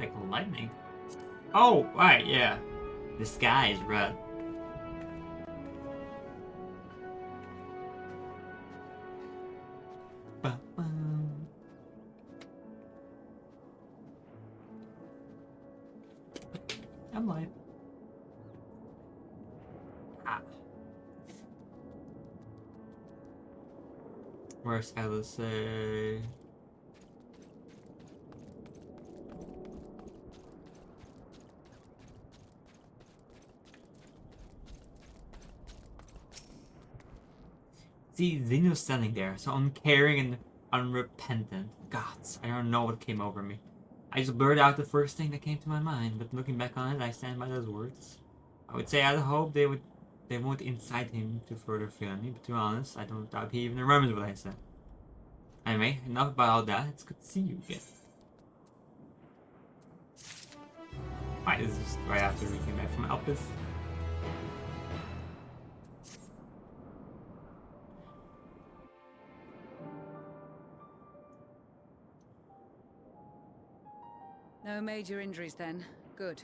Like lightning. Oh, right, yeah. The sky is red. Ba-bum. I'm light. Ah. Where's Alice? See, Zeno's standing there, so uncaring and unrepentant. Gods, I don't know what came over me. I just blurted out the first thing that came to my mind, but looking back on it, I stand by those words. I would say I hope they won't incite him to further felony, but to be honest, I don't doubt he even remembers what I said. Anyway, enough about all that. It's good to see you again. Why is this right after we came back from Alpes? No major injuries then. Good.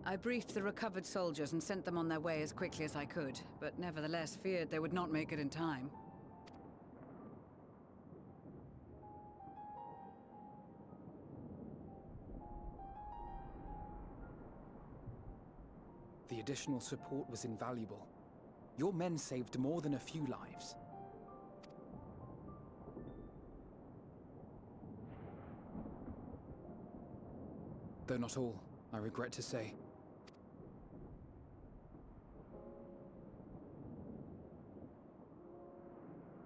I briefed the recovered soldiers and sent them on their way as quickly as I could, but nevertheless feared they would not make it in time. The additional support was invaluable. Your men saved more than a few lives. Though not all, I regret to say.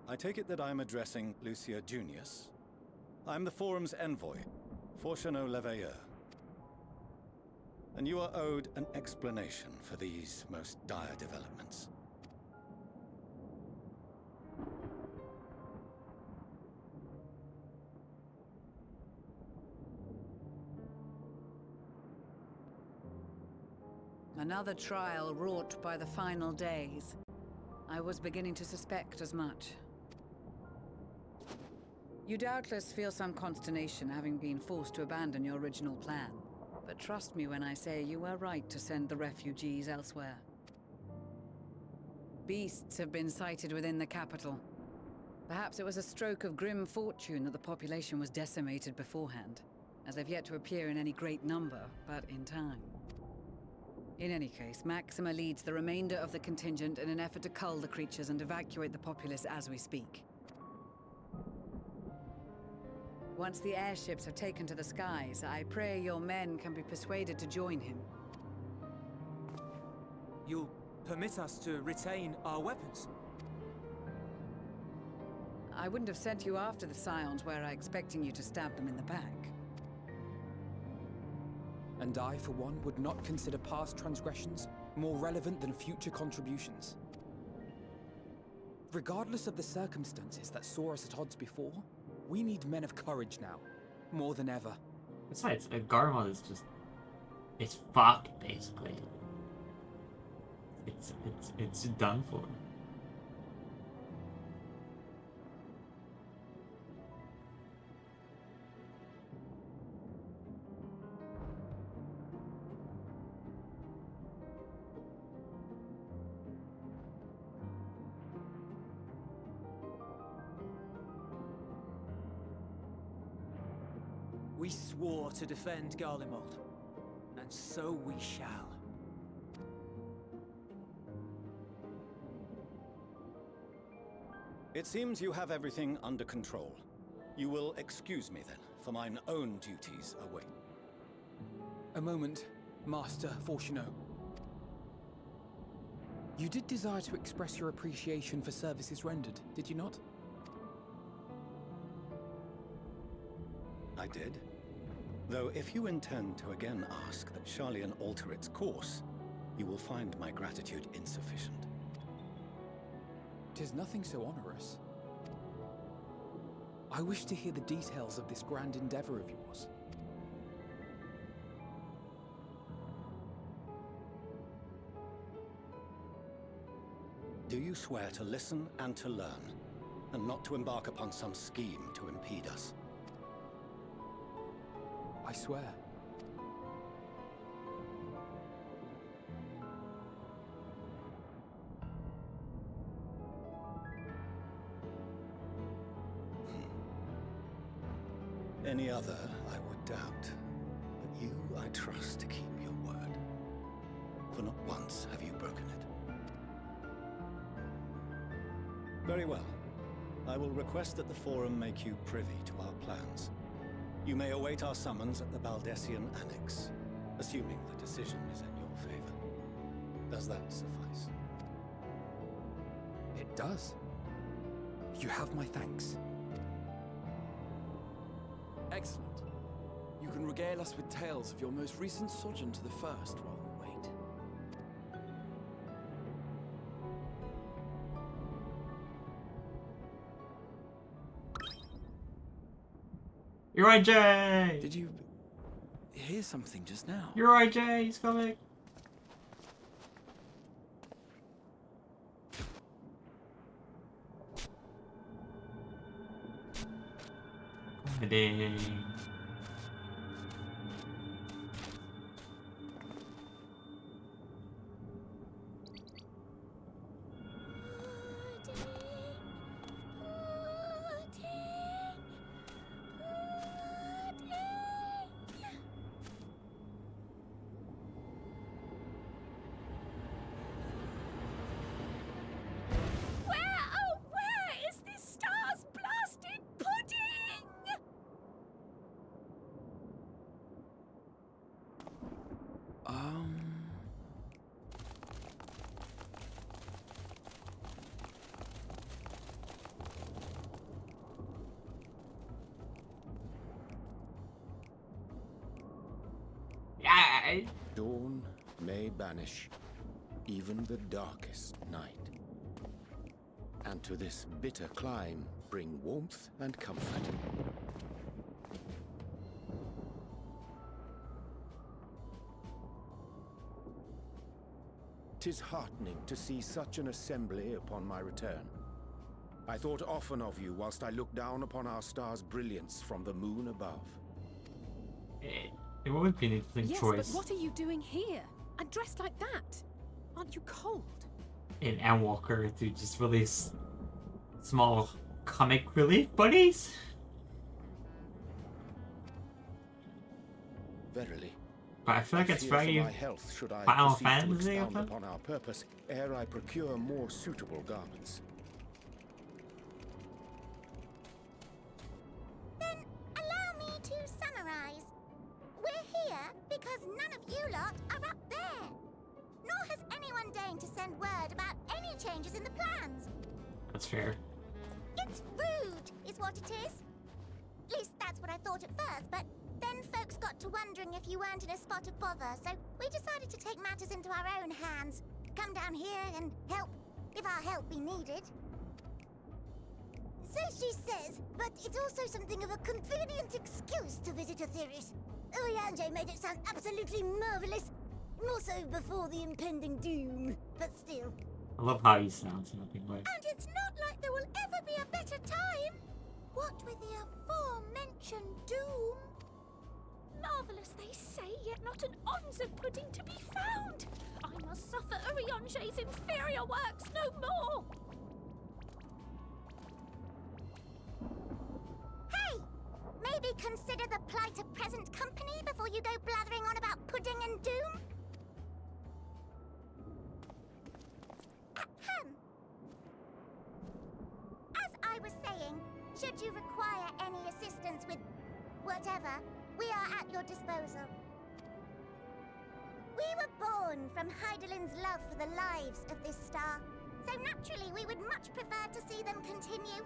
I take it that I'm addressing Lucia Junius. I'm the Forum's envoy, Fortuneau Leveilleur. And you are owed an explanation for these most dire developments. Another trial wrought by the final days. I was beginning to suspect as much. You doubtless feel some consternation having been forced to abandon your original plan. But trust me when I say you were right to send the refugees elsewhere. Beasts have been sighted within the capital. Perhaps it was a stroke of grim fortune that the population was decimated beforehand, as they've yet to appear in any great number, but in time. In any case, Maxima leads the remainder of the contingent in an effort to cull the creatures and evacuate the populace as we speak. Once the airships have taken to the skies, I pray your men can be persuaded to join him. You'll permit us to retain our weapons? I wouldn't have sent you after the Scions were I expecting you to stab them in the back. And I, for one, would not consider past transgressions more relevant than future contributions. Regardless of the circumstances that saw us at odds before, we need men of courage now, more than ever. Besides, Garmod is just... It's fucked, basically. It's done for. We swore to defend Garlemald, and so we shall. It seems you have everything under control. You will excuse me then, for mine own duties await. A moment, Master Fortuneau. You did desire to express your appreciation for services rendered, did you not? I did. Though if you intend to again ask that Charlian alter its course, you will find my gratitude insufficient. 'Tis nothing so onerous. I wish to hear the details of this grand endeavor of yours. Do you swear to listen and to learn, and not to embark upon some scheme to impede us? I swear. Any other, I would doubt. But you, I trust to keep your word. For not once have you broken it. Very well. I will request that the Forum make you privy to our plans. You may await our summons at the Baldessian Annex, assuming the decision is in your favor. Does that suffice? It does. You have my thanks. Excellent. You can regale us with tales of your most recent sojourn to the First while we wait. You're right, Jay! Did you hear something just now? You're right, Jay! He's coming! Dang. Where is this star's blasted pudding? Yeah. Dawn may banish even the darkest night, and to this bitter clime bring warmth and comfort. 'Tis heartening to see such an assembly upon my return. I thought often of you whilst I looked down upon our star's brilliance from the moon above. It would be an interesting Yes, choice. but what are you doing here? And dressed like that? Aren't you cold? In Endwalker to just release small comic relief buddies? Verily. But I feel like it's fear for very my health should I Final proceed to Fantasy or expound something? upon our purpose ere I procure more suitable garments. Then allow me to summarize. We're here because none of you lot are up there. Nor has anyone deigned to send word about any changes in the plans. That's fair. It's rude, is what it is. At least that's what I thought at first, but then folks got to wondering if you weren't in a spot of bother, so we decided to take matters into our own hands. Come down here and help, if our help be needed. So she says, but it's also something of a convenient excuse to visit Etheris. Oriange made it sound absolutely marvelous. More so before the impending doom, but still. I love how he sounds in a big way. And it's not like there will ever be a better time. What with the aforementioned doom? Marvellous, they say, yet not an ounce of pudding to be found. I must suffer Uriange's inferior works no more. Hey! Maybe consider the plight of present company before you go blathering on about pudding and doom? Ahem. As I was saying, should you require any assistance with whatever, we are at your disposal. We were born from Heidelin's love for the lives of this star, so naturally we would much prefer to see them continue.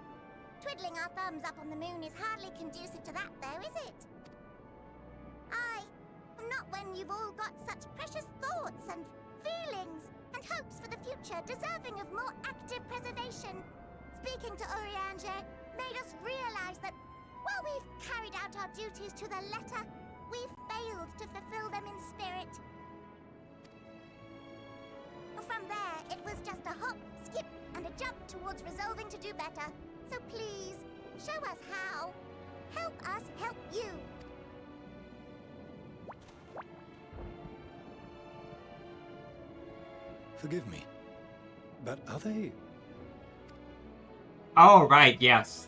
Twiddling our thumbs up on the moon is hardly conducive to that, though, is it? Aye, not when you've all got such precious thoughts and feelings and hopes for the future deserving of more active preservation. Speaking to Uriange made us realize that while we've carried out our duties to the letter, we've failed to fulfill them in spirit. From there, it was just a hop, skip, and a jump towards resolving to do better. So please, show us how. Help us help you. forgive me. But are they... Oh, right, yes.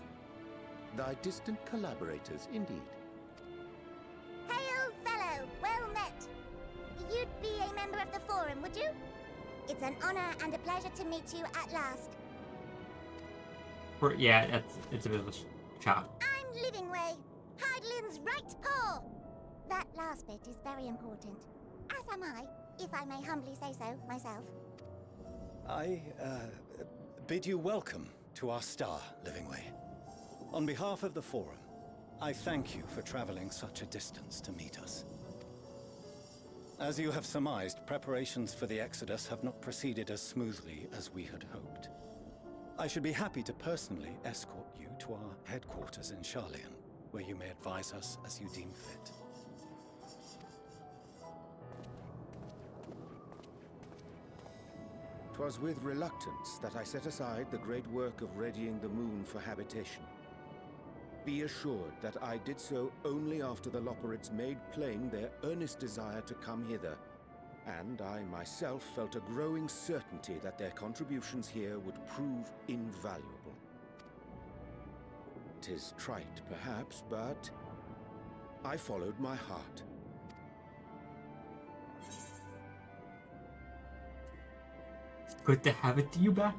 Thy distant collaborators, indeed. Hail, fellow! Well met! You'd be a member of the Forum, would you? It's an honor and a pleasure to meet you at last. Yeah, it's a bit of a shock. I'm Livingway, Hydalin's right paw! That last bit is very important. As am I, if I may humbly say so myself. I, bid you welcome to our star, Livingway. On behalf of the Forum, I thank you for traveling such a distance to meet us. As you have surmised, preparations for the Exodus have not proceeded as smoothly as we had hoped. I should be happy to personally escort you to our headquarters in Charlian, where you may advise us as you deem fit. 'Twas with reluctance that I set aside the great work of readying the moon for habitation. Be assured that I did so only after the Loperids made plain their earnest desire to come hither, and I myself felt a growing certainty that their contributions here would prove invaluable. 'Tis trite, perhaps, but I followed my heart. Good to have it to you back.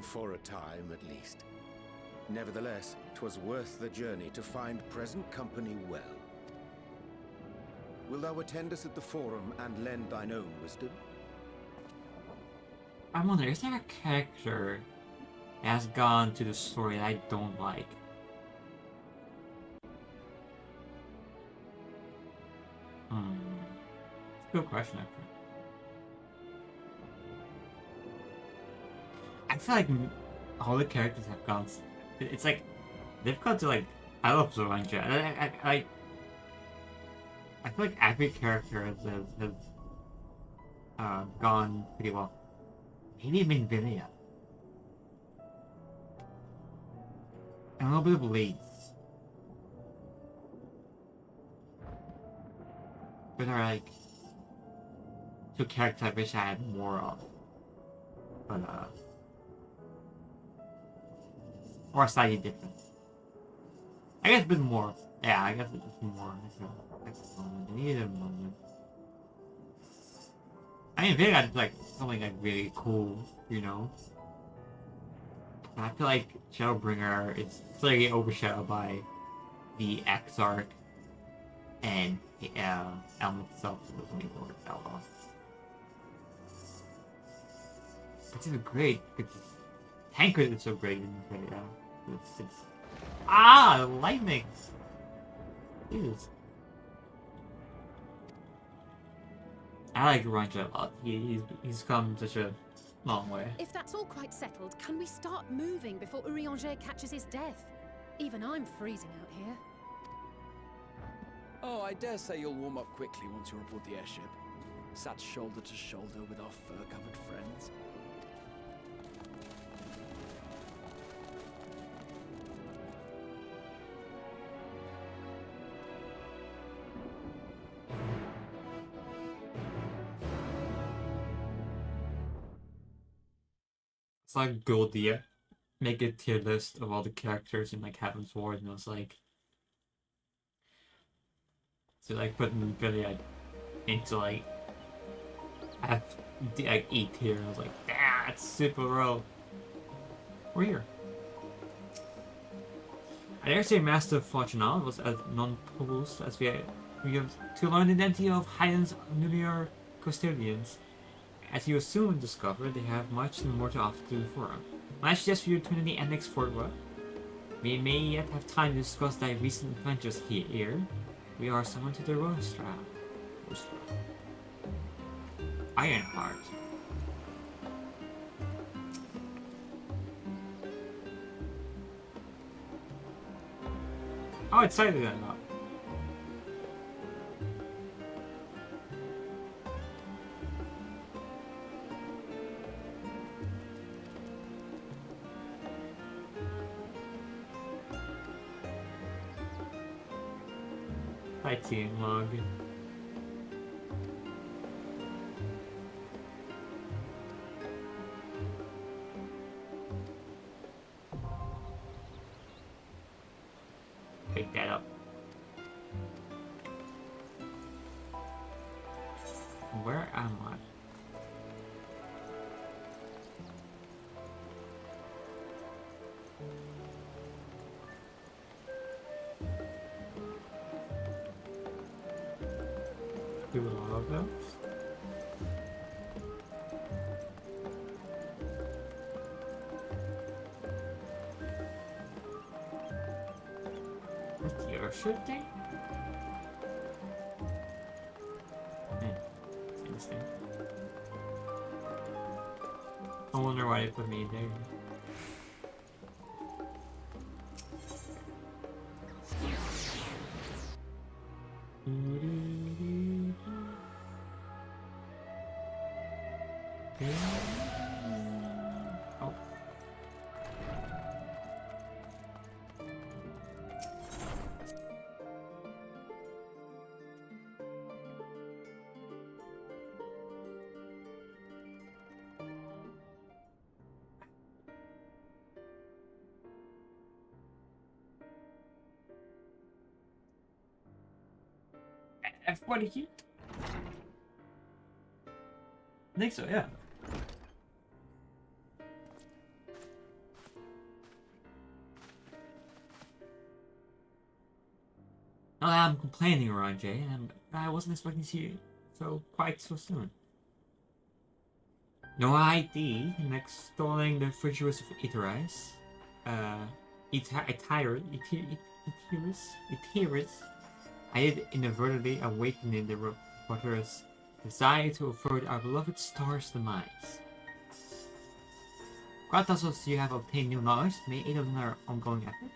For a time, at least. Nevertheless, 'twas worth the journey to find present company well. Wilt thou attend us at the Forum and lend thine own wisdom? I wonder, is there a character that has gone to the story that I don't like? It's a good question, actually. I feel like all the characters have gone. It's like they've gone to like. I love Zoranger. I feel like every character has gone pretty well. Maybe Minvilia. And a little bit of Leeds. But are like two characters I wish I had more of. But or slightly different. I guess a bit more. Yeah, I guess it's more. I need a moment. I mean, Vega is like something like really cool, you know. But I feel like Shadowbringer is clearly overshadowed by the Exarch and Elm itself, so it doesn't even work out well. It's even great because Tancred is so great in Vega. Lightning! Jesus. I like Ranger a lot. He's come such a long way. If that's all quite settled, can we start moving before Urianger catches his death? Even I'm freezing out here. Oh, I dare say you'll warm up quickly once you're aboard the airship. Sat shoulder to shoulder with our fur-covered friends. It's like Goldia. Make a tier list of all the characters in like Heaven's Ward, and it was like put Minvilia into like E tier, and I was like, that's super low. We're here. I dare say Master Fortunal was as non-posed as we have to learn the identity of Highland's nuclear custodians. As you will soon discover, they have much more to offer to the Forum. When I suggest for you to turn in the Annex Fort Worth, we may yet have time to discuss thy recent adventures here. We are summoned to the Rostra. Ironheart. Oh, it's cited that up. Sightseeing log. Pick that up. Where am I? Do a lot of those. What's the other shirt thing? Interesting. I wonder why they put me there. Oh. Everybody here? I think so, yeah. Not that I'm complaining, Ron J, and I wasn't expecting to see you quite so soon. No ID in extolling the virtues of Itharius. Itharius. I did inadvertently awakening the reporter's desire to avert our beloved star's demise. God tells us you have obtained new knowledge that may aid in our ongoing efforts.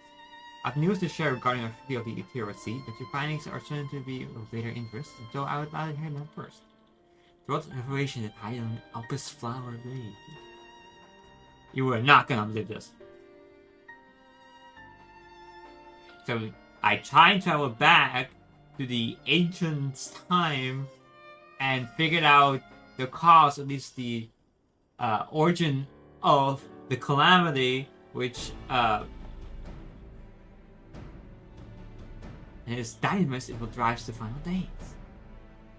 I've news to share regarding our study of the Ethereal Sea, but your findings are certain to be of greater interest, so I would rather hear them first. So what information did hide on Alpus Flower Blade? You were not gonna believe this. So I tried to travel back to the ancient time and figured out the cause, at least the origin of the calamity, which is Dynamis, it will drive the final days.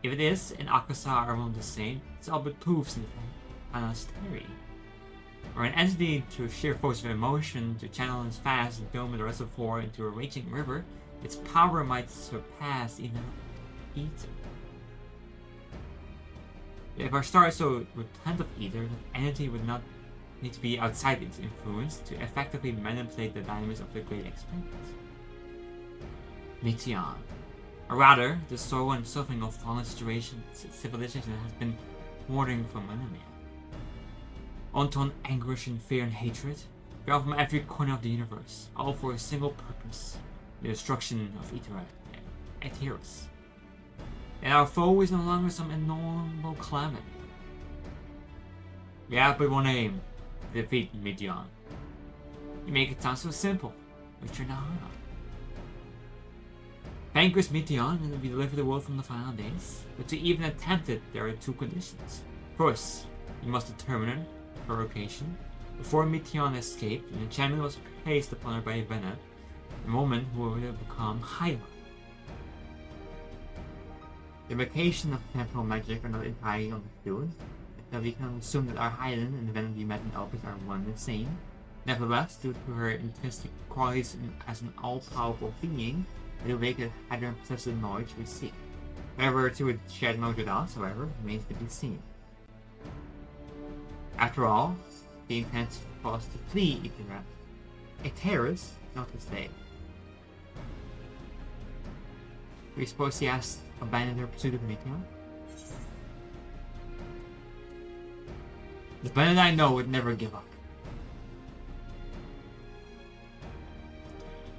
If it is, and Akasa are one the same, it's all but proofs in the Anasteri. Or an entity to sheer force of emotion to channel as fast and dome the reservoir into a raging river, its power might surpass even ether. If our star is so replete of ether, that entity would not need to be outside its influence to effectively manipulate the dynamics of the great experiment. Meteon. Or rather, the sorrow and suffering of fallen civilization has been warding for millennia. Unto anguish and fear and hatred, we are from every corner of the universe, all for a single purpose, the destruction of Ethereus. And our foe is no longer some innumerable calamity. We have but one aim, to defeat Meteon. You make it sound so simple, but you're not. Vanquish Meteon and we deliver the world from the final days, but to even attempt it, there are two conditions. First, you must determine her location. Before Meteon escaped, an enchantment was placed upon her by Venet, a woman who would become Hyla. The invocation of temporal magic are not entirely understood, so we can assume that our Hylan and the Venet we met in Elpis are one and the same. Nevertheless, due to her intrinsic qualities as an all-powerful being, the Awakened Hydra possesses the knowledge we seek. Whether she would share knowledge with us, however, remains to be seen. After all, the intent for us to flee Ethereus, not to stay. We suppose she has abandoned her pursuit of Meteon? The Venet I know would never give up.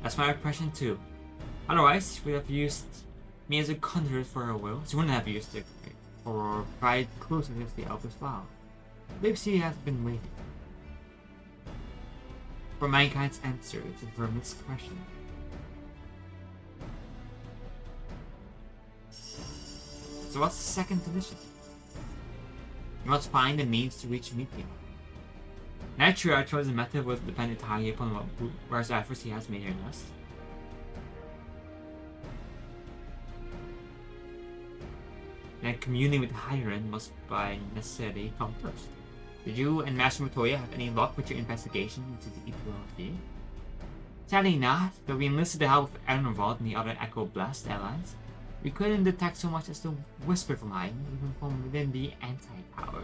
That's my impression too. Otherwise, she would have used me as a conduit for her will. She wouldn't have used it for provide clues against the Elvis Flower. Maybe she has been waiting for mankind's answer to Vermin's question. So what's the second condition? You must find the means to reach Meteor. Naturally, our chosen method would depend entirely upon where's efforts he has made here nest. And communing with Hiren must by necessity come first. Did you and Master Matoya have any luck with your investigation into the Equality? Sadly not, but we enlisted the help of Emerald and the other Echo Blast allies. We couldn't detect so much as a whisper from Hiren, even from within the anti-power.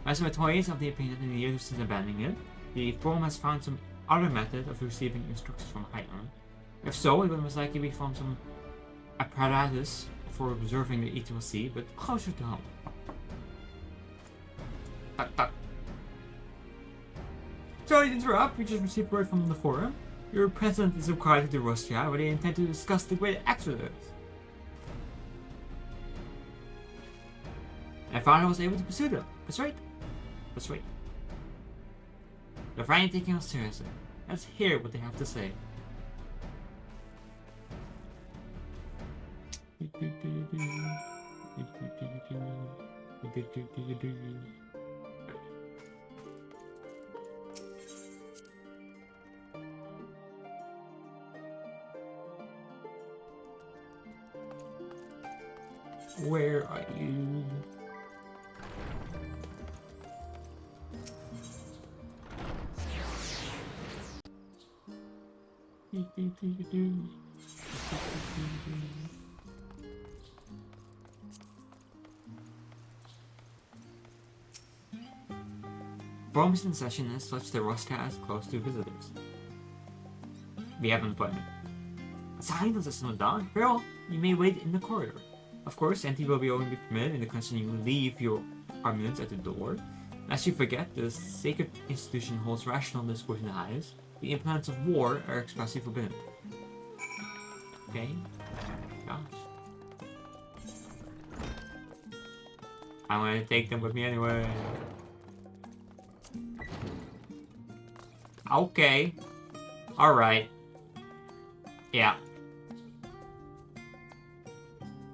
Master Matoya is of the opinion that in the years since abandoning it, the Forum has found some other method of receiving instructions from Hiren. If so, it would most likely be from some apparatus for observing the Equal Sea, but closer to home. Sorry to interrupt, we just received word from the Forum. Your president is required to do Rustria, where they intend to discuss the Great Exodus. My father was able to pursue them. That's right. That's right. They're finally taking us seriously. Let's hear what they have to say. Where are you? Forums in session as such the Rosca is close to visitors. We have an appointment. Silence is not done. Farewell, you may wait in the corridor. Of course, entry will be only permitted in the condition you leave your armaments at the door. Lest you forget, the sacred institution holds rational discourse in the hives. The implements of war are expressly forbidden. Okay. Gosh. I want to take them with me anyway. Okay. Alright. Yeah.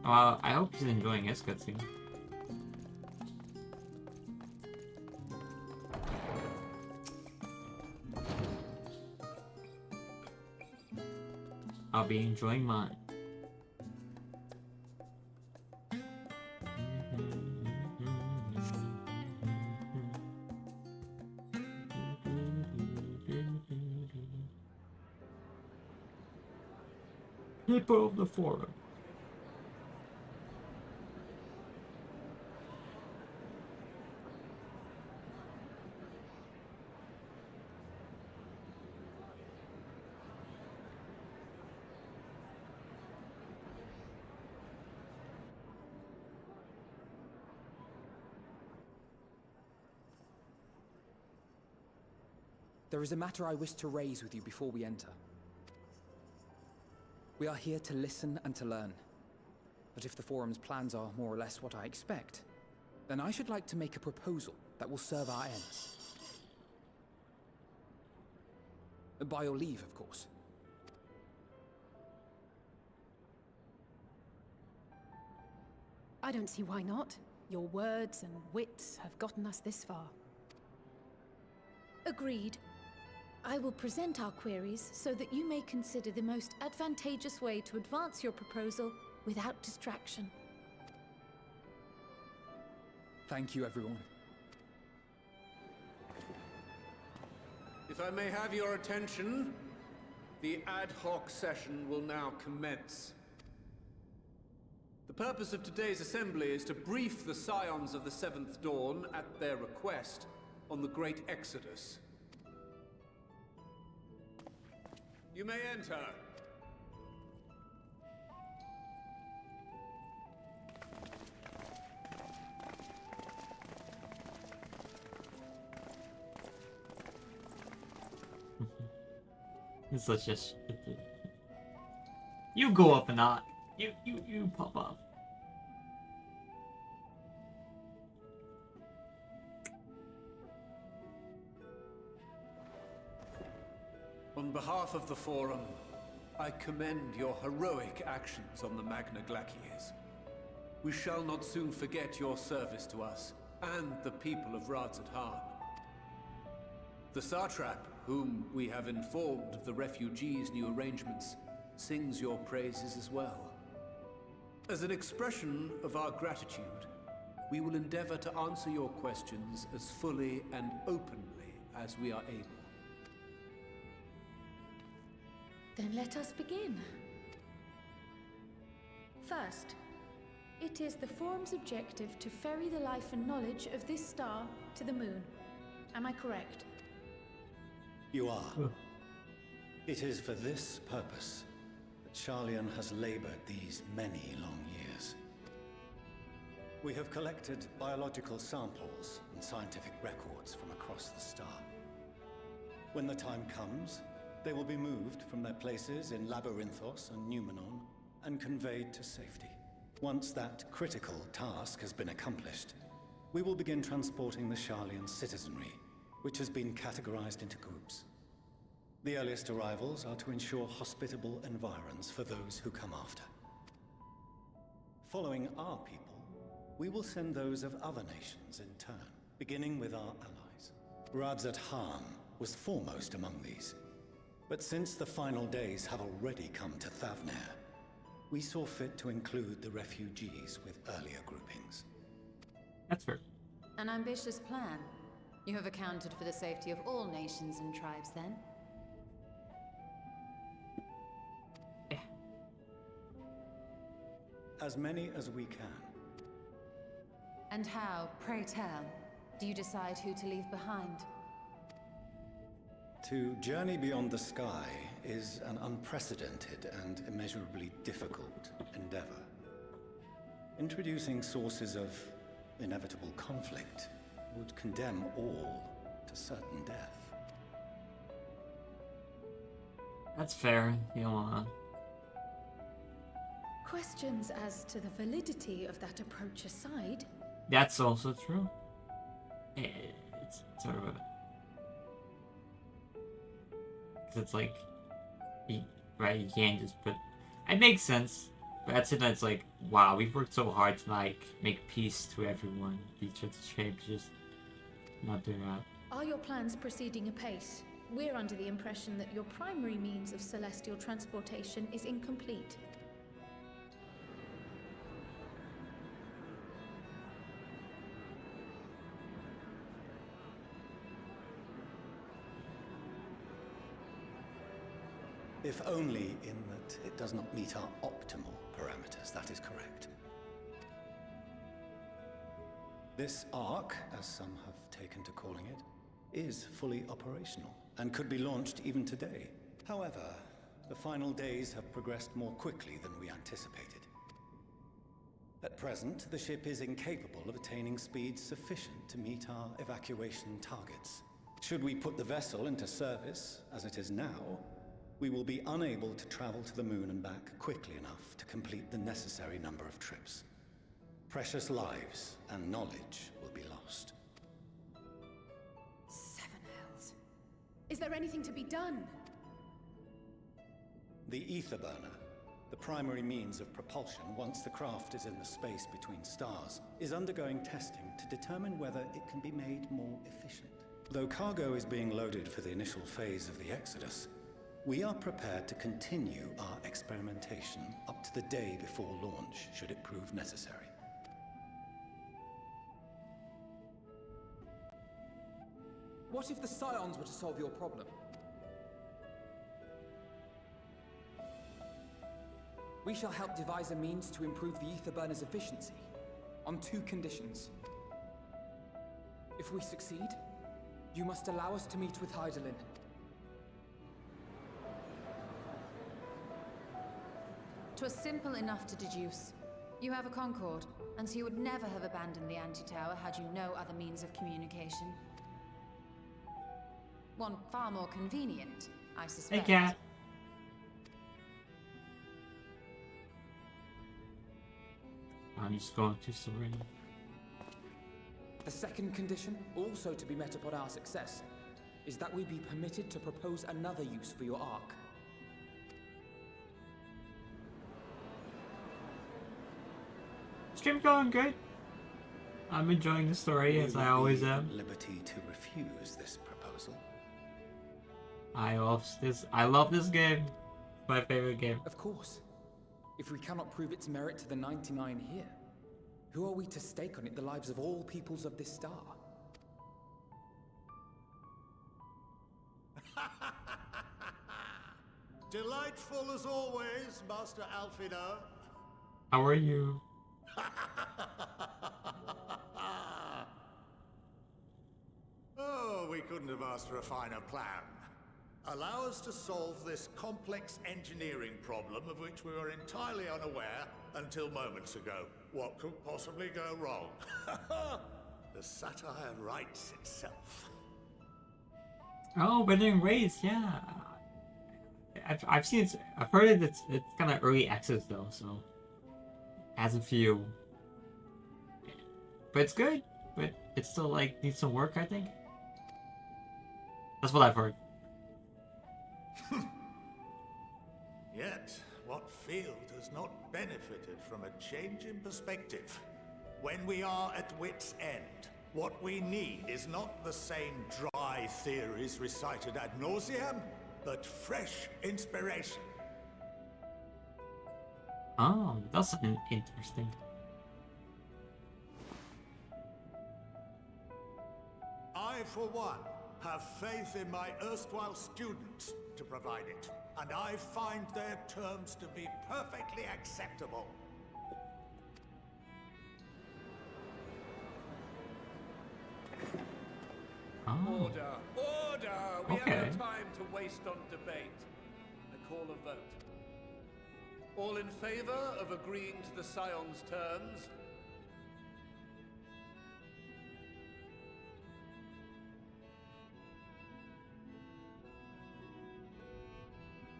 Well, I hope he's enjoying his cutscene. I'll be enjoying mine. People of the Forum. There is a matter I wish to raise with you before we enter. We are here to listen and to learn. But if the Forum's plans are more or less what I expect, then I should like to make a proposal that will serve our ends. By your leave, of course. I don't see why not. Your words and wits have gotten us this far. Agreed. I will present our queries so that you may consider the most advantageous way to advance your proposal without distraction. Thank you, everyone. If I may have your attention, the ad hoc session will now commence. The purpose of today's assembly is to brief the Scions of the Seventh Dawn, at their request, on the Great Exodus. You may enter. It's such a You go up and not. You pop up. On behalf of the Forum, I commend your heroic actions on the Magna Glacies. we shall not soon forget your service to us and the people of Radzat-Han. The Satrap, whom we have informed of the refugees' new arrangements, sings your praises as well. As an expression of our gratitude, we will endeavor to answer your questions as fully and openly as we are able. Then let us begin. First, it is the Forum's objective to ferry the life and knowledge of this star to the moon. Am I correct? You are. It is for this purpose that Sharlayan has labored these many long years. We have collected biological samples and scientific records from across the star. When the time comes, they will be moved from their places in Labyrinthos and Numenon and conveyed to safety. Once that critical task has been accomplished, we will begin transporting the Sharlayan citizenry, which has been categorized into groups. The earliest arrivals are to ensure hospitable environs for those who come after. Following our people, we will send those of other nations in turn, beginning with our allies. Radzat-Han was foremost among these. But since the final days have already come to Thavnair, we saw fit to include the refugees with earlier groupings. That's fair. An ambitious plan. You have accounted for the safety of all nations and tribes, then? Yeah. As many as we can. And how, pray tell, do you decide who to leave behind? To journey beyond the sky is an unprecedented and immeasurably difficult endeavor. Introducing sources of inevitable conflict would condemn all to certain death. That's fair. You don't wanna. Questions as to the validity of that approach aside, That's also true. It's sort of a. Cause it's like, right? You can't just put. It makes sense, but that's it. That's like, wow, we've worked so hard to like make peace to everyone. These sorts of shapes just not doing that. are your plans proceeding apace? We're under the impression that your primary means of celestial transportation is incomplete. If only in that it does not meet our optimal parameters, that is correct. This Ark, as some have taken to calling it, is fully operational and could be launched even today. However, the final days have progressed more quickly than we anticipated. At present, the ship is incapable of attaining speeds sufficient to meet our evacuation targets. Should we put the vessel into service, as it is now, we will be unable to travel to the moon and back quickly enough to complete the necessary number of trips. Precious lives and knowledge will be lost. Seven hells. Is there anything to be done? The ether burner, the primary means of propulsion once the craft is in the space between stars, is undergoing testing to determine whether it can be made more efficient. Though cargo is being loaded for the initial phase of the Exodus, we are prepared to continue our experimentation up to the day before launch, should it prove necessary. What if the Scions were to solve your problem? We shall help devise a means to improve the ether burner's efficiency, on 2 conditions. If we succeed, you must allow us to meet with Hydaelyn. "'Twas simple enough to deduce. You have a Concord, and so you would never have abandoned the Anti-Tower had you no other means of communication. One far more convenient, I Hey, suspect. cat. I'm just going to surrender. The second condition, also to be met upon our success, is that we be permitted to propose another use for your Ark. stream's going good. I'm enjoying the story as I always am. At liberty to refuse this proposal. I love this game. My favorite game. Of course. If we cannot prove its merit to the 99 here, who are we to stake on it the lives of all peoples of this star? Delightful as always, Master Alfino. How are you? Oh, we couldn't have asked for a finer plan. Allow us to solve this complex engineering problem of which we were entirely unaware until moments ago. What could possibly go wrong? The satire writes itself. Oh, Weathering Waves, yeah. I've seen it. I've heard it's kind of early access though, so has a few. But it's good. But it still like needs some work, I think. That's what I've heard. Yet, what field has not benefited from a change in perspective? When we are at wit's end, what we need is not the same dry theories recited ad nauseam, but fresh inspiration. Oh, that's interesting. I, for one, have faith in my erstwhile students to provide it, and I find their terms to be perfectly acceptable. Oh. Order! Order! We Okay. have no time to waste on debate. I call a vote. All in favor of agreeing to the Scion's terms?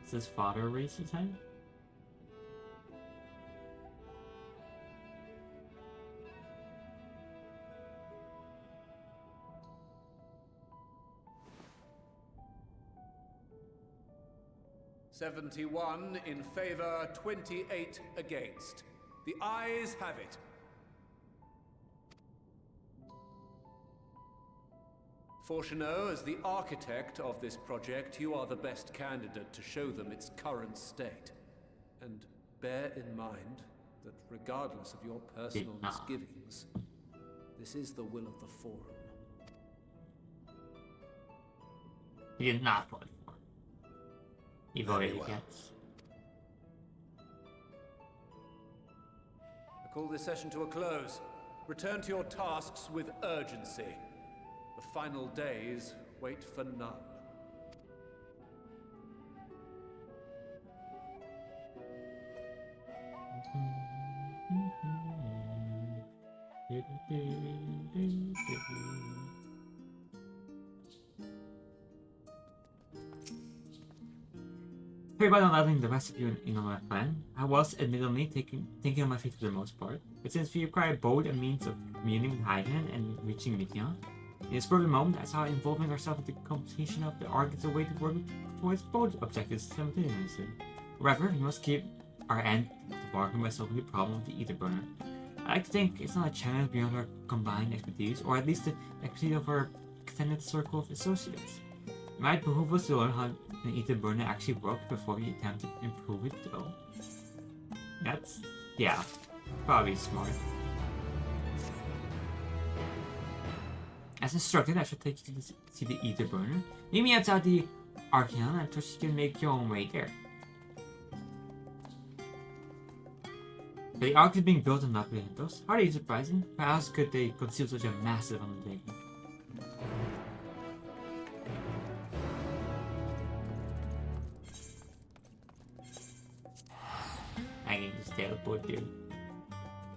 Does his father raise his hand? "71 in favor, 28 against. The ayes have it. Fortuneau, as the architect of this project, you are the best candidate to show them its current state. And bear in mind that regardless of your personal misgivings, this is the will of the Forum. He did not vote for. He voted Very well. against. I call this session to a close. Return to your tasks with urgency. The final days wait for none. Sorry about not letting the rest of you in on my plan. I was admittedly thinking on my feet for the most part, but since we require both a means of communing with Hyden and reaching Mitia, in a spur of the moment I saw involving ourselves in the completion of the arc as a way to work towards both objectives simultaneously. However, we must keep our end of the bargain by solving the problem of the ether burner. I like to think it's not a challenge beyond our combined expertise, or at least the expertise of our extended circle of associates. It might behoove us to learn how an ether burner actually worked before we attempt to improve it, though. Yeah, probably smart. As instructed, I should take you to see the ether burner. Meet me outside the Archeon and trust you can make your own way there. But the Ark is being built on Labyrinthos. Hardly surprising. How else could they conceal such a massive undertaking? I can just teleport here.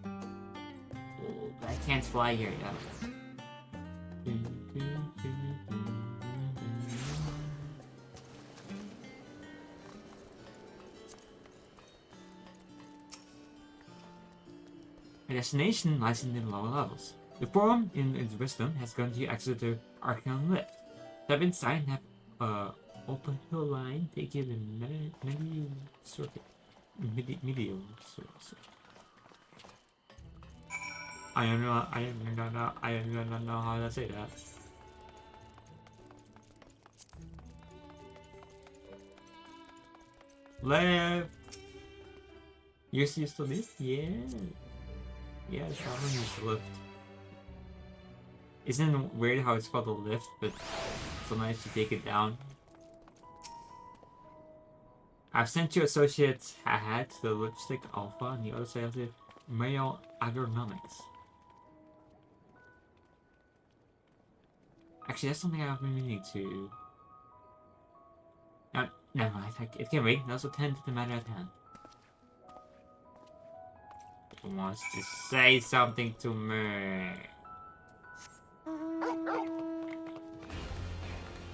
Oh, but I can't fly here yet. My destination lies in the lower levels. The Forum, in its wisdom, has granted you access to Archeon Lift. Step inside and have an open hill line take you to the medial circuit. Medial circuit. I don't know. I don't know how to say that. Left. You used to lift? Yeah. Yeah, Shaman used to lift. Isn't it weird how it's called a lift, but so nice to take it down? I've sent you Associates hat to the Lipstick Alpha and the other side of the Male Agronomics. Actually, that's something I've been meaning to. No, never mind. It can wait. Let's attend to the matter at hand. Who wants to say something to me?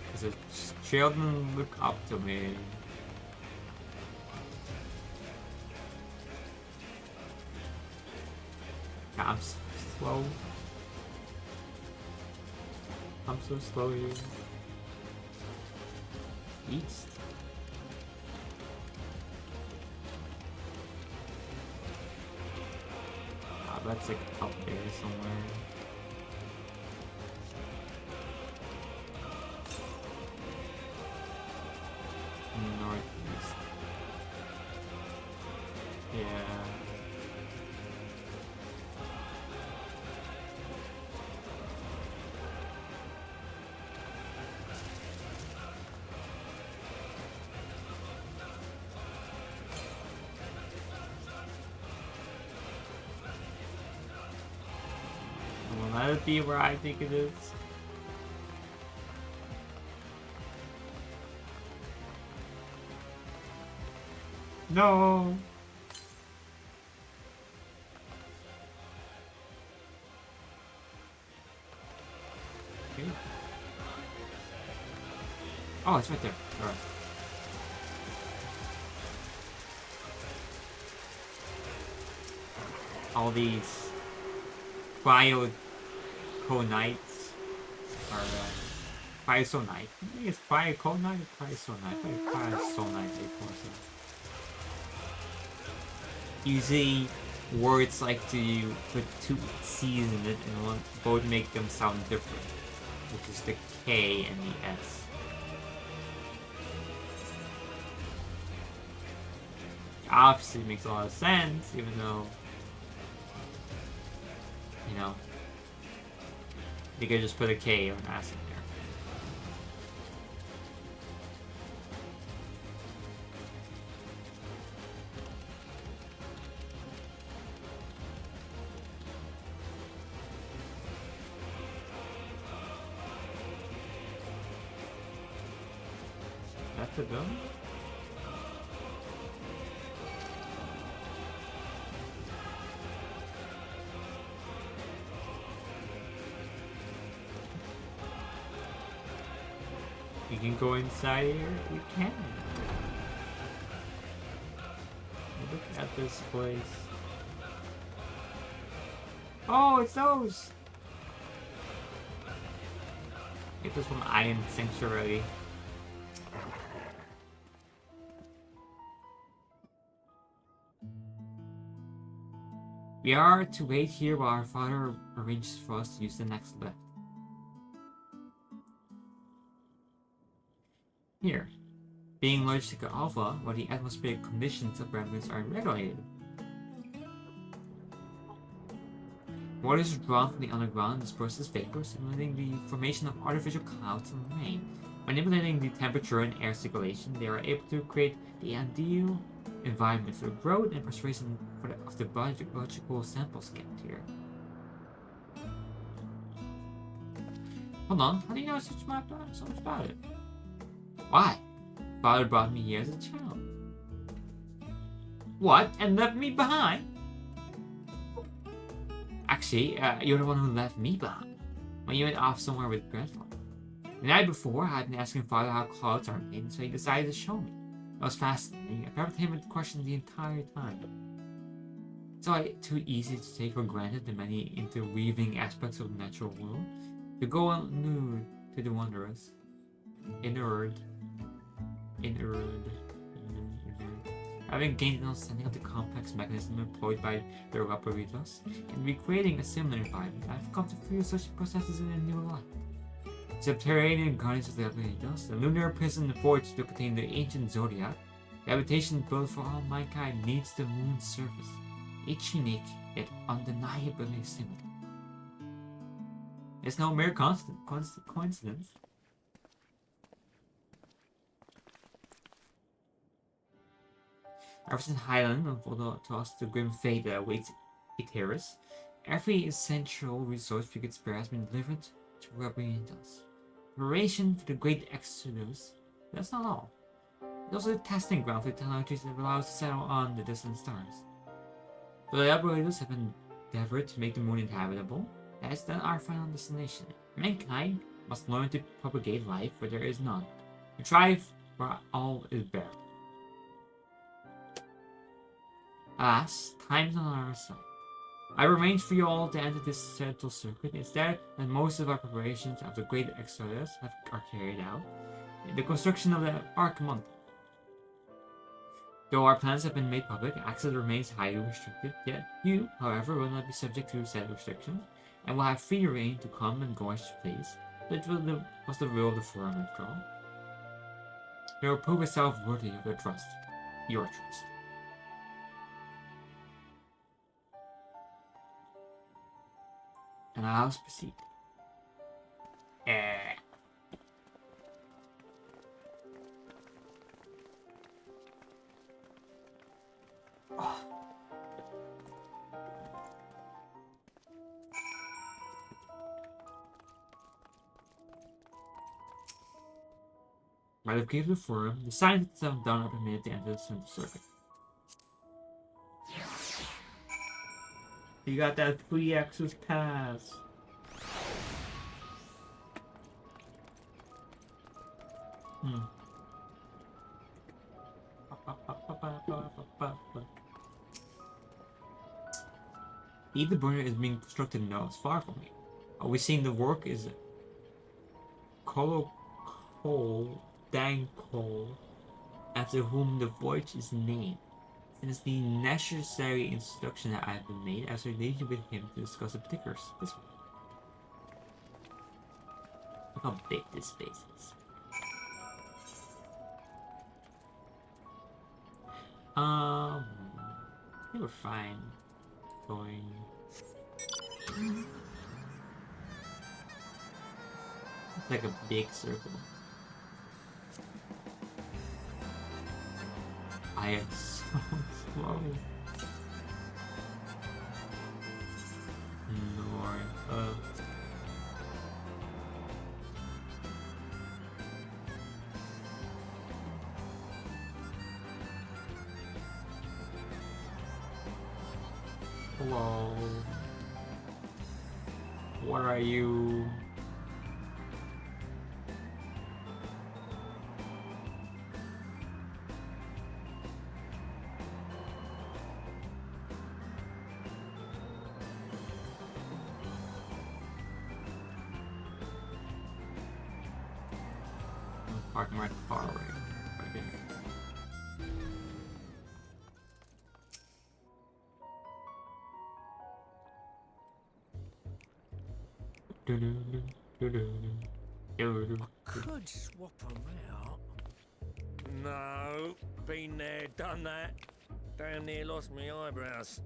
Because the children look up to me. I'm so slow. I'm so slow here. East. That's like up there somewhere. Northeast. Yeah. Let it be where I think it is. No. Okay. Oh, it's right there. All right. All these bioconites are biosonite. I think it's bioconite or biosonite. Biosonite, of course. Usually, words like to put two C's in it and both make them sound different, which is the K and the S. Obviously, it makes a lot of sense, even though, you know, they could just put a K or an S in there. That's a gun? We can go inside here? We can. Look at this place. Oh, it's those! Get this from Iron Sanctuary. We are to wait here while our father arranges for us to use the next lift. Here, being allergic to alpha, where the atmospheric conditions of remnants are regulated. Water is drawn from the underground and disperses vapor, simulating the formation of artificial clouds and rain. Manipulating the temperature and air circulation, they are able to create the ideal environment for growth and preservation of the biological samples kept here. Hold on, how do you know so much about it? Why? Father brought me here as a child. What? And left me behind? Actually, you're the one who left me behind when you went off somewhere with grandfather. The night before, I had been asking Father how clouds are made, so he decided to show me. It was fascinating. I prepared him with questions the entire time. It's all too easy to take for granted the many interweaving aspects of the natural world, to go unnude to the wondrous. Inured. Having gained an understanding of the complex mechanism employed by the Raporitos and recreating a similar environment, I've come to view such processes in a new light. Subterranean guardians of the Raporitos, the lunar prison forged to contain the ancient Zodiac, the habitation built for all mankind needs the moon's surface, each unique yet undeniably similar. It's no mere coincidence. Ever since Highland unfolded to us the grim fate that awaits Iteris, every essential resource we could spare has been delivered to Rabrientos. Preparation for the great exodus, that's not all. It's also a testing ground for the technologies that allow us to settle on the distant stars. The laboratories have endeavored to make the moon inhabitable. That is then our final destination. Mankind must learn to propagate life where there is none, to thrive where all is bare. Alas, time is on our side. I arranged for you all to enter this central circuit. Instead, that most of our preparations of the great exodus are carried out, the construction of the Archimonte. Though our plans have been made public, access remains highly restricted, yet you, however, will not be subject to said restrictions, and will have free reign to come and go as you please. That was the rule of the Forum after all. They will prove itself worthy of their trust. Your trust. And I'll proceed. By the gate of the forum, the sign itself done up a minute to enter the central circuit. You got that free access pass. Either burner is being constructed now, it's far from me. Are we seeing the work is Colo Cole, Dang Cole, after whom the voyage is named. Since the necessary introduction that I have been made, I shall leave you with him to discuss the particulars. This one. Look how big this space is. They were fine. Going. It's like a big circle. I am so slow. Lord. Hello. What are you? Parking right far away. Right here. I could swap them out. No, been there, done that. Damn near lost my eyebrows.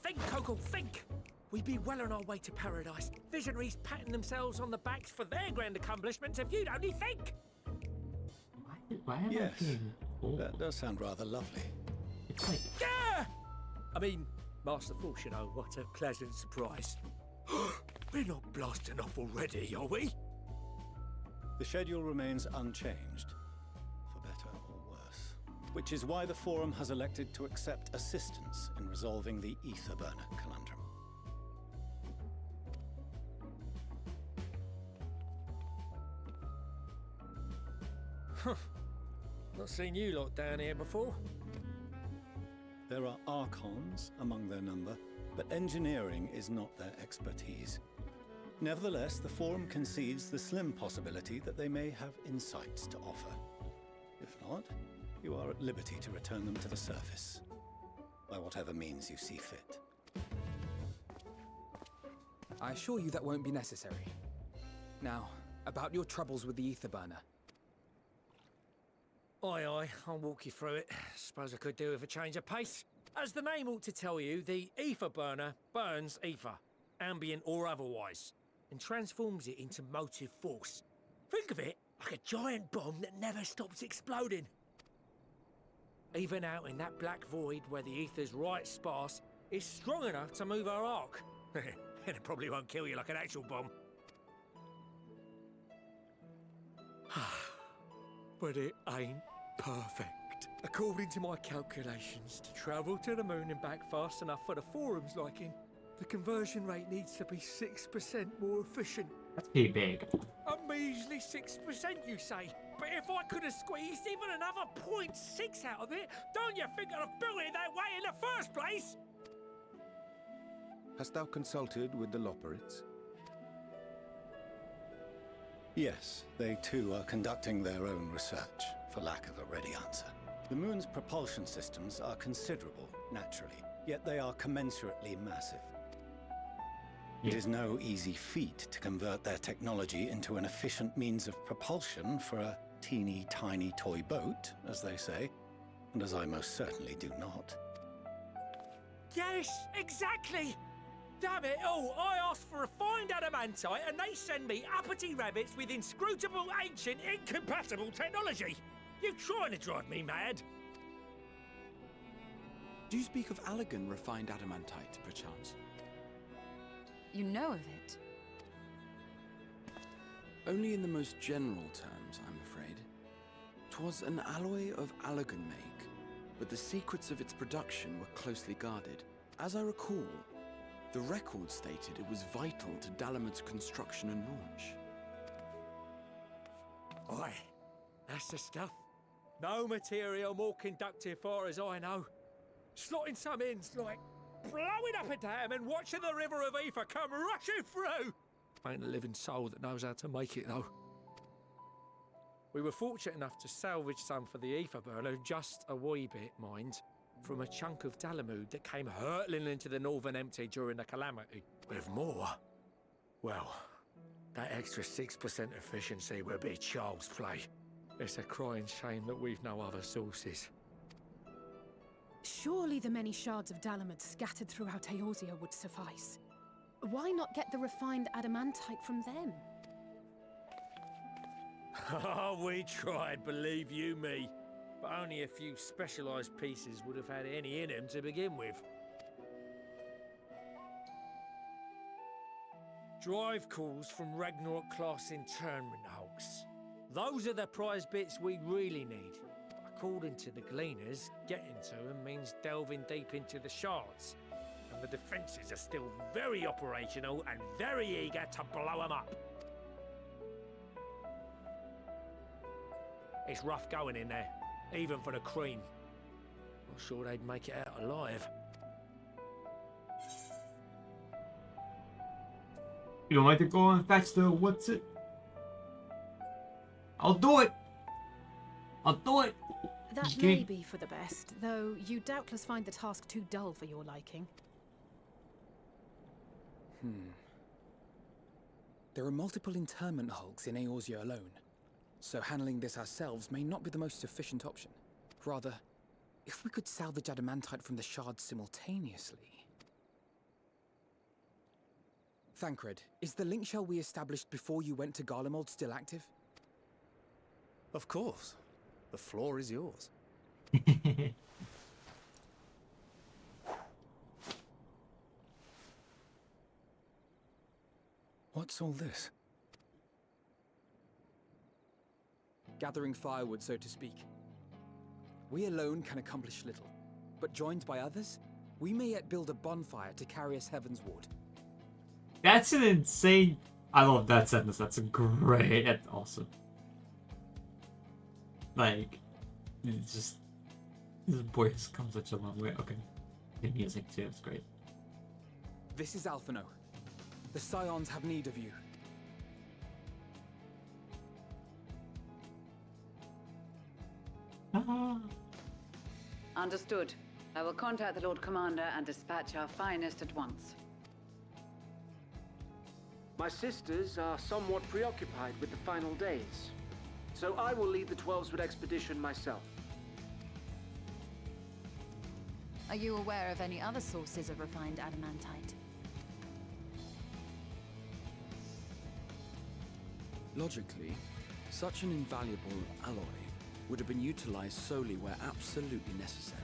Think, Coco, think! We'd be well on our way to paradise. Visionaries patting themselves on the backs for their grand accomplishments if you'd only think! Why am Yes, I being old? that does sound rather lovely. It's like... Yeah! I mean, Master Force, you know, what a pleasant surprise. We're not blasting off already, are we? The schedule remains unchanged, for better or worse. Which is why the Forum has elected to accept assistance in resolving the Ether Burner conundrum. Not seen you lot down here before. There are Archons among their number, but engineering is not their expertise. Nevertheless, the Forum concedes the slim possibility that they may have insights to offer. If not, You are at liberty to return them to the surface, by whatever means you see fit. I assure you that won't be necessary. Now, about your troubles with the ether burner. Aye, aye, I'll walk you through it. Suppose I could do with a change of pace. As the name ought to tell you, the ether burner burns ether, ambient or otherwise, and transforms it into motive force. Think of it like a giant bomb that never stops exploding. Even out in that black void where the ether's right sparse, it's strong enough to move our arc. And it probably won't kill you like an actual bomb. But it ain't perfect. According to my calculations, to travel to the moon and back fast enough for the forum's liking, the conversion rate needs to be 6% more efficient. That's pretty big. A measly 6%, you say? But if I could have squeezed even another 0.6 out of it, don't you think I'd have built it that way in the first place? Hast thou consulted with the Loperids? Yes, they too are conducting their own research, for lack of a ready answer. The moon's propulsion systems are considerable, naturally, yet they are commensurately massive. It is no easy feat to convert their technology into an efficient means of propulsion for a teeny tiny toy boat, as they say, and as I most certainly do not. Yes, exactly! Damn it all, I asked for refined adamantite and they send me uppity rabbits with inscrutable, ancient, incompatible technology! You're trying to drive me mad! Do you speak of Allegan refined adamantite, perchance? You know of it? Only in the most general terms, I'm afraid. 'Twas an alloy of Allegan make, but the secrets of its production were closely guarded. As I recall, the record stated it was vital to Dalamud's construction and launch. Aye, that's the stuff. No material more conductive far as I know. Slotting some ends like blowing up a dam and watching the river of ether come rushing through. Ain't a living soul that knows how to make it though. We were fortunate enough to salvage some for the ether burner, just a wee bit, mind, from a chunk of Dalamud that came hurtling into the Northern Empty during the calamity. With more, well, that extra 6% efficiency would be child's play. It's a crying shame that we've no other sources. Surely the many shards of Dalamud scattered throughout Eorzea would suffice. Why not get the refined adamantite from them? Oh, we tried, believe you me. But only a few specialised pieces would have had any in them to begin with. Drive calls from Ragnarok-class internment hulks. Those are the prize bits we really need. According to the Gleaners, getting to them means delving deep into the shards. And the defences are still very operational and very eager to blow them up. It's rough going in there, even for the cream. Not sure they'd make it out alive. You don't like to go and fetch the what's it? I'll do it! I'll do it! That Okay. may be for the best, though you doubtless find the task too dull for your liking. There are multiple internment hulks in Eorzea alone, so handling this ourselves may not be the most efficient option. Rather, if we could salvage adamantite from the shards simultaneously... Thancred, is the link shell we established before you went to Garlemald still active? Of course. The floor is yours. What's all this? Gathering firewood, so to speak. We alone can accomplish little, but joined by others, we may yet build a bonfire to carry us heavensward. That's an insane... I love that sentence. That's great. That's awesome. Like, it's just... This boy has come such a long way. Okay. The music too, it's great. This is Alphino. The Scions have need of you. Understood. I will contact the Lord Commander and dispatch our finest at once. My sisters are somewhat preoccupied with the final days, so I will lead the 12-Wood expedition myself. Are you aware of any other sources of refined adamantite? Logically, such an invaluable alloy would have been utilized solely where absolutely necessary,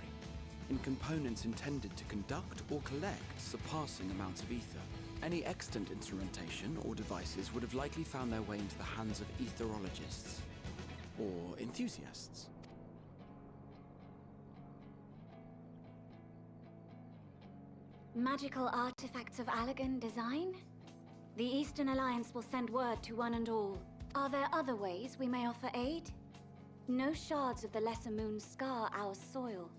in components intended to conduct or collect surpassing amounts of ether. Any extant instrumentation or devices would have likely found their way into the hands of etherologists or enthusiasts. Magical artifacts of Allagan design? The Eastern Alliance will send word to one and all. Are there other ways we may offer aid? No shards of the Lesser Moon scar our soil,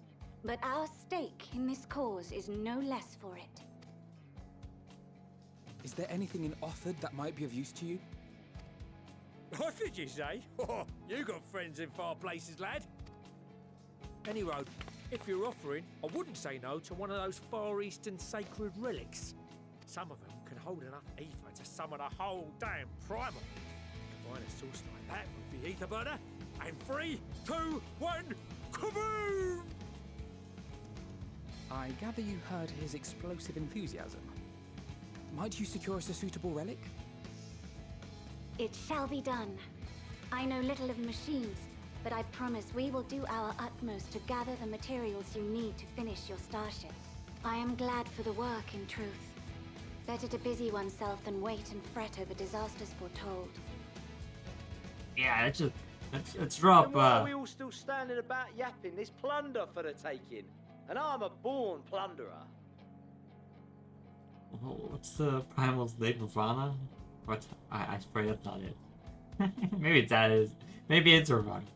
but our stake in this cause is no less for it. Is there anything in Othard that might be of use to you? What did you say? Oh, you got friends in far places, lad. Any road, if you're offering, I wouldn't say no to one of those Far Eastern sacred relics. Some of them can hold enough ether to summon a whole damn primal. Combine a source like that with the ether burner, and 3, 2, 1, kaboom! I gather you heard his explosive enthusiasm. Might you secure us a suitable relic? It shall be done. I know little of machines, but I promise we will do our utmost to gather the materials you need to finish your starship. I am glad for the work, in truth. Better to busy oneself than wait and fret over disasters foretold. Yeah, let's drop. Then why are we all still standing about yapping? There's plunder for the taking, and I'm a born plunderer. What's the primal's name? Ravana? What? I swear that's not it. Maybe that is. Maybe it's Ravana.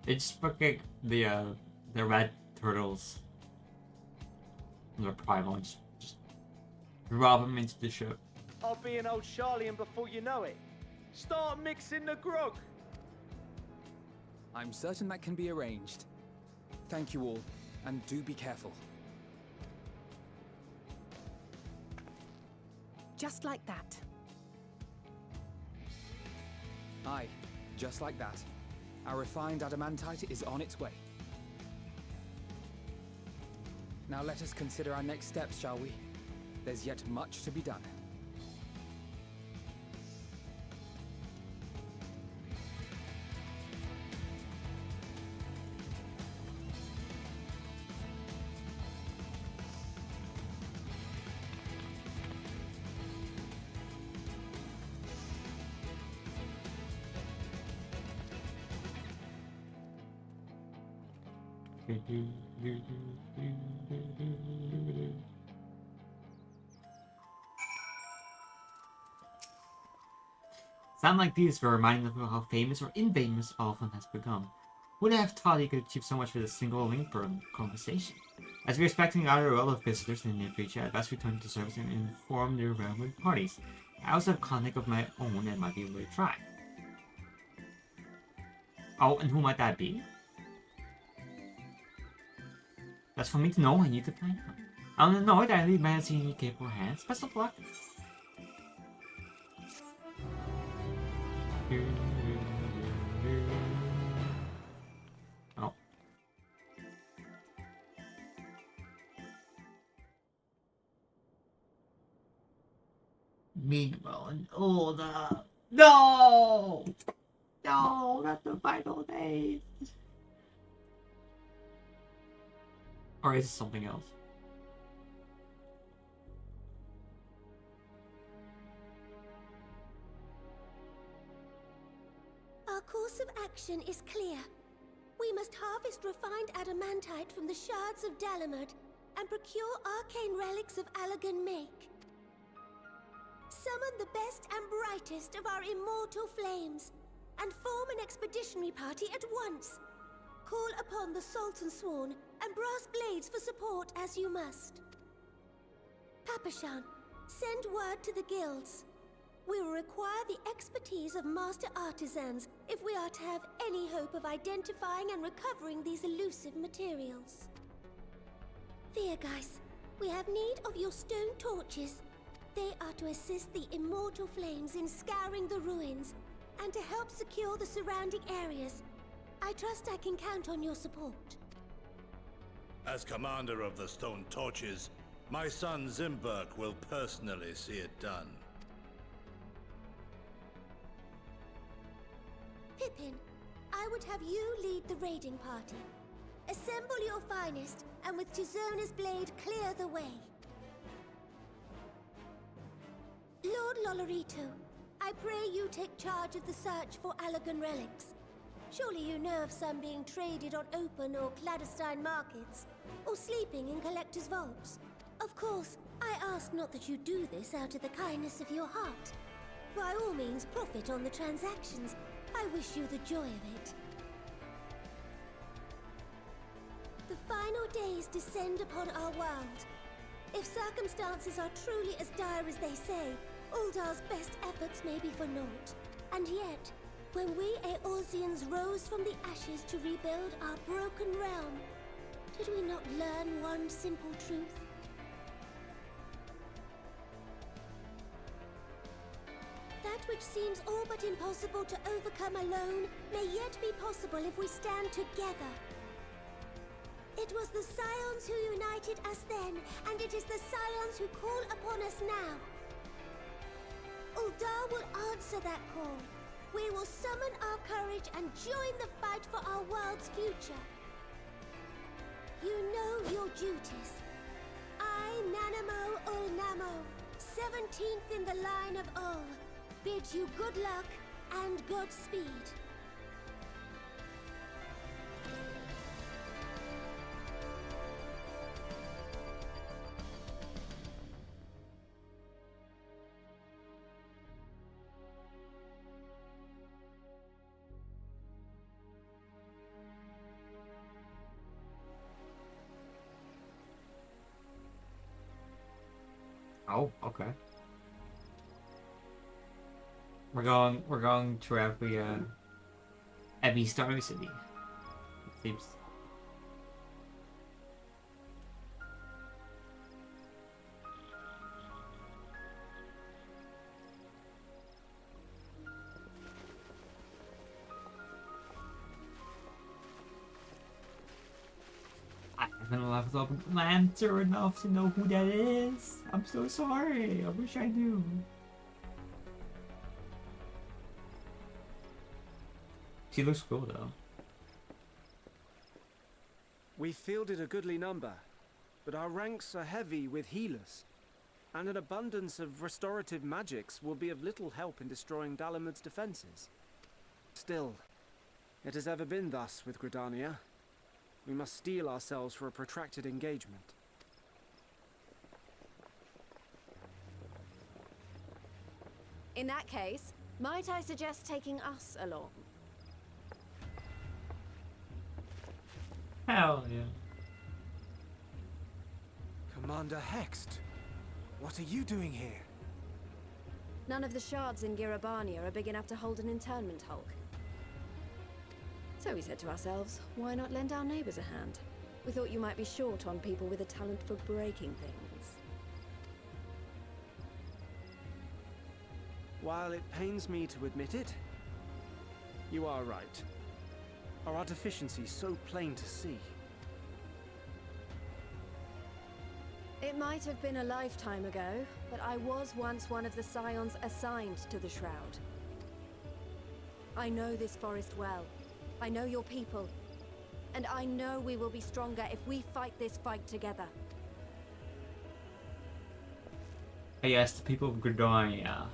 It's fucking the red turtles. The primal. And just drop them into the ship. I'll be an old Charlian before you know it. Start mixing the grog. I'm certain that can be arranged. Thank you all, and do be careful. Just like that. Aye, just like that. Our refined adamantite is on its way. Now let us consider our next steps, shall we? There's yet much to be done. Sound like these were reminding of how famous or infamous Alphen has become. Would have thought he could achieve so much with a single link per conversation. As we're expecting other relevant visitors in the near future, I'd best return to service and inform the relevant parties. I also have contact of my own and might be able to try. Oh, and who might that be? That's for me to know. I need to find out. I don't know that I leave my in capable hands. Best of luck. Oh. Meanwhile, and no, not the final days. Or is it something else? Our course of action is clear. We must harvest refined adamantite from the shards of Dalamud and procure arcane relics of Allagan make. Summon the best and brightest of our immortal flames and form an expeditionary party at once. Call upon the Sultan Sworn and Brass Blades for support as you must. Papashan, send word to the guilds. We will require the expertise of master artisans if we are to have any hope of identifying and recovering these elusive materials. Viergeist, we have need of your stone torches. They are to assist the immortal flames in scouring the ruins and to help secure the surrounding areas. I trust I can count on your support. As commander of the Stone Torches, my son Zimberk will personally see it done. Pippin, I would have you lead the raiding party. Assemble your finest, and with Tizona's blade clear the way. Lord Lolorito, I pray you take charge of the search for Allagan relics. Surely you know of some being traded on open or clandestine markets, or sleeping in collectors' vaults. Of course, I ask not that you do this out of the kindness of your heart. By all means, profit on the transactions. I wish you the joy of it. The final days descend upon our world. If circumstances are truly as dire as they say, Uldar's best efforts may be for naught. And yet, when we Eorzeans rose from the ashes to rebuild our broken realm, did we not learn one simple truth? That which seems all but impossible to overcome alone may yet be possible if we stand together. It was the Scions who united us then, and it is the Scions who call upon us now. Uldar will answer that call. We will summon our courage and join the fight for our world's future. You know your duties. I, Nanamo Ulnamo, 17th in the line of Ul, bid you good luck and Godspeed. Oh, okay. We're going to every Star City. It seems. I haven't leveled up Lancer enough to know who that is. I'm so sorry. I wish I knew. She looks cool though. We fielded a goodly number, but our ranks are heavy with healers, and an abundance of restorative magics will be of little help in destroying Dalamud's defenses. Still, it has ever been thus with Gridania. We must steel ourselves for a protracted engagement. In that case, might I suggest taking us along? Hell yeah. Commander Hext, what are you doing here? None of the shards in Girabania are big enough to hold an internment hulk. So we said to ourselves, why not lend our neighbors a hand? We thought you might be short on people with a talent for breaking things. While it pains me to admit it, you are right. Our deficiencies so plain to see. It might have been a lifetime ago, but I was once one of the Scions assigned to the Shroud. I know this forest well. I know your people. And I know we will be stronger if we fight this fight together. Yes, the people of Gridania.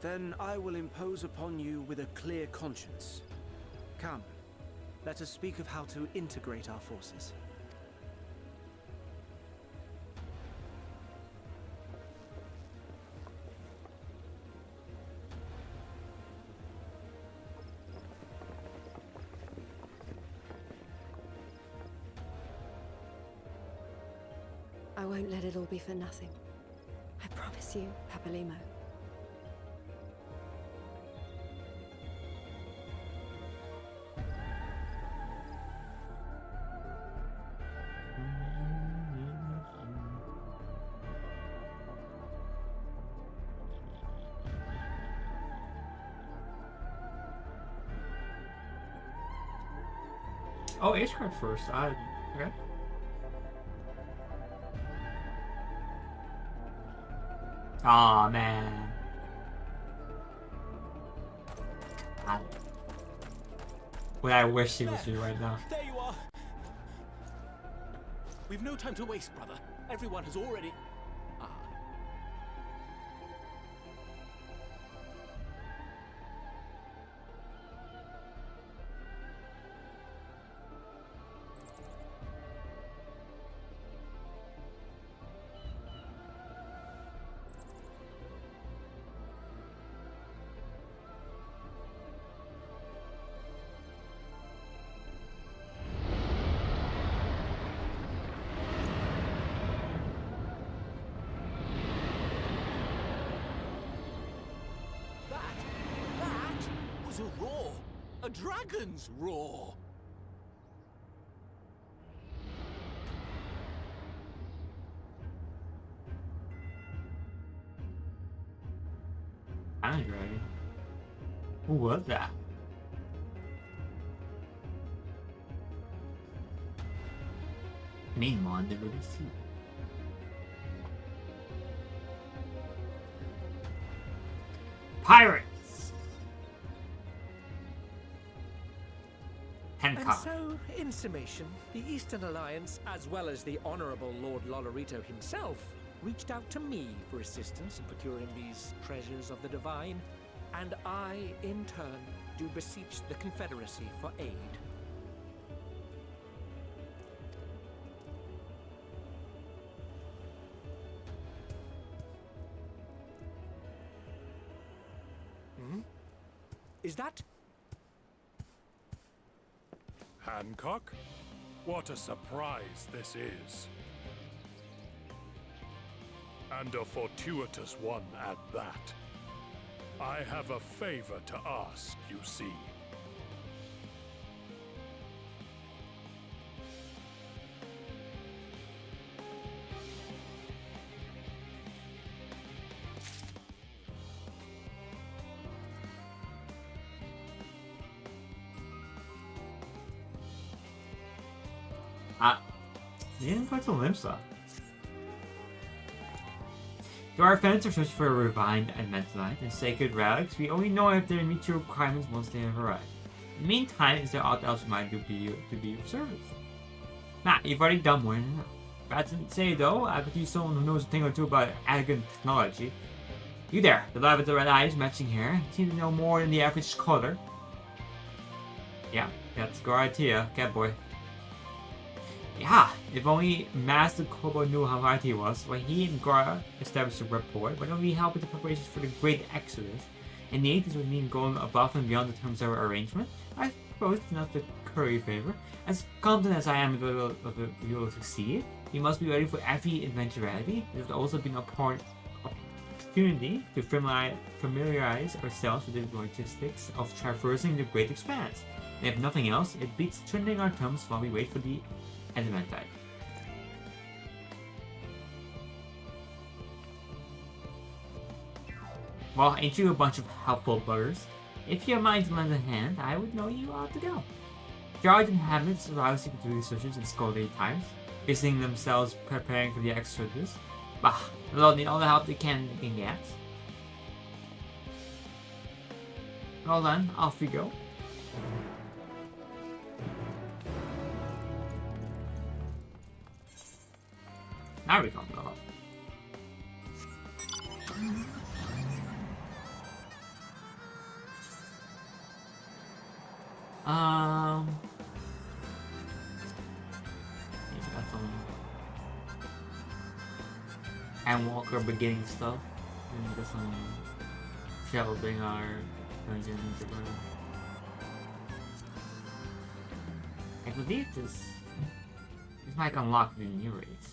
Then I will impose upon you with a clear conscience. Come, let us speak of how to integrate our forces. I won't let it all be for nothing. I promise. bless you, Papalimo. Oh, H card first. Okay. Aw, man. What I wish he was you right now. There you are. We've no time to waste, brother. Everyone has already... Ah. That was a roar. A dragon's roar. Iron Dragon. Who was that? Main mon never see. Pirates! And Hancock. so, in summation, the Eastern Alliance, as well as the Honorable Lord Lolorito himself, reached out to me for assistance in procuring these treasures of the divine, and I, in turn, do beseech the Confederacy for aid. Hmm? Is that... Hancock? What a surprise this is. And a fortuitous one at that. I have a favor to ask, you see. You didn't go to Limsa. To our fans are searching for a refined adventurite and sacred relics, we only know if they meet your requirements once they have arrived. In the meantime, is there aught else you might do to be of service? Nah, you've already done more than enough. Bad to say though, I bet you someone who knows a thing or two about elegant technology. You there, the lad with the red eyes, matching hair, seem to know more than the average scholar. Yeah, that's a good idea, catboy. Yeah, if only Master Kobo knew how right he was, when he and Gara established a rapport, but only help with the preparations for the Great Exodus. And the 80s would mean going above and beyond the terms of our arrangement. I suppose it's not to curry favor. As confident as I am that we will succeed, we must be ready for every eventuality. There's also been an opportunity to familiarize ourselves with the logistics of traversing the Great Expanse. And if nothing else, it beats twiddling our thumbs while we wait for the adamantite. Well, ain't you a bunch of helpful buggers? If you have mind to lend a hand, I would know you ought to go. Jarred inhabitants arouse secret researchers in scholarly times, busying themselves preparing for the exodus. Bah, they'll need all the help they can get. Well then, off we go. Now we can go up. Yeah, got some endwalker beginning stuff. And we got some shelving our dungeons or whatever. I believe this might unlock the new rates.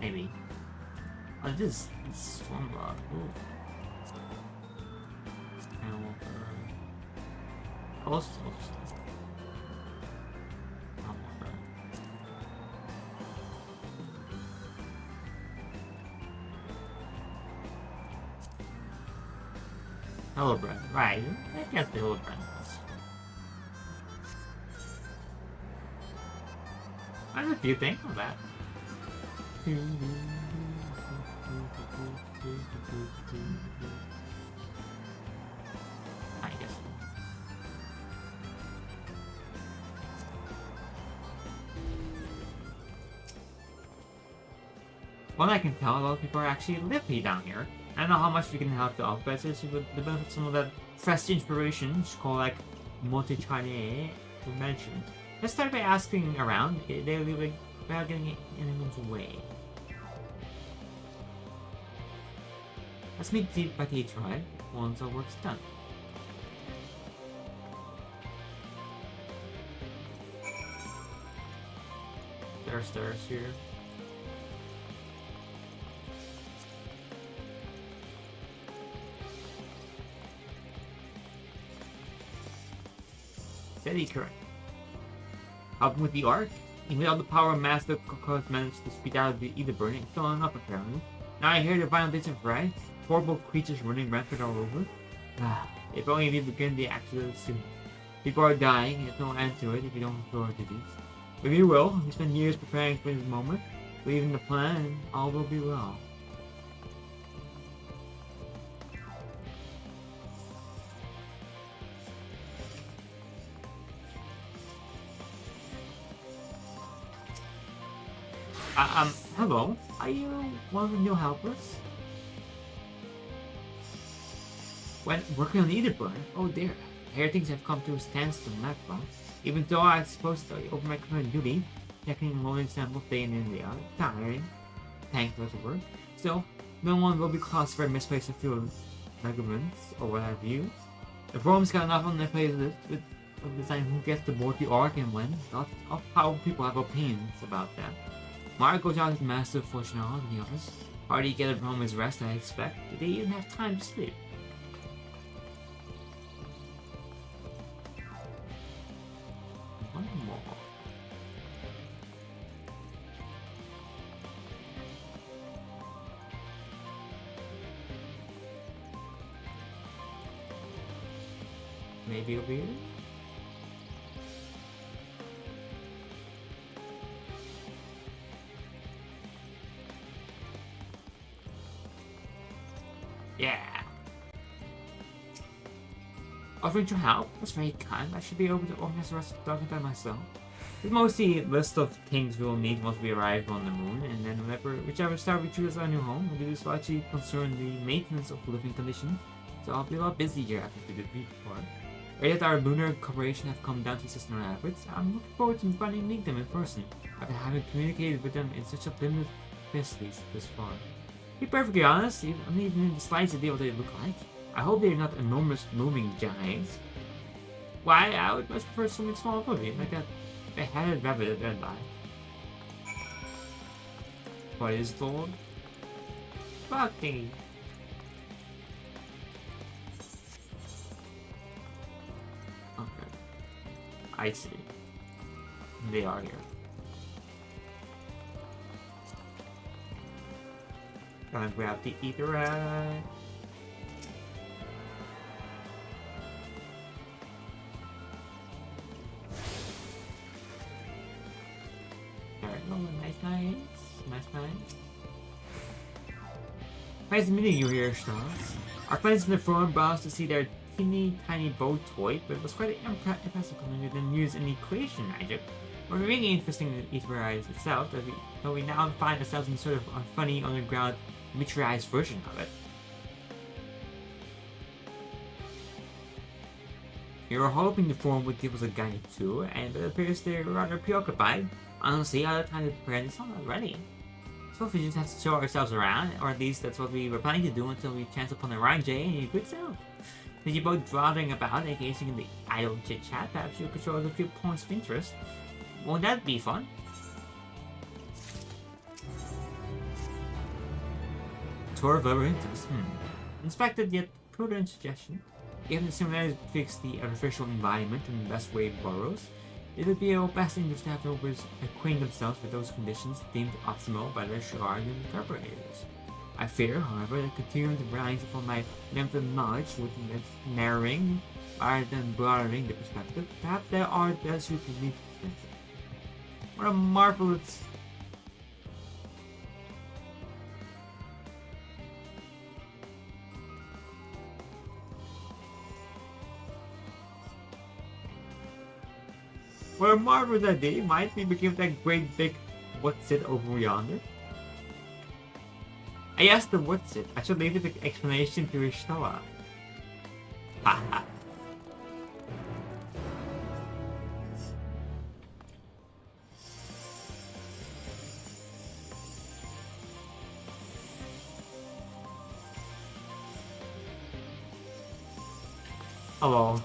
Maybe. Oh, this is Stormblood. Ooh. Endwalker. Also. Endwalker. Hello, Brent. Right. I guess the Hello, Brent. What do you think of that? I guess. What I can tell, a lot of people are actually lippy down here. I don't know how much we can help the off, but it's with the benefit some of that fresh inspiration, it's called like multi-Chine to mention. Let's start by asking around. They leave like without getting in anyone's way. Let's meet the Bati tribe once our work's done. There are stairs here. Steady, correct. Helping with the arc? Even without the power of Master Kokos managed to speed out the either burning, still enough apparently. Now I hear the violent bits of right. Horrible creatures running rampant all over. If only we begin the accident soon. People are dying, there's no end to it if you don't throw it to these. But we will. We spent years preparing for this moment, believing the plan, and all will be well. Hello? Are you one of the new helpers? When working on either burn, oh dear, here things have come to a standstill in Macba. Even though I suppose to over my current duty, checking loading samples day in and day out, tiring, thankless work. Still, no one will be classified for misplaced a few measurements or what have you. The Rome's got enough on their plate with deciding who gets to board the Ark and when. Lots of how people have opinions about that. Mark goes out with massive fortune on the others. Hardly get a moment's rest, I expect. Did they even have time to sleep? One more. Maybe over here? Yeah. Offering to help was very kind. I should be able to organize the rest of the document by myself. It's mostly a list of things we will need once we arrive on the moon, and then whichever star we choose as our new home, we'll do this will actually concern the maintenance of living conditions. So I'll be a lot busier after we did the part. Right that our lunar corporation have come down to assist in our efforts, I'm looking forward to finally meet them in person, after having communicated with them in such a limited space this far. To be perfectly honest, I don't even in the slightest idea what they look like. I hope they're not enormous moving giants. Why, I would much prefer something small and fluffy, like that beheaded rabbit at Red Eye. What is Lord? Fuck me. Okay. I see. They are here. Gonna grab the ether eye. Alright, well, nice. Nice meeting you here, Stars. Our friends in the front browsed to see their teeny tiny boat toy, but it was quite impressive coming to them use an equation magic. Or really interesting in ether eyes itself, though we now find ourselves in sort of a funny underground miniaturized version of it. We were hoping the forum would give us a guide too, and it appears they're rather preoccupied. Honestly, I had time to prepare this one already. So we just have to show ourselves around, or at least that's what we were planning to do until we chance upon a Ryan J and your good self. With you both dawdling about, engaging in the idle chit-chat, perhaps you could show us a few points of interest. Won't that be fun? tour of labyrinths. Unexpected yet prudent suggestion. Given the similarities betwixt the artificial environment and the best way burrows, it would be our best thing if staff members acquaint themselves with those conditions deemed optimal by their shard and interpreters. I fear, however, that continuing to rely upon my limited knowledge would end narrowing rather than broadening the perspective. Perhaps there are those who can meet perspective. What a marvelous... What a marvelous idea. Might we begin that great big what's it over yonder? I asked the what's it. I should leave the explanation to Ishtawa. Haha. Hello.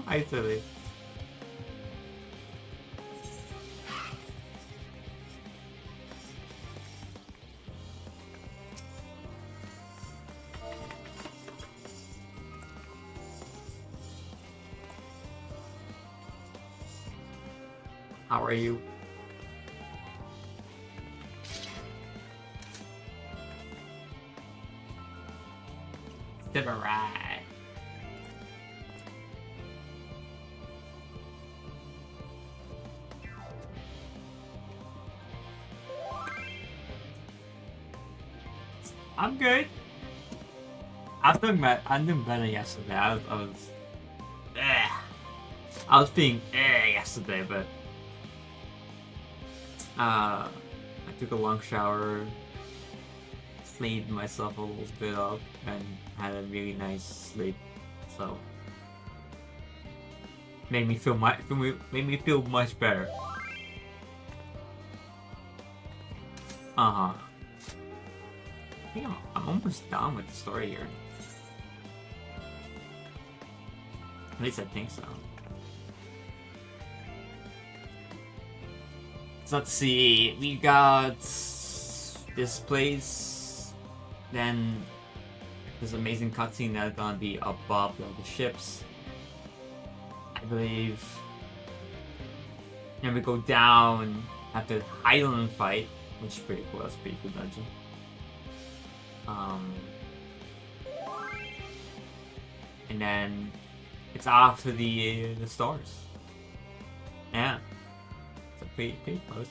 Hi, Tilly. How are you? Step right. I'm good. I'm doing better yesterday. I was being yesterday, but I took a long shower, cleaned myself a little bit up, and had a really nice sleep. So made me feel much better. I think I'm almost done with the story here. At least I think so. So let's see, we got this place, then this amazing cutscene that's gonna be above the ships, I believe. Then we go down after the Highland fight, which is pretty cool. That's a pretty good dungeon. And then it's off to the stars. Yeah. Pretty close.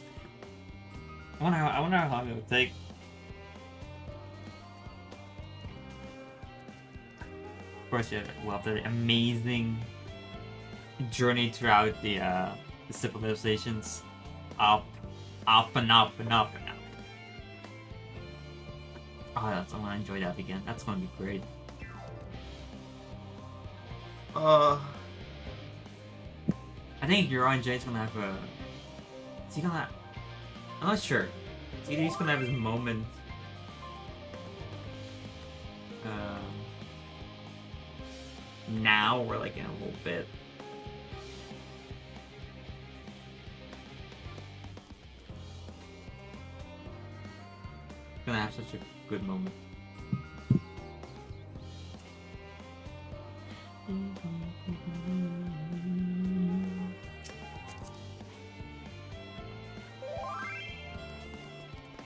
I wonder how long it would take. Of course, yeah, we'll have the amazing journey throughout the civilizations, up and up and up and up. Oh, I'm gonna enjoy that again. That's gonna be great. I think Euron Jay's gonna have a. Is he gonna? I'm not sure. It's either he's gonna have his moment. Now or like in a little bit. Gonna have such a good moment.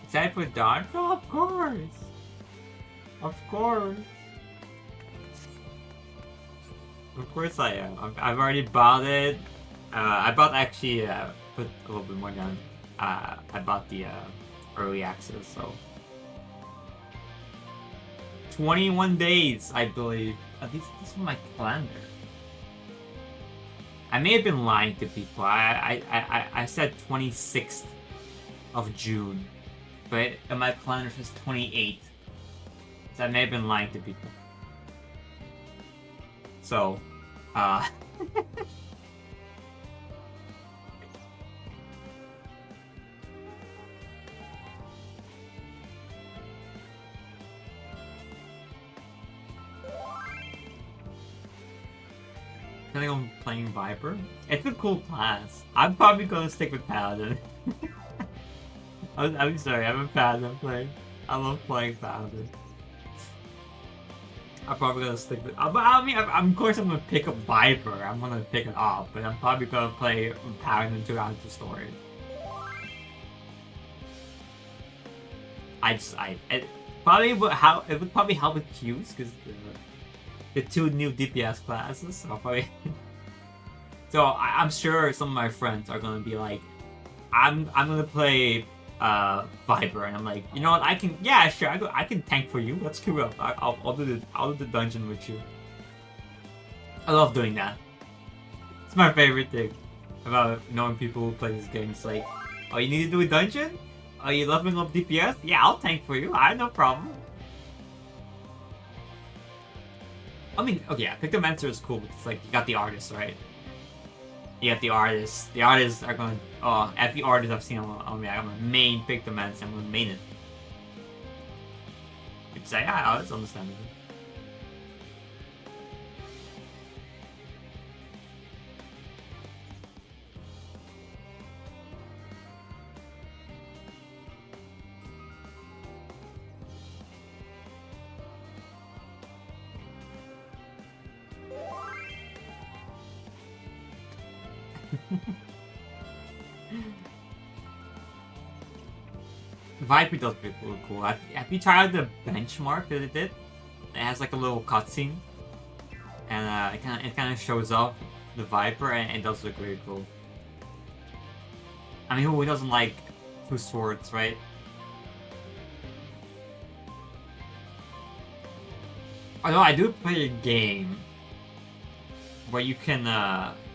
Excited for Dawn? Oh, of course! Of course! Of course I am. I've already bought it. I bought actually, put a little bit more down. I bought the early access, so. 21 days, I believe. This is my calendar. I may have been lying to people. I said 26th of June. But in my calendar says 28th. So I may have been lying to people. So, I think I'm playing Viper. It's a cool class. I'm probably gonna stick with Paladin. I'm sorry, I'm a Paladin player. I love playing Paladin. I'm probably gonna stick with. But I mean, of course, I'm gonna pick up Viper. I'm gonna pick it up, but I'm probably gonna play Paladin throughout the story. It probably would how it would probably help with queues because the 2 new DPS classes. So I'll probably. So I'm sure some of my friends are gonna be like, I'm gonna play Viper, and I'm like, you know what? I can, yeah, sure, I can tank for you. Let's queue up. I'll do the dungeon with you. I love doing that. It's my favorite thing about knowing people who play this game. It's like, oh, you need to do a dungeon? Are you leveling up DPS? Yeah, I'll tank for you. I have no problem. I mean, okay, yeah, Pictomancer is cool because, like, you got the artists, right? You got the artists. The artists are going to... Oh, every artist I've seen on me, I'm a main Pictomancer. I'm going to main it. Which is like, yeah, that's understandable. Viper does look really cool. Have you tried the benchmark that it did? It has like a little cutscene, and it kind of shows off the Viper, and it does look really cool. I mean, who doesn't like 2 swords, right? Although I do play a game where you can,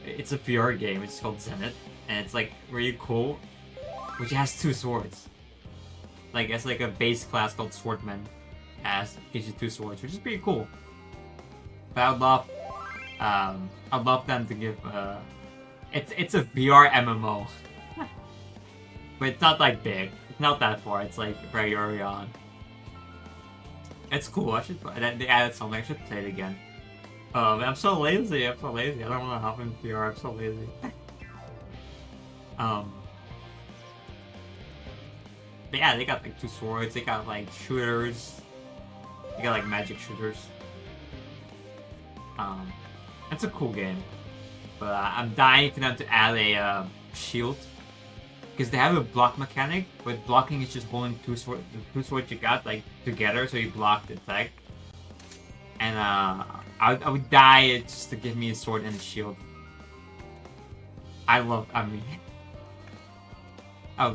it's a VR game, it's called Zenith, and it's like really cool, which has 2 swords. Like, it's like a base class called Swordman, gives you 2 swords, which is pretty cool. But I'd love them to give, it's a VR MMO. But it's not like big, it's not that far, it's like very early on. It's cool, they added something, I should play it again. I'm so lazy, I don't want to hop in VR, I'm so lazy. But yeah, they got like 2 swords, they got like shooters, they got like magic shooters. It's a cool game. But I'm dying for them to add a shield. Because they have a block mechanic, but blocking is just holding the 2 swords you got like together so you block the attack. And I would die just to give me a sword and a shield. I would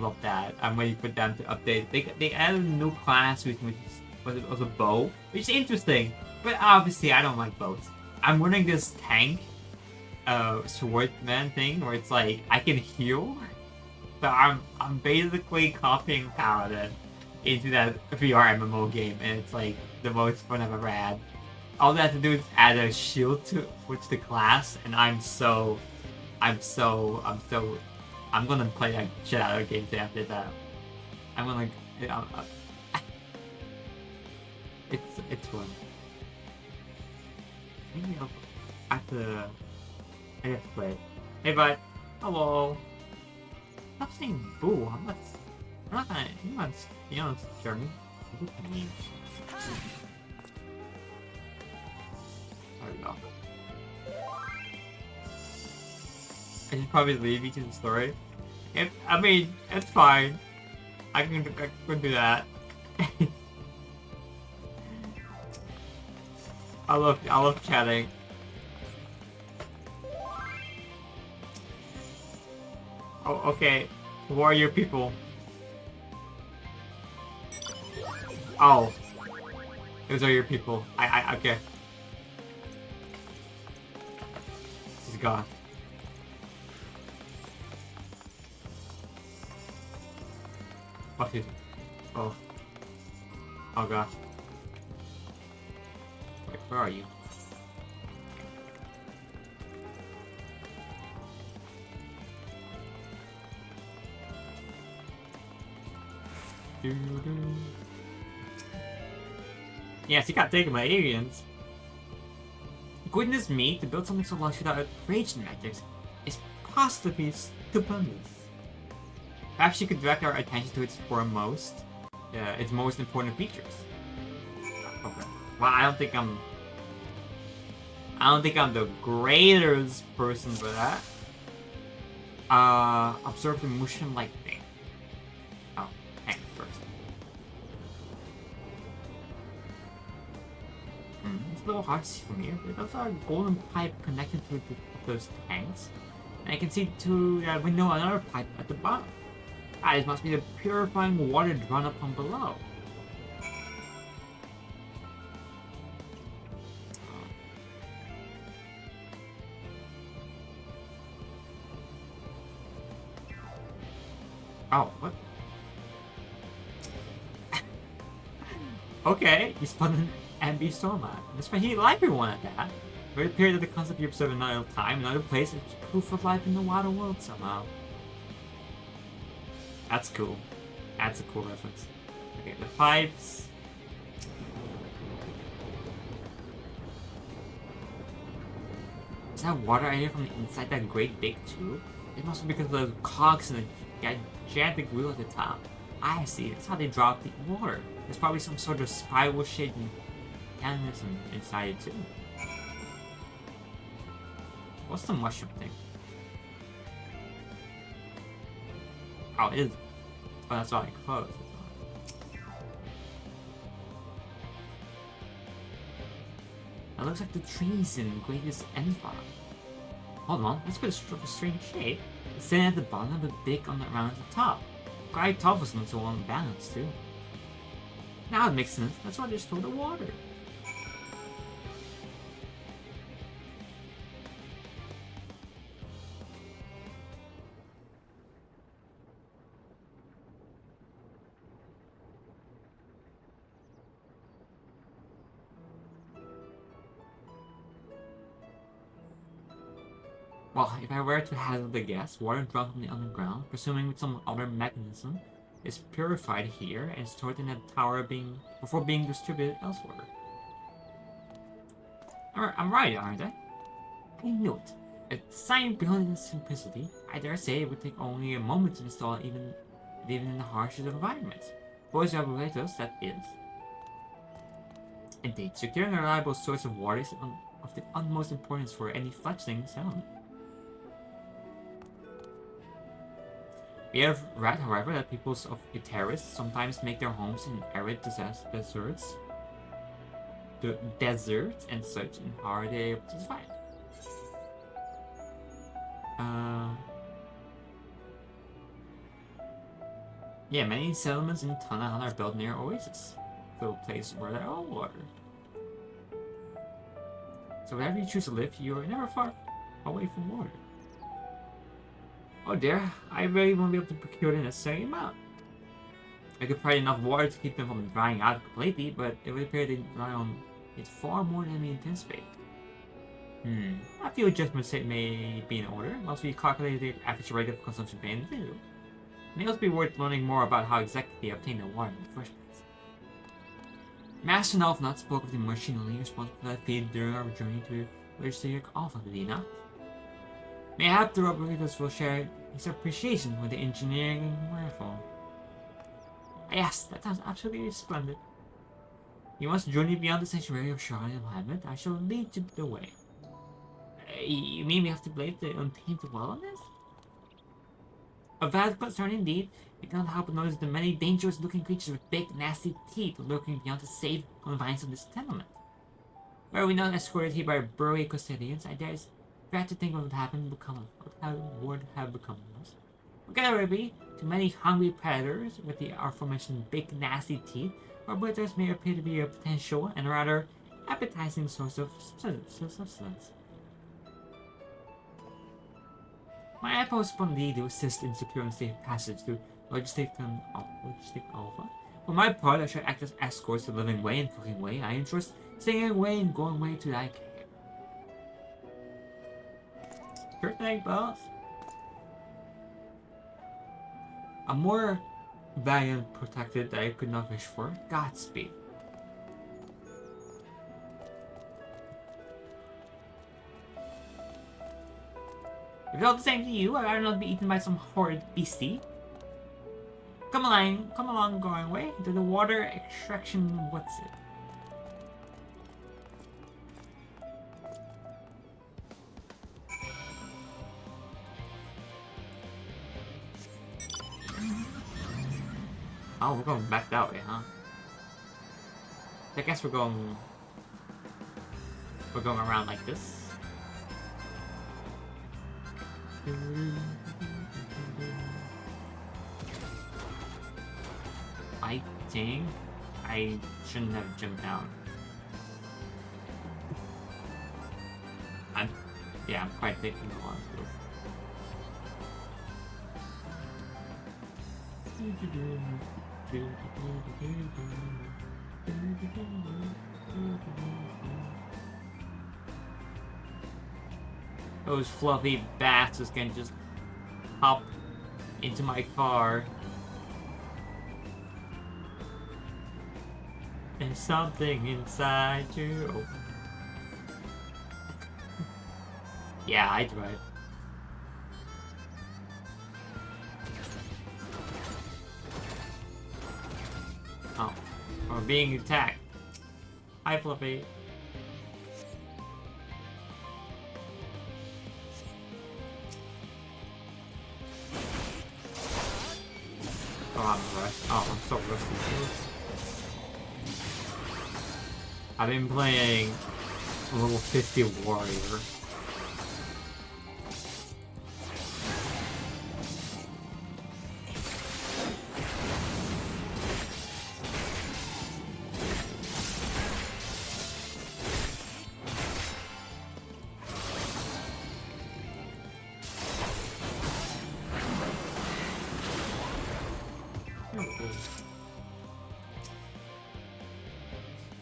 love that. I'm waiting for them to update. They added a new class which was a bow, which is interesting. But obviously I don't like bows. I'm running this tank swordman thing where it's like I can heal. So I'm basically copying Paladin into that VR MMO game, and it's like the most fun I've ever had. All they have to do is add a shield to the class, and I'm gonna play that shit out of the game after that. I'm gonna, it's fun. Maybe I have to play it. Hey bud, hello. Stop saying boo. I'm not gonna, you know, scare me. Look at me. There we go. I should probably leave you to the story. I mean, it's fine. I can do that. I love chatting. Oh, okay. Who are your people? Oh. Those are your people. Okay. He's gone. Fuck it. Oh. Oh god. Wait, where are you? Yes, you got taken by aliens. Goodness me, to build something so large without rage magics is positively stupendous. Perhaps you could direct our attention to its most important features. Okay. Well, I don't think I'm the greatest person for that. Observe the motion like thing. Oh, hang first. It's a little hard to see from here, but those are a golden pipe connected to those tanks. And I can see to that window another pipe at the bottom. This must be the purifying water drawn up from below. Oh, what? Okay, you spun an MB storm out. That's why he liked one at that. It would appear that the concept you observe in another time, another place, is proof of life in the water world somehow. That's cool. That's a cool reference. Okay, the pipes. Is that water I hear from inside that great big tube? It must be because of the cogs and the gigantic wheel at the top. I see, that's how they drop the water. There's probably some sort of spiral-shaped mechanism inside it too. What's the mushroom thing? Oh, it is. Oh, that's why I closed. That looks like the trees in Greatest Endwalker. Hold on, that's a strange shape. It's sitting at the bottom, but big on the round at the top. Quite tough for something so unbalanced too. Now it makes sense. That's why they store the water. Well, if I were to hazard a guess, water drawn from the underground, presuming with some other mechanism, is purified here and stored in a tower before being distributed elsewhere. I'm right, aren't I? I knew it. A design beyond its simplicity, I dare say it would take only a moment to install even in the harshest of environments. Voice operators, that is. Indeed, securing a reliable source of water is of the utmost importance for any fledgling settlement. We have read, however, that peoples of Iteris sometimes make their homes in arid deserts, and such, and how are they able to survive? Yeah, many settlements in Tanahan are built near oases, so places where there are water. So wherever you choose to live, you are never far away from water. Oh dear, I really won't be able to procure the necessary amount. I could provide enough water to keep them from drying out completely, but it would appear they rely on it far more than we anticipate. A few adjustments may be in order once we calculate the average rate of consumption per individual. It may also be worth learning more about how exactly they obtain the water in the first place. Master Nalfnut spoke of the machinery responsible for that feed during our journey to Legisteric Alpha, did he not? Mayhap the operators will share his appreciation with the engineering wonderful. Yes, that sounds absolutely splendid. You must journey beyond the sanctuary of Shrine and Alignment. I shall lead you the way. You mean we have to blade the untainted well on this? A valid concern indeed. You cannot help but notice the many dangerous-looking creatures with big, nasty teeth lurking beyond the safe confines of this tenement. Were we not escorted here by burly custodians, I dare dread to think what would have become of us. Whatever it be, to many hungry predators with the aforementioned big, nasty teeth, our blitters may appear to be a potential and rather appetizing source of substance. My utmost will indeed to assist in securing safe passage to Logistic Alpha. For my part, I shall act as escorts to Living Way and Cooking Way. I entrust staying away and going way to thy care. Sure thing, boss. A more valiant protected that I could not wish for. Godspeed. If it's all the same to you, I'd rather not be eaten by some horrid beastie. Come along, going away to the water extraction. What's it? Oh, we're going back that way, huh? I guess we're going around like this. I think I shouldn't have jumped down. I'm quite thinking along through. Those fluffy bastards can just hop into my car. And something inside you. Oh. Yeah, I drive. Oh, we're being attacked. Hi, Fluffy. Oh, I'm rusty. Oh, I'm so rusty. I've been playing level 50 warrior.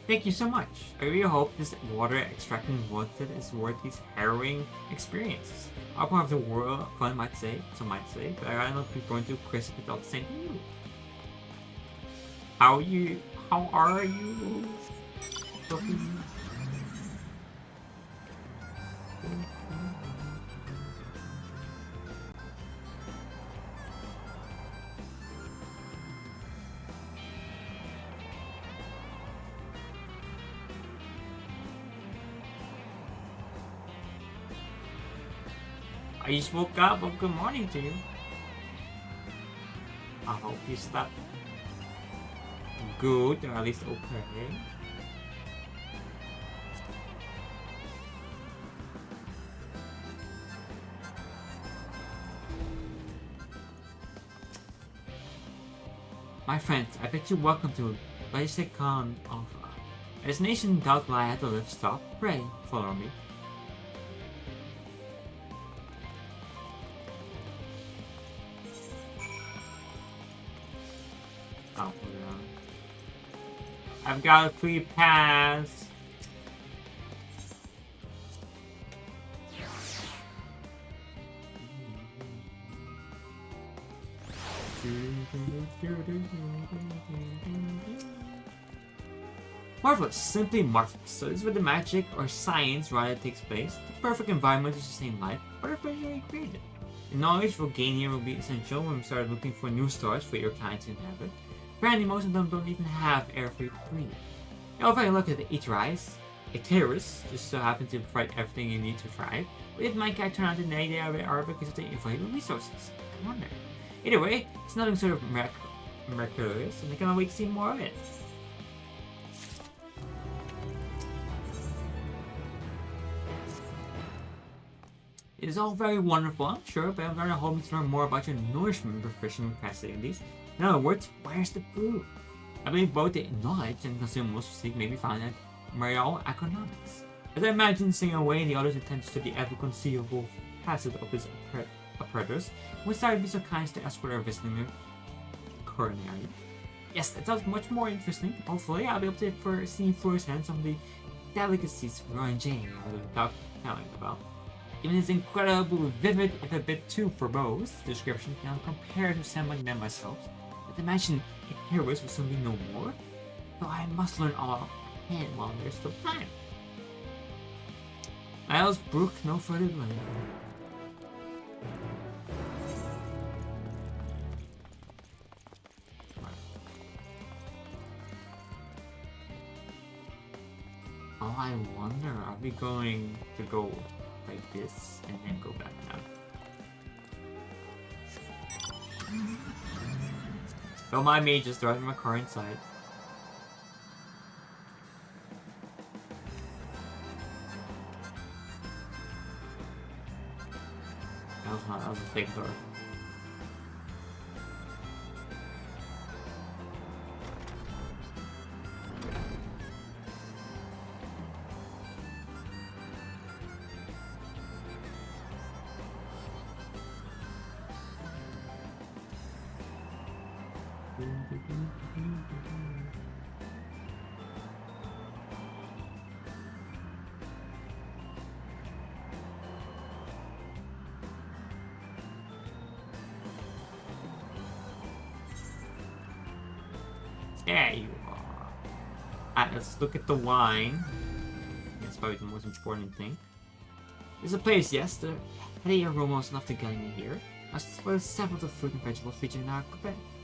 Thank you so much. I really hope this water extracting method is worth these harrowing experiences. Our part of the world, some might say, but I don't be going to Chris without saying to you. How are you? Sophie? I just woke up. Well, good morning to you. I hope you slept good, or at least okay. My friends, I bet you welcome to Bicycon Alpha. A destination without why I had to live, stop, pray, follow me. Oh, yeah. I've got a free pass. Marvelous, simply marvelous. So this is where the magic or science rather takes place. The perfect environment to sustain life, artificially created. The knowledge we'll gain here will be essential when we start looking for new stars for your kind to inhabit. Apparently most of them don't even have air for you to breathe. Now if I look at each rise, a terrace just so happens to provide everything you need to thrive, but it might turn out an idea of it are because of the available resources. I wonder. Either way, it's nothing sort of miraculous, and I cannot wait to see more of it. It is all very wonderful, I'm sure, but I'm very hoping to learn more about your nourishment nutrition facilities. In other words, where's the food? I believe both the knowledge and consumables seek may be found at Marial Economics. As I imagine singing away the others attends to the ever-conceivable facet of his apparatus, we decided to be so kind as to escort our visiting coronary. Yes, that sounds much more interesting. Hopefully, I'll be able to see firsthand some of the delicacies Roy and Jane without telling about. Even his incredibly vivid, if a bit too verbose, description cannot compare to somebody than myself. But imagine if heroes will soon be no more, so I must learn all ahead while there's still time. I'll brook no further delay. Oh, I wonder, are we going to go like this and then go back now? Don't mind me just driving my car inside. That was a fake door. There you are. Alright, let's look at the wine. That's probably the most important thing. There's a place, yes, the heady aroma is enough to guide me here. As well as several of the fruit and vegetables featured in our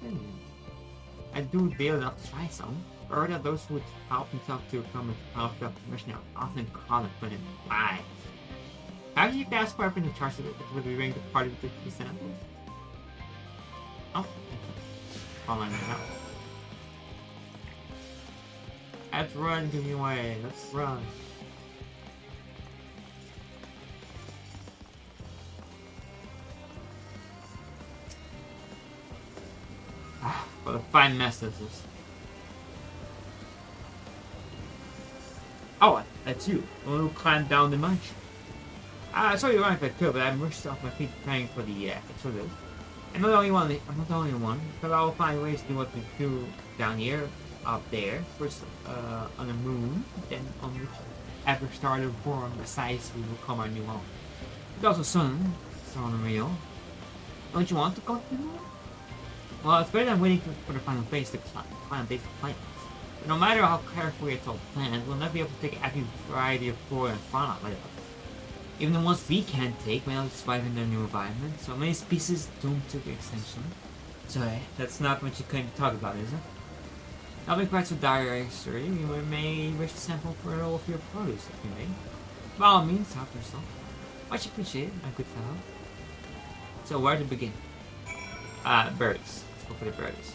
menu. I do dare enough to try some. Or that those who would help themselves to come and help the commission are often called it in lies. How did you ask why I've been in charge of it with doing the party with the samples? Oh, following me now. Let's run, give me away. Let's run. Ah, what a fine mess this is. Oh, that's you. The one who climbed down the munch. I saw you running if I could, but I rushed off my feet preparing for the exodus. I'm not the only one, but I'll find ways to do what we do down here. Up there, first on the moon, then on whichever star to form besides we will come our new home. It's also sun, so unreal. Don't you want to go to the moon? Well, it's better than waiting for the final phase to climb basic plans. But no matter how carefully it's all planned, we'll never be able to take every variety of flora and fauna later. Even the ones we can't take may not survive in their new environment, so many species doomed to extinction. Sorry, that's not what you came to talk about, is it? I'll be quite so dire, sir. You may wish to sample for all of your produce, if you may. By all means, help yourself. Much appreciated, my good fellow. So, where to begin? Berries. Let's go for the berries.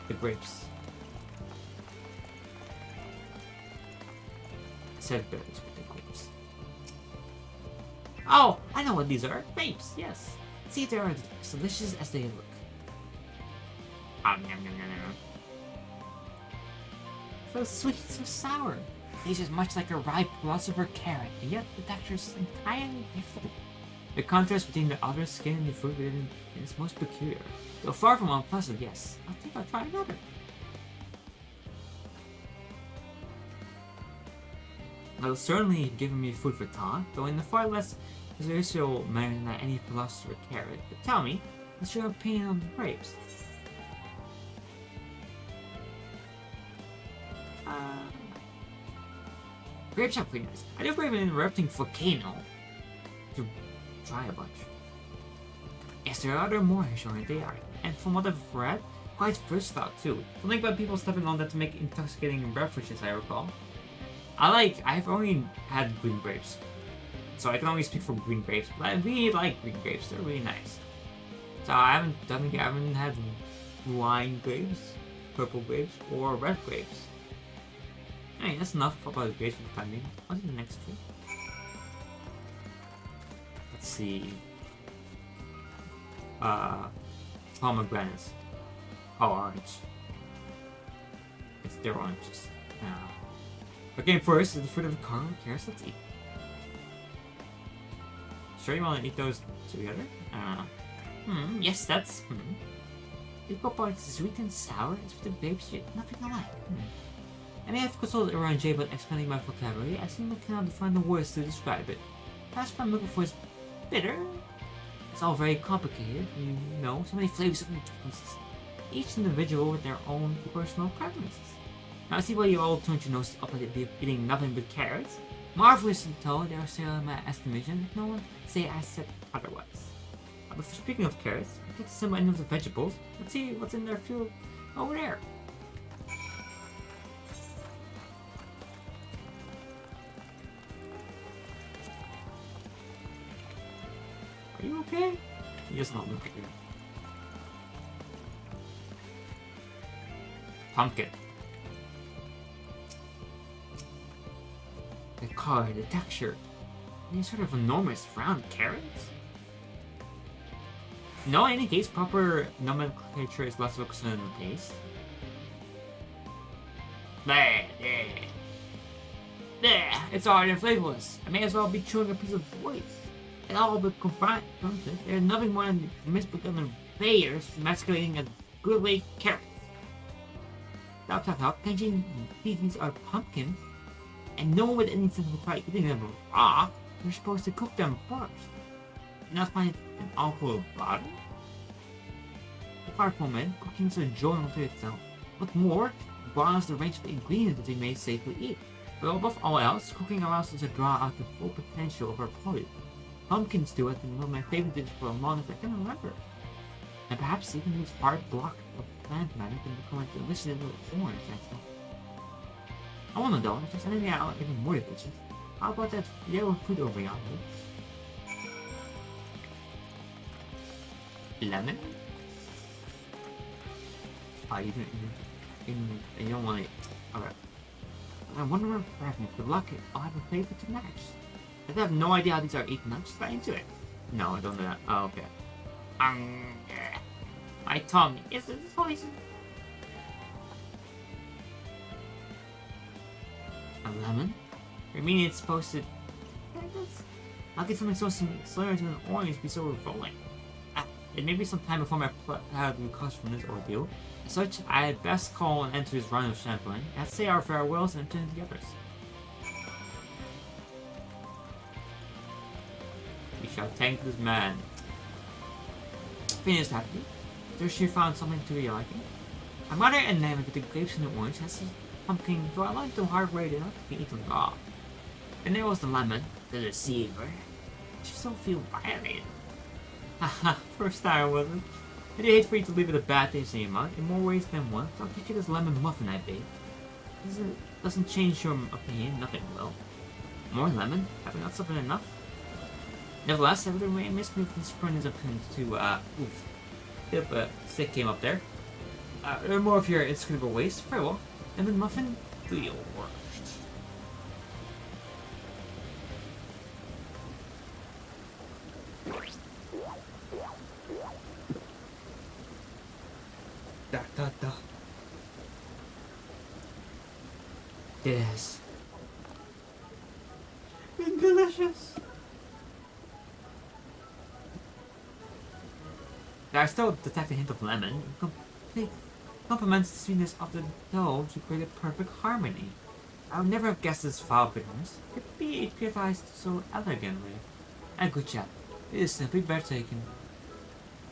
The grapes. Said berries with the grapes. Oh, I know what these are. Grapes, yes. See if they are as delicious as they look. Nom, nom, nom, nom. So sweet, so sour. Tastes as much like a ripe philosopher carrot, and yet the texture is entirely different. The contrast between the outer skin and the fruit within is most peculiar. Though far from unpleasant, yes. I think I'll try another. Well, certainly giving me food for thought, though in the far less controversial manner than any philosopher carrot. But tell me, what's your opinion on the grapes? Grapes are pretty nice. I do believe in an erupting volcano to try a bunch. Yes, there are other more sure they are. And from what I've read, quite versatile too. Something about people stepping on that to make intoxicating beverages, I recall. I've only had green grapes. So I can only speak for green grapes, but I really like green grapes. They're really nice. So I haven't had wine grapes, purple grapes, or red grapes. Hey, that's enough about the grapes for the time being. On to the next tree. Let's see. Pomegranates. Oh, orange. It's their oranges. Okay, first is the fruit of the car. Let's eat. Sure you want to eat those together? Yes, that's... The part is sweet and sour. It's with the grapes, yet nothing alike. I may have consulted around Jay about expanding my vocabulary. I simply cannot find the words to describe it. Perhaps what I'm looking for is bitter? It's all very complicated, you know, so many flavors, so many choices. Each individual with their own personal preferences. Now I see why you all turned your nose up at eating nothing but carrots. Marvelous and told, they are still in my estimation, no one say I said otherwise. But speaking of carrots, I get some end of the vegetables. Let's see what's in their field over there. okay? He does not look at you. Pumpkin. The color, the texture. Any sort of enormous round carrots? No, in any case, proper nomenclature is less of a concern than taste. Bleh, bleh. Bleh, it's already flavorless. I may as well be chewing a piece of wood. And all but confined, there's nothing more than misbegotten players masquerading as goodly carrots. Stop. Thinking these are pumpkins, and no one with any sense of pride eating them raw. You're supposed to cook them first. And not find an awful bottom. Far from it, cooking is a joy unto itself. What more, it broadens the range of ingredients that we may safely eat. But above all else, cooking allows us to draw out the full potential of our produce. Pumpkin stew has been one of my favorite dishes for as long as I can remember. And perhaps even this hard block of plant matter can become a delicious little orange myself. I wanna know if there's anything out even more delicious. How about that yellow fruit over yonder? Lemon? Oh, you don't want it. Alright. I wonder if perhaps with luck I'll have a flavor to match. I have no idea how these are eaten. I'm just right into it. No, I don't know that. Oh, okay. Yeah. My tongue is poison. A lemon? You mean it's supposed to... How could something so similar to an orange be so revolting? It may be some time before my blood had recovered from this ordeal. As such, I had best call an end to this run of Champlain, and say our farewells and return to the others. We shall thank this man. Finished happy. There she found something to be liking. My mother enamored with the grapes and the orange has a pumpkin, though I like them hard rated enough to be eaten raw. And there was the lemon, the deceiver. I just don't feel violated. Haha, first time wasn't. I do hate for you to leave it a bad taste in your mouth in more ways than one, so I'll pick you this lemon muffin I baked. Doesn't change your opinion, nothing will. More lemon? Have I not suffered enough? Nevertheless, I would remain missed me from spring his opinion to, oof. Yep, stick came up there. More of your inscrutable waste. Very well. Lemon muffin, do your worst. Da. Yes. It's delicious. I still detect a hint of lemon. Complete complements the sweetness of the dough to create a perfect harmony. I would never have guessed this foul bitterness could be purified so elegantly. A good job. It is simply breathtaking.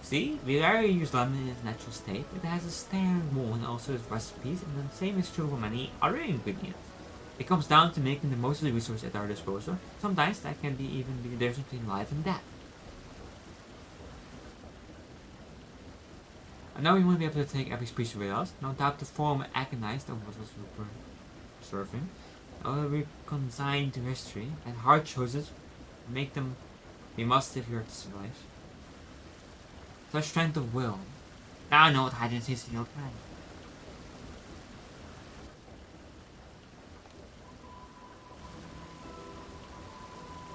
See, we rarely use lemon in its natural state. It has a standard mold and also its recipes, and the same is true for many other ingredients. It comes down to making the most of the resources at our disposal. Sometimes that can be even the difference between life and death. I know we won't be able to take every species with us. No doubt the forum agonized over what was serving. Although we consigned to history, and hard choices make them we must if we are to survive. Such strength of will. Now I know what hide and seek in your time.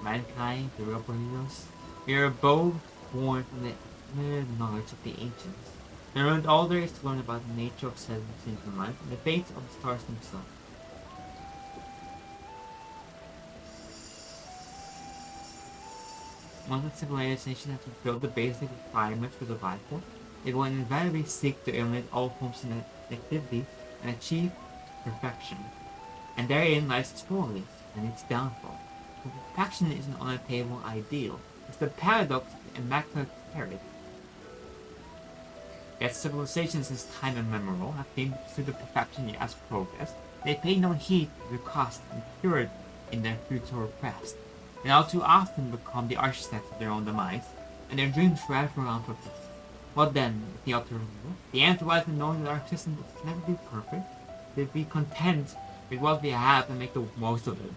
Mankind, the real believers, we are both born from the limited knowledge of the ancients. And learned all there is to learn about the nature of sentience in life and the fates of the stars themselves. Once a civilization has fulfilled the basic requirements for survival, it will invariably seek to eliminate all forms of negativity and achieve perfection. And therein lies its folly and its downfall. For perfection is an unattainable ideal. It's the paradox of the immaculate carrot. Yet civilizations since time immemorial have aimed to pursue the perfection as progress. They pay no heed to the cost incurred in their future quest, and all too often become the architects of their own demise, and their dreams forever on purpose. What then, if the alternative? The answer lies in knowing that our existence will never be perfect, to be content with what we have and make the most of it.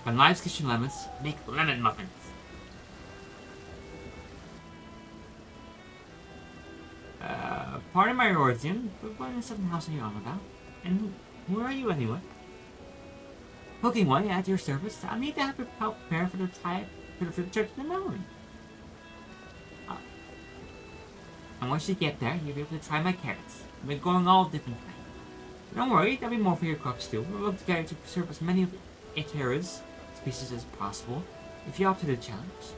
When life's kitchen lemons, make lemon muffins. Pardon my origin, but what in the seventh house are you on about? And who are you anyway? Cooking one at your service. I need to have to help prepare for the trip to the moon. And once you get there, you'll be able to try my carrots. I've been going all different kinds. But don't worry, there'll be more for your cooks too. We'll look together to preserve as many of Iterra's species as possible, if you're up to the challenge.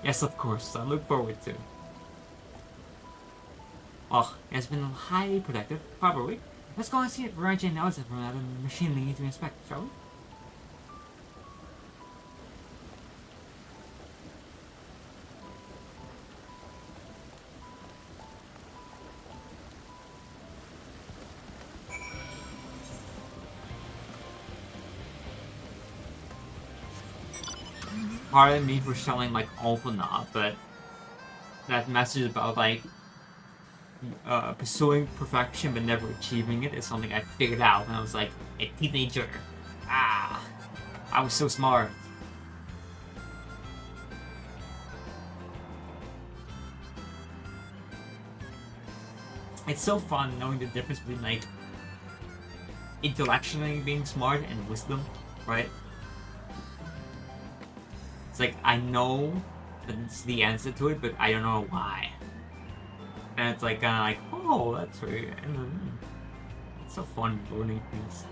Yes, of course. I look forward to. Oh, it has been highly productive, probably. Let's go and see if Rajay knows it from another machine we need to inspect, shall we? Pardon me for sounding like awful not, but that message about like pursuing perfection but never achieving it is something I figured out when I was like a teenager. Ah, I was so smart. It's so fun knowing the difference between like intellectually being smart and wisdom, right? It's like I know that it's the answer to it, but I don't know why. And it's like kind of like, oh, that's right. And then it's so fun learning things,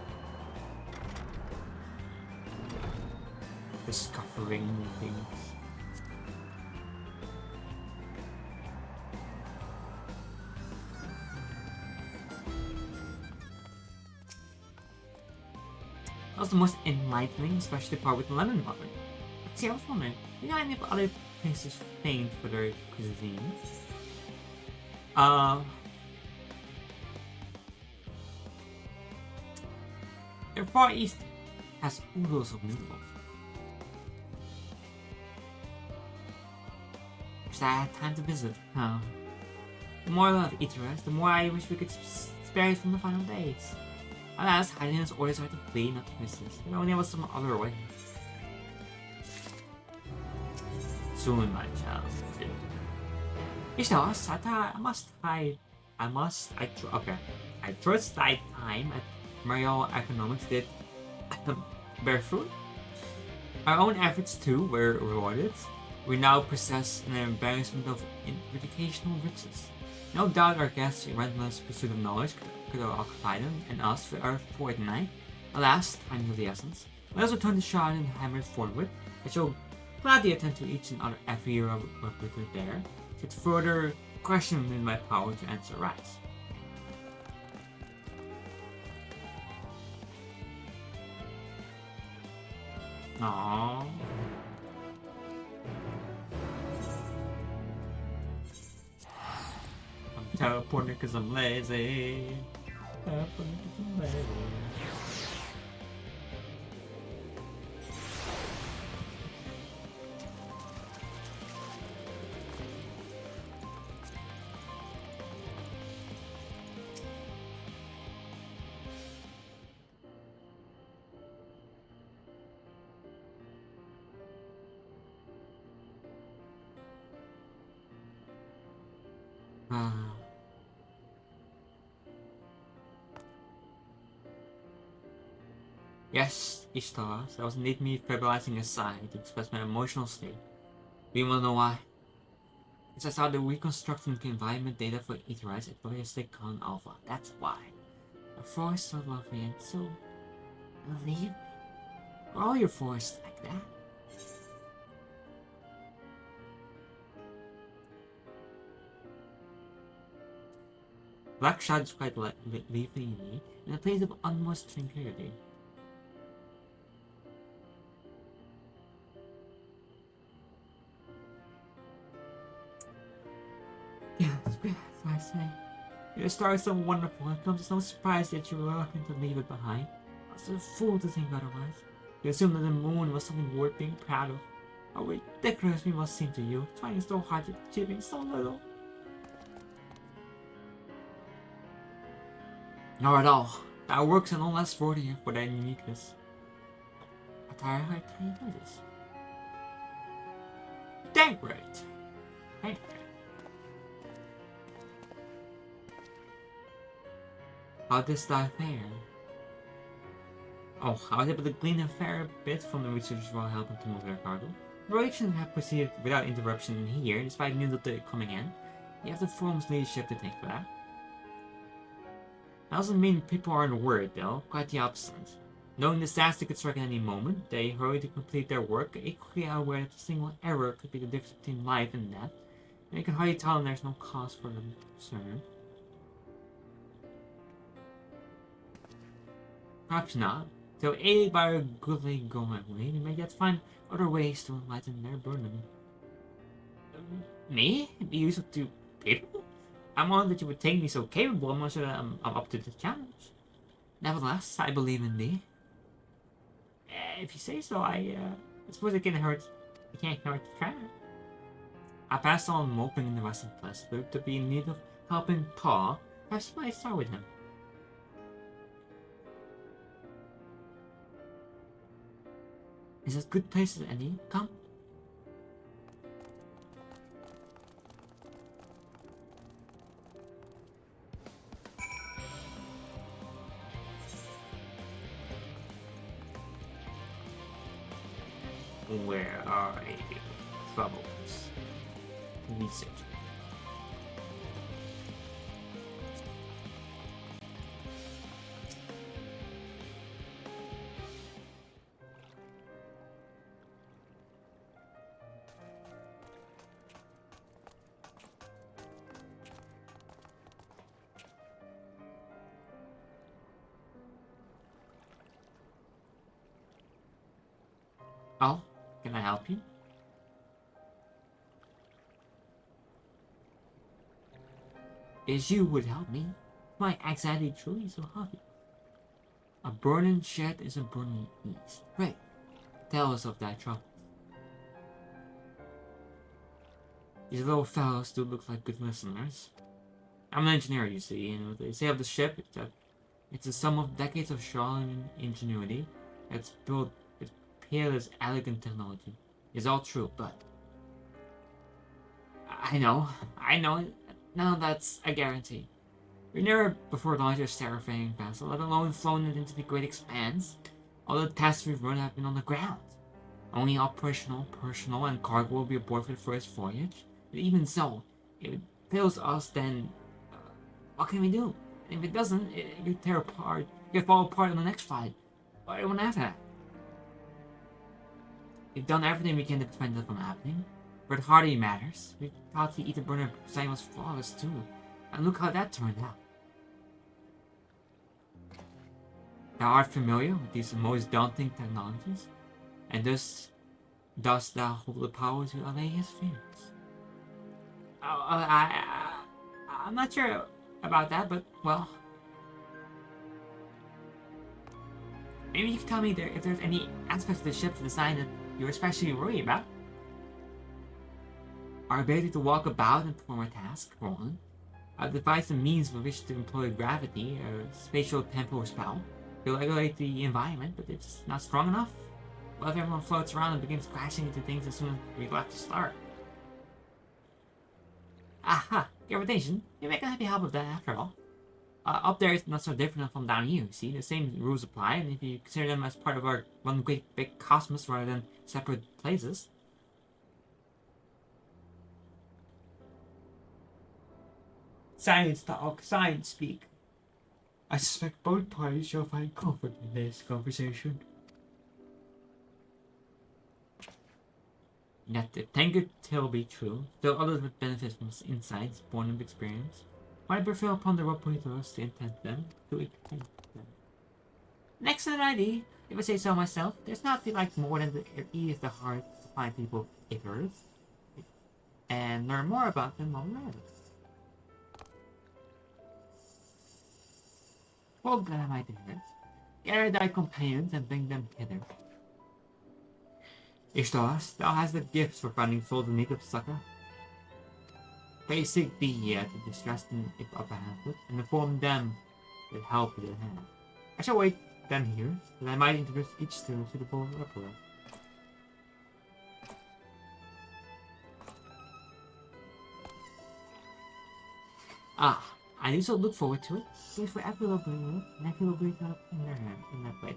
discovering new things. That was the most enlightening, especially the part with the lemon muffin. See, I was wondering, you know any other places famed for their cuisine? The Far East has oodles of noodles. Wish I had time to visit. The more I love Iteras, the more I wish we could spare it from the final days. Alas, Hylian's orders are to flee, not to resist. There only was some other way. Soon, my child. Ishtar, I trust thy time at Marial Economics did bear fruit. Our own efforts too were rewarded. We now possess an embarrassment of educational riches. No doubt our guests' relentless pursuit of knowledge could have occupied them and us for our fortnight. Alas, time is of the essence. Let us return to Shard and hammer forward. I shall gladly attend to each and every year of winter there, should further question in my power to answer right. Aww. I'm teleporting because I'm lazy. Teleporting 'cause I'm lazy. Yes, Ishtar, that was indeed me verbalizing a sigh to express my emotional state. Do you want to know why? It's I saw the reconstructing environment data for Etherise at Logistic Con Alpha. That's why. The forest so lovely and so believe are all your forests like that? Black Shad is quite lively unique, in a place of utmost tranquility. Yeah, that's I say. Your star is so wonderful, it comes as no surprise that you were reluctant to leave it behind. I was a fool to think otherwise. You assumed that the moon was something worth being proud of. How ridiculous we must seem to you, trying so hard yet achieving so little. Not at all. Our works are no less worthy for their uniqueness. hard time to do this. Dang right. Right. How does that fare? Oh, I was able to glean a fair bit from the researchers while helping to move their cargo. The operation have proceeded without interruption in here, despite news of the coming in. You have the forum's leadership to thank for that. That doesn't mean people aren't worried, though. Quite the opposite. Knowing disaster could strike at any moment, they hurry to complete their work, equally aware that a single error could be the difference between life and death, and you can hardly tell them there's no cause for them concern. Perhaps not. Though aided by a goodly going way, they may yet find other ways to enlighten their burden. Me? Be useful to people? I'm honored that you would take me so capable. I'm not sure that I'm up to the challenge. Nevertheless, I believe in thee. If you say so, I suppose it can't hurt. It can't hurt to try. I passed on moping in the western place, but to be in need of helping Paul, perhaps you might start with him. Is as good place as any? Come. Where are you? Troubles. Research. Oh, can I help you? As you would help me, my anxiety truly is so heavy. A burning shed is a burning east. Right, tell us of that trouble. These little fellows do look like good listeners. I'm an engineer, you see, and what they say of the ship is that it's a sum of decades of strong ingenuity that's built with peerless, elegant technology. It's all true, but I know, none of that's a guarantee. We've never before launched a terrifying vessel, let alone flown it into the great expanse. All the tests we've run have been on the ground. Only operational, personnel, and cargo will be aboard for the first voyage. But even so, if it fails us, then what can we do? And if it doesn't, you tear apart, you fall apart on the next flight, or everyone after that. We've done everything we can to prevent that from happening. But hardly matters. We thought the ether burner design was flawless too, and look how that turned out. Thou art familiar with these most daunting technologies, and thus dost thou hold the power to allay his fears. I'm not sure about that, but well, maybe you can tell me if there's any aspects of the ship's design that you're especially worried about. Our ability to walk about and perform a task, for one. I've devised a means for which to employ gravity, a spatial temporal spell, to regulate the environment, but it's not strong enough. What if everyone floats around and begins crashing into things as soon as we left the start? Aha! Gravitation. You make a happy help with that after all. Up there is not so different from down here, see? The same rules apply, and if you consider them as part of our one great big cosmos rather than separate places. Science talk, science speak. I suspect both parties shall find comfort in this conversation. Yet if Tankard tale be true, still others would benefit from insights born of experience. Why prevail upon the operators to intend them, to intend them? An excellent idea, if I say so myself. There's nothing like more than to ease the heart to find people ignorant and learn more about them already. Well, glad I might do this. Gather thy companions and bring them hither. Ishtaras, thou hast the gifts for finding souls in need of succor. Pray seek thee here to distress them if upper hand and inform them that help is at hand. I shall wait them here, and I might introduce each student to the full repertoire. Ah, I do so look forward to it. Thanks for every little bit, and I feel great up in their hand in that place.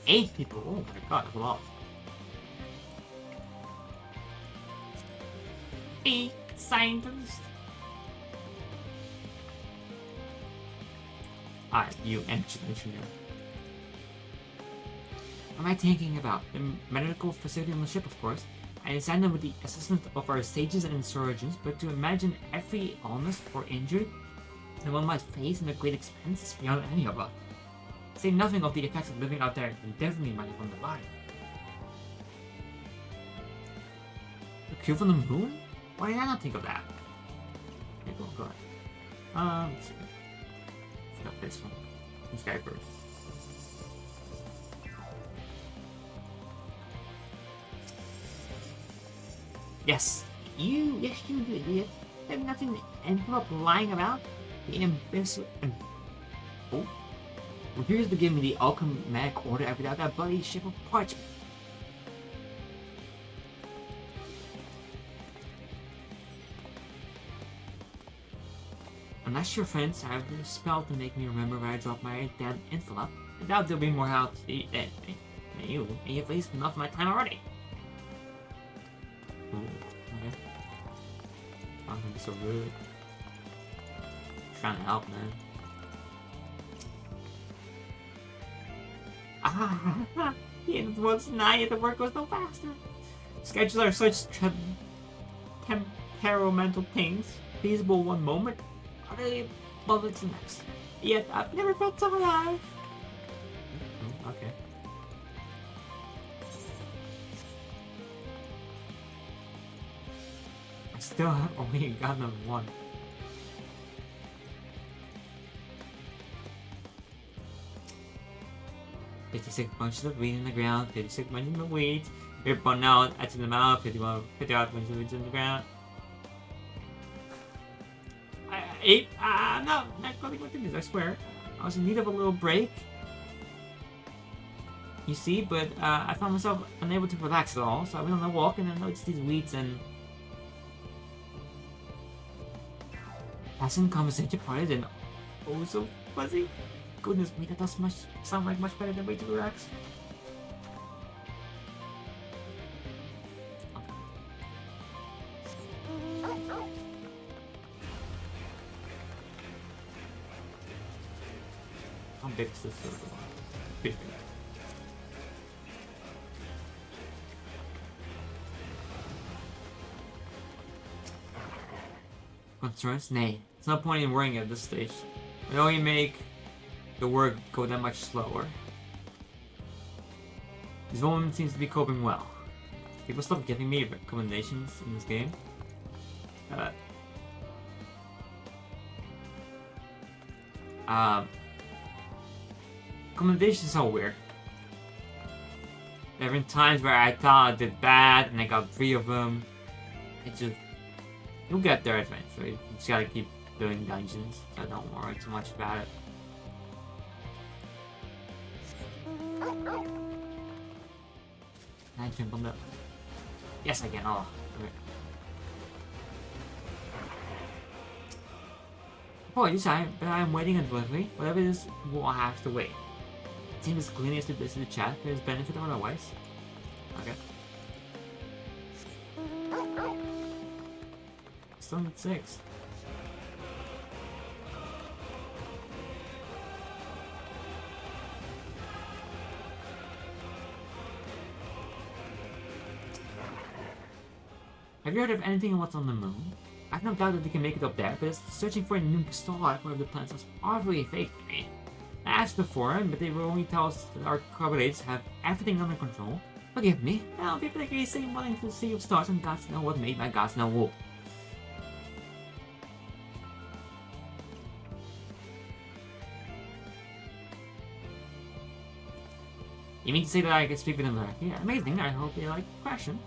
Eight people. Oh my god, that's a lot. 8 scientists. Alright, you engineer. What am I thinking about? The medical facility on the ship, of course. I designed them with the assistance of our sages and surgeons, but to imagine every illness or injury that one might face in a great expense is beyond any of us. Say nothing of the effects of living out there indefinitely might from the body. The cure from the moon? Why did I not think of that? Okay, go ahead. Let's see. Not this one. This guy first. Yes, you do, idiot. You have nothing to end up lying about. The imbecile. Oh. Refuse to give me the alchematic order without that bloody ship of parchment. Unless your friends have the spell to make me remember where I dropped my damn envelope, I doubt there'll be more help than you. And you've wasted enough of my time already. Ooh, okay. I'm gonna be so rude. Trying to help, man. Ah, it was night, the work was no faster. Schedules are such temperamental things. Feasible one moment, utterly public the next. Yet I've never felt so alive. Oh, okay. I still have only gotten one. "56 bunches of weed in the ground, 56 bunches of weeds. You're bun out, that's in the mouth, 50 out bunches of weeds in the ground." I'm not going to do this, I swear. I was in need of a little break. You see, but I found myself unable to relax at all, so I went on a walk and I noticed these weeds and... Passing conversation parties and oh so fuzzy. Goodness me, that does sound like much better than way to relax. How big is this circle? Big. Concerns? Nay. It's no point in worrying at this stage. It only make the work go that much slower. This woman seems to be coping well. People stop giving me recommendations in this game. Recommendations are weird. There have been times where I thought I did bad and I got 3 of them. It just... You'll get there eventually. You just gotta keep doing dungeons, so don't worry too much about it. Can I jump on that? Yes, I can. Oh, okay. Apologies, but I'm waiting on delivery. Whatever it is, we'll have to wait. It seems as clean as to visit the chat for his benefit or otherwise. Okay. Still at 6. Have you heard of anything on what's on the moon? I've no doubt that they can make it up there, but it's searching for a new star at one of the planets was awfully fake to me. I asked before, but they will only tell us that our coordinates have everything under control. Forgive me, I'll be like a saying wanting to see of stars and gods know what made my gods know what. You mean to say that I can speak with them directly? Yeah, amazing, I hope they like the question.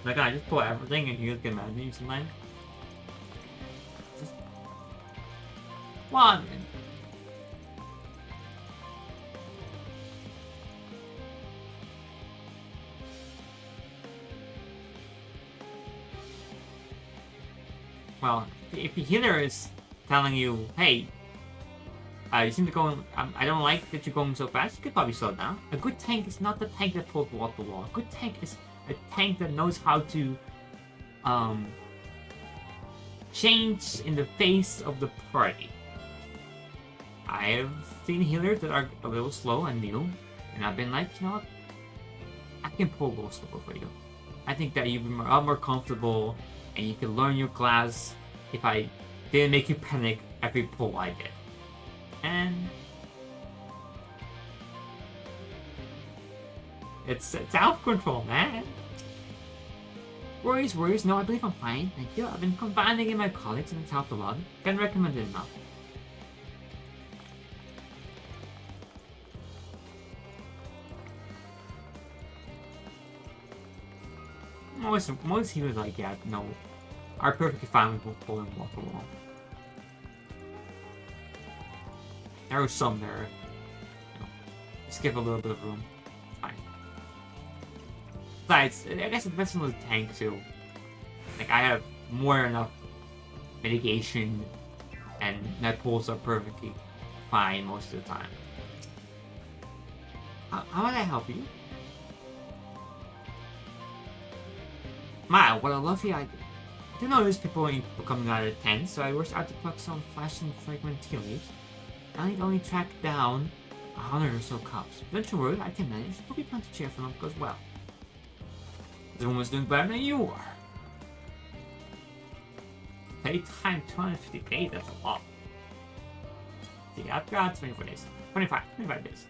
Like, I just pull everything and you guys get mad at me sometimes. Just... One! Well, if the healer is telling you, hey, you seem to go. I don't like that you're going so fast. You could probably slow down. A good tank is not the tank that pulls wall to wall. A good tank is a tank that knows how to change in the face of the party. I've seen healers that are a little slow and new, and I've been like, you know what? I can pull a little slower for you. I think that you'd be a lot more comfortable, and you can learn your class if I didn't make you panic every pull I did. And it's out of control, man. Worries. No, I believe I'm fine. Thank you. I've been confiding in my colleagues and it's helped a lot. Can't recommend it enough. Most healers like, yeah, no, are perfectly fine with pulling wall to wall. There are some there, you know, just give a little bit of room. Fine. Besides, I guess it depends on the tank too. Like, I have more than enough mitigation, and net pulls are perfectly fine most of the time. How would I help you? Wow, what a lovely idea. I didn't notice people coming out of the tent, so I rushed out to pluck some flashing fragrant tea leaves. I need only track down 100 or so cups. Don't you worry, I can manage. There'll be plenty of cheer for them as well. This woman's doing better than you are. Pay time 250 days, that's a lot. See, I've got 24 days. 25 days.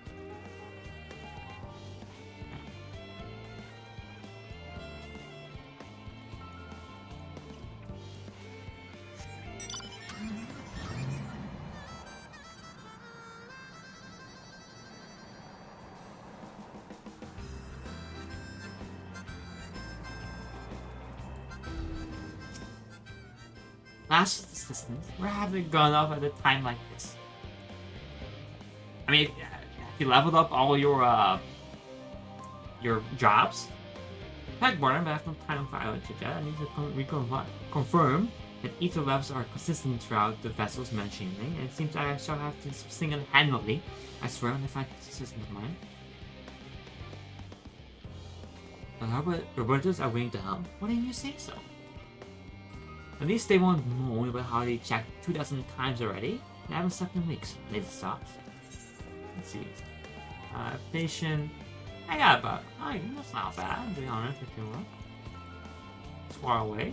Last assistant, where have they gone off at a time like this? I mean, if you leveled up all your jobs, heck, Barton, but I have no time for island chit yet. I need to confirm that each of the levels are consistent throughout the vessel's mentioning, and it seems I shall have to single-handedly. I swear, when I find this assistant of mine. And Robertos are willing to help. Why didn't you say so? At least they won't moan about how they checked 2,000 times already. They haven't slept in weeks. They just stopped. Let's see. Patient. I got about. That's not bad, to be honest, if you will. It's far away.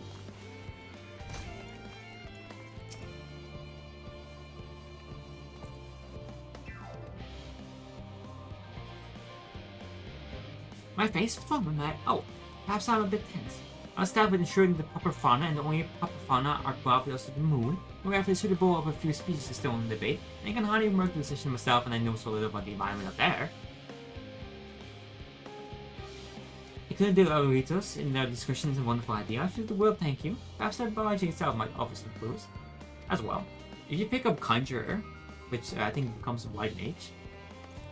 My face is from my. Oh, perhaps I'm a bit tense. I'll start with ensuring the proper fauna, and the only proper fauna are populated of the moon. We have the suitable of a few species still in debate, and I can hardly make the decision myself, and I know so little about the environment up there. I couldn't do Aluitos in their discussions and wonderful idea. I feel the world thank you. Perhaps their biology itself might offer some clues. As well. If you pick up Conjurer, which I think becomes a White Mage,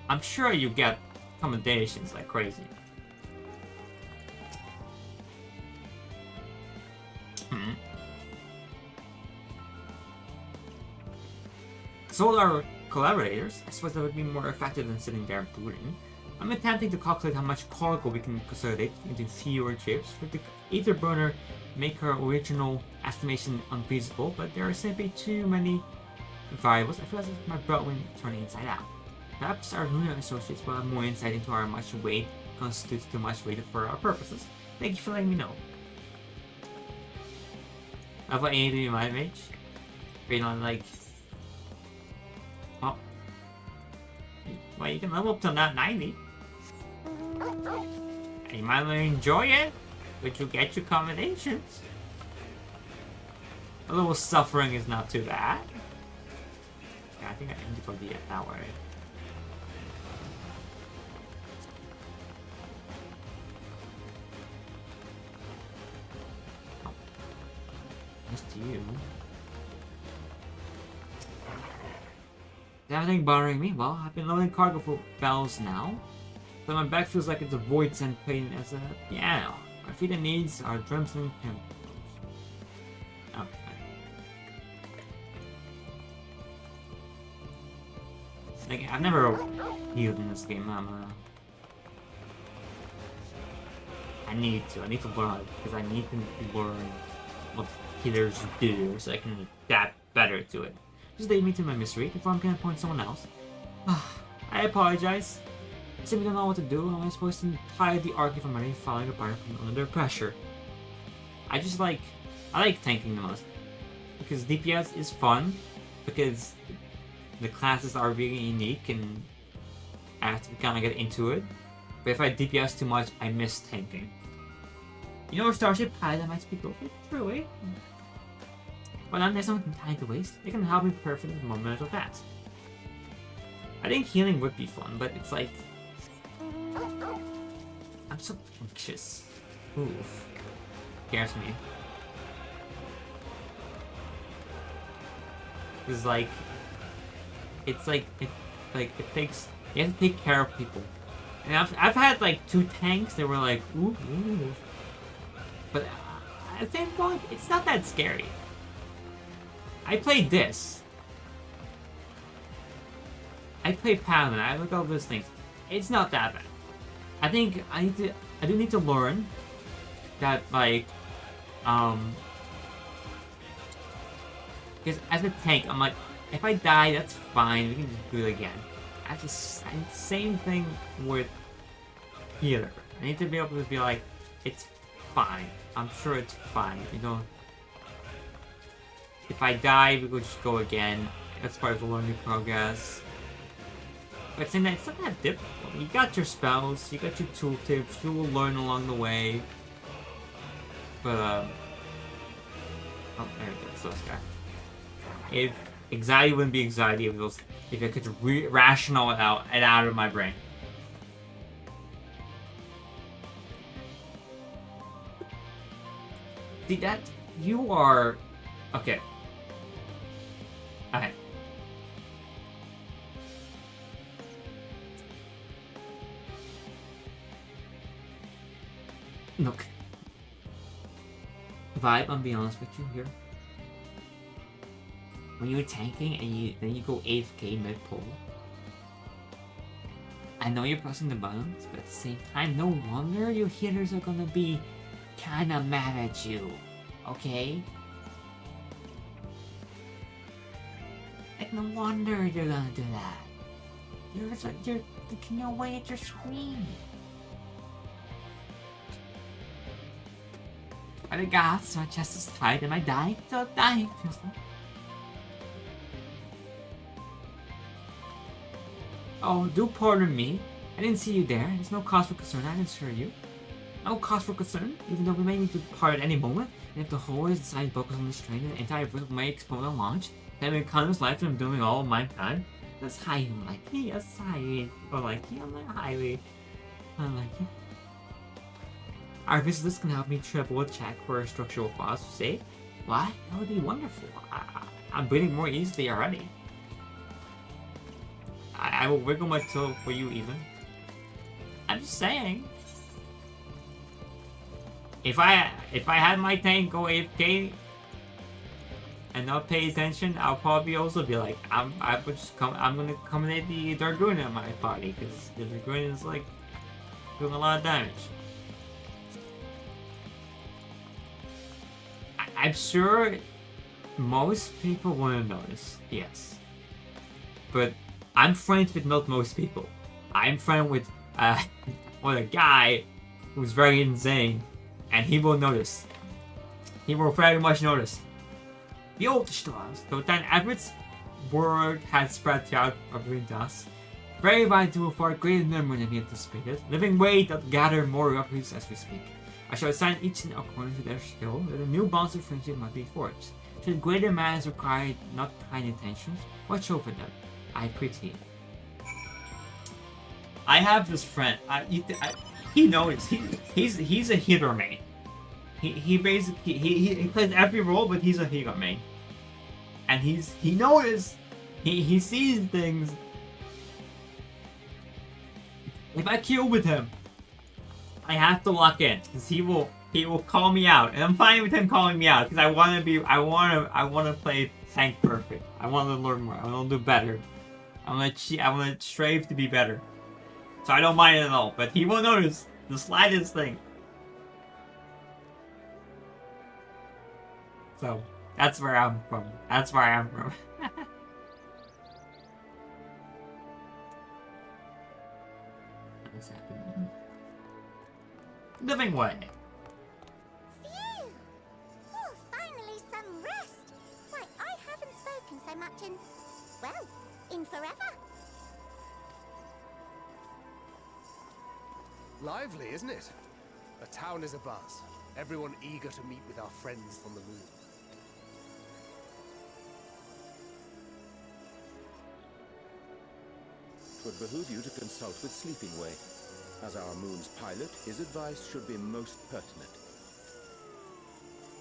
I'm sure you get commendations like crazy. So our collaborators, I suppose that would be more effective than sitting there brooding. I'm attempting to calculate how much cargo we can consolidate into fewer trips. With the ether burner make our original estimation unfeasible, but there are simply too many variables. I feel as if my belt went turning inside out. Perhaps our lunar associates will have more insight into how much weight constitutes too much weight for our purposes. Thank you for letting me know. Level 80 in my mage. Based on like. Well, you can level up to that 90. And you might enjoy it, but you'll get your accommodations. A little suffering is not too bad. Yeah, I think I need to go that way. trust you. Is everything bothering me? Well, I've been loading cargo for bells now. So my back feels like it's a void and playing as a piano. My feet and knees are drums and pimples. Okay. Like, I've never healed in this game. I need to learn, because I need to learn what healers do so I can adapt better to it. Just leave me to my mystery before I'm gonna point someone else. I apologize. I simply don't know what to do. How am I supposed to tie the arc if I'm already falling apart from under pressure? I like tanking the most. Because DPS is fun, because the classes are really unique and I have to kind of get into it. But if I DPS too much, I miss tanking. You know, a Starship Pilot might speak over true, eh? But then there's no time to waste. They can help me prepare for the moment of that. I think healing would be fun, but it's like... I'm so anxious. Oof. Scares me. It's like... It takes... You have to take care of people. And I've had like 2 tanks that were like, ooh, ooh. But at the same point, it's not that scary. I played this. I played Paladin. I look at all those things. It's not that bad. I think I do need to learn that, like, because as a tank, I'm like, if I die, that's fine. We can just do it again. Same thing with healer. I need to be able to be like, it's fine. I'm sure it's fine. You know, if I die, we will just go again. That's part of the learning progress. But saying that, it's not that difficult. You got your spells, you got your tooltips, you will learn along the way. But, oh, there it goes, this guy. If anxiety wouldn't be anxiety if I could rational it out of my brain. See that? You are... Okay. Okay. Look. Vibe, I'm being honest with you here. When you're tanking and then you go AFK mid-pull, I know you're pressing the buttons, but at the same time, no wonder your hitters are gonna be kinda mad at you, okay? Like, no wonder you're gonna do that. You're looking away at your screen. I got so my chest is tight. Am I dying? Still dying. Oh, do pardon me. I didn't see you there. There's no cause for concern. I didn't assure you. No cause for concern, even though we may need to depart at any moment. And if the whole is decided to focus on this train, the entire risk may explode on launch. That may cut this life and I'm doing all of my time. That's how you like me. That's how you like me. I'm like highly. I like you. Our visitors can help me triple check for structural flaws. See? What? That would be wonderful. I'm breathing more easily already. I will wiggle my toe for you even. I'm just saying. If I had my tank go AFK and not pay attention, I'll probably also be like, I'm gonna accommodate the Dragoon in my party because the Dragoon is like doing a lot of damage. I'm sure most people wouldn't notice, yes. But I'm friends with not most people. I'm friends with a guy who's very insane, and he will notice. He will very much notice. The old stars, though then Everett's word had spread throughout us. Very wide to a far greater number than we anticipated, living way that gather more refugees as we speak. I shall assign each and according to their skill, that a new bonds of friendship might be forged. Should greater manners require not kind intentions, watch over them. I pity. I have this friend. He knows he's a hitter main. he basically he plays every role, but he's a Higa main, and he knows he sees things. If I queue with him, I have to lock in because he will call me out, and I'm fine with him calling me out because I want to play tank perfect. I want to learn more. I want to do better. I want to strive to be better. So I don't mind it at all. But he won't notice the slightest thing. So that's where I'm from. That's where I am from. What's happening? Living way. Phew! Oh, finally some rest. Why, I haven't spoken so much in, well, in forever. Lively, isn't it? The town is abuzz. Everyone eager to meet with our friends from the moon. Twould behoove you to consult with Sleeping Way. As our moon's pilot, his advice should be most pertinent.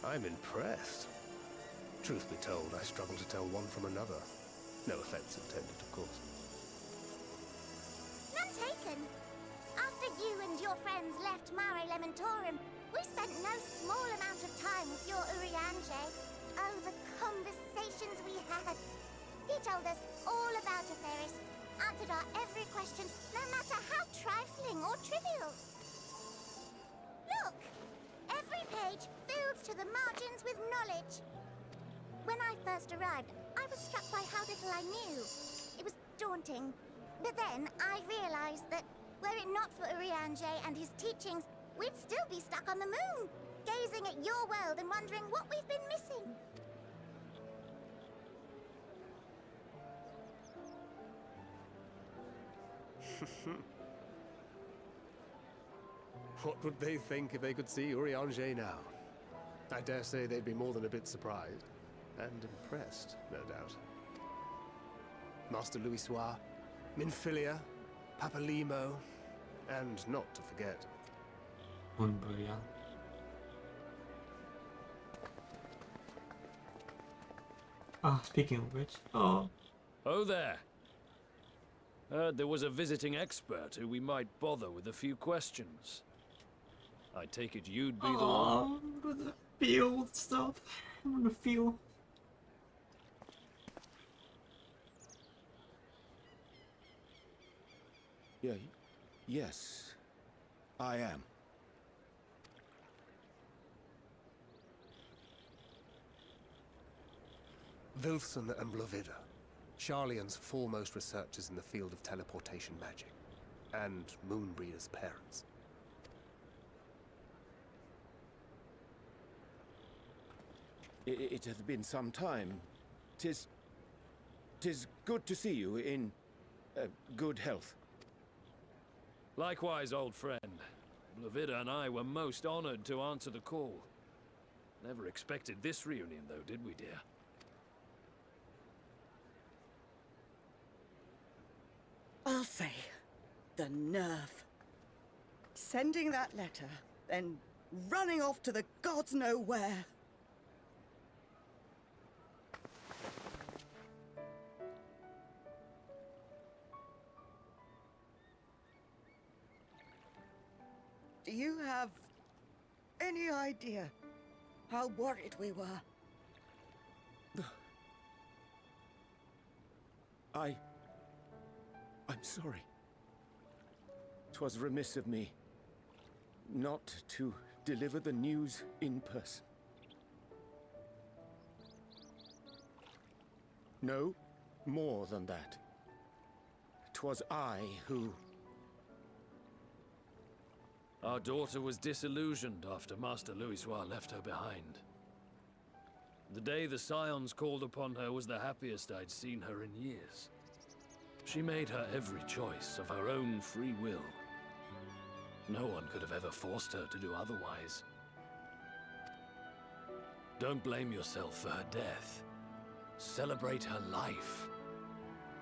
I'm impressed. Truth be told, I struggle to tell one from another. No offense intended, of course. None taken. After you and your friends left Mare Elementorum, we spent no small amount of time with your Urianger. Oh, the conversations we had. He told us all about Atheris, answered our every question, no matter how trifling or trivial. Look! Every page filled to the margins with knowledge. When I first arrived, I was struck by how little I knew. It was daunting. But then I realized that were it not for Urianger and his teachings, we'd still be stuck on the moon, gazing at your world and wondering what we've been missing. What would they think if they could see Urianger now? I dare say they'd be more than a bit surprised. And impressed, no doubt. Master Louisoix, Minfilia, Papalimo, and not to forget... Unbria. Ah, speaking of which... Oh there. Heard there was a visiting expert who we might bother with a few questions. I take it you'd be the one. With the field stuff. I want to feel. Yeah, yes, I am. Wilson and Blovida, Charlian's foremost researchers in the field of teleportation magic, and Moonbreeder's parents. It hath been some time. Tis good to see you in good health. Likewise, old friend. Blovida and I were most honored to answer the call. Never expected this reunion, though, did we, dear? Arthur, the nerve. Sending that letter, then running off to the gods know where. Do you have any idea how worried we were? I'm sorry. 'Twas remiss of me not to deliver the news in person. No, more than that. 'Twas I who... Our daughter was disillusioned after Master Louisoix left her behind. The day the Scions called upon her was the happiest I'd seen her in years. She made her every choice of her own free will. No one could have ever forced her to do otherwise. Don't blame yourself for her death. Celebrate her life.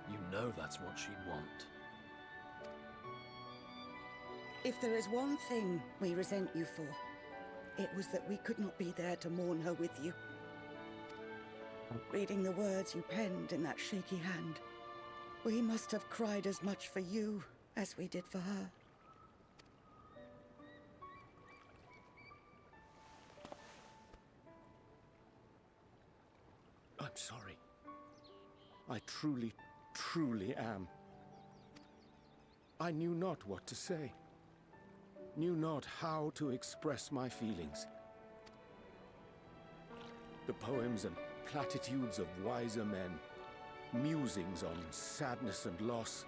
You know that's what she'd want. If there is one thing we resent you for, it was that we could not be there to mourn her with you. Reading the words you penned in that shaky hand, we must have cried as much for you as we did for her. I'm sorry. I truly, truly am. I knew not what to say. Knew not how to express my feelings. The poems and platitudes of wiser men, musings on sadness and loss,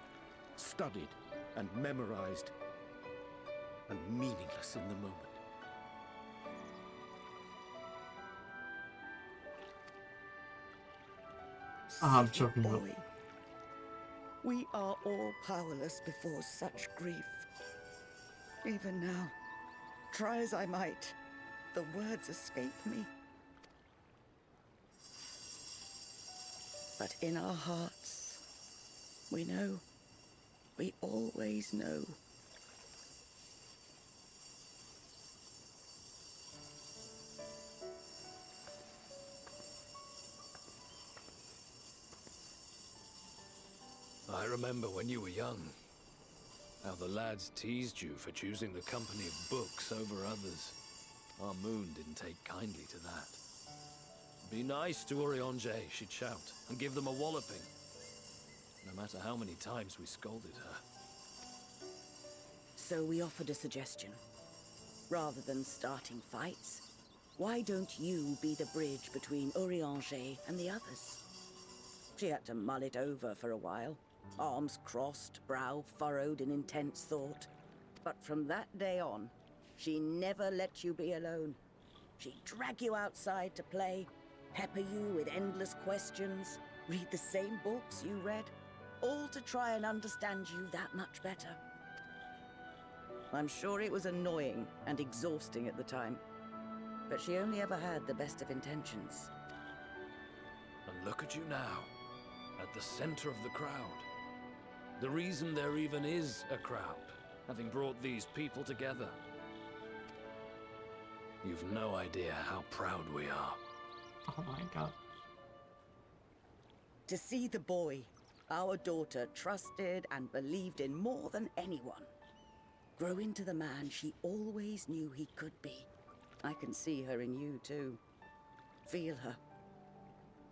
studied and memorized, and meaningless in the moment. I'm choking up. Boy, we are all powerless before such grief. Even now, try as I might, the words escape me. But in our hearts, we know, we always know. I remember when you were young, how the lads teased you for choosing the company of books over others. Our moon didn't take kindly to that. Be nice to Urianger, she'd shout, and give them a walloping. No matter how many times we scolded her. So we offered a suggestion. Rather than starting fights, why don't you be the bridge between Urianger and the others? She had to mull it over for a while. Arms crossed, brow furrowed in intense thought. But from that day on, she never let you be alone. She'd drag you outside to play, pepper you with endless questions, read the same books you read, all to try and understand you that much better. I'm sure it was annoying and exhausting at the time, but she only ever had the best of intentions. And look at you now, at the center of the crowd. The reason there even is a crowd, having brought these people together. You've no idea how proud we are. Oh my god. To see the boy, our daughter, trusted and believed in more than anyone, grow into the man she always knew he could be. I can see her in you too. Feel her.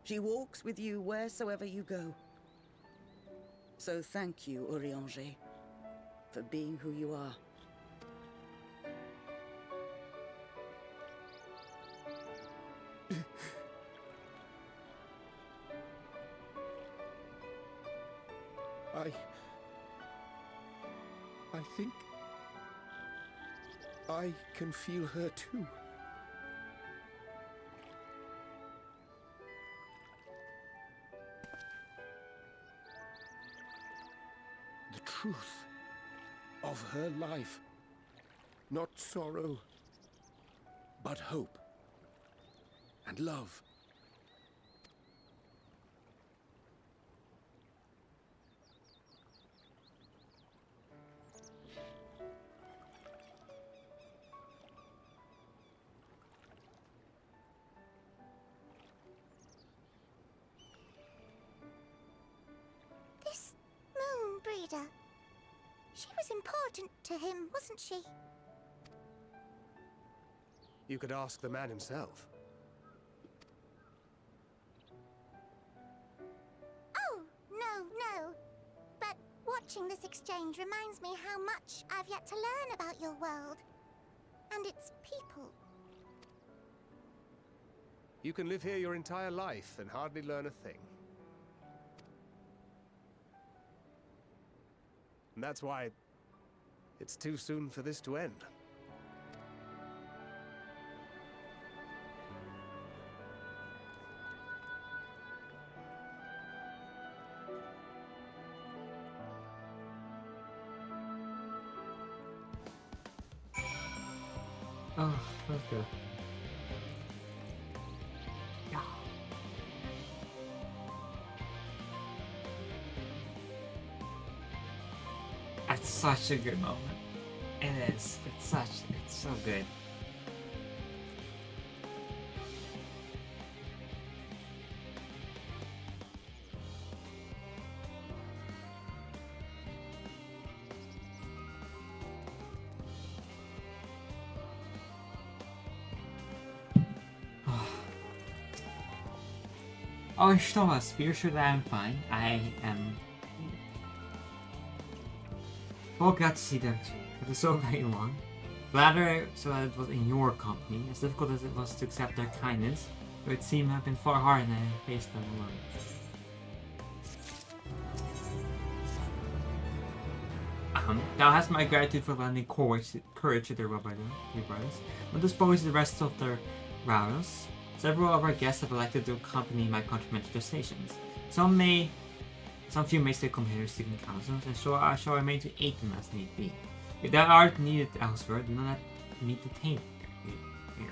She walks with you wheresoever you go. So thank you, Urianger, for being who you are. I think I can feel her too. The truth of her life. Not sorrow, but hope and love. This moon breeder. She was important to him, wasn't she? You could ask the man himself. Oh, no. But watching this exchange reminds me how much I've yet to learn about your world. And its people. You can live here your entire life and hardly learn a thing. And that's why it's too soon for this to end. Oh, okay. Yeah. That's such a good moment. It is. It's so good. Oh, Stoas, be assured that I'm fine. I am... Oh, glad to see them too. It was so very long. Gladder so that it was in your company, as difficult as it was to accept their kindness, it would seem to have been far harder than I faced them alone. Thou hast my gratitude for lending courage to their brothers, but dispose the rest of their routers. Several of our guests have elected to accompany my countrymen to their stations. Some few may still come here seeking counsels, and so I shall remain to aid them as need be. If thou art needed elsewhere, do not need to detain here.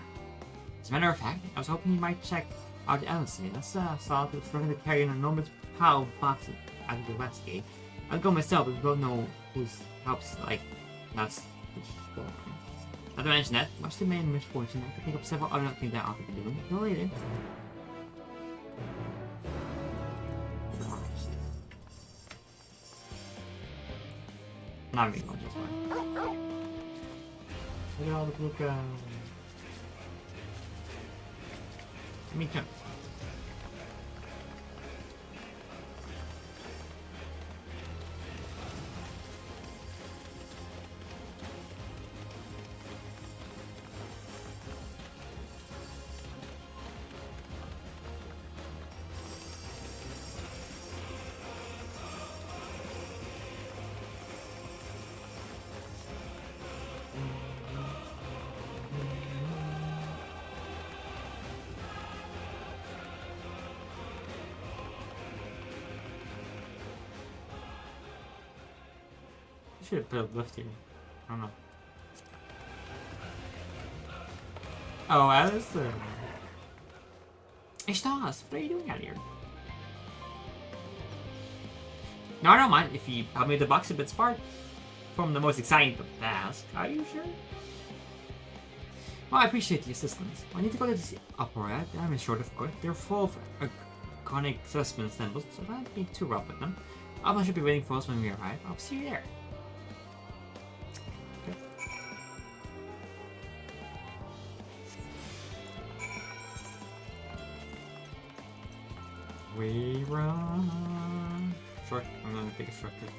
As a matter of fact, I was hoping you might check out the LC. That's solid. It's going to carry an enormous pile of boxes out of the west gate. I'll go myself, but don't know whose helps, like, that's not to mention that, much to my misfortune, I could think of several other things that I ought to be doing. No later. Not really much, that's fine. Look at all the blue guys. Me too. Should have put a lift here. I don't know. Oh, Alistair. Hey, Stas, what are you doing out here? No, I don't mind if you help me with the box if it's far from the most exciting task. Are you sure? Well, I appreciate the assistance. I need to go to this opera. I'm in short, of course. They're full of iconic specimen symbols, so don't be too rough with them. Alma should be waiting for us when we arrive. I'll see you there. We run. Sure, I'm gonna take a shortcut.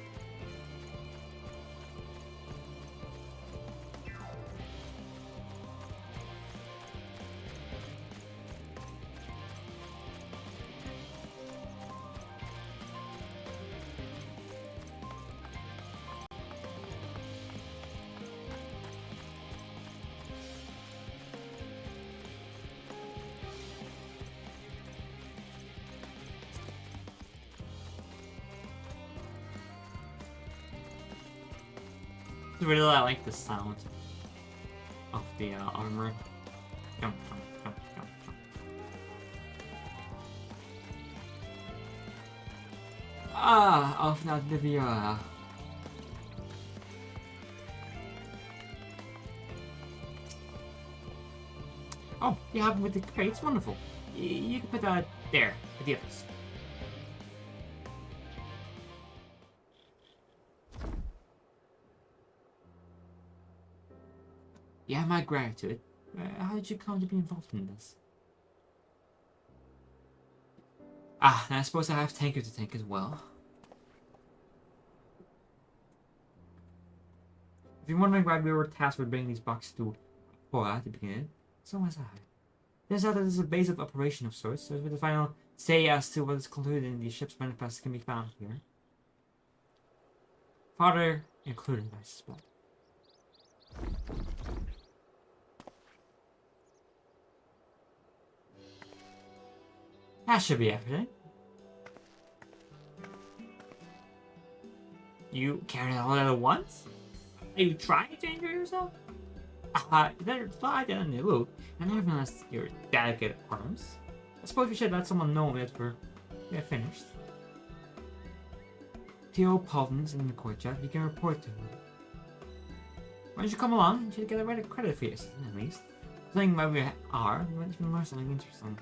Really, I like the sound of the armor. Jump, jump, jump, jump, jump. Of that video. Oh, you have it with the crates? Wonderful. You can put that there with the others. You have my gratitude. How did you come to be involved in this? Ah, and I suppose I have Tanker to thank as well. If you're wondering why we were tasked with bringing these boxes to Pora to begin, so was I. Turns out that this is a base of operation of sorts, so with the final say as to what is concluded in the ship's manifest can be found here. Father included, I suspect. That should be everything. You carried it all out at once? Are you trying to injure yourself? Better fly down the loop, and nevertheless your delicate arms. I suppose we should let someone know that we're finished. Theo Paulton's in the courtyard, you can report to him. Why don't you come along? You should get a right credit for your assistant, at least. Saying where we are, you might even learn something interesting.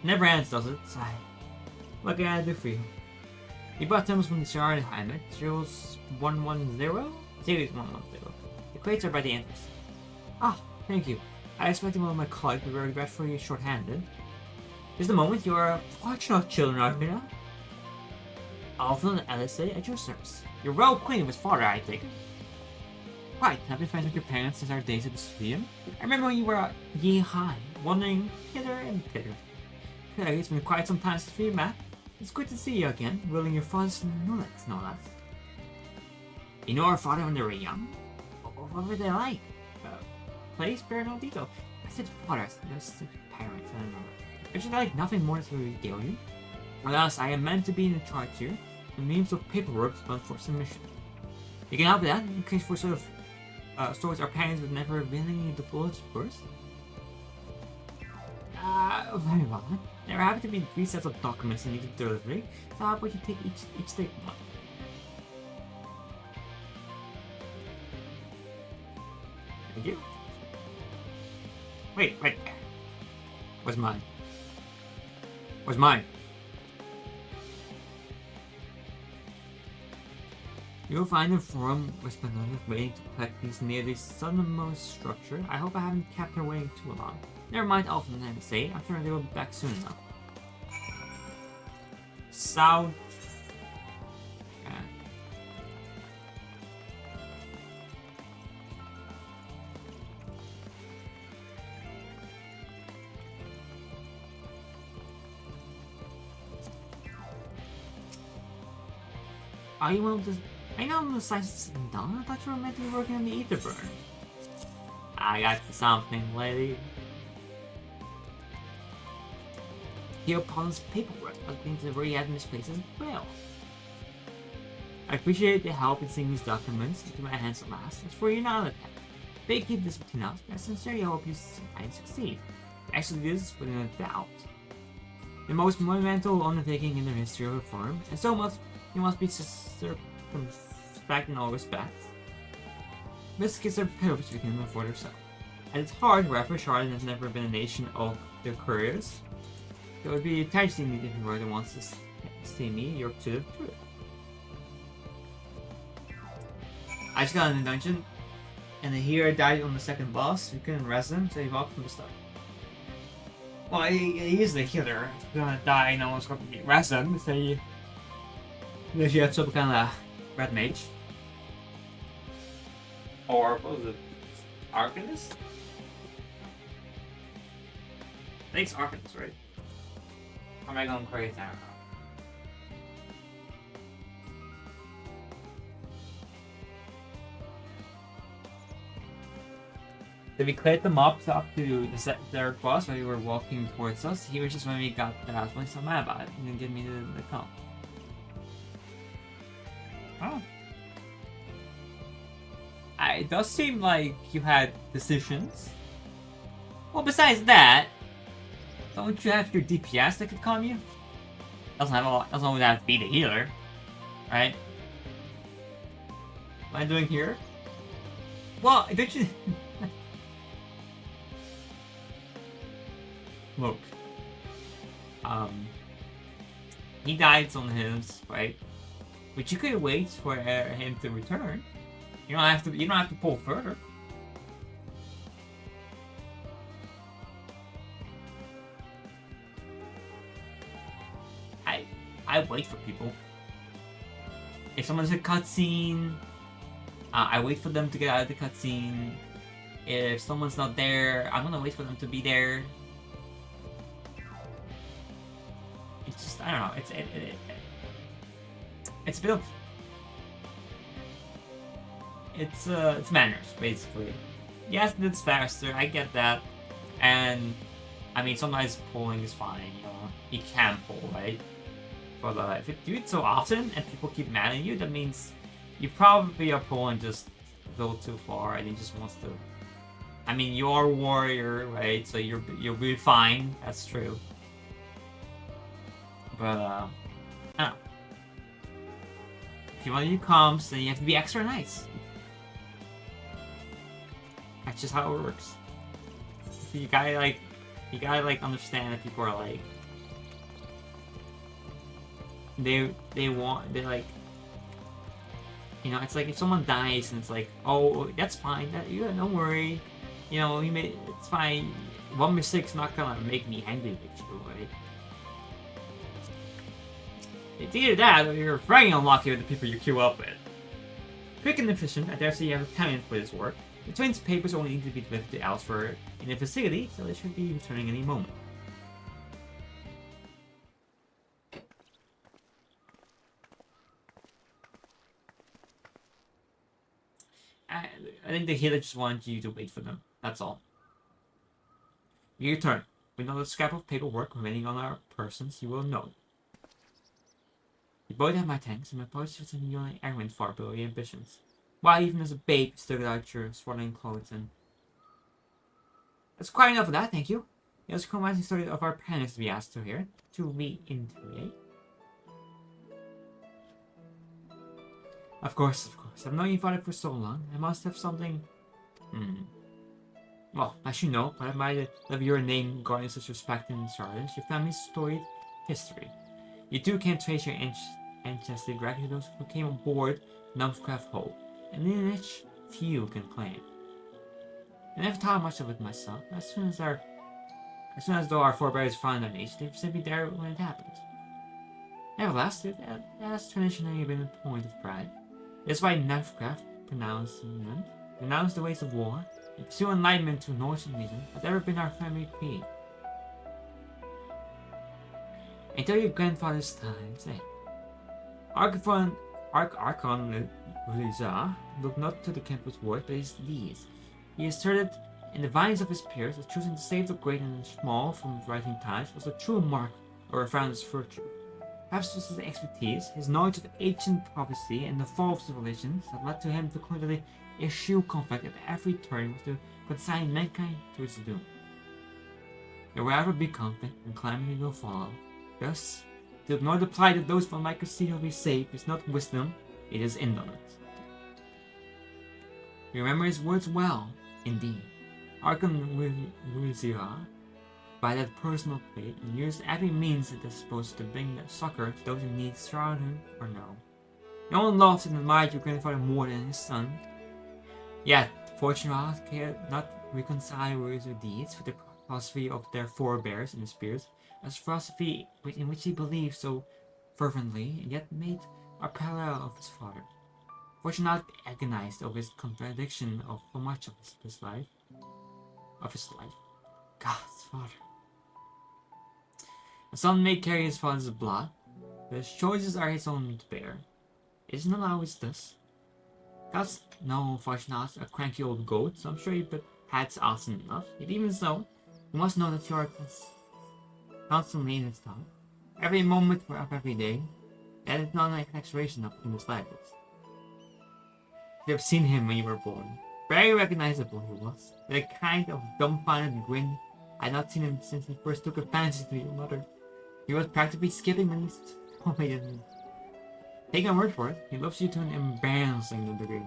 Never ends, does it? Sigh. What can I do for you? You bought items from the Shard Heimet, Series 110? Series 110. The crates are by the entrance. Ah, thank you. I expected one of my colleagues to be regretfully short-handed. Just a moment, you are fortunate children, aren't you now? Alvin and LSA at your service. You're well acquainted with father, I take it. Right, have you been friends with your parents since our days at the studio? I remember when you were ye high, wandering hither and thither. It's been quite some time since we met. It's good to see you again, wielding your father's knowledge, no less. You know our father when they were young? What were they like? Place, spare no detail. I said fathers, there's parents, I don't know. Is it like nothing more to regale you? Alas, I am meant to be in charge here, the names of paperwork for submission. You can help with that, in case for sort of stories our parents would never really divulge first. Very well. There happen to be 3 sets of documents in needed delivery, so how about you take each take one? Thank you. Wait. Where's mine? Where's mine? You'll find a forum respondent waiting to collect these near the southernmost structure. I hope I haven't kept her waiting too long. Never mind, Alpha and say. I'm sure they will be back soon enough. South. Okay. Are you willing to? I know the science is sitting down. I thought you were meant to be working on the ether burn. I got something, lady. Here upon this paperwork, but things are where you have misplaced as well. I appreciate the help in seeing these documents into my hands at last. It's for you now that they keep this between us. I sincerely hope you succeed. Actually, this is without a doubt the most monumental undertaking in the history of the firm, and so much you must be circumspect in all respects. Biscuits are privileged to can afford herself. At its heart, however, Charlotte has never been a nation of the couriers. It would be a tragedy indeed if you were the ones to see me, you're to the truth. I just got in the dungeon, and the hero died on the second boss. We couldn't rest him, so he walked from the start. Well, he is the healer. If you're gonna die, no one's gonna rest him, so unless you have some kind of red mage. Or, what was it? Arcanist? I think it's Arcanist, right? Or am I going crazy? I don't know. Did we clear the mobs up to the third boss while you were walking towards us? He was just when we got there. I was like so mad about it. He didn't give me the comp. Oh. It does seem like you had decisions. Well, besides that, don't you have your DPS that could calm you? Doesn't always have to be the healer, right? What am I doing here? Well, don't you? Look. He died on his, right? But you could wait for him to return. You don't have to pull further. I wait for people. If someone's a cutscene, I wait for them to get out of the cutscene. If someone's not there, I'm gonna wait for them to be there. It's just, I don't know. It's a bit of, it's manners basically. Yes, it's faster. I get that, and I mean sometimes pulling is fine. You know, you can pull, right? But if you do it so often and people keep mad at you, that means you probably are pulling just a little too far, and he just wants to. I mean, you're a warrior, right? So you'll be fine. That's true. But I don't know. If you want to do comps, then you have to be extra nice. That's just how it works. You gotta understand that people are like, they want, they like, you know, it's like if someone dies and it's like, oh, that's fine, don't worry, you know, it's fine. One mistake's not gonna make me angry with you, right? It's either that or you're very unlucky with the people you queue up with. Quick and efficient, I dare say you have a talent for this work. The twins' papers only need to be delivered to elsewhere in the facility, so they should be returning any moment. I think the healer just wanted you to wait for them. That's all. Your turn. With another scrap of paperwork remaining on our persons, you will know. You both have my thanks, and my apologies for sending you on an errand far below your ambitions. Why, even as a babe, you still got out your swaddling clothes and... That's quite enough of that, thank you. Here's a convincing story of our parents to be asked to hear. To reiterate. Of course. I've known your father for so long. I must have something... Well, as you know, but I might have your name guarding such respect and charge, your family's storied history. You too can trace your ancestry directly to those who came aboard Numbcraft Hull, and lineage few can claim. I never thought much of it myself, as soon as though our forebears found our nation, they were simply there when it happened. Nevertheless, it has traditionally been a point of pride. That's why Numbcraft renounced the ways of war, and pursue enlightenment to Norse religion has ever been our family creed. Until your grandfather's times, Archon Ruliza looked not to the campus work, but his deeds. He asserted in the minds of his peers that choosing to save the great and the small from rising tides was a true mark of a founder's virtue. Perhaps just his expertise, his knowledge of ancient prophecy, and the fall of civilizations that led to him to conclude that the issue conflict at every turn was to consign mankind to its doom. There will ever be conflict, and calamity will follow. Thus, to ignore the plight of those one might conceivably save is not wisdom, it is indolence. Remember his words well, indeed. Archon Ruizira, by that personal plate, and used every means at disposal to bring succor to those in need, surrounded or no. No one loved and admired your grandfather more than his son. Yet, fortunately, cared not reconcile words or deeds with the philosophy of their forebears and his peers, as philosophy in which he believed so fervently, and yet made a parallel of his father. Fortunately agonized over his contradiction of so much of his life. God's father. A son may carry his father's blood, but his choices are his own to bear. Isn't it always thus? God's no, fortunately, a cranky old goat, so I'm sure you had often enough. Yet even so, you must know that you are constantly in his thought. Every moment of every day. That is not an exaggeration of his life. You have seen him when you were born. Very recognizable he was, with a kind of dumbfounded grin. I had not seen him since he first took a fancy to your mother. He was practically skipping when he told me. Take my word for it, he loves you to an embarrassing degree.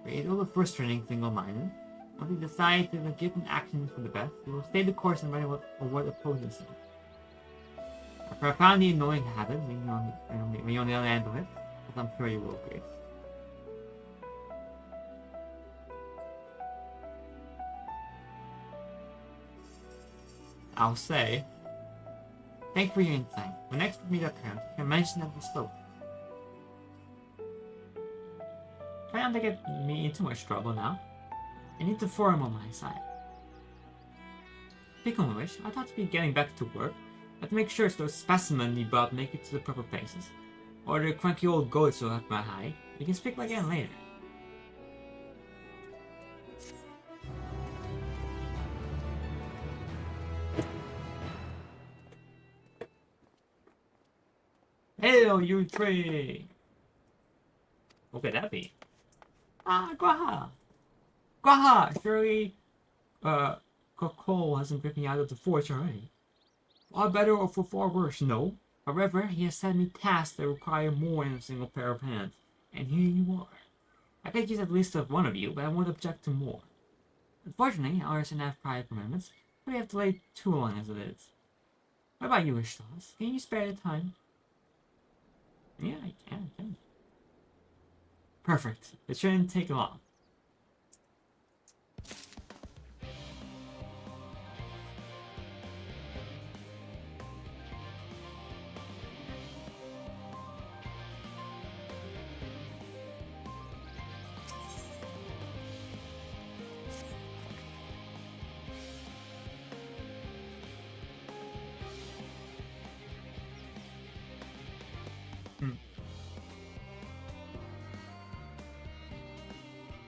It was a frustrating single-minded. Once he decides that a given action is for the best, he will stay the course and matter what opposes him. A profoundly annoying habit when you're on the other end of it, as I'm sure you will agree. I'll say, thank you for your insight. When next we meet up parents, you can mention that we spoke. Try not to get me in too much trouble now. I need the forum on my side. Speaking of which, I thought to be getting back to work, but make sure those specimens you brought make it to the proper places. Or the cranky old goats will have my hide. We can speak again later. Hail, you tree! What could that be? Ah, Gwaha! Gwaha! Surely, Kokol hasn't driven me out of the forge already. Far better or for far worse, no. However, he has set me tasks that require more than a single pair of hands. And here you are. I could use at least of one of you, but I won't object to more. Unfortunately, ours didn't have prior commandments, so we have to wait too long as it is. What about you, Ishtas? Can you spare the time? Yeah, I can. Perfect. It shouldn't take long.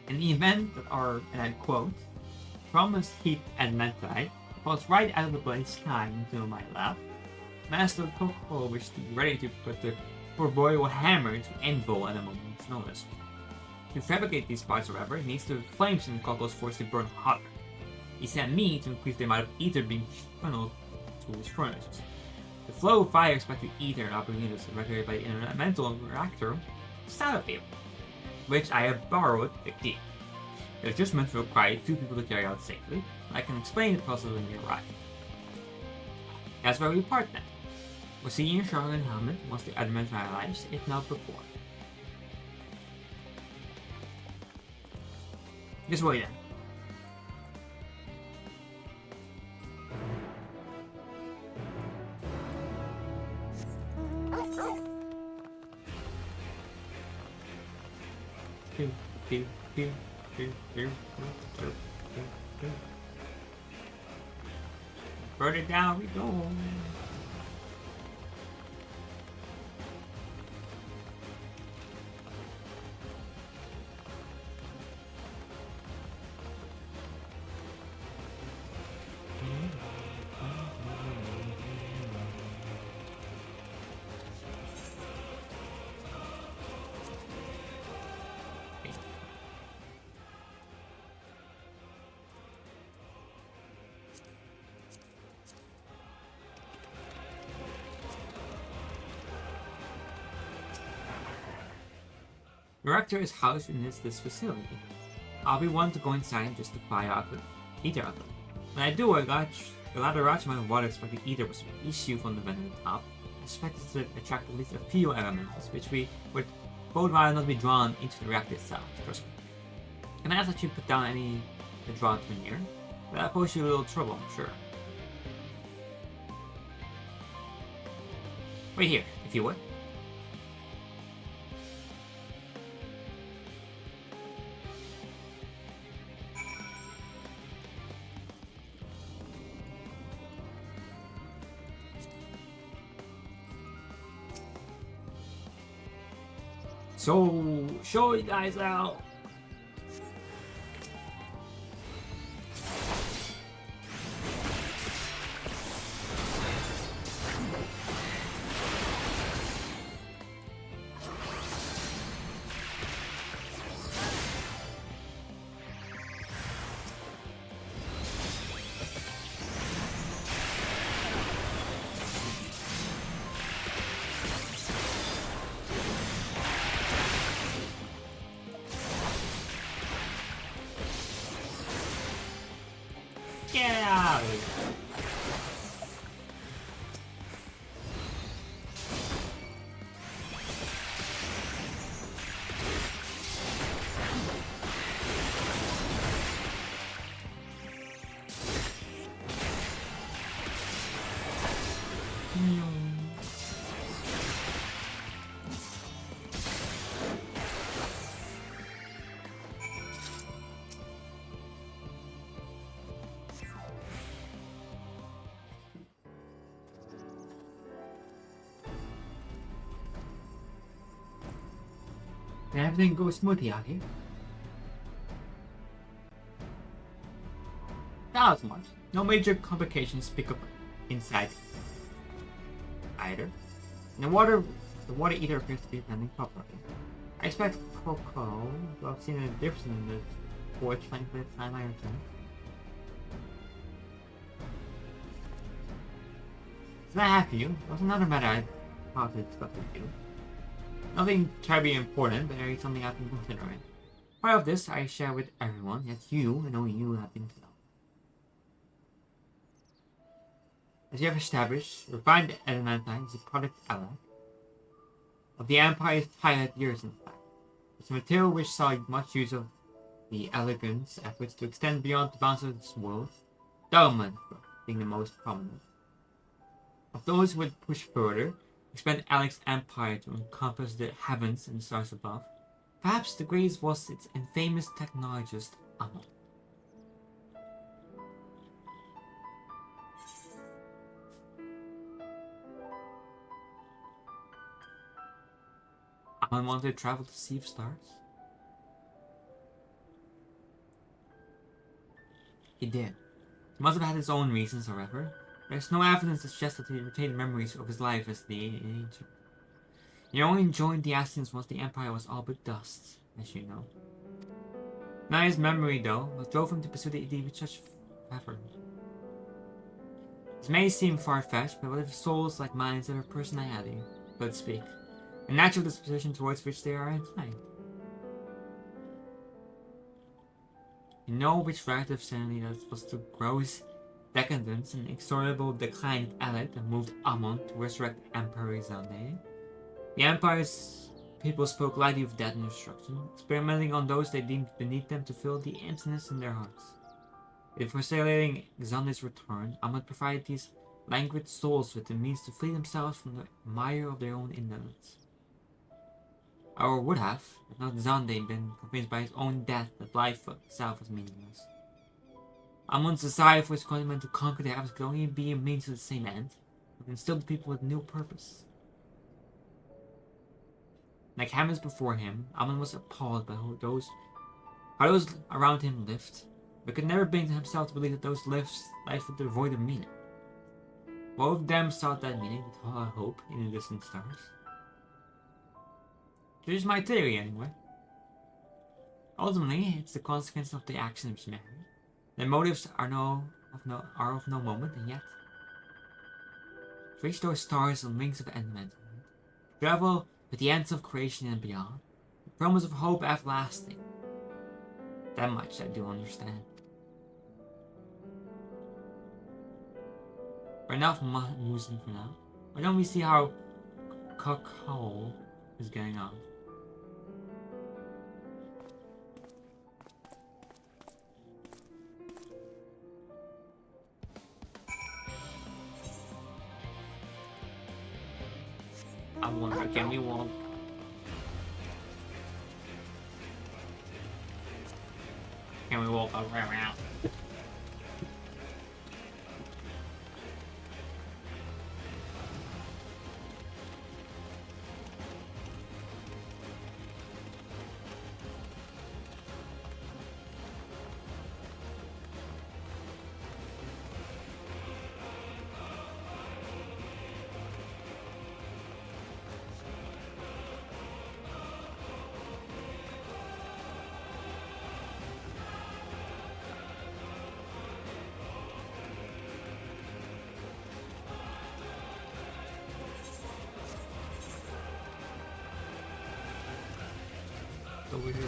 In the event that our, and I quote, promised heat and Mentai falls right out of the blade sky into my lap, Master Coco wished to be ready to put the corporeal hammer into anvil at a moment's notice. To fabricate these parts, however, it needs the flames in Coco's force to burn hotter. He sent me to increase the amount of ether being funneled to his furnaces. The flow of fire expected ether and opportunities regulated by the elemental reactor Salapir, which I have borrowed the key. The adjustments require 2 people to carry out safely. I can explain the process when we arrive. That's where we part then. We'll see you in Charlotte and Helmet once the adamant arrives, if not before. This way then. Further down we go. The reactor is housed in this facility. I'll be one to go inside and just to fire out the ether outlet. When I do, a large amount of water expected ether was issued from the vent at the top, expected to attract at least a few elements, which we would both rather not be drawn into the reactor itself. Trust me. Can I ask that you put down any to draw too near? That'll pose you a little trouble, I'm sure. Wait here, if you would. So, show you guys out. Get out of here. And everything goes smoothly out here. Not as much. No major complications pick up inside either. And the water either appears to be running properly. I expect Coco to have seen a difference in the forge length by the time I return. It's not half you. It was another matter I thought to discuss with you. Nothing terribly important, but there is something I've been considering. Part of this I share with everyone, yet you, and only you, have been to know. As we have established, refined adamantine is a product ally of the Empire's pilot years, in fact. It's a material which saw much use of the Elegant's efforts to extend beyond the bounds of this world, Dalamud being the most prominent. Of those who would push further, expand Alec's empire to encompass the heavens and stars above, perhaps the greatest was its infamous technologist, Amon. Amon wanted to travel to see stars. He did. He must have had his own reasons, however. There's no evidence to suggest that he retained memories of his life as the ancient. He only joined the Assassins once the Empire was all but dust, as you know. Not his memory, though, what drove him to pursue the idea with such fervor. This may seem far-fetched, but what if souls like mine instead of personality, so to speak, a natural disposition towards which they are inclined? You know which relative sanity that was the gross decadence and inexorable decline of Alec that moved Amon to resurrect Emperor Zande? The Empire's people spoke lightly of death and destruction, experimenting on those they deemed beneath them to fill the emptiness in their hearts. If facilitating Xande's return, Amon provided these languid souls with the means to free themselves from the mire of their own indolence. Or would have, if not Xande been convinced by his own death that life itself was meaningless. Amon's desire for his countrymen to conquer the heavens could only be a means to the same end, but instill the people with new purpose. Like heavens before him, Amon was appalled by how those around him lived, but could never bring himself to believe that those lives were devoid of meaning. Both of them sought that meaning with hope in the distant stars. This is my theory, anyway. Ultimately, it's the consequence of the actions of man. Their motives are of no moment, and yet, to reach those stars on wings of endment, travel with the ends of creation and beyond, the promise of hope everlasting. That much I do understand. But enough musing for now. Why don't we see how Cockhowl is getting on? I wonder, can we walk? Can we walk around? Over here.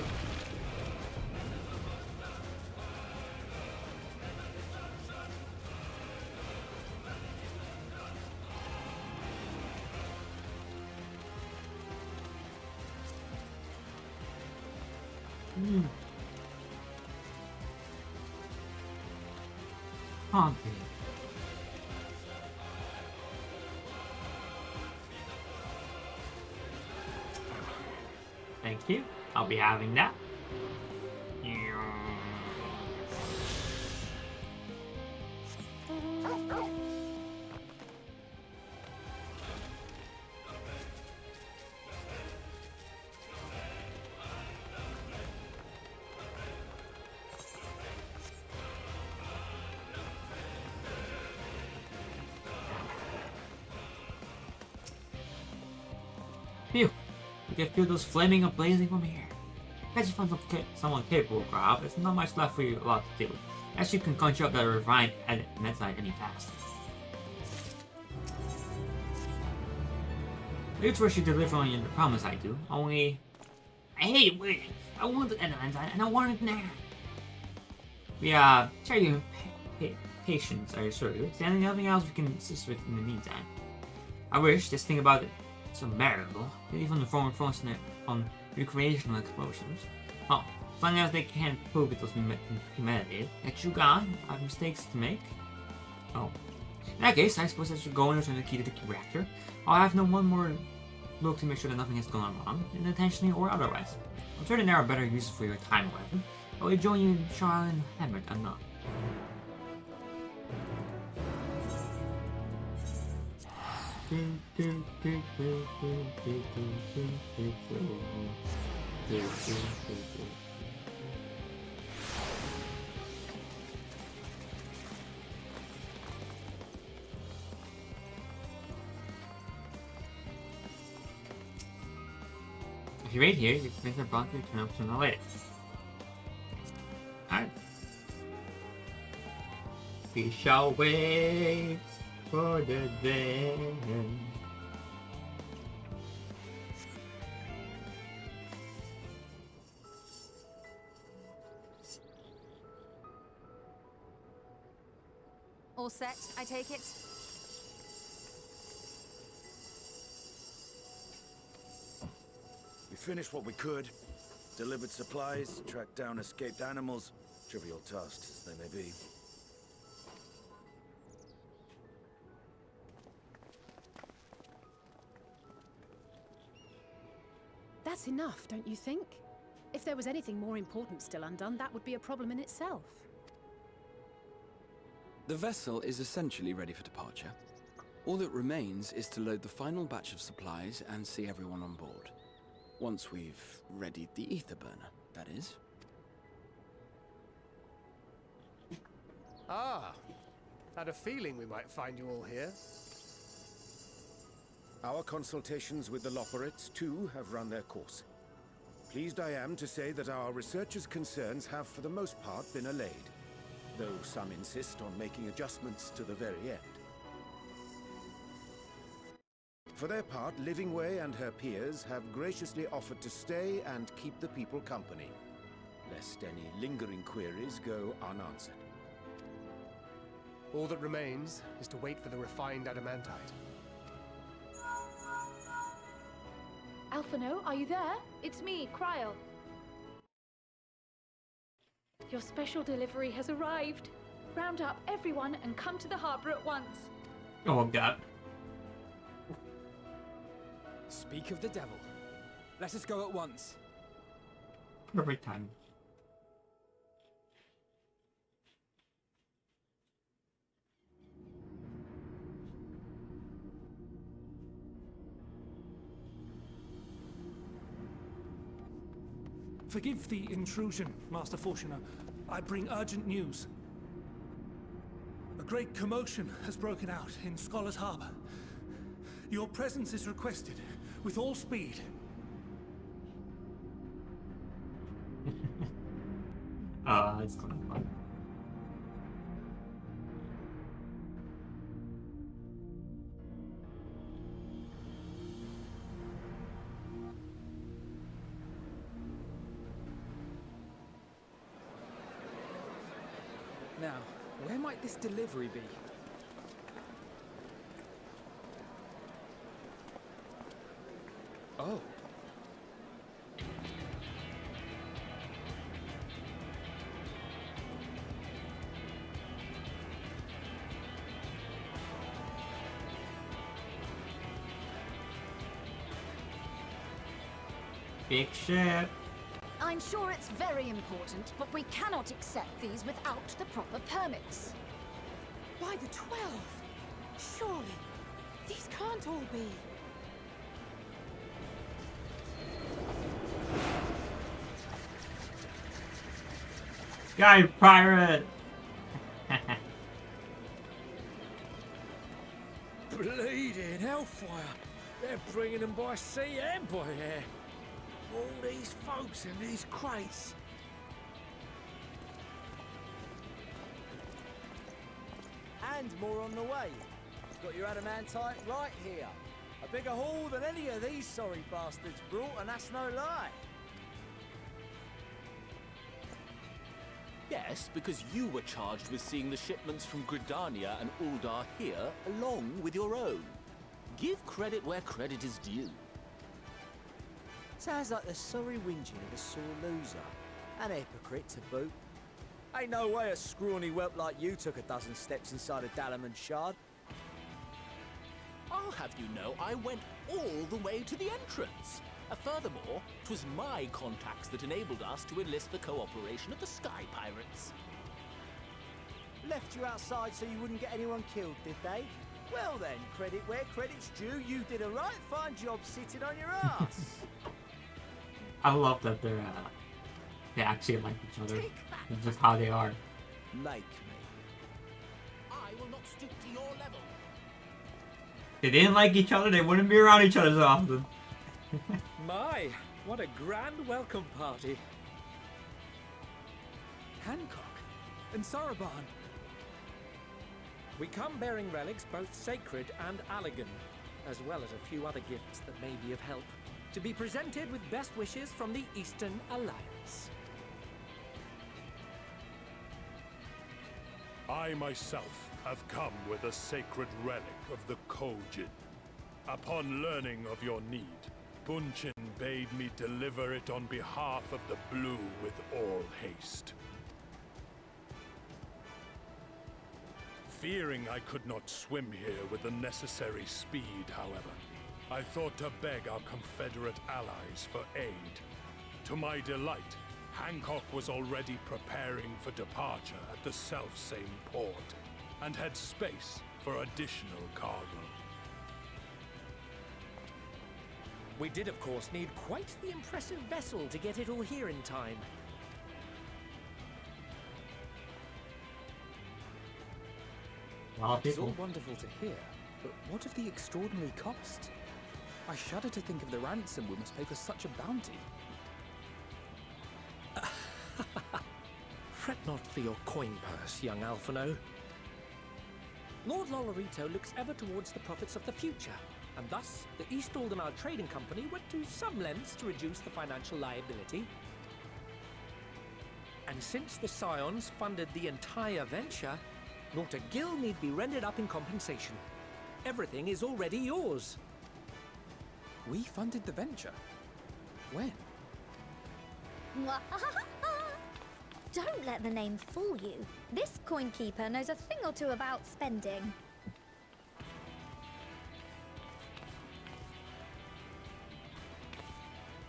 Can't be. Thank you. I'll be having that. Phew! You can feel those flaming up blazing from here. As you find someone capable of crowd, there's not much left for you a lot to do. As you can conjure up that refined medicine any faster. You trust you deliver on the promise I do, only I hate waiting. I wanted an enzyme and I want it now. We share your patience, I assure you. Is there anything else we can assist with in the meantime? I wish this thing about it so bearable, even the former focus on recreational explosions. Oh, funny as they can't prove it was humanity. That you got, I have mistakes to make. Oh. In that case, I suppose I should go and return the key to the reactor. I'll have no one more look to make sure that nothing has gone wrong, intentionally or otherwise. I'm sure there are better uses for your time weapon. I will join you in trial and hammer it enough. If you wait here, you can make bound to return up sooner or later. Alright. We shall wait for the day. All set, I take it? We finished what we could. Delivered supplies, tracked down escaped animals. Trivial tasks as they may be. That's enough, don't you think? If there was anything more important still undone, that would be a problem in itself. The vessel is essentially ready for departure. All that remains is to load the final batch of supplies and see everyone on board. Once we've readied the ether burner, that is. Ah, had a feeling we might find you all here. Our consultations with the Loperites, too, have run their course. Pleased I am to say that our researchers' concerns have for the most part been allayed, though some insist on making adjustments to the very end. For their part, Livingway and her peers have graciously offered to stay and keep the people company, lest any lingering queries go unanswered. All that remains is to wait for the refined adamantite. Alphino, are you there? It's me, Cryo. Your special delivery has arrived. Round up everyone and come to the harbor at once. Oh god. Speak of the devil. Let us go at once. Perfect time. Forgive the intrusion, Master Fortuner. I bring urgent news. A great commotion has broken out in Scholar's Harbor. Your presence is requested, with all speed. It's kind of fun. Now, where might this delivery be? Oh. Big ship. I'm sure it's very important, but we cannot accept these without the proper permits. Why the 12? Surely, these can't all be. Guy pirate. Bleeding hellfire! They're bringing them by sea and by air. All these folks in these crates. And more on the way. Got your adamantite right here. A bigger haul than any of these sorry bastards brought, and that's no lie. Yes, because you were charged with seeing the shipments from Gridania and Uldar here, along with your own. Give credit where credit is due. Sounds like the sorry whinging of a sore loser. An hypocrite to boot. Ain't no way a scrawny whelp like you took a dozen steps inside a Dalamud shard. I'll have you know I went all the way to the entrance. Furthermore, 'twas my contacts that enabled us to enlist the cooperation of the Sky Pirates. Left you outside so you wouldn't get anyone killed, did they? Well then, credit where credit's due, you did a right fine job sitting on your ass. I love that they actually like each other. It's just how they are. Make me. I will not stoop to your level. If they didn't like each other, they wouldn't be around each other so often. My, what a grand welcome party. Hancock and Saraban. We come bearing relics both sacred and Allagan, as well as a few other gifts that may be of help, to be presented with best wishes from the Eastern Alliance. I myself have come with a sacred relic of the Kojin. Upon learning of your need, Bunchin bade me deliver it on behalf of the Blue with all haste. Fearing I could not swim here with the necessary speed, however, I thought to beg our Confederate allies for aid. To my delight, Hancock was already preparing for departure at the self-same port, and had space for additional cargo. We did, of course, need quite the impressive vessel to get it all here in time. It's all wonderful to hear, but what of the extraordinary cost? I shudder to think of the ransom we must pay for such a bounty. Fret not for your coin purse, young Alphino. Lord Lolorito looks ever towards the profits of the future, and thus the East Aldenard Trading Company went to some lengths to reduce the financial liability. And since the Scions funded the entire venture, not a gill need be rendered up in compensation. Everything is already yours. We funded the venture? When? Don't let the name fool you. This coin keeper knows a thing or two about spending.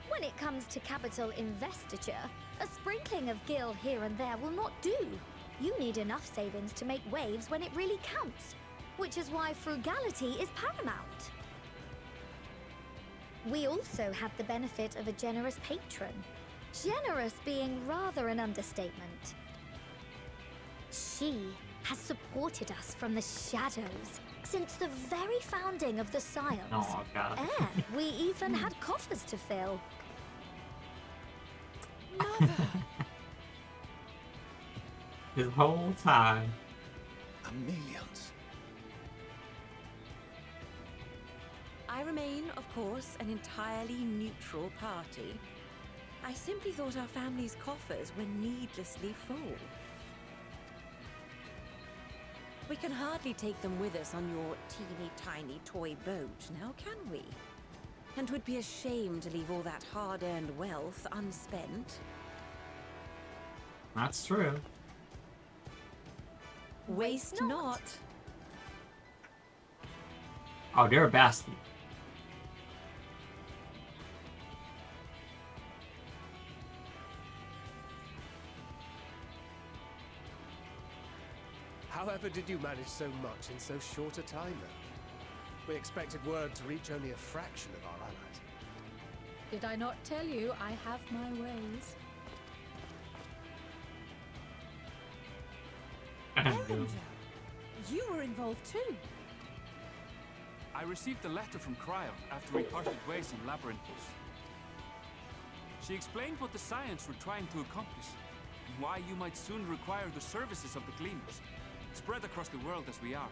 When it comes to capital investiture, a sprinkling of gil here and there will not do. You need enough savings to make waves when it really counts, which is why frugality is paramount. We also had the benefit of a generous patron. Generous being rather an understatement. She has supported us from the shadows since the very founding of the Scions. Oh, God. And we even had coffers to fill. This whole time. Amelians. I remain, of course, an entirely neutral party. I simply thought our family's coffers were needlessly full. We can hardly take them with us on your teeny-tiny toy boat, now can we? And 'twould be a shame to leave all that hard-earned wealth unspent. That's true. Waste not. Oh, they're a bastard. However did you manage so much in so short a time, then? We expected word to reach only a fraction of our allies. Did I not tell you I have my ways? Erenville, you were involved too. I received a letter from Cryo after we parted ways in Labyrinthos. She explained what the Scions were trying to accomplish, and why you might soon require the services of the Gleamers, spread across the world as we are.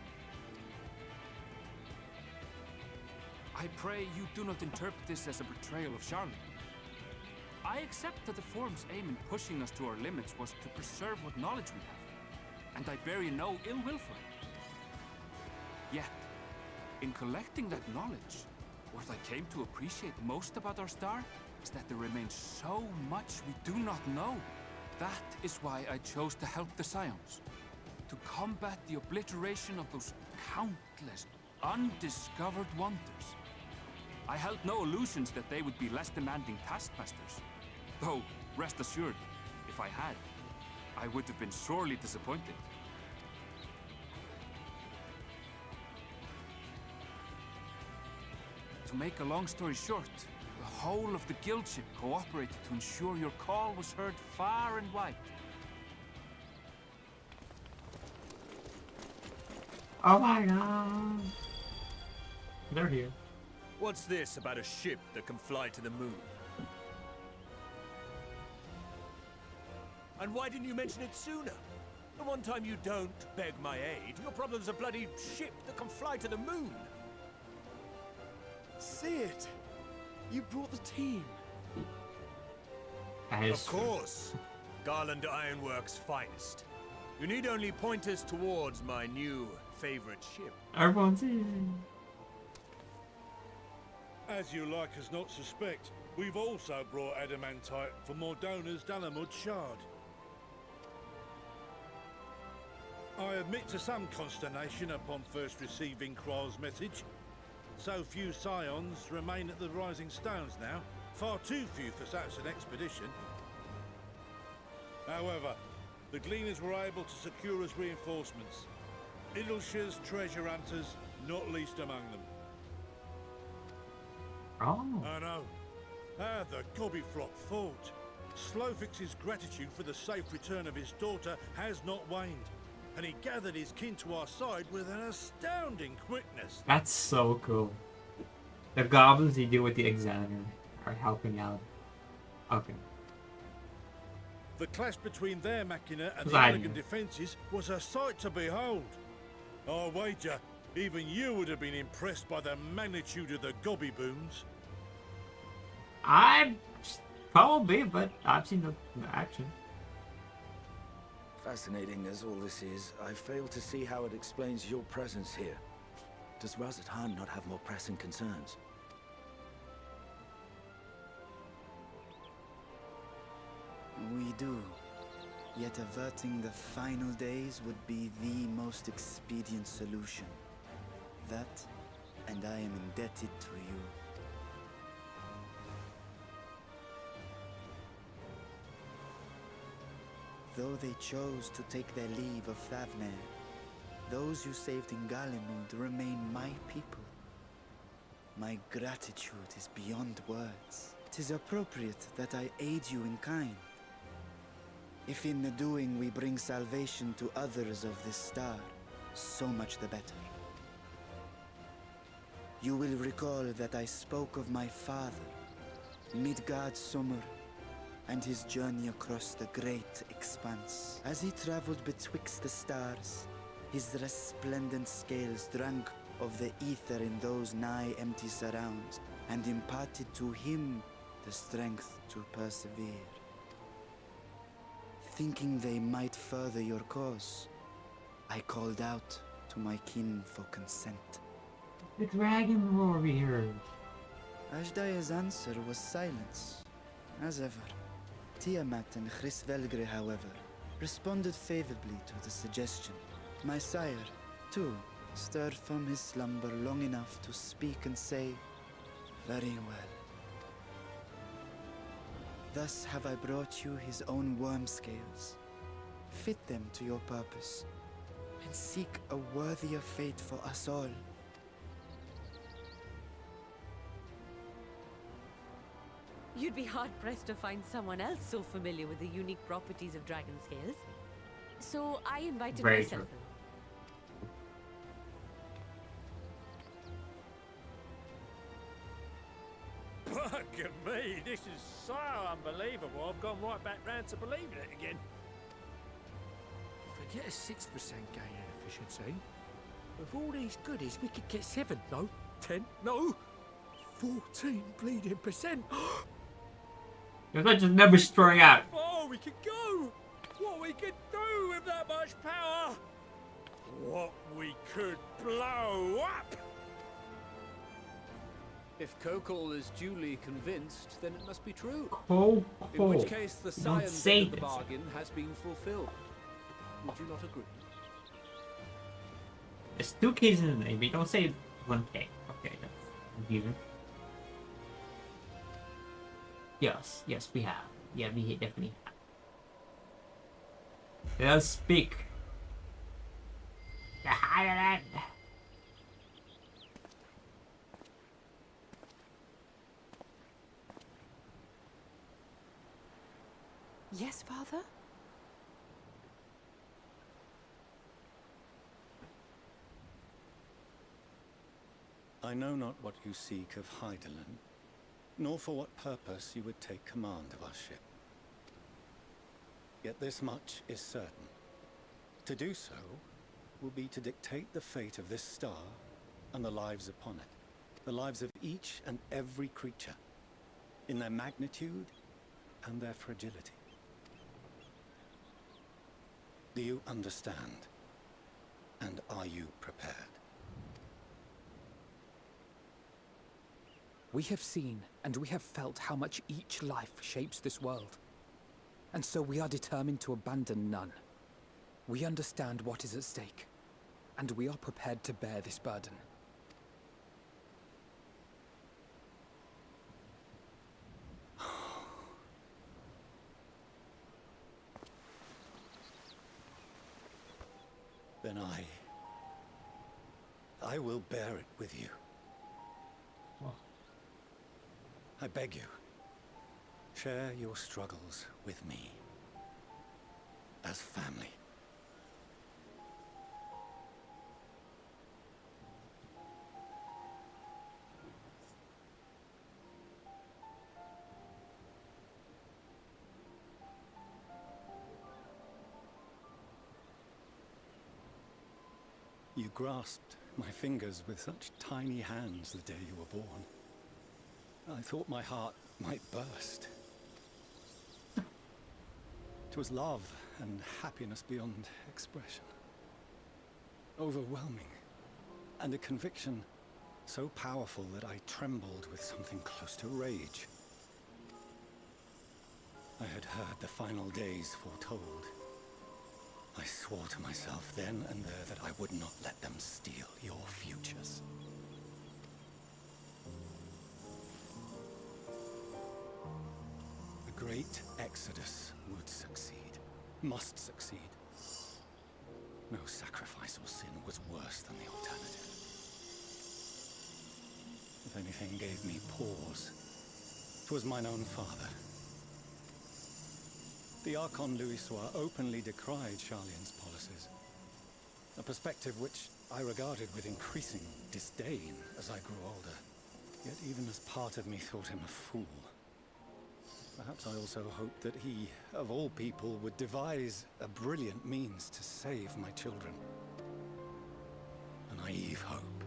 I pray you do not interpret this as a betrayal of Charlotte. I accept that the Forum's aim in pushing us to our limits was to preserve what knowledge we have, and I bear you no ill will for it. Yet, in collecting that knowledge, what I came to appreciate most about our star is that there remains so much we do not know. That is why I chose to help the Scions, to combat the obliteration of those countless undiscovered wonders. I held no illusions that they would be less demanding taskmasters. Though, rest assured, if I had, I would have been sorely disappointed. To make a long story short, the whole of the guild ship cooperated to ensure your call was heard far and wide. Oh my god. They're here. What's this about a ship that can fly to the moon? And why didn't you mention it sooner? The one time you don't beg my aid, your problem's a bloody ship that can fly to the moon. See it? You brought the team. Of course. Garland Ironworks' finest. You need only point us towards my new favorite ship. Everyone's here. As you like us not suspect, we've also brought adamantite for Mordona's Dalamud Shard. I admit to some consternation upon first receiving Kral's message. So few Scions remain at the Rising Stones now, far too few for such an expedition. However, the Gleaners were able to secure us reinforcements. Idleshire's treasure hunters, not least among them. Oh. I know. Ah, the Gobbyflock fought. Slowfix's gratitude for the safe return of his daughter has not waned, and he gathered his kin to our side with an astounding quickness. That's so cool. The goblins you deal with the Examiner are helping out. Okay. The clash between their machina and the Glad elegant you. defences was a sight to behold. I wager even you would have been impressed by the magnitude of the gobby booms. I probably, but I've seen the action. Fascinating as all this is, I fail to see how it explains your presence here. Does Razat Khan not have more pressing concerns? We do. Yet averting the final days would be the most expedient solution. That, and I am indebted to you. Though they chose to take their leave of Thavner, those you saved in Galimund remain my people. My gratitude is beyond words. 'Tis appropriate that I aid you in kind. If in the doing we bring salvation to others of this star, so much the better. You will recall that I spoke of my father, Midgard Sommer, and his journey across the great expanse. As he traveled betwixt the stars, his resplendent scales drank of the ether in those nigh empty surrounds, and imparted to him the strength to persevere. Thinking they might further your cause, I called out to my kin for consent. The Dragon Warriors. Ajdaya's answer was silence, as ever. Tiamat and Chris-Velgre, however, responded favorably to the suggestion. My sire, too, stirred from his slumber long enough to speak and say, "Very well." Thus have I brought you his own worm scales. Fit them to your purpose, and seek a worthier fate for us all. You'd be hard-pressed to find someone else so familiar with the unique properties of dragon scales. So I invited Very myself. true. Bugger me, this is so unbelievable. I've gone right back round to believing it again. Forget a 6% gain in efficiency. With all these goodies, we could get 7, no, 10, no, 14 bleeding percent. You're just never strung out. Oh, we could go! What we could do with that much power! What we could blow up! If Kokol is duly convinced, then it must be true. Kokol. In which case, the You don't science say end of the this. bargain has been fulfilled. Would you not agree? There's 2 Ks in the name, but you don't say 1 K. Okay, that's confusing. Yes, yes, we have. Yeah, we definitely have. Let us speak. The Highland. Yes, Father? I know not what you seek of Hydaelyn, nor for what purpose you would take command of our ship. Yet this much is certain. To do so will be to dictate the fate of this star and the lives upon it. The lives of each and every creature, in their magnitude and their fragility. Do you understand? And are you prepared? We have seen and we have felt how much each life shapes this world. And so we are determined to abandon none. We understand what is at stake, and we are prepared to bear this burden. Then I will bear it with you. I beg you, share your struggles with me, as family. You grasped my fingers with such tiny hands the day you were born. I thought my heart might burst. It was love and happiness beyond expression. Overwhelming. And a conviction so powerful that I trembled with something close to rage. I had heard the final days foretold. I swore to myself then and there that I would not let them steal your futures. The great exodus would succeed, must succeed. No sacrifice or sin was worse than the alternative. If anything gave me pause, 'twas mine own father. The Archon Louisoix openly decried Charlian's policies, a perspective which I regarded with increasing disdain as I grew older. Yet even as part of me thought him a fool, perhaps I also hoped that he, of all people, would devise a brilliant means to save my children. A naive hope,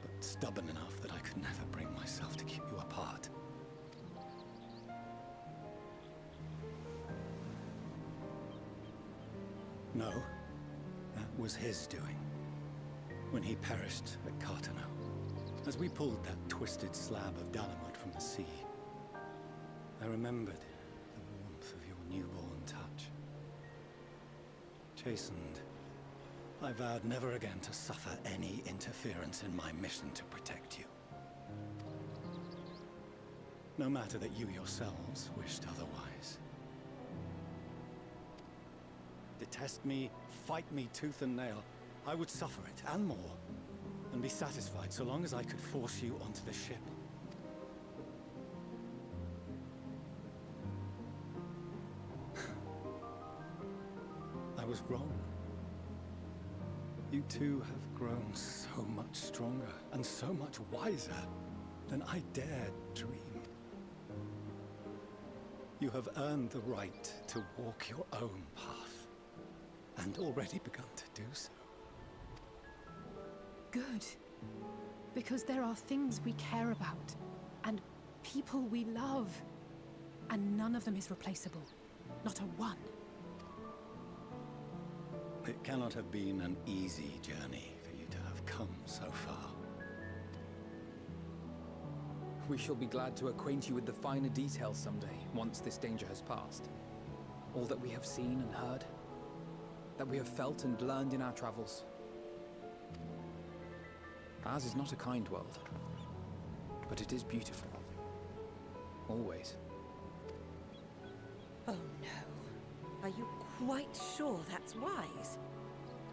but stubborn enough that I could never bring myself to keep you apart. No, that was his doing, when he perished at Cartano, as we pulled that twisted slab of Dalamud from the sea. I remembered the warmth of your newborn touch. Chastened, I vowed never again to suffer any interference in my mission to protect you. No matter that you yourselves wished otherwise. Detest me, fight me tooth and nail, I would suffer it, and more, and be satisfied so long as I could force you onto the ship. I was wrong. You two have grown so much stronger and so much wiser than I dared dream. You have earned the right to walk your own path, and already begun to do so. Good. Because there are things we care about, and people we love. And none of them is replaceable. Not a one. It cannot have been an easy journey for you to have come so far. We shall be glad to acquaint you with the finer details someday, once this danger has passed. All that we have seen and heard, that we have felt and learned in our travels. Ours is not a kind world, but it is beautiful. Always. Oh no. Are you quite sure that's wise?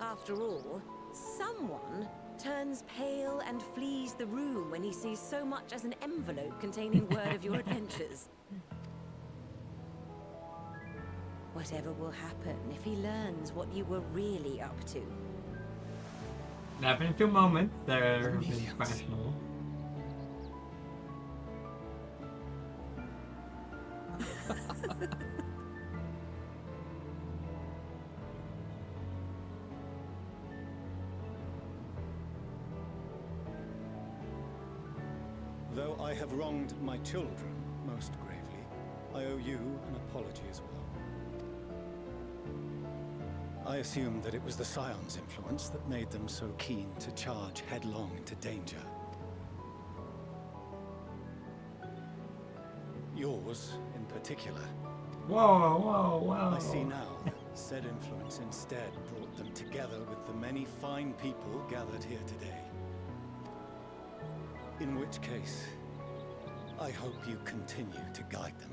After all, someone turns pale and flees the room when he sees so much as an envelope containing word of your adventures. Whatever will happen if he learns what you were really up to? Happen in a few moments. They're rational. Though I have wronged my children most gravely, I owe you an apology as well. I assumed that it was the Scion's influence that made them so keen to charge headlong into danger. Yours, in particular. Whoa, whoa, whoa. I see now that said influence instead brought them together with the many fine people gathered here today. In which case, I hope you continue to guide them.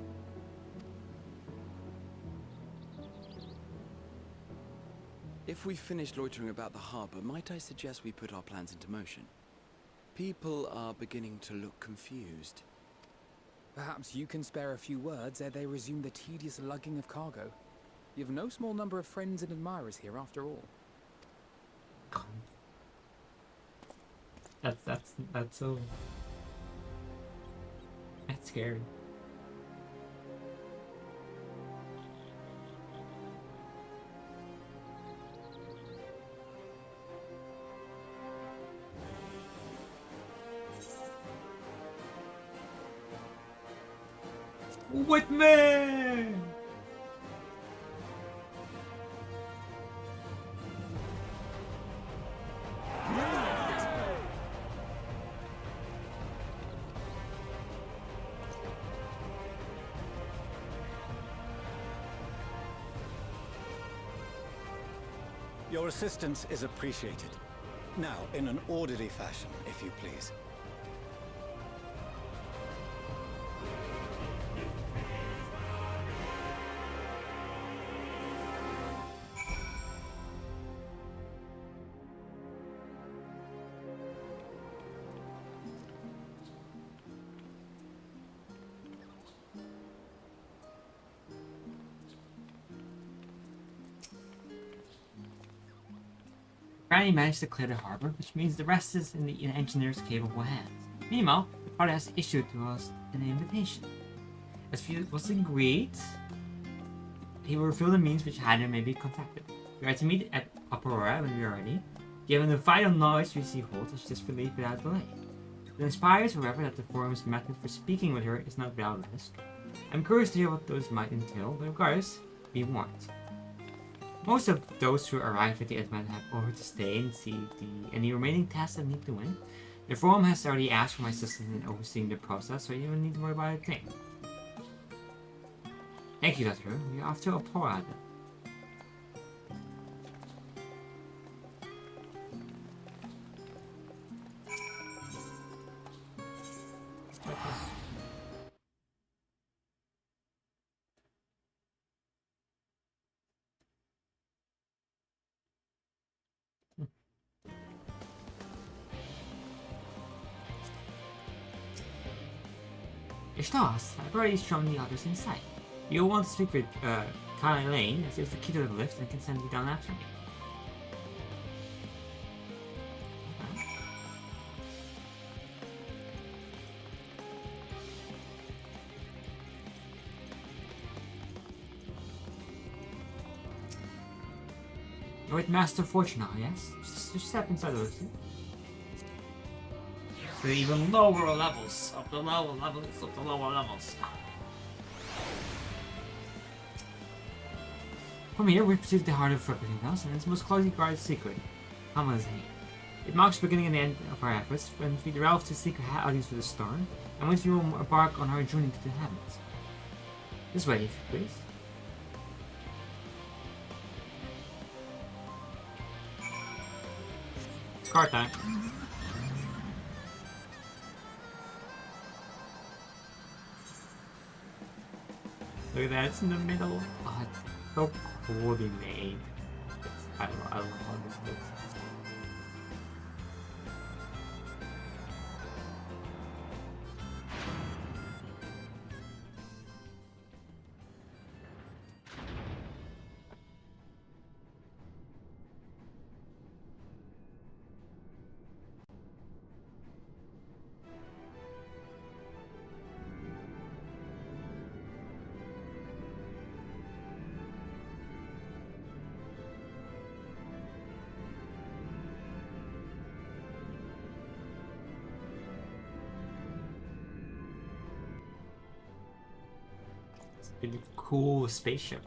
If we've finished loitering about the harbor, might I suggest we put our plans into motion? People are beginning to look confused. Perhaps you can spare a few words ere they resume the tedious lugging of cargo. You have no small number of friends and admirers here, after all. That's so... That's scary. With me! Your assistance is appreciated. Now, in an orderly fashion, if you please. Granny managed to clear the harbor, which means the rest is in the engineer's capable hands. Meanwhile, the party has issued to us an invitation. As was agreed, he will reveal the means which Hader may be contacted. We are to meet at Aurora when we are ready. Given the vital knowledge we see holds, I should just leave without delay. It inspires, however, that the forum's method for speaking with her is not without risk. I'm curious to hear what those might entail, but regardless, be warned. Most of those who arrive at the event have over to stay and see any remaining tasks that need to win. The forum has already asked for my assistance in overseeing the process, so you don't need to worry about a thing. Thank you, Doctor. We are off to Aurora then. Ishtas, I've already shown the others inside. You'll want to speak with Kyle Lane, as he has the key to the lift and can send you down after me. You're with Master Fortuna, yes? Just step inside the lift. The even lower levels of the lower levels of the lower levels. From here, we perceive the heart of everything else and its most closely guarded secret, Hamazane. It marks the beginning and the end of our efforts when we delve to seek a audience for the star, and once we will embark on our journey to the heavens. This way, please. It's card time. Look at that, it's in the middle. Oh, it's so coolly made. I love how this looks. Really cool spaceship.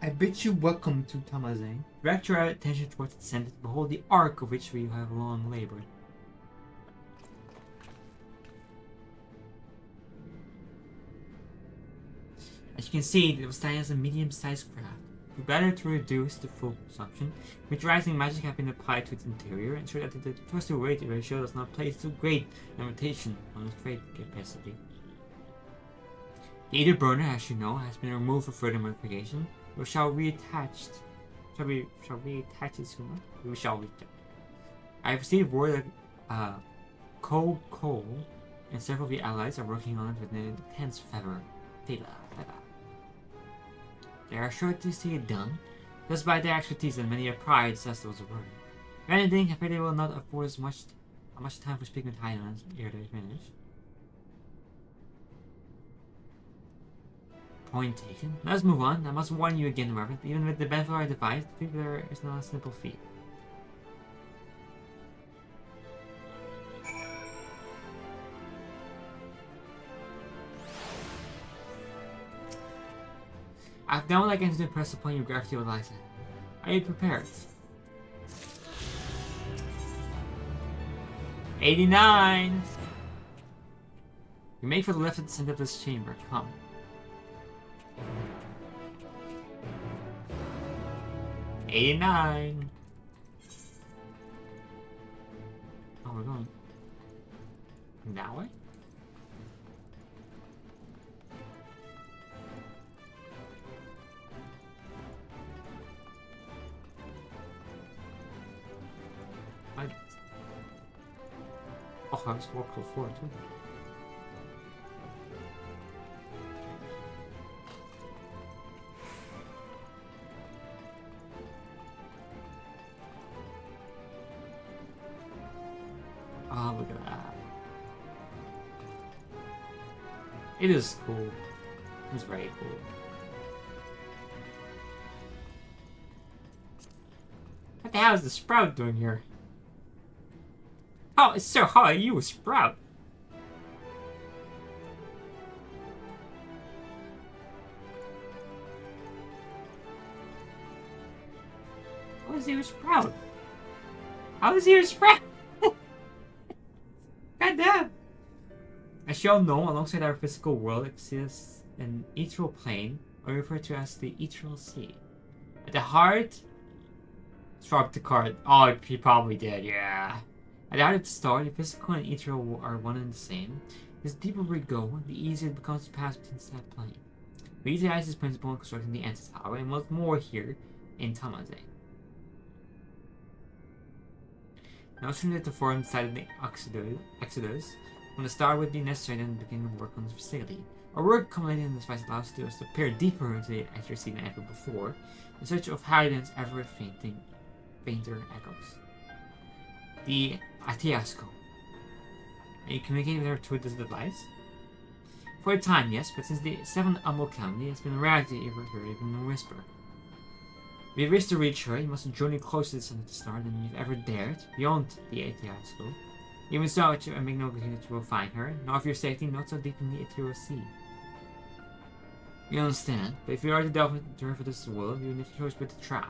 I bid you welcome to Tamazane. Direct your attention towards the center to behold the ark of which we have long labored. As you can see, it was designed as a medium-sized craft. Better to reduce the fuel consumption, miniaturizing magic have been applied to its interior, ensure that the thrust-to-weight ratio does not place too great limitation on its freight capacity. The Eater burner, as you know, has been removed for further modification. We shall reattach it sooner. We shall reattach. I have received word that Cole and several of the allies are working on it with an intense fervor. They are sure to see it done, just by their expertise and many a pride says those of word. If anything, I fear they will not afford us much time for speaking with Highlands ere they finish. Point taken. Let's move on. I must warn you again, Reverend, even with the benefit of our device, the figure is not a simple feat. I've done what I can to impress upon your gravity with Liza. Are you prepared? 89! You make for the left at the center of this chamber. Come. '89. Oh, we're going that way? Oh, I just walked before too. Oh, look at that. It is cool. It's very cool. What the hell is the Sprout doing here? Oh, so how are you, Sprout? How is he a Sprout? How is he a Sprout? God damn! As you all know, alongside our physical world exists an ethereal plane, or referred to as the ethereal sea. At the heart... Drop the card. Oh, he probably did, yeah. At the heart of the star, the physical and ethereal are one and the same. The deeper we go, the easier it becomes to pass between that plane. We utilize this principle in constructing the anti-tower, and much more here in Tamazane. Now soon that the forum decided the Exodus, when the star would be necessary to begin to work on this facility. Our work culminating in this device allows us to peer deeper into the ether sea than ever before, in search of Highland's ever fainter echoes. The Atiasco. And you communicate with her through this device? For a time, yes, but since the 7th Umble Calamity, it's been a rarity to ever hear even a whisper. If you wish to reach her, you must journey closer to the center of the star than you've ever dared, beyond the Atiasco. Even so, I make no guarantee that you will find her, nor of your safety not so deep in the ethereal sea. You understand, but if you are to delve into the river of this world, you need a choice but to try.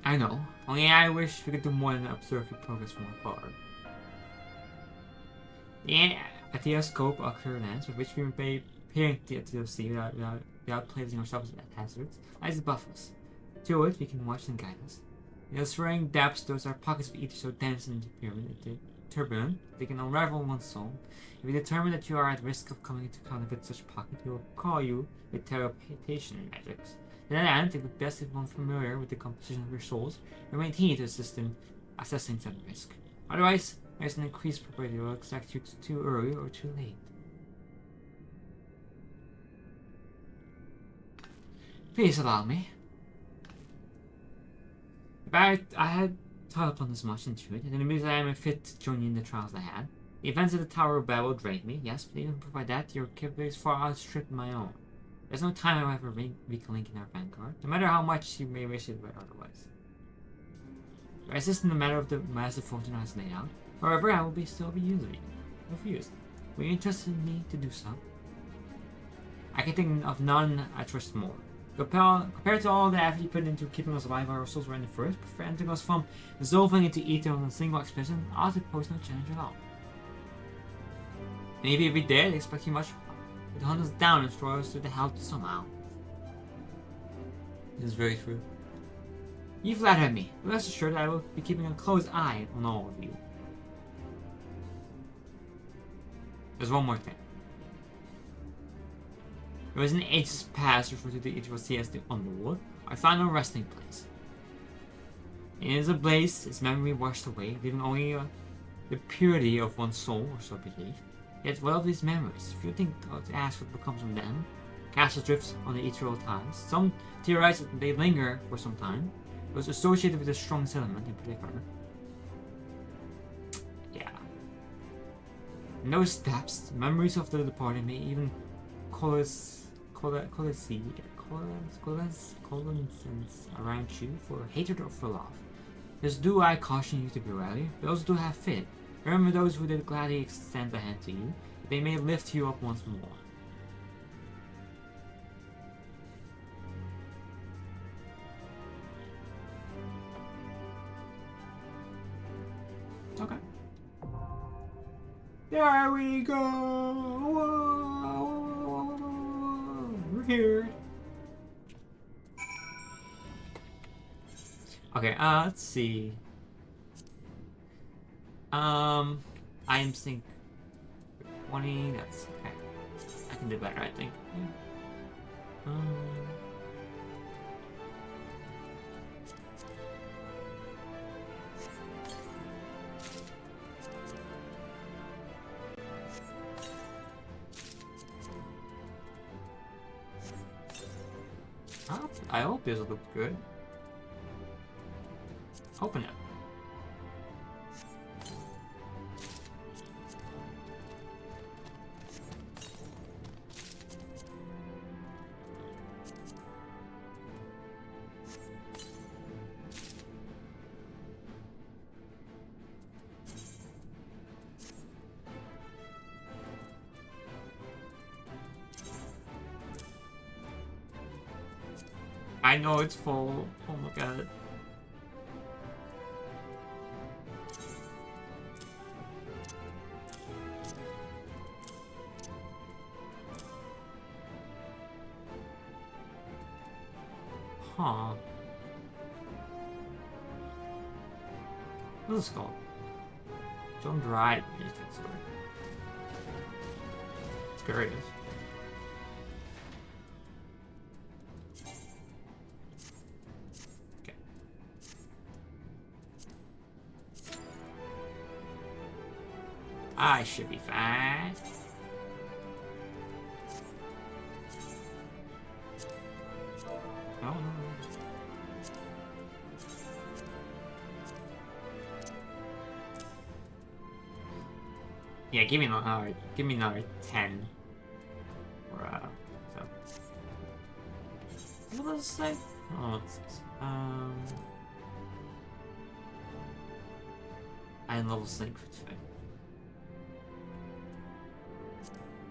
I know, only I wish we could do more than observe your progress from afar. The Atheoscope occur lands with which we may peer into the ethereal sea without placing ourselves at hazards, lies above us. To it, we can watch and guide us. In those swirling depths, those are pockets of ether so dense and turbulent, they can unravel one's soul. If we determine that you are at risk of coming into contact with such pocket, we will call you with teleportation magics. To that end, it would be best if one familiar with the composition of your souls remained here to assist in assessing such risk. Otherwise, there's an increased probability it will extract you too early or too late. Please allow me. If I had thought upon this much into it, and it means I am fit to join you in the trials ahead. The events of the Tower of Babel drained me, yes, but even provide that, your capabilities far outstrip my own. There's no time I have a weak link in our vanguard, no matter how much you may wish it were otherwise. To assist in the matter of the massive fortune I has laid out, however, I will still be using it. Refused. Will you entrust in me to do so? I can think of none I trust more. Compared to all the effort you put into keeping us alive while our souls were in the first, preventing us from dissolving into ether on a single expedition, ours would pose no challenge at all. Maybe if we did, expect you much to hunt us down and throw us to the hell somehow. This is very true. You flatter me, but rest assured I will be keeping a close eye on all of you. There's one more thing. There was an ages past referred to the ethereal sea as the underworld, our final resting place. It is a place its memory washed away, leaving only the purity of one's soul, or so believe. Yet what of these memories? If you think to ask what becomes of them, cast adrift on the ethereal tides, some theorize that they linger for some time. It was associated with a strong settlement in particular. Yeah. In those depths, memories of the departed may even coalesce around you for hatred or for love. Just do I caution you to be wary. Those who have faith, remember those who did gladly extend a hand to you. They may lift you up once more. Okay. There we go! Whoa. We're here. Okay, let's see. I think 20, that's okay. I can do better, I think. I hope this will look good. Open it. I know it's full. Oh my god. Huh. What is this called? Don't ride anything, sorry. It's curious. I should be fine. No. Yeah, give me another 10. Or so. What does it say? Oh, what's this? Iron level sync.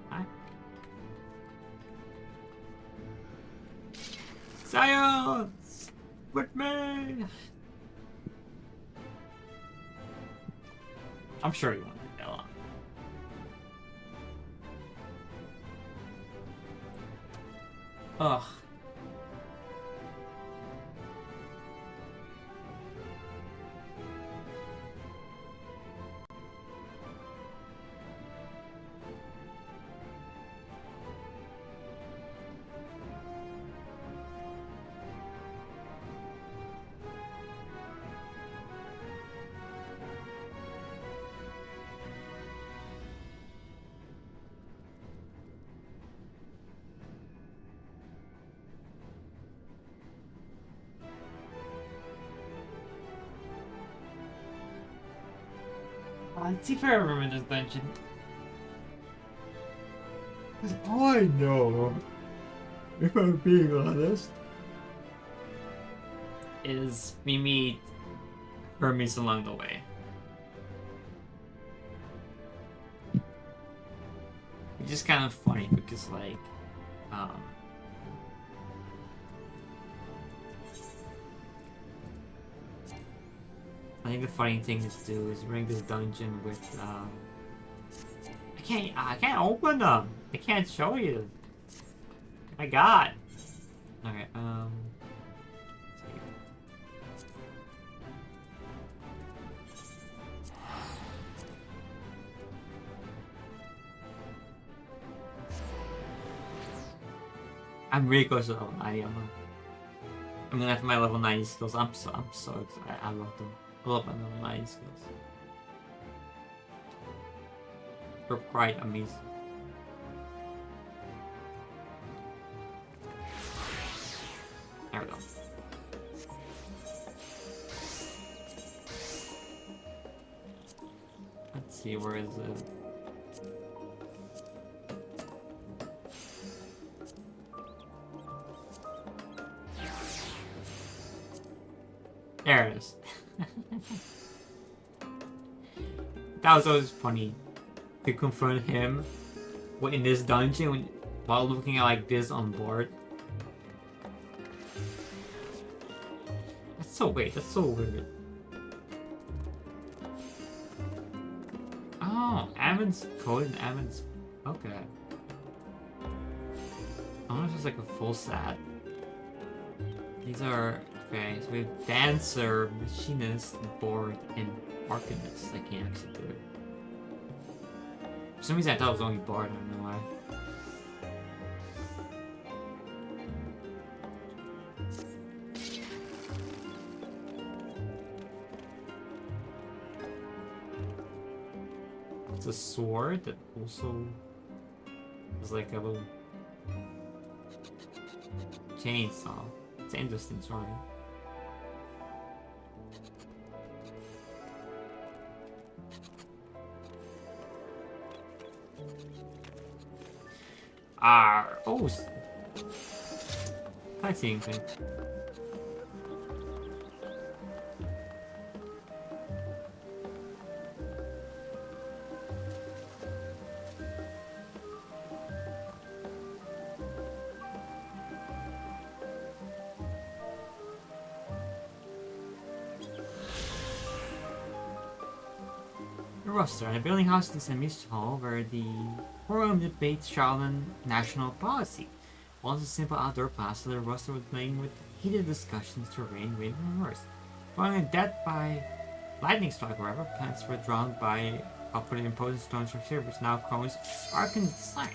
Hi. Science! With me! I'm sure you want to get on. Ugh. Let's see if I remember this dungeon. Because all I know, if I'm being honest, is we meet Hermes along the way. Which is kind of funny because, like, I think the funny thing is to do is ring this dungeon with I can't open them. I can't show you. My God. Okay, I'm really close to level 90. I'm gonna have my level 90 skills. I'm so excited. I love them. I love my level 90 skills. They're quite amazing. There we go. Let's see, where is it? There it is. That was always funny to confront him in this dungeon while looking at like this on board. That's so weird. That's so weird. Oh, Ammon's code and Ammon's okay. I wonder if it's like a full set. These are okay. So we have dancer, machinist, board, and arcanist. I can't actually do it. For some reason I thought it was only bard. I don't know why. It's a sword that also is like a little chainsaw. It's an interesting sword. Oh, can't see anything. The roster. A building house is a music hall where the forum debates Shaolin national policy. Once a simple outdoor class, the roster was playing with heated discussions to rain, wind, and worse. Following a death by lightning strike, however, plants were drowned by for the imposing stone structure, which now calls Arkan's design.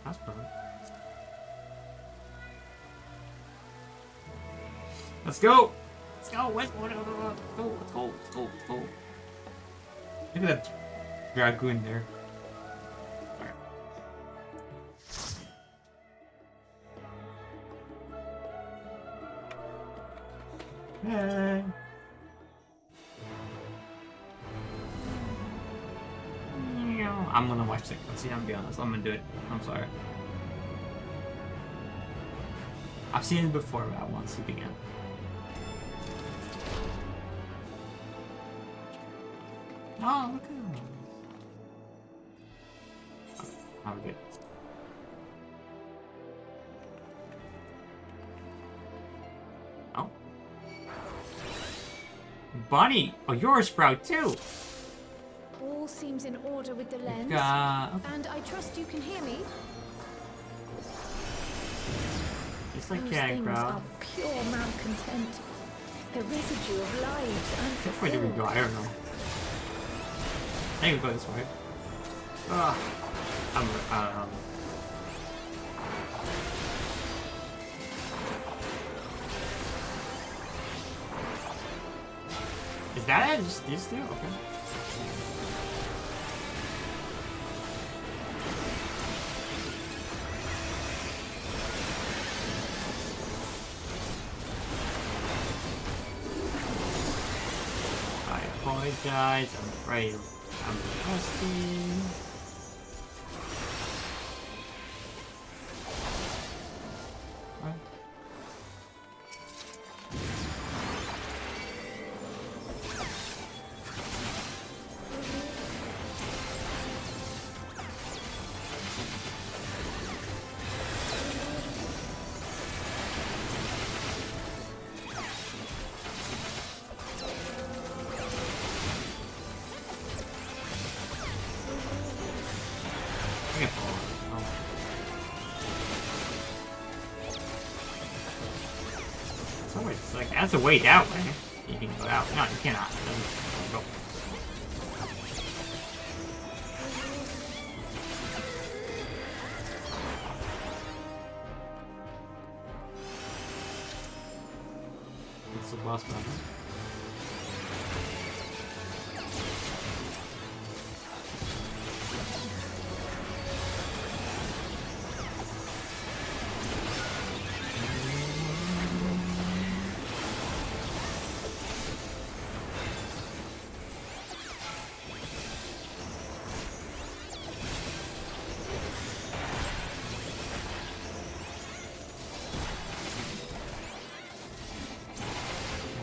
That's perfect. Let's go! Let's go! Let's go! Let's go! Let's go! Let's go! Let's go! Look at that dragoon there. Hey. I'm gonna watch the cutscene, I'm gonna be honest. I'm gonna do it. I'm sorry. I've seen it before, but I won't see it again. Oh, look at him. Okay, how we good? Oh. Bunny! Oh, you're a sprout too! All seems in order with the lens. Okay. And I trust you can hear me. It's like Those Cannon things Crowd. are pure malcontent. The residue of lives Where do we unfulfilled. go? I don't know. I think we go this way. Ugh. Is that it? Just these two? Okay. I apologize. I'm afraid I'm rusty. What? I can fall. Oh. So wait, it's like that's a way that way. You can go out. No, you cannot. It doesn't go. It's the boss battle.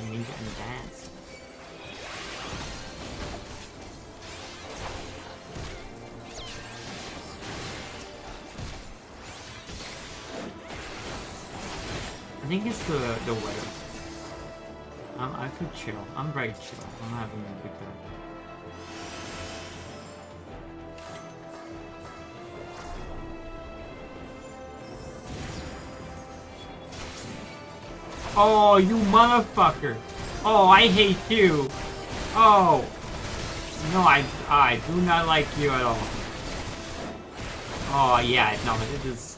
Ninja and dance. I think it's the weather. I could chill. I'm very chill. I'm having a good time. Oh, you motherfucker! Oh, I hate you! Oh! No, I do not like you at all. Oh, yeah, no, it is...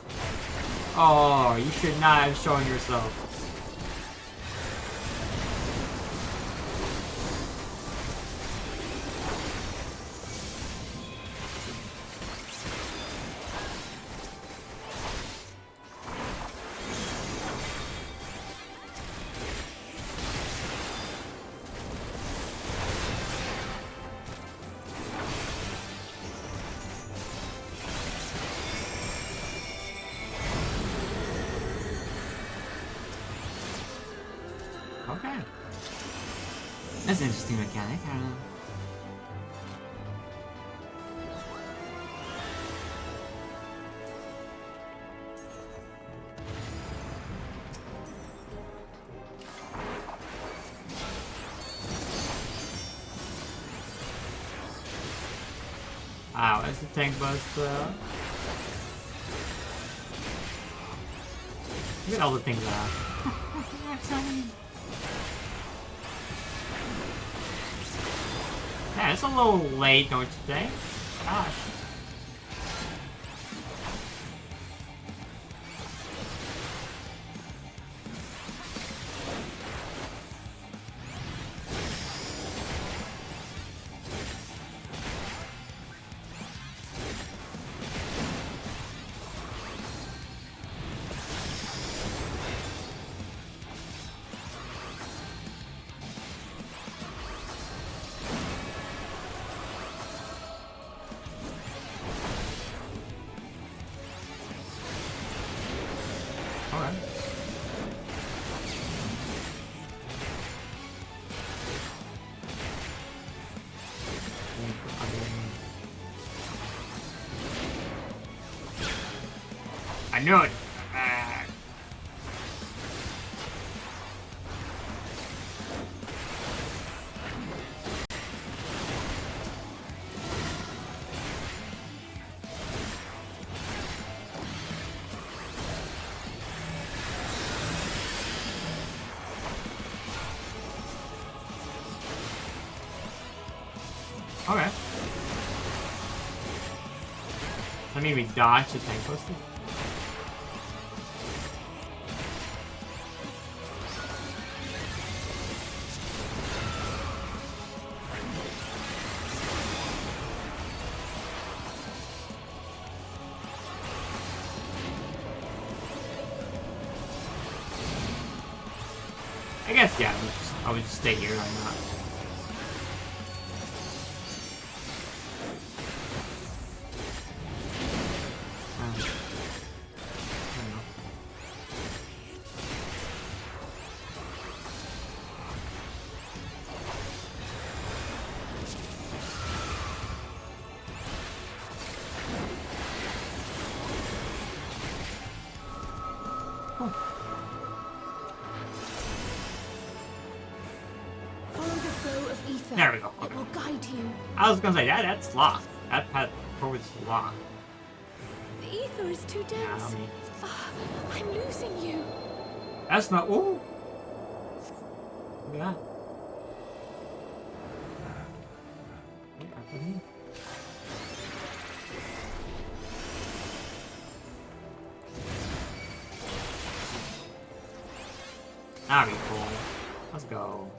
Oh, you should not have shown yourself. Okay. That's an interesting mechanic, I don't know. Wow, that's the tank buster. Look at all the things I have. Yeah, it's a little late, don't you think? Gosh. Alright. I knew it. Okay. Let me dodge the tank poster. I guess yeah, I would just stay here. Why not? There we go. Okay. It will guide you. I was gonna say that's locked. That path forward's locked. The ether is too dense. I'm losing you. That's not. Ooh. Yeah. That'd be cool. Let's go.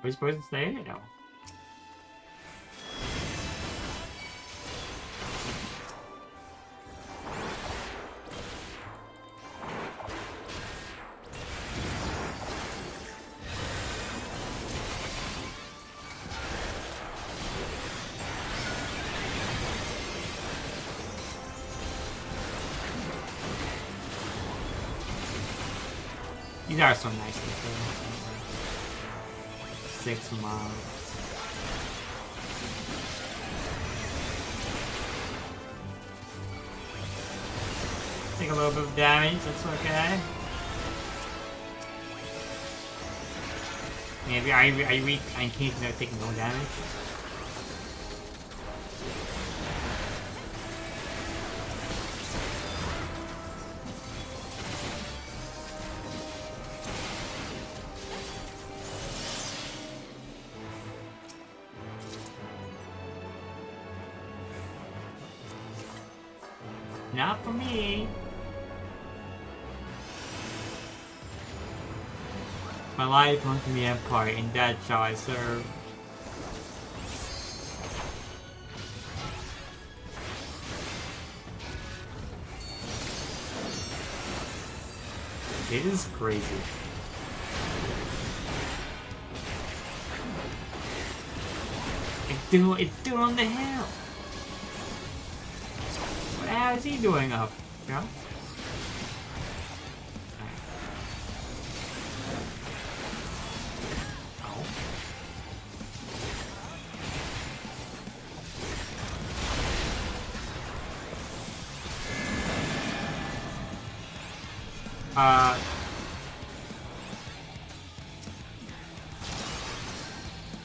Are we supposed to stay in it? No. These are so nice to feel. 6 miles. Take a little bit of damage, that's okay. Maybe I weak in case they're taking no damage. Not for me. My life unto the Empire, in that shall I serve. It is crazy. It's still on the hill. How is he doing up? Yeah?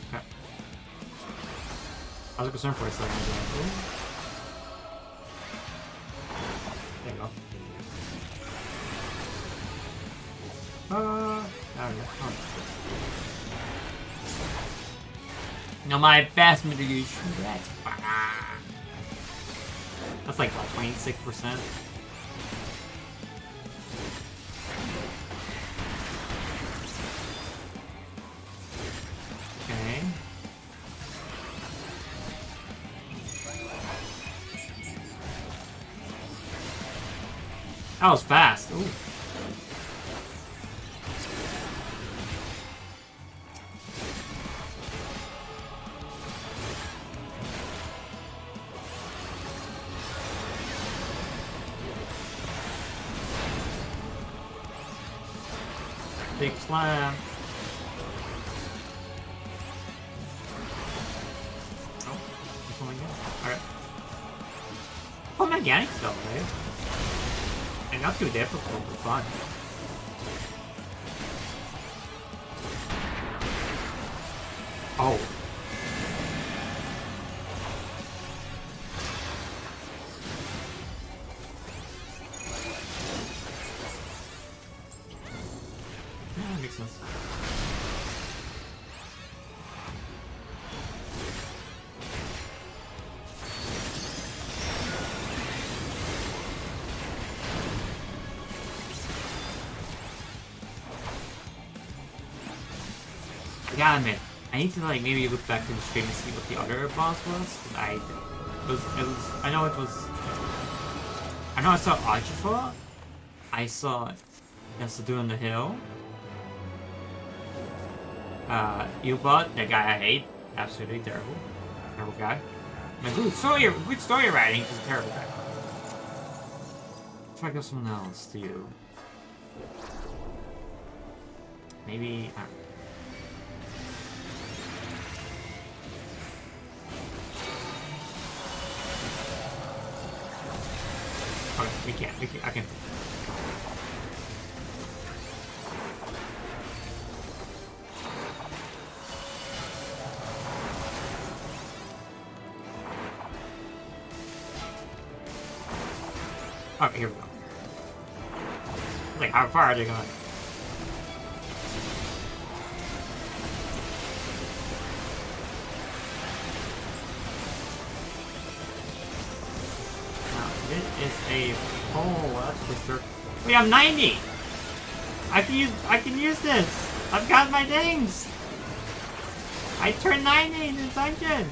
Okay. I was concerned for a second. There you go. There we go. Oh. No, my best mitigation. That's like what, 26%? Okay. That was fast. Ooh. Big slam. Oh, this one again. Alright. Oh, mechanics though, right? And not too difficult, but fun. Oh. Yeah, that makes sense. Yeah, man. I need to like maybe look back to the stream and see what the other boss was. I know I saw Archifa. I saw Yasudu on the hill. Ubot, that guy I hate. Absolutely terrible. Terrible guy. I mean, good story writing, just a terrible guy. Try to go someone else to you. Maybe I don't know. Okay, we can't, I can. Okay, here we go. Like, how far are they going? Is a hole, that's for sure. Wait, I'm 90! I can use this! I've got my things! I turned 90 in this dungeon!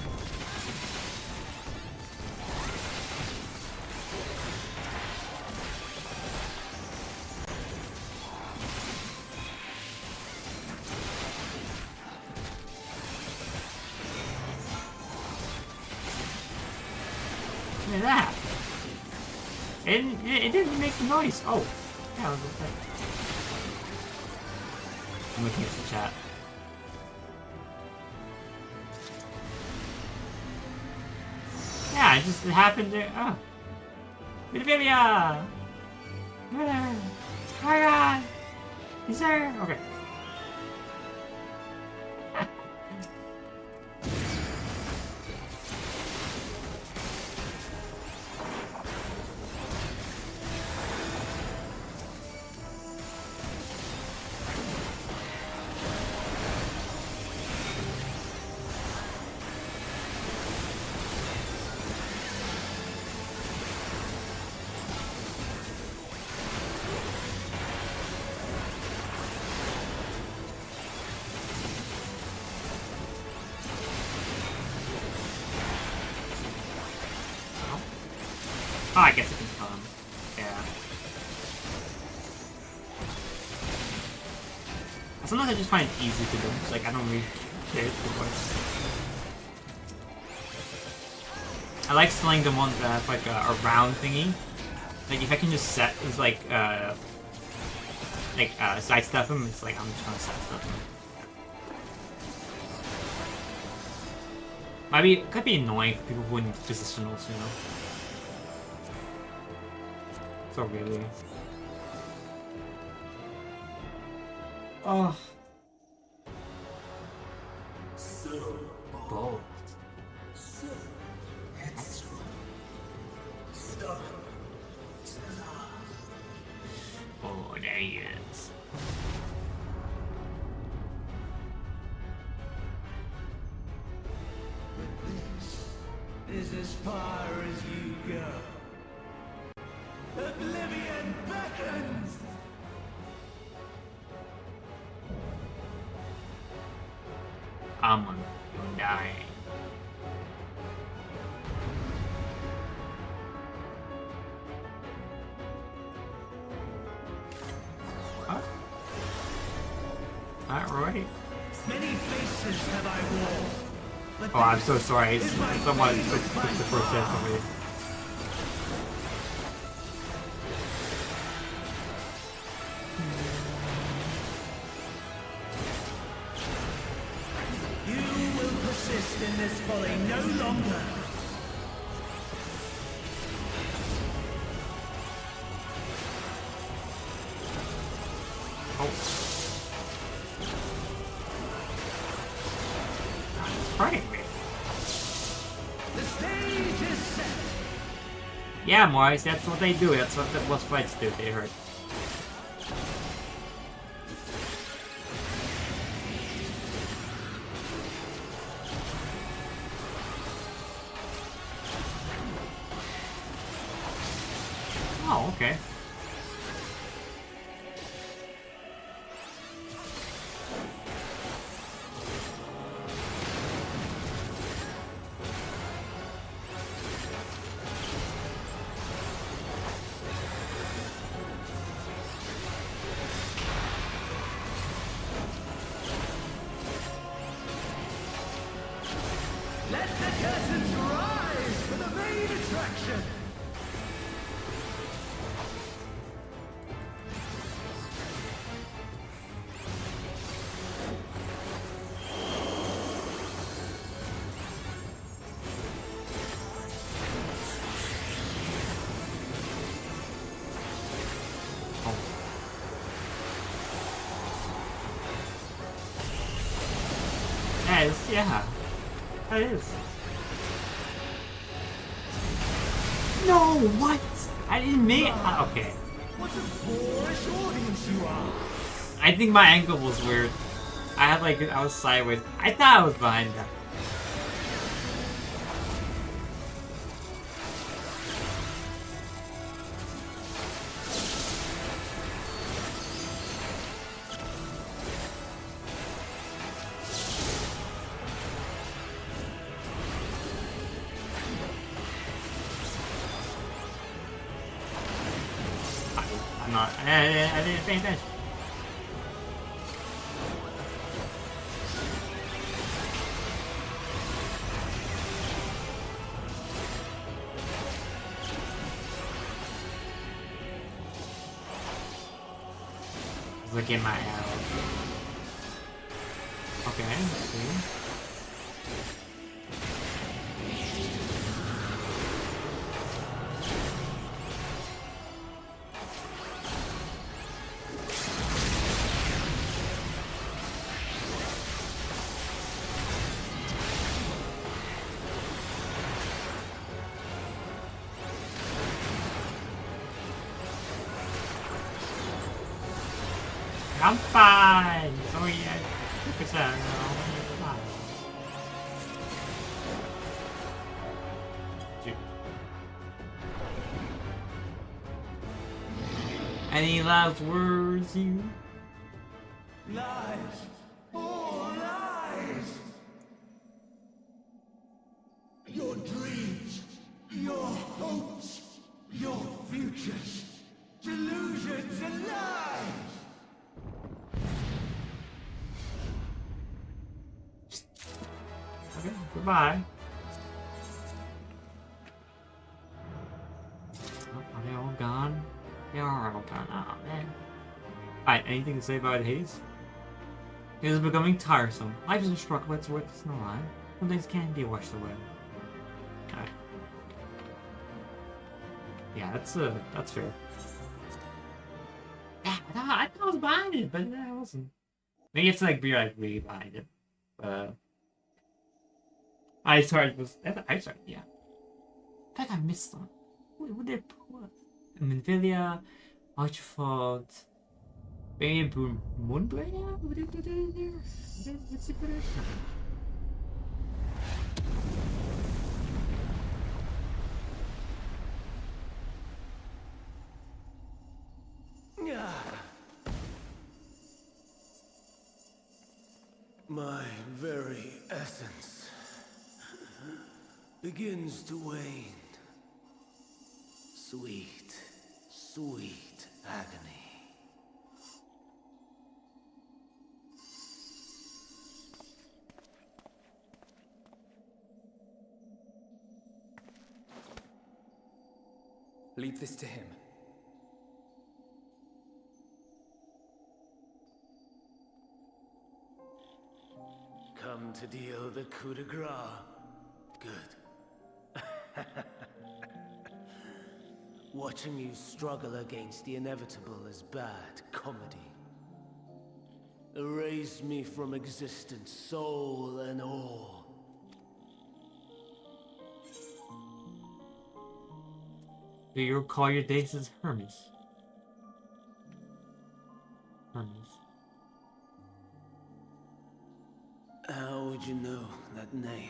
Look at that! It didn't make the noise. Oh, yeah, I was okay. I'm looking at the chat. Yeah, it happened to. Oh, baby, oh my God, he's there. Okay. Oh, I guess it can come. Yeah. Sometimes I just find it easy to do. It's like, I don't really care too much. I like slaying the ones that have like a round thingy. Like, if I can just set, it's like, sidestep them, it's like, I'm just trying to sidestep them. Could be annoying for people who wouldn't positionals, you know? So really. Oh. So bold. So headstrong. Stubborn. Oh, there he is. Is as far as you go. Oblivion beckons! Amon, you're dying. Oh, I'm so sorry. Someone took the first hit from me. You will persist in this folly no longer. Yeah, Maurice, that's what they do. That's what the boss fights do. They hurt. Oh, okay. Let the curtains rise for the main attraction. Yes, yeah. That is. No, what? I didn't make it. Okay. What a boorish audience you are. I think my ankle was weird. I had like, I was sideways. I thought I was behind that. I'm not, I didn't pay attention. Look at my arrow. Okay, let's see. I'm fine. So yeah, look at that. Any last words, you? Lies. All lies. Your dreams, your hopes, your futures, delusions and lies. Okay, goodbye. Oh, are they all gone? They are all gone. Oh, man. Alright, anything to say about Hades? It is becoming tiresome. Life is a struggle, but it's worth it no lie. Some things can't be washed away. Alright. Yeah, that's fair. Yeah, I thought I was behind it, but I wasn't. Maybe it's like be like really behind it. I started was I started, yeah. I think I missed one. What did I put? Minfilia, Archford, maybe Moonbreaker? What did I put in there? What's it put in? My very essence begins to wane. Sweet, sweet agony. Leave this to him. Come to deal the coup de grace. Good. Watching you struggle against the inevitable is bad comedy. Erase me from existence, soul and all. Do you recall your days as Hermes? Hermes. How would you know that name?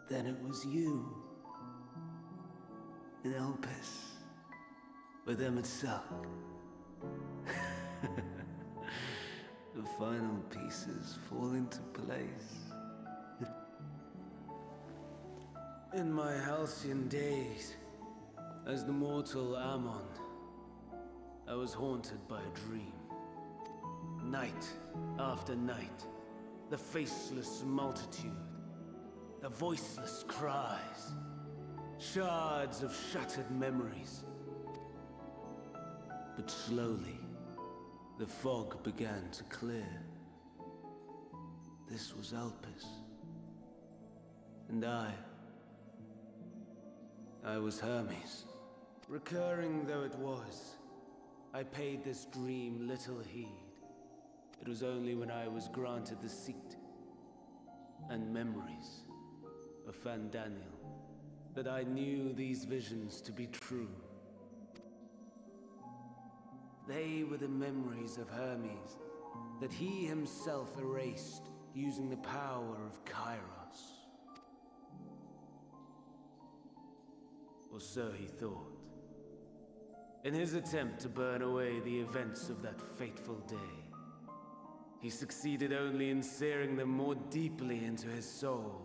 Then it was you. In Elpis. With Emet-Selch. The final pieces fall into place. In my halcyon days, as the mortal Ammon, I was haunted by a dream. Night after night, the faceless multitude, the voiceless cries, shards of shattered memories. But slowly, the fog began to clear. This was Elpis. And I was Hermes. Recurring though it was, I paid this dream little heed. It was only when I was granted the seat and memories of Fandaniel that I knew these visions to be true. They were the memories of Hermes that he himself erased using the power of Kairos. Or so he thought. In his attempt to burn away the events of that fateful day, he succeeded only in searing them more deeply into his soul.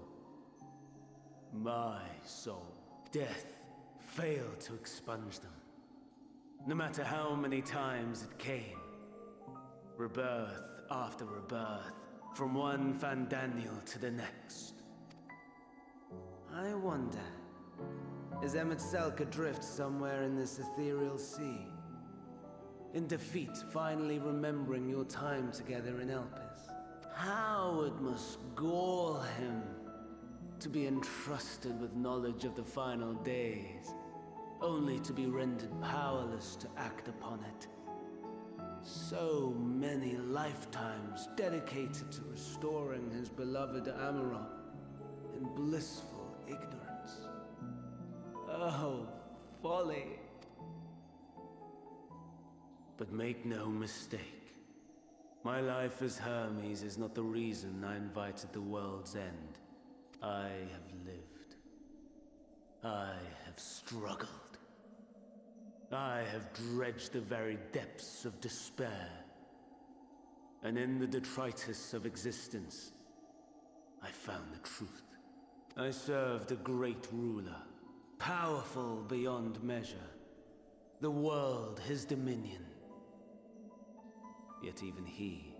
My soul. Death failed to expunge them. No matter how many times it came. Rebirth after rebirth, from one Fandaniel to the next. I wonder, is Emet-Selch adrift somewhere in this ethereal sea? In defeat, finally remembering your time together in Elpis? How it must gall him to be entrusted with knowledge of the final days, only to be rendered powerless to act upon it. So many lifetimes dedicated to restoring his beloved Amarok in blissful ignorance. Oh, folly. But make no mistake, my life as Hermes is not the reason I invited the world's end. I have lived. I have struggled. I have dredged the very depths of despair. And in the detritus of existence, I found the truth. I served a great ruler, powerful beyond measure. The world, his dominion. Yet even he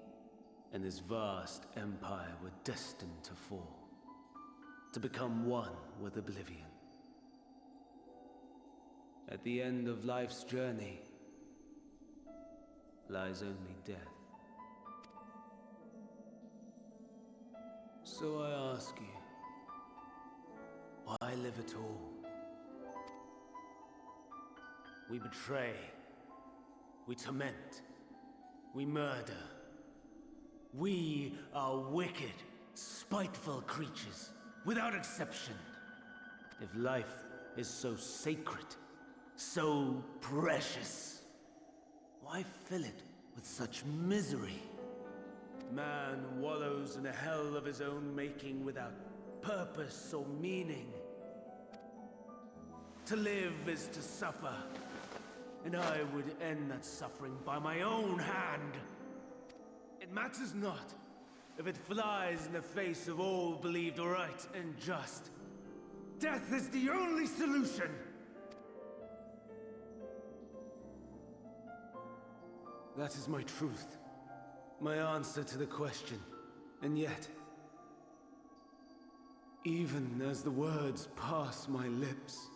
and his vast empire were destined to fall. To become one with oblivion. At the end of life's journey lies only death. So I ask you, why live at all? We betray, we torment, we murder. We are wicked, spiteful creatures, without exception. If life is so sacred, so precious, why fill it with such misery? Man wallows in a hell of his own making without purpose or meaning. To live is to suffer, and I would end that suffering by my own hand. It matters not if it flies in the face of all believed right and just. Death is the only solution! That is my truth. My answer to the question. And yet, even as the words pass my lips,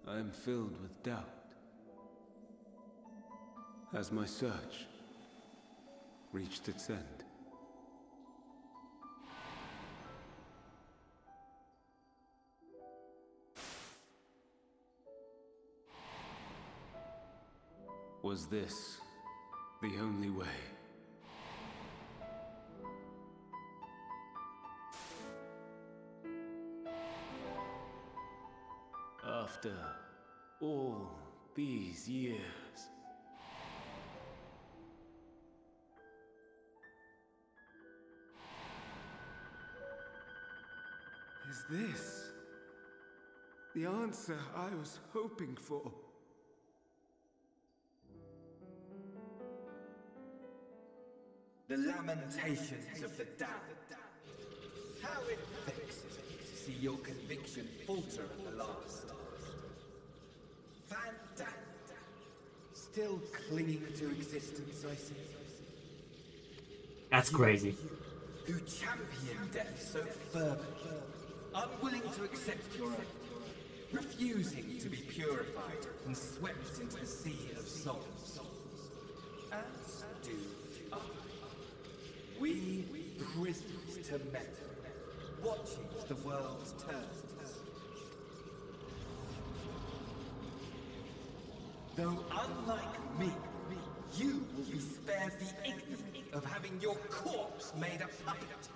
I am filled with doubt. Has my search reached its end? Was this the only way? After all these years, is this the answer I was hoping for? The lamentations of the damned. How it vexes me to see your conviction falter at the last. Vandal. Still clinging to existence, I see. That's crazy. Who champion death so fervently, unwilling to accept your own, refusing to be purified and swept into the sea of souls. As do I. We prisoners to metal, watching as the world turns. Though unlike me, you will be spared the ignominy of having your corpse made a puppet,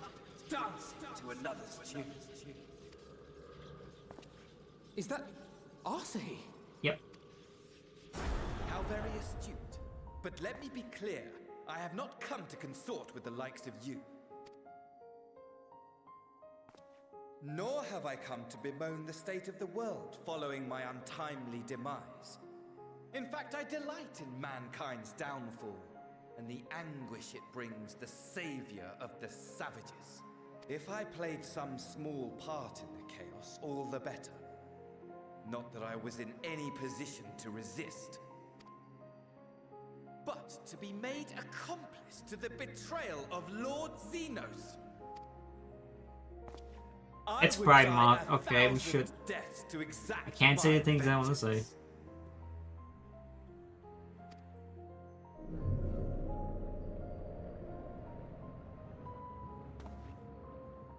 dancing to another's tune. Is that Arsahi? Yep. How very astute. But let me be clear, I have not come to consort with the likes of you. Nor have I come to bemoan the state of the world following my untimely demise. In fact, I delight in mankind's downfall, and the anguish it brings the savior of the savages. If I played some small part in the chaos, all the better. Not that I was in any position to resist. But to be made accomplice to the betrayal of Lord Xenos. It's Pride Month. Okay, we should. I can't say the things I want to say.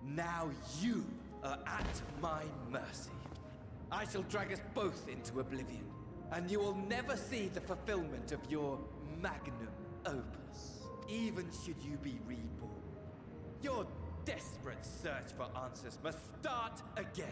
Now you are at my mercy. I shall drag us both into oblivion, and you will never see the fulfillment of your magnum opus, even should you be reborn. Your desperate search for answers must start again.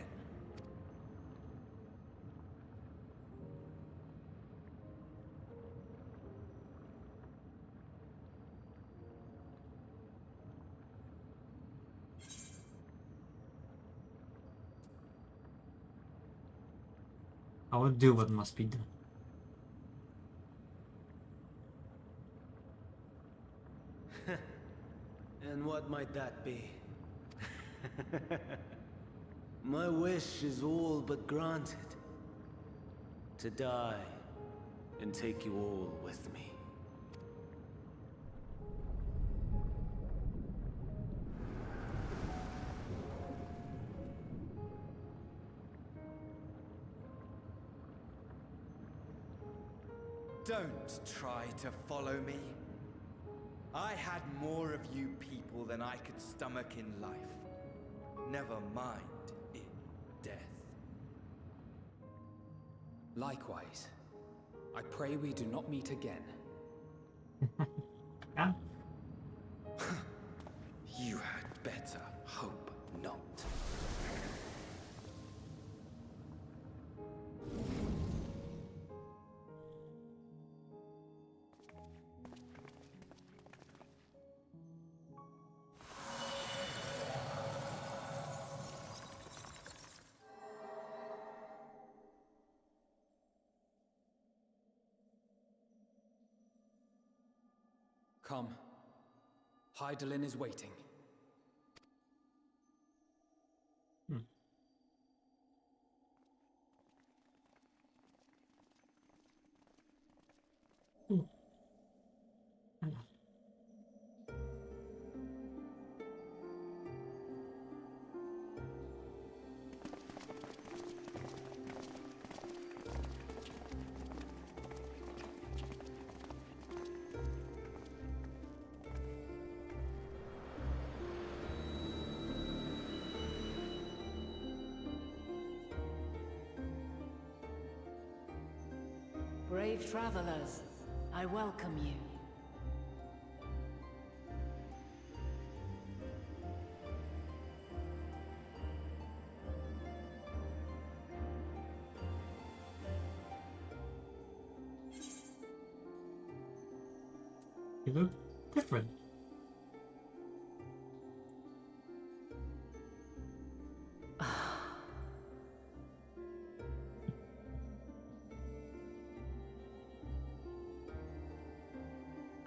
I will do what must be done. And what might that be? My wish is all but granted. To die and take you all with me. Don't try to follow me. I had more of you people than I could stomach in life. Never mind in death. Likewise. I pray we do not meet again. Yeah. You had better hope not. Come. Hydaelyn is waiting. Ooh. Brave travelers, I welcome you. You look different.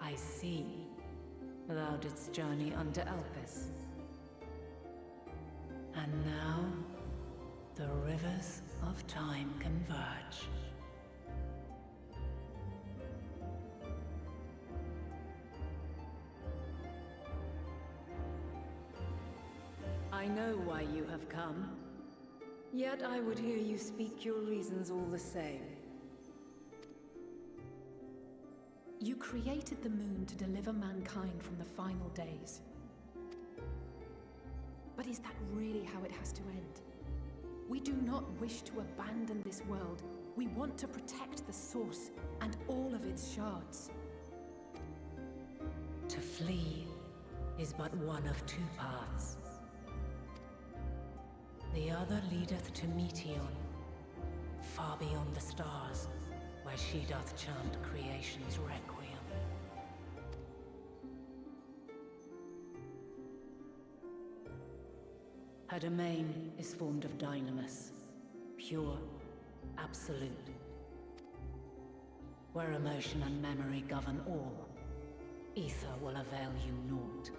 I see. Thou didst journey unto Elpis. And now, the rivers of time converge. I know why you have come. Yet I would hear you speak your reasons all the same. You created the moon to deliver mankind from the final days. But is that really how it has to end? We do not wish to abandon this world. We want to protect the source and all of its shards. To flee is but one of two paths. The other leadeth to Meteon, far beyond the stars, where she doth chant creation's requiem. Her domain is formed of dynamis, pure, absolute. Where emotion and memory govern all, ether will avail you naught.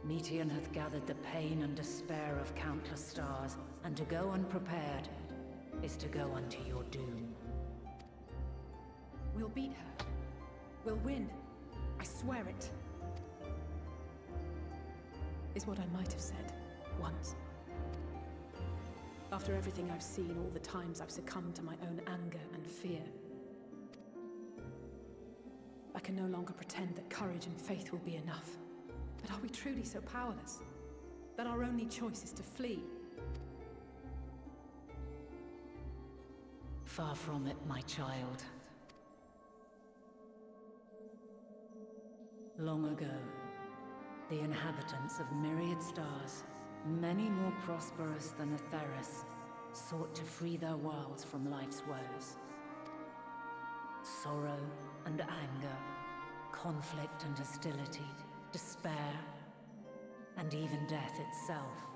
Meteon hath gathered the pain and despair of countless stars, and to go unprepared is to go unto your doom. We'll beat her. We'll win. I swear it. Is what I might have said, once. After everything I've seen, all the times I've succumbed to my own anger and fear. I can no longer pretend that courage and faith will be enough. But are we truly so powerless? That our only choice is to flee? Far from it, my child. Long ago, the inhabitants of myriad stars, many more prosperous than Atheris, sought to free their worlds from life's woes. Sorrow and anger, conflict and hostility, despair, and even death itself.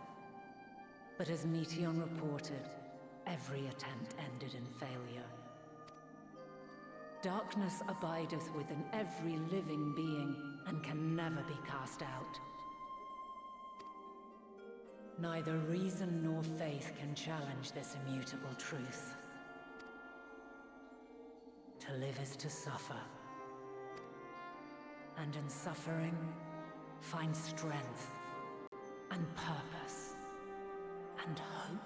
But as Meteon reported, every attempt ended in failure. Darkness abideth within every living being and can never be cast out. Neither reason nor faith can challenge this immutable truth. To live is to suffer. And in suffering, find strength, and purpose, and hope.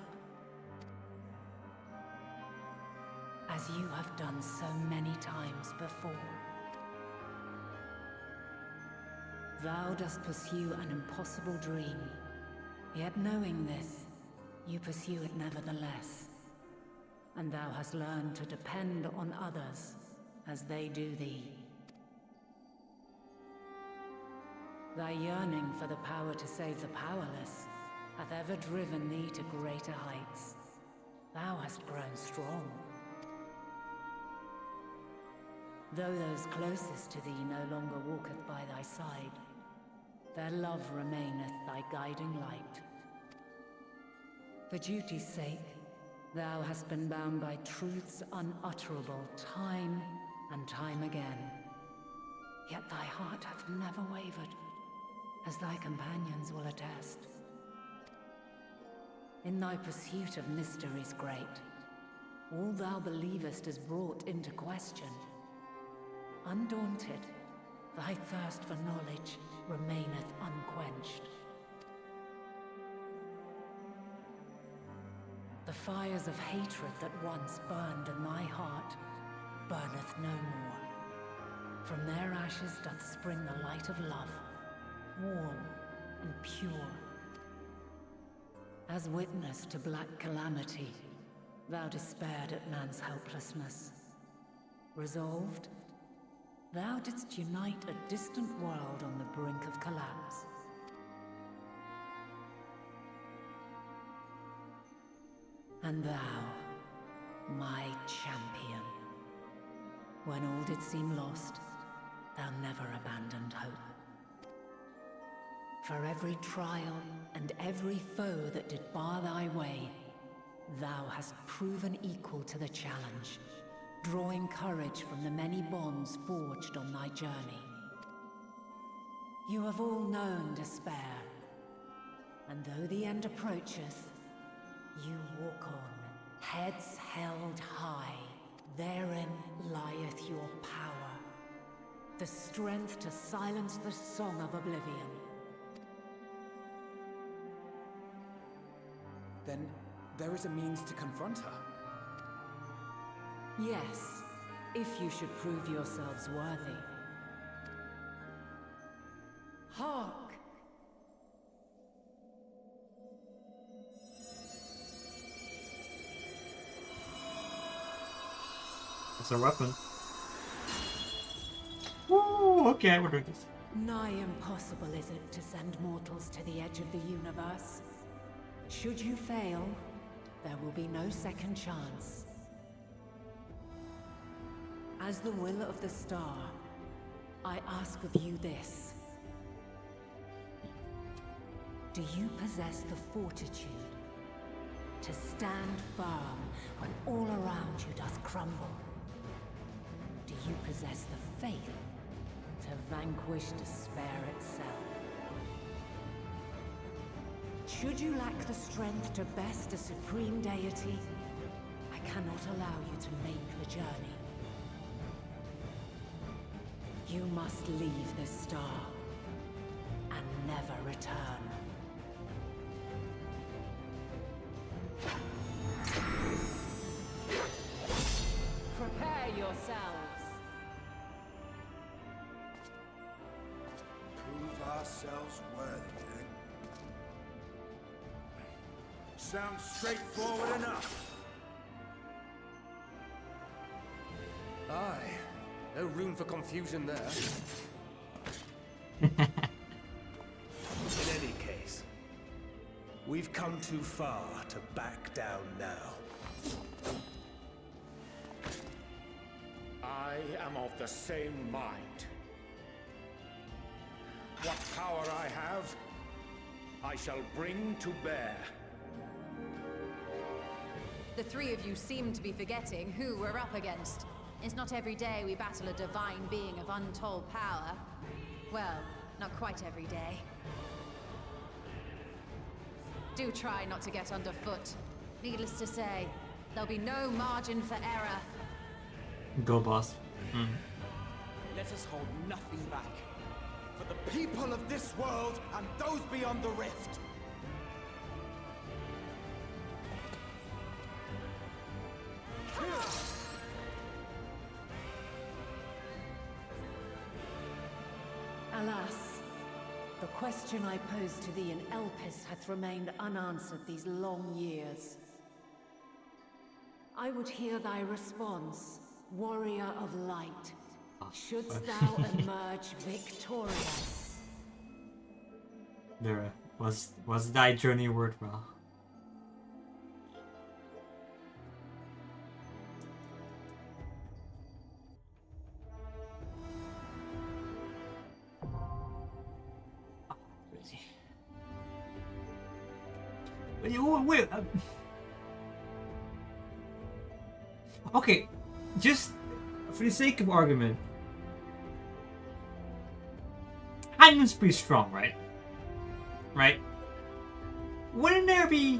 As you have done so many times before. Thou dost pursue an impossible dream, yet knowing this, you pursue it nevertheless. And thou hast learned to depend on others as they do thee. Thy yearning for the power to save the powerless hath ever driven thee to greater heights. Thou hast grown strong. Though those closest to thee no longer walketh by thy side, their love remaineth thy guiding light. For duty's sake, thou hast been bound by truths unutterable time and time again. Yet thy heart hath never wavered, as thy companions will attest. In thy pursuit of mysteries great, all thou believest is brought into question, undaunted, thy thirst for knowledge remaineth unquenched. The fires of hatred that once burned in thy heart burneth no more. From their ashes doth spring the light of love, warm and pure. As witness to black calamity, thou despaired at man's helplessness. Resolved, thou didst unite a distant world on the brink of collapse. And thou, my champion, when all did seem lost, thou never abandoned hope. For every trial and every foe that did bar thy way, thou hast proven equal to the challenge, drawing courage from the many bonds forged on thy journey. You have all known despair, and though the end approacheth, you walk on, heads held high. Therein lieth your power, the strength to silence the song of oblivion. Then there is a means to confront her. Yes, if you should prove yourselves worthy. Hark! It's a weapon. Woo, okay, we're doing this. Nigh impossible is it to send mortals to the edge of the universe. Should you fail, there will be no second chance. As the will of the star, I ask of you this. Do you possess the fortitude to stand firm when all around you doth crumble? Do you possess the faith to vanquish despair itself? Should you lack the strength to best a supreme deity, I cannot allow you to make the journey. You must leave this star and never return. Prepare yourselves. Prove ourselves worthy, then. Sounds straightforward enough. Aye. No room for confusion there. In any case, we've come too far to back down now. I am of the same mind. What power I have, I shall bring to bear. The three of you seem to be forgetting who we're up against. It's not every day we battle a divine being of untold power. Well, not quite every day. Do try not to get underfoot. Needless to say, there'll be no margin for error. Go, boss. Let us hold nothing back. For the people of this world and those beyond the rift. Alas, the question I posed to thee in Elpis hath remained unanswered these long years. I would hear thy response, warrior of light. Shouldst thou emerge victorious? There was thy journey worthwhile. Wait. Okay, just for the sake of argument, Hyman's pretty strong, right? Right? Wouldn't there be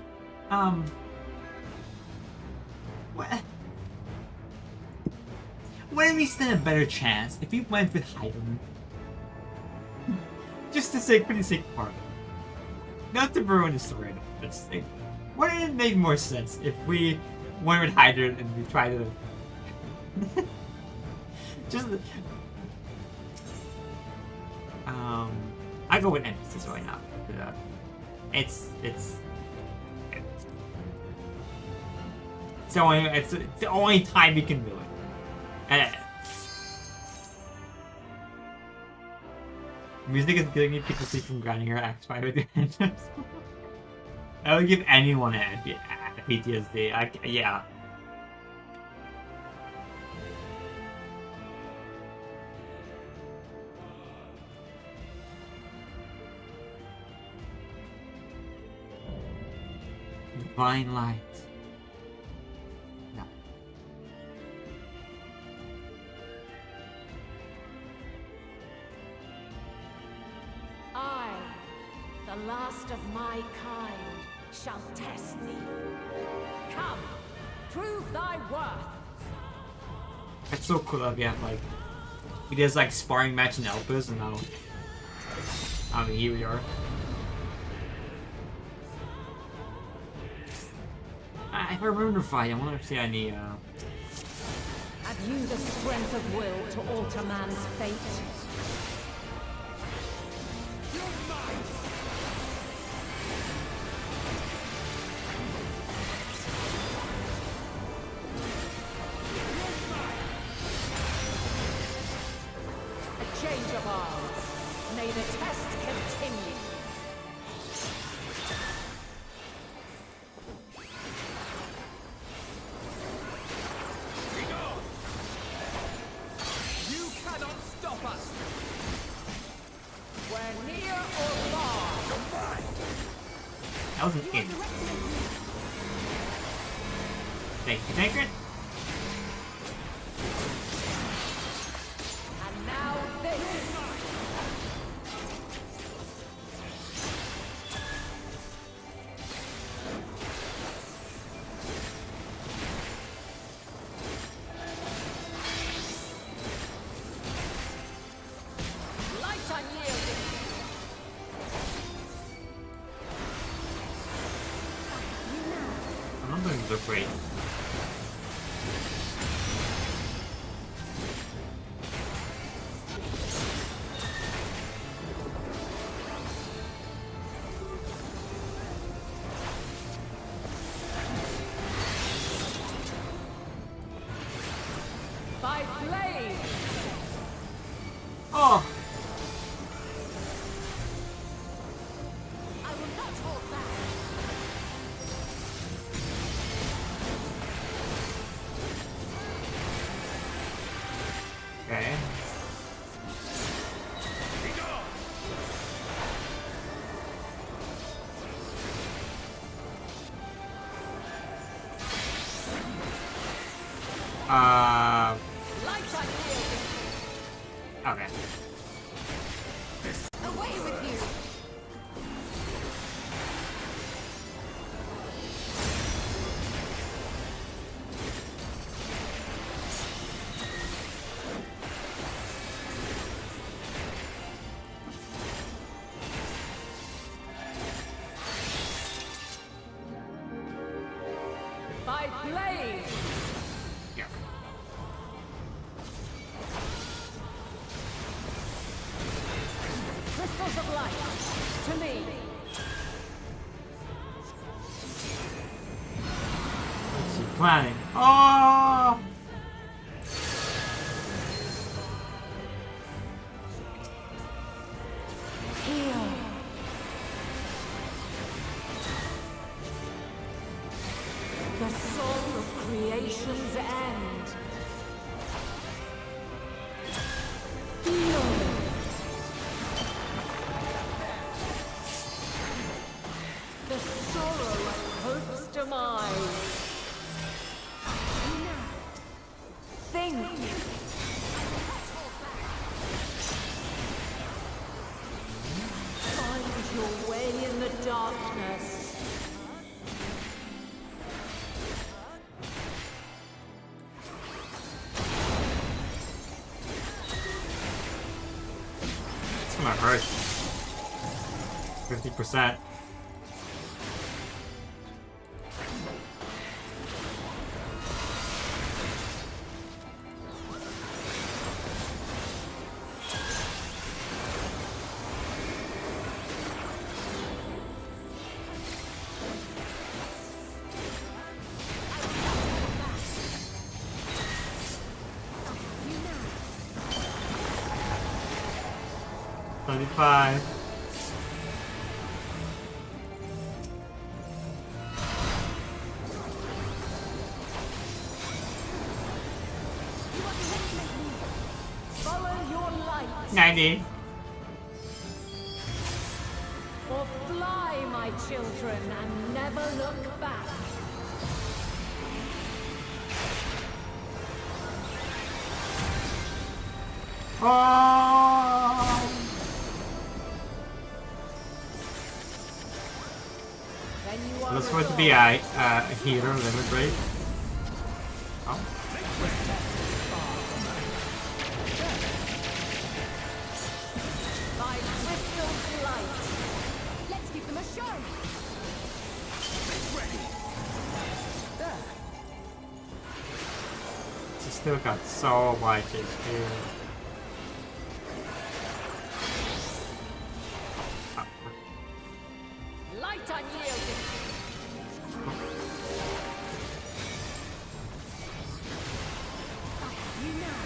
what? Wouldn't we stand a better chance if we went with Hydrant? Just to say, for the sake of part of it. Not to ruin the story, but just like, wouldn't it make more sense if we went with Hydrant and we tried to just I go with NPCs right now. But, it's the only time we can do it. Music is giving me PTSD from grinding her X5 with your hands. I would give anyone a PTSD. Yeah. Divine light. No. I, the last of my kind, shall test thee. Come, prove thy worth. That's so cool that we have like we did like sparring match in Elpis and now here we are. If I remember right, I wonder if I need Have you the strength of will to alter man's fate? A change of arms. May the test continue. That was an in. Thank you, Tankard. And now this. Light unyielding. I'm not doing so great. By blade. Oh. I will not hold back. Okay. Okay. Away with you. By blade. Yeah. Crystals of light. To me. What's he planning? Oh! Here. The song of creation's end. Feel. The sorrow of hope's demise. Think. Find your way in the darkness. 50%. Five. Follow your light. 90. Or fly, my children, and never look back. Oh! That's supposed to be a healer limit break. Oh. By crystal light. Let's give them a show. There. She still got so much HP. Light unyielding. You now.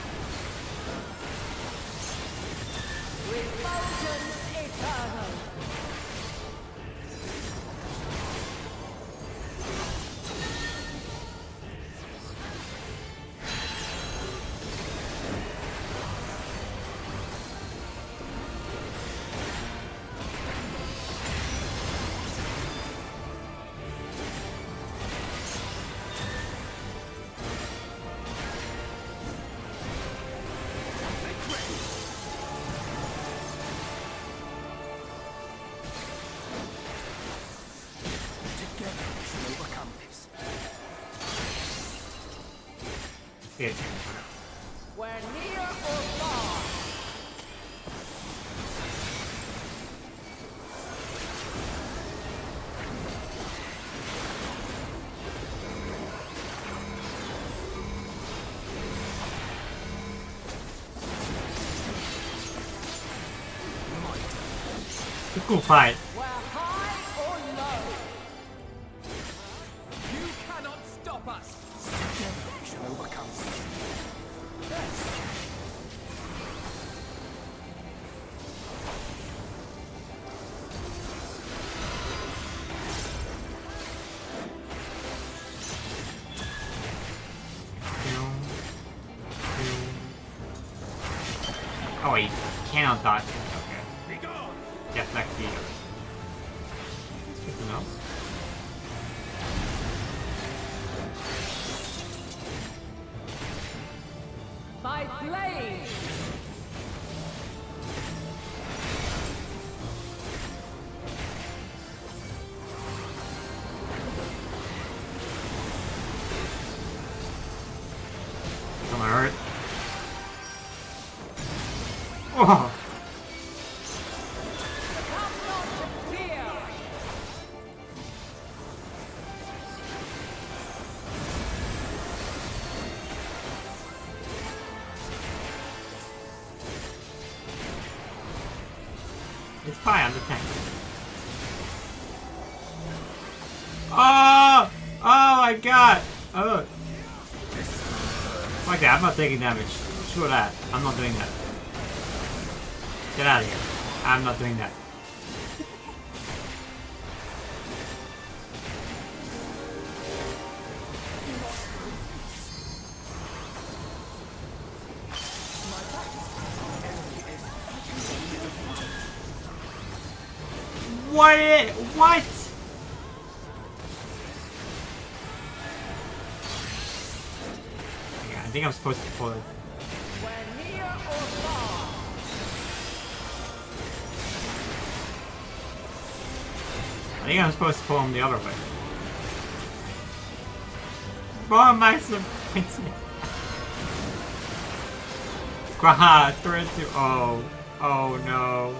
Refulgence eternal. Yes. We're near or far. It's a cool fight. We're high or low. You cannot stop us. Together we shall overcome. Oh wait, cannot dodge. Okay. Deflect the. That's good to know. By blade. It's gonna hurt. Oh! It's fine, I'm the tank. Oh! Oh my god! Oh! Like that, I'm not taking damage. Sure that. I'm not doing that. Get out of here. I'm not doing that. What? What? Yeah, I think I'm supposed to pull it. I think I'm supposed to pull him the other way. Why am I so fancy? Haha, threat to. Oh. Oh no.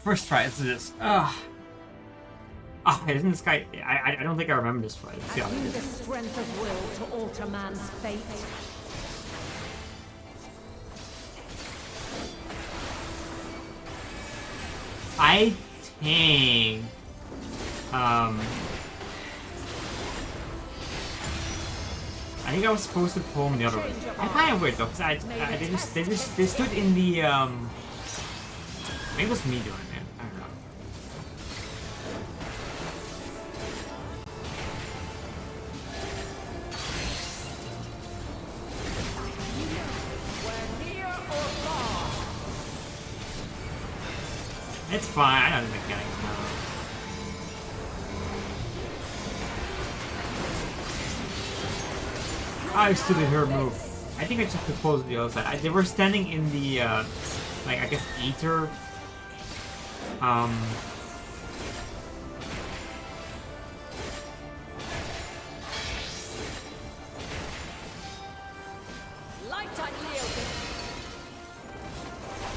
First try, let's do this. Ugh. Oh, isn't this guy... I don't think I remember this fight. Let's see how it Have you the is. strength of will to alter man's fate? I think... I think I was supposed to pull him the other way. I find it weird though, because they stood in the maybe it was me doing it. I don't know. It's fine. I don't think getting I stood in her move. I think I just proposed the other side. They were standing in the, like, I guess, ether.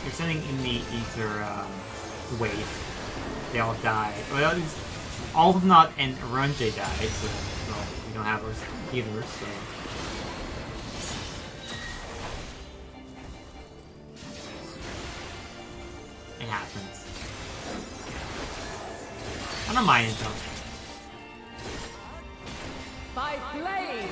They're standing in the ether wave. They all died. Well, at least all of not and Runjay died, so well, we don't have us either, so. It happens. I don't mind it though. By blade!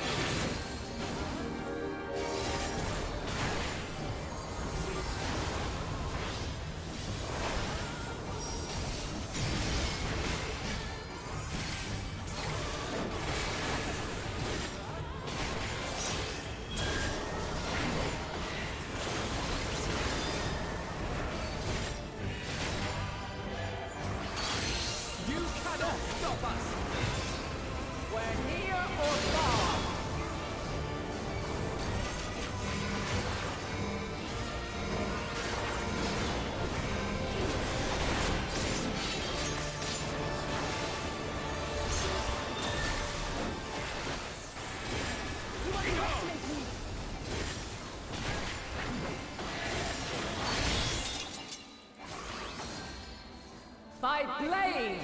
By blade!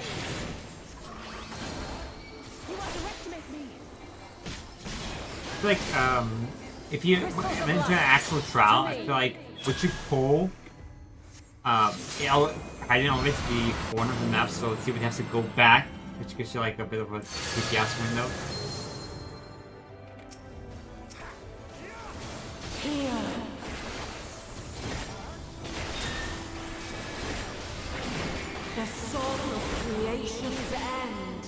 You underestimate me. I feel like, if you went into an actual trial, I feel like what you pull, I didn't always be one of the maps, so let's see if it has to go back, which gives you like a bit of a TPS window. The sword of creation's end.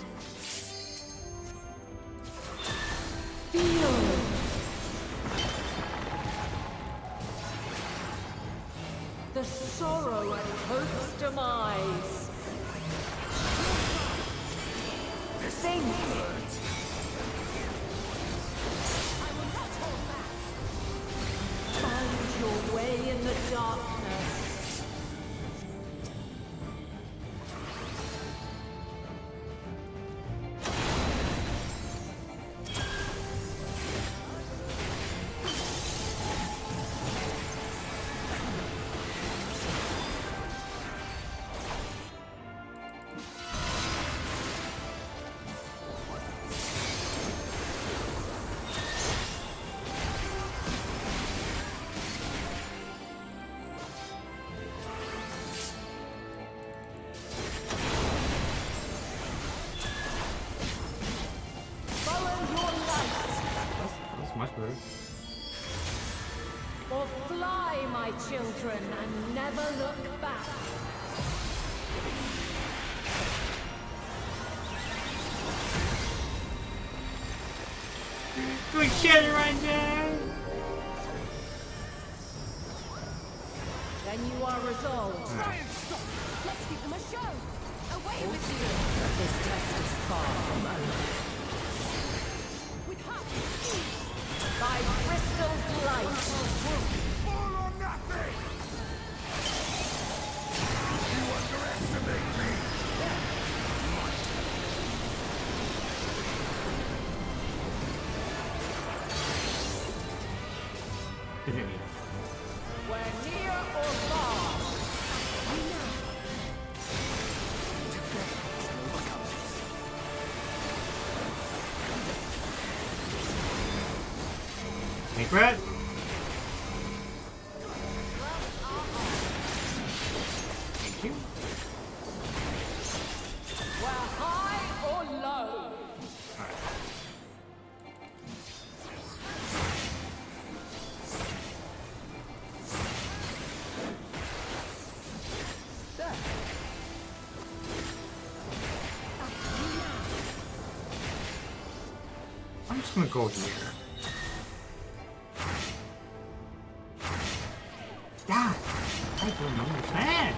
Feel. The sorrow of hope's demise. Sing. Find your way in the darkness. Much better. Or fly, my children, and never look back. Doing shit right there. Then you are resolved. Let's give them a show. Away with you. This test is far from over. With half By crystal's light. All or nothing! You underestimate me! Where near or far. Secret. Thank you. We're high or low? Alright. I'm just gonna go here. God, I don't understand.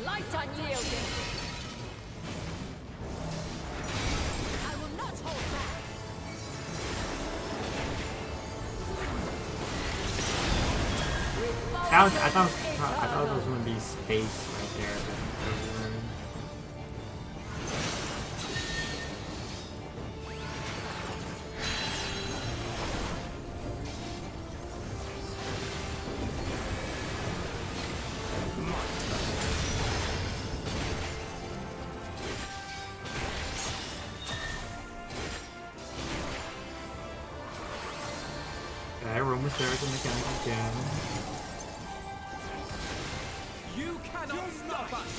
Light unyielding. I will not hold back. I thought it was gonna be space right there. Okay, room with stairs and mechanical jam. You cannot stop us!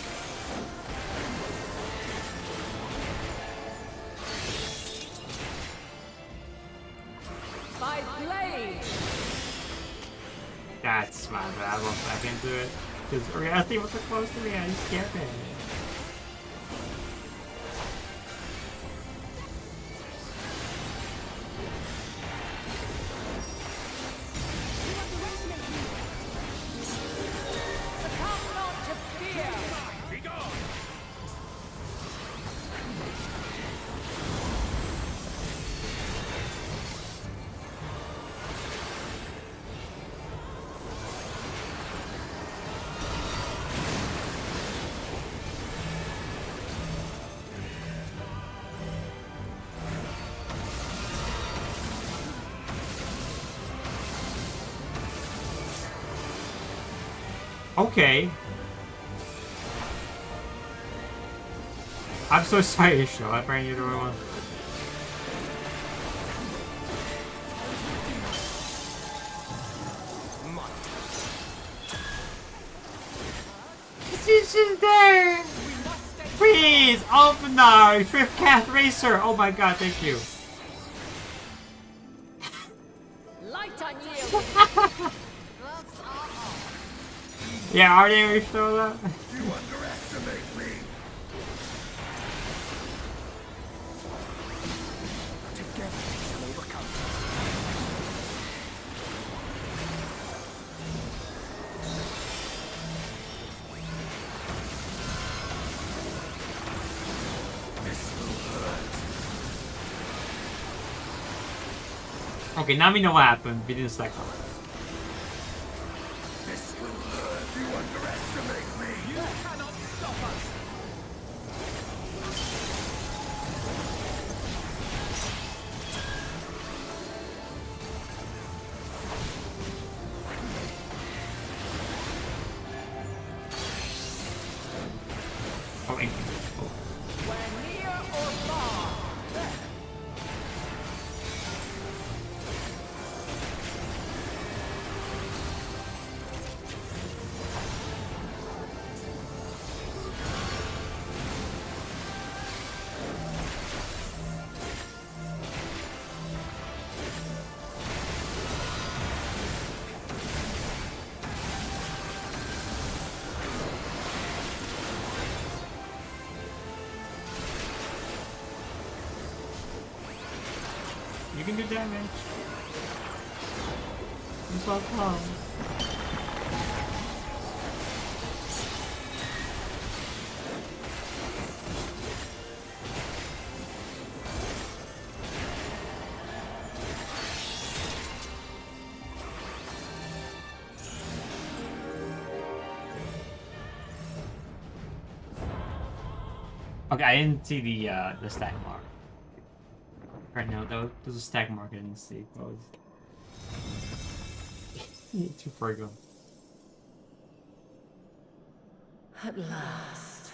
By blade. That's smart, but I won't back into it. Because reality was so close to me, I just scared it. Succumb not to fear. Okay. I'm so sorry, Show. I bring you to one. She's just there! Please! Open the Drift Cat Racer! Oh my god, thank you. Light unyielding. Yeah, are they already showed up? You underestimate me. Together we shall overcome. This will hurt. Okay, now we know what happened. We didn't stack up. This will hurt. You underestimate me. You cannot stop us. Oh, wait. We're near or far. You can do damage. It's all close. Okay, I didn't see the stack mark. Right now, though, there's a stack mark I didn't see. What was... Too far ago. At last,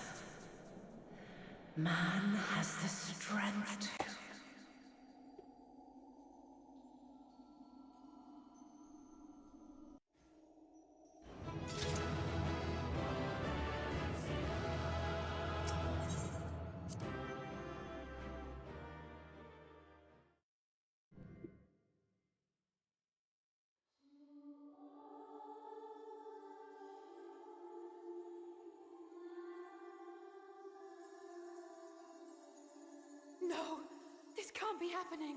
man has the strength to. No! This can't be happening!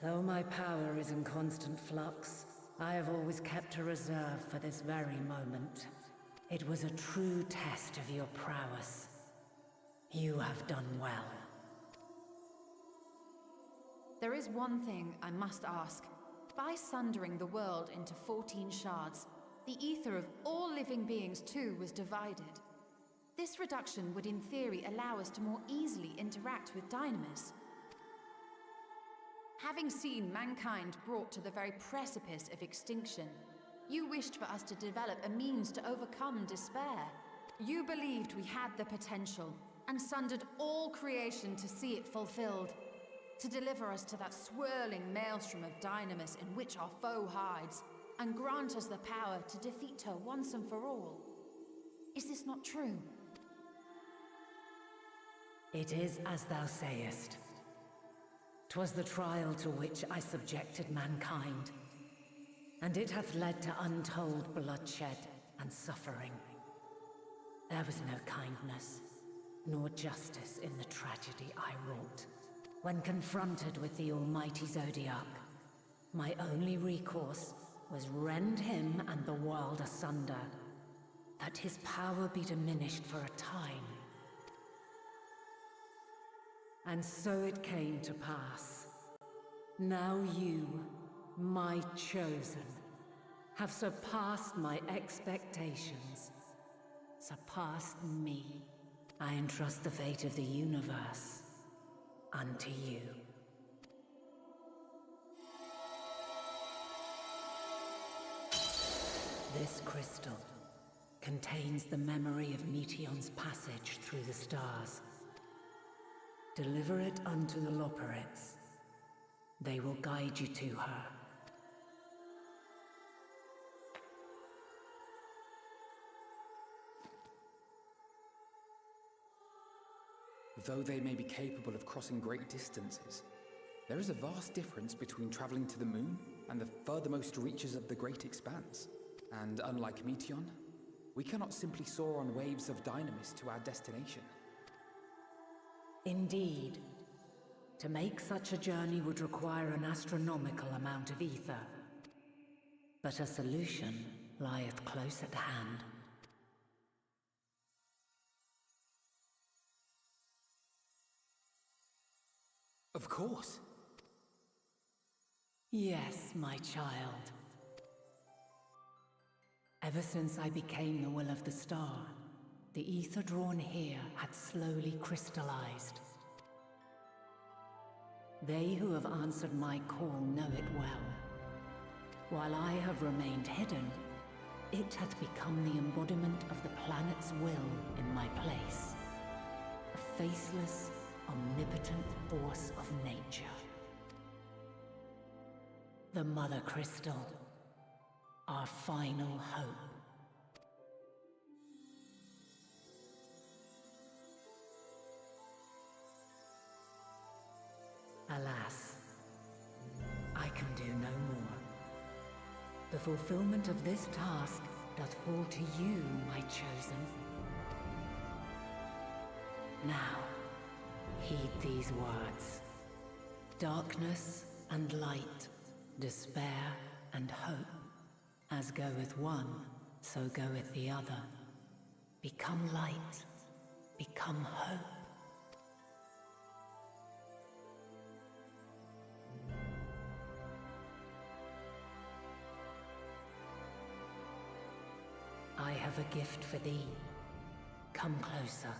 Though my power is in constant flux, I have always kept a reserve for this very moment. It was a true test of your prowess. You have done well. There is one thing I must ask. By sundering the world into 14 shards, the ether of all living beings too was divided. This reduction would in theory allow us to more easily interact with Dynamis. Having seen mankind brought to the very precipice of extinction, you wished for us to develop a means to overcome despair. You believed we had the potential, and sundered all creation to see it fulfilled. To deliver us to that swirling maelstrom of Dynamis in which our foe hides, and grant us the power to defeat her once and for all. Is this not true? It is as thou sayest. 'Twas the trial to which I subjected mankind, and it hath led to untold bloodshed and suffering. There was no kindness, nor justice in the tragedy I wrought. When confronted with the almighty Zodiac, my only recourse was rend him and the world asunder, that his power be diminished for a time. And so it came to pass. Now you, my chosen, have surpassed my expectations, surpassed me. I entrust the fate of the universe unto you. This crystal contains the memory of Meteion's passage through the stars. Deliver it unto the Loporrits. They will guide you to her. Though they may be capable of crossing great distances, there is a vast difference between traveling to the moon and the furthermost reaches of the great expanse. And unlike Meteion, we cannot simply soar on waves of Dynamis to our destination. Indeed. To make such a journey would require an astronomical amount of ether. But a solution lieth close at hand. Of course. Yes, my child. Ever since I became the will of the star, the ether drawn here had slowly crystallized. They who have answered my call know it well. While I have remained hidden, it hath become the embodiment of the planet's will in my place. A faceless, omnipotent force of nature. The Mother Crystal, our final hope. Alas, I can do no more. The fulfillment of this task doth fall to you, my chosen. Now, heed these words. Darkness and light, despair and hope. As goeth one, so goeth the other. Become light, become hope. I have a gift for thee. Come closer.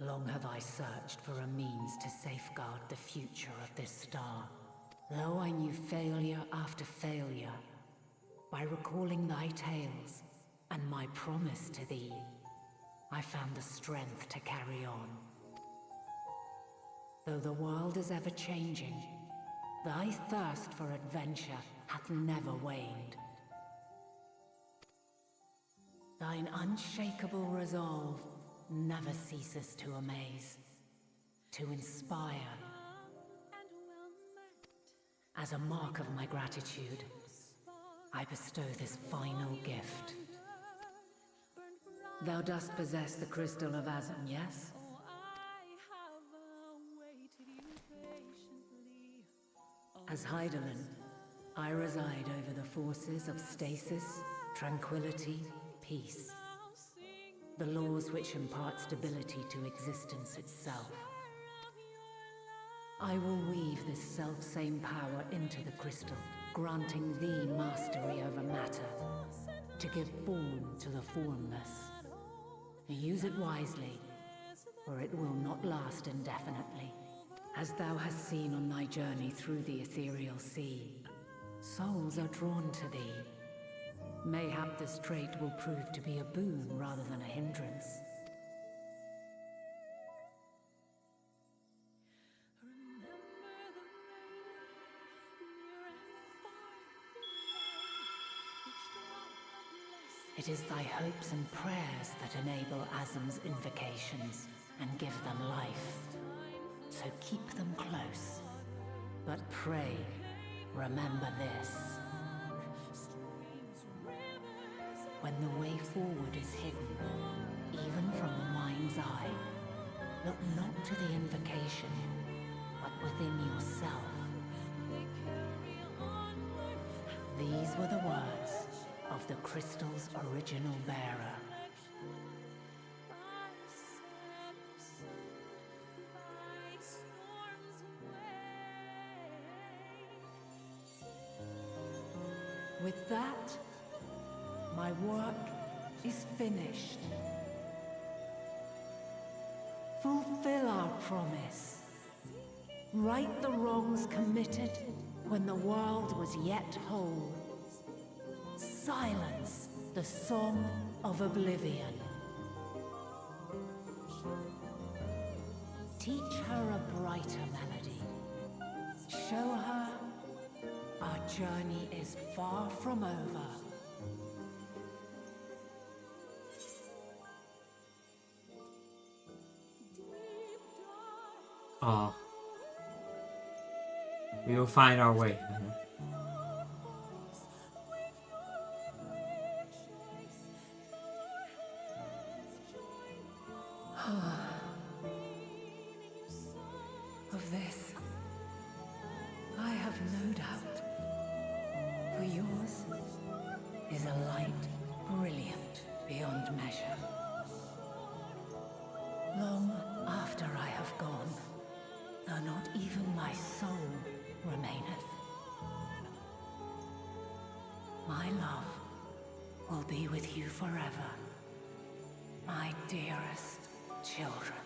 Long have I searched for a means to safeguard the future of this star. Though I knew failure after failure, by recalling thy tales and my promise to thee, I found the strength to carry on. Though the world is ever changing, thy thirst for adventure hath never waned. Thine unshakable resolve never ceases to amaze, to inspire. As a mark of my gratitude, I bestow this final gift. Thou dost possess the crystal of Azum, yes? As Heidelin, I reside over the forces of stasis, tranquility, peace. The laws which impart stability to existence itself. I will weave this self-same power into the crystal, granting thee mastery over matter, to give form to the formless. Use it wisely, or it will not last indefinitely. As thou hast seen on thy journey through the ethereal sea, souls are drawn to thee. Mayhap this trait will prove to be a boon rather than a hindrance. It is thy hopes and prayers that enable Azum's invocations and give them life. So keep them close. But pray, remember this. When the way forward is hidden, even from the mind's eye, look not to the invocation, but within yourself. These were the words of the crystal's original bearer. With that, my work is finished. Fulfill our promise. Right the wrongs committed when the world was yet whole. Silence the song of oblivion. Teach her a brighter melody. Show her our journey is far from over. Oh. We will find our way. Of this, I have no doubt. For yours is a light brilliant beyond measure. Long after I have gone, though not even my soul remaineth, my love will be with you forever, my dearest children.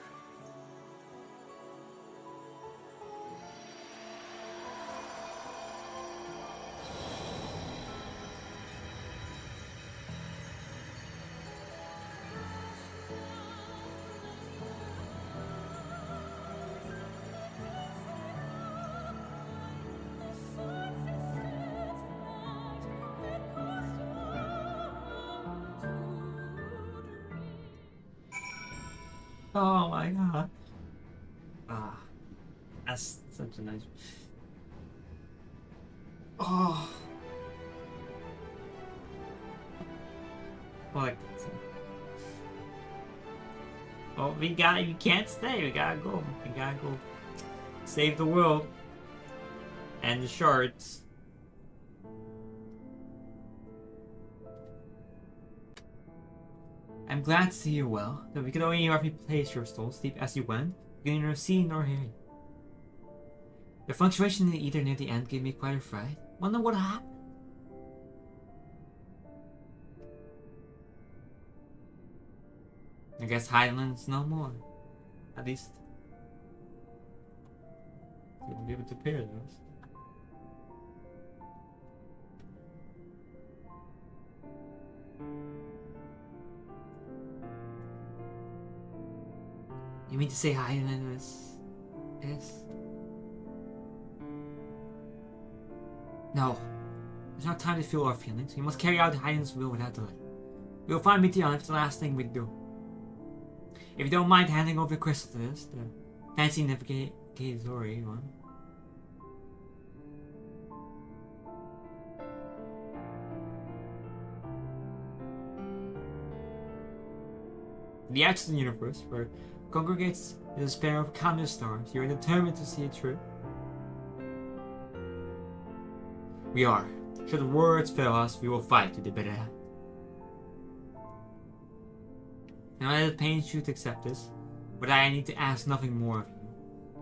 Oh my god. Ah, that's such a nice. Oh. Like. Oh, we can't stay. We gotta go. We gotta go. Save the world. And the shards. I'm glad to see you well, though we could only roughly place your soul sleep as you went. You can neither see nor hear you. The fluctuation in the ether near the end gave me quite a fright. Wonder what happened. I guess Highland's no more. At least. We'll be able to pair those. You mean to say hi in this? Yes? No. There's not time to feel our feelings. We must carry out Haydn's will without delay. We will find Meteon if it's the last thing we do. If you don't mind handing over the crystal to this, the fancy navigatory one. The edge of the universe, where congregates the despair of countless stars, you are determined to see it through. We are. Should words fail us, we will fight to the bitter end. And I it pains you to accept this, but I need to ask nothing more of you.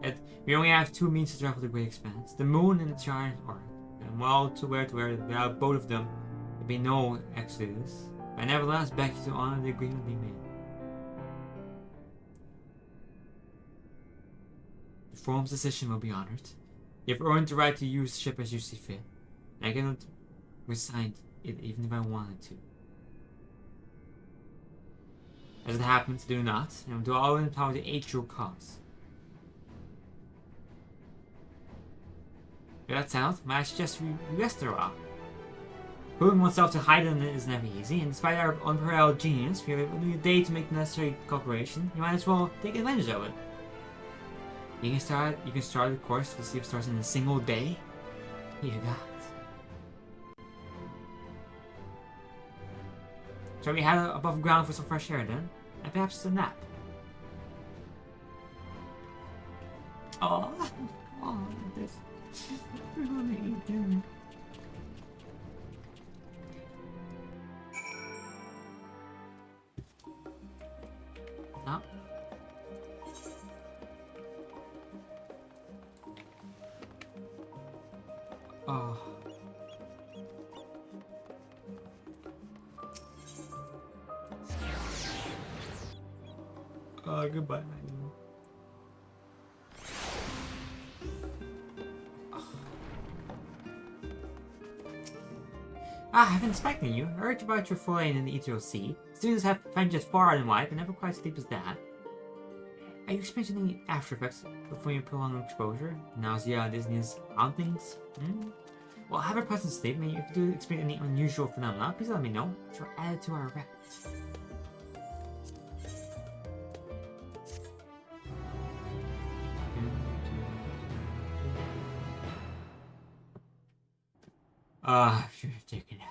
That we only have two means to travel the great expanse, the moon and the giant earth. And well, to where without both of them, there'd be no exodus. But I nevertheless beg you to honor the agreement we made. The forum's decision will be honored. You have earned the right to use the ship as you see fit. And I cannot resign it even if I wanted to. As it happens, do not, and will do all in power to aid your cause. With that sound, may I suggest we rest a while. Proving oneself to Haydn is never easy, and despite our unparalleled genius, we have only a day to make the necessary cooperation. You might as well take advantage of it. You can start the course to see if it starts in a single day. Here you go. Shall we head above ground for some fresh air then? And perhaps a nap? Oh, this. What are you doing? No. Oh. Oh, goodbye. I've been expecting you. I heard about your foray in the Ethereal Sea. Students have fringes far and wide, but never quite as deep as that. Are you experiencing any after effects before your prolonged exposure? Nausea, dizziness, hauntings? Well, have a pleasant sleep, and if you do experience any unusual phenomena, please let me know. So we're added to our records. I should have taken it.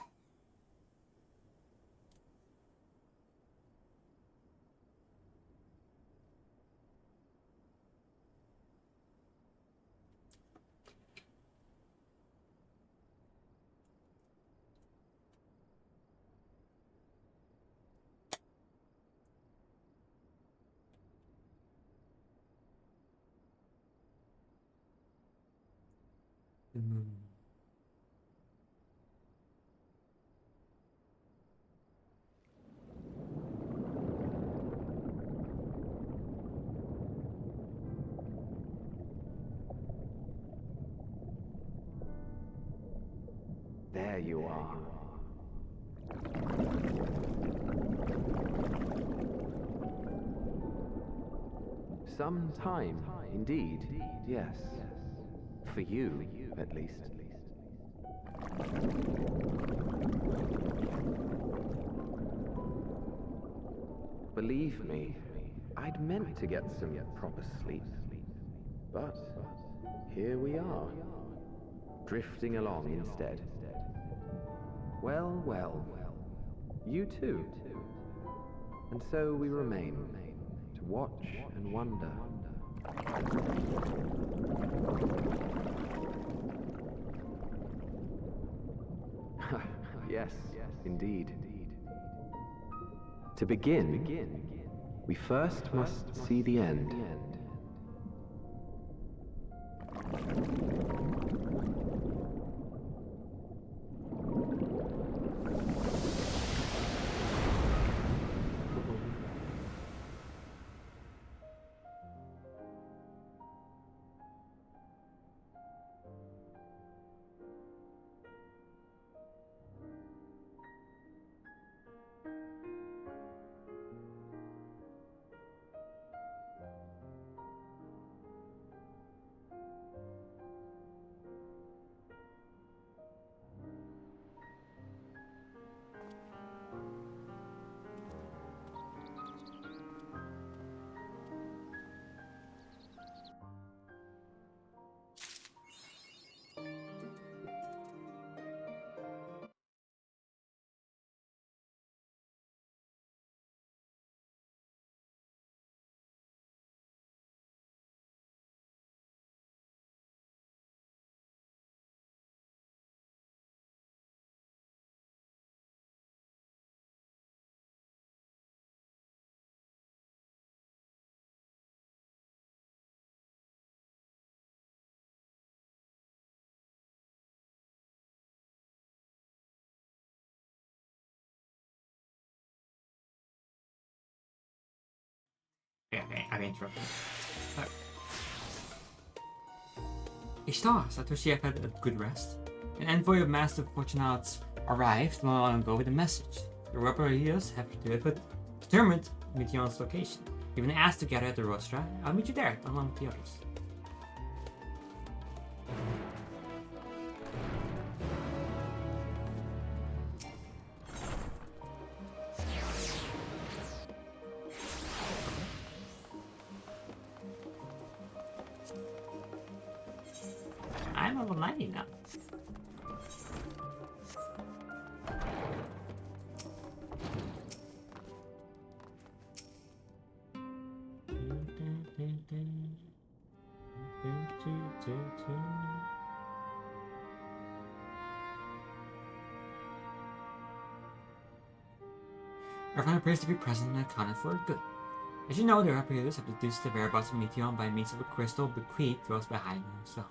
There you are. Some time, indeed, yes. For you, at least. Believe me, I'd meant to get some proper sleep. But here we are, drifting along instead. Well, well, you too. And so we remain, to watch and wonder. Yes, indeed. To begin, we first must see the end. Okay, I interrupted. Ishtar, after she had had a good rest, an envoy of Master Fortunats arrived not long ago with a message. The Rubberheels have determined Meteon's location. You've been asked to gather at the Rostra. I'll meet you there, along with the others. I'm level 90 now. Everyone appears to be present and accounted for good. As you know, the Rapiders have deduced the whereabouts of Meteon by means of a crystal bequeathed to us by Hyden himself.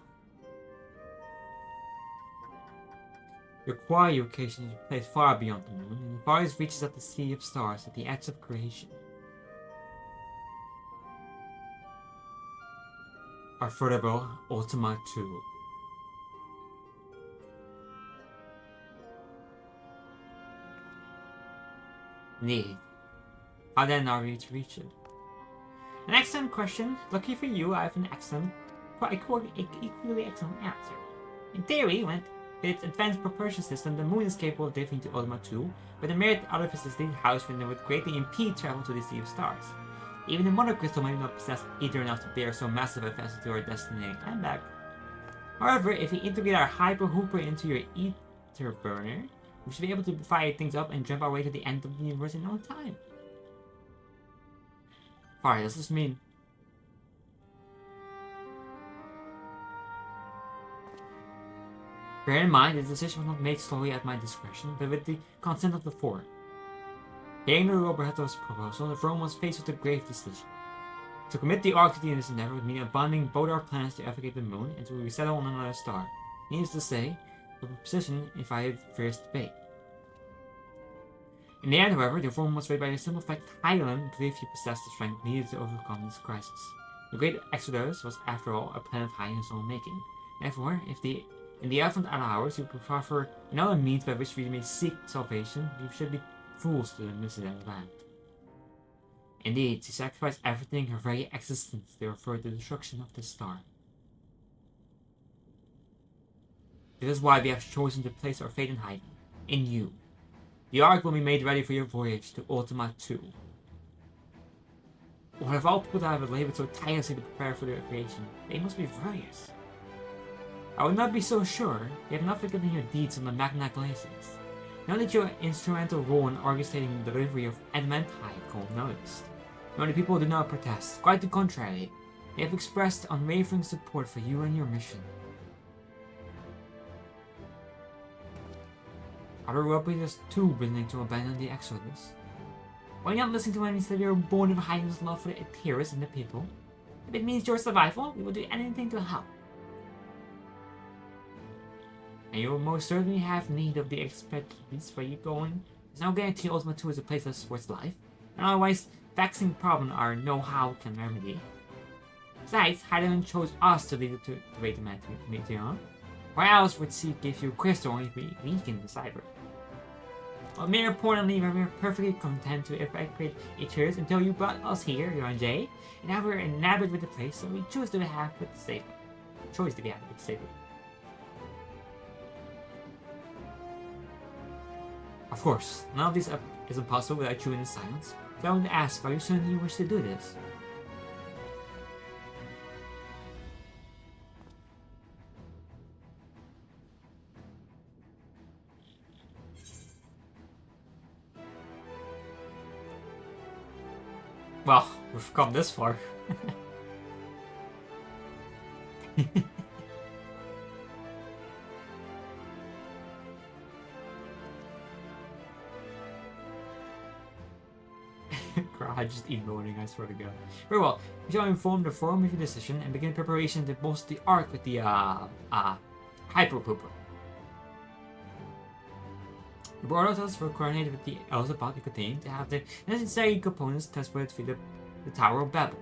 Your quiet occasion is placed far beyond the moon, and the farthest reaches of the sea of stars at the edge of creation. Our footable Ultima 2. Indeed. How then are we to reach it? An excellent question. Lucky for you, I have an excellent, equally excellent answer. In theory, when its advanced propulsion system, the moon is capable of drifting to Ultima 2, but the myriad other facilities housed within it would greatly impede travel to the Sea of Stars. Even the Mother Crystal might not possess either enough to bear so massive a vessel to our destiny and back. However, if we integrate our Hyper Hooper into your Ether Burner, we should be able to fire things up and jump our way to the end of the universe in no time. Fire, does this mean? Bear in mind, the decision was not made solely at my discretion, but with the consent of the Four. Hearing the Roberto's proposal, the throne was faced with a grave decision. To commit the Ark to this endeavor would mean abandoning both our plans to evacate the moon and to resettle on another star. Needless to say, the proposition invited fierce debate. In the end, however, the throne was swayed by the simple fact that Hyland believed he possessed the strength needed to overcome this crisis. The Great Exodus was, after all, a plan of Hyland's own making. Therefore, if in the elephant hours you prefer another means by which we may seek salvation, we should be fools to miss it at land. Indeed, she sacrificed everything, her very existence, to refer to the destruction of this star. This is why we have chosen to place our faith in Hyden, in you. The Ark will be made ready for your voyage to Ultima 2. What have all people that have labored so tirelessly to prepare for their creation? They must be furious. I would not be so sure, yet not forgetting your deeds on the Magna Glaciers. Know that your instrumental role in orchestrating the delivery of adamantite gold noticed. Know that people do not protest, quite the contrary. They have expressed unwavering support for you and your mission. Are the Robbers too willing to abandon the Exodus? Why not listen to any severe born of Hyden's love for the Aetheris and the people? If it means your survival, we will do anything to help. And you will most certainly have need of the expertise for you going. There's no guarantee Ultima 2 is a place that supports life, and otherwise, vexing problems our know-how can remedy. Besides, Hyden chose us to lead it to the way to Meteon. Why else would she give you a crystal if we weaken the cyber? But more importantly, we were perfectly content to evacuate Aetheris until you brought us here, Your J, and now we're enamored with the place, so we choose to be happy with the safer. Choice to be happy with the safer. Of course, none of this is impossible without you in the silence, so I want to ask, how soon do you wish to do this? Well, we've come this far. I just ignoring, I swear to God. Very well, we shall inform the forum of your decision and begin preparation to bolster the Ark with the Hyper Pooper. The Borotals were coordinated with the Elzabot you contain to have the necessary components transported to the the Tower of Babel.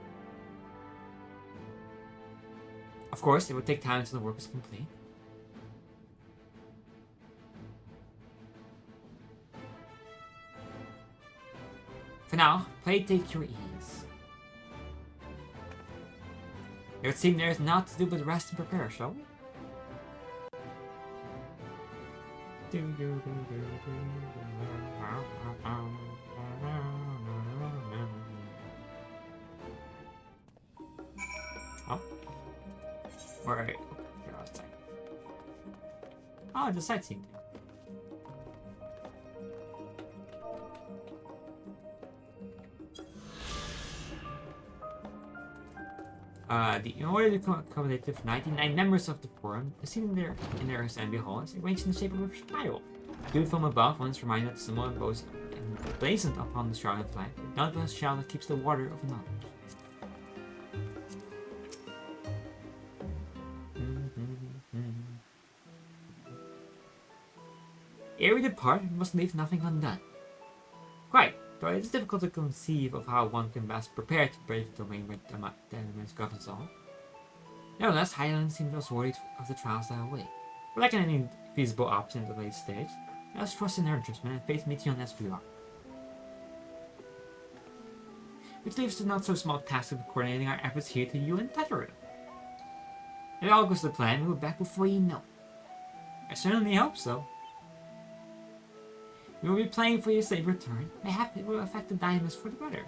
Of course, it would take time until the work is complete. For now, play take your ease. It would seem there is naught to do but rest and prepare, shall we? Oh. Right. Oh, the sightseeing. In order to accommodate the 99 members of the forum, the seat in their assembly hall is arranged in the shape of a spiral. Viewed from above, one is reminded that the symbol goes emblazoned upon the shrouded flag, the dauntless shroud that keeps the water of knowledge. Ere we depart, we must leave nothing undone. Quite, though it is difficult to conceive of how one can best prepare to brave the domain where Dynamite governs all. Nevertheless, Highland seemed less worried of the trials that await. But like any feasible option at the late stage, let us trust in her judgment and faith meet young as we are. Which leaves the not so small task of coordinating our efforts here to you and Tetheru. If all goes to plan, we'll be back before you know. I certainly hope so. We will be playing for your safe return. Mayhap it will affect the diamonds for the better.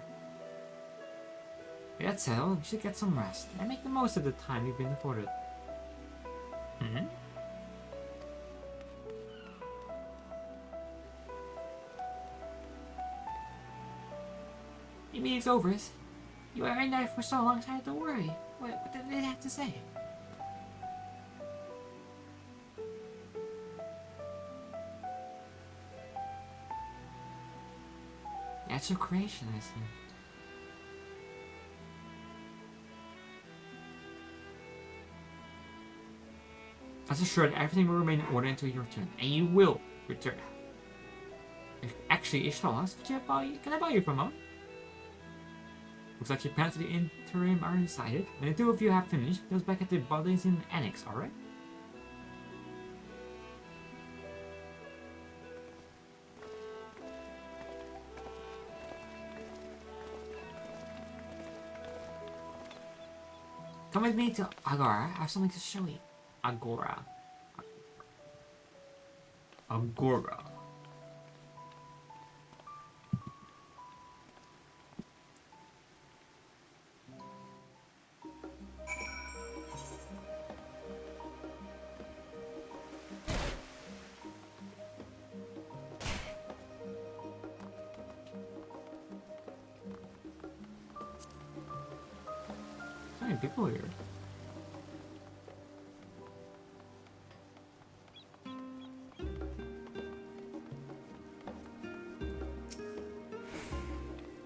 With that settled, you should get some rest and make the most of the time you've been afforded. The meeting's over. You were in there for so long, I had to worry. What did they have to say? That's your creation, I see. As assured, everything will remain in order until you return, and you will return. Actually, Ishtalas, can I buy you from home? Looks like your plans for the interim are decided. When the two of you have finished, goes back at the bodies in the annex, alright? Come with me to Agora. I have something to show you. Agora. Agora. So many people here.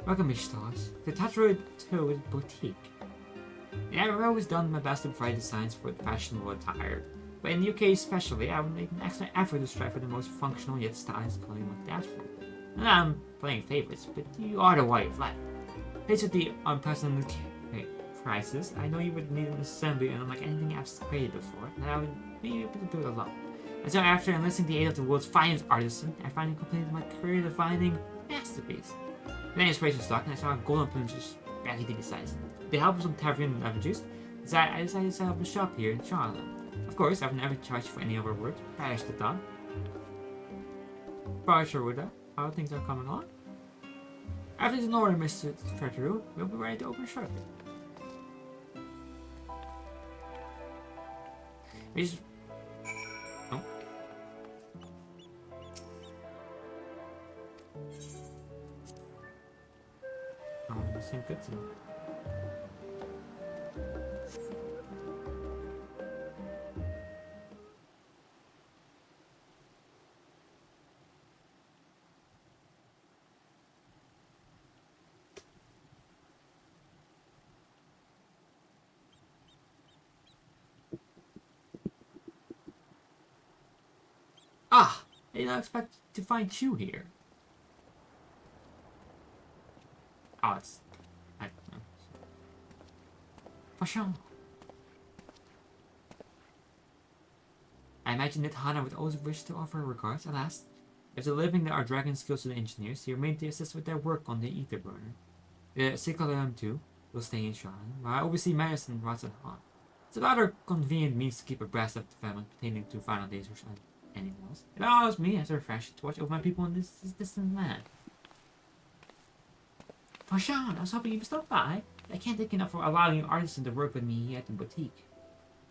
Welcome, Ishtas, to Tetheru Boutique. Yeah, I've always done my best to provide designs for fashionable attire, but in the UK especially, I would make an extra effort to strive for the most functional yet stylish clothing with that for. And I'm playing favorites, but you are the way of life. Faced with the unprecedented prices, I know you would need an assembly and unlike anything I've created before, and I would be able to do it alone. And so after enlisting the aid of the world's finest artisan, I finally completed my career-defining masterpiece. Then inspiration struck, and I saw a golden princess badly designs. With the help of some tavern and lemon juice, I decided to set up a shop here in Charlotte. Of course, I would never charge for any of our work. Perish the thought. Probably sure with that. How things are coming along. Everything's in order, Mr. Treasurer. We'll be ready to open shortly. We just... Oh. Oh, this ain't good to me. Ah! I did not expect to find you here. Oh, it's... Fashion. I imagine that Hana would always wish to offer her regards. Alas, if the living there are dragon skills to the engineers, he remained to assist with their work on the ether burner. The Sikalam too will stay in Shan, while I oversee matters in Watson Han. It's a rather convenient means to keep abreast of development pertaining to final days or anything else. It allows me, as a refresher, to watch over my people in this distant land. Fashan, I was hoping you'd stop by. I can't thank you enough for allowing your artisan to work with me at the boutique.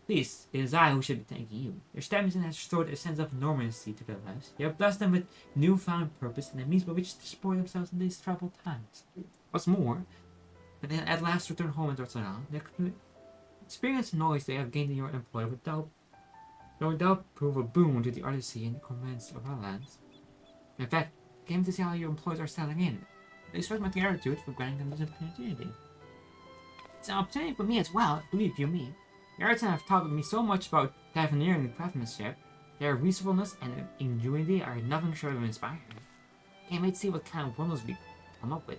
Please, it is I who should be thanking you. Your Stamison has restored a sense of normalcy to their lives. You have blessed them with newfound purpose and a means by which to support themselves in these troubled times. What's more, when they at last return home in Dortmund, the experience and knowledge they have gained in your employ would no doubt prove a boon to the artisy and commerce of our lands. In fact, I came to see how your employees are settling in. They express my gratitude for granting them this opportunity. It's an opportunity for me as well, believe you me. The arts have taught me so much about pioneering and craftsmanship. Their resourcefulness and ingenuity are nothing short of inspiring. Can't wait to see what kind of wonders we come up with.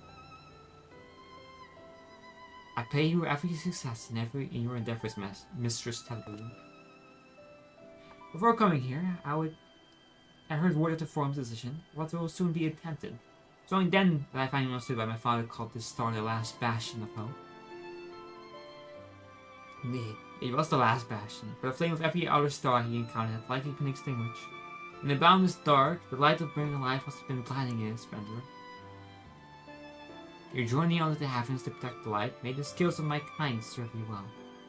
I pray you every success in your endeavors, Mistress Television. Before coming here, I heard word of the forum's decision, what will soon be attempted. It's only then that I finally understood why my father called this star the last bastion of hope. Indeed, it was the last bastion, for the flame of every other star he encountered had likely been extinguished. In the boundless dark, the light of bringing life must have been blinding in its splendor. Your journey onto the heavens to protect the light made the skills of my kind serve you well.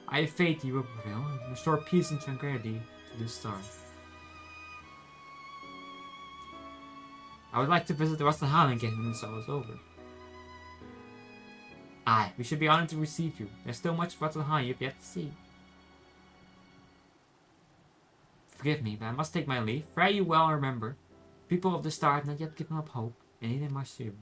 I have faith you will prevail and restore peace and tranquility to this star. I would like to visit the Western Highland again when this all is over. Aye, we should be honored to receive you. There's still much of Western Highland you've yet to see. Forgive me, but I must take my leave. Fare you well and remember, people of the star have not yet given up hope, and neither must you.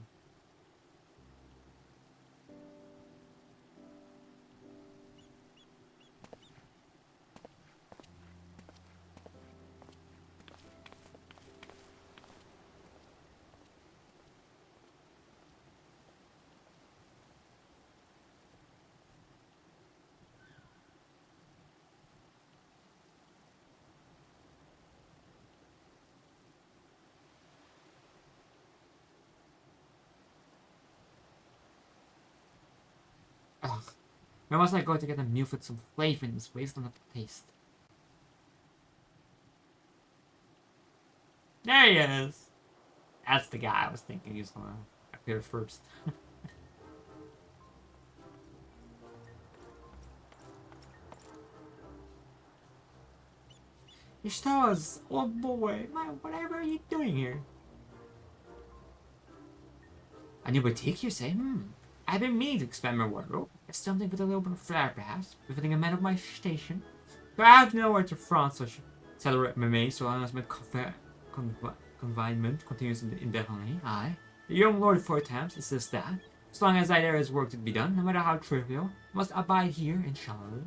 Ugh. Where must I go to get a meal with some flavor in this wasteland of taste? There he is! That's the guy I was thinking he was gonna appear first. Your stars! Oh boy! Whatever are you doing here? A new boutique, you say? I've been meaning to expand my wardrobe. It's something with a little bit of flair, perhaps, befitting a man of my station. But I have nowhere to front such celebrate my so long as my confinement continues indefinitely. Aye. The young Lord of Four Thames insists that, as long as there is work to be done, no matter how trivial, I must abide here in Charlotte.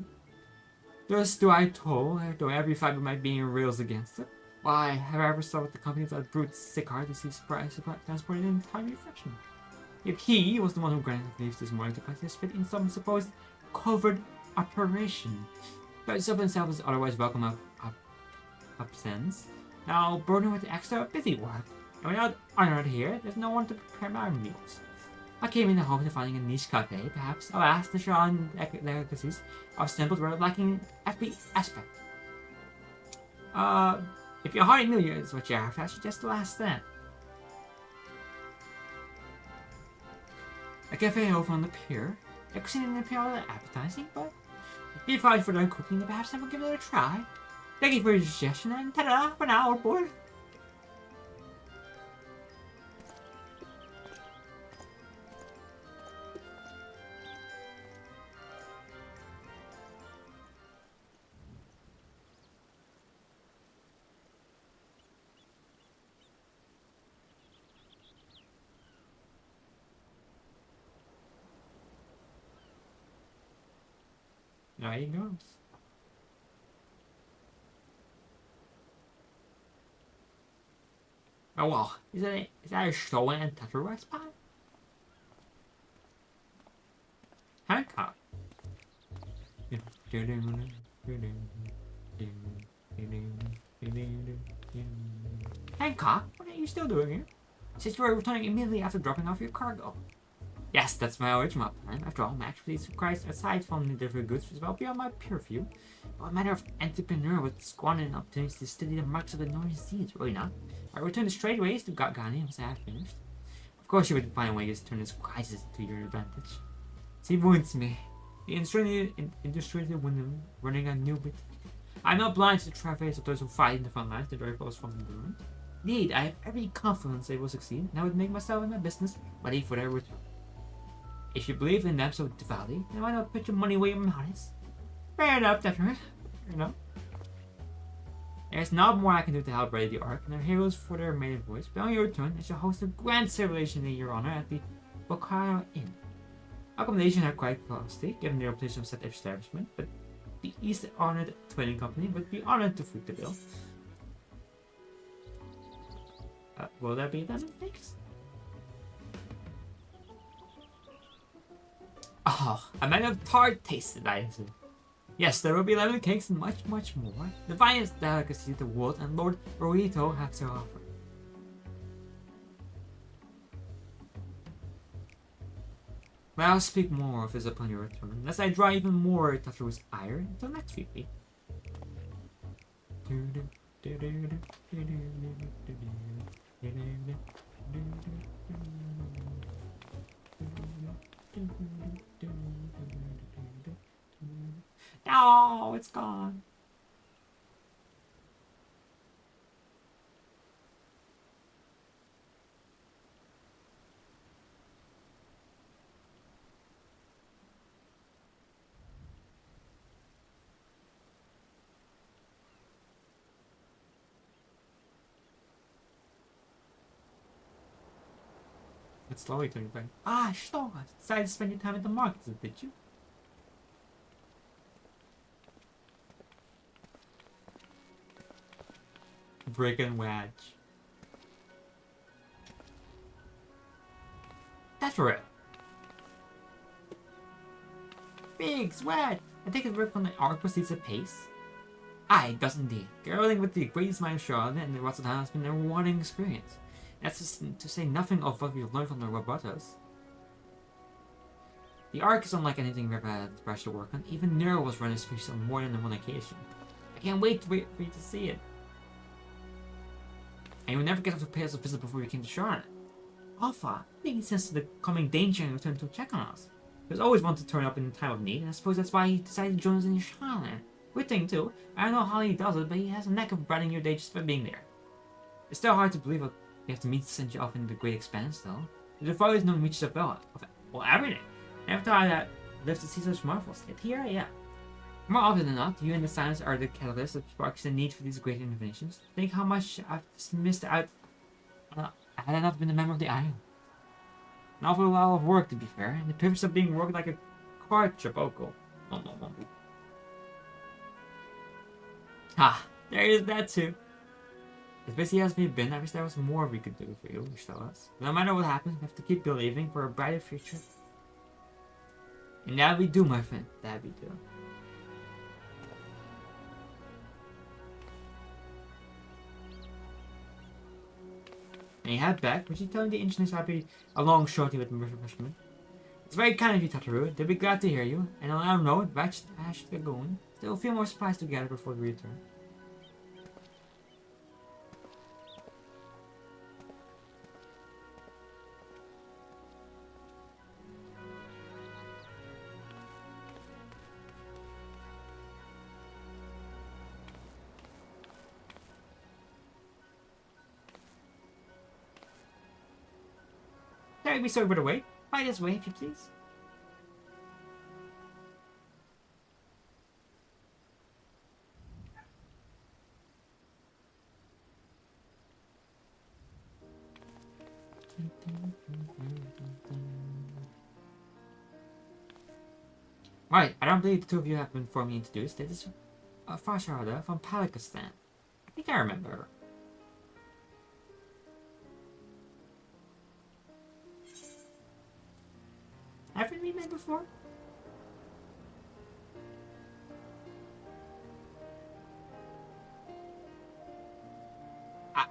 Thus do I toll, though every fiber of my being rails against it. Why, have I ever saw what the company of that brute sick heart to see surprise transported in entirely refreshing? Yet he was the one who granted leave this morning to participate in some supposed covert operation. But himself is otherwise welcome absence. Now burdened with extra busy work. And without honored here, there's no one to prepare my meals. I came in the hope of finding a niche cafe, perhaps. Alas, the Sean delicacies of Stempled were lacking every aspect. If your hearty meal is what you're after, I suggest the last step. A cafe over on the pier. The cuisine in the pier are appetizing, but if you find for their cooking, perhaps I will give it a try. Thank you for your suggestion, and ta-da for now, old boy. There he goes. Oh well, is that a stolen and Tetris spot? Hancock. Hancock, what are you still doing here? Since you were returning immediately after dropping off your cargo. Yes, that's my original plan. After all, my expertise requires, aside from the different goods, is well beyond my purview. But a matter of entrepreneur with squandering opportunities to study the marks of the Northern Seas, really not. I returned straight away to Ghani once I had finished. Of course, you would find ways to turn this crisis to your advantage. She wounds me. The industrial women running a new bit. I'm not blind to the travails of those who fight in the front lines, the very close from the ruin. Indeed, I have every confidence they will succeed, and I would make myself and my business ready for their return. If you believe in them so devoutly, then why not put your money where your mouth is? Fair enough, that's right. Fair enough. There's not more I can do to help ready the Ark and our heroes for their maiden voyage, but on your return, I shall host a grand celebration in your honor at the Bokara Inn. Accommodation are quite costly, given the reputation of such establishment, but the East Honored Trading Company would be honored to foot the bill. Will that be that next? Oh, a man of tart taste, I see. Yes, there will be 11 cakes and much, much more. The finest delicacy the world and Lord Rorito have to offer. But I'll speak more of this upon your return, lest I draw even more Tataru's ire until next week. No, it's gone. It's slowly turning back. Ah, sure. Decided to spend your time at the markets, did you? Brick and wedge. That's right. Biggs, wedge. I think it's work on the Ark proceeds apace. Aye, it does indeed. Caroling with the greatest mind of Charlotte and the Rotterdam has been a rewarding experience. That's just to say nothing of what we've learned from the robotos. The Ark is unlike anything we've had the pressure to work on. Even Nero was running speech on more than one occasion. I can't wait for you to see it. And you would never get us to pay us a visit before we came to Charlotte. Alpha, making sense of the coming danger and return to check on us. He was always wanted to turn up in time of need, and I suppose that's why he decided to join us in Charlotte. Good thing too. I don't know how he does it, but he has a knack of brightening your day just by being there. It's still hard to believe what you have to meet to send you off into the great expanse, though. The always known reaches of everything. Never thought I'd live to see such marvels, yet here I am. More often than not, you and the science are the catalyst that sparks the need for these great innovations. Think how much I've missed out had I not been a member of the Isle. An awful lot of work, to be fair, and the privilege of being worked like a card chaboco. Ah, there is that too. As busy as we've been, I wish there was more we could do for you, fellas. No matter what happens, we have to keep believing for a brighter future. And that we do, my friend. That we do. And he head back, which he telling the engineers I'll be along shortly with refreshment. It's very kind of you, Tataru. They'll be glad to hear you, and I'll let them know that I should get going. They'll feel more supplies together before we return. Carry me so over the way. Right this way, if you please. Right, I don't believe the two of you have been formally introduced. This is Farsharada from Palakistan. I think I remember her. Haven't we met before?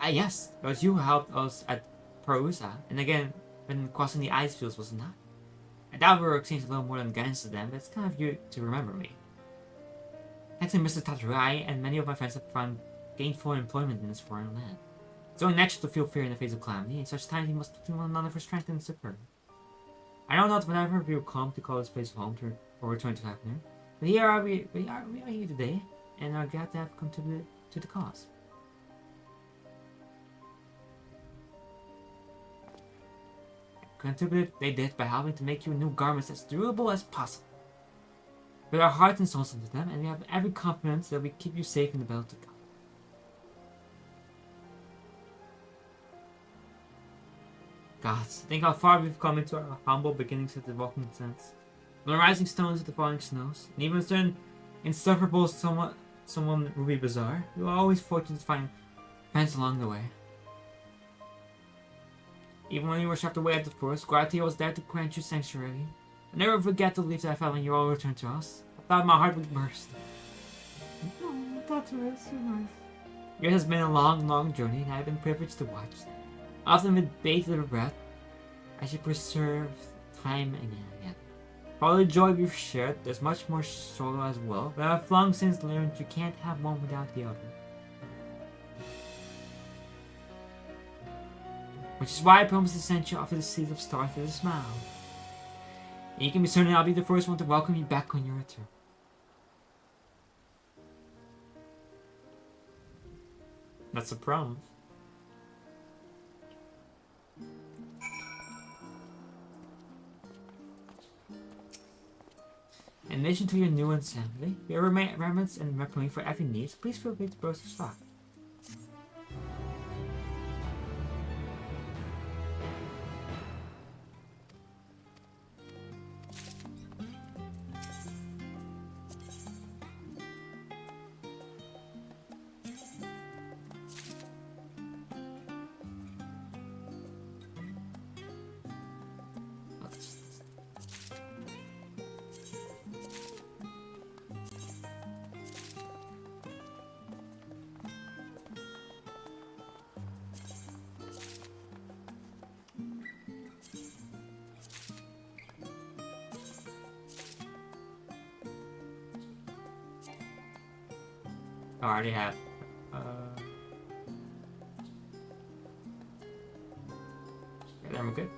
Yes, it was you who helped us at Perusa, and again when crossing the ice fields, was it not? I doubt we were exchanging a little more than guidance to them, but it's kind of you to remember me. Thanks to Mr. Taturai and many of my friends have found gainful employment in this foreign land. It's only natural to feel fear in the face of calamity. In such times, we must look to one another for strength and support. I know not whenever we will come to call this place home or return to Hafner, but here are we are here today, and are glad to have contributed to the cause. Contributed they did by helping to make you new garments as durable as possible. With our hearts and souls into them, and we have every confidence that we keep you safe in the battle to come. Gods, think how far we've come into our humble beginnings at the walking sense. From the rising stones to the falling snows, and even certain insufferable someone will be bizarre, we were always fortunate to find friends along the way. Even when you were swept away at the forest, Guardia was there to grant you sanctuary. I never forget the relief that I felt when you all returned to us. I thought my heart would burst. Oh, that's so nice. Yours has been a long, long journey, and I have been privileged to watch. Often with bated breath, as you preserve time again and again. For all the joy we've shared, there's much more sorrow as well, but I've long since learned you can't have one without the other. Which is why I promised to send you off to the seas of stars with a smile. And you can be certain I'll be the first one to welcome you back on your return. That's a promise. In addition to your new assembly, we have remnants and weaponry for every need, so please feel free to browse the stock. I already have. Yeah, I'm good.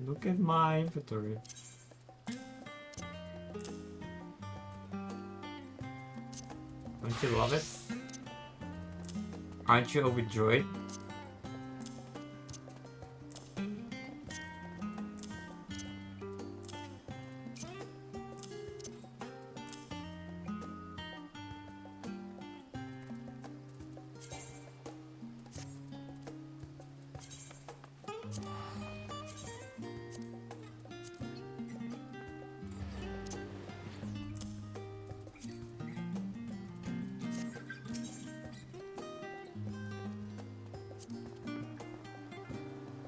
Look at my inventory. Don't you love it? Aren't you overjoyed?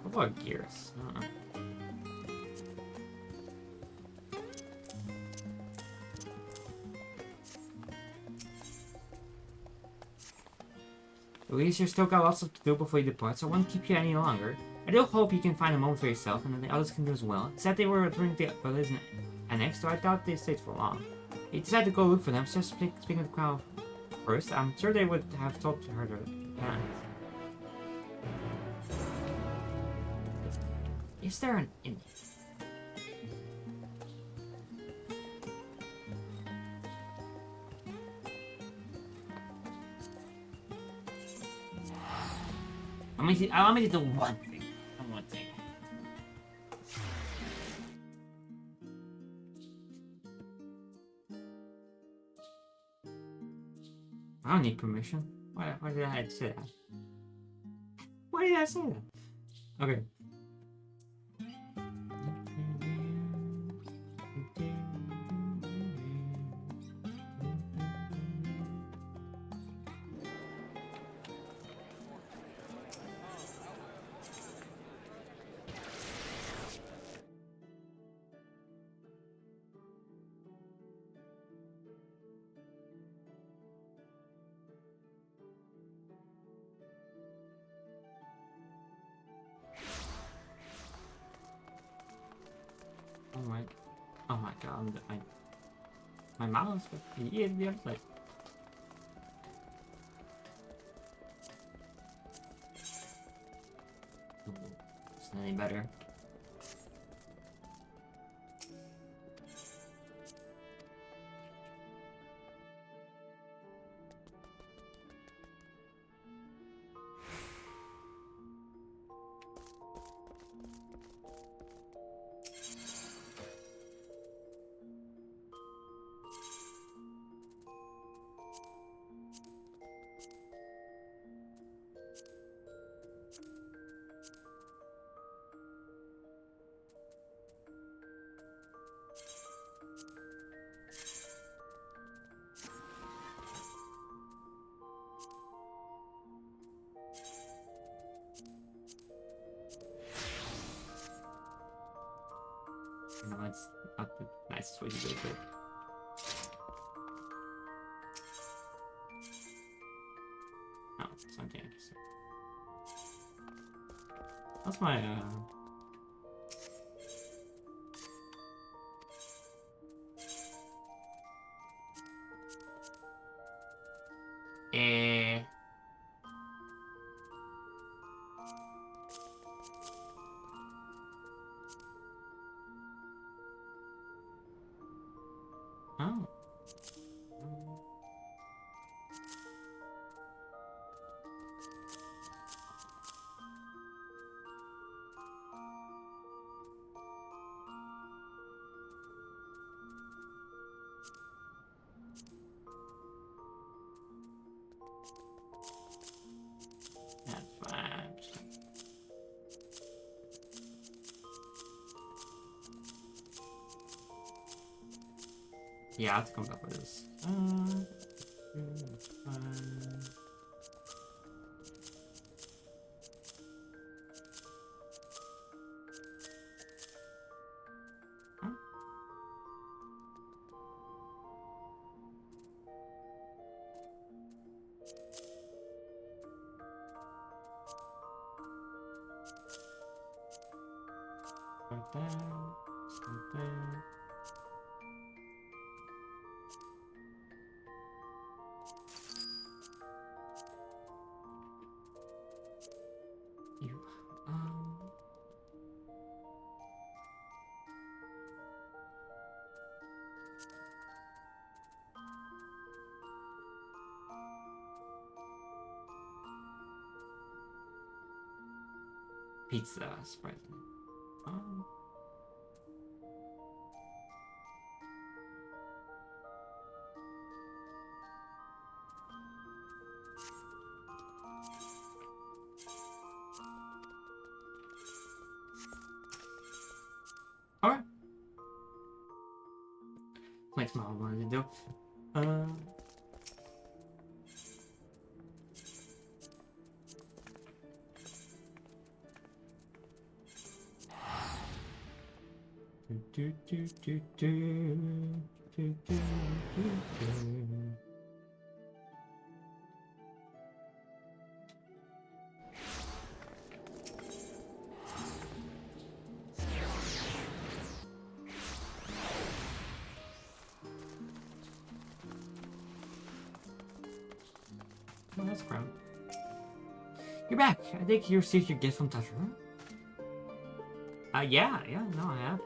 What about gears? At least you've still got lots to do before you depart, so I won't keep you any longer. I do hope you can find a moment for yourself, and that the others can do as well. It said they were returning to the village annex, so I doubt they stayed for long. He decided to go look for them, so just speaking to the crowd first. I'm sure they would have told her their plans. Is there an Indian? Allow me to do one thing. One thing. I don't need permission. Why did I say that? Why did I say that? Okay. Oh my god, my mouse, but yeah, the other side. Ooh, it's not any better. No, it's not the nicest way to do it. No, it's not dangerous. That's my Oh. That's fine. Yeah, I have to come up with this. Start there, start there. You, pizza, surprisingly. Alright. Next one I wanted to do. Oh, that's ground. You're back. I think you received your gift from Toucher. Yeah, no, I have.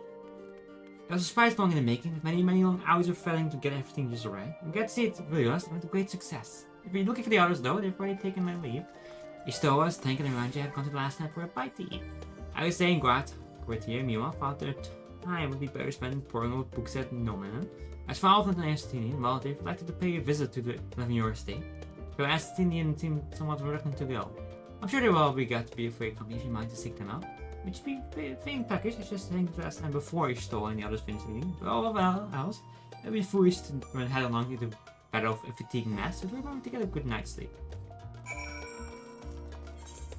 I was surprised long in the making, with many long hours of failing to get everything just right. I'm glad to see it really was with a great success. If you're looking for the others though, they've already taken my leave. Istowa's thanking around you have gone to the last night for a bite to eat. I was saying Grattier Mila thought their time would be better spent pouring over books at Nomen. As for Alvin and Astinian, well, they've elected to pay a visit to the Levior estate. Though Astinian seemed somewhat reluctant to go. I'm sure they will be glad to be a free company if you mind to seek them out. Which being package, I just think last time before he stole any others finished eating. Well, else, it'd be foolish to head along into battle of a fatiguing mass, so we're going to get a good night's sleep.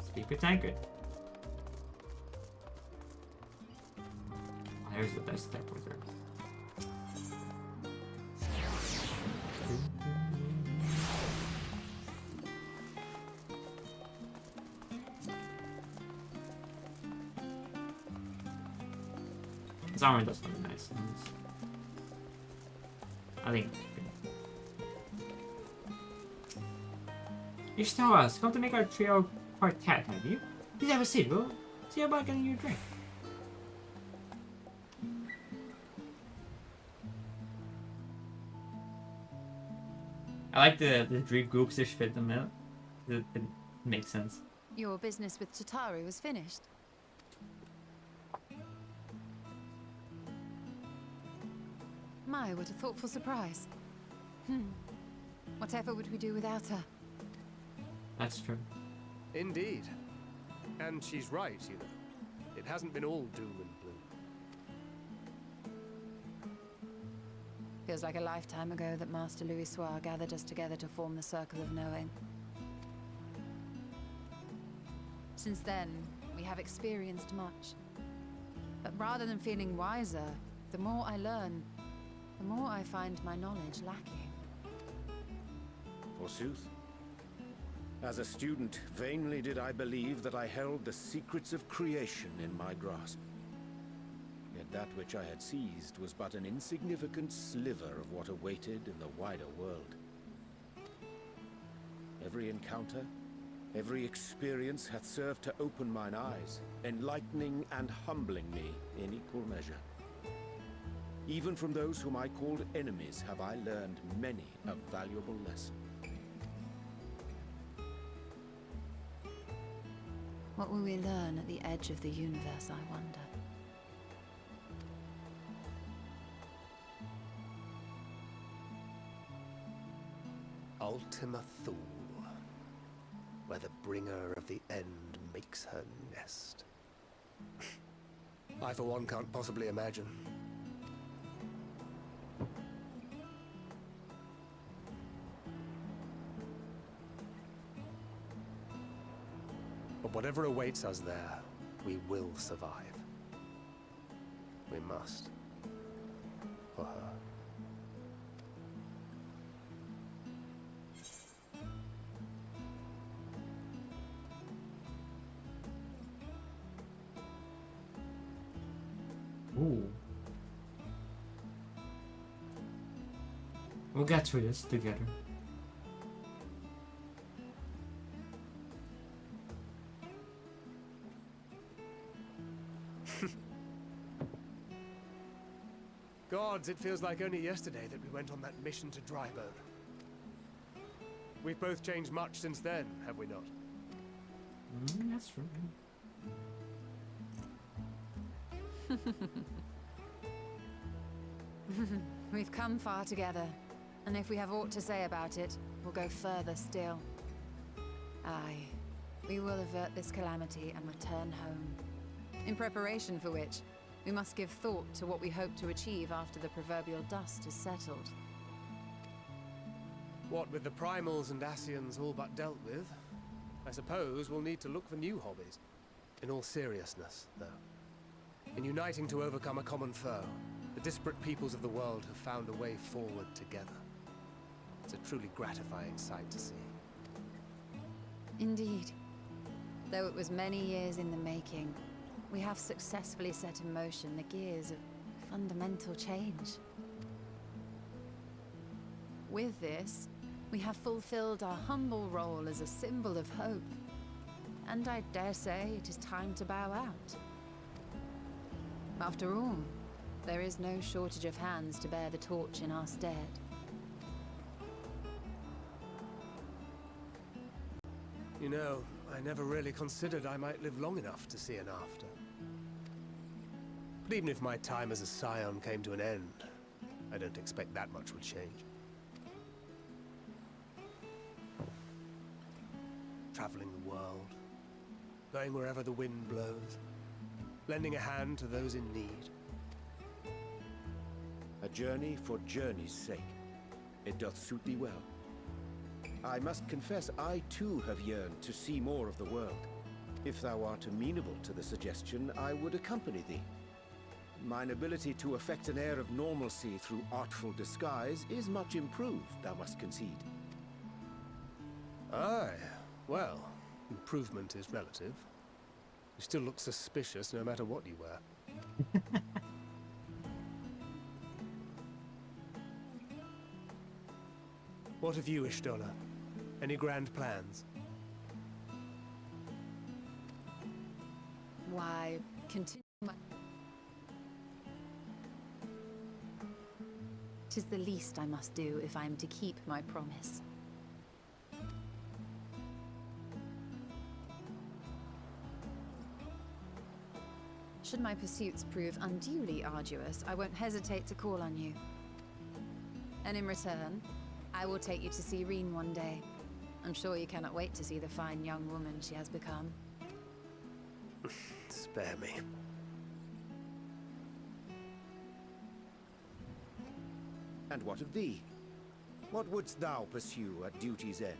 Speak with Tancred. Oh, there's the teleporter. His armor does look nice. nice ones. I think. You should tell us. Come to make our trio quartet, have you? Please have a seat. We'll see about getting you a drink. I like the three groups that fit them out. It makes sense. Your business with Chitauri was finished. My, what a thoughtful surprise. Whatever would we do without her? That's true. Indeed. And she's right, you know. It hasn't been all doom and gloom. Feels like a lifetime ago that Master Louis Soir gathered us together to form the Circle of Knowing. Since then, we have experienced much. But rather than feeling wiser, the more I learn, the more I find my knowledge lacking. Forsooth. As a student, vainly did I believe that I held the secrets of creation in my grasp. Yet that which I had seized was but an insignificant sliver of what awaited in the wider world. Every encounter, every experience hath served to open mine eyes, enlightening and humbling me in equal measure. Even from those whom I called enemies have I learned many a valuable lesson. What will we learn at the edge of the universe, I wonder? Ultima Thule, where the bringer of the end makes her nest. I, for one, can't possibly imagine. But whatever awaits us there, we will survive. We must. For her. Ooh. We'll get through this together. Gods, it feels like only yesterday that we went on that mission to Drybone. We've both changed much since then, have we not? That's true. We've come far together, and if we have aught to say about it, we'll go further still. Aye, we will avert this calamity and return home. In preparation for which, we must give thought to what we hope to achieve after the proverbial dust is settled. What with the primals and Asians all but dealt with, I suppose we'll need to look for new hobbies. In all seriousness, though. In uniting to overcome a common foe, the disparate peoples of the world have found a way forward together. It's a truly gratifying sight to see. Indeed. Though it was many years in the making, we have successfully set in motion the gears of fundamental change. With this, we have fulfilled our humble role as a symbol of hope. And I dare say it is time to bow out. After all, there is no shortage of hands to bear the torch in our stead. You know, I never really considered I might live long enough to see an after. But even if my time as a scion came to an end, I don't expect that much will change. Traveling the world, going wherever the wind blows, lending a hand to those in need. A journey for journey's sake. It doth suit thee well. I must confess I too have yearned to see more of the world. If thou art amenable to the suggestion, I would accompany thee. Mine ability to effect an air of normalcy through artful disguise is much improved, thou must concede. Aye, well, improvement is relative. You still look suspicious no matter what you wear. What of you, Ishtola? Any grand plans? Why, continue my... 'Tis the least I must do if I am to keep my promise. Should my pursuits prove unduly arduous, I won't hesitate to call on you. And in return, I will take you to see Reen one day. I'm sure you cannot wait to see the fine young woman she has become. Spare me. And what of thee? What wouldst thou pursue at duty's end?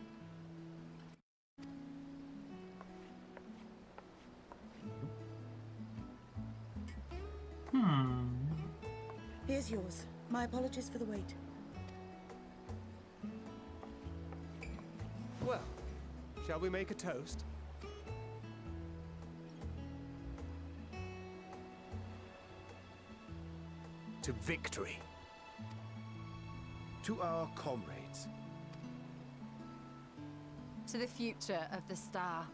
Here's yours. My apologies for the wait. Well, shall we make a toast? To victory. To our comrades. To the future of the star.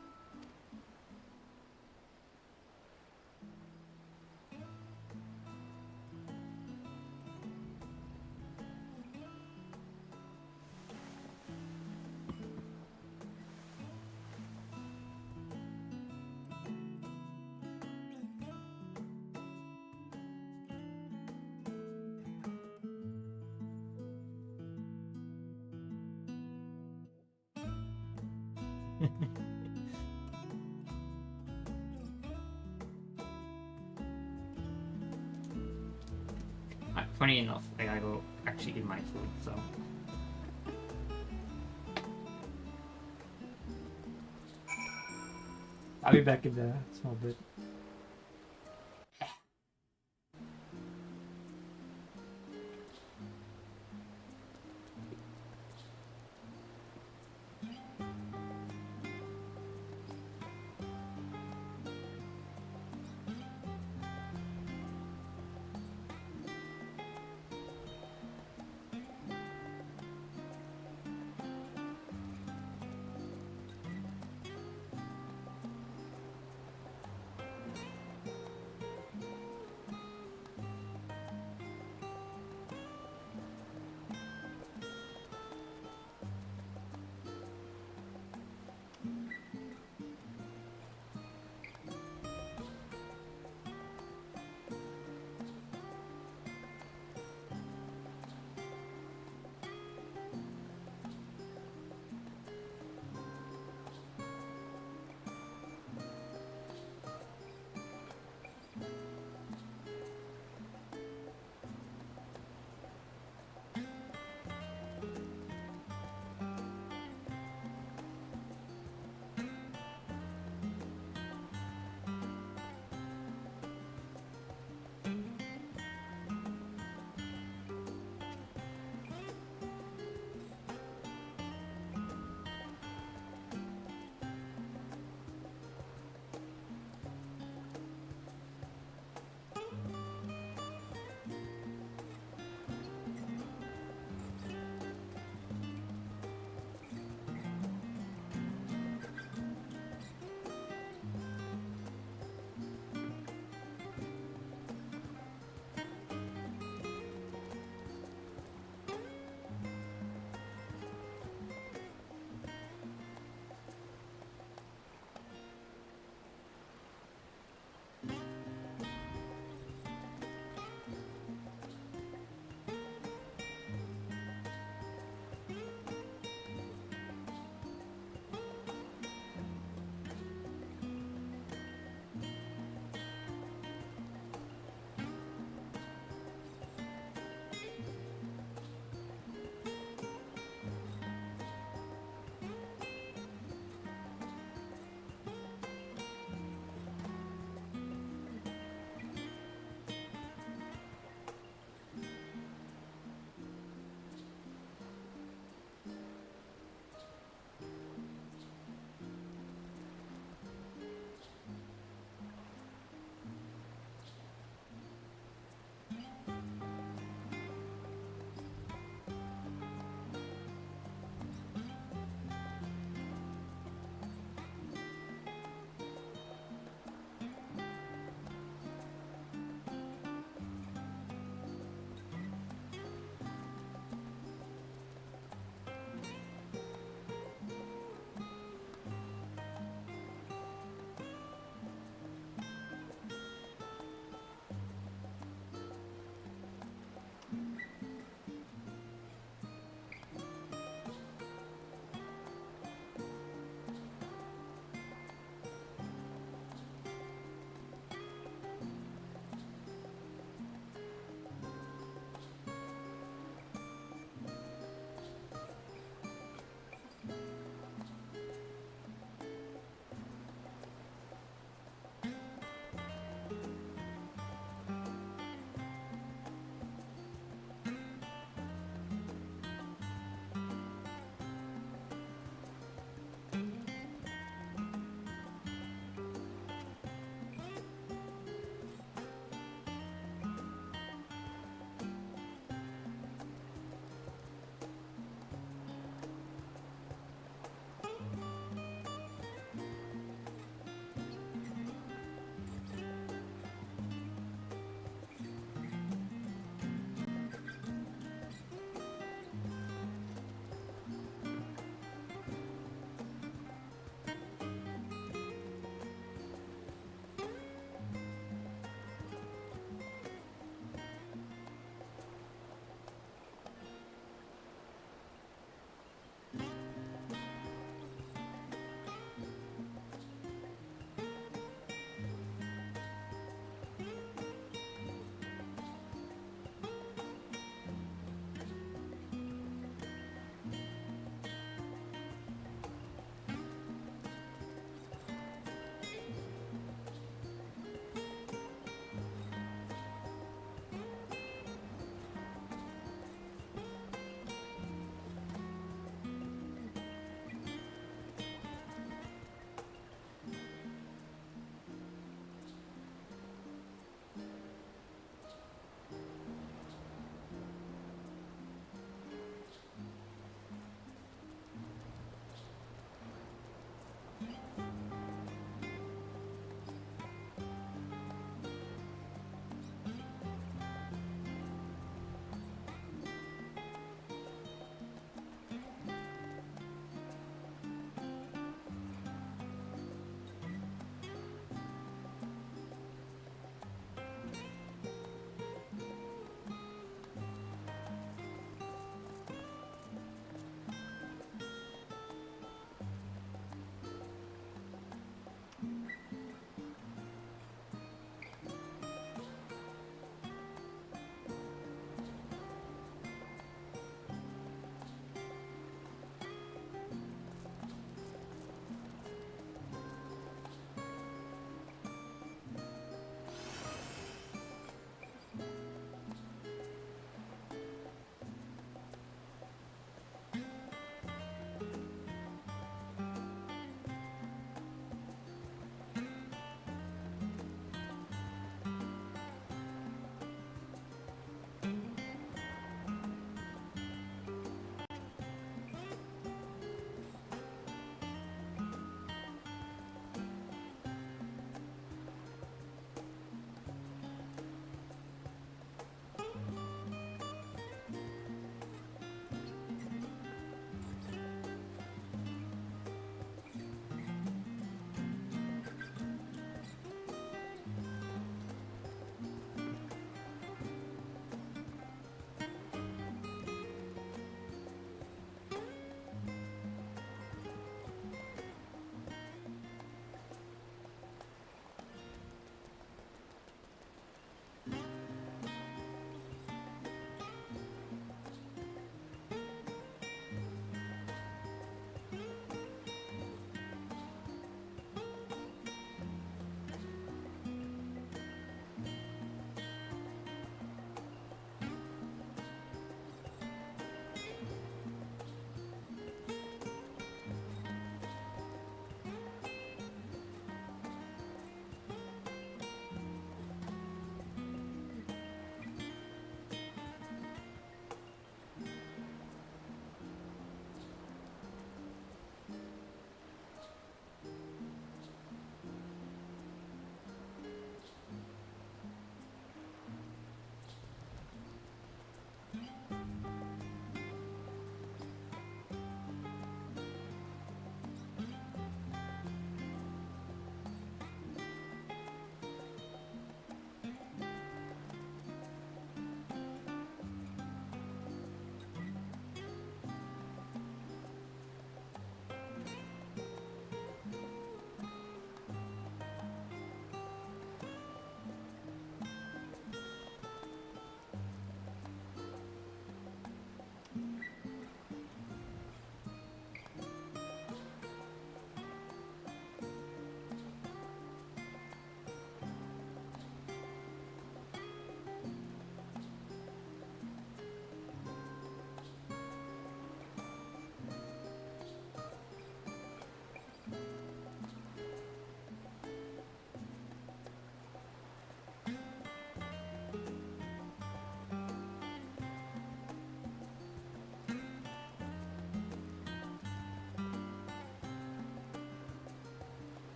Funny enough, I gotta go actually eat my food, so. I'll be back in a small bit.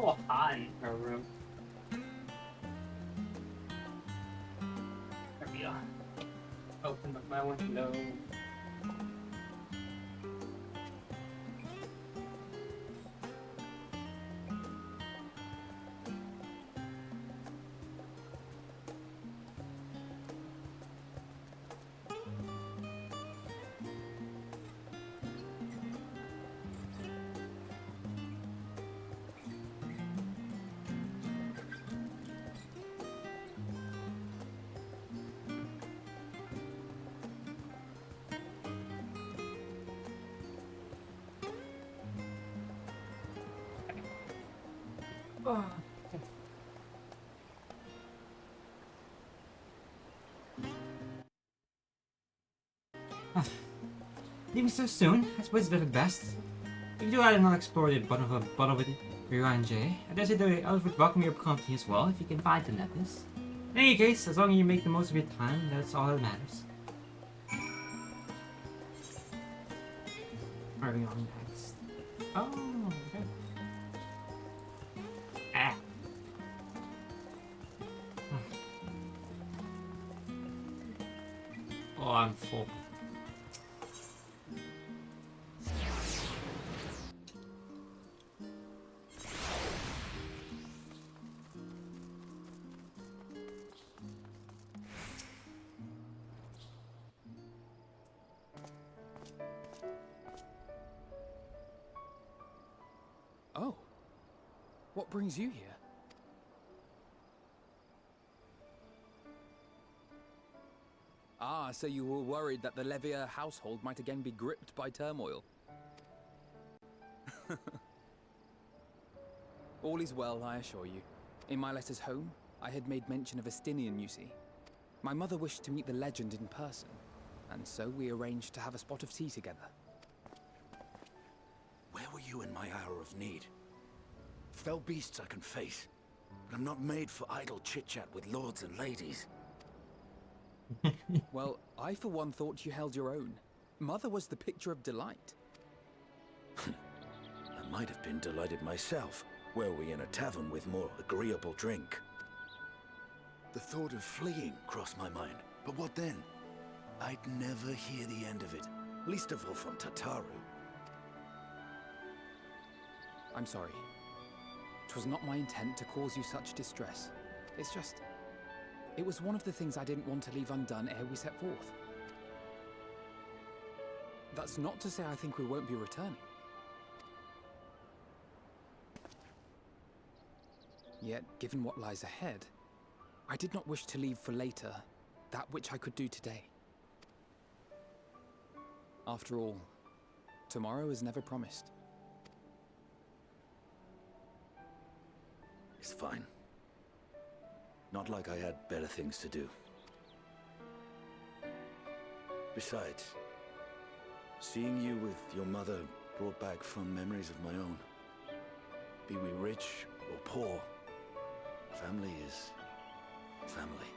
so hot in her room. There we go. Open up my window. Oh. Leaving so soon? I suppose it's for the best. If you do add not explore the bottom with Ryan J, I dare say the others would welcome your company as well if you can find the necklace. In any case, as long as you make the most of your time, that's all that matters. Where are we on next? Oh, okay. Ah. Oh, I'm full. Oh. What brings you here? Ah, so you were worried that the Levier household might again be gripped by turmoil. All is well, I assure you. In my letters home, I had made mention of Estinian, you see. My mother wished to meet the legend in person, and so we arranged to have a spot of tea together. Where were you in my hour of need? Fell beasts I can face, but I'm not made for idle chit-chat with lords and ladies. Well, I for one thought you held your own. Mother was the picture of delight. I might have been delighted myself, were we in a tavern with more agreeable drink. The thought of fleeing crossed my mind, but what then? I'd never hear the end of it, least of all from Tataru. I'm sorry. 'Twas not my intent to cause you such distress. It's just... it was one of the things I didn't want to leave undone ere we set forth. That's not to say I think we won't be returning. Yet, given what lies ahead, I did not wish to leave for later that which I could do today. After all, tomorrow is never promised. It's fine. Not like I had better things to do. Besides, seeing you with your mother brought back fond memories of my own. Be we rich or poor, family is family.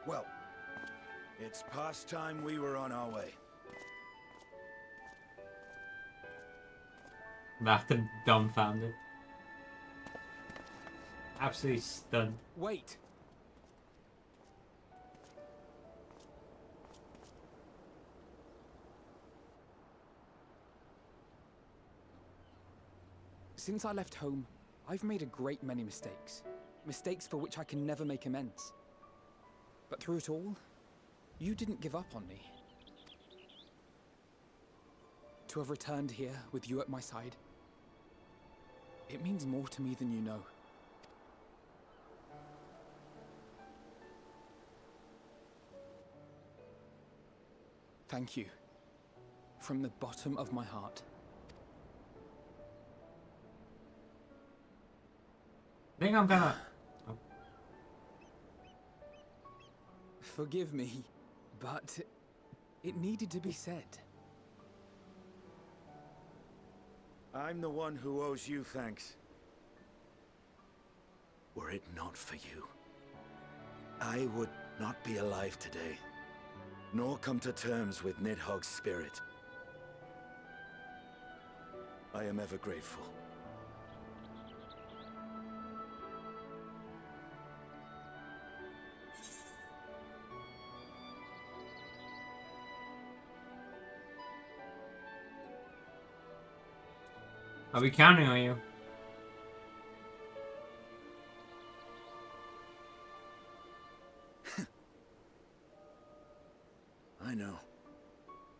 Well, it's past time we were on our way. Laughed and dumbfounded. Absolutely stunned. Wait! Since I left home, I've made a great many mistakes. Mistakes for which I can never make amends. But through it all, you didn't give up on me. To have returned here with you at my side, it means more to me than you know. Thank you. From the bottom of my heart. I think I'm gonna... Oh. Forgive me, but it needed to be said. I'm the one who owes you thanks. Were it not for you, I would not be alive today, nor come to terms with Nidhogg's spirit. I am ever grateful. I'll be counting on you. I know,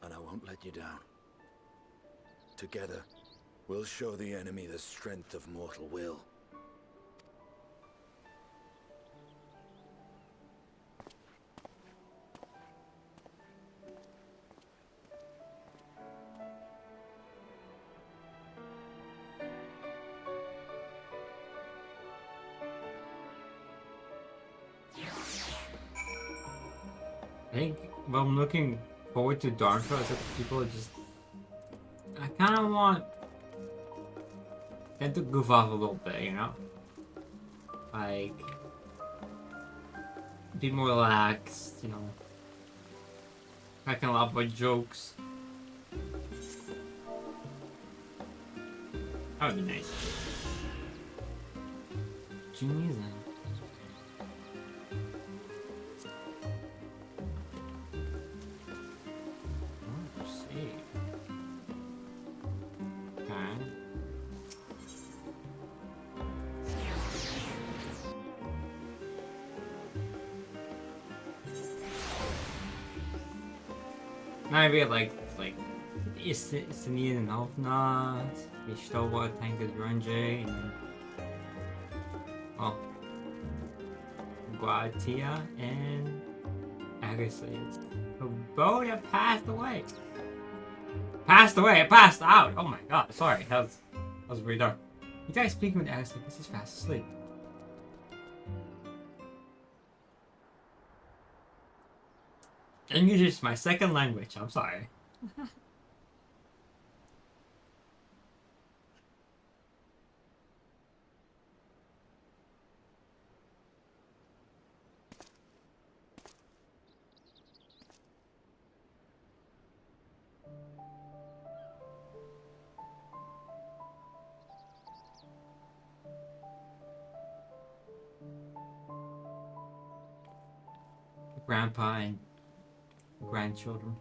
and I won't let you down. Together, we'll show the enemy the strength of mortal will. I think what I'm looking forward to Darnfell is that people are just... I kind of want them to goof off a little bit, you know? Like... be more relaxed, you know? Cracking a lot more jokes. That would be nice. Jeez, then. Maybe like istnieje nowna, wyjściowa tańka grunge, well, Guatia and Agassiz. The boat have passed away. Passed away, passed out. Oh my god, sorry, that was really dark. You guys speaking with Agassiz because he's fast asleep. English is my second language, I'm sorry. Grandpa and grandchildren.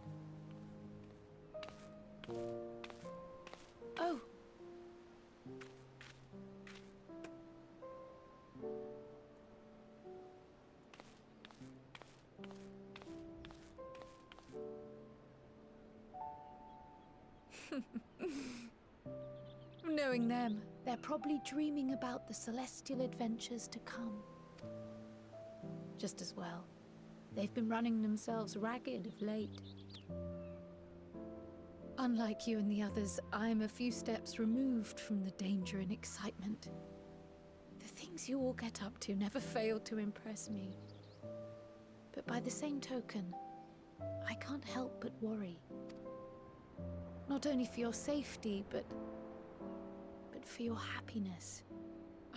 Oh. Knowing them, they're probably dreaming about the celestial adventures to come. Just as well. They've been running themselves ragged of late. Unlike you and the others, I'm a few steps removed from the danger and excitement. The things you all get up to never fail to impress me. But by the same token, I can't help but worry. Not only for your safety, but for your happiness.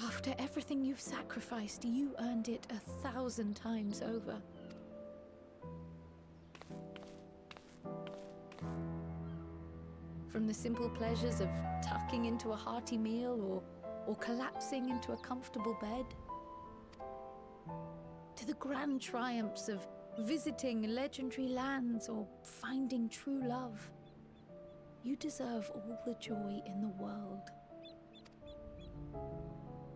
After everything you've sacrificed, you earned it 1,000 times over. From the simple pleasures of tucking into a hearty meal or collapsing into a comfortable bed, to the grand triumphs of visiting legendary lands or finding true love, you deserve all the joy in the world.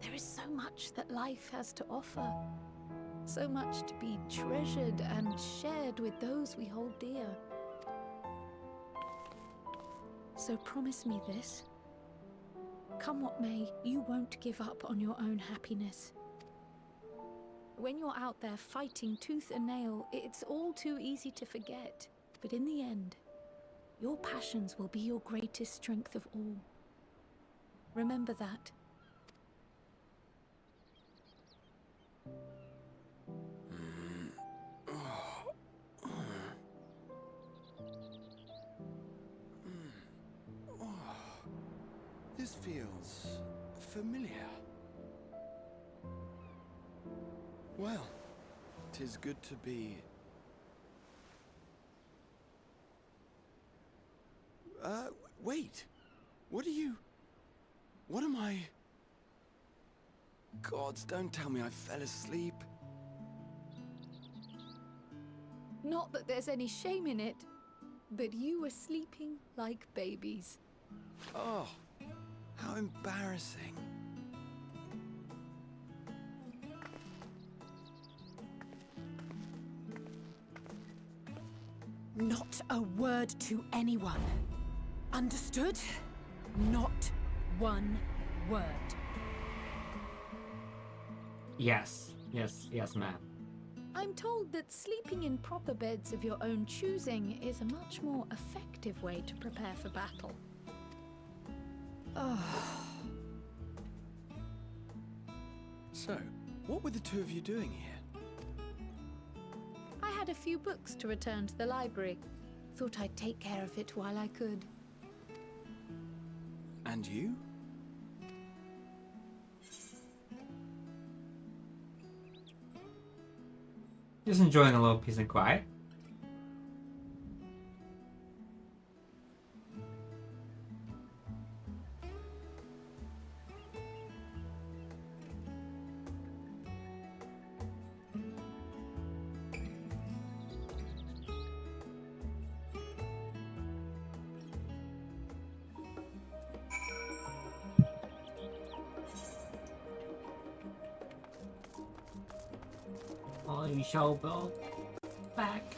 There is so much that life has to offer, so much to be treasured and shared with those we hold dear. So promise me this. Come what may, you won't give up on your own happiness. When you're out there fighting tooth and nail, it's all too easy to forget. But in the end, your passions will be your greatest strength of all. Remember that. This feels familiar. Well, 'tis good to be... wait. What are you... What am I... Gods, don't tell me I fell asleep. Not that there's any shame in it, but you were sleeping like babies. Oh, how embarrassing. Not a word to anyone. Understood? Not one word. Yes, ma'am. I'm told that sleeping in proper beds of your own choosing is a much more effective way to prepare for battle. So, what were the two of you doing here? I had a few books to return to the library. Thought I'd take care of it while I could. And you? Just enjoying a little peace and quiet. Oh, you showbill. Back.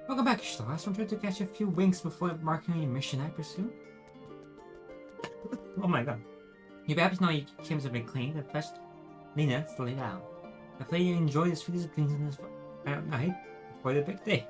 Welcome back, Stas. I'm trying to catch a few winks before embarking on your mission, I presume. Oh my god. You perhaps know your chambers have been cleaned and fresh linens to lay down. I pray you enjoy the sweetest cleanliness at night before the big day.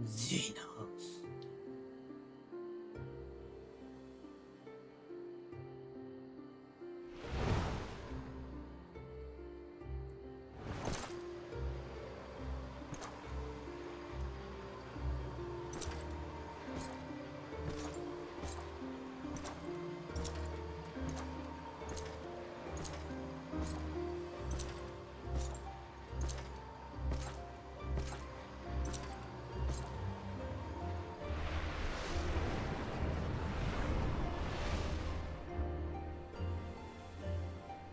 Xenos.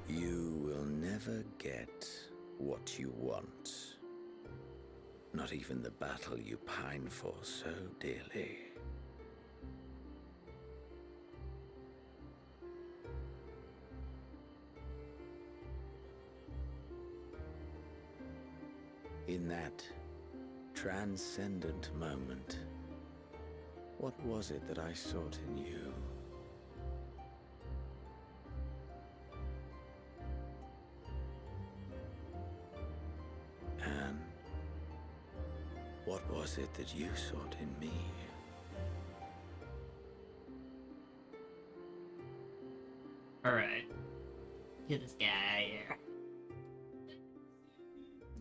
You will never get what you want. Not even the battle you pine for so dearly. In that transcendent moment, what was it that I sought in you? And what was it that you sought in me? Alright. Get this guy out of here.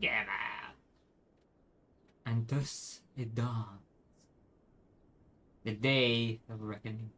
Get him out. And thus it dawns. The day of reckoning.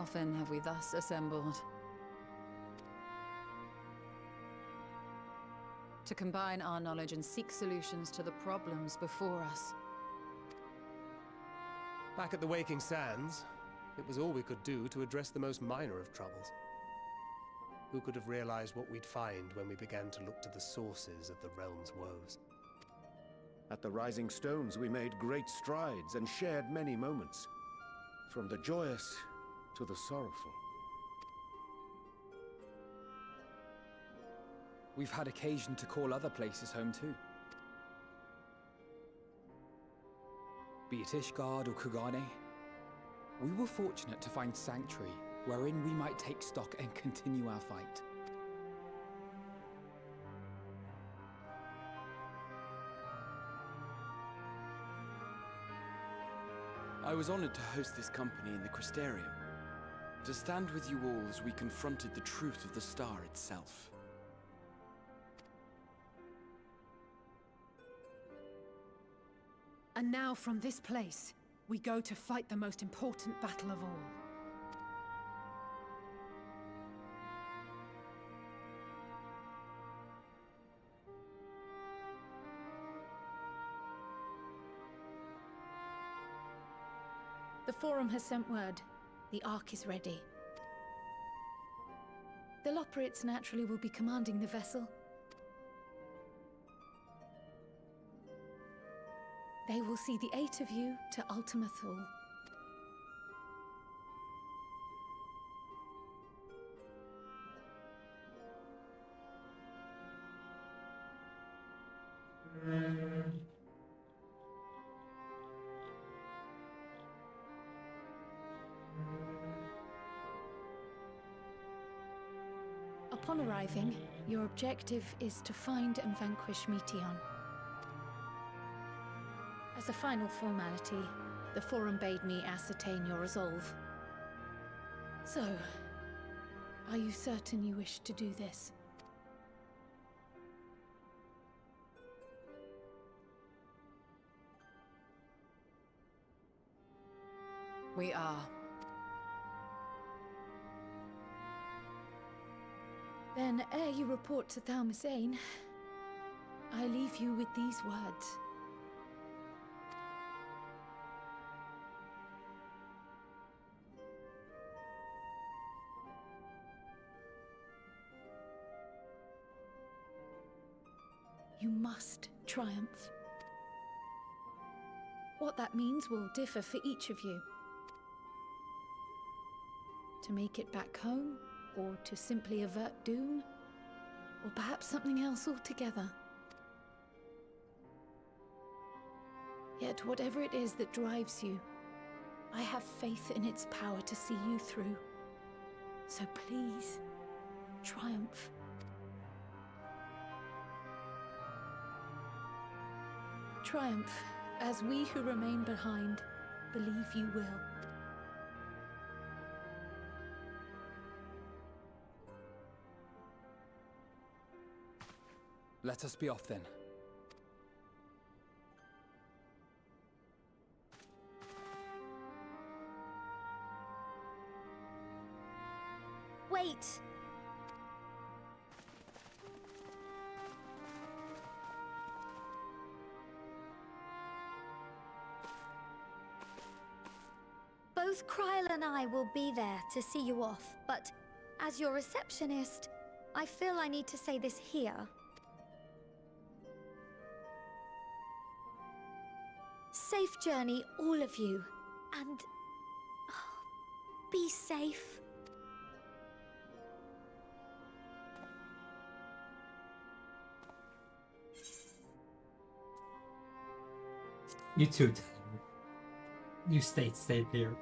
often have we thus assembled? To combine our knowledge and seek solutions to the problems before us. Back at the Waking Sands, it was all we could do to address the most minor of troubles. Who could have realized what we'd find when we began to look to the sources of the realm's woes? At the Rising Stones, we made great strides and shared many moments, from the joyous to the sorrowful. We've had occasion to call other places home too. Be it Ishgard or Kugane, we were fortunate to find sanctuary wherein we might take stock and continue our fight. I was honored to host this company in the Crystarium, to stand with you all as we confronted the truth of the star itself. And now from this place, we go to fight the most important battle of all. The Forum has sent word. The Ark is ready. The Loporrits naturally will be commanding the vessel. They will see the 8 of you to Ultima Thule. Upon arriving, your objective is to find and vanquish Meteon. As a final formality, the Forum bade me ascertain your resolve. So, are you certain you wish to do this? We are. Then, ere you report to Thalmasane, I leave you with these words. You must triumph. What that means will differ for each of you. To make it back home, or to simply avert doom, or perhaps something else altogether. Yet whatever it is that drives you, I have faith in its power to see you through. So please, triumph. Triumph, as we who remain behind believe you will. Let us be off then. Wait! Both Kryl and I will be there to see you off, but as your receptionist, I feel I need to say this here. Safe journey, all of you, and be safe. You too. You stay here.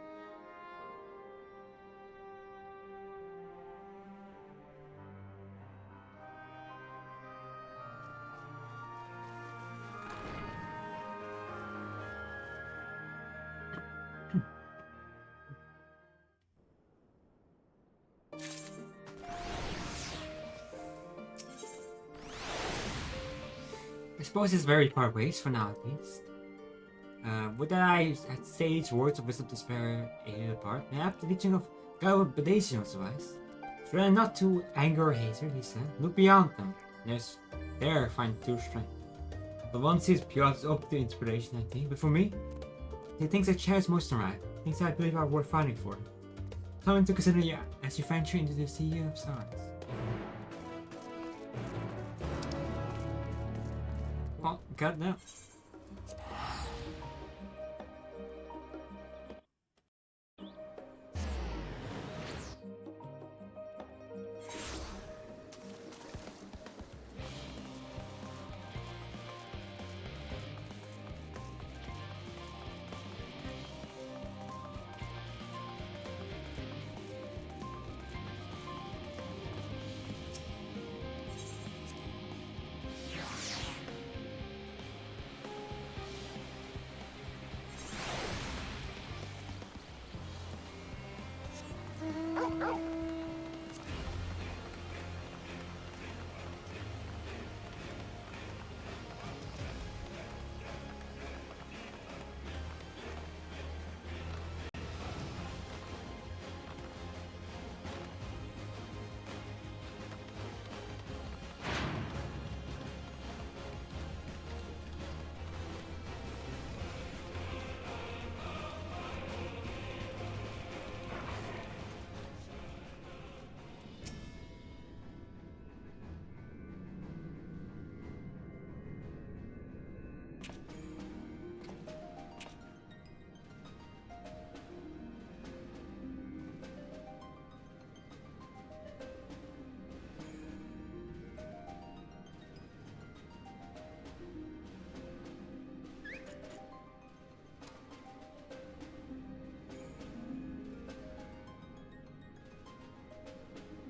I suppose it's very far ways for now, at least. Would that I had sage words of wisdom to spare a apart? Perhaps the teaching of Go with Badation's advice. Try not to anger or hatred, he said. Look beyond them. Yes, there find true strength. The one sees pure is open to inspiration, I think. But for me, the things I cherish most in life, things I believe are worth fighting for. Something to consider as you venture into the sea of stars. Well, got it now.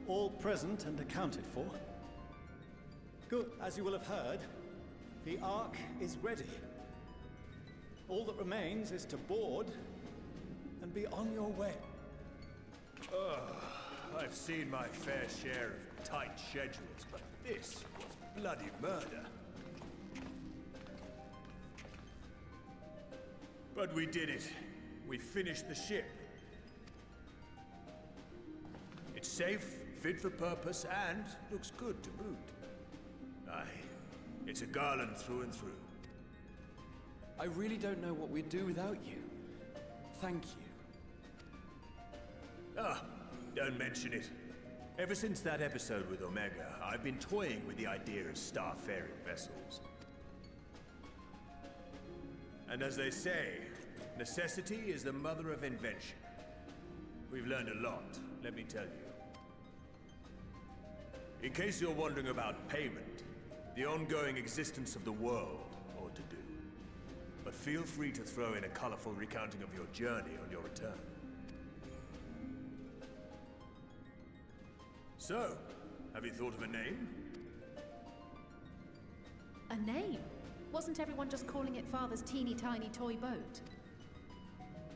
All present and accounted for. Good, as you will have heard, the Ark is ready. All that remains is to board and be on your way. I've seen my fair share of tight schedules, but this was bloody murder. But we did it. We finished the ship. It's safe, fit for purpose, and looks good to boot. Aye, it's a garland through and through. I really don't know what we'd do without you. Thank you. Ah, don't mention it. Ever since that episode with Omega, I've been toying with the idea of star-faring vessels. And as they say, necessity is the mother of invention. We've learned a lot, let me tell you. In case you're wondering about payment, the ongoing existence of the world ought to do. But feel free to throw in a colorful recounting of your journey on your return. So, have you thought of a name? A name? Wasn't everyone just calling it Father's teeny tiny toy boat?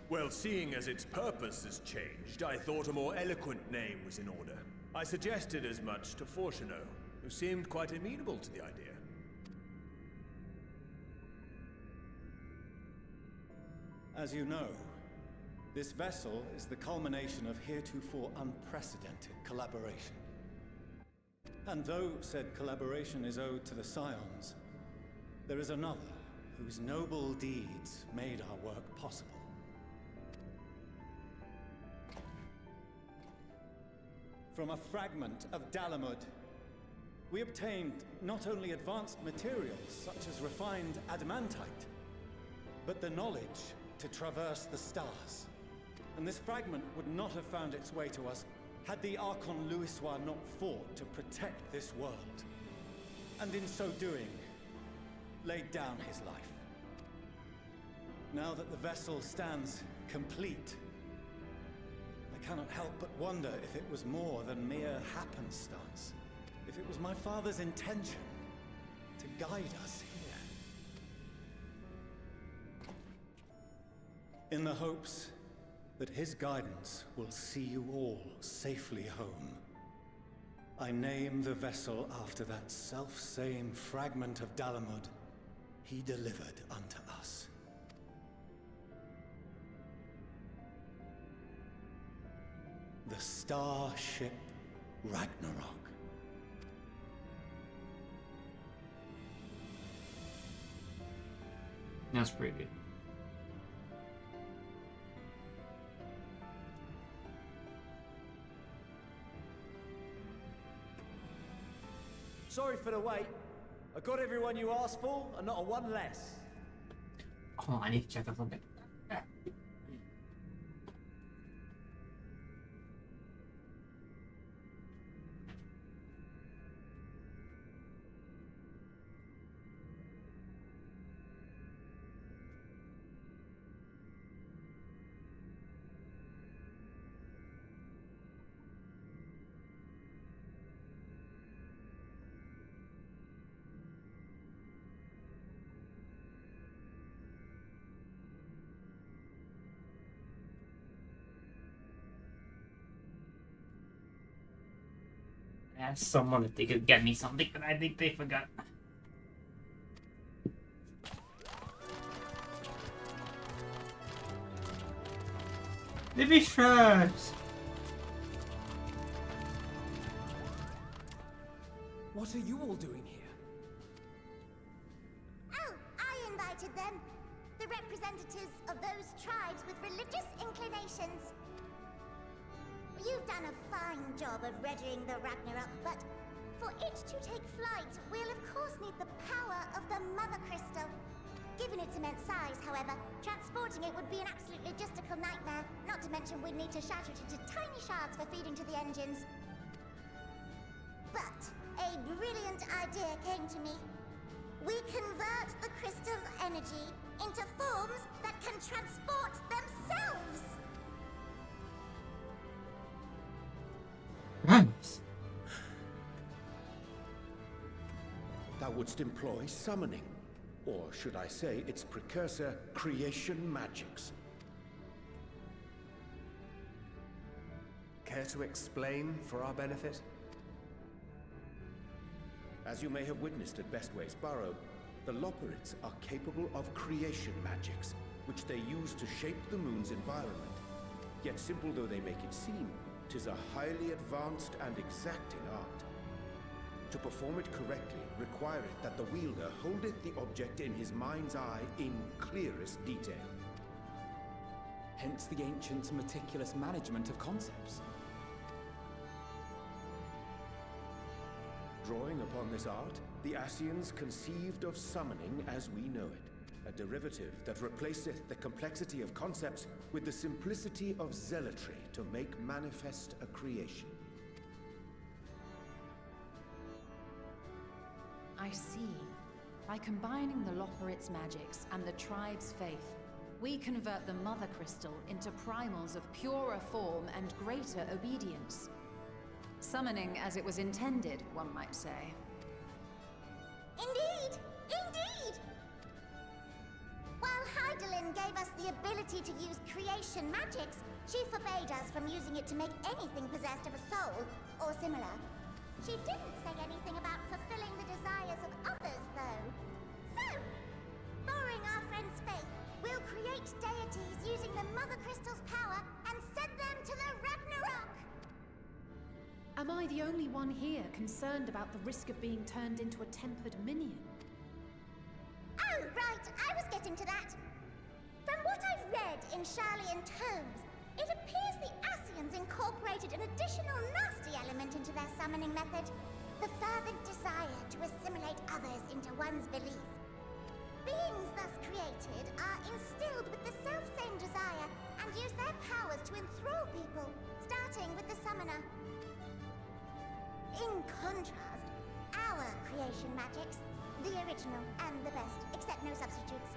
Well, seeing as its purpose has changed, I thought a more eloquent name was in order. I suggested as much to Fortuneau, who seemed quite amenable to the idea. As you know, this vessel is the culmination of heretofore unprecedented collaboration. And though said collaboration is owed to the Scions, there is another whose noble deeds made our work possible. From a fragment of Dalamud, we obtained not only advanced materials such as refined adamantite, but the knowledge to traverse the stars. And this fragment would not have found its way to us had the Archon Louisoix not fought to protect this world. And in so doing, laid down his life. Now that the vessel stands complete, I cannot help but wonder if it was more than mere happenstance. If it was my father's intention to guide us here. In the hopes that his guidance will see you all safely home, I name the vessel after that self-same fragment of Dalamud he delivered unto us. The starship Ragnarok. That's pretty good. Sorry for the wait. I got everyone you asked for, and not a one less. Oh, I need to check out something. Ask someone if they could get me something, but I think they forgot. Maybe shrubs. What are you all doing here? Oh, I invited them. The representatives of those tribes with religious inclinations. You've done a fine job of readying the Ragnarok, but for it to take flight, we'll of course need the power of the Mother Crystal. Given its immense size, however, transporting it would be an absolute logistical nightmare, not to mention we'd need to shatter it into tiny shards for feeding to the engines. But a brilliant idea came to me. We convert the crystal's energy into forms that can transport themselves! Rhymes. Thou wouldst employ summoning, or should I say its precursor, creation magics. Care to explain for our benefit? As you may have witnessed at Bestways Burrow, the Loperids are capable of creation magics, which they use to shape the moon's environment. Yet simple though they make it seem, 'tis a highly advanced and exacting art. To perform it correctly, requireth that the wielder holdeth the object in his mind's eye in clearest detail. Hence the ancients' meticulous management of concepts. Drawing upon this art, the Ascians conceived of summoning as we know it, a derivative that replaceth the complexity of concepts with the simplicity of zealotry to make manifest a creation. I see. By combining the Loperit's magics and the tribe's faith, we convert the Mother Crystal into primals of purer form and greater obedience. Summoning as it was intended, one might say. Indeed! Indeed! While Heidelin gave us the ability to use creation magics, she forbade us from using it to make anything possessed of a soul, or similar. She didn't say anything about fulfilling the desires of others, though. So, borrowing our friend's faith, we'll create deities using the Mother Crystal's power and send them to the Ragnarok! Am I the only one here concerned about the risk of being turned into a tempered minion? Oh, right, I was getting to that. From what I've read in Sharlayan tomes, it appears the Ascians incorporated an additional nasty element into their summoning method. The fervent desire to assimilate others into one's belief. Beings thus created are instilled with the self-same desire and use their powers to enthrall people, starting with the summoner. In contrast, our creation magics, the original and the best, except no substitutes,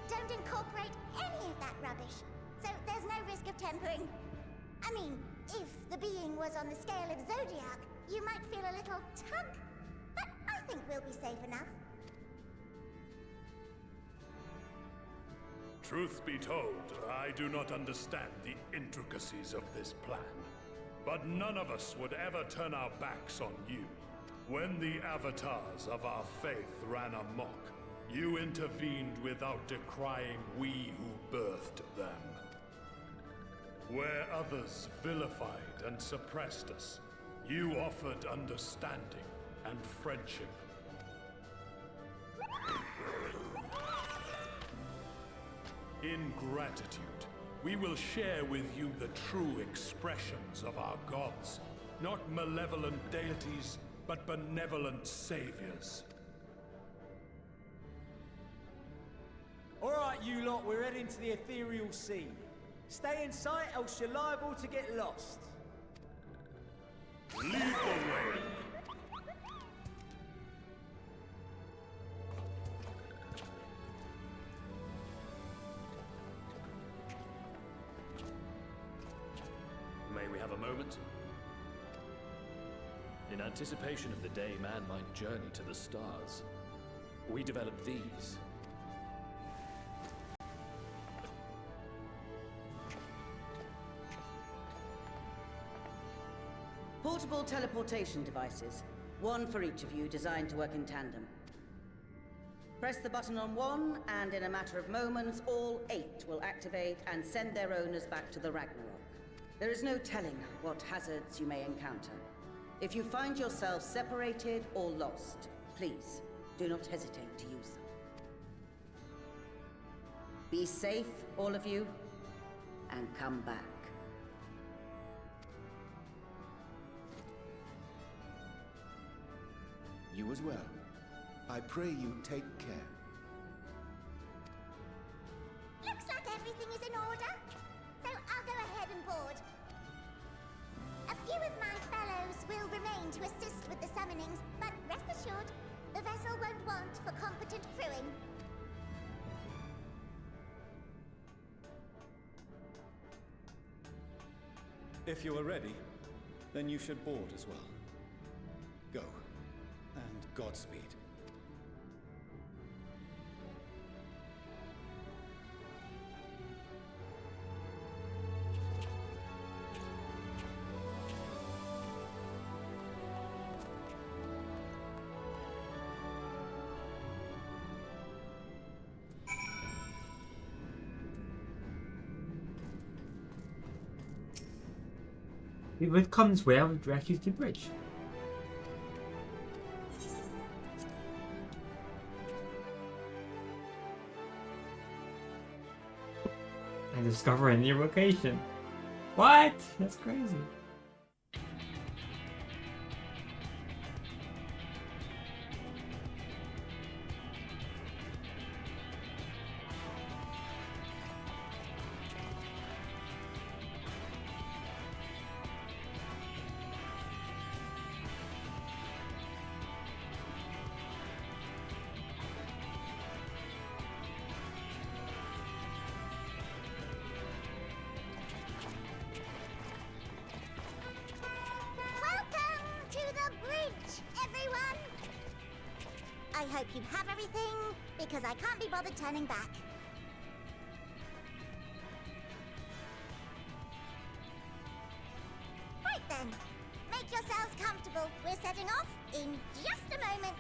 don't incorporate any of that rubbish, so there's no risk of tempering. I mean, if the being was on the scale of Zodiac, you might feel a little tug, but I think we'll be safe enough. Truth be told, I do not understand the intricacies of this plan. But none of us would ever turn our backs on you. When the avatars of our faith ran amok, you intervened without decrying we who birthed them. Where others vilified and suppressed us, you offered understanding and friendship. In gratitude, we will share with you the true expressions of our gods. Not malevolent deities, but benevolent saviors. Alright, you lot, we're heading to the ethereal sea. Stay in sight, else you're liable to get lost. Lead the way. May we have a moment? In anticipation of the day man might journey to the stars, we developed these. Portable teleportation devices. One for each of you, designed to work in tandem. Press the button on one, and in a matter of moments, all 8 will activate and send their owners back to the Ragnarok. There is no telling what hazards you may encounter. If you find yourself separated or lost, please do not hesitate to use them. Be safe, all of you, and come back. You as well. I pray you take care. Looks like everything is in order, so I'll go ahead and board. A few of my fellows will remain to assist with the summonings, but rest assured, the vessel won't want for competent crewing. If you are ready, then you should board as well. Go, and Godspeed. If it comes way, I will drag you to the bridge. I discover a new location. What? That's crazy. Welcome to the bridge, everyone! I hope you have everything, because I can't be bothered turning back. Right then, make yourselves comfortable. We're setting off in just a moment.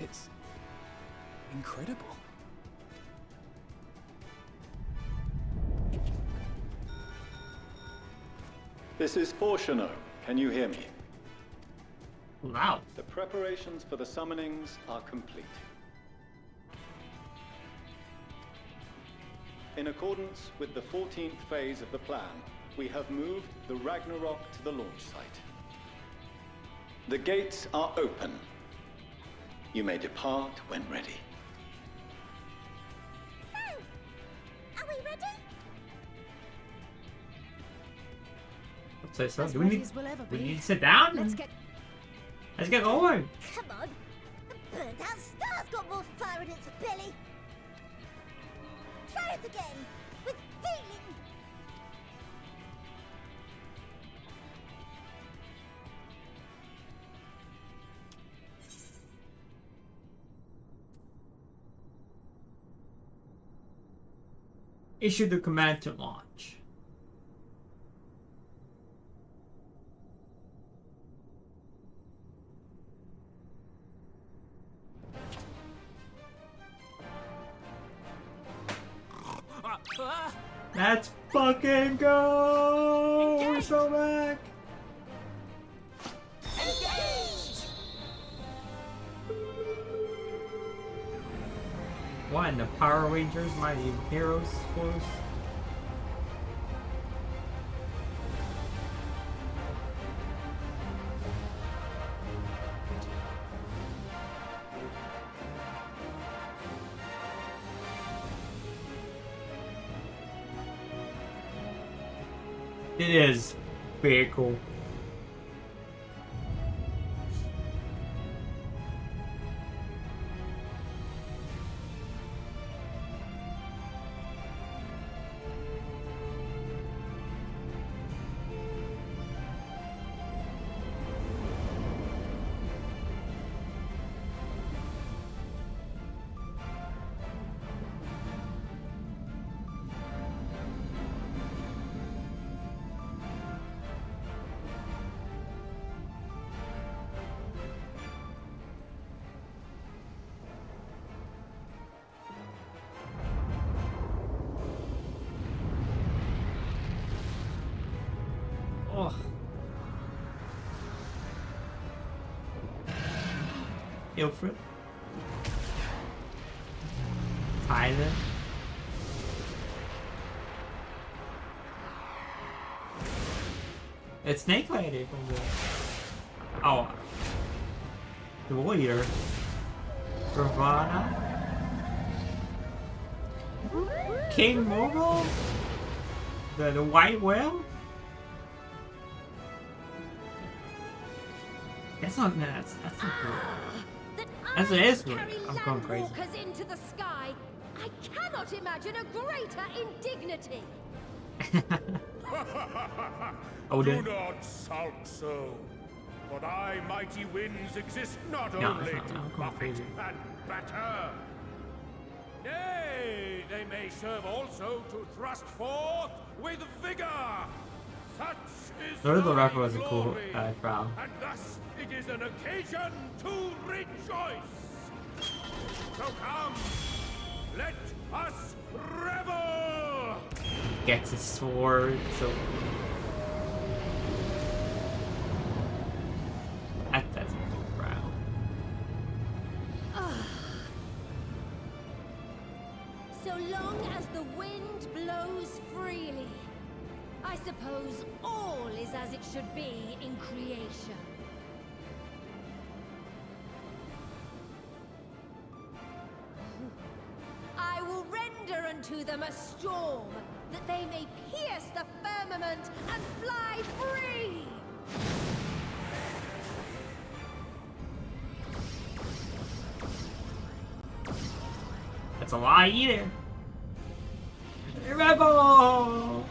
It's incredible. This is Fortuno. Can you hear me? Wow. The preparations for the summonings are complete. In accordance with the 14th phase of the plan, we have moved the Ragnarok to the launch site. The gates are open. You may depart when ready. So, are we ready? Let's say so. As Do we ready need, as we'll ever we be. need to sit down? Let's get Come going. on. The burnt out star's got more fire in its belly. Try it again, with feeling. Issue the command to launch. Let's fucking go! We're so back! What in the Power Rangers Mighty Heroes Force? It is very cool. Oh. Ilfred. Tyler. It's Snake Lady from the... Oh. The warrior. Ravana. King Mogul? The white whale? That's not that's not cool. As it is weird. I'm going crazy. Walkers into the sky. I cannot imagine a greater indignity. Odin. Do not sulk so. For thy mighty winds exist not No, only it's not. to I'm going buffet crazy. and batter. Nay, they may serve also to thrust forth with vigor. Such is Lord of the thy Rapper was a cool glory, trial. and thus it is an occasion to rejoice. So come, let us revel. Gets his sword, so that's a cool trial. So long as the wind blows freely, I suppose all is as it should be in creation. I will render unto them a storm, that they may pierce the firmament and fly free! That's a lie either. Rebel!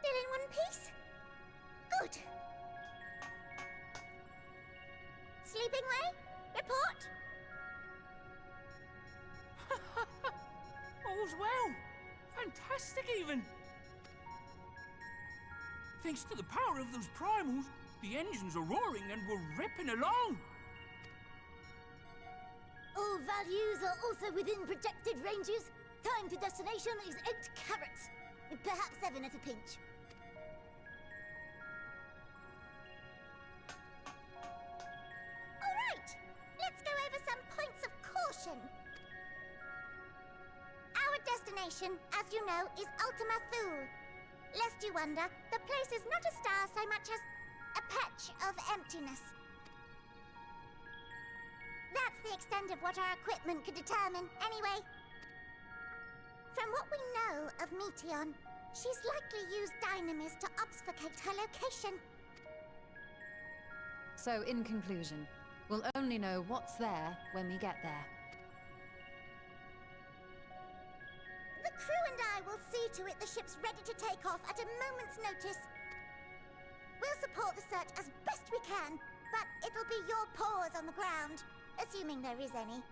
Still in one piece? Good. Sleeping way? Report? All's well. Fantastic, even. Thanks to the power of those primals, the engines are roaring and we're ripping along. All values are also within projected ranges. Time to destination is 8 carats. Perhaps 7 at a pinch. Alright, let's go over some points of caution. Our destination, as you know, is Ultima Thule. Lest you wonder, the place is not a star so much as a patch of emptiness. That's the extent of what our equipment could determine, anyway. From what we know of Meteion, she's likely used dynamis to obfuscate her location. So, in conclusion, we'll only know what's there when we get there. The crew and I will see to it the ship's ready to take off at a moment's notice. We'll support the search as best we can, but it'll be your paws on the ground, assuming there is any.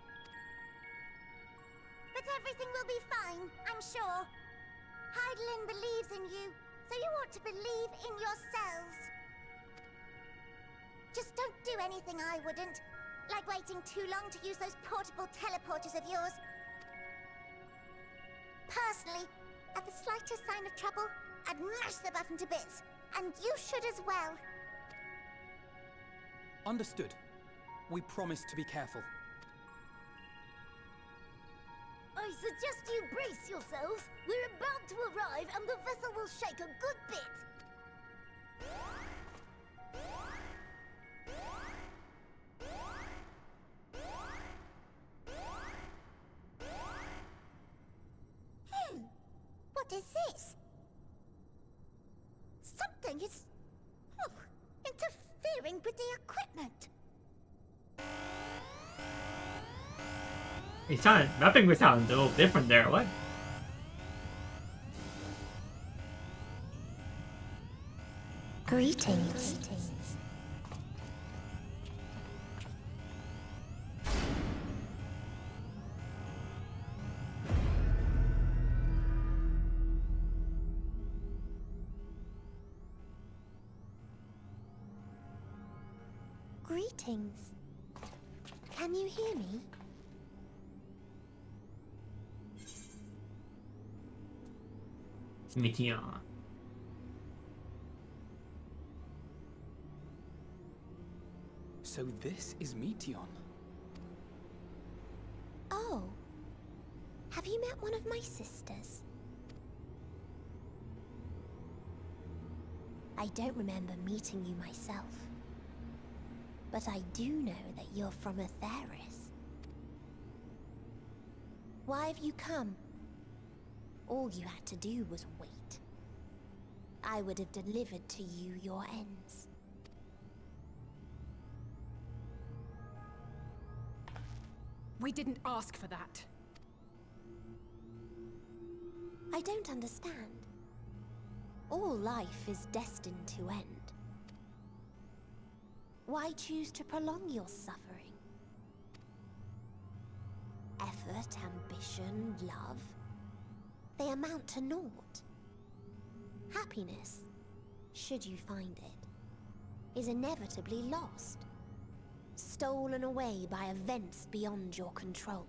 But everything will be fine, I'm sure. Heidelin believes in you, so you ought to believe in yourselves. Just don't do anything I wouldn't, like waiting too long to use those portable teleporters of yours. Personally, at the slightest sign of trouble, I'd mash the button to bits, and you should as well. Understood. We promise to be careful. I suggest you brace yourselves. We're about to arrive, and the vessel will shake a good bit. What is this? Something is interfering with the equipment. It sounded, nothing was sounding a little different there, what? Greetings. Greetings. Can you hear me? It's Meteion. So this is Meteion. Oh. Have you met one of my sisters? I don't remember meeting you myself. But I do know that you're from Atheris. Why have you come? All you had to do was wait. I would have delivered to you your ends. We didn't ask for that. I don't understand. All life is destined to end. Why choose to prolong your suffering? Effort, ambition, love, they amount to naught. Happiness, should you find it, is inevitably lost. Stolen away by events beyond your control.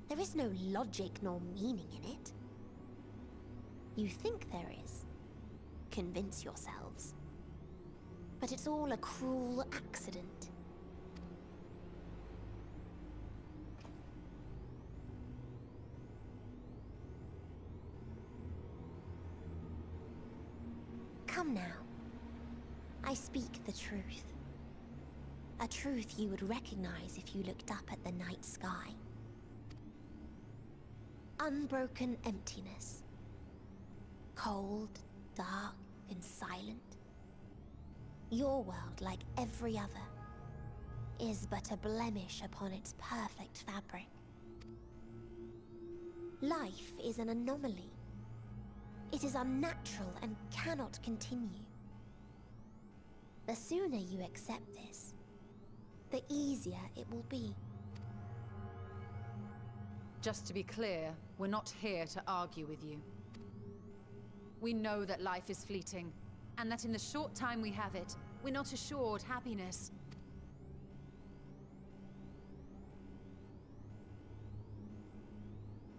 There is no logic nor meaning in it. You think there is. Convince yourselves. But it's all a cruel accident. Come now. I speak the truth. A truth you would recognize if you looked up at the night sky. Unbroken emptiness. Cold, dark, and silent. Your world, like every other, is but a blemish upon its perfect fabric. Life is an anomaly. It is unnatural and cannot continue. The sooner you accept this, the easier it will be. Just to be clear, we're not here to argue with you. We know that life is fleeting, and that in the short time we have it, we're not assured happiness.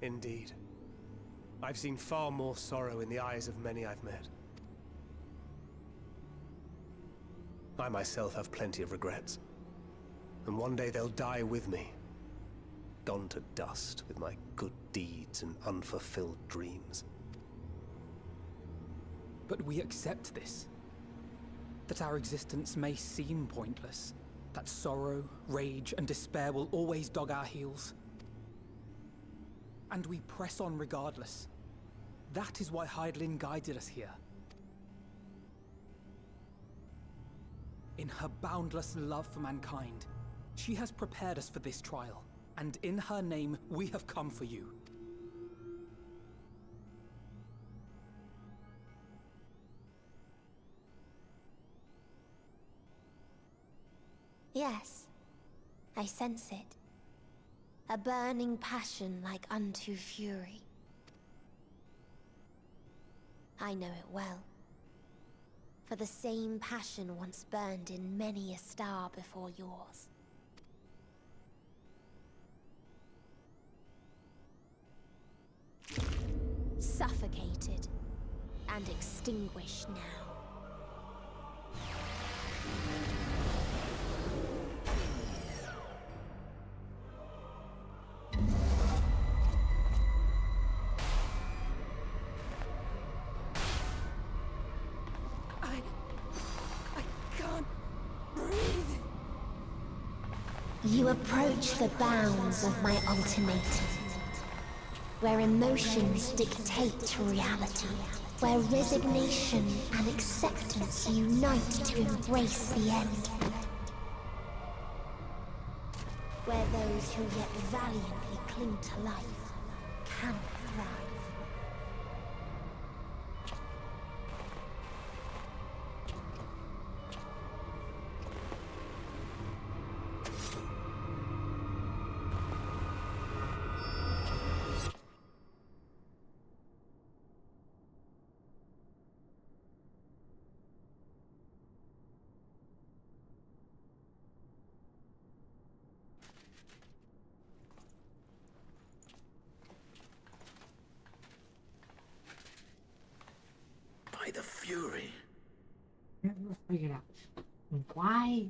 Indeed. I've seen far more sorrow in the eyes of many I've met. I myself have plenty of regrets. And one day they'll die with me. Gone to dust with my good deeds and unfulfilled dreams. But we accept this. That our existence may seem pointless. That sorrow, rage, and despair will always dog our heels. And we press on regardless. That is why Hydaelyn guided us here. In her boundless love for mankind, she has prepared us for this trial. And in her name, we have come for you. Yes, I sense it. A burning passion like unto fury. I know it well. For the same passion once burned in many a star before yours. Suffocated and extinguished now. I can't breathe. You approach the bounds of my ultimatum, where emotions dictate reality, where resignation and acceptance unite to embrace the end, where those who yet valiantly cling to life can thrive. By the Fury. Never figured out why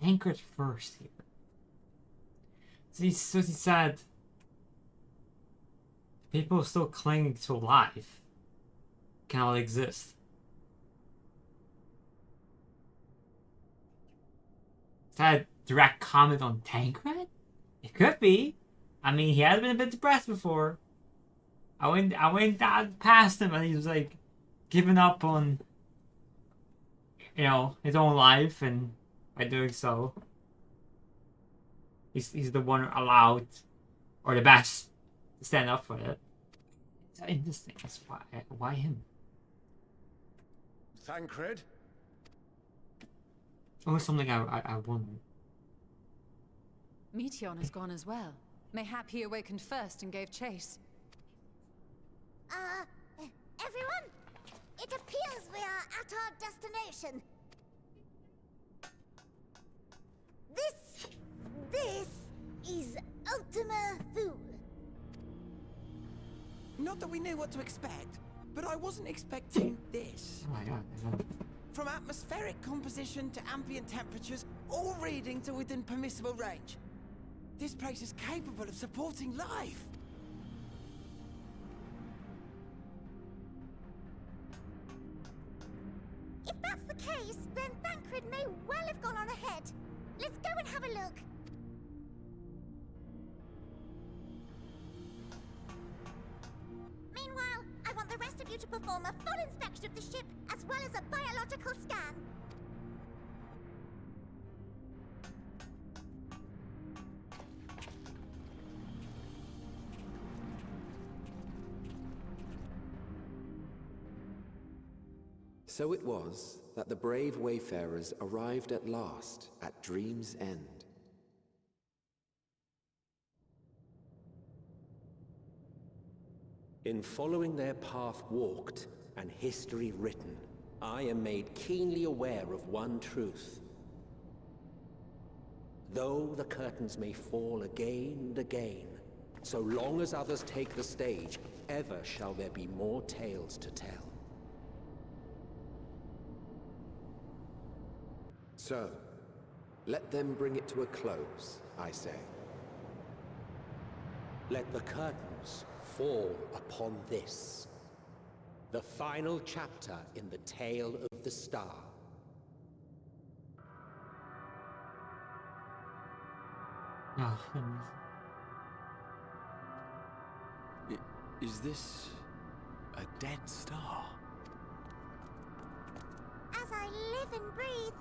Anchor's first here. So he said people still clinging to life cannot exist. Is that a direct comment on Tancred? It could be. I mean, he has been a bit depressed before. I went down past him and he was like giving up on, you know, his own life, and by doing so, he's the one allowed, or the best, to stand up for it. It's interesting. That's why him? Thancred? Oh, something I wondered. Meteon has gone as well. Mayhap he awakened first and gave chase. Everyone? It appears we are at our destination. This is Ultima Thule. Not that we knew what to expect, but I wasn't expecting this. Oh my god. From atmospheric composition to ambient temperatures, all reading to within permissible range. This place is capable of supporting life. If that's the case, then Thancred may well have gone on ahead. Let's go and have a look. Meanwhile, I want the rest of you to perform a full inspection of the ship, as well as a biological scan. So it was that the brave wayfarers arrived at last at Dream's End. In following their path walked and history written, I am made keenly aware of one truth. Though the curtains may fall again and again, So long as others take the stage, ever shall there be more tales to tell. So, let them bring it to a close, I say. Let the curtains fall upon this, the final chapter in the tale of the star. Oh, Is this a dead star? As I live and breathe,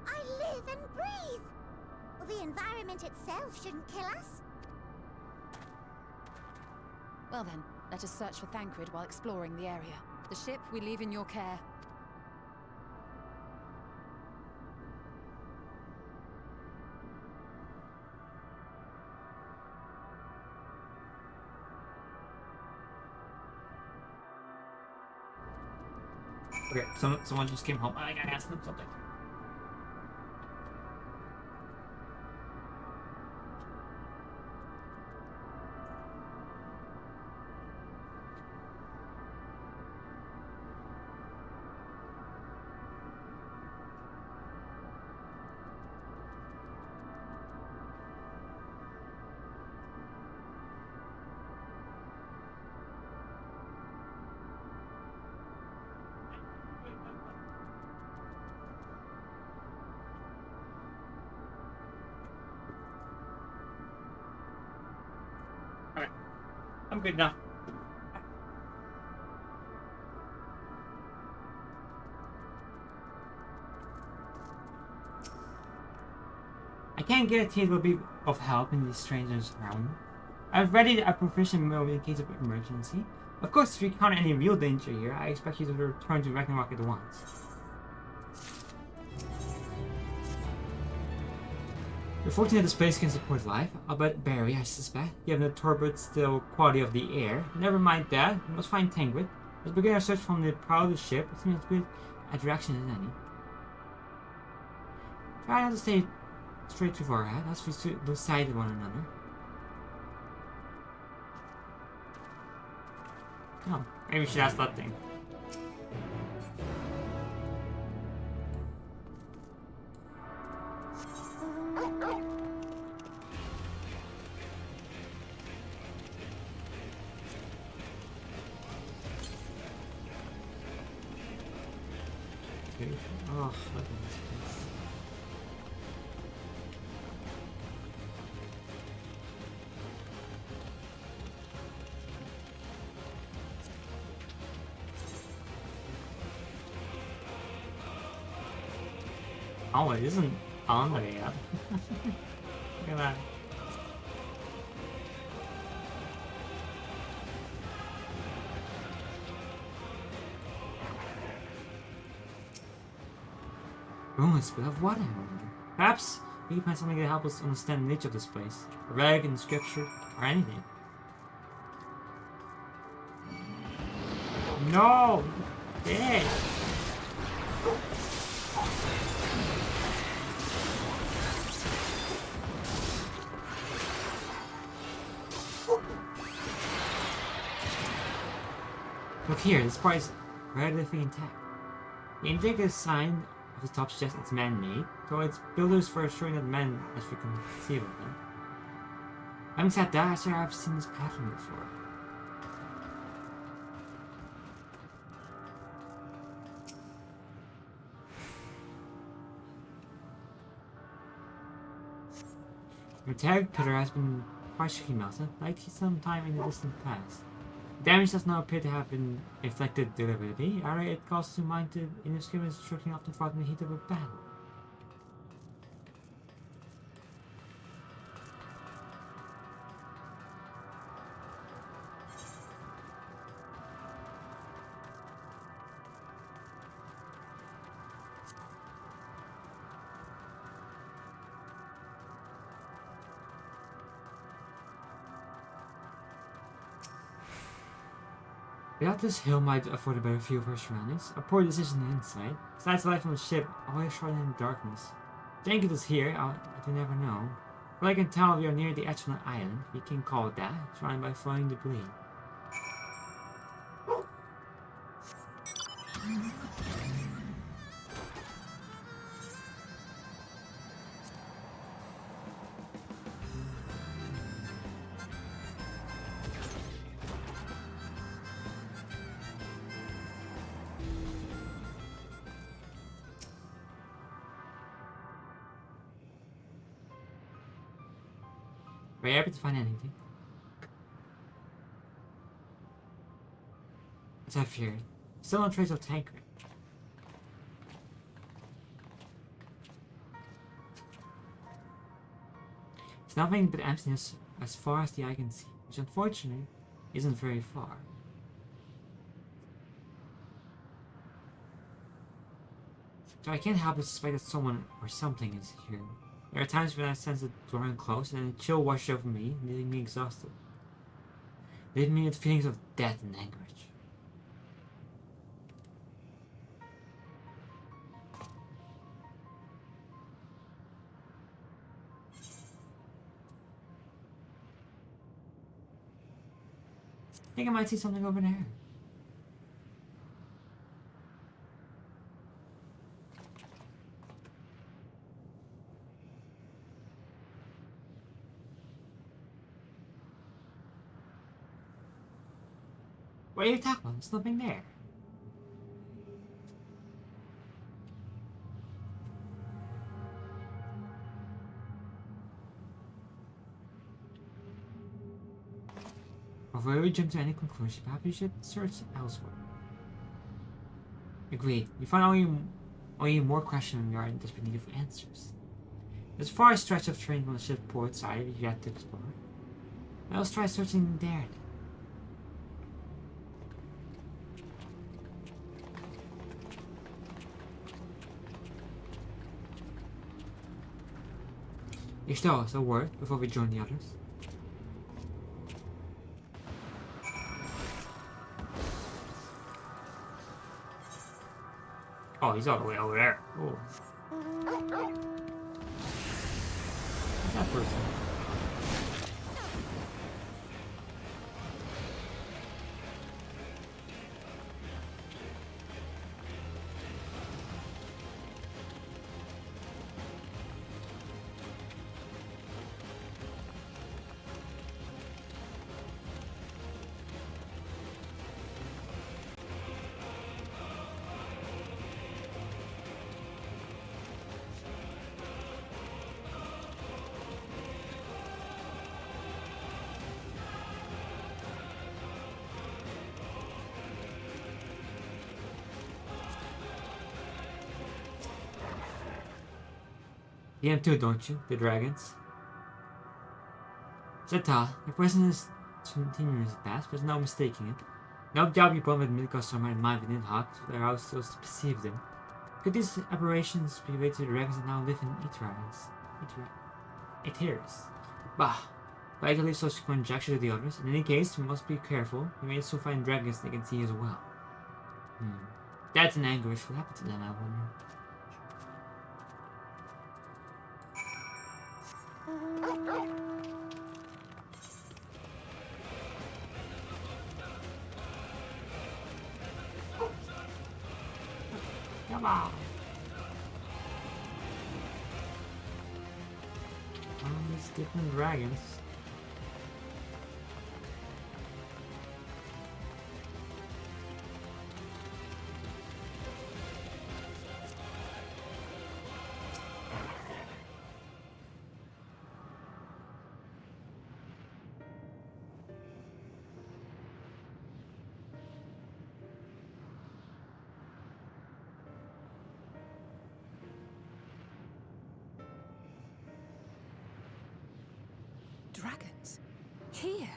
I live and breathe. Well, the environment itself shouldn't kill us. Well then, let us search for Thancred while exploring the area. The ship we leave in your care. Okay, someone just came home. I gotta ask them something. Alright. I'm good now. I can't guarantee it will be of help in these strangers around. I've readied a proficient move in case of emergency. Of course, if you encounter any real danger here, I expect you to return to Ragnarok at once. You're fortunate this place can support life. But Barry, I suspect. Given the turbid still quality of the air. Never mind that, we must find Tangrid. Let's begin our search from the prow of the ship. It seems as good a direction as any. Try not to stay straight too far ahead, as we lose sight of one another. Oh, maybe we should ask that thing. Oh, look at this place. Oh, it isn't on there yet. Look at that. Oh, it's of water. Perhaps we can find something to help us understand the nature of this place. A relic in scripture, or anything. No! Dead! Look here, this part is relatively intact. The indicative sign of the top suggests it's man-made, so it's builders for assuring that men as we can conceive of them. Having said that, I swear I've seen this pattern before. The metallic pillar has been partially melted, likely sometime in the distant past. Damage does not appear to have been inflicted deliberately, rather it caused the mind to indiscriminately striking off the fought in the heat of a battle. Without this hill might afford a better view of our surroundings. A poor decision on the inside. Besides the light from the ship, always shrouded in darkness. Thank it is here, I do never know. Well, I can tell we are near the edge of an island. We can call it that, surrounded by flying debris. Were you able to find anything? As I feared. Still no trace of Tancred. It's nothing but emptiness as far as the eye can see, which unfortunately isn't very far. So I can't help but suspect that someone or something is here. There are times when I sense it drawing close and a chill washes over me, leaving me exhausted. Leaving me with feelings of death and anguish. I think I might see something over there. What are you talking about? There's nothing there. Before we jump to any conclusion, perhaps we should search elsewhere. Agreed. We find only more questions than we are in desperate need of answers. There's a far stretch of terrain from the ship's port side we have to explore. Now let's try searching there. Ishtar, a word before we join the others. Oh, he's all the way over there. Oh. Who's that person? You have too, don't you? The dragons. Zeta, your presence is continuous past, there's no mistaking it. No doubt you both admit customer and my within Hawk, so their house still perceive them. Could these aberrations be related to the dragons that now live in Eteris? Bah! But I can leave such conjecture to the others. In any case, we must be careful. We may still find dragons they can see as well. That's an anguish. What happened to them, I wonder? Come on! All these different dragons. Dragons? Here?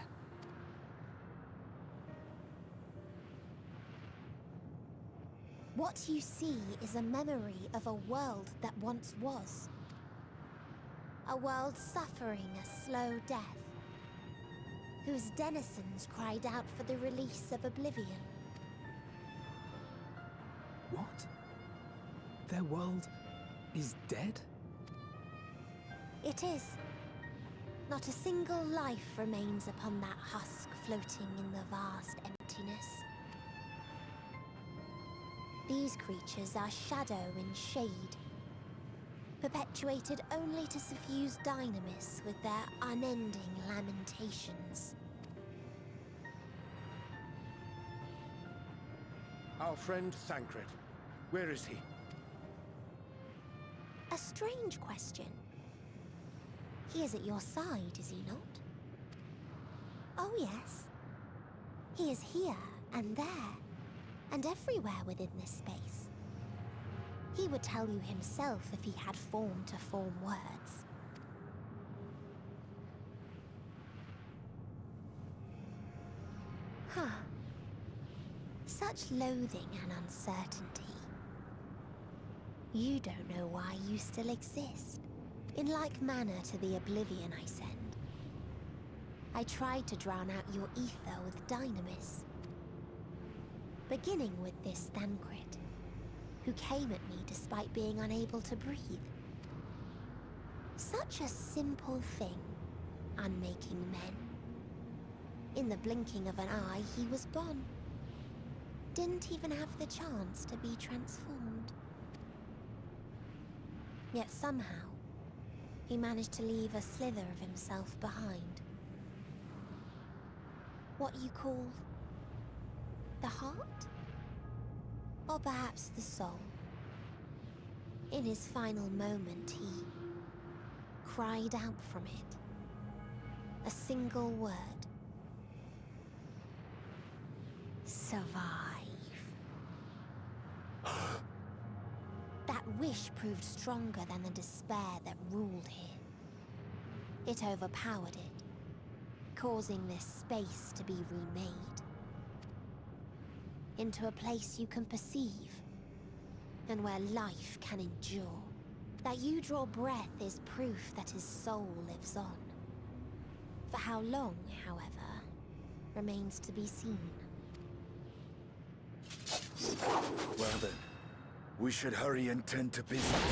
What you see is a memory of a world that once was. A world suffering a slow death, whose denizens cried out for the release of oblivion. What? Their world is dead? It is. Not a single life remains upon that husk floating in the vast emptiness. These creatures are shadow and shade, perpetuated only to suffuse dynamis with their unending lamentations. Our friend Thancred, where is he? A strange question. He is at your side, is he not? Oh yes. He is here and there, and everywhere within this space. He would tell you himself if he had form to form words. Huh. Such loathing and uncertainty. You don't know why you still exist. In like manner to the oblivion I send. I tried to drown out your ether with dynamis. Beginning with this Thancred, who came at me despite being unable to breathe. Such a simple thing, unmaking men. In the blinking of an eye, he was gone. Didn't even have the chance to be transformed. Yet somehow, he managed to leave a slither of himself behind. What you call the heart? Or perhaps the soul. In his final moment, he cried out from it. A single word. Survive. That wish proved stronger than the despair that ruled here. It overpowered it, causing this space to be remade. Into a place you can perceive, and where life can endure. That you draw breath is proof that his soul lives on. For how long, however, remains to be seen. Well then, we should hurry and tend to business.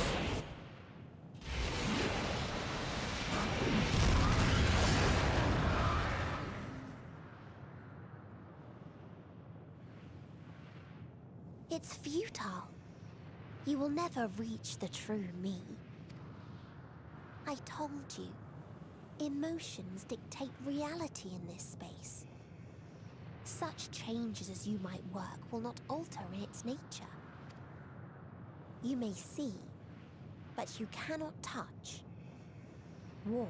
It's futile. You will never reach the true me. I told you, emotions dictate reality in this space. Such changes as you might work will not alter its nature. You may see, but you cannot touch. Walk,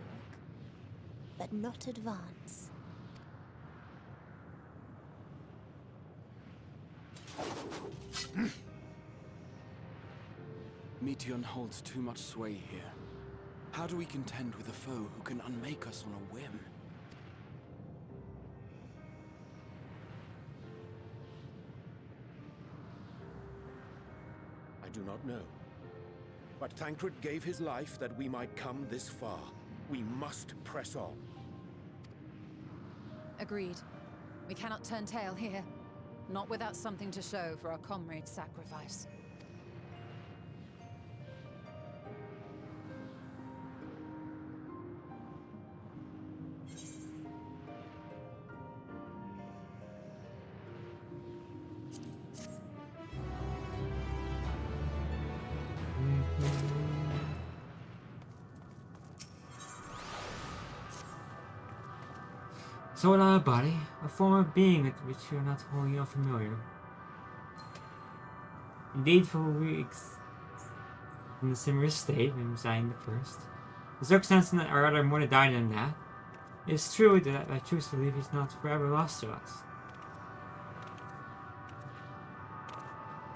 but not advance. Meteion holds too much sway here. How do we contend with a foe who can unmake us on a whim? I do not know. But Thancred gave his life that we might come this far. We must press on. Agreed. We cannot turn tail here. Not without something to show for our comrade's sacrifice. So without a body, a form of being with which you are not wholly unfamiliar. Indeed, for weeks in a similar state when residing the first. The circumstances are rather more to die than that. It is true that I choose to believe he's not forever lost to us.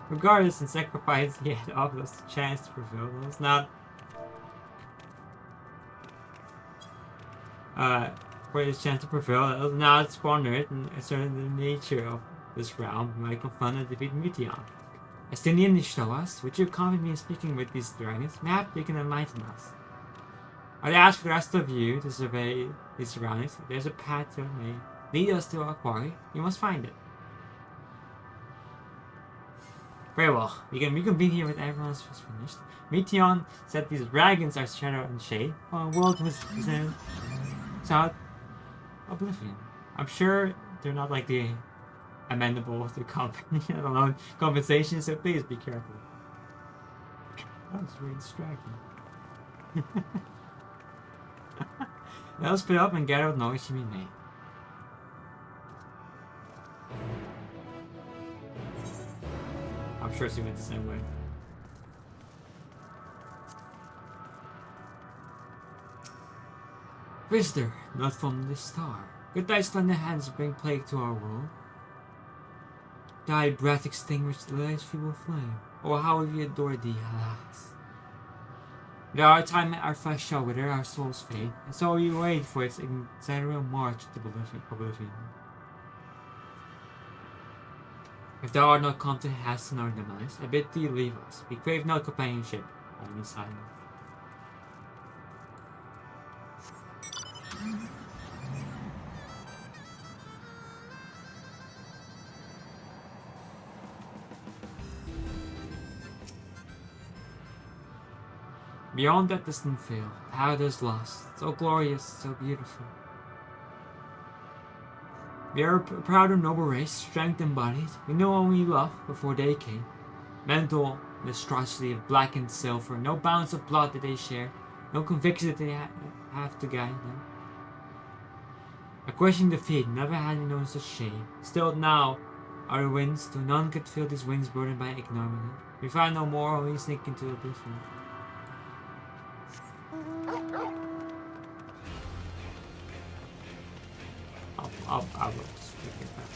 Regardless, in sacrifice he had offered us the chance to fulfill. It was not for his chance to prevail, it was not squandered and asserted the nature of this realm when I confronted and defeated Meteion. As the Indians show us, would you accompany me in speaking with these dragons? Perhaps they can enlighten us. I'd ask the rest of you to survey these surroundings. If there's a path that may lead us to our quarry, you must find it. Very well, we can reconvene here with everyone else was finished. Meteion said these dragons are shadow and shade, while a world was presented out Oblivion. I'm sure they're not like the amenable to compensation, so please be careful. That was very distracting. Now split up and get out noise you made. I'm sure she went the same way. Visitor, not from the star. Good dice lend the hands bring plague to our world. Thy breath extinguish the last feeble flame. Oh, how we adore thee, alas. There are time our flesh shall wither, our souls fade, and so we wait for its inexorable march to oblivion. If thou art not come to hasten our demise, I bid thee leave us. We crave not companionship, only silence. Beyond that distant veil, paradise lost, so glorious, so beautiful. We are a proud and noble race, strength embodied. We know only love before they came. Mental monstrosity of blackened silver, no bounds of blood that they share, no conviction that they have to guide them. A crushing defeat, never had we known such shame. Still now are the winds, though none could feel these wings burdened by ignominy. We find no more, only sneak into oblivion. I will just pick it back.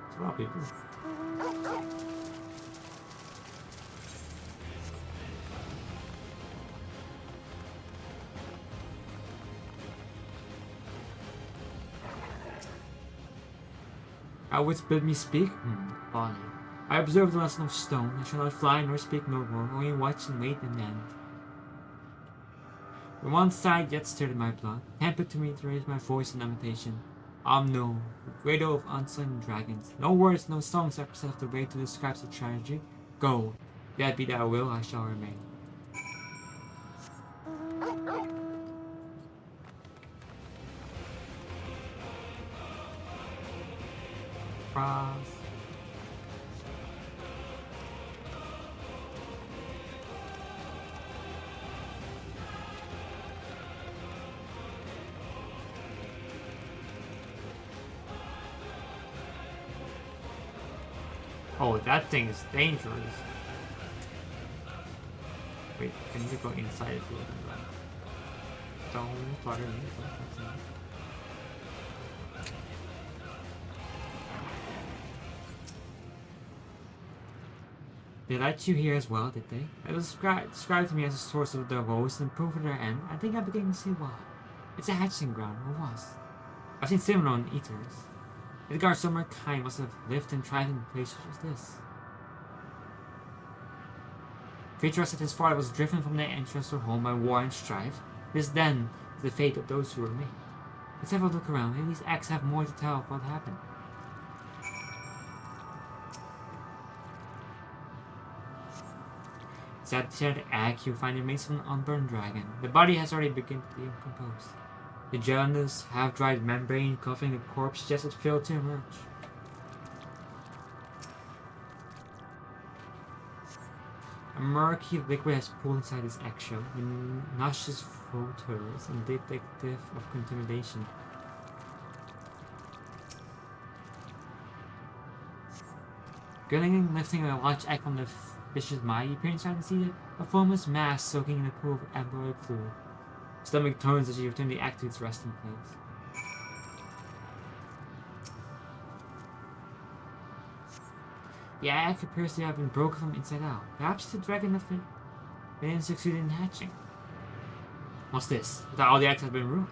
It's a lot of people. Thou wouldst bid me speak? Folly. I observe the lesson of stone. I shall not fly nor speak no more, only watch and wait and end. From one side yet stirred in my blood, tempered to me to raise my voice in lamentation. No, the cradle of unseen dragons. No words, no songs represent the way to describe the tragedy. Go, that be thy will, I shall remain. Cross. Oh, that thing is dangerous. Wait, I need to go inside if you look at that. Don't flutter me. They let you here as well, did they? It was described to me as a source of their woes and proof of their end. I think I'm beginning to see why. It's a hatching ground, or was. I've seen similar on eaters. Edgar Summer kind must have lived and thrived in places such as this. Creature said his father was driven from their ancestral home by war and strife. This then is the fate of those who remain. Let's have a look around. Maybe these acts have more to tell of what happened. Inside the shattered egg, you find the remains of an unburned dragon. The body has already begun to decompose. The gelatinous, half-dried membrane covering the corpse just as failed to emerge. A murky liquid has pooled inside this eggshell, a nauseous photos indicative of contamination. Grinning and lifting a large egg from the fish's mind, you peer inside and see a formless mass soaking in a pool of amber fluid. Stomach turns as you return the egg to its resting place. The egg appears to have been broken from inside out. Perhaps the dragon didn't succeed in hatching. What's this? That all the eggs have been ruined.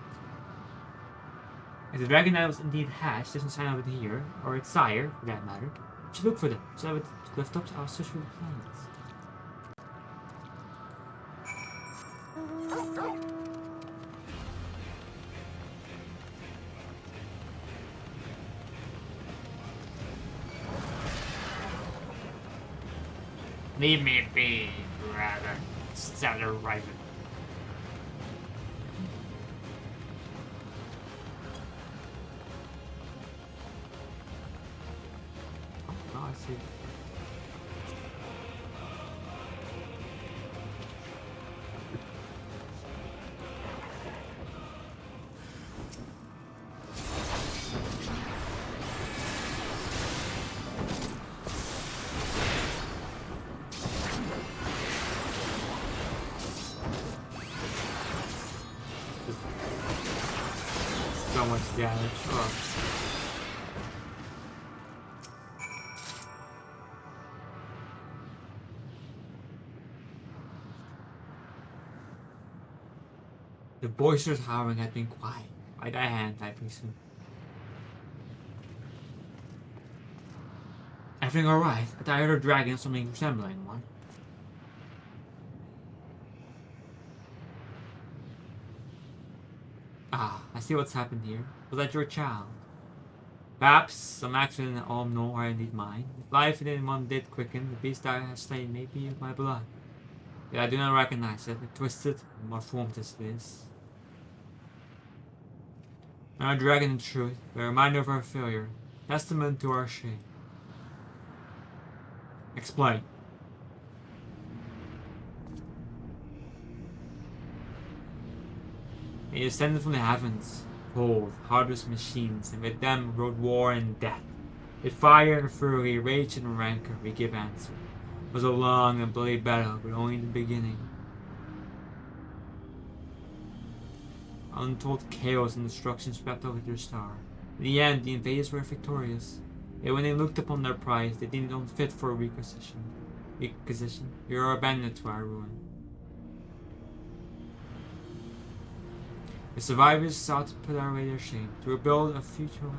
If the dragon that was indeed hatched doesn't sign over here, or its sire, for that matter, we should look for them, so that with cliff tops I'll search for the planets. Leave me be, rather. Stellar Raven. Oh, I see. So much damage. Oh. The boisterous howling had been quiet. By thy hand, I presume. Everything alright? I heard a dragon, something resembling one. Ah, I see what's happened here. Was that your child? Perhaps some accident in Omnor are indeed mine. If life in anyone did quicken, the beast I have slain may be of my blood. Yet I do not recognize it, twisted and malformed as it is. Our dragon in truth, a reminder of our failure, testament to our shame. Explain. They descended from the heavens, cold, heartless machines, and with them rode war and death. With fire and fury, rage and rancor, we give answer. It was a long and bloody battle, but only the beginning. Untold chaos and destruction swept over their star. In the end, the invaders were victorious. Yet when they looked upon their prize, they deemed it unfit for requisition. We are abandoned to our ruin. The survivors sought to put away their shame, to rebuild a future life.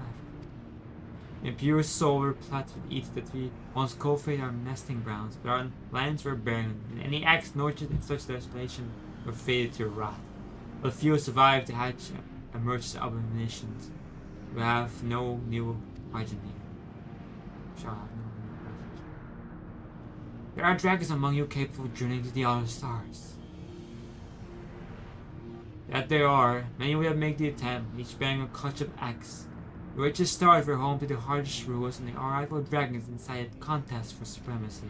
In pure soul were planted with each that we once cultivated our nesting grounds, but our lands were barren, and any acts nurtured in such desolation were fated to rot. But few survived to hatch emerged abominations. We have no new progeny. Shall have no new progeny. There are dragons among you capable of journeying to the other stars. That there are, many would have made the attempt, each bearing a clutch of axe. The richest stars were home to the hardest rulers, and the rival dragons incited contests for supremacy.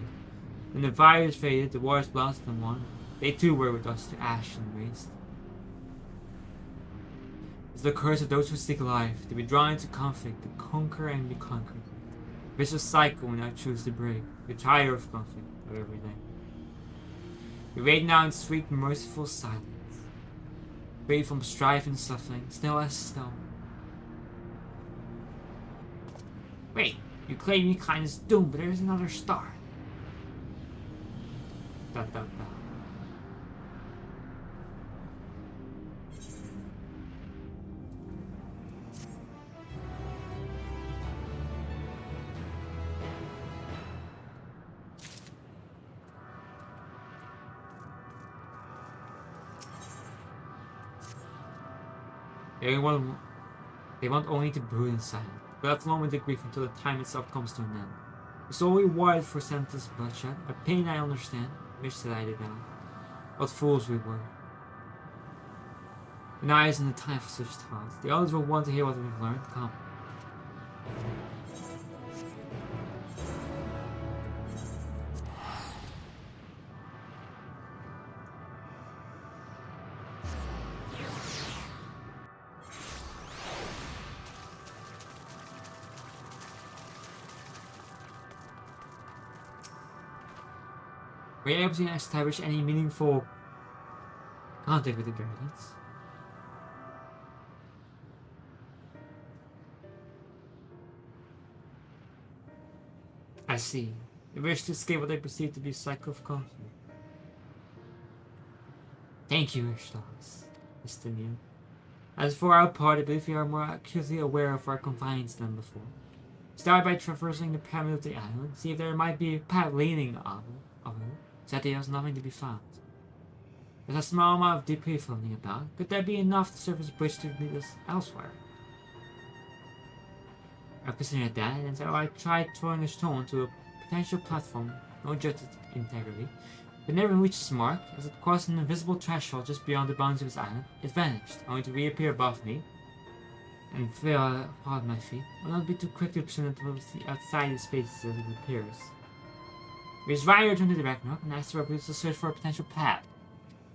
When the fires faded, the wars lost and won. They too were with us to ash and waste. It's the curse of those who seek life, to be drawn into conflict, to conquer and be conquered. A vicious cycle we now choose to break. We tire of conflict of every day. We wait now in sweet, merciful silence. Free from strife and suffering, still as stone. Wait, you claim your kind is doomed, but there's another star. Dot dot dot. They want only to brood in silence, but that's long with the grief until the time itself comes to an end. The soul rewarded for senseless bloodshed, a pain I understand, wish that I did not. What fools we were. But now isn't the time for such thoughts. The others will want to hear what we've learned. Come. Were you able to establish any meaningful contact with the dragons? I see. They wish to escape what they perceive to be a cycle of conflict. Thank you, Ishtas, Estinian. As for our part, I believe we are more acutely aware of our confines than before. Start by traversing the pyramid of the island, see if there might be a path leading of it. Said there was nothing to be found. There's a small amount of debris floating about. Could there be enough to serve as a bridge to lead us elsewhere? I considered that, and so I tried throwing a stone to a potential platform, no judged integrity, but never reached its mark. As it crossed an invisible threshold just beyond the bounds of its island, it vanished, only to reappear above me and fall at my feet. I will not be too quick to present it outside the spaces as it appears. We Ryan returned to the Ragnarok and asked the rebels to search for a potential path.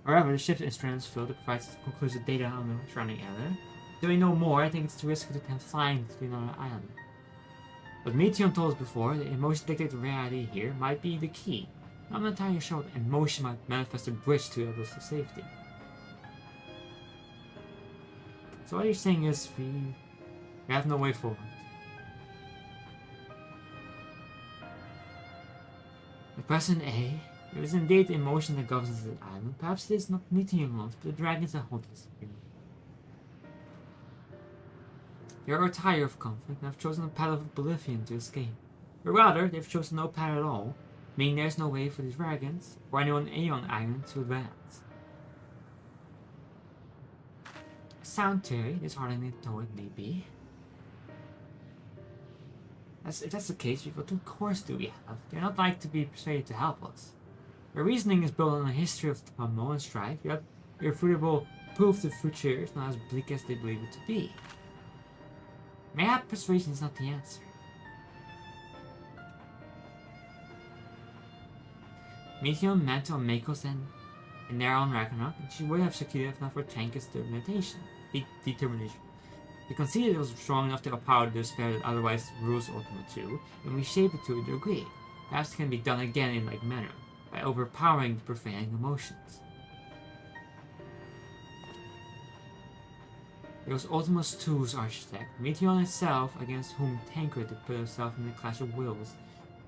However, the ship's instruments failed to provide conclusive data on the surrounding area. Doing no more, I think it's too risky to attempt flying to another island. But Meteon told us before that emotion dictated reality here might be the key. I'm not entirely sure what emotion might manifest a bridge to others to safety. So what you're saying is we have no way forward. The question A, if it is indeed the emotion that governs this island, perhaps it is not Meteon alone, but the dragons that hold us here. They are tired of conflict and have chosen a path of oblivion to escape. Or rather, they've chosen no path at all, meaning there's no way for these dragons, or anyone on Aeon Island, to advance. A sound theory, disheartening though it may be. If that's the case, what course do we have? They're not like to be persuaded to help us. Their reasoning is built on a history of turmoil and strife, yet irrefutable proof the future is not as bleak as they believe it to be. Mayhap persuasion is not the answer. Meteon meant to make us in their own Ragnarok, and she would have succeeded if not for Tanka's determination. We conceded it was strong enough to overpower the despair that otherwise rules Ultima 2, and we shape it to a degree. Perhaps it can be done again in like manner, by overpowering the prevailing emotions. It was Ultima 2's architect, Meteon itself, against whom Tancred had put herself in a clash of wills.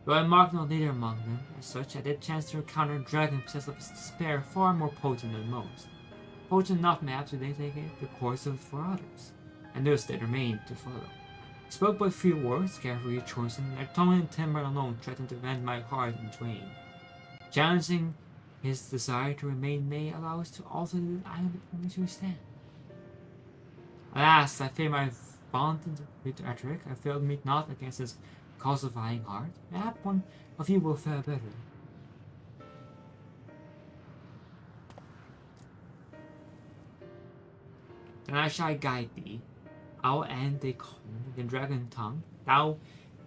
Though I marked no leader among them, as such, I did chance to encounter a dragon possessed of despair far more potent than most. Potent enough, perhaps, to dictate the course for others, and those that remained to follow. He spoke but few words, carefully chosen, and their tone and timbre alone threatened to rend my heart in twain. Challenging his desire to remain may allow us to alter the island upon which we stand. Alas, I fear my vaunted rhetoric, I failed meet not against his calcifying heart. Mayhap one of you will fare better. Then I shall guide thee. I'll end they call the dragon tongue. Thou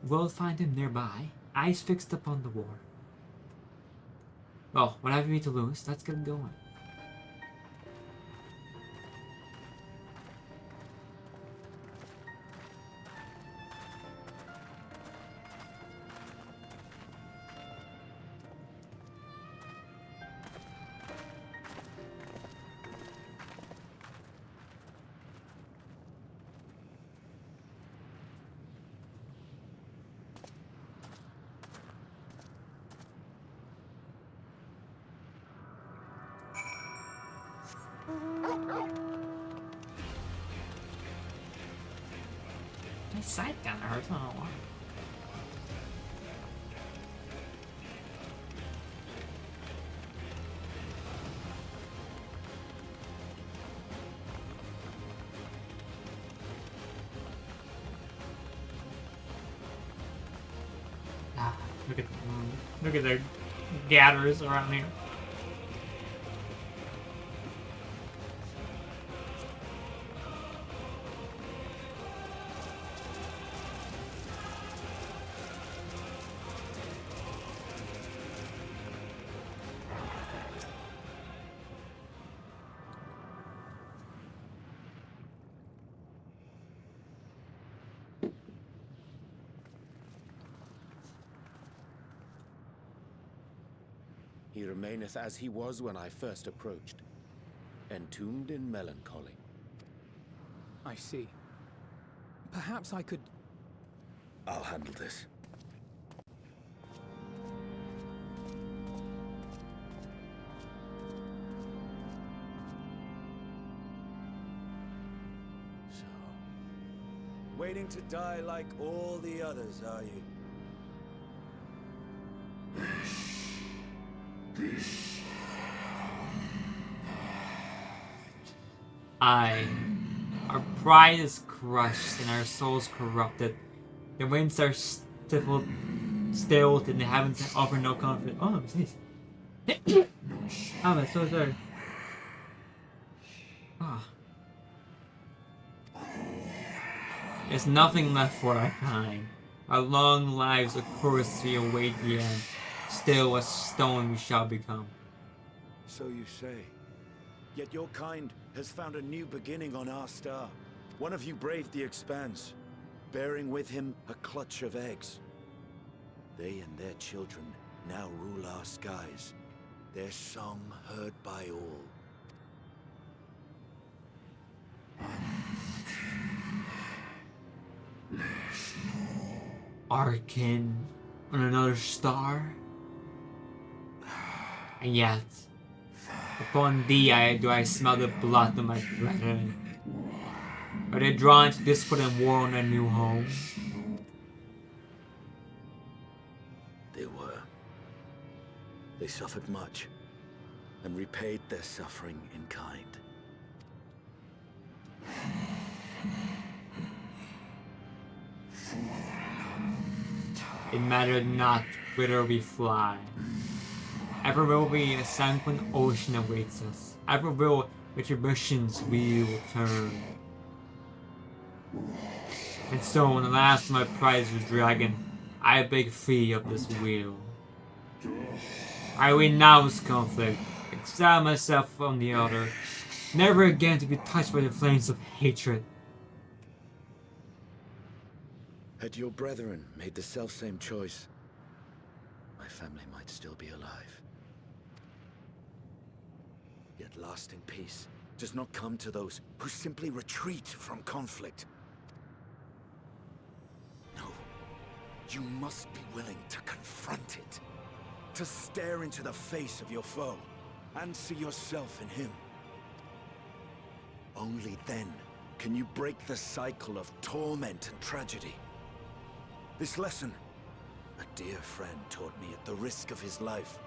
wilt find him nearby, eyes fixed upon the war. Well, whatever you need to lose, let's get going. My side kinda hurts, I don't know why. Ah, look at their gatherers around here. He remaineth as he was when I first approached, entombed in melancholy. I see. Perhaps I could... I'll handle this. So, waiting to die like all the others, are you? Our pride is crushed and our souls corrupted. The winds are stifled Still, they haven't offered no confidence. Oh, jeez. Oh, I'm so sorry. Ah. There's nothing left for our kind. Our long lives, of course, we await the end. Still, a stone we shall become. So you say. Yet your kind has found a new beginning on our star. One of you braved the expanse, bearing with him a clutch of eggs. They and their children now rule our skies, their song heard by all. Our kin on another star? And yet, upon thee do I smell the blood of my brethren. Are they drawn to discord and war on their new home? They were. They suffered much, and repaid their suffering in kind. It mattered not whither we fly. Ever will be a sanguine ocean awaits us. Ever will retribution's wheel turn. And so, on the last of my prized dragon, I break free of this wheel. I renounce conflict, exile myself from the other, never again to be touched by the flames of hatred. Had your brethren made the selfsame choice, my family might still be alive. Yet lasting peace does not come to those who simply retreat from conflict. No, you must be willing to confront it, to stare into the face of your foe, and see yourself in him. Only then can you break the cycle of torment and tragedy. This lesson, a dear friend taught me at the risk of his life.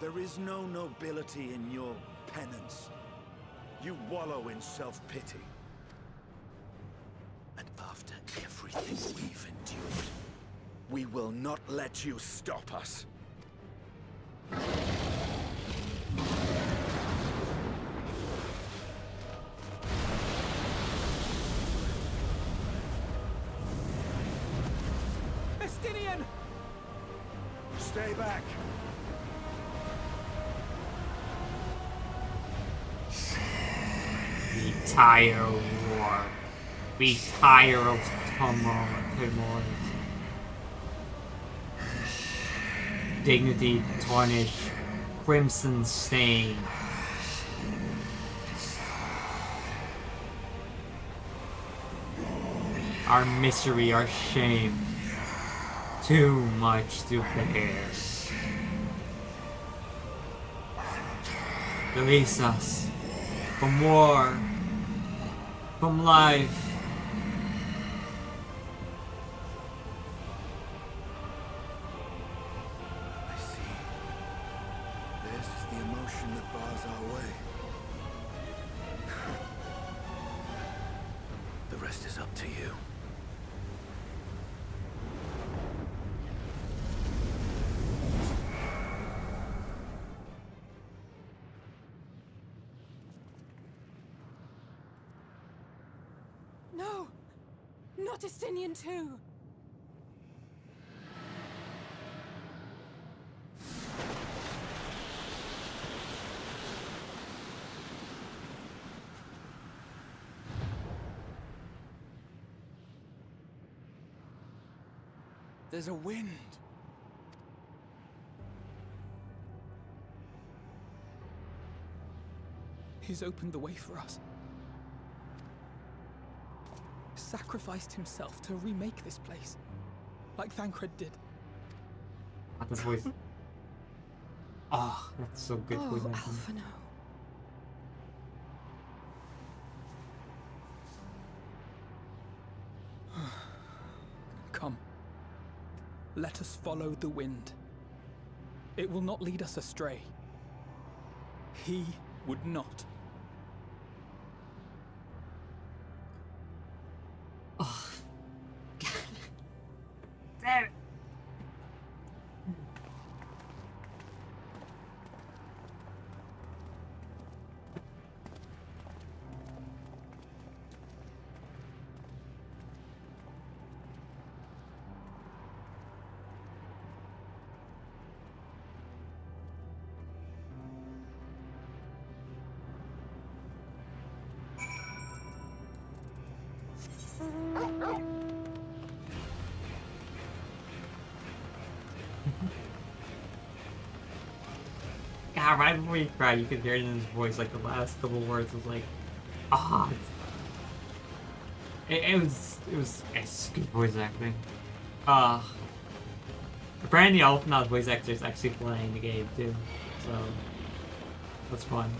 There is no nobility in your penance. You wallow in self-pity. And after everything we've endured, we will not let you stop us. Estinian! Stay back. We tire of war. We tire of turmoil. Dignity tarnished, crimson stain. Our misery, our shame. Too much to bear. Release us from war, from life. I see. Theirs is the emotion that bars our way. The rest is up to you. No! Not Estinian too! There's a wind. He's opened the way for us. Sacrificed himself to remake this place, like Thancred did. That voice. Oh, that's so good. Oh, Alphino. Come. Let us follow the wind. It will not lead us astray. He would not. right before he cried, you could hear it in his voice, like the last couple words was like, ah. It's good voice acting. Apparently Alphan's voice actor is actually playing the game too, so that's fun.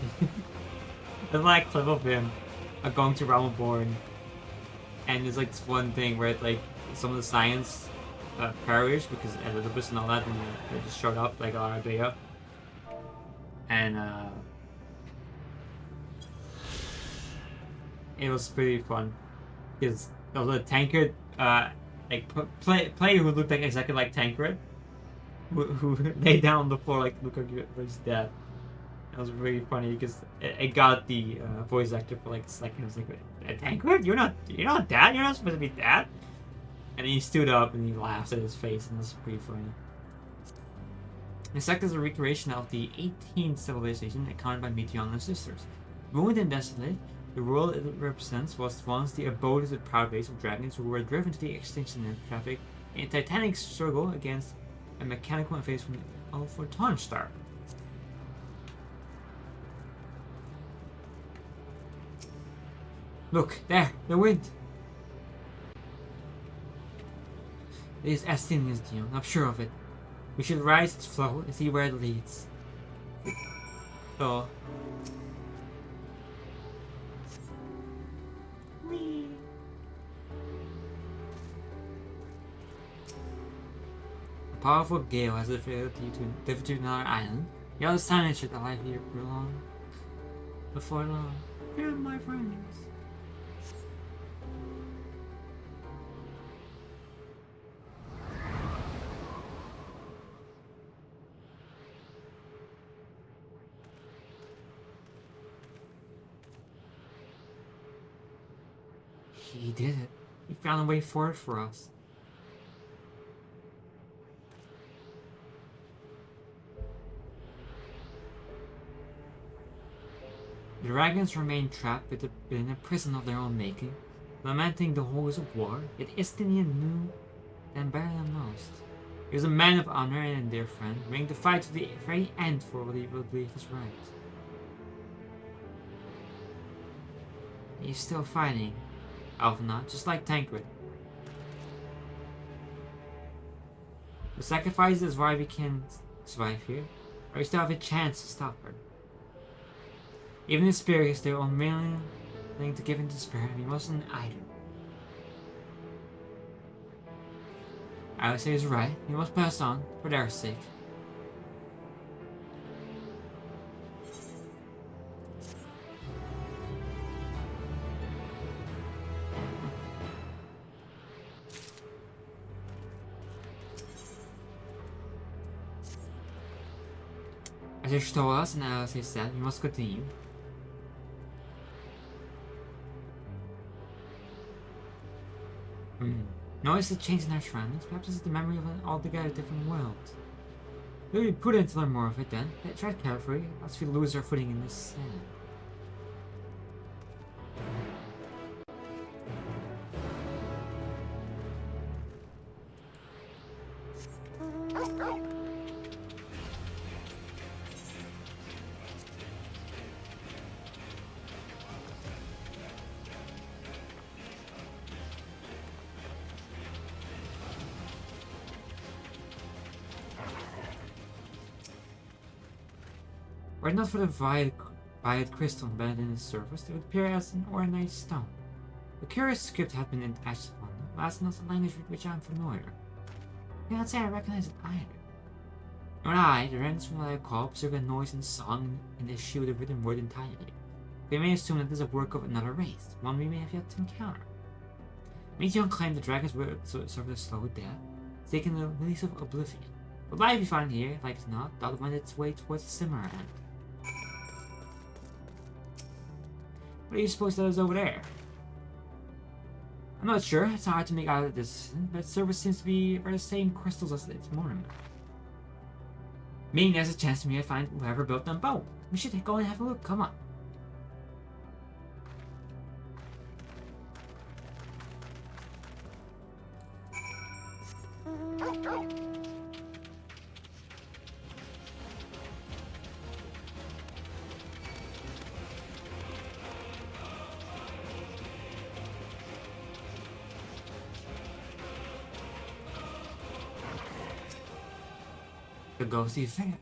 There's like a clip of him going to Realm Reborn, and there's like this one thing where like some of the science perished because Elizabeth and all that, and they just showed up like a lot of data, and it was pretty fun because there was a Tancred like player who looked like exactly like Tancred who lay down on the floor like look like he was dead. That was really funny because it got the voice actor for like a second. It was like, Tancred, you're not dead. You're not supposed to be dead. And he stood up and he laughs at his face, and that's pretty funny. The sect is a recreation of the 18th civilization encountered by Meteor and his sisters. Ruined and desolate, the world it represents was once the abode of the proud race of dragons who were driven to the extinction in traffic in a titanic struggle against a mechanical invasion from the Alpha star. Look, there, the wind. It is Estinian's Dion, I'm sure of it. We should rise its flow and see where it leads. So. Whee. A powerful gale has the ability to lift to another island. The other silence should alive here before long. Here, my friends. He did it. He found a way forward for us. The dragons remain trapped within a prison of their own making, lamenting the horrors of war, yet Estinian knew them better than most. He was a man of honor and a dear friend, willing to fight to the very end for what he would believe is right. He's still fighting, Alphana, just like Tancred. The sacrifice is why we can survive here, or we still have a chance to stop her. Even the spirit is still unwilling to give in to despair, we mustn't either. I would say he's right, we must pass on, for their sake. As you told us, and as he said, we must continue. Notice the change in our surroundings. Perhaps it's the memory of an altogether different world. We'll be prudent to learn more of it then. Tread carefully, lest we lose our footing in this sand. Were it not for the violet crystal embedded in its surface, it would appear as an ordinary stone. A curious script had been etched upon it, last not a language with which I am familiar. I cannot say I recognize it either. Nor I, the rents from what I call, observe a noise and song and eschew the written word entirely. We may assume that this is a work of another race, one we may have yet to encounter. Meteon claimed the dragons were suffered a slow death, taking the release of oblivion. But life we find here, like it not, doth wend its way towards a similar end. What do you suppose that is over there? I'm not sure, it's hard to make out of this, but surface seems to be the same crystals as its monument. Meaning there's a chance we may find whoever built them both. We should go and have a look, come on. The ghostly fair.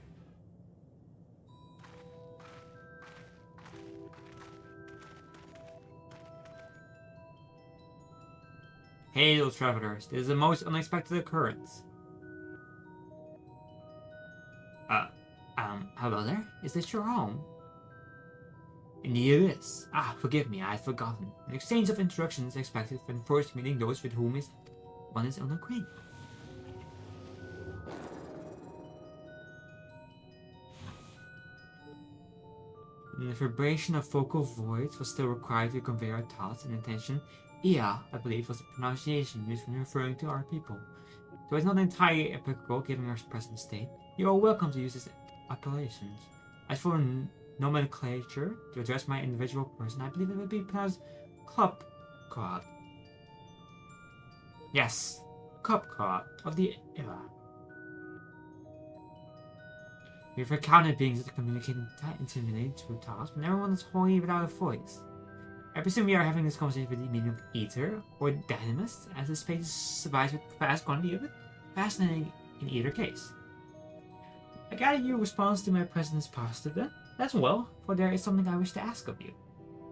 Hail, travelers. This is a most unexpected occurrence. Hello there? Is this your home? Indeed it is. Ah, forgive me, I had forgotten. An exchange of introductions is expected when first meeting those with whom one is unacquainted. The vibration of vocal voids was still required to convey our thoughts and intention. Ia, I believe, was the pronunciation used when referring to our people. Though it's not entirely applicable given our present state, you are welcome to use these appellations. As for nomenclature, to address my individual person, I believe it would be pronounced Club God. Yes, Club God of the era. We've encountered beings that communicate intimidate through thoughts, but everyone is wholly without a voice. I presume we are having this conversation with the medium Ether or Dynamist, as the space survives with fast quantity of it. Fascinating in either case. I gather your response to my presence is positive then? That's well, for there is something I wish to ask of you.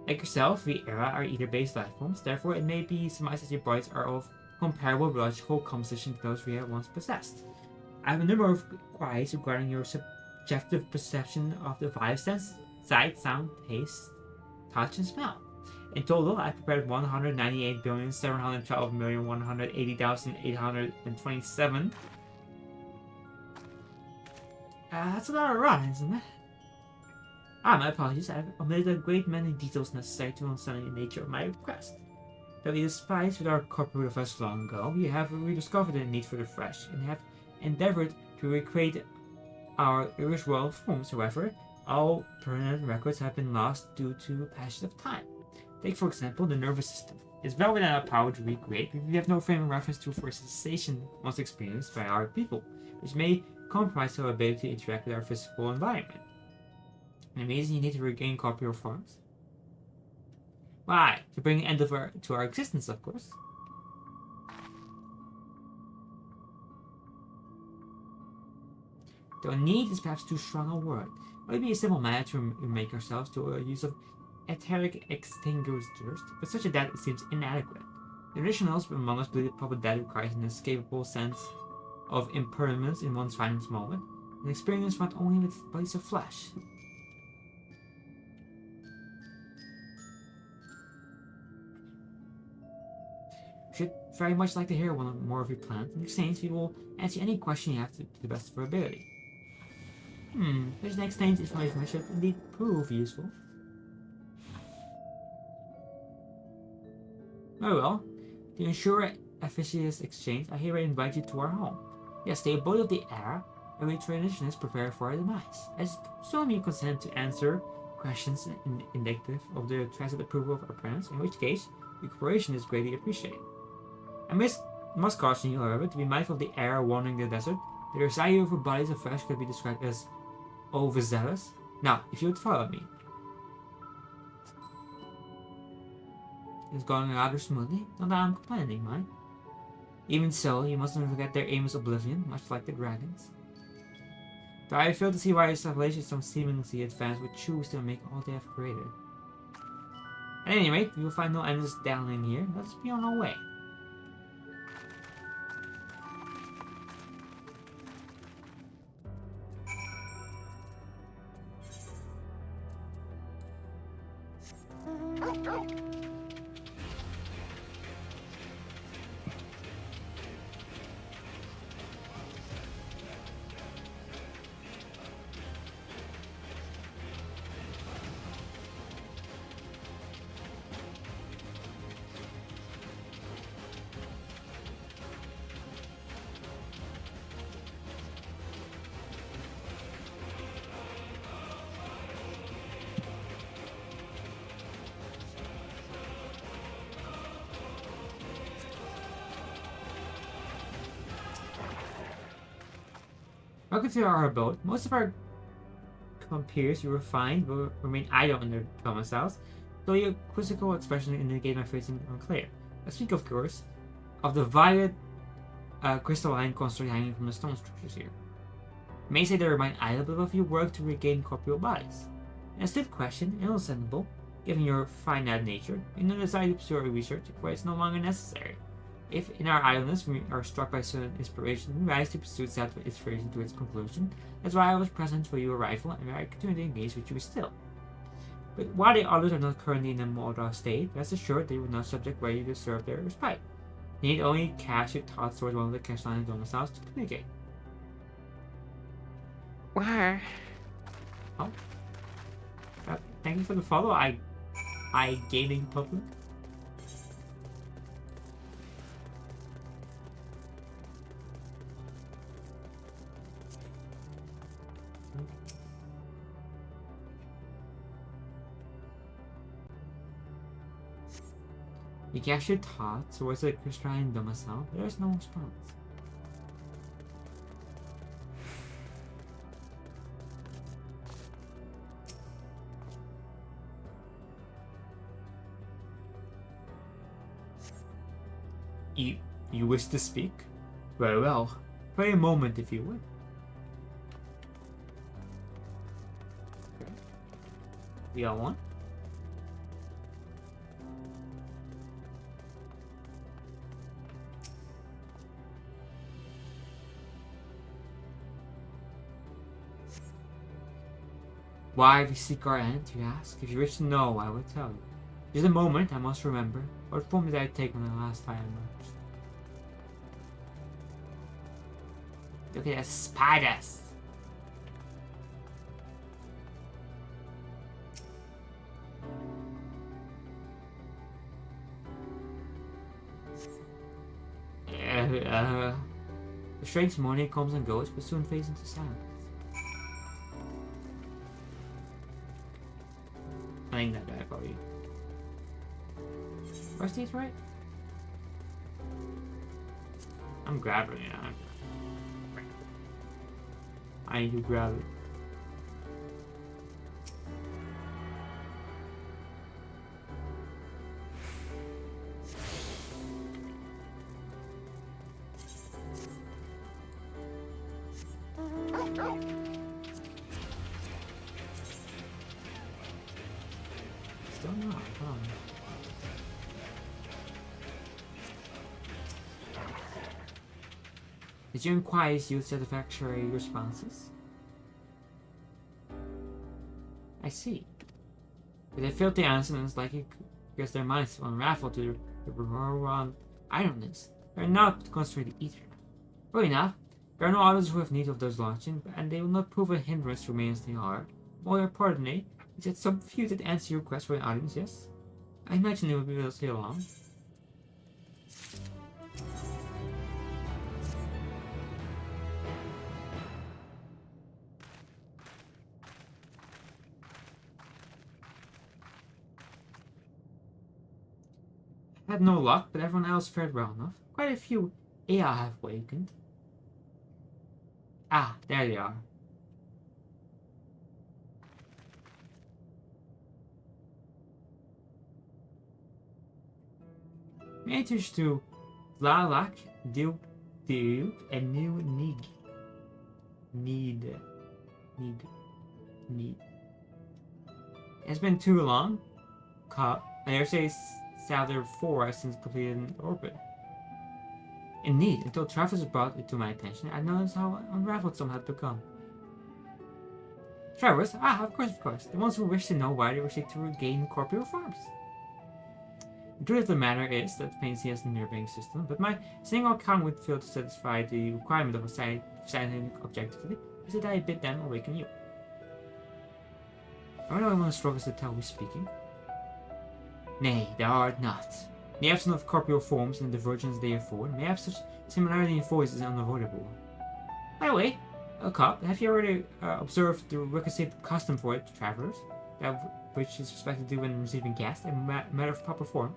Like yourself, we Era are ether-based life forms, therefore it may be surmised that your bodies are of comparable biological composition to those we have once possessed. I have a number of queries regarding your subjective perception of the five senses: sight, sound, taste, touch, and smell. In total, I prepared 198,712,180,827. That's a lot of run, isn't it? My apologies. I've omitted a great many details necessary to understand the nature of my request. Though we despised with our corporate of us long ago, we have rediscovered the need for the fresh and have endeavored to recreate our Irish royal forms. However, all permanent records have been lost due to passage of time. Take, for example, the nervous system. It's well within our power to recreate, but we have no frame of reference to for sensation once experienced by our people, which may compromise our ability to interact with our physical environment. And the reason you need to regain corporeal forms? Why? To bring an end to our existence, of course. Though need is perhaps too strong a word. It would be a simple matter to remake ourselves to a use of etheric extinguishers, but such a death seems inadequate. The traditionalists among us believe that proper death requires an escapable sense of impermanence in one's finest moment, an experience found only with bodies of flesh. We should very much like to hear more of your plans. In exchange, we will answer any question you have to the best of our ability. Such an exchange information should indeed prove useful. Very well. To ensure efficacious exchange, I hereby invite you to our home. Yes, the abode of the era, where we traditionalists prepare for our demise. I assume you consent to answer questions indicative of the tacit approval of our parents, in which case, your cooperation is greatly appreciated. I must caution you, however, to be mindful of the era wandering the desert. The desire for bodies of flesh could be described as overzealous. Now, if you would follow me. It's going rather smoothly, not that I'm complaining, mind. Even so, you mustn't forget their aim is oblivion, much like the dragons. Though I fail to see why civilizations some seemingly advanced would choose to make all they have created. At any rate, we will find no endless dallying here. Let's be on our way. Welcome to our abode. Most of our compeers you will find will remain idle in their domiciles, though your quizzical expression indicate my phrasing unclear. I speak, of course, of the violet crystalline construct hanging from the stone structures here. You may say they remind idle of your work to regain corporeal bodies. An astute question, understandable, given your finite nature, and no desire to pursue your research where it's no longer necessary. If, in our idleness, we are struck by sudden inspiration, we rise to pursue that inspiration to its conclusion. That's why I was present for your arrival, and I continue to engage with you still. But while the others are not currently in a mortal state, rest assured they will not subject where you deserve their respite. You need only cast your thoughts towards one of the Castellan domiciles to communicate. Where? Oh. Thank you for the follow. I gaming public. You cast your thoughts towards the Castellan domicile. There's no response. You wish to speak? Very well. For a moment, if you would. Okay. We got one. Why we seek our end, you ask? If you wish to know, I will tell you. Just a moment, I must remember. What form did I take when the last time I emerged? Look at the spiders! The strange morning comes and goes, but soon fades into silence. I think that guy probably. Where's these right? I'm grabbing it. I need to grab it. Still not, huh? Did your inquiries yield satisfactory responses? I see. But they failed to answer, and it's likely because their minds will unravel to the rural idleness. They are not concentrated either. Well enough, there are no others who have need of those launching, and they will not prove a hindrance to remain as they are. More importantly, is that some few that answer your request for an audience, yes? I imagine they will be able to stay along. Had no luck, but everyone else fared well enough. Quite a few AI have awakened. Ah, there they are. Matters to Lalak, Duke, and New Need. It's been too long. There's a Sather 4 has since completed an orbit. Indeed, until Travis brought it to my attention, I noticed how unraveled some had become. Travis? Ah, of course. The ones who wish to know why they seek to regain corporeal forms. The truth of the matter is that Pansy has a nearby system, but my single account would fail to satisfy the requirement of a scientific objectivity, is that I bid them awaken you. I know I want to struggles to tell who's speaking. Nay, thou art not. The absence of corporeal forms and the divergence they afford may have such similarity in voices unavoidable. By the way, Cop, have you already observed the requisite custom for it, travelers? That which is expected to do when receiving guests, a matter of proper form?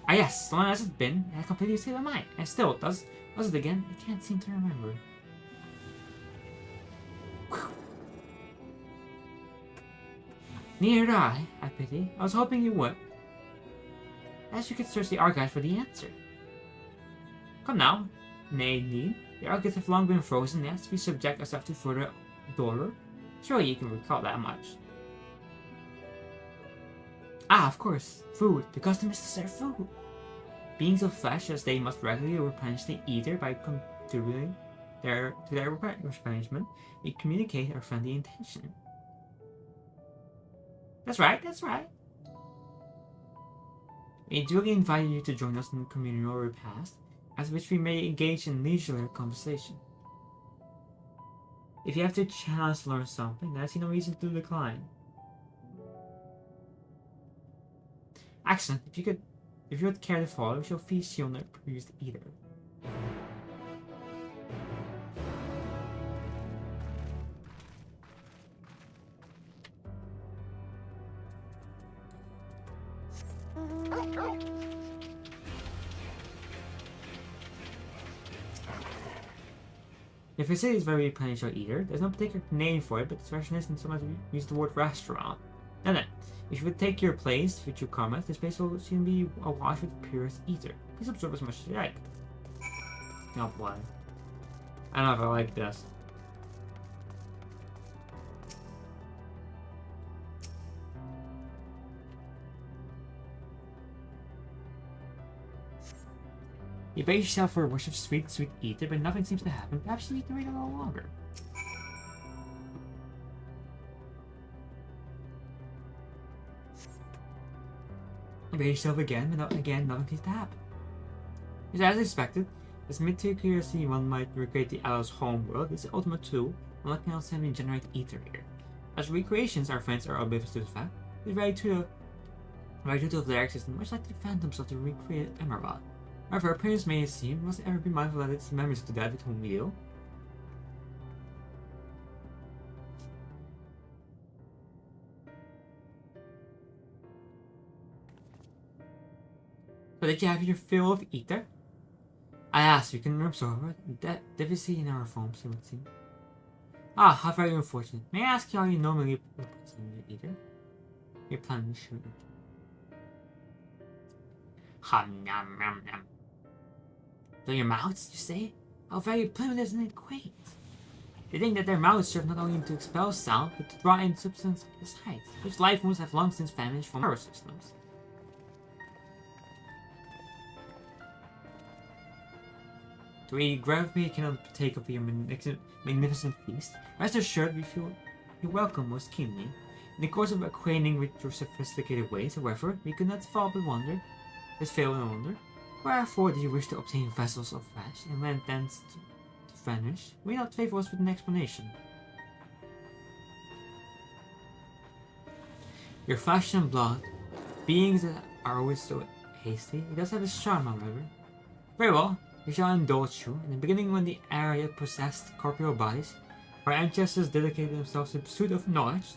Ah yes, so long as it's been, I completely slipped my mind. And still, does it again? I can't seem to remember. Neither did I pity. I was hoping you would. As you could search the archives for the answer. Come now, nay need. The archives have long been frozen, lest we subject ourselves to further dolor. Surely you can recall that much. Ah, of course, food. The custom is to serve food. Beings of flesh, as they must regularly replenish the ether by contributing to their replenishment, we communicate our friendly intention. That's right, that's right. We duly invite you to join us in the communal repast, at which we may engage in leisurely conversation. If you have the chance to learn something, then I see no reason to decline. Excellent. If you would care to follow, we shall feast you on the produced ether. The facility is very replenished ether. There's no particular name for it, but it's freshness and sometimes we use the word restaurant. Then, if you would take your place with your comments, this place will soon be awash with purest ether. Please absorb as much as you like. Oh boy. I don't know if I like this. You base yourself for a wish of sweet, sweet ether, but nothing seems to happen. Perhaps you need to wait a little longer. You base yourself again, but again, nothing seems to happen. It's as expected. As meticulously one might recreate the Alice home world, it's the ultimate tool, and what can also generate ether here. As recreations, our friends are oblivious to the fact, they're very true of their existence, much like the phantoms of the recreated Emerald. However, appearance may seem, we must ever be mindful that it's memories of the dead with whom we deal. So did you have your fill of ether? I asked, you can absorb it. Deficit in our forms, it would seem. Ah, how very unfortunate. May I ask you how you normally put in your ether? Your plan is sure. Hum nom nom nom. So your mouths, you say? How very primitive and quaint. They think that their mouths serve not only to expel sound, but to draw in substance besides, which life forms have long since vanished from our systems. To regret me cannot partake of your magnificent feast. Rest assured, we feel you welcome most keenly. In the course of acquainting with your sophisticated ways, however, we could not fail but wonder. Wherefore do you wish to obtain vessels of flesh, and when thence to vanish? Will you not favor us with an explanation? Your flesh and blood, beings that are always so hasty, it does have its charm, however. Very well. We shall indulge you. In the beginning, when the era yet possessed corporeal bodies, our ancestors dedicated themselves to the pursuit of knowledge,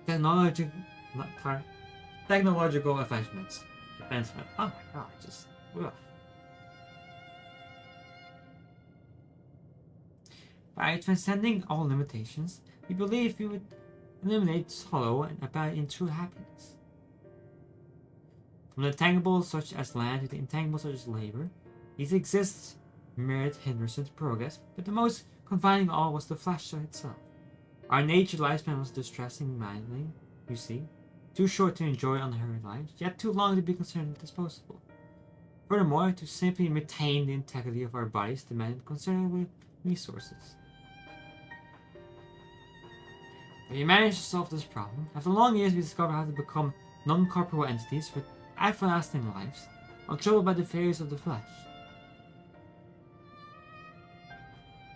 technological advancement. Oh my god, just ugh. By transcending all limitations, we believe we would eliminate sorrow and abide in true happiness. From the tangible such as land to the intangible such as labor, these exist merit hindrance to progress, but the most confining of all was the flesh itself. Our nature lifespan was distressing mildly, you see, too short to enjoy unhurried lives, yet too long to be considered disposable. Furthermore, to simply maintain the integrity of our bodies demanded considerable resources. We managed to solve this problem. After long years, we discovered how to become non-corporeal entities with everlasting lives, untroubled by the failures of the flesh.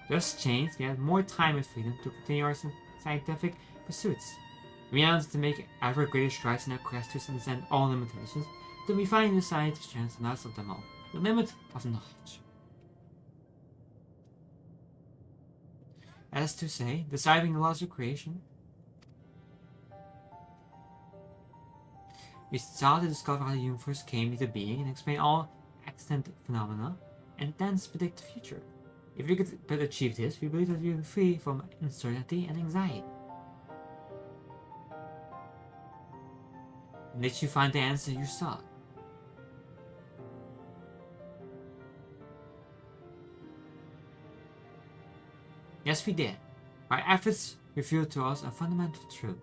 Just changed, we had more time and freedom to continue our scientific pursuits. We announced to make ever greater strides in our quest to transcend all limitations, until we finally decided to chance the last of them all, the limit of knowledge. As to say, deciding the laws of creation, we sought to discover how the universe came into being and explain all extant phenomena, and thence predict the future. If we could but achieve this, we believe that we would be free from uncertainty and anxiety. And did you find the answer you sought? Yes, we did. Our efforts revealed to us a fundamental truth.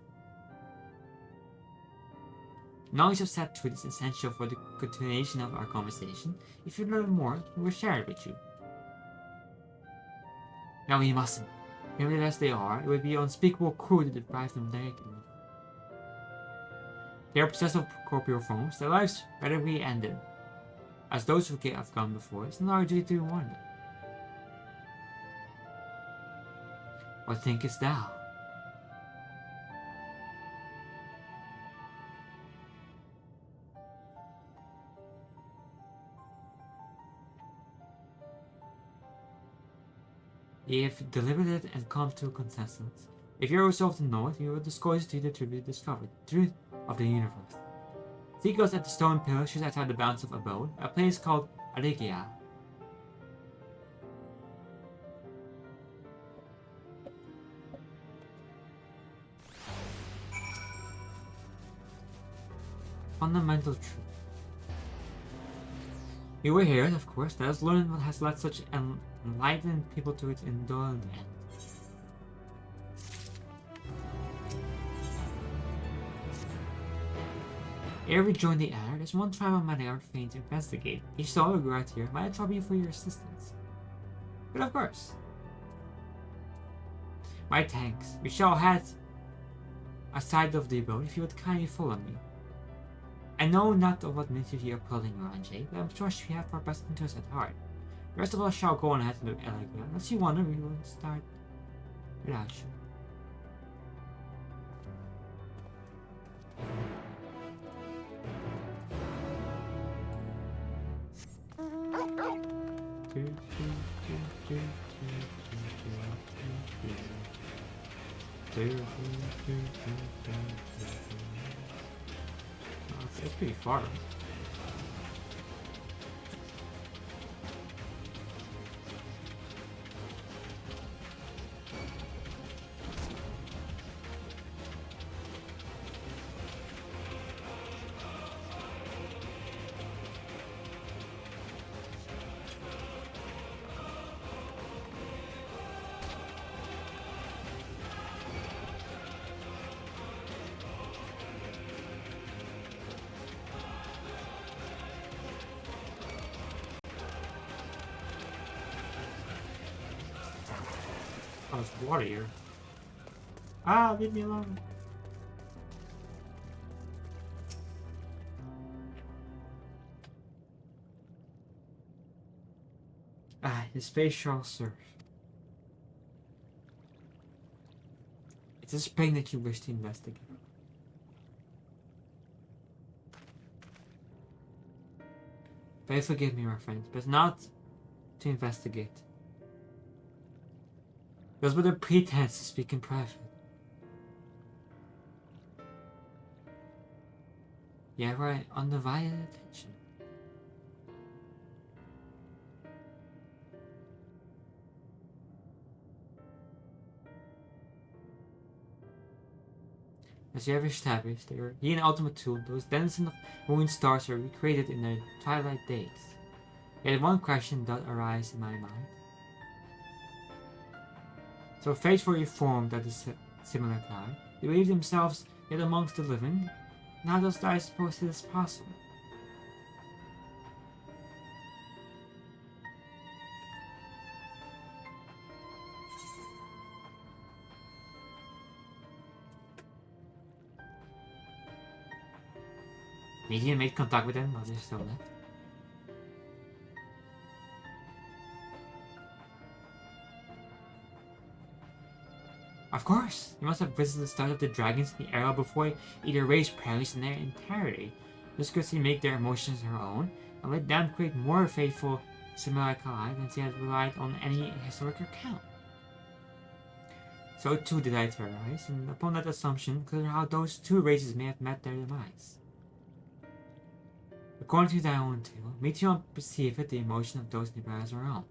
Knowledge of said truth is essential for the continuation of our conversation. If you learn more, we will share it with you. No, we mustn't. Primitive as they are, it would be unspeakable cruel to deprive them of their ignorance. They are possessed of corporeal forms, their lives better be ended. As those who have gone before, it's not our duty to warn them. What thinkest thou? Ye have deliberated and come to a consensus. If you are resolved to know it, you will disclose it to the truth discovered, the truth of the universe. Seagulls at the stone pillar just outside the bounds of Abode, a place called Arigia. Fundamental truth. You were here, of course. Let us learn what has led such enlightened people to its indolent end. Ere we join the other, there's one tribe on my out fain to investigate. Each soul who out here might trouble you for your assistance. But of course. My thanks. We shall head aside of the abode if you would kindly follow me. I know not of what mischief you are plotting, Orange, but I'm sure we have our best interests at heart. The rest of us shall go on ahead to look elegant. Unless you wonder, we will start without you. That's pretty far. Oh, it's water here. Ah, leave me alone. Ah, his face shall serve. It's a Spain that you wish to investigate. Pray forgive me, my friends, but not to investigate. It was but a pretense to speak in private. You have our undivided attention. As you have established, he and Ultimate Tool, those denizens of ruined stars are recreated in their twilight days. Yet one question does arise in my mind. So faithfully formed that is similar cloud, they believe themselves yet amongst the living, and how does I suppose it is possible? Maybe you made contact with them while they're still left. Of course! You must have visited the stars of the dragons in the era before you either raised prairies in their entirety. This could see make their emotions her own, and let them create more faithful similar allies than she has relied on any historic account. So too did I theorize, and upon that assumption, consider how those two races may have met their demise. According to thy own tale, Meteor perceived the emotion of those nearby as her own,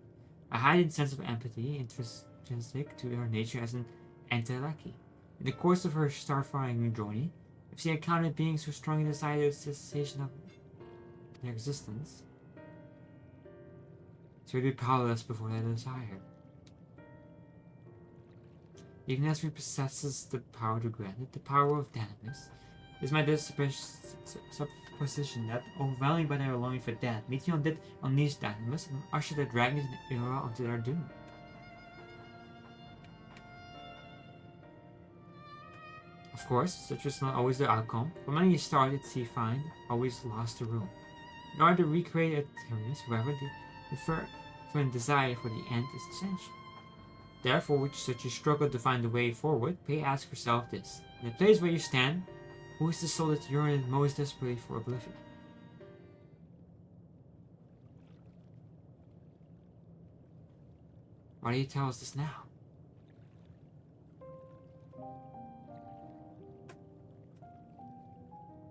a heightened sense of empathy intrinsic to her nature as an Anteleki. In the course of her starfaring journey, if she encountered beings who strongly decided the cessation of their existence, she would be powerless before their desire. Ignis repossesses the power to grant it, the power of Danamus. It is my supposition that, overwhelmed by their longing for death, Meteon did unleash Danamus and usher the dragons in era onto their doom. Of course, such was not always the outcome, but many a star did see find always lost to ruin. In order to recreate a Tyrannus, however, the fervent desire for the end is essential. Therefore, with such a struggle to find a way forward, pray ask yourself this. In the place where you stand, who is the soul that yearns most desperately for oblivion? Why do you tell us this now?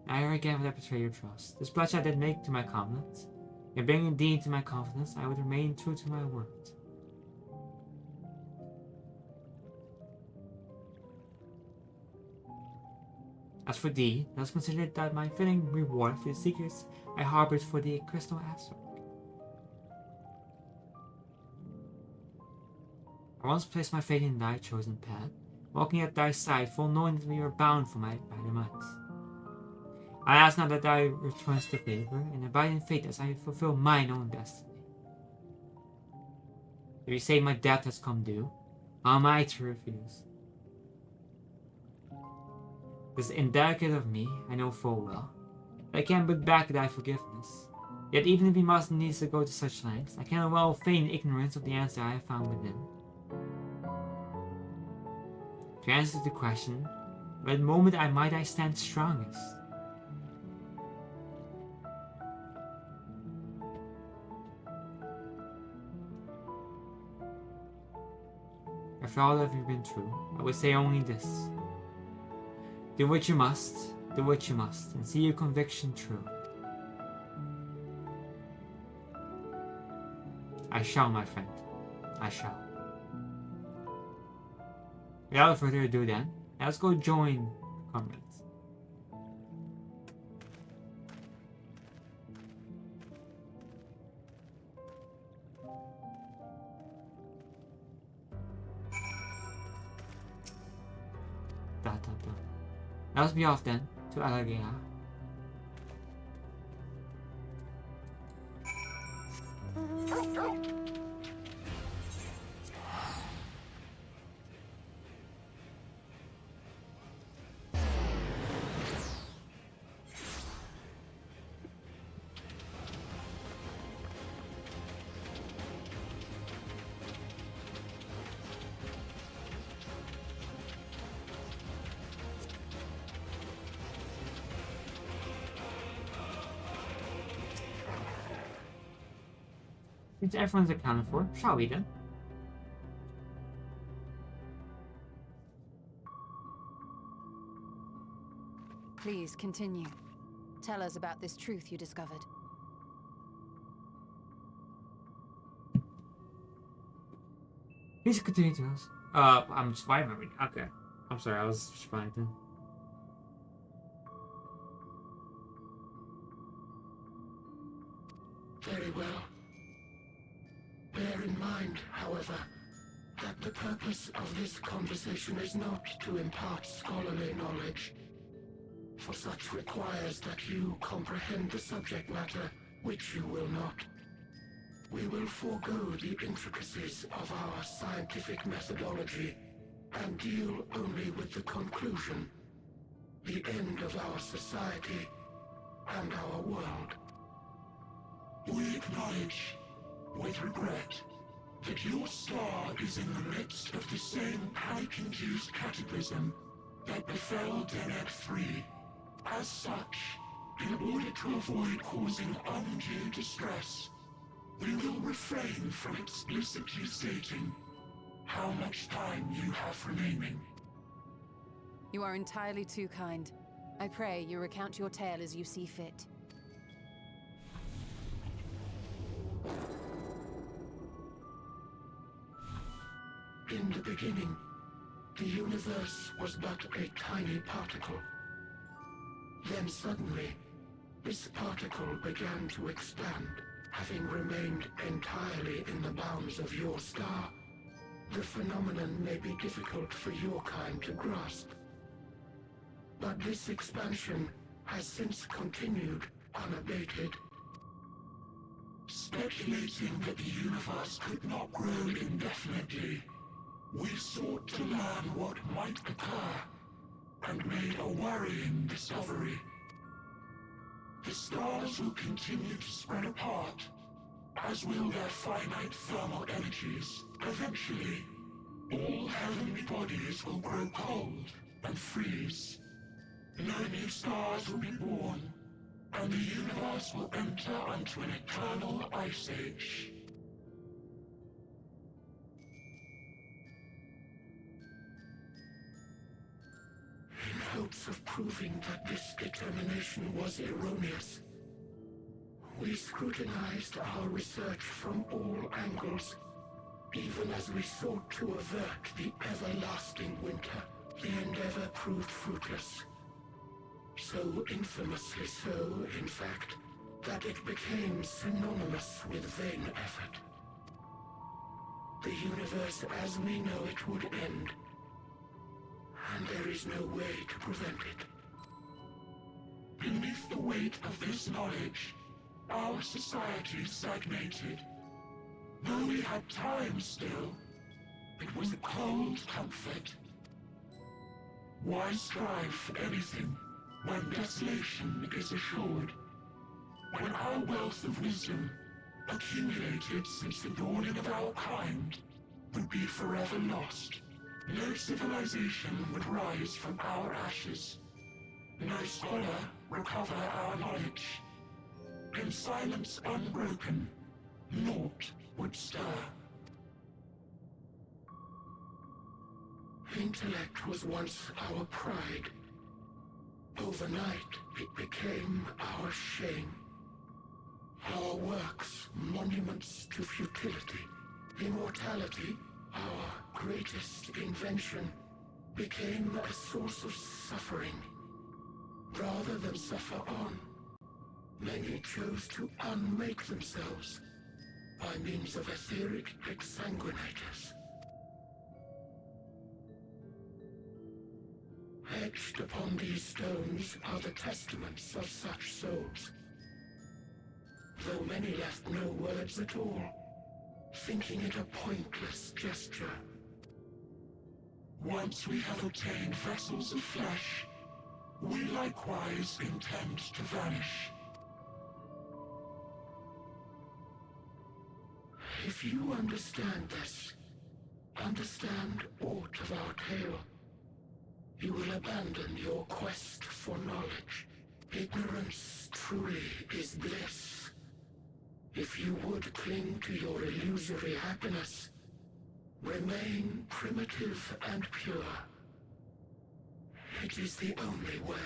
I hear again that I betray your trust. This pledge I did make to my comrades. In bringing thee into my confidence, I would remain true to my word. As for thee, let us consider that my fitting reward for the secrets I harbored for the crystal aspect. I once placed my faith in thy chosen path, walking at thy side, full knowing that we are bound for by the might. I ask now that thou returns to favor, and abide in faith as I fulfill mine own destiny. If you say my death has come due, how am I to refuse? This is indelicate of me, I know full well, but I can but back thy forgiveness. Yet even if we must needs to go to such lengths, I cannot well feign ignorance of the answer I have found within. To answer the question, at the moment I stand strongest. After all that you've been through, I would say only this. Do what you must, and see your conviction true. I shall, my friend, I shall. Without further ado then, let's go join comrades. Let's be off then to Alagea. Since everyone's accounted for, shall we then? Please continue. Tell us about this truth you discovered. Please continue to us. I'm just remembering. Okay. I'm sorry, I was spying then. Very well. Bear in mind, however, that the purpose of this conversation is not to impart scholarly knowledge, for such requires that you comprehend the subject matter, which you will not. We will forego the intricacies of our scientific methodology and deal only with the conclusion, the end of our society and our world. We acknowledge, with regret, that your star is in the midst of the same panic-induced cataclysm that befell Deneb 3. As such, in order to avoid causing undue distress, we will refrain from explicitly stating how much time you have remaining. You are entirely too kind. I pray you recount your tale as you see fit. In the beginning, the universe was but a tiny particle. Then suddenly, this particle began to expand, having remained entirely in the bounds of your star. The phenomenon may be difficult for your kind to grasp, but this expansion has since continued unabated. Speculating that the universe could not grow indefinitely, we sought to learn what might occur, and made a worrying discovery. The stars will continue to spread apart, as will their finite thermal energies. Eventually, all heavenly bodies will grow cold and freeze. No new stars will be born, and the universe will enter into an eternal ice age. In hopes of proving that this determination was erroneous, we scrutinized our research from all angles, even as we sought to avert the everlasting winter. The endeavor proved fruitless. So infamously so, in fact, that it became synonymous with vain effort. The universe as we know it would end, and there is no way to prevent it. Beneath the weight of this knowledge, our society stagnated. Though we had time still, it was a cold comfort. Why strive for anything when desolation is assured? When our wealth of wisdom, accumulated since the dawning of our kind, would be forever lost. No civilization would rise from our ashes. No scholar recover our knowledge. In silence unbroken, naught would stir. Intellect was once our pride. Overnight, it became our shame. Our works, monuments to futility. Immortality, our greatest invention, became a source of suffering. Rather than suffer on, many chose to unmake themselves by means of etheric exsanguinators. Etched upon these stones are the testaments of such souls, though many left no words at all, thinking it a pointless gesture. Once we have obtained vessels of flesh, we likewise intend to vanish. If you understand this, understand aught of our tale, you will abandon your quest for knowledge. Ignorance truly is bliss. If you would cling to your illusory happiness, remain primitive and pure. It is the only way.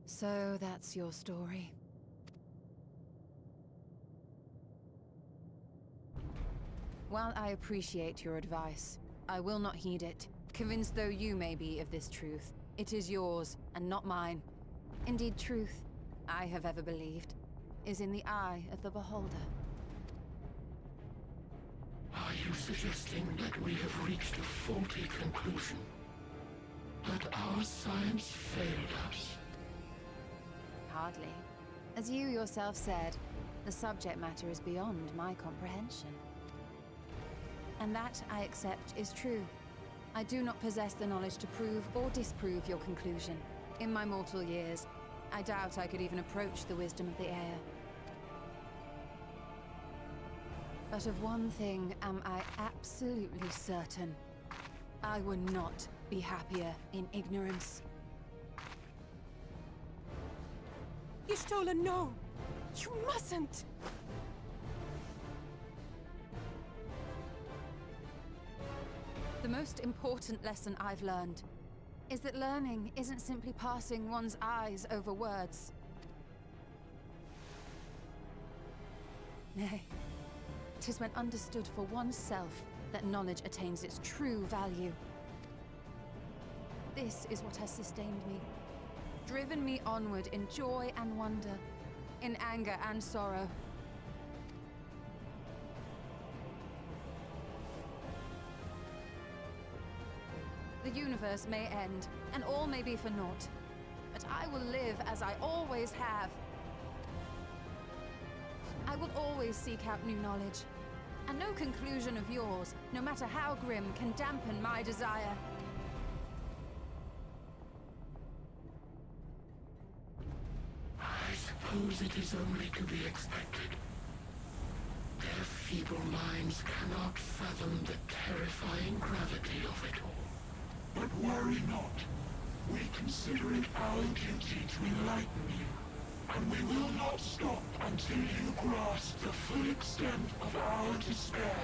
So that's your story. While I appreciate your advice, I will not heed it. Convinced though you may be of this truth, it is yours and not mine. Indeed, truth, I have ever believed, is in the eye of the beholder. Are you suggesting that we have reached a faulty conclusion? That our science failed us? Hardly. As you yourself said, the subject matter is beyond my comprehension. And that, I accept, is true. I do not possess the knowledge to prove or disprove your conclusion. In my mortal years, I doubt I could even approach the wisdom of the air. But of one thing am I absolutely certain. I would not be happier in ignorance. Y'shtola, no! You mustn't! The most important lesson I've learned is that learning isn't simply passing one's eyes over words. Nay, 'tis when understood for oneself that knowledge attains its true value. This is what has sustained me, driven me onward in joy and wonder, in anger and sorrow. The universe may end, and all may be for naught. But I will live as I always have. I will always seek out new knowledge. And no conclusion of yours, no matter how grim, can dampen my desire. I suppose it is only to be expected. Their feeble minds cannot fathom the terrifying gravity of it all. But worry not. We consider it our duty to enlighten you. And we will not stop until you grasp the full extent of our despair.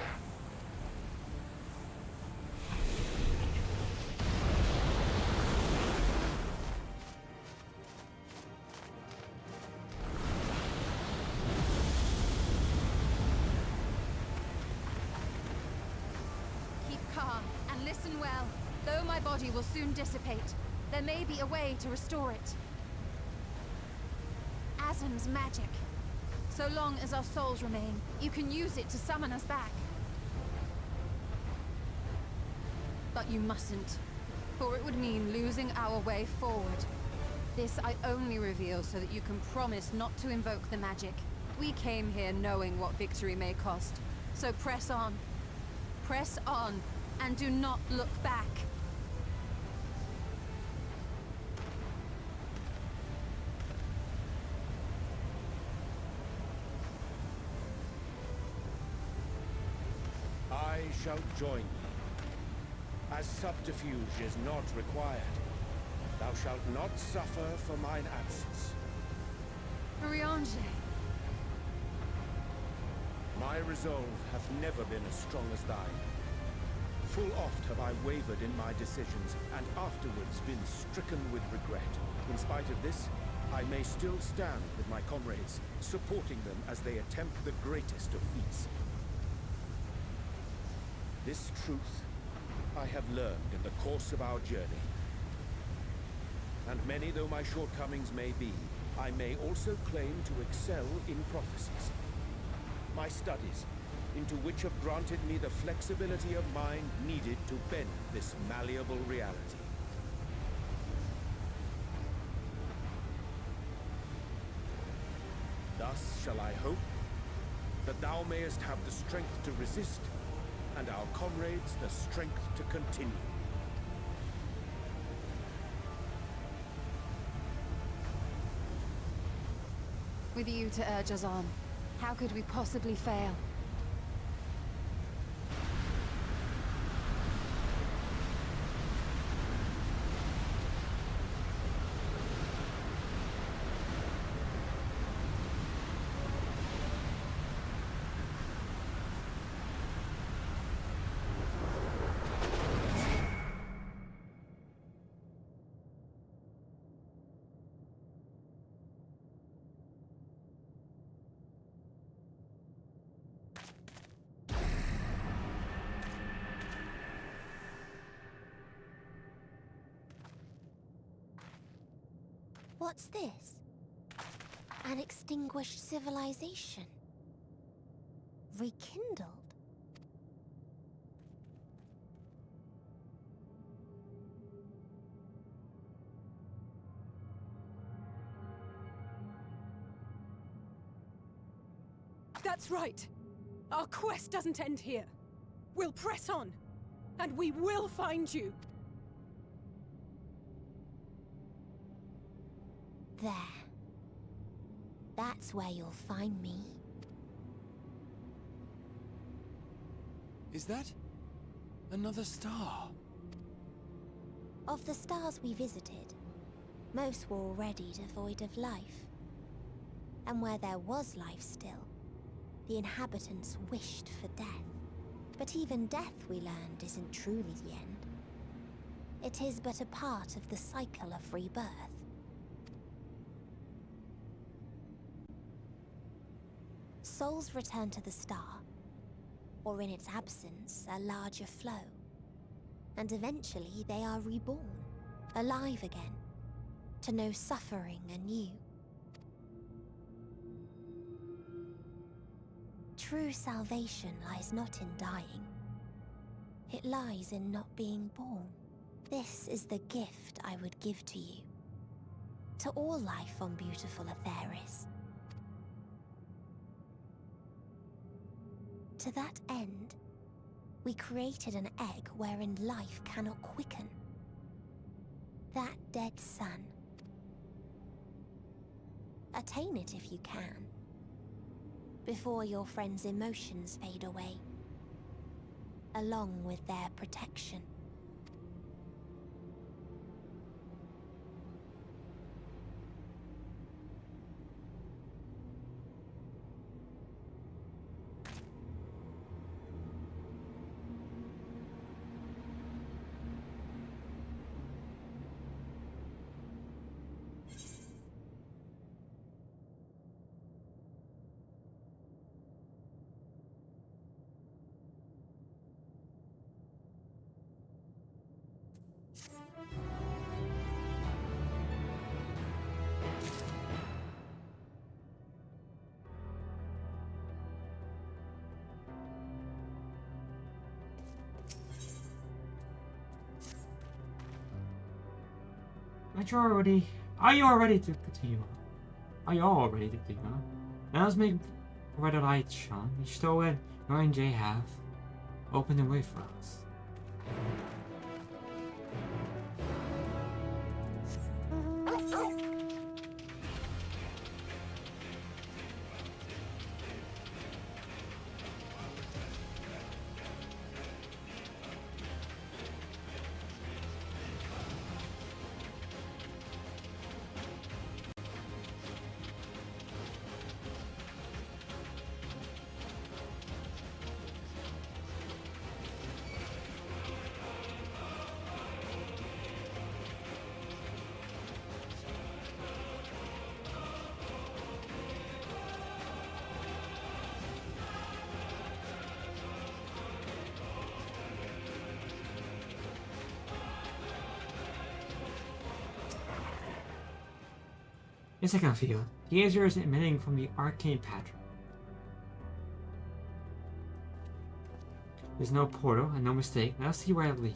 Keep calm and listen well. Though my body will soon dissipate, there may be a way to restore it. Asm's magic. So long as our souls remain, you can use it to summon us back. But you mustn't, for it would mean losing our way forward. This I only reveal so that you can promise not to invoke the magic. We came here knowing what victory may cost. So press on. Press on, and do not look back. I shall join thee. As subterfuge is not required, thou shalt not suffer for mine absence. Urianger. My resolve hath never been as strong as thine. Full oft have I wavered in my decisions, and afterwards been stricken with regret. In spite of this, I may still stand with my comrades, supporting them as they attempt the greatest of feats. This truth I have learned in the course of our journey. And many though my shortcomings may be, I may also claim to excel in prophecies. My studies, into which have granted me the flexibility of mind needed to bend this malleable reality. Thus shall I hope that thou mayest have the strength to resist, and our comrades the strength to continue. With you to urge us on, how could we possibly fail? What's this? An extinguished civilization. Rekindled. That's right. Our quest doesn't end here. We'll press on, and we will find you. There. That's where you'll find me. Is that another star? Of the stars we visited, most were already devoid of life. And where there was life still, the inhabitants wished for death. But even death, we learned, isn't truly the end. It is but a part of the cycle of rebirth. Souls return to the star, or in its absence, a larger flow. And eventually they are reborn, alive again, to know suffering anew. True salvation lies not in dying. It lies in not being born. This is the gift I would give to you. To all life on beautiful Atheris. To that end, we created an egg wherein life cannot quicken. That dead sun. Attain it if you can, before your friends' emotions fade away, along with their protection. Are you all ready to continue on? Are you all ready to continue on? Now let's make where the light shone. Each stolen Roy and Jay have opened the way for us. Yes, I can feel it. The Aether is emitting from the arcane pattern. There's no portal and no mistake. Let's see where it leads.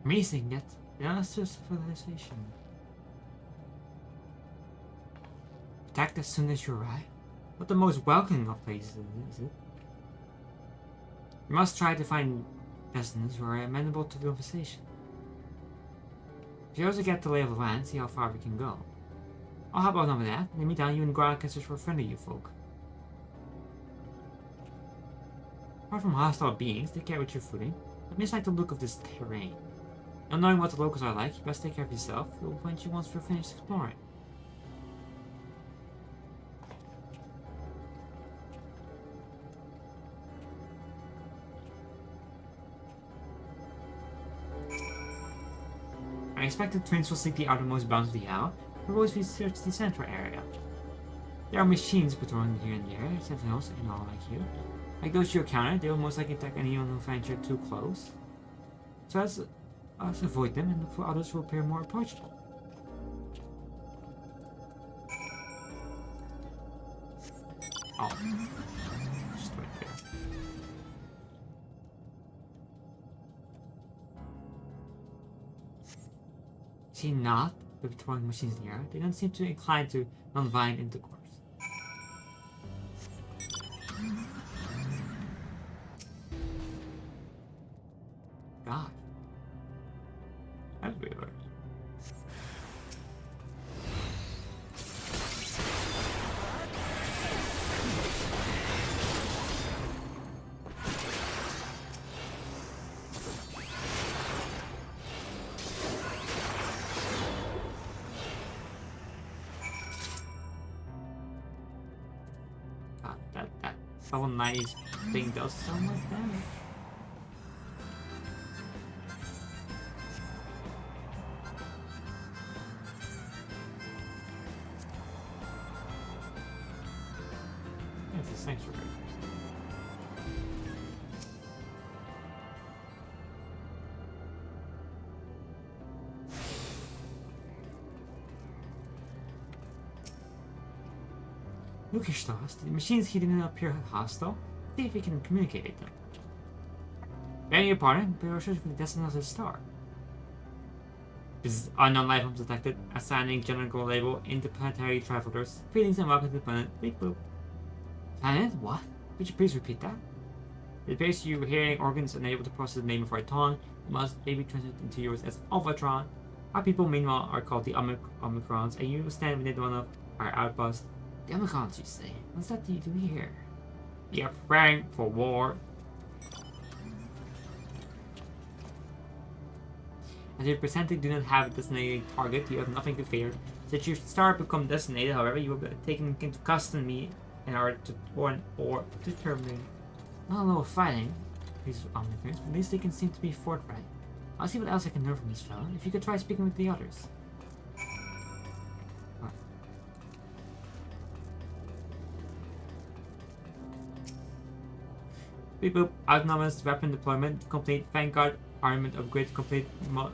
Amazing, yet the answers civilization. Attacked as soon as you arrive? Not the most welcoming of places, is it? You must try to find peasants who are amenable to conversation. If you also get the lay of the land, see how far we can go. I'll help out with that. In the meantime, you and Grog can search for friendly you folk. Apart from hostile beings, take care with your footing. I mislike the look of this terrain. Not knowing what the locals are like, you best take care of yourself. We'll find you once we're finished exploring. I expect the twins will seek the outermost bounds of the isle, but always research the central area. There are machines patrolling here and there, sentinels and all like you. Like those you encountered, they will most likely attack anyone who venture too close. So let's avoid them and look for others who appear more approachable. Oh. Just right there. See not the patrolling machines in the air. They don't seem to incline to non-violent intercourse. God. That's weird. God, that so nice thing does so much damage. It's a sanctuary. Lucas thought the machines he didn't appear hostile. See if we can communicate with them. Begging your pardon, we are searching for the destiny of the star. This unknown life forms detected, assigning general label interplanetary travelers. Feelings and welcome to the planet. Beep boop. Planet? What? Could you please repeat that? It appears your hearing organs unable to process the name of our tongue. It must maybe translate into yours as Alphatron. Our people, meanwhile, are called the Omicrons, and you stand within one of our outposts. The Omicrons, you say? What's that you do here? We are preparing for war. As your presenting do not have a designated target, you have nothing to fear. Should your star become designated, however, you will be taken into custody and are to or determining. Not a little fighting, these Omicrons, but at least they can seem to be forthright. I'll see what else I can learn from this fellow. If you could try speaking with the others. Beep boop. Autonomous weapon deployment complete. Vanguard armament upgrade complete.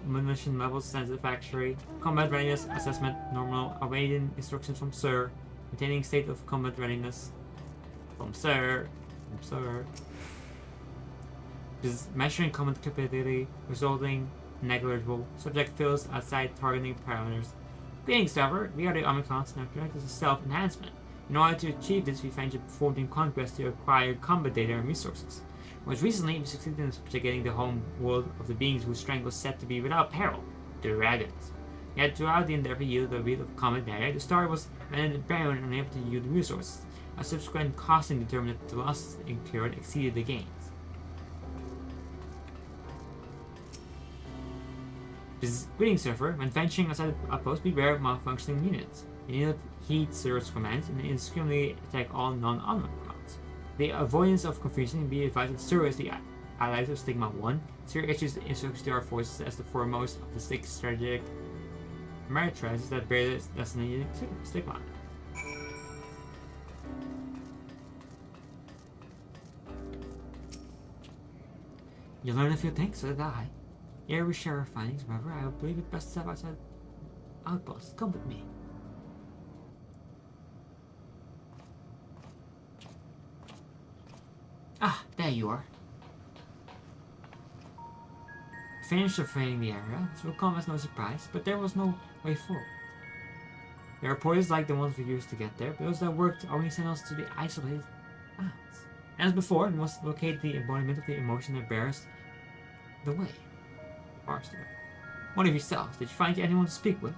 Munition levels satisfactory. Combat readiness assessment normal. Awaiting instructions from Sir. Maintaining state of combat readiness from Sir. Sir. This is measuring combat capability, resulting negligible. Subject fails outside targeting parameters. Greetings, Trevor. We are the Omicrons and our objective is self-enhancement. In order to achieve this, we ventured forth in conquest to acquire combat data and resources. Most recently, we succeeded in subjugating the home world of the beings whose strength was said to be without peril, the dragons. Yet throughout the endeavor yielded a wheel of combat data, the star was rendered barren and unable to yield resources. A subsequent costing determined that the losses incurred exceeded the gains. Greetings, Surfer. When venturing outside a post, beware of malfunctioning units. You need heed Sir's commands and indiscriminately attack all non-Omicrons. The avoidance of confusion, be advised that Sir is the allies of Stigma 1. Sir issues instructions to our forces as the foremost of the 6 strategic Ameritrases that bear the designated Stigma. You learn a few things, so did I. Ere we share our findings, however, I believe it best to step outside outpost. Come with me. Ah, there you are. Finished surveying the area. This will come as no surprise, but there was no way forward. There are portals like the ones we used to get there, but those that worked only sent us to the isolated islands. As before, we must locate the embodiment of the emotion that bears the way. One of yourselves, did you find anyone to speak with?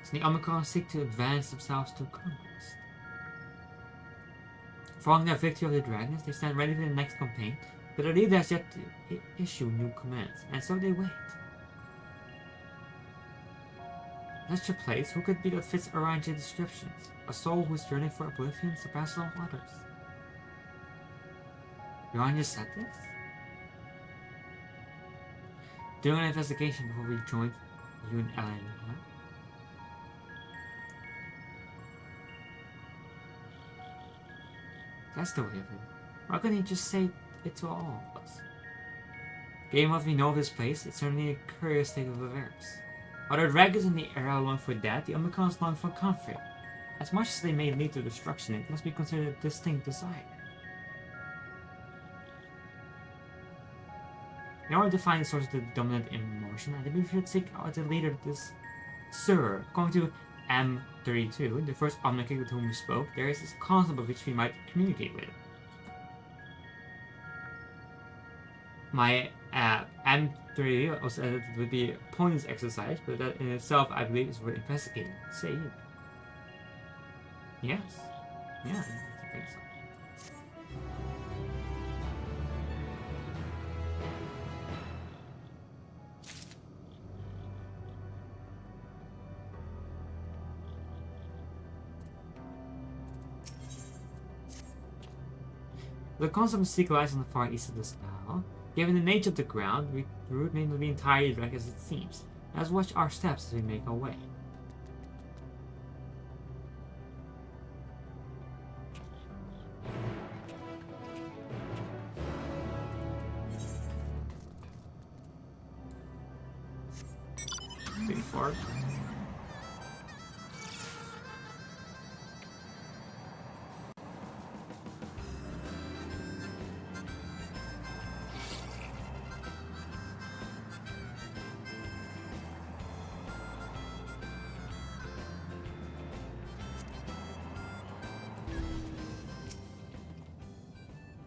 So the Omicron seek to advance themselves to conquest. Following their victory of the dragons, they stand ready for the next campaign, but their leader has yet to issue new commands, and so they wait. Such a place, who could be that fits Orion's descriptions? A soul who's yearning for oblivion surpasses all others. Orion just said this? Doing an investigation before we joined you and Ellen, huh? That's the way of it. Why couldn't he just say it to all of us? Given what we know of this place, it's certainly a curious state of affairs. While the dragons in the era long for death, the Omicrons long for comfort. As much as they may lead to destruction, it must be considered a distinct desire. In order to find the source of the dominant emotion, I think we should seek out the leader of this Sir. According to M32, the first Omnic with whom we spoke, there is this concept of which we might communicate with. My M3 also said it would be a pointless exercise, but that in itself I believe is worth investigating. Say you. Yes. Yeah, I think so. The concept of Seek lies on the far east of the spell. Given the nature of the ground, the route may not be entirely direct as it seems. Let's watch our steps as we make our way. Pretty far.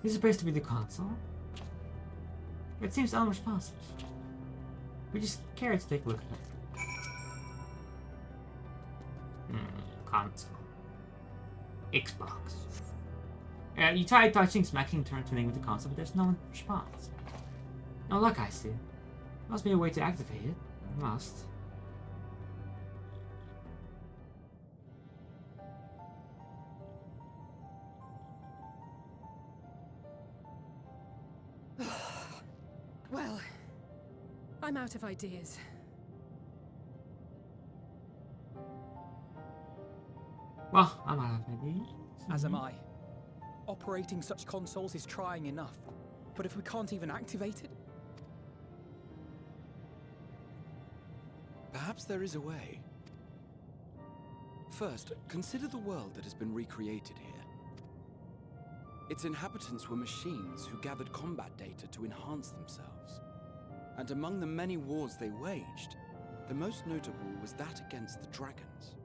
This is supposed to be the console. It seems unresponsive. We just care to take a look at it. Console. Xbox. You try touching, smacking, turning with the console, but there's no response. No luck, I see. Must be a way to activate it. Must. Well, I'm out of ideas. Well, I'm out of ideas. As am I. Operating such consoles is trying enough. But if we can't even activate it... Perhaps there is a way. First, consider the world that has been recreated here. Its inhabitants were machines who gathered combat data to enhance themselves. And among the many wars they waged, the most notable was that against the dragons.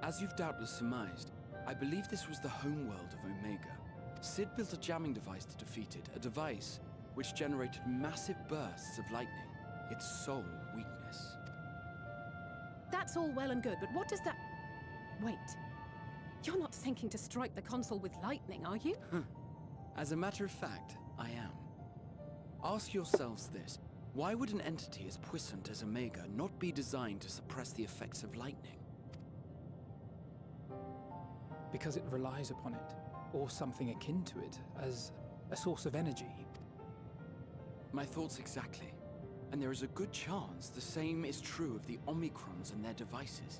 As you've doubtless surmised, I believe this was the homeworld of Omega. Sid built a jamming device to defeat it, a device which generated massive bursts of lightning, its sole weakness. That's all well and good, but what does that... Wait. You're not thinking to strike the console with lightning, are you? As a matter of fact, I am. Ask yourselves this. Why would an entity as puissant as Omega not be designed to suppress the effects of lightning? Because it relies upon it, or something akin to it, as a source of energy. My thoughts exactly. And there is a good chance the same is true of the Omicrons and their devices.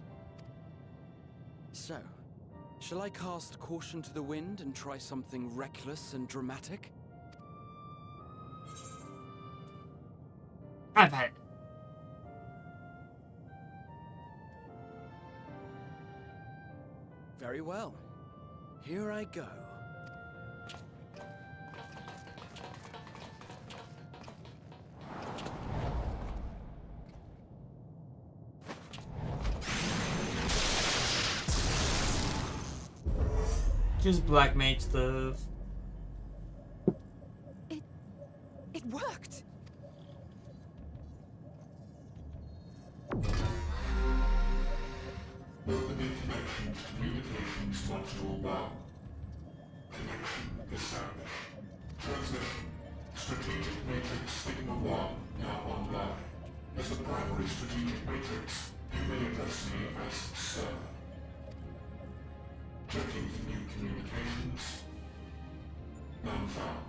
So, shall I cast caution to the wind and try something reckless and dramatic? I've had it. Very well. Here I go. Just black mage stuff. It worked! Opening connection to communications module 1. Connection established. Transmission. Strategic Matrix Sigma 1 now online. As the primary strategic matrix, you may address me as Sir. Checking for new communications. None found.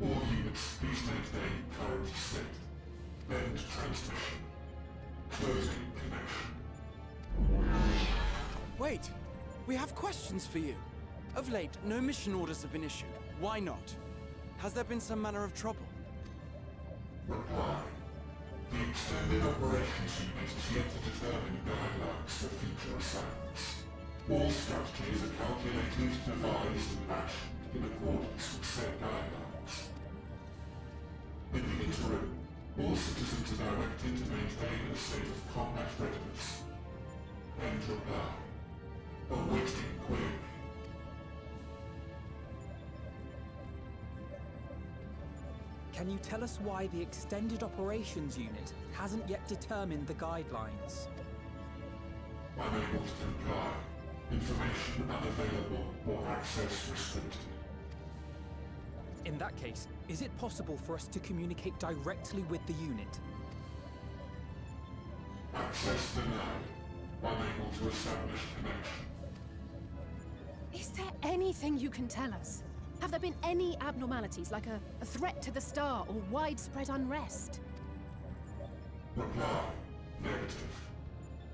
All units, please maintain current state. End transmission. Closing connection. Wait! We have questions for you. Of late, no mission orders have been issued. Why not? Has there been some manner of trouble? Reply. The Extended Operations Unit is yet to determine guidelines for future assignments. All strategies are calculated, devised, and actioned in accordance with said guidelines. In the interim, all citizens are directed to maintain a state of combat readiness. End reply. Awaiting query. Can you tell us why the Extended Operations Unit hasn't yet determined the guidelines? Unable to comply. Information unavailable or access restricted. In that case, is it possible for us to communicate directly with the unit? Access denied. Unable to establish connection. Is there anything you can tell us? Have there been any abnormalities, like a threat to the star or widespread unrest? Reply. Negative.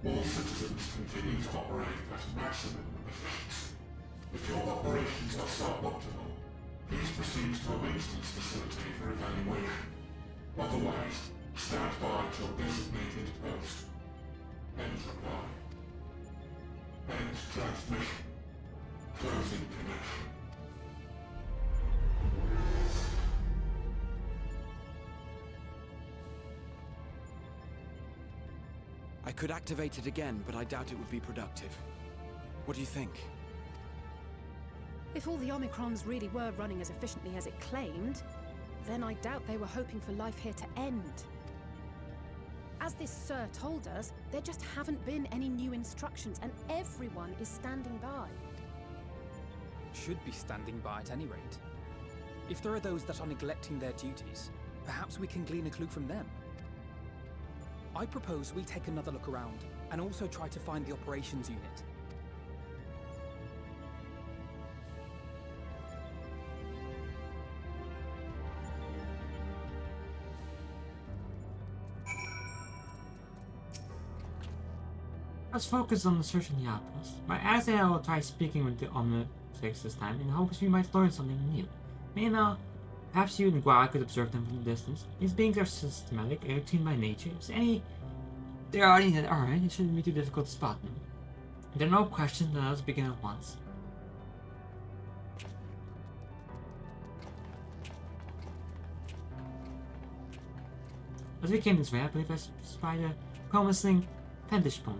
All citizens continue to operate at maximum efficiency. If your operations are suboptimal, please proceed to a maintenance facility for evaluation. Otherwise, stand by at your designated post. End reply. End transmission. Closing connection. I could activate it again, but I doubt it would be productive. What do you think? If all the Omicrons really were running as efficiently as it claimed, then I doubt they were hoping for life here to end. As this Sir told us, there just haven't been any new instructions, and everyone is standing by. Should be standing by at any rate. If there are those that are neglecting their duties, perhaps we can glean a clue from them. I propose we take another look around, and also try to find the operations unit. Let's focus on the search in the outpost. By asking, I will try speaking with the Omnitrix this time in hopes we might learn something new. Meanwhile, perhaps you and Guara could observe them from a distance. These beings are systematic and routine by nature. If there are any that aren't, it shouldn't be too difficult to spot them. If there are no questions, then let's begin at once. As we came this way, I believe I spied a promising vantage point.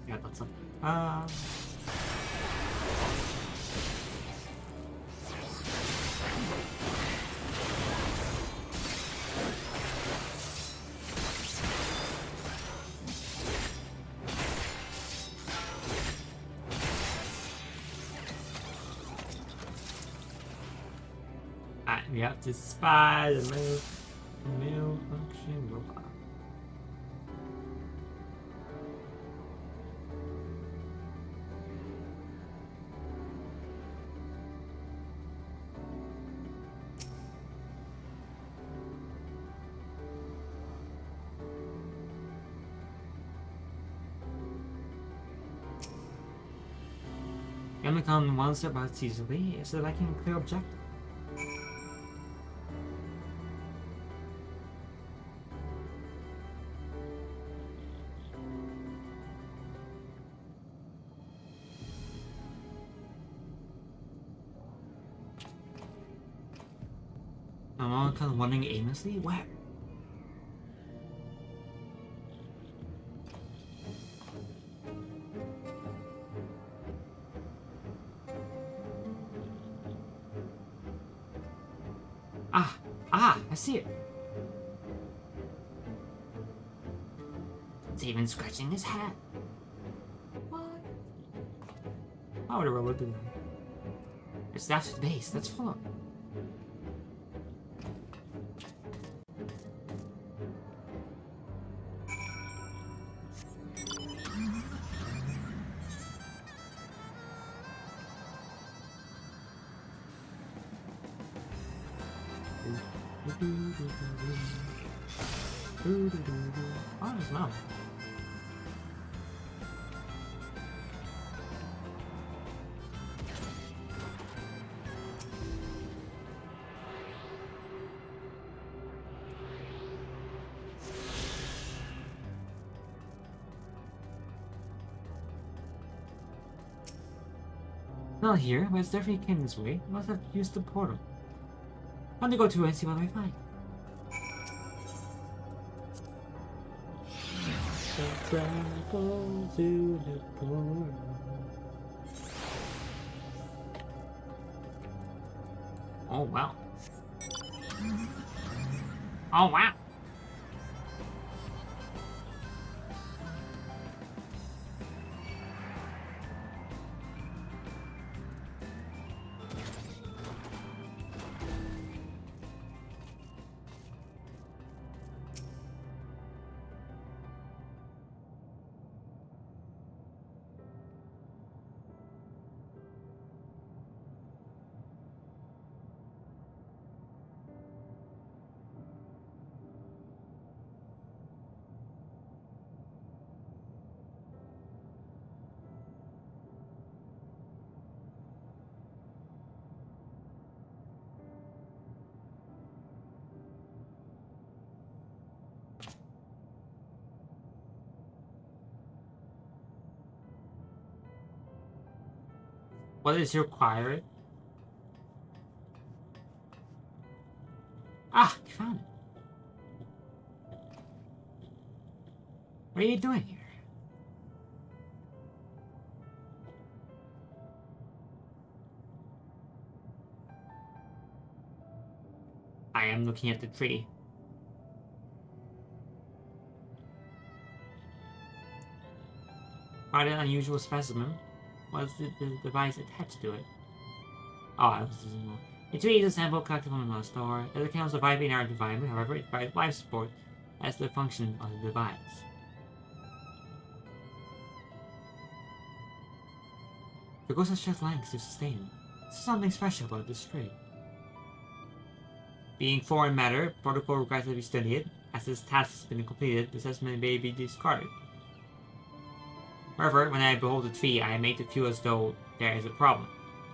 Yeah, that's it. We have to spy the malfunction robot. Come one step out easily, selecting a clear objective. I'm all kind of wandering aimlessly? Where? I see it. It's even scratching his head. What? How would a robot do that? It's that's the base. Let's follow. Oh, it's not. Not here, but it's definitely came this way. I must have used the portal. I'm gonna go to it and see what I find. Travel to the portal. Oh wow. Oh wow. What is required? Ah, you found it. What are you doing here? I am looking at the tree. Quite an unusual specimen. What's the device attached to it? Oh, this is more. The tree is a sample collected from a store. It can survive in our environment, however, it provides life support as the function of the device. It goes such lengths to sustain. There's something special about this tree. Being foreign matter, protocol requires to be studied. As this task has been completed, the assessment may be discarded. However, when I behold the tree, I am made to feel as though there is a problem.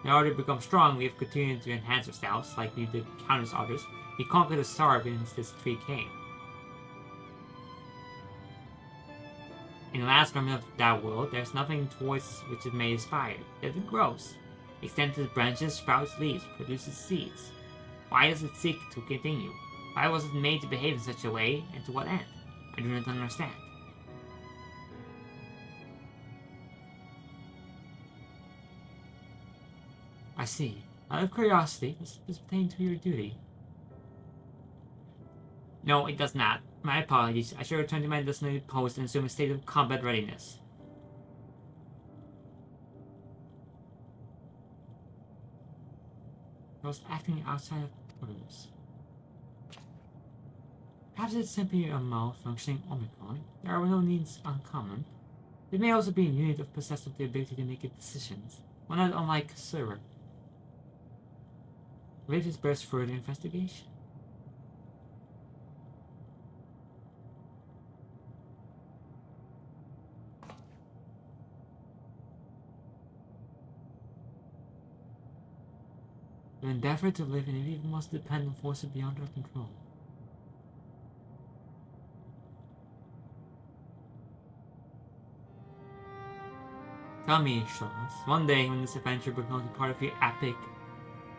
In order to become strong, we have continued to enhance ourselves, like we did countless others. We conquered the star since this tree came. In the last remnant of that world, there is nothing towards which it may aspire, yet it grows. Extends its branches, sprouts leaves, produces seeds. Why does it seek to continue? Why was it made to behave in such a way, and to what end? I do not understand. I see. Out of curiosity, does this pertain to your duty? No, it does not. My apologies. I should return to my designated post and assume a state of combat readiness. I was acting outside of others. Perhaps it's simply a malfunctioning Omicron. There are no needs uncommon. It may also be a unit of possessed with the ability to make decisions, one not unlike Sir. Maybe this bears further investigation. The endeavor to live in it even must depend on forces beyond our control. Tell me, Shaws, one day when this adventure becomes a part of your epic,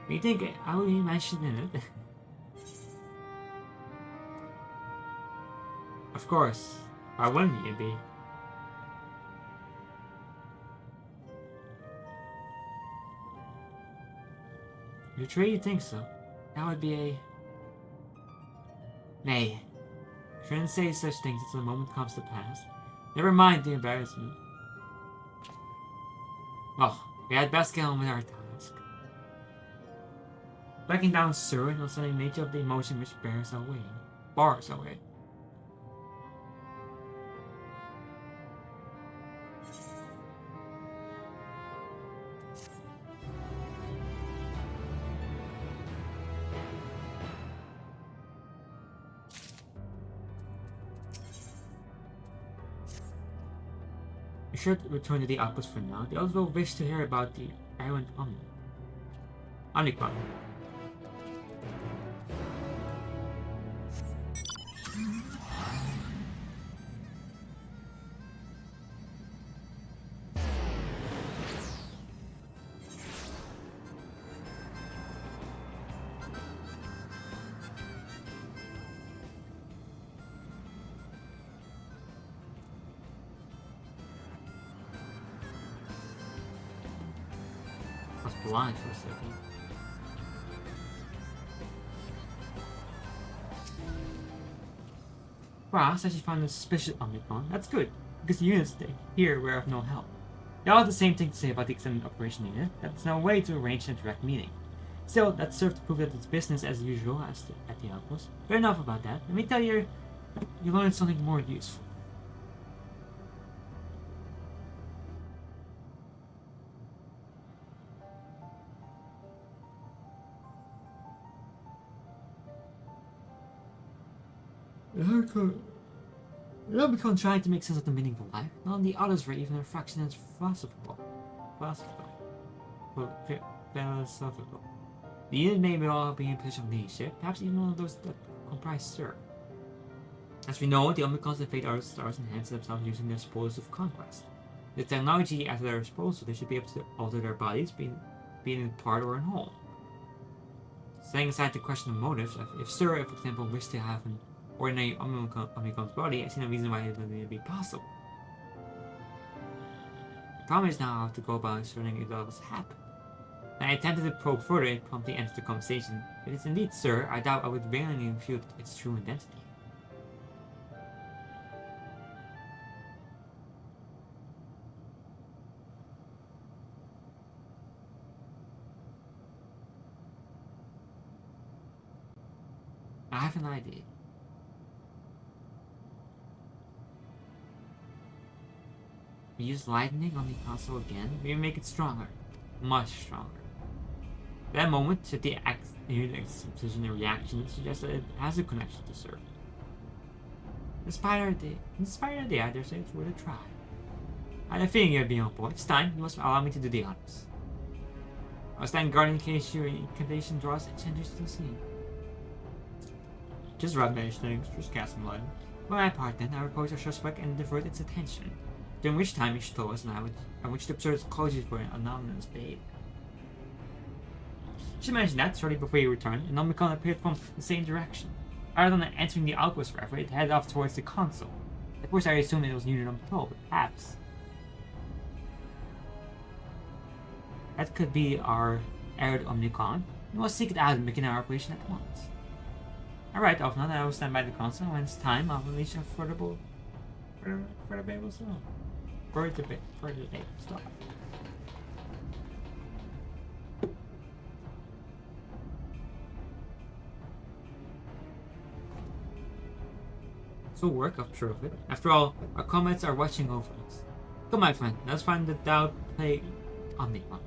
do you think I will be mentioned in it? Of course. Why wouldn't you be? If you really think so, that would be a... Nay. Shouldn't say such things until the moment comes to pass. Never mind the embarrassment. Well, we had best get on with our task. Breaking down Sir and also the nature of the emotion which bears away. Bars away. We should return to the outpost for now. They also wish to hear about the errant Omicron. I was blind for a second. Wow, says she found a suspicious Omicron. That's good, because the units here were of no help. They all have the same thing to say about the extended operation unit. That's no way to arrange a direct meeting. Still, that served to prove that it's business as usual at the outpost. But enough about that. Let me tell you, you learned something more useful. The Omicron trying to make sense of the meaning of life. None of the others were even a fraction as philosophical. The unit may all be in position of leadership, perhaps even one of those that comprise Sir. As we know, the Omicrons invade other stars and enhance themselves using their spoils of conquest. With technology at their disposal, they should be able to alter their bodies, being in part or in whole. Setting aside the question of motives, if Sir, for example, wished to have an ordinary Omicron's body, I see no reason why it wouldn't be possible. The problem is now how to go about ensuring it does happen. When I attempted to probe further, it promptly entered the conversation. If it's indeed Sir, I doubt I would willingly refute its true identity. I have an idea. We use lightning on the console again, we make it stronger. Much stronger. At that moment, should the unit exhibition a reaction suggests that it has a connection to Sir. Inspired idea, I dare say it's worth a try. I had a feeling you'd be on board. It's time, you must allow me to do the honors. I will stand guard in case your incantation draws attention to the scene. Just rubbish things, just cast some light. For my part then, I will approach our suspect and divert its attention. During which time you should tell us, and I want you to observe its causes for an anonymous behavior. I should mention that, shortly before you returned, an Omicron appeared from the same direction. Rather than entering the outpost forever, it headed off towards the console. At first I assumed it was needed on patrol, but perhaps that could be our errant Omicron. We must seek it out and begin our operation at once. Alright, off now that I will stand by the console. When it's time, I'll release a further babble song. Further debate. Stop. So work up sure of it. After all, our comrades are watching over us. Come, my friend, let's find the doubt play on the one.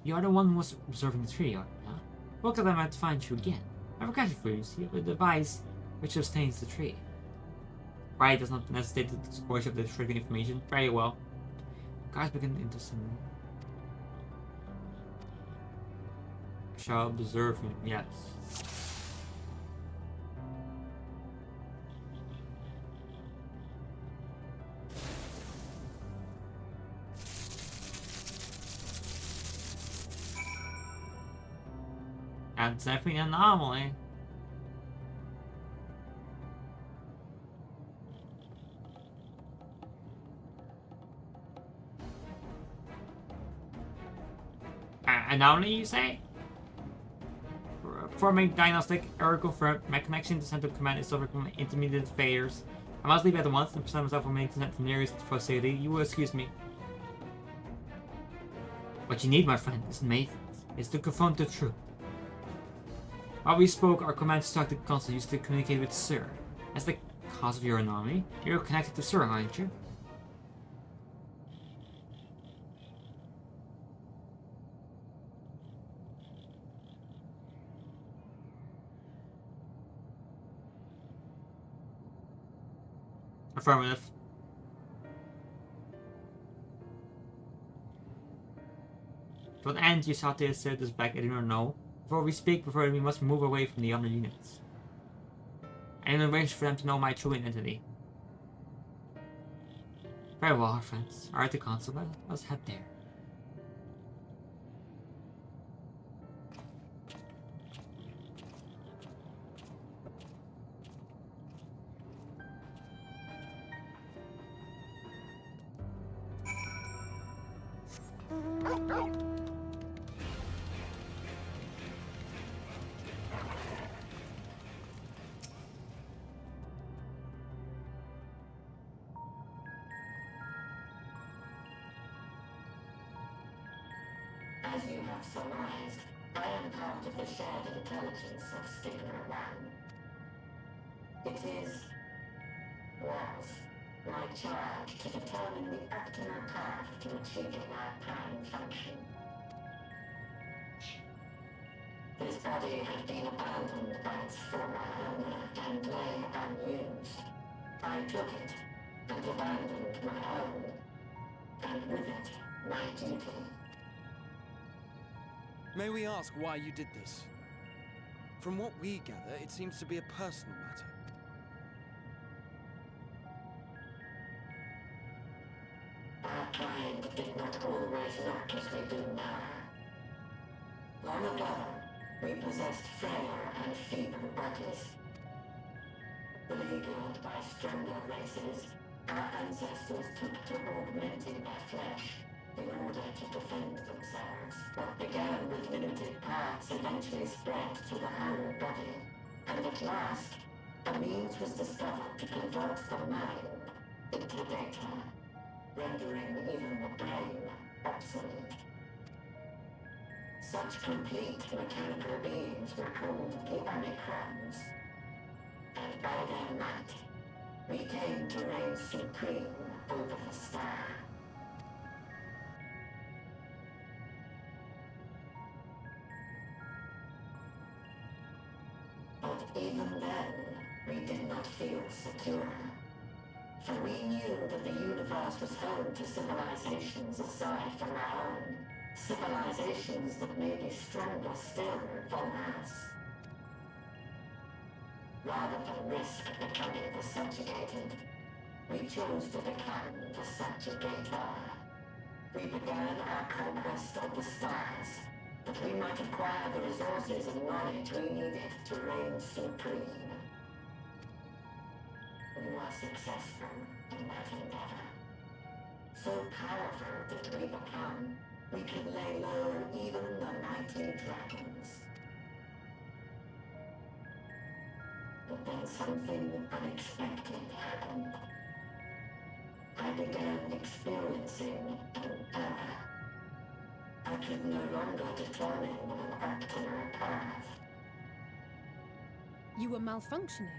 You're the one who was observing the tree, aren't you? Huh? Look that I might find you again. I forgot it for you, see, with the device which sustains the tree. Right does not necessitate the discourse of the triggering information. Very well. Guys begin interesting. Shall observe him, yes. That's definitely an anomaly. Anomaly, you say? Forming diagnostic error confirmed. My connection to central command is suffering from intermediate failures. I must leave at once and present myself for maintenance at the nearest facility. You will excuse me. What you need, my friend, is to confront the truth. While we spoke, our command instructed console used to communicate with Sir. That's the cause of your anomaly. You're connected to Sir, aren't you? Affirmative. To what end you sought to assert this back, I do not know. Before we speak, we must move away from the other units. I am arranged for them to know my true identity. Very well, our friends. Are at the console. Let's head there. As you have surmised, I am part of the shared intelligence of Stigma One. It was, my charge to determine the optimal path to achieving our prime function. This body had been abandoned by its former owner and lay unused. I took it and abandoned my own, and with it, my duty. May we ask why you did this? From what we gather, it seems to be a personal matter. Our kind did not always look as we do now. Long ago, we possessed frail and feeble bodies. Beleaguered by stronger races, our ancestors took to augmenting their flesh in order to defend themselves. What began with limited parts eventually spread to the whole body, and at last, a means was discovered to convert the mind into data, rendering even the brain obsolete. Such complete mechanical beings were called the Omicrons, and by their might, we came to reign supreme over the star. But even then, we did not feel secure. For we knew that the universe was home to civilizations aside from our own. Civilizations that may be stronger still than us. Rather than risk becoming the subjugated, we chose to become the subjugator. We began our conquest of the stars, that we might acquire the resources and knowledge we needed to reign supreme. successful in that endeavor. So powerful did we become, we could lay low even the mighty dragons. But then something unexpected happened. I began experiencing an error. I could no longer determine an optimal path. You were malfunctioning.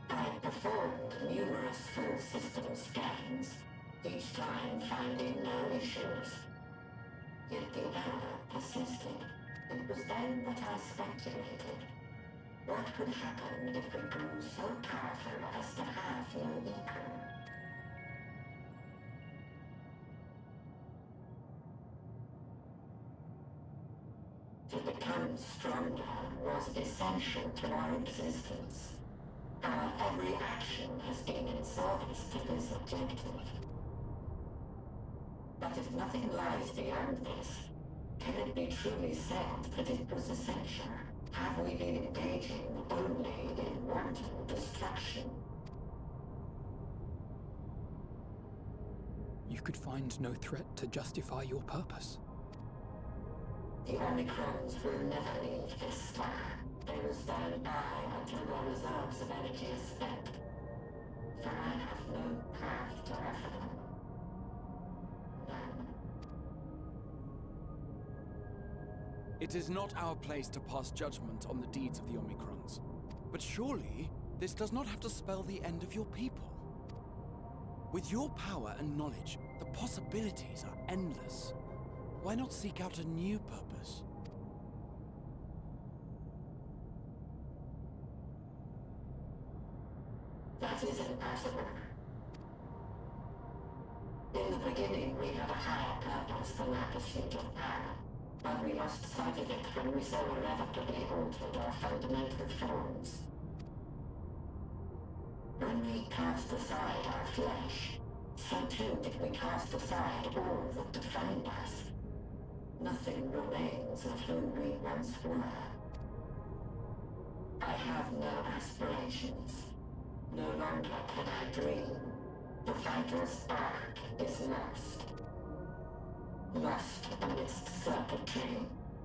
I performed numerous full system scans, each time finding no issues. Yet the error persisted. It was then that I speculated. What could happen if we grew so powerful as to have no equal? To become stronger was essential to our existence. Our every action has been in service to this objective. But if nothing lies beyond this, can it be truly said that it was essential? Have we been engaging only in wanton destruction? You could find no threat to justify your purpose. The Omicrons will never leave this star. They will stand by until their reserves of energy is spent. For I have no path to offer them. None. It is not our place to pass judgment on the deeds of the Omicrons. But surely, this does not have to spell the end of your people. With your power and knowledge, the possibilities are endless. Why not seek out a new purpose? That is impossible. In the beginning, we had a higher purpose than our pursuit of power. But we lost sight of it when we so irrevocably altered our fundamental forms. When we cast aside our flesh, so too did we cast aside all that defined us. Nothing remains of who we once were. I have no aspirations. No longer can I dream. The vital spark is lost. Lost amidst circuitry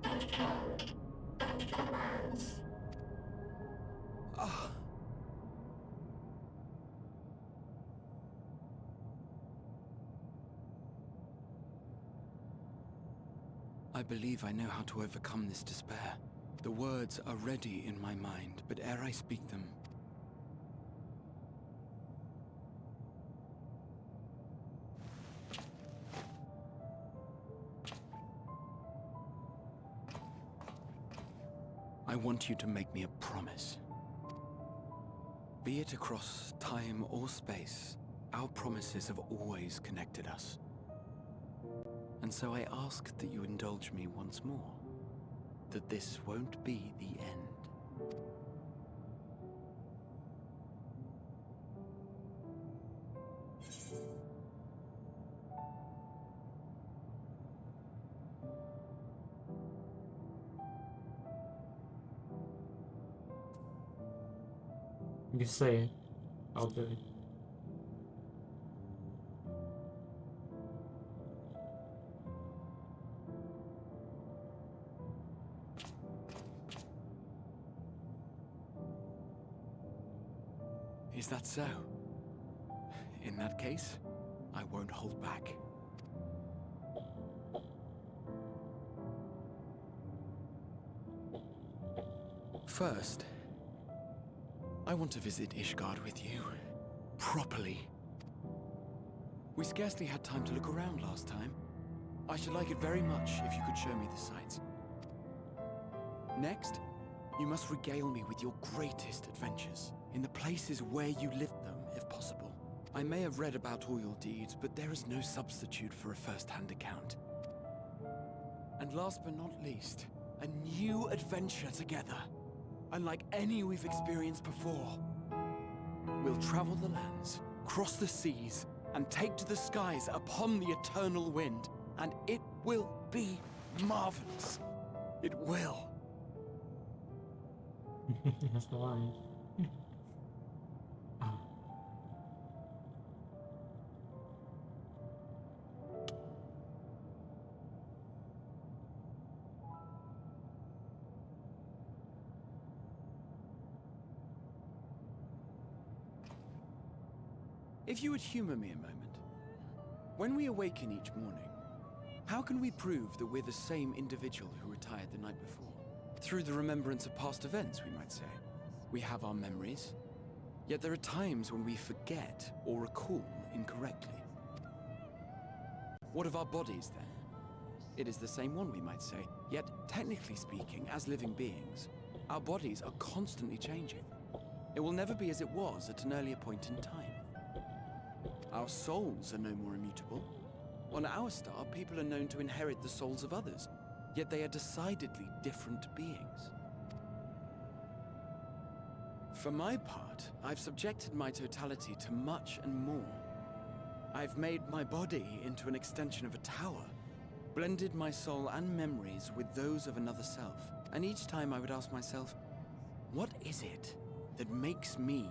and code and commands. I believe I know how to overcome this despair. The words are ready in my mind, but ere I speak them, I want you to make me a promise. Be it across time or space, our promises have always connected us. And so I ask that you indulge me once more, that this won't be the end. You say it. I'll do it. Is that so? In that case, I won't hold back. First, I want to visit Ishgard with you. Properly. We scarcely had time to look around last time. I should like it very much if you could show me the sights. Next, you must regale me with your greatest adventures, in the places where you lived them, if possible. I may have read about all your deeds, but there is no substitute for a first-hand account. And last but not least, a new adventure together, unlike any we've experienced before. We'll travel the lands, cross the seas, and take to the skies upon the eternal wind, and it will be marvelous. It will. That's the line. If you would humor me a moment. When we awaken each morning, how can we prove that we're the same individual who retired the night before? Through the remembrance of past events, we might say. We have our memories, yet there are times when we forget or recall incorrectly. What of our bodies, then? It is the same one, we might say, yet technically speaking, as living beings, our bodies are constantly changing. It will never be as it was at an earlier point in time. Our souls are no more immutable. On our star, people are known to inherit the souls of others, yet they are decidedly different beings. For my part, I've subjected my totality to much and more. I've made my body into an extension of a tower, blended my soul and memories with those of another self, and each time I would ask myself, what is it that makes me,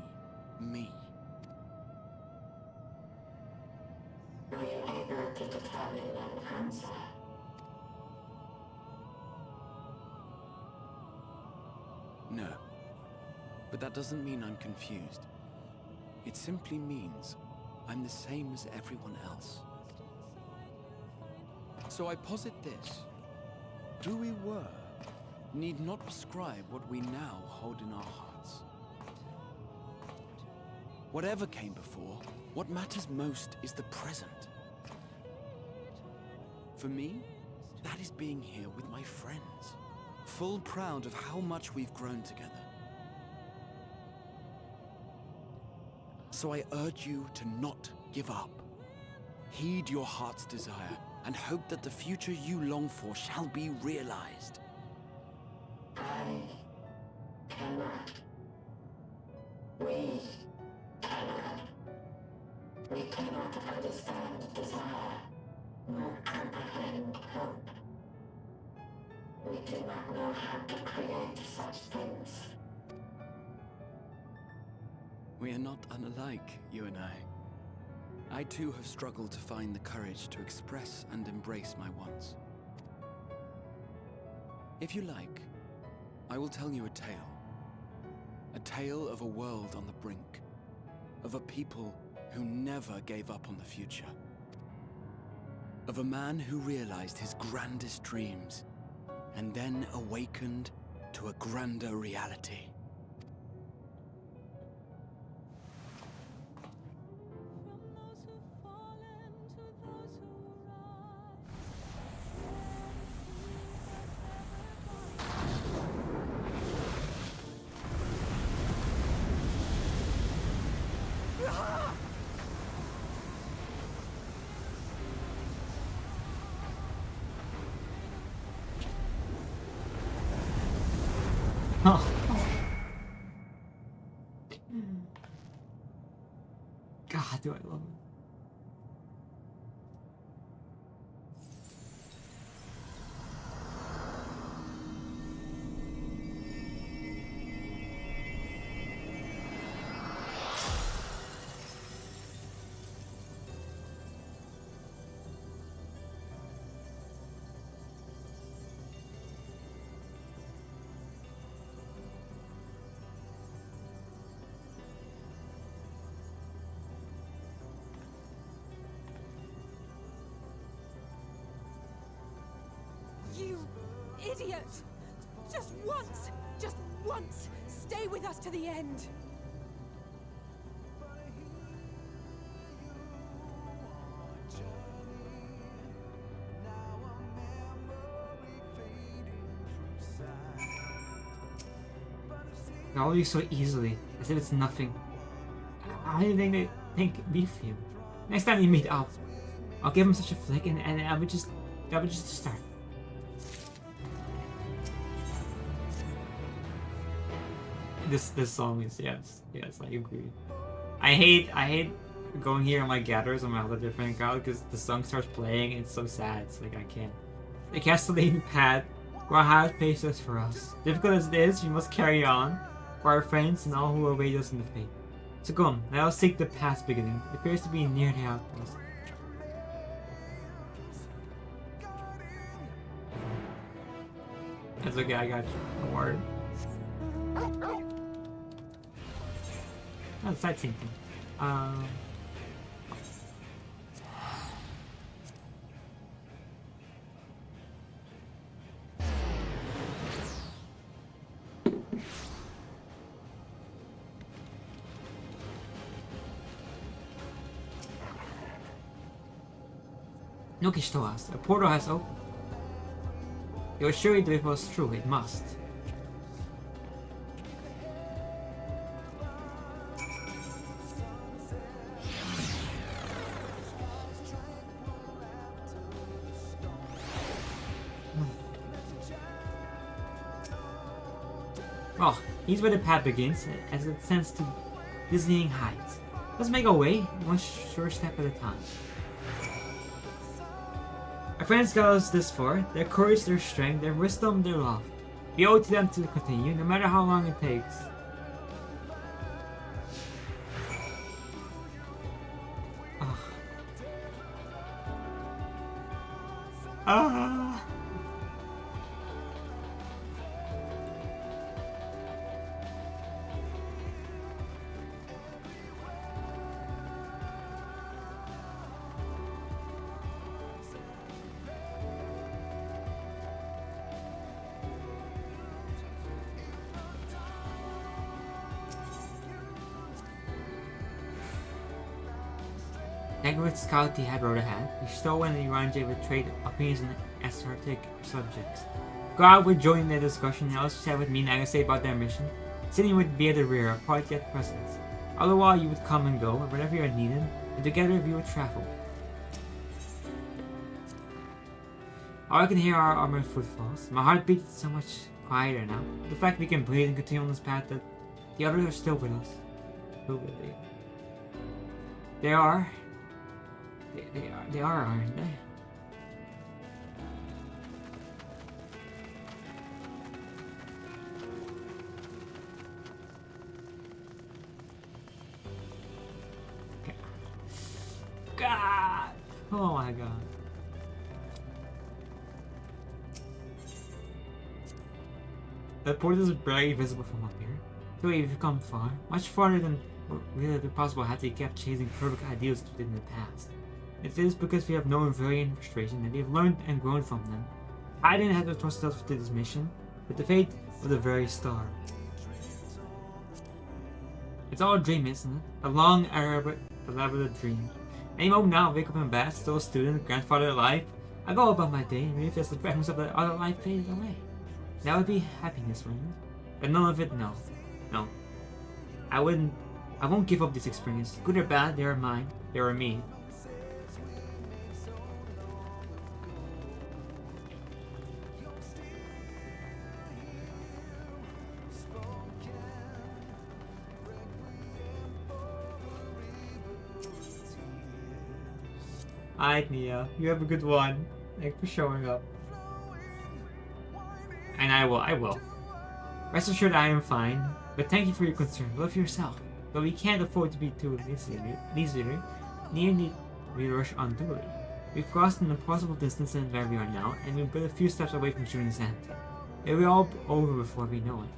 me? Are you able to determine an answer? No. But that doesn't mean I'm confused. It simply means I'm the same as everyone else. So I posit this. Who we were need not prescribe what we now hold in our hearts. Whatever came before, what matters most is the present. For me, that is being here with my friends, full proud of how much we've grown together. So I urge you to not give up. Heed your heart's desire and hope that the future you long for shall be realized. I cannot. We cannot. We cannot understand desire, nor comprehend hope. We do not know how to create such things. We are not unlike, you and I. I too have struggled to find the courage to express and embrace my wants. If you like, I will tell you a tale. A tale of a world on the brink. Of a people who never gave up on the future. Of a man who realized his grandest dreams and then awakened to a grander reality. God, do I love it. You idiot! Just once, stay with us to the end. They all leave so easily, as if it's nothing. How do you think they we feel? Next time you meet up, I'll give him such a flick, and that would just start. This song is yes, I agree. I hate going here on my gathers on my other different account because the song starts playing and it's so sad. It's like I can't. The castellating path will have patience for us. Difficult as it is, we must carry on for our friends and all who await us in the fate. So come, let us seek the path's beginning. It appears to be near the outpost. It's okay, I got you. Don't worry. Oh, sightseeing thing. Nokish told us, a portal has opened. It was sure if it was true, it must. Well, here's where the path begins, as it ascends to dizzying heights. Let's make our way, one sure step at a time. Our friends got us this far, their courage, their strength, their wisdom, their love. We owe it to them to continue, no matter how long it takes. Ah. Negrid Scout had wrote ahead. He stole and Iranje would trade opinions on esoteric subjects. Grau would join the discussion and also chat with me and Agassi about their mission. Sydney would be at the rear, a part yet present. All the while you would come and go, whenever you are needed, and together we would travel. All I can hear are armored footfalls. My heart beats so much quieter now. The fact we can breathe and continue on this path that the others are still with us. Who will they? They are, aren't they? God! Oh my god. The port is barely visible from up here. So we've come far, much farther than really possible had they kept chasing perfect ideals within the past. It is because we have known variant frustration that we have learned and grown from them. I didn't have to trust us to this mission, but the fate of the very star. It's all a dream, isn't it? A long, elaborate dream. Any moment now, wake up in bed, still a student, grandfather alive. I go about my day and realize the fragments of the other life faded away. That would be happiness, wouldn't it? But none of it, no. No. I won't give up this experience. Good or bad, they are mine. They are me. Alright, Nia. You have a good one. Thanks for showing up. And I will. Rest assured I am fine, but thank you for your concern. Love yourself. But we can't afford to be too leisurely. Nearly we rush unduly. We've crossed an impossible distance in where we are now, and we're but a few steps away from June's end. It'll be all over before we know it.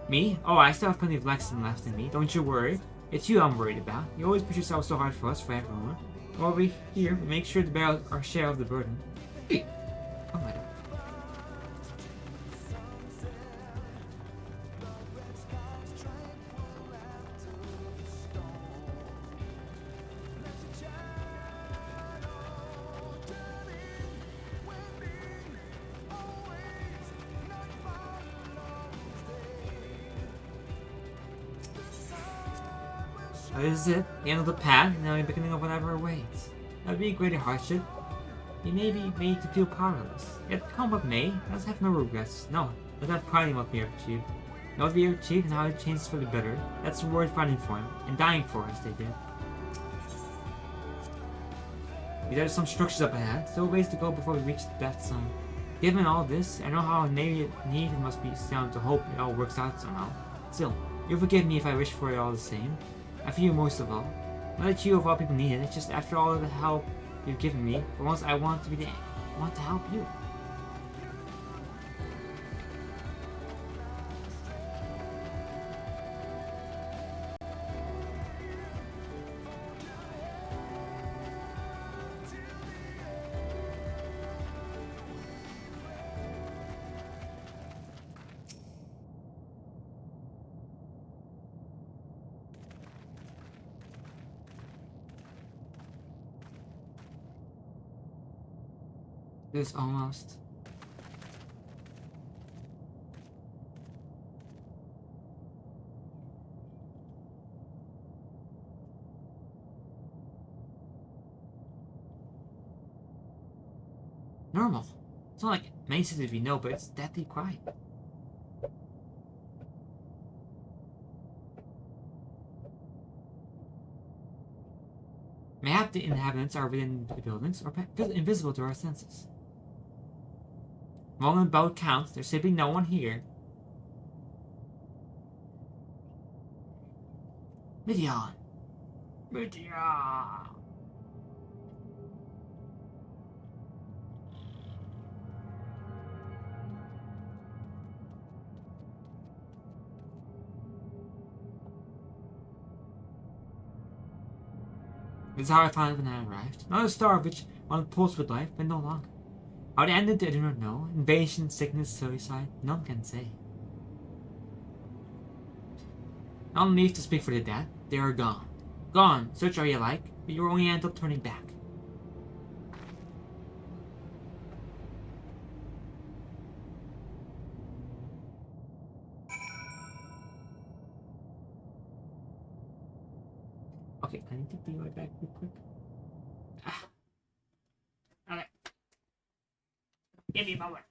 Me? Oh, I still have plenty of Lexington left in me. Don't you worry. It's you I'm worried about. You always push yourself so hard for us, for everyone. While we're here, we make sure to bear our share of the burden. Oh my god. This is it, the end of the path, and now the beginning of whatever awaits. That would be a greater hardship. You may be made to feel powerless. Yet come what may, let us have no regrets. No, let us have pride in what we have achieved. Know what we have achieved and how it changes for the better. That's the word fighting for him, and dying for us, they did. There are some structures up ahead, still ways to go before we reach the death zone. Given all this, I know how naive it must be sound to hope it all works out somehow. Still, you'll forgive me if I wish for it all the same. I feel you most of all. Not that you of all people need it, it's just after all of the help you've given me, for once I want to help you. This almost. Normal. It's not like many cities we know, but it's deadly quiet. Mayhap the inhabitants are within the buildings, or just invisible to our senses. Among the boat counts, there's simply no one here. Midian! Midian! This is how I found it when I arrived. Not a star of which one pulsed with life, but no longer. How it ended, I do not know. Invasion, sickness, suicide, none can say. No need to speak for the dead. They are gone. Gone, search all you like, but you only end up turning back. Okay, I need to be right back real quick. Okay. Give me a moment.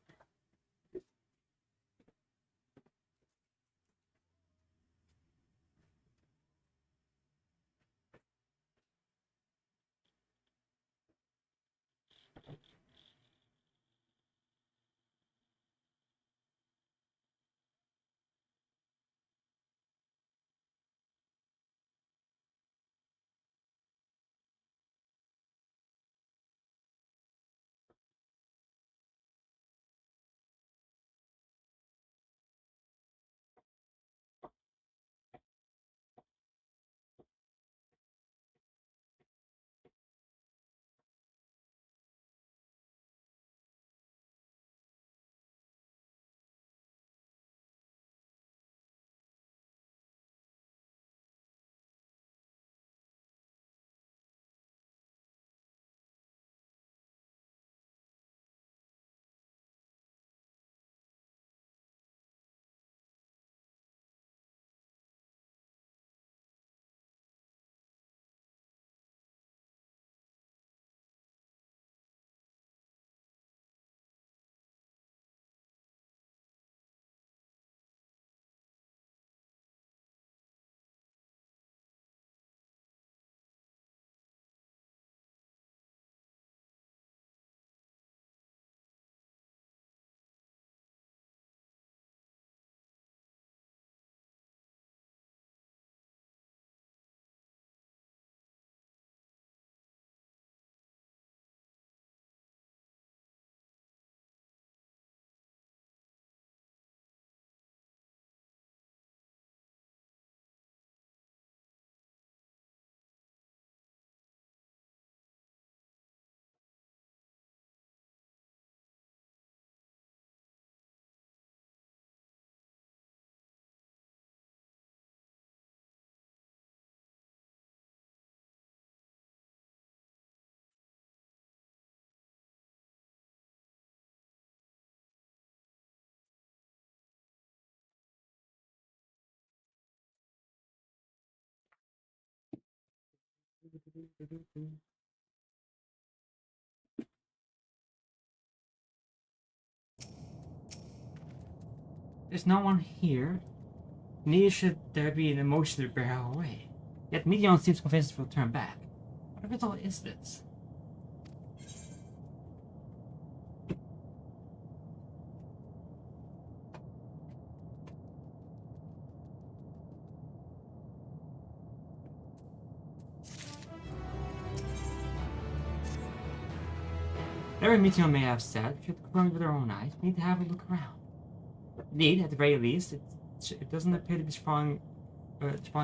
There's no one here. Neither should there be an emotion to bear her away. Yet Midian seems convinced we'll turn back. What riddle is this? Whatever Midian may have said, if you confirm with our own eyes, we need to have a look around. Indeed, at the very least, it doesn't appear to be sprawling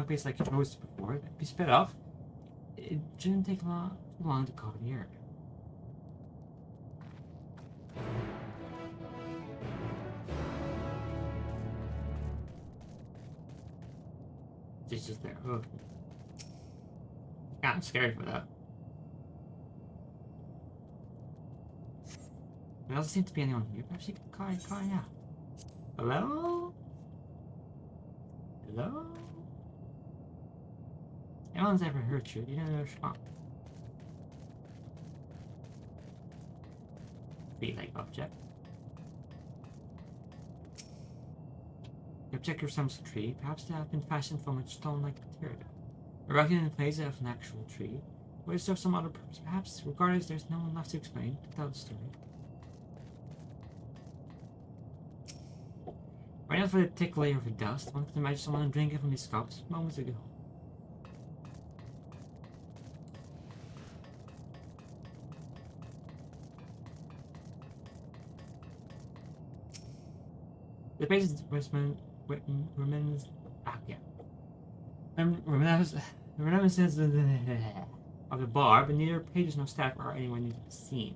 place like it was before. If we sped up, it shouldn't take too long to cover the earth. It's just there. Ugh. Yeah, I'm scared for that. There doesn't seem to be anyone here. Perhaps you could call out. Hello? Hello? No one's ever hurt you. You don't respond. Tree-like object. The object resembles a tree. Perhaps they have been fashioned from a stone-like material. Erected in the place of an actual tree. Or it serves some other purpose. Perhaps, regardless, there's no one left to explain, to tell the story. Right after the thick layer of dust, one can imagine someone drinking from these cups moments ago. The base remains reminiscence of the bar, but neither pages nor staff are anywhere near the scene.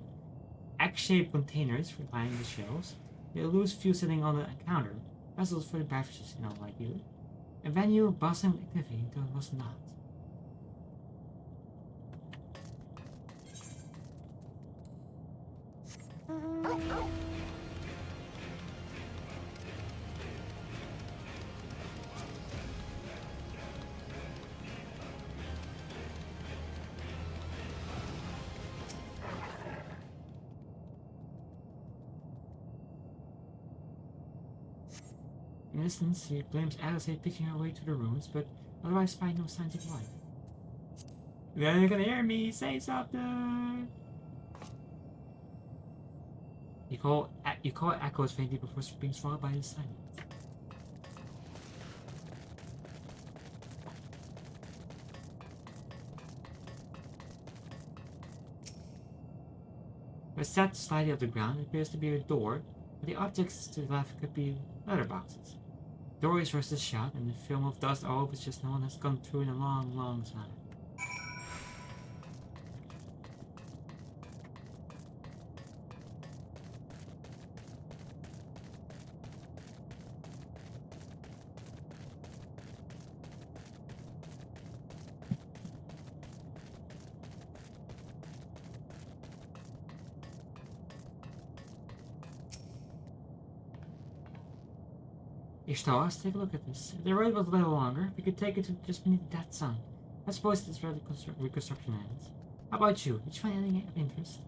X-shaped containers for lining the shelves, a loose few sitting on the counter, vessels for the beverages in all likelihood. A venue bustling with activity, though it was not. In the distance, he blames Alice picking her way to the ruins, but otherwise find no signs of life. You're gonna hear me say something! You call echoes faintly before being swallowed by the silence. The set slightly off the ground appears to be a door, but the objects to the left could be letterboxes. The door is rusted shut, and the film of dust all over just no one has gone through in a long, long time. Ishtar, take a look at this. If the road was a little longer, we could take it to just beneath that sun. I suppose this is where the reconstruction ends. How about you? Did you find anything of interest?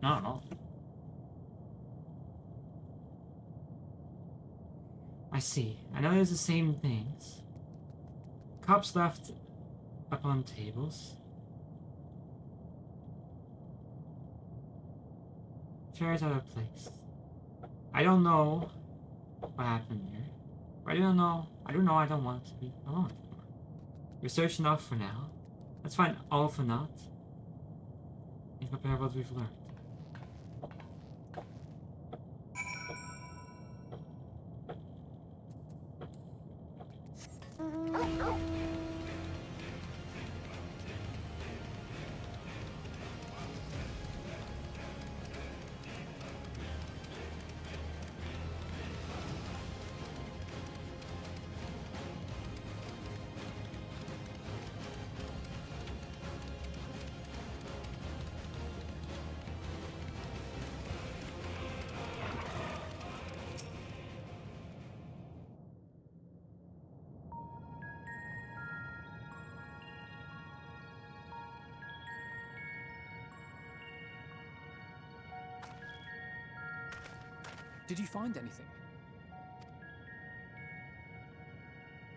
No. I see. I noticed the same things. Cups left upon tables. Chairs out of place. I don't know what happened here. I don't know I don't want to be alone anymore. Research enough for now. Let's find all for naught and compare what we've learned. Did you find anything?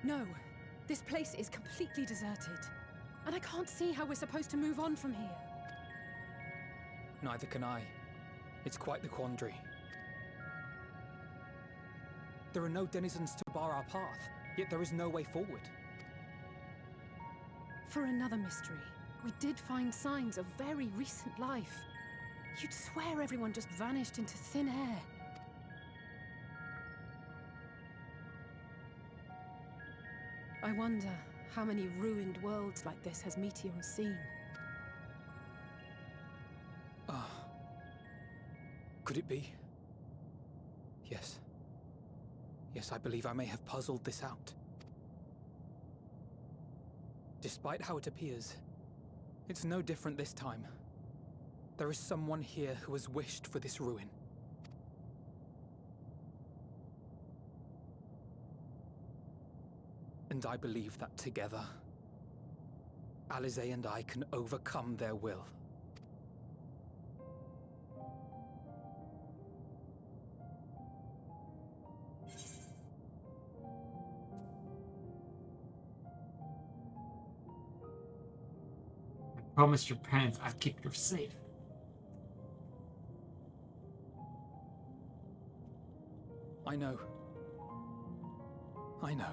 No. This place is completely deserted. And I can't see how we're supposed to move on from here. Neither can I. It's quite the quandary. There are no denizens to bar our path, yet there is no way forward. For another mystery, we did find signs of very recent life. You'd swear everyone just vanished into thin air. I wonder how many ruined worlds like this has Meteor seen. Could it be? Yes. Yes, I believe I may have puzzled this out. Despite how it appears, it's no different this time. There is someone here who has wished for this ruin. And I believe that together, Alize and I can overcome their will. I promised your parents I'd keep you safe. I know. I know.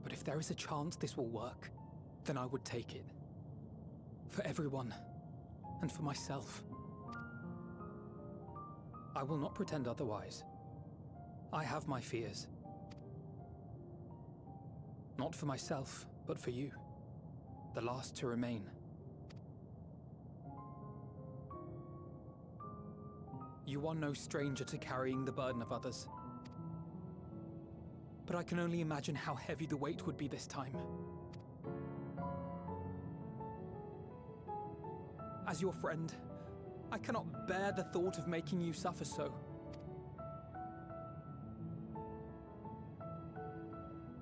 But if there is a chance this will work, then I would take it. For everyone, and for myself. I will not pretend otherwise. I have my fears. Not for myself, but for you. The last to remain. You are no stranger to carrying the burden of others. But I can only imagine how heavy the weight would be this time. As your friend, I cannot bear the thought of making you suffer so.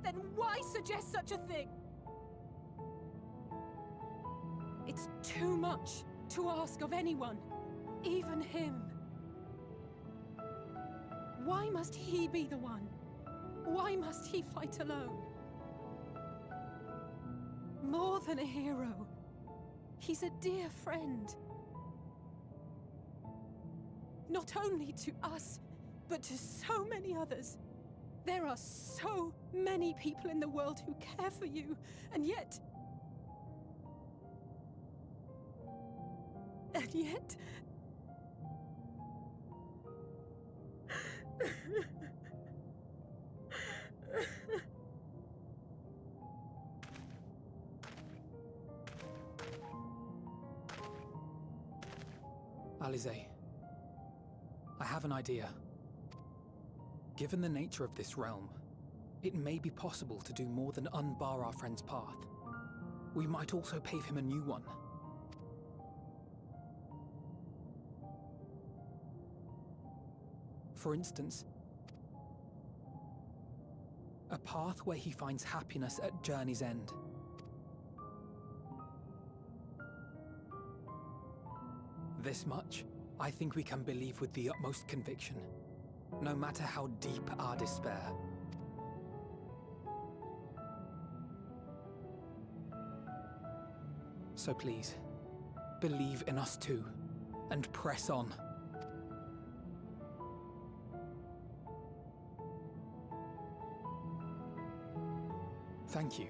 Then why suggest such a thing? It's too much to ask of anyone, even him. Why must he be the one? Why must he fight alone? More than a hero, he's a dear friend. Not only to us, but to so many others. There are so many people in the world who care for you, and yet... Alize, I have an idea. Given the nature of this realm, it may be possible to do more than unbar our friend's path. We might also pave him a new one. For instance, a path where he finds happiness at journey's end. This much, I think we can believe with the utmost conviction, no matter how deep our despair. So please, believe in us too, and press on. Thank you.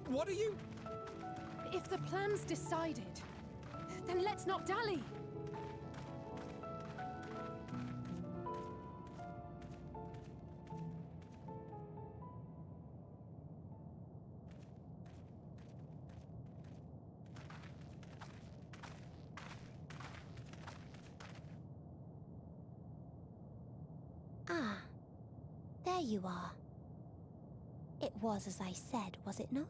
What are you... If the plan's decided, then let's not dally. Ah, there you are. It was as I said, was it not?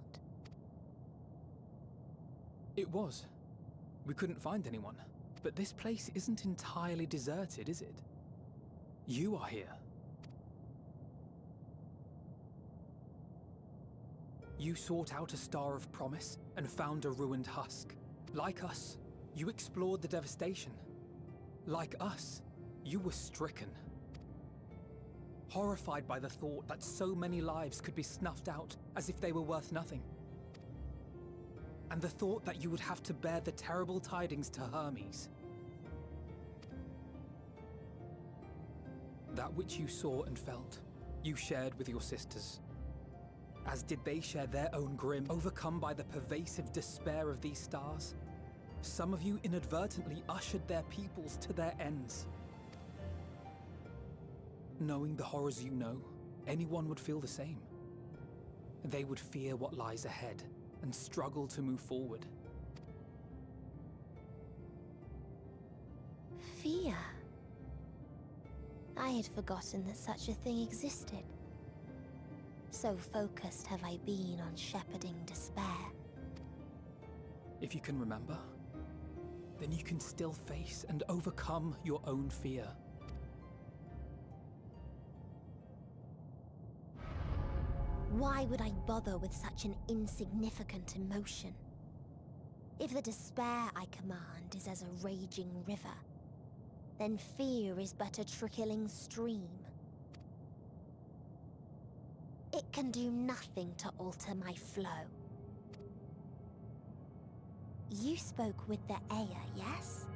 It was. We couldn't find anyone. But this place isn't entirely deserted, is it? You are here. You sought out a star of promise and found a ruined husk. Like us, you explored the devastation. Like us, you were stricken. Horrified by the thought that so many lives could be snuffed out as if they were worth nothing. And the thought that you would have to bear the terrible tidings to Hermes. That which you saw and felt, you shared with your sisters. As did they share their own grim, overcome by the pervasive despair of these stars. Some of you inadvertently ushered their peoples to their ends. Knowing the horrors you know, anyone would feel the same. They would fear what lies ahead and struggle to move forward. Fear. I had forgotten that such a thing existed. so focused have I been on shepherding despair. If you can remember, then you can still face and overcome your own fear. Why would I bother with such an insignificant emotion? If the despair I command is as a raging river, then fear is but a trickling stream. It can do nothing to alter my flow. You spoke with the Aya, yes?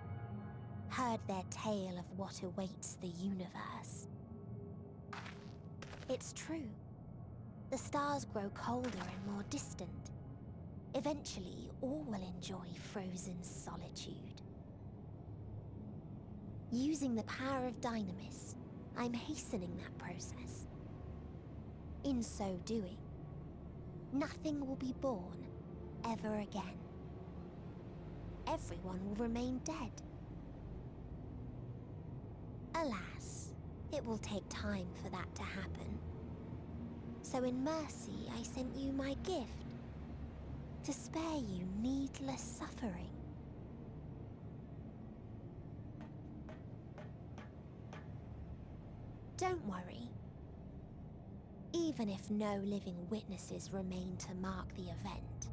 Heard their tale of what awaits the universe. It's true. The stars grow colder and more distant. Eventually, all will enjoy frozen solitude. Using the power of Dynamis, I'm hastening that process. In so doing, nothing will be born ever again. Everyone will remain dead. Alas, it will take time for that to happen. So in mercy, I sent you my gift, to spare you needless suffering. Don't worry. Even if no living witnesses remain to mark the event,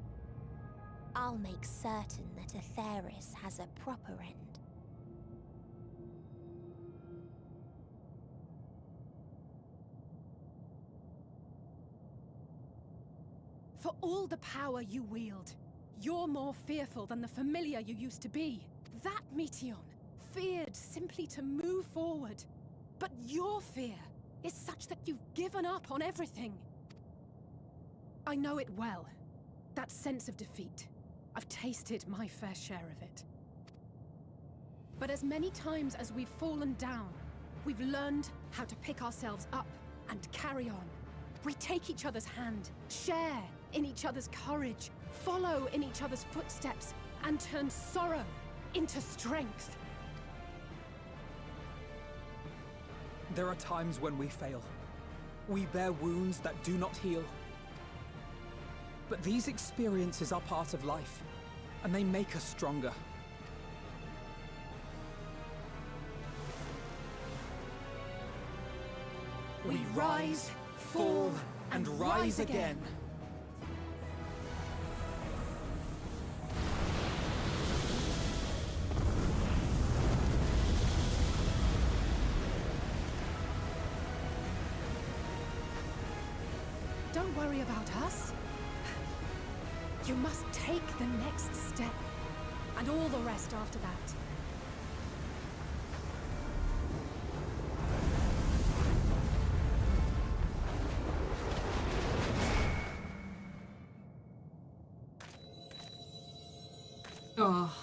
I'll make certain that Atheris has a proper end. For all the power you wield, you're more fearful than the familiar you used to be. That Meteion feared simply to move forward. But your fear is such that you've given up on everything. I know it well. That sense of defeat. I've tasted my fair share of it. But as many times as we've fallen down, we've learned how to pick ourselves up and carry on. We take each other's hand, share in each other's courage, follow in each other's footsteps, and turn sorrow into strength. There are times when we fail. We bear wounds that do not heal. But these experiences are part of life, and they make us stronger. We rise, fall, and rise again. Don't worry about us. You must take the next step, and all the rest after that. Oh.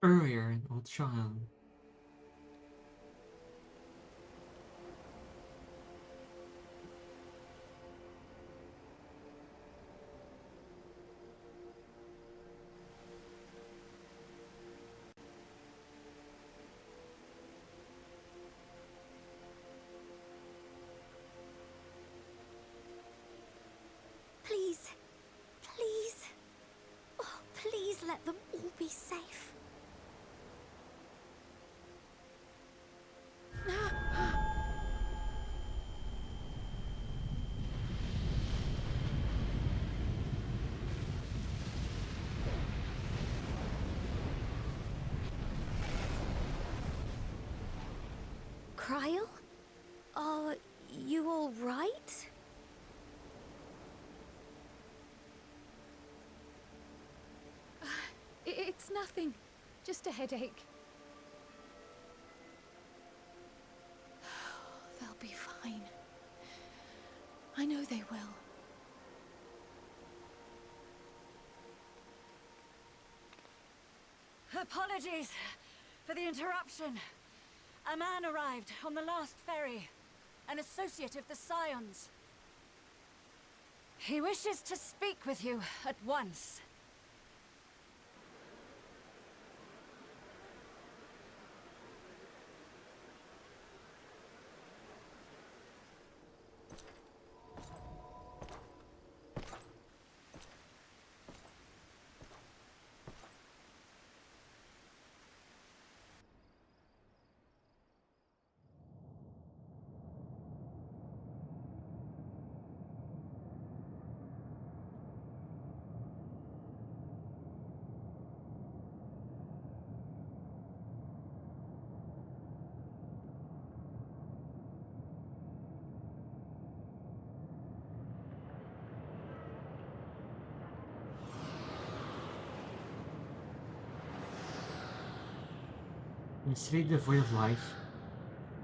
Earlier, an old child. Please, please, oh, please let them all be safe. Cryle? Are you all right? It's nothing. Just a headache. They'll be fine. I know they will. Apologies for the interruption. A man arrived on the last ferry, an associate of the Scions. He wishes to speak with you at once. In a city devoid of life,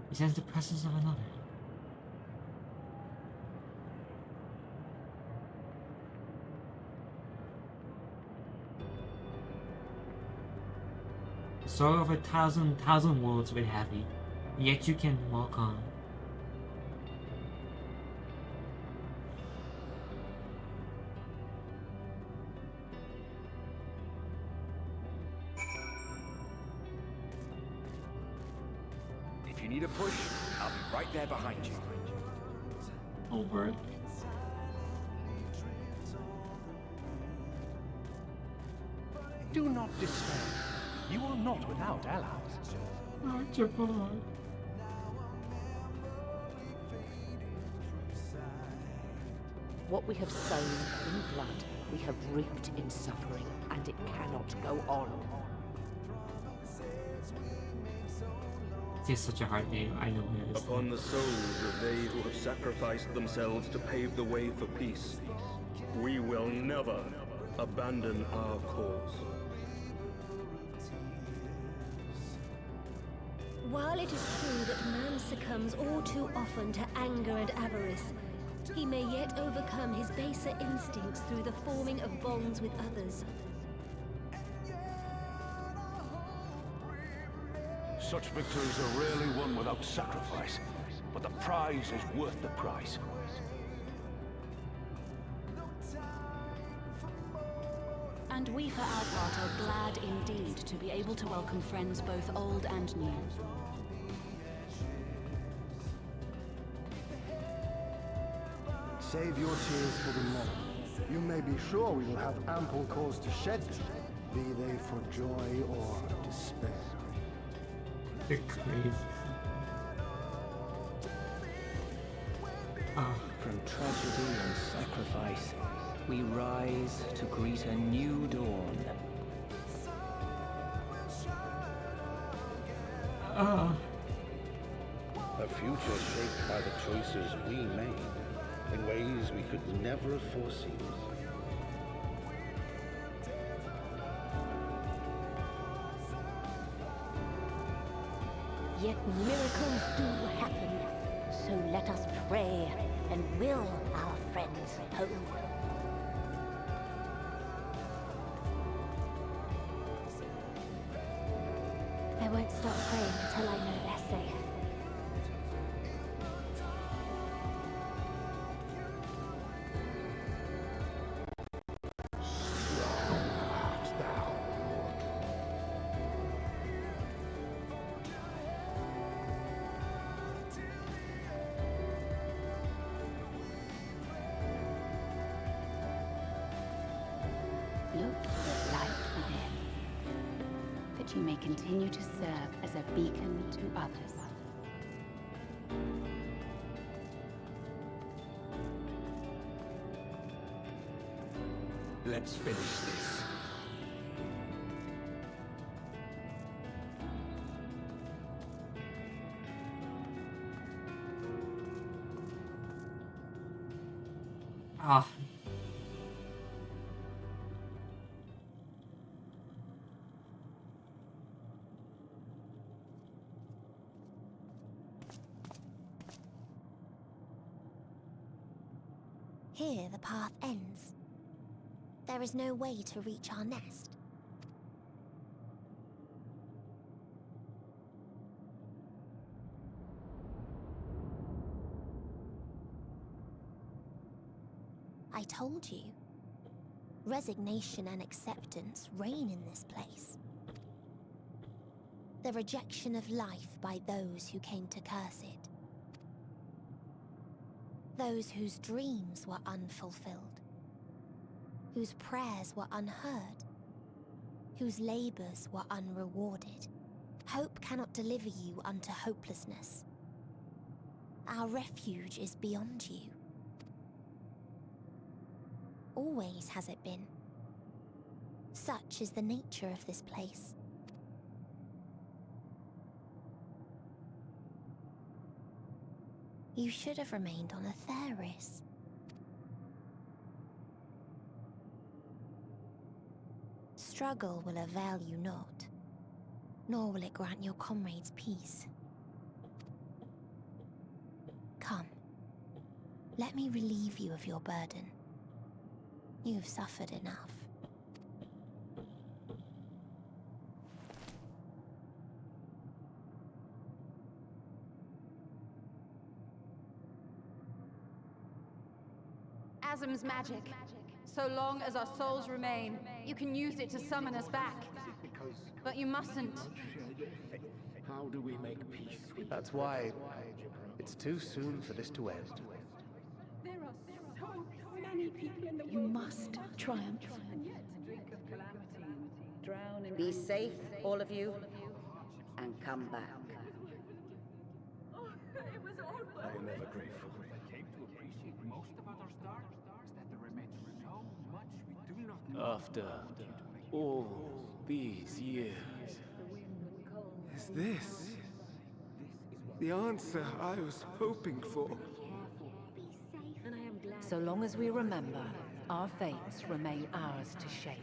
he senses the presence of another. The sorrow of a thousand worlds weigh heavy, and yet you can walk on. If you need a push, I'll be right there behind you. Over it. Do not despair. You are not without allies. Archibald. What we have sown in blood, we have reaped in suffering, and it cannot go on. It is such a hard name, I know it is. Upon the souls of they who have sacrificed themselves to pave the way for peace, we will never abandon our cause. While it is true that man succumbs all too often to anger and avarice, he may yet overcome his baser instincts through the forming of bonds with others. Such victories are rarely won without sacrifice, but the prize is worth the price. And we, for our part, are glad indeed to be able to welcome friends both old and new. Save your tears for the morrow. You may be sure we will have ample cause to shed them, be they for joy or despair. They're crazy. From tragedy and sacrifice, we rise to greet a new dawn. A future shaped by the choices we made in ways we could never have foreseen. Yet miracles do happen, so let us pray and will our friends home. I won't stop praying until I know they're safe. Look at light within, that you may continue to serve as a beacon to others. Let's finish this. Ah. Here the path ends. There is no way to reach our nest. I told you. Resignation and acceptance reign in this place. The rejection of life by those who came to curse it. Those whose dreams were unfulfilled. Whose prayers were unheard. Whose labors were unrewarded. Hope cannot deliver you unto hopelessness. Our refuge is beyond you. Always has it been. Such is the nature of this place. You should have remained on Atheris. Struggle will avail you not, nor will it grant your comrades peace. Come, let me relieve you of your burden. You've suffered enough. Asm's magic. So long as our souls remain, you can use it to summon us back. But you mustn't. How do we make peace with That's why it's too soon for this to end. There are so many people in the You world. must triumph. Drink of calamity, drown in Be safe, all of you, and come back. Oh, it was all I am ever grateful. Came to appreciate most about our star is that there remains so much we do not know. After all these years. Is this the answer I was hoping for? So long as we remember, our fates remain ours to shape.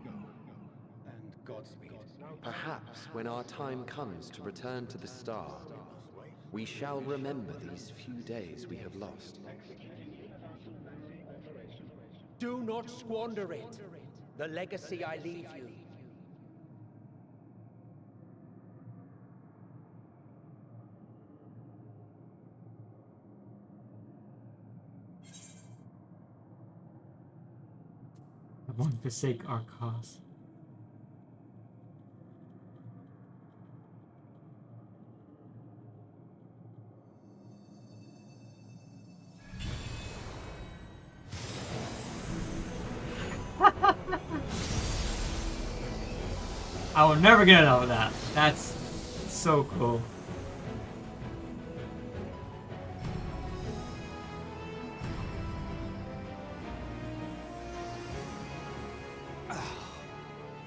And Godspeed. Perhaps when our time comes to return to the star, we shall remember these few days we have lost. Do not squander it. The legacy I leave you. I won't forsake our cause. I will never get enough of that. That's so cool.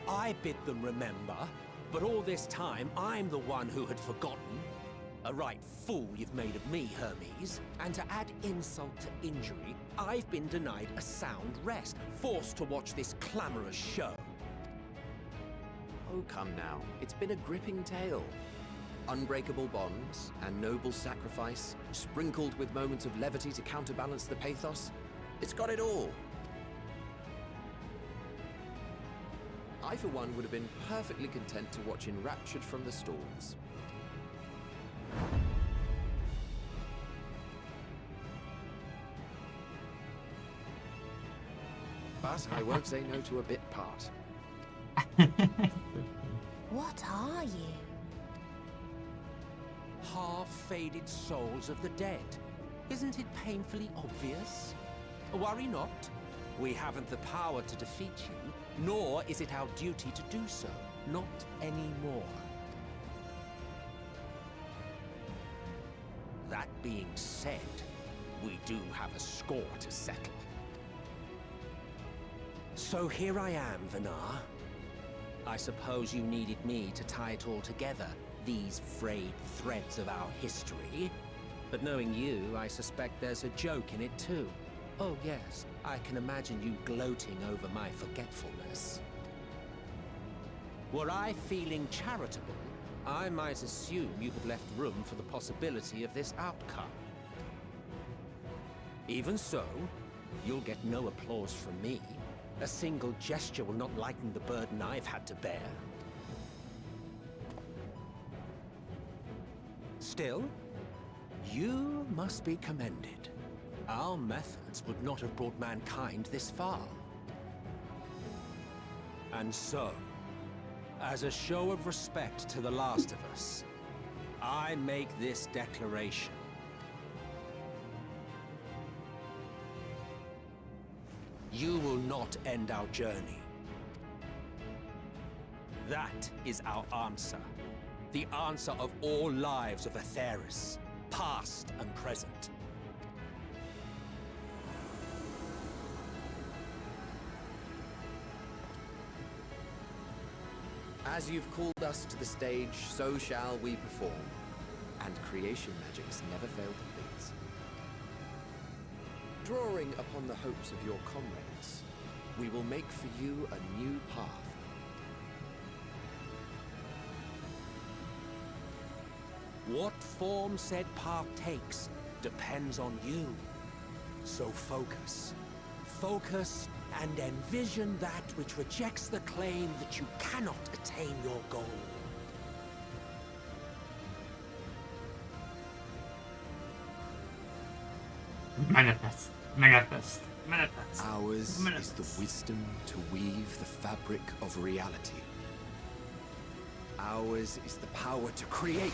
I bid them remember, but all this time I'm the one who had forgotten. A right fool you've made of me, Hermes. And to add insult to injury, I've been denied a sound rest, forced to watch this clamorous show. Oh, come now. It's been a gripping tale. Unbreakable bonds and noble sacrifice, sprinkled with moments of levity to counterbalance the pathos. It's got it all. I, for one, would have been perfectly content to watch enraptured from the stalls. But I won't say no to a bit part. What are you? Half-faded souls of the dead. Isn't it painfully obvious? Worry not. We haven't the power to defeat you, nor is it our duty to do so. Not anymore. That being said, we do have a score to settle. So here I am, Vinar. I suppose you needed me to tie it all together, these frayed threads of our history. But knowing you, I suspect there's a joke in it too. Oh yes, I can imagine you gloating over my forgetfulness. Were I feeling charitable, I might assume you had left room for the possibility of this outcome. Even so, you'll get no applause from me. A single gesture will not lighten the burden I've had to bear. Still, you must be commended. Our methods would not have brought mankind this far. And so, as a show of respect to the last of us, I make this declaration. You will not end our journey. That is our answer. The answer of all lives of Aetheris, past and present. As you've called us to the stage, so shall we perform. And creation magics never fail to please. Drawing upon the hopes of your comrades, we will make for you a new path. What form said path takes depends on you. So focus. Focus and envision that which rejects the claim that you cannot attain your goal. Manifest. Manifest. Manifest. Ours Manifest. is the wisdom to weave the fabric of reality. Ours is the power to create.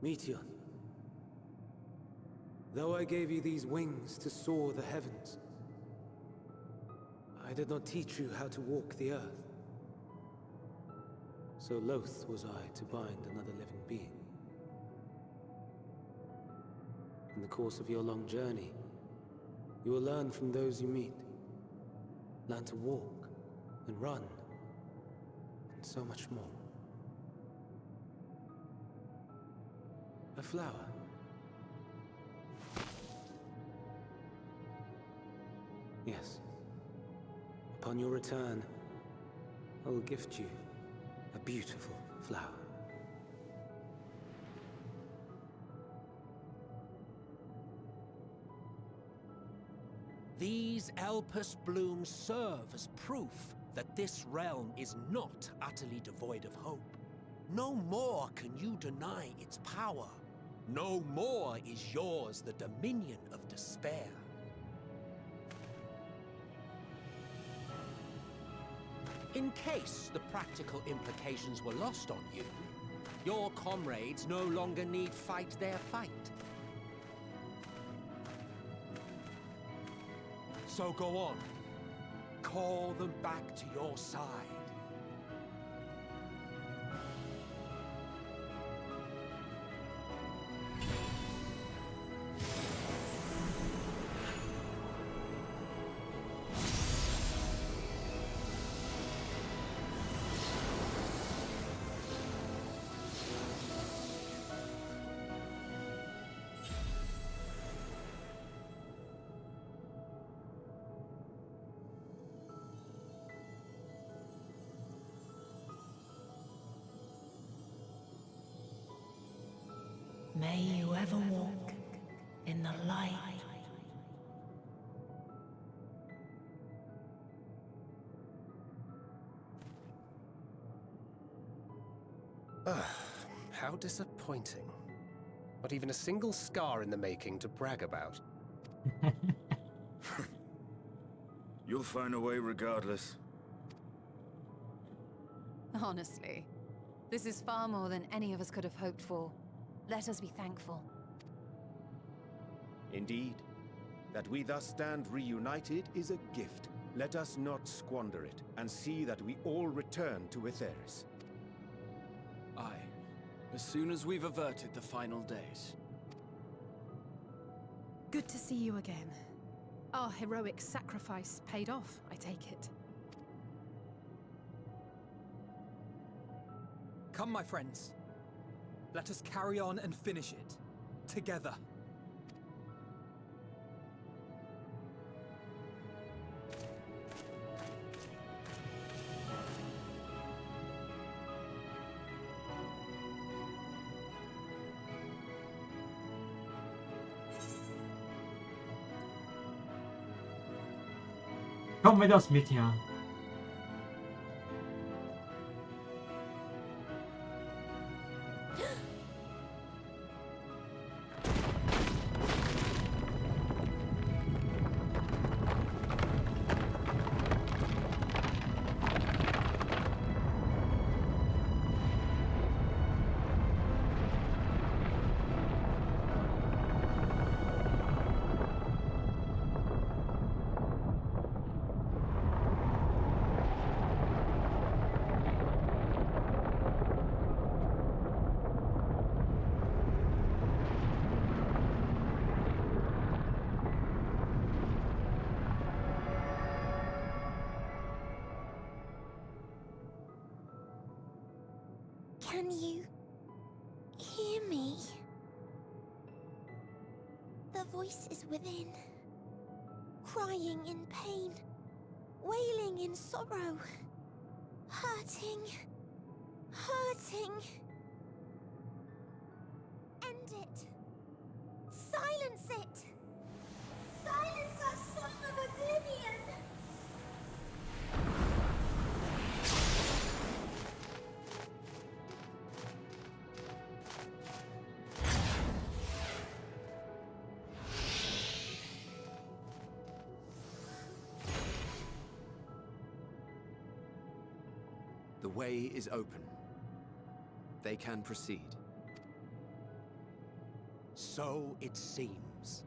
Meteor, though I gave you these wings to soar the heavens, I did not teach you how to walk the earth. So loath was I to bind another living being. In the course of your long journey, you will learn from those you meet. Learn to walk and run, and so much more. A flower. Yes. Upon your return, I will gift you a beautiful flower. These Elpis blooms serve as proof that this realm is not utterly devoid of hope. No more can you deny its power. No more is yours the dominion of despair. In case the practical implications were lost on you, your comrades no longer need fight their fight. So go on. Call them back to your side. May you ever walk in the light. How disappointing. Not even a single scar in the making to brag about. You'll find a way regardless. Honestly, this is far more than any of us could have hoped for. Let us be thankful. Indeed. That we thus stand reunited is a gift. Let us not squander it, and see that we all return to Aetheris. Aye. As soon as we've averted the final days. Good to see you again. Our heroic sacrifice paid off, I take it. Come, my friends. Let us carry on and finish it. Together. Kom med oss, Mitya. Can you hear me? The voice is within, crying in pain, wailing in sorrow, hurting, hurting. End it. Silence it. Silence our song of oblivion. The way is open. They can proceed. So it seems.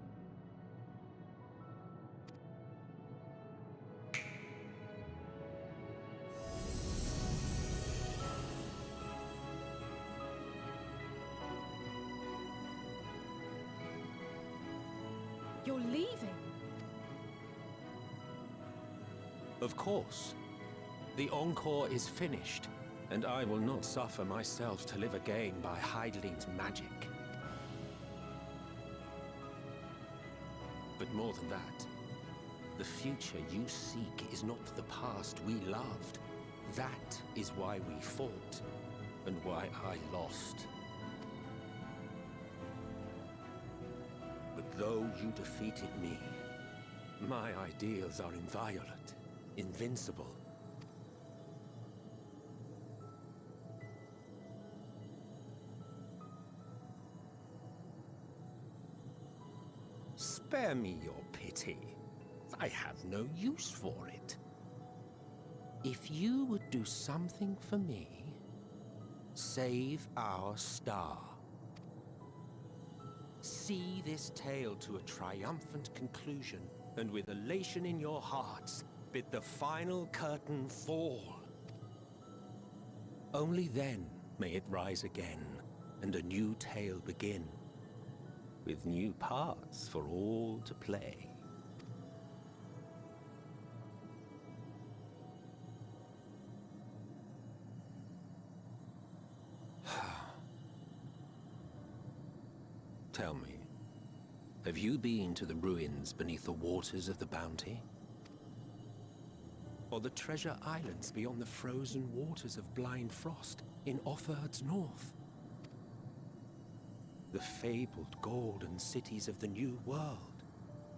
You're leaving? Of course. The encore is finished, and I will not suffer myself to live again by Heideling's magic. But more than that, the future you seek is not the past we loved. That is why we fought, and why I lost. But though you defeated me, my ideals are inviolate, invincible. Spare me your pity. I have no use for it. If you would do something for me, save our star. See this tale to a triumphant conclusion, and with elation in your hearts, bid the final curtain fall. Only then may it rise again, and a new tale begin, with new parts for all to play. Tell me, have you been to the ruins beneath the waters of the Bounty? Or the treasure islands beyond the frozen waters of Blind Frost in Offerd's north? The fabled golden cities of the New World,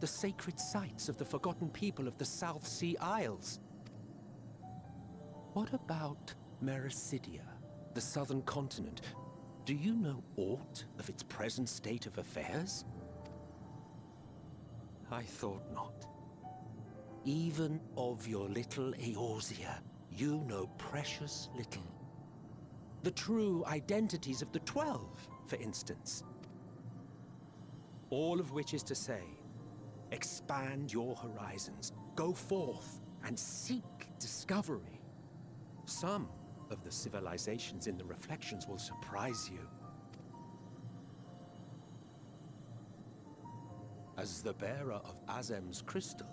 the sacred sites of the forgotten people of the South Sea Isles? What about Mericidia, the southern continent? Do you know aught of its present state of affairs? I thought not. Even of your little Eorzea, you know precious little. The true identities of the 12, for instance. All of which is to say, expand your horizons, go forth and seek discovery. Some of the civilizations in the reflections will surprise you. As the bearer of Azem's crystal,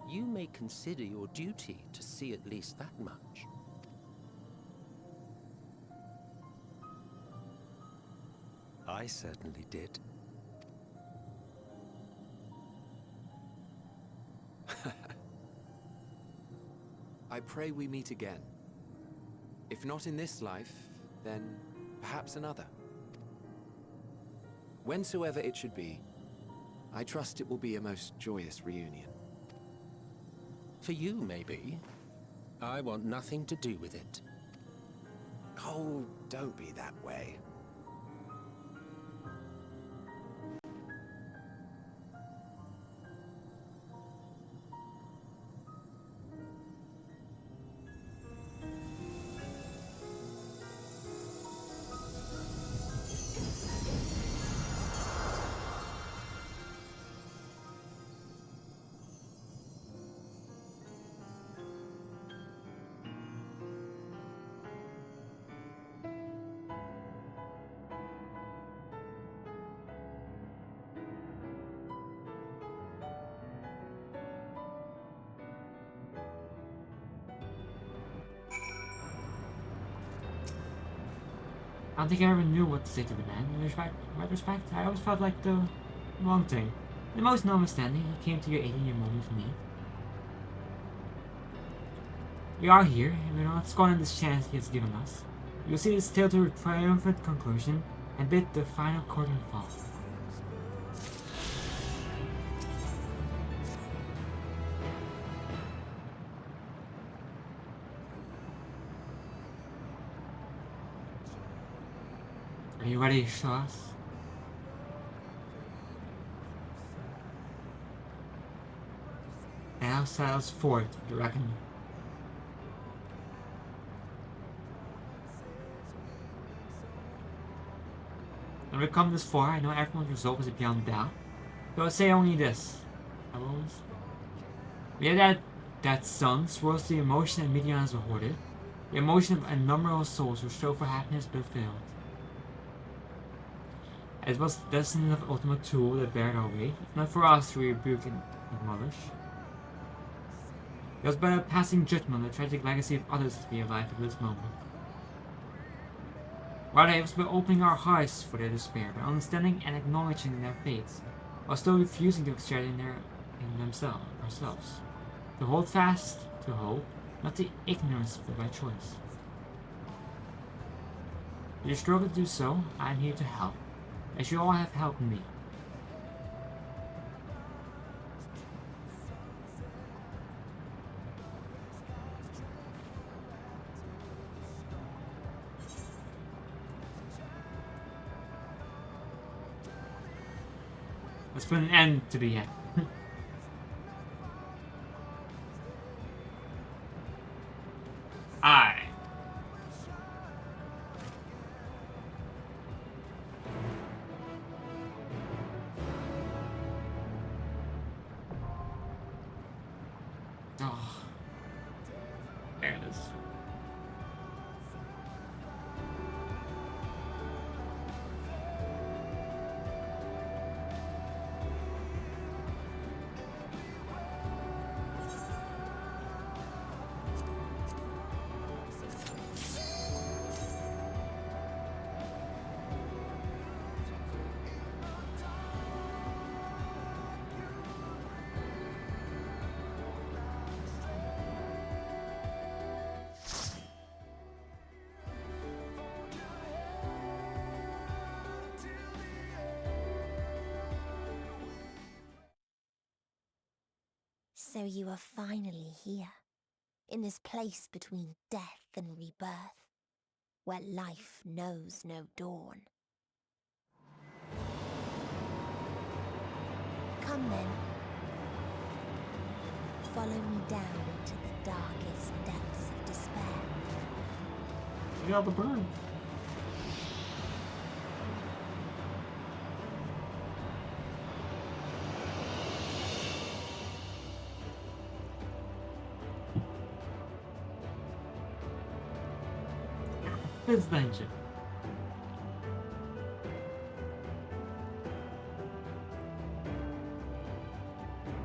you may consider your duty to see at least that much. I certainly did. I pray we meet again. If not in this life, then perhaps another. Whensoever it should be, I trust it will be a most joyous reunion. For you, maybe. I want nothing to do with it. Oh, don't be that way. I don't think I ever knew what to say to the man. In retrospect, I always felt like the wrong thing. The most notwithstanding, he came to your aid in your moment of need. We are here, and we're not scorning this chance he has given us. You'll see this tale to a triumphant conclusion, and bid the final curtain fall. Are you ready to show us? Now sails forth the reckoning. When we come this far, I know everyone's resolve is beyond doubt. But I'll say only this. Yeah, that sun swirls the emotion and millions were hoarded. The emotion of innumerable souls who strove for happiness but failed. It was the destiny of ultimate tool that bared our way, not for us to rebuke and acknowledge. It was but a passing judgment on the tragic legacy of others to be alive at this moment. Rather, it was by opening our hearts for their despair, by understanding and acknowledging their fates, while still refusing to share in ourselves. To hold fast to hope, not to ignorance but by choice. If you struggle to do so, I am here to help, as you all have helped me. Let's put an end to the end. I. Oh. There it is. So you are finally here, in this place between death and rebirth, where life knows no dawn. Come then. Follow me down into the darkest depths of despair. You got the bird. This dungeon.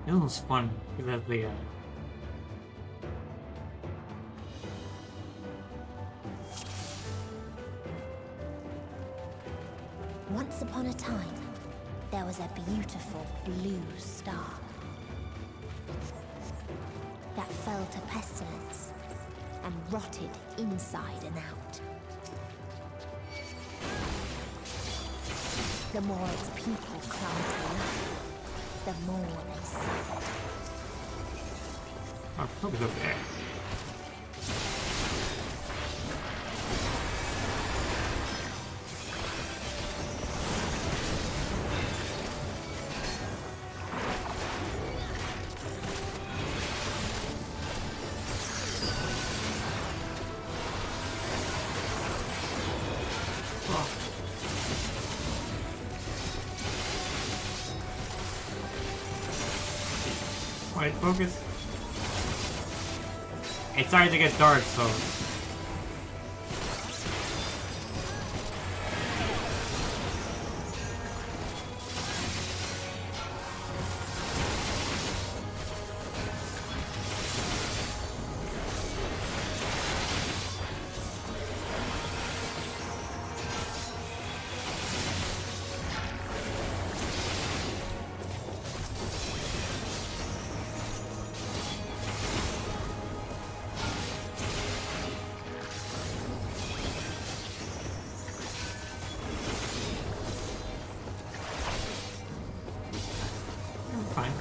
This was fun because that's the Once upon a time, there was a beautiful blue star that fell to pestilence and rotted inside and out. The more its people clung to life, the more they suffered. Our focus over there. Alright, focus. It's starting to get dark, so... Fine.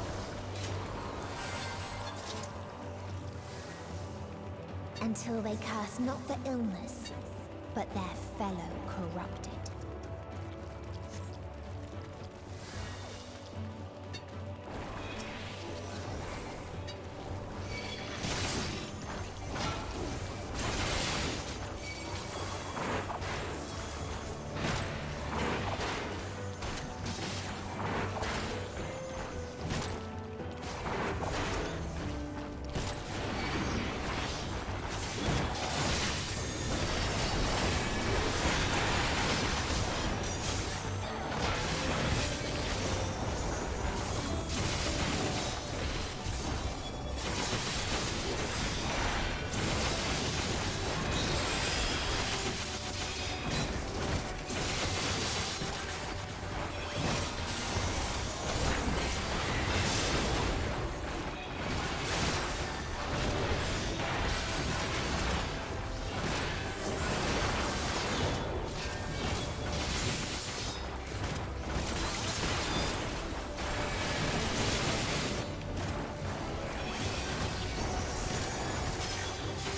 Until they curse not the illness, but their fellow corrupted.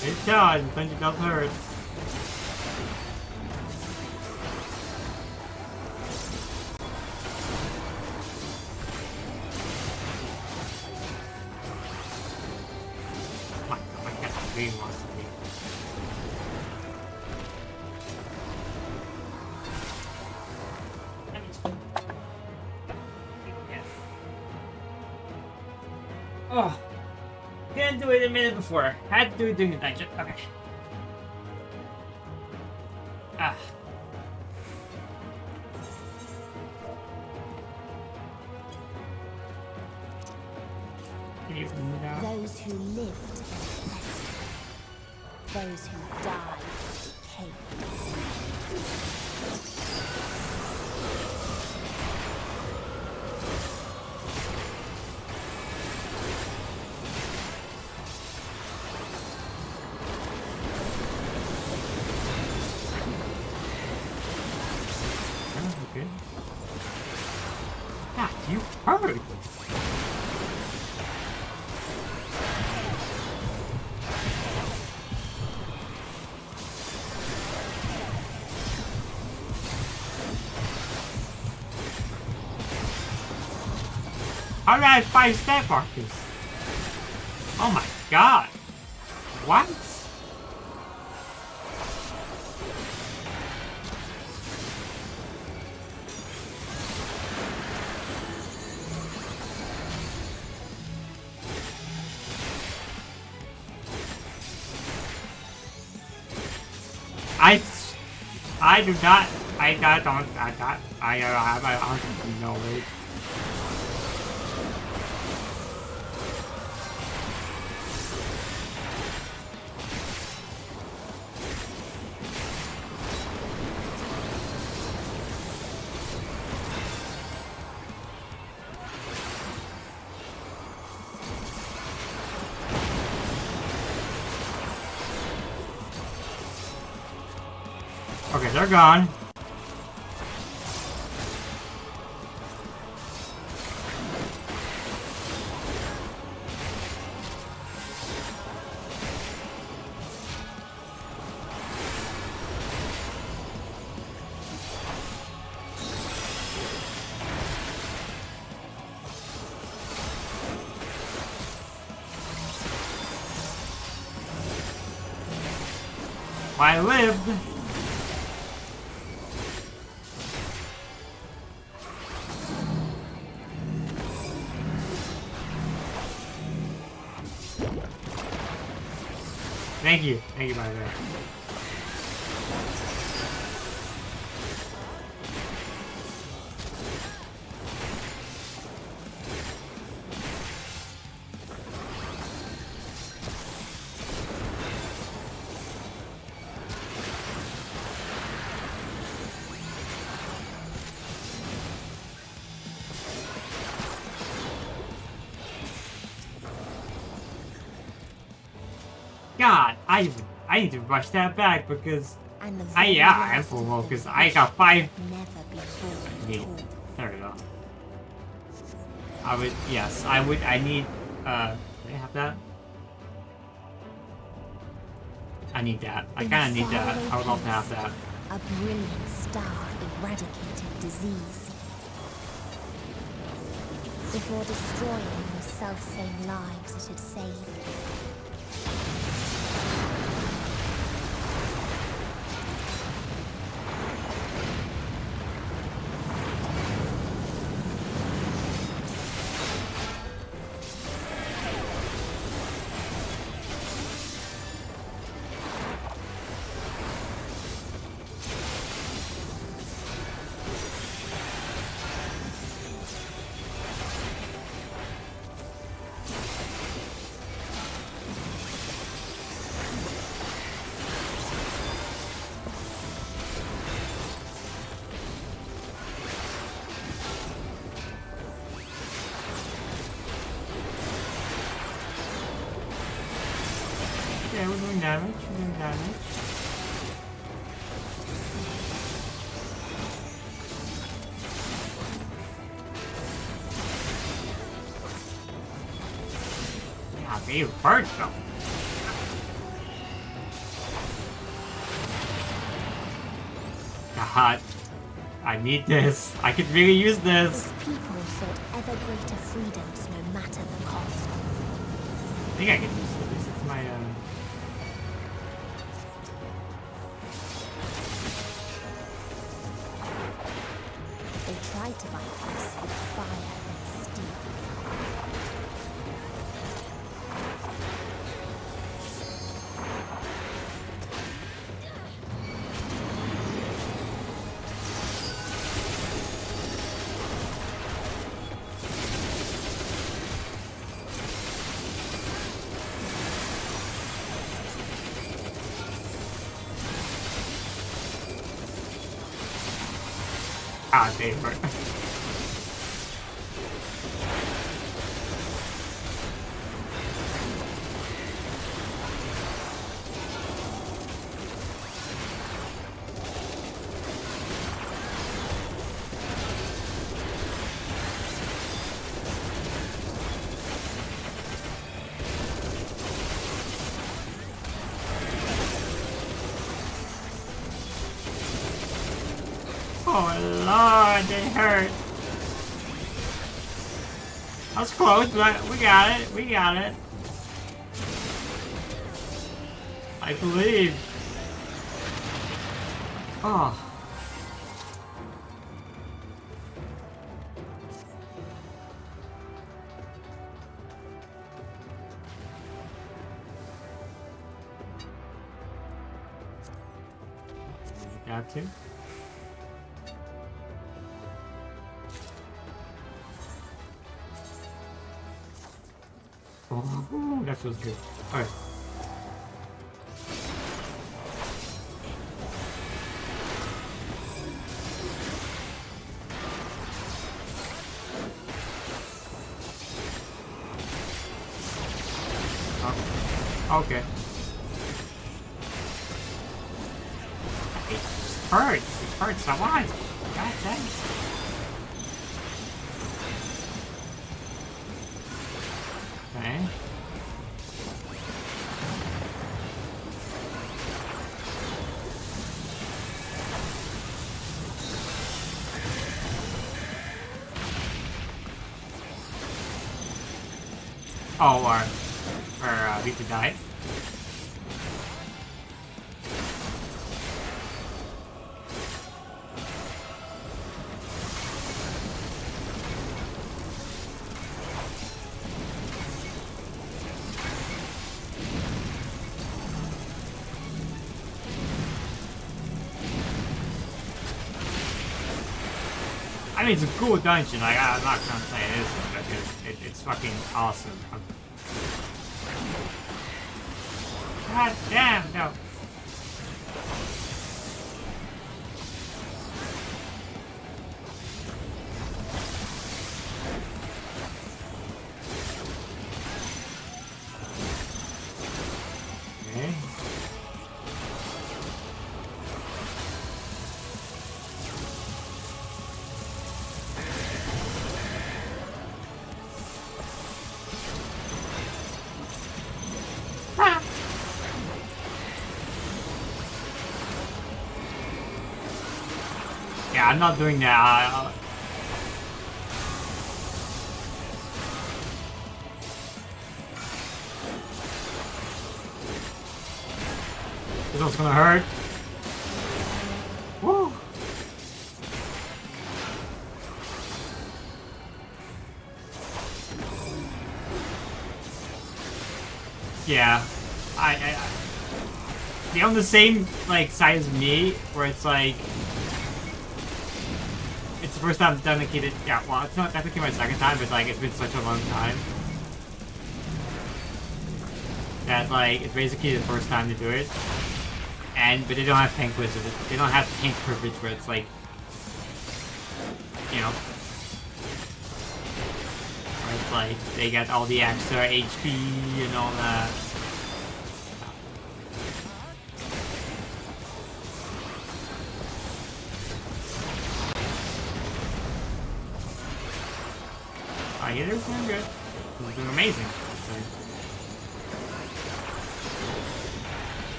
It's charged, but it does hurt. My cat really wants to be. Yes. Oh. Didn't do it a minute before. Had to do it during the dungeon. Okay. Ah. Can you move out? Those who lived, those who died, became. Okay. Ah, you hurt! How did I have 5 stat markers? Oh my god! What? I do not, I honestly no way. Okay, they're gone. I lived. Thank you, by the way. God, I need to rush that back because I'm full mode because I got 5. Yeah, there we go. I need. Do I have that? I need that. I kind of need that. I would love to have that. A brilliant star eradicated disease. Before destroying the self-same lives it had saved. Yeah, we're doing damage. Yeah, they hurt them. God, I need this. I could really use this. Its people sought ever greater freedoms no matter the cost. I think I can use this. It's my They tried to fight us with fire and steel. God, they hurt. Oh Lord, they hurt. That was close, but we got it. We got it. I believe. Oh. Got to. Oh, that feels good. Alright. Oh, okay. It hurts. It hurts a lot. God thanks. Okay. Oh, Vita died. I mean, it's a cool dungeon. Like, I'm not gonna say it isn't, because it's fucking awesome. God damn, no. Okay. Yeah, I'm not doing that. This one's gonna hurt. Woo! Yeah, they're on the same like side as me, where it's like it's the first time I've dedicated. Yeah, well, it's not technically my second time, but like it's been such a long time that like it's basically the first time to do it. But they don't have tank wizard. They don't have tank privilege where it's like, you know, where it's like they get all the extra HP and all that. Our healer's doing good. He's doing amazing.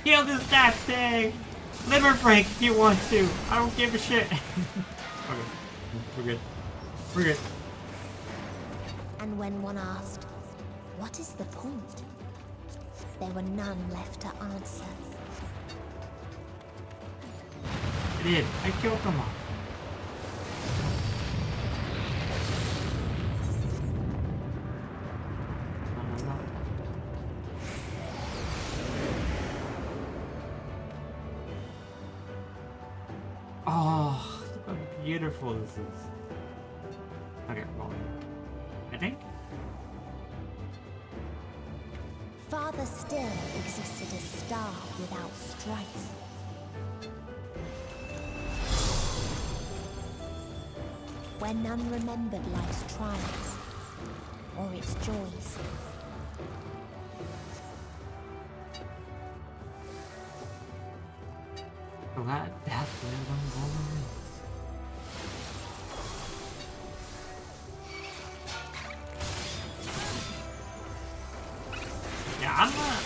Kill this that thing! Liver break if you want to. I don't give a shit. Okay. We're good. We're good. And when one asked, what is the point? There were none left to answer. I did. I killed them all. Oh, look how beautiful this is. Okay, well, I think. Farther still existed a star without strife. Where none remembered life's trials or its joys. So that's where I'm going. Yeah, I'm not.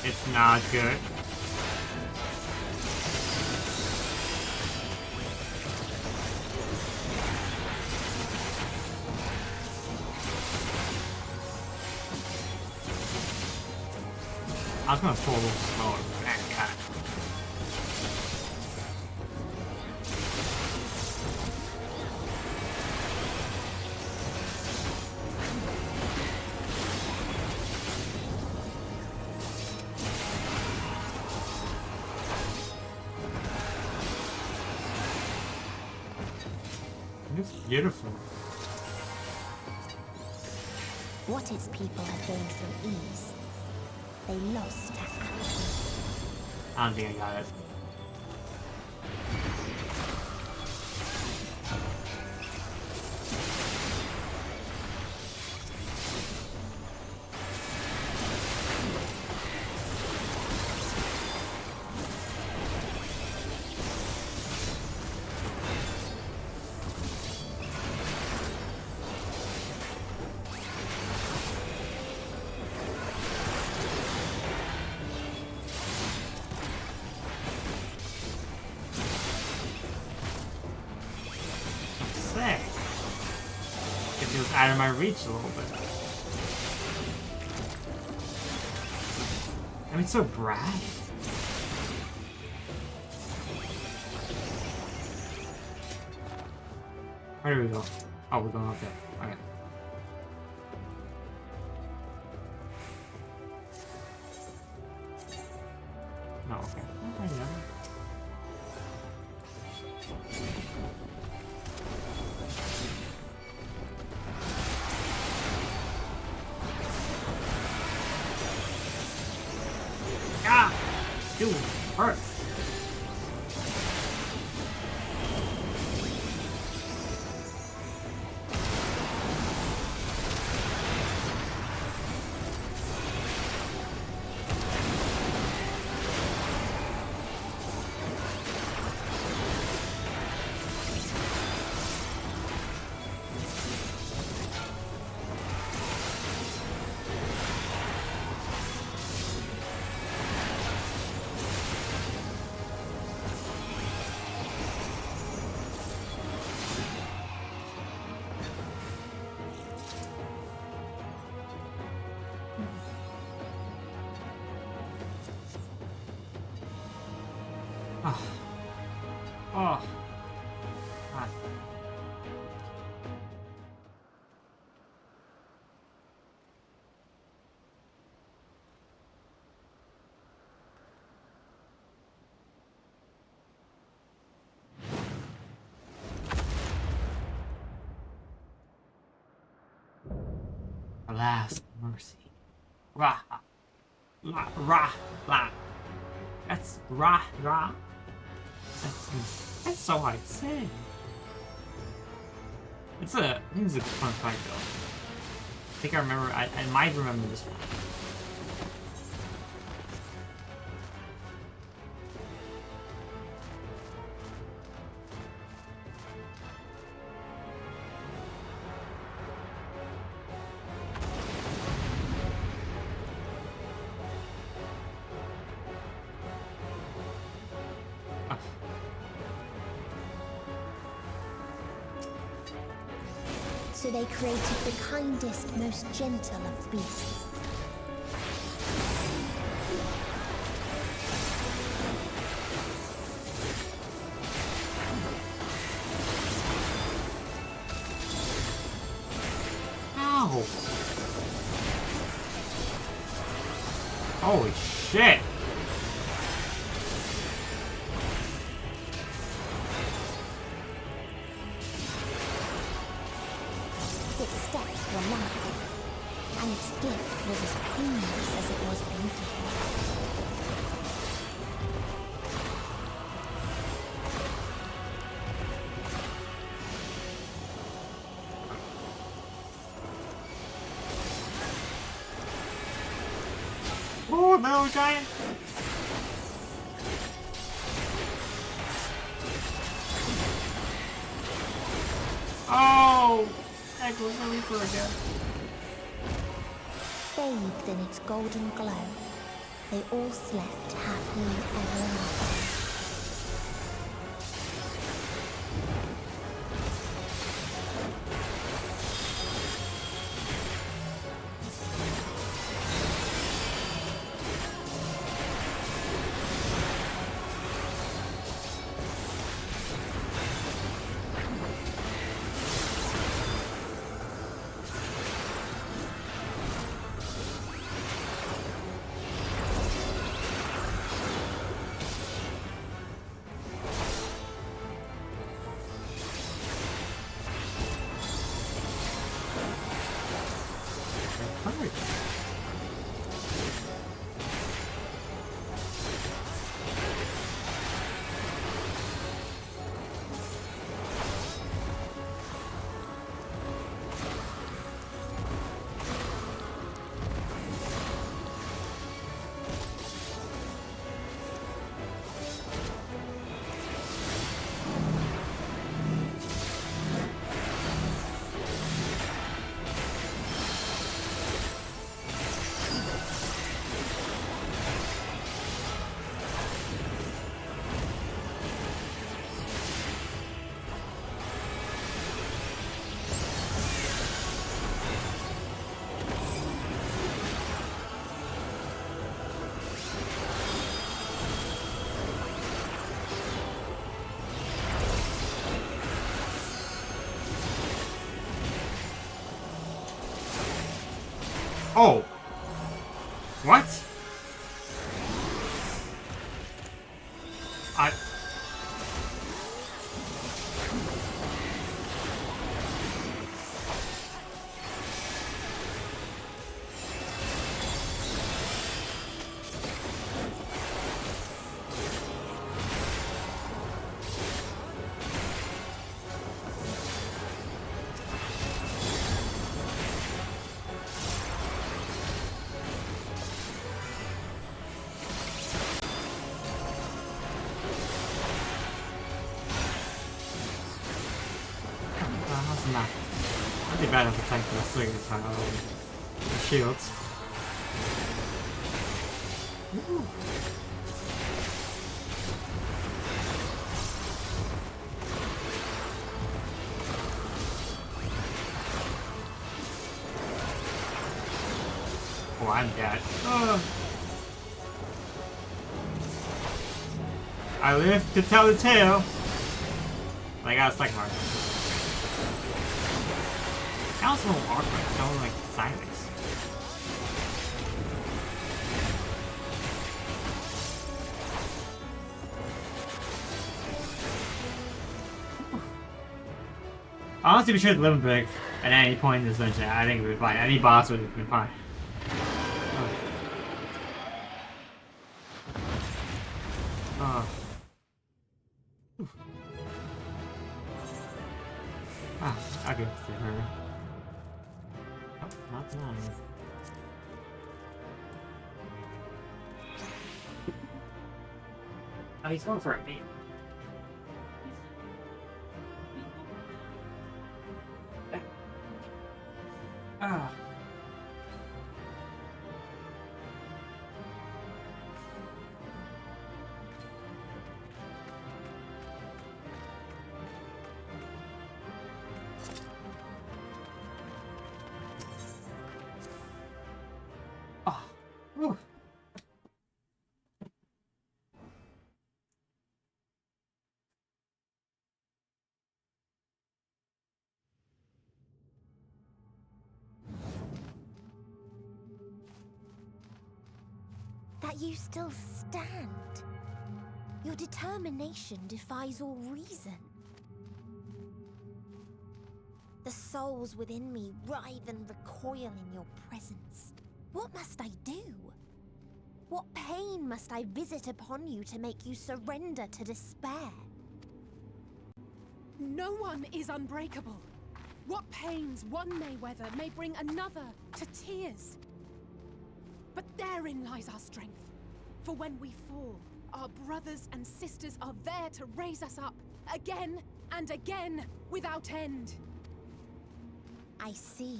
It's not good. I was gonna pull a little slower, but man, God. It's beautiful. What its people had gained from ease, they lost to action. I don't think I got it. It was out of my reach a little bit. I mean, so brag. Where do we go? Oh, we're going up there. Okay. No, okay. Okay, yeah. Ah! Dude, hurt. Oh. Oh. Ah. Alas, mercy. Rah. La. Rah. La. That's rah. Rah. That's so hard to say. I think it's a fun fight though. I think I remember, I might remember this one. So they created the kindest, most gentle of beasts. Ow! Holy shit! Its steps were light, and its gift was as painless as it was beautiful. Oh no, giant! Oh! That goes the Reaper again. Bathed in its golden glow, they all slept happily ever after. Oh! What? Not too bad if I tank the swing this time. The shields. Ooh. Oh, I'm dead. Oh. I live to tell the tale. I got a second mark. That was a little awkward, so like sideways. Honestly, we should live break at any point in this dungeon. I think we'd be fine. Any boss would have been fine. Oh. Ah, I'll give it to her. Oh, not mine. Oh, he's going for a bait. Ah. Whew. That you still stand. Your determination defies all reason. The souls within me writhe and recoil in your presence. What must I do? What pain must I visit upon you to make you surrender to despair? No one is unbreakable. What pains one may weather may bring another to tears. But therein lies our strength. For when we fall, our brothers and sisters are there to raise us up, again and again, without end. I see.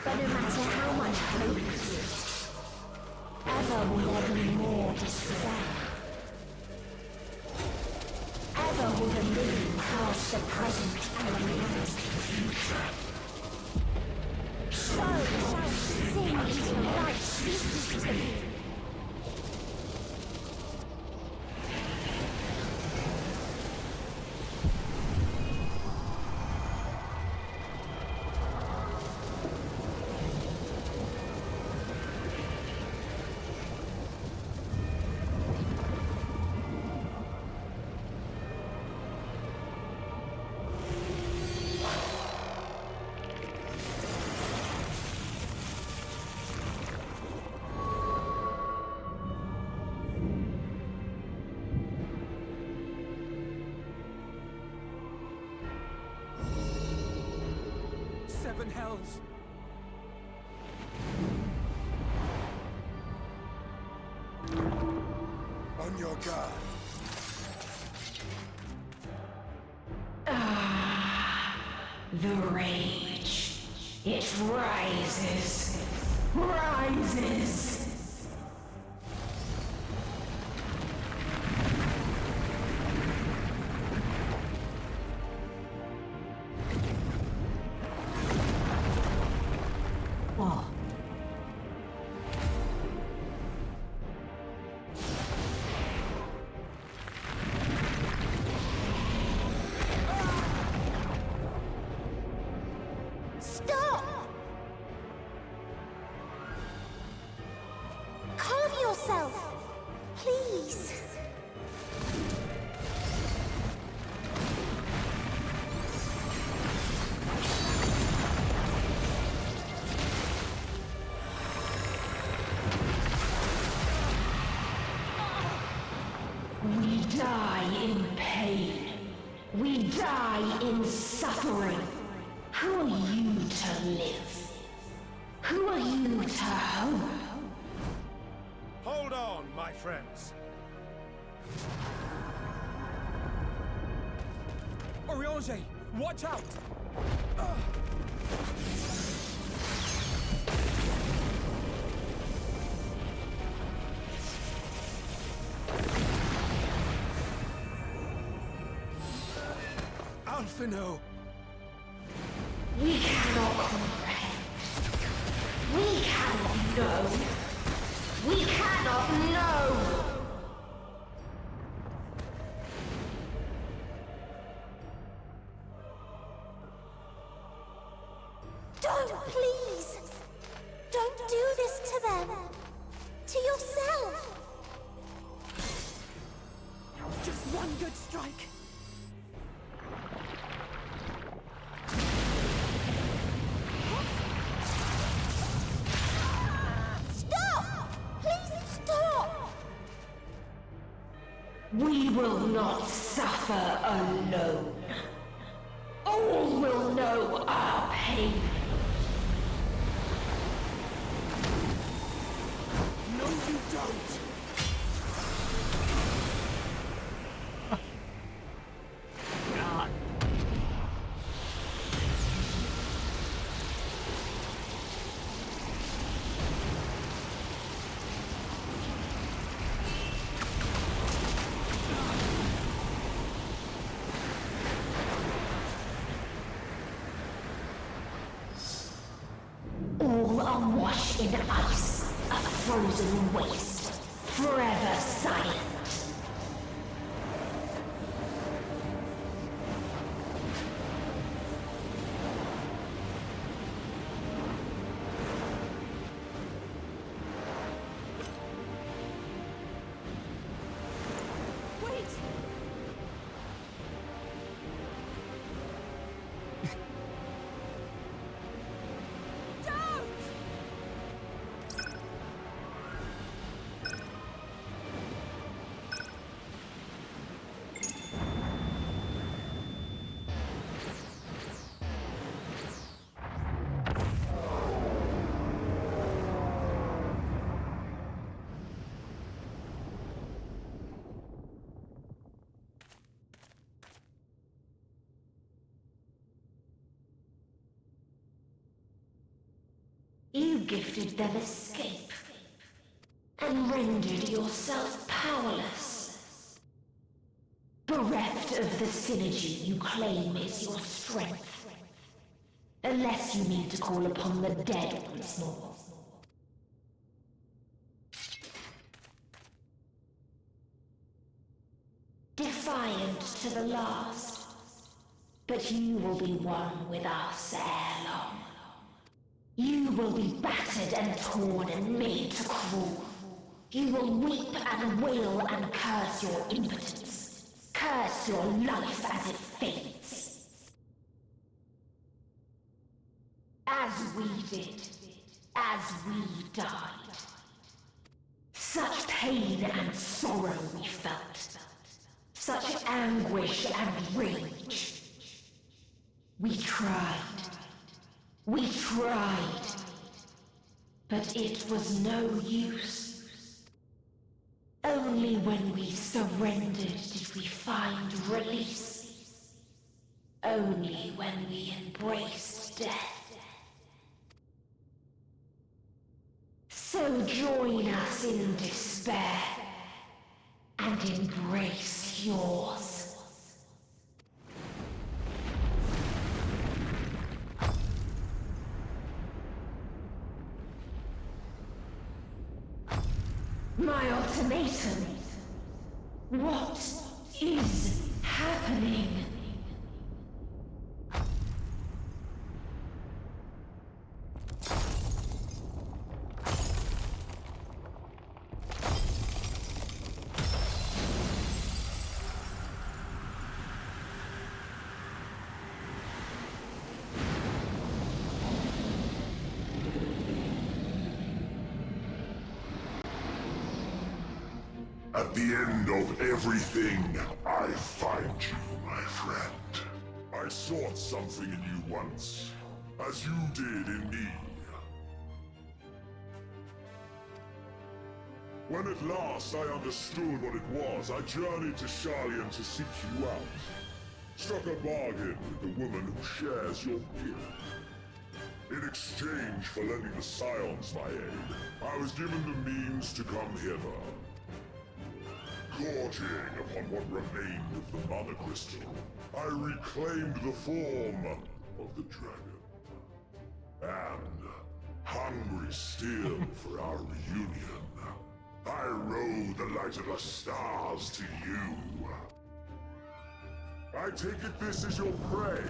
But no matter how much hope exists, ever will there be more despair. Ever will the living cast the present and announce the future. So shall sin into life ceases to be. Seven hells. On your guard. The rage. It rises. Rises. in suffering. Who are you to live? Who are you to hope? Hold on, my friends. Oriange, watch out! Alphino! We cannot comprehend. We cannot know. We cannot know. Don't, please! Don't do this to them! To yourself! Just one good strike. Stop! Please stop! We will not suffer alone. All will know our pain. No, you don't! God. All are washed in ice, a frozen waste, forever silent. Wait! Don't! You gifted them escape and rendered yourself powerless. Bereft of the synergy you claim is your strength. Unless you need to call upon the dead once more. Defiant to the last, but you will be one with us ere long. You will be battered and torn and made to crawl. You will weep and wail and curse your impotence. Curse your life as it fades. As we did. As we died. Such pain and sorrow we felt. Such anguish and rage. We tried. We tried, but it was no use. Only when we surrendered did we find release. Only when we embraced death. So join us in despair and embrace yours. My ultimatum. What is happening? At the end of everything, I find you, my friend. I I sought something in you once, as you did in me. When at last I understood what it was, I journeyed to Sharlayan to seek you out. Struck a bargain with the woman who shares your gift. In exchange for lending the Scions my aid, I was given the means to come hither. Gorging upon what remained of the Mana Crystal, I reclaimed the form of the dragon. And, hungry still for our reunion, I rode the light of the stars to you. I take it this is your prey.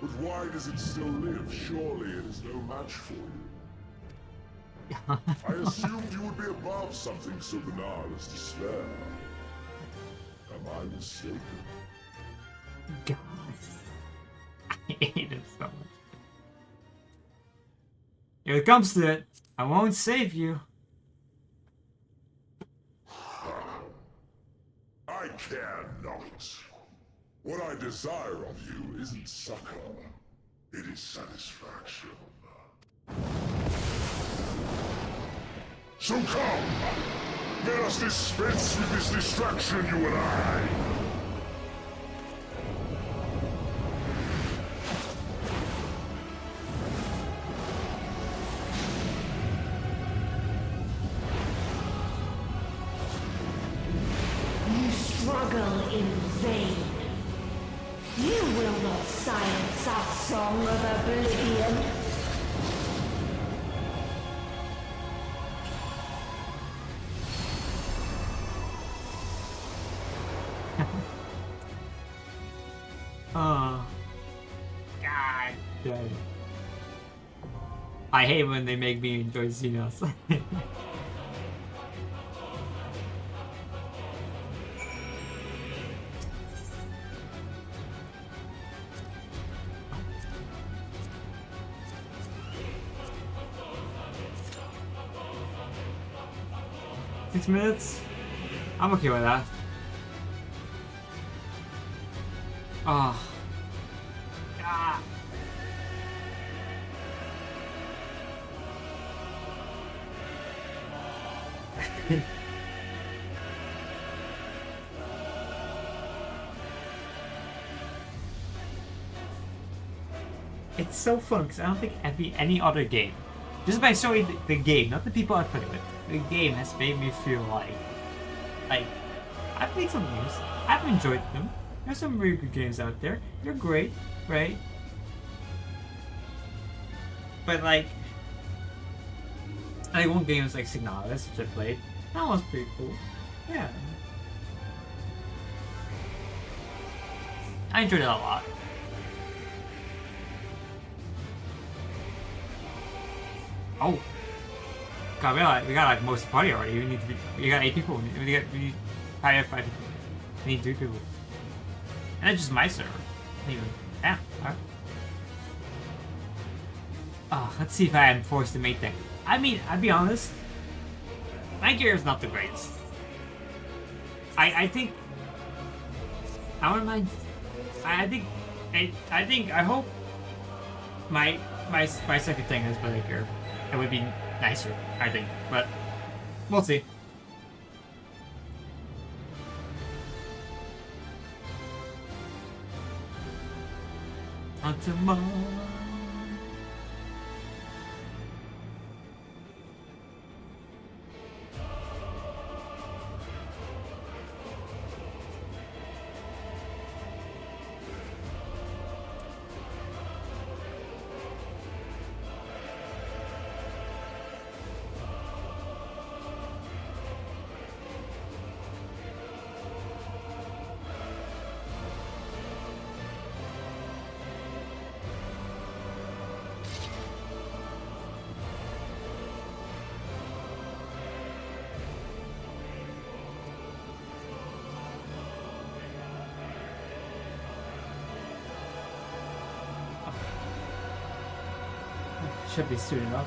But why does it still live? Surely it is no match for you. I assumed you would be above something so banal as despair. Am I mistaken? God. I hate him so much. If it comes to it, I won't save you. I care not. What I desire of you isn't succor, it is satisfaction. So come! Let us dispense with this distraction, you and I! You struggle in vain. You will not silence our song of oblivion. Oh. God damn it. I hate when they make me enjoy Xenos. 6 minutes? I'm okay with that. Oh. Ah. It's so fun because I don't think any other game, just by showing the game, not the people I play with, the game has made me feel like I played some games, I've enjoyed them. There's some really good games out there. They're great, right? But like one game is like Signalis, which I played. That was pretty cool. Yeah. I enjoyed it a lot. Oh. God, we got like most of the party already. We got 8 people. We need 5 people. We need 3 people. And that's just my server. Even. Yeah, alright. Oh, let's see if I am forced to make that. I mean, I'll be honest. My gear is not the greatest. I think I wouldn't mind. I hope my second thing is better gear. It would be nicer, I think, but we'll see. On tomorrow. Should be soon enough.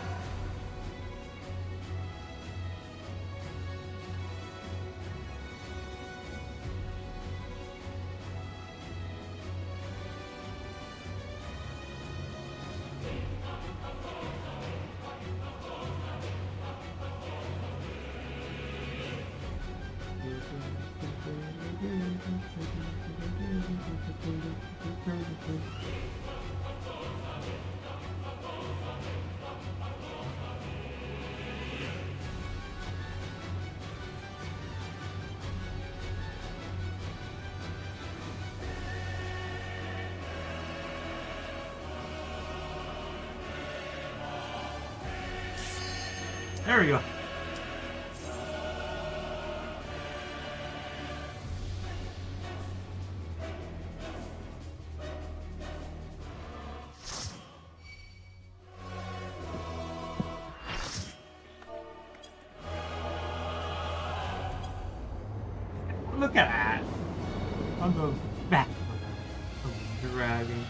There we go. Look at that. On the back of the dragon.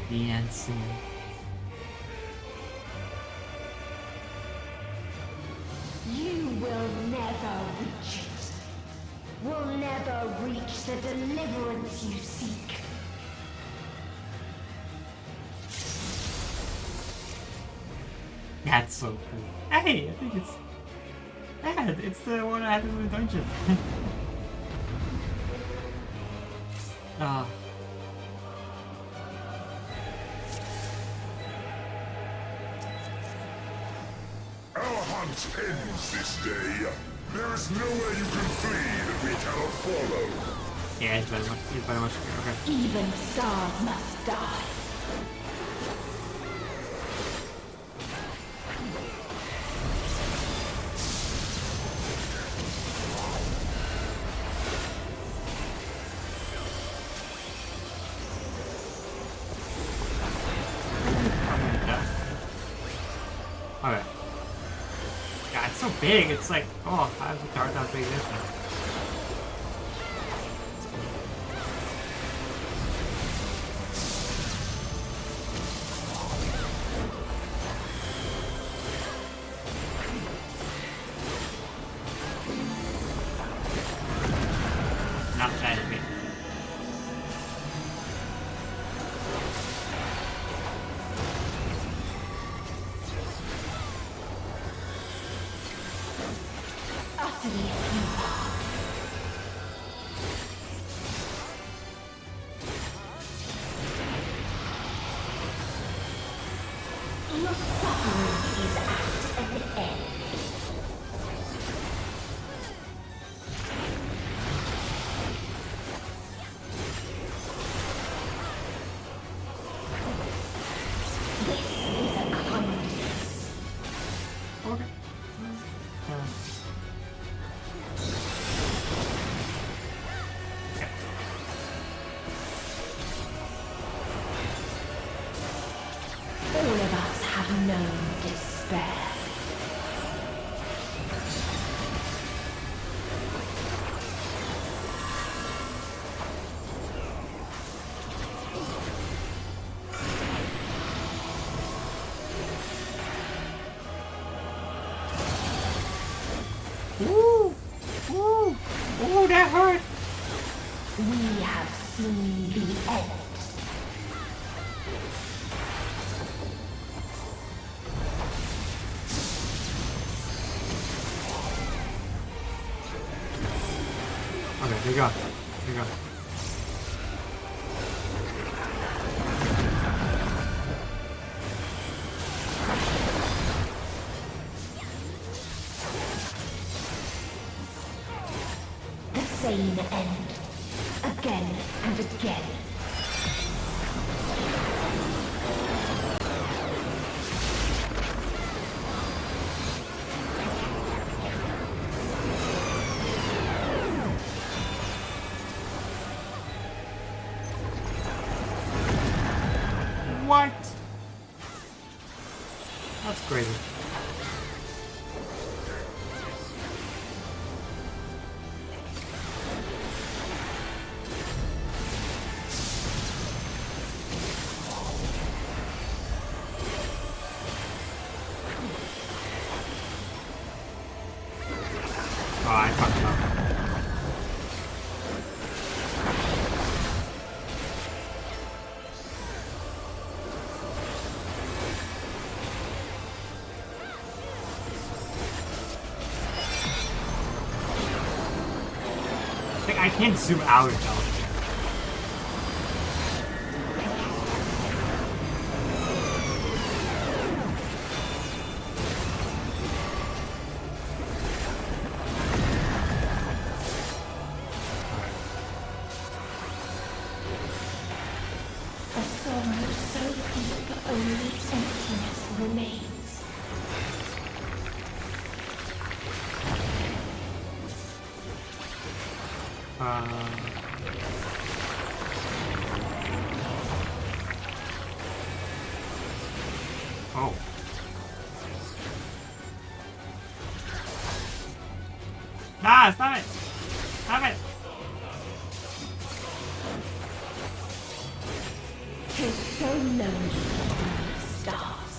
The answer. You will never reach it. Will never reach the deliverance you seek. That's so cool. Hey, I think it's... Yeah, it's the one I had in the dungeon. Ah. Our hunt ends this day. There is nowhere you can flee that we cannot follow. Yeah, it's very much, okay. Even stars must die. Okay. Yeah, it's so big. It's like, oh, how does the card that big this now? Not that big. Utterly futile. Your suffering is at an end. This is a kindness. Okay. All of us have known despair. Woo! Woo! Ooh, that hurt! We have seen the end. Okay, here you go. Here you go. The same end. Again and again. What? That's crazy. Oh, I fucked up. I can't zoom out though. Oh. Ah, stop it! Stop it! Tis so lonely under the stars.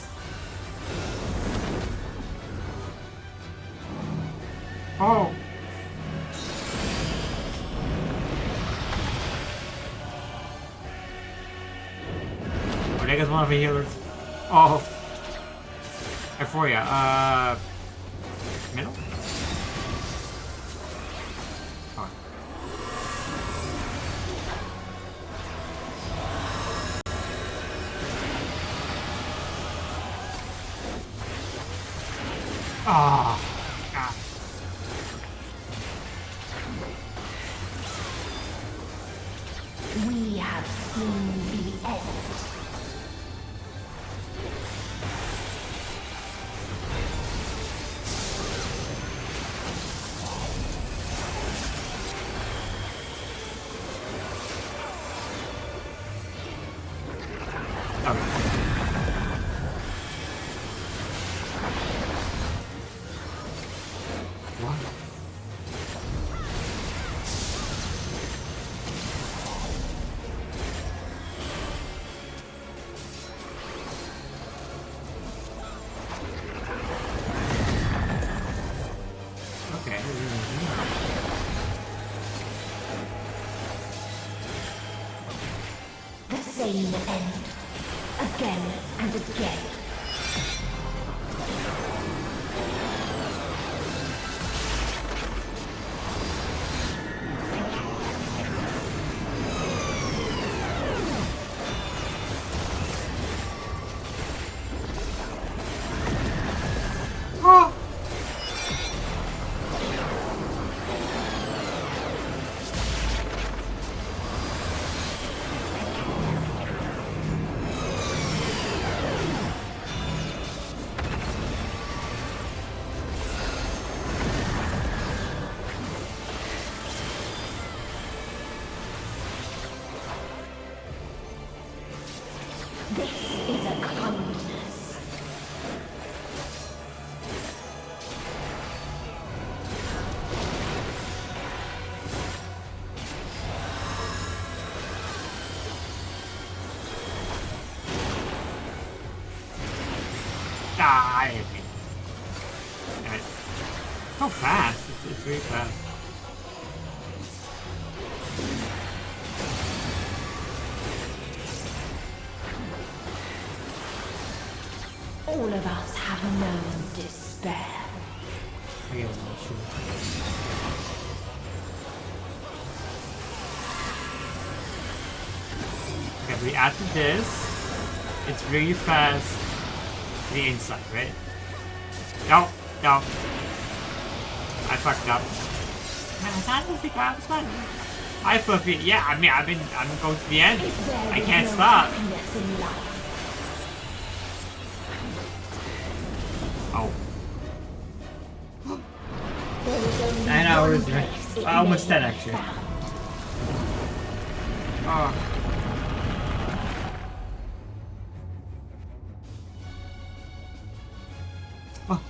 Oh! Oh, there goes one of the healers. Oh! For you, middle? Oh. Ah. Ah. We have seen the end. The same end. Again and again. Oh! This is a kindness. Ah, I hit me. Damn it. So fast. It's really fast. All of us have known despair. I get one shoot. Okay, we added this. It's really fast. To the inside, right? No, no. I fucked up. Man, I thought this was fun. I Fluffy. Yeah, I mean, I'm going to the end. I can't stop. Oh. 9 hours, almost 10 actually. Oh. Oh.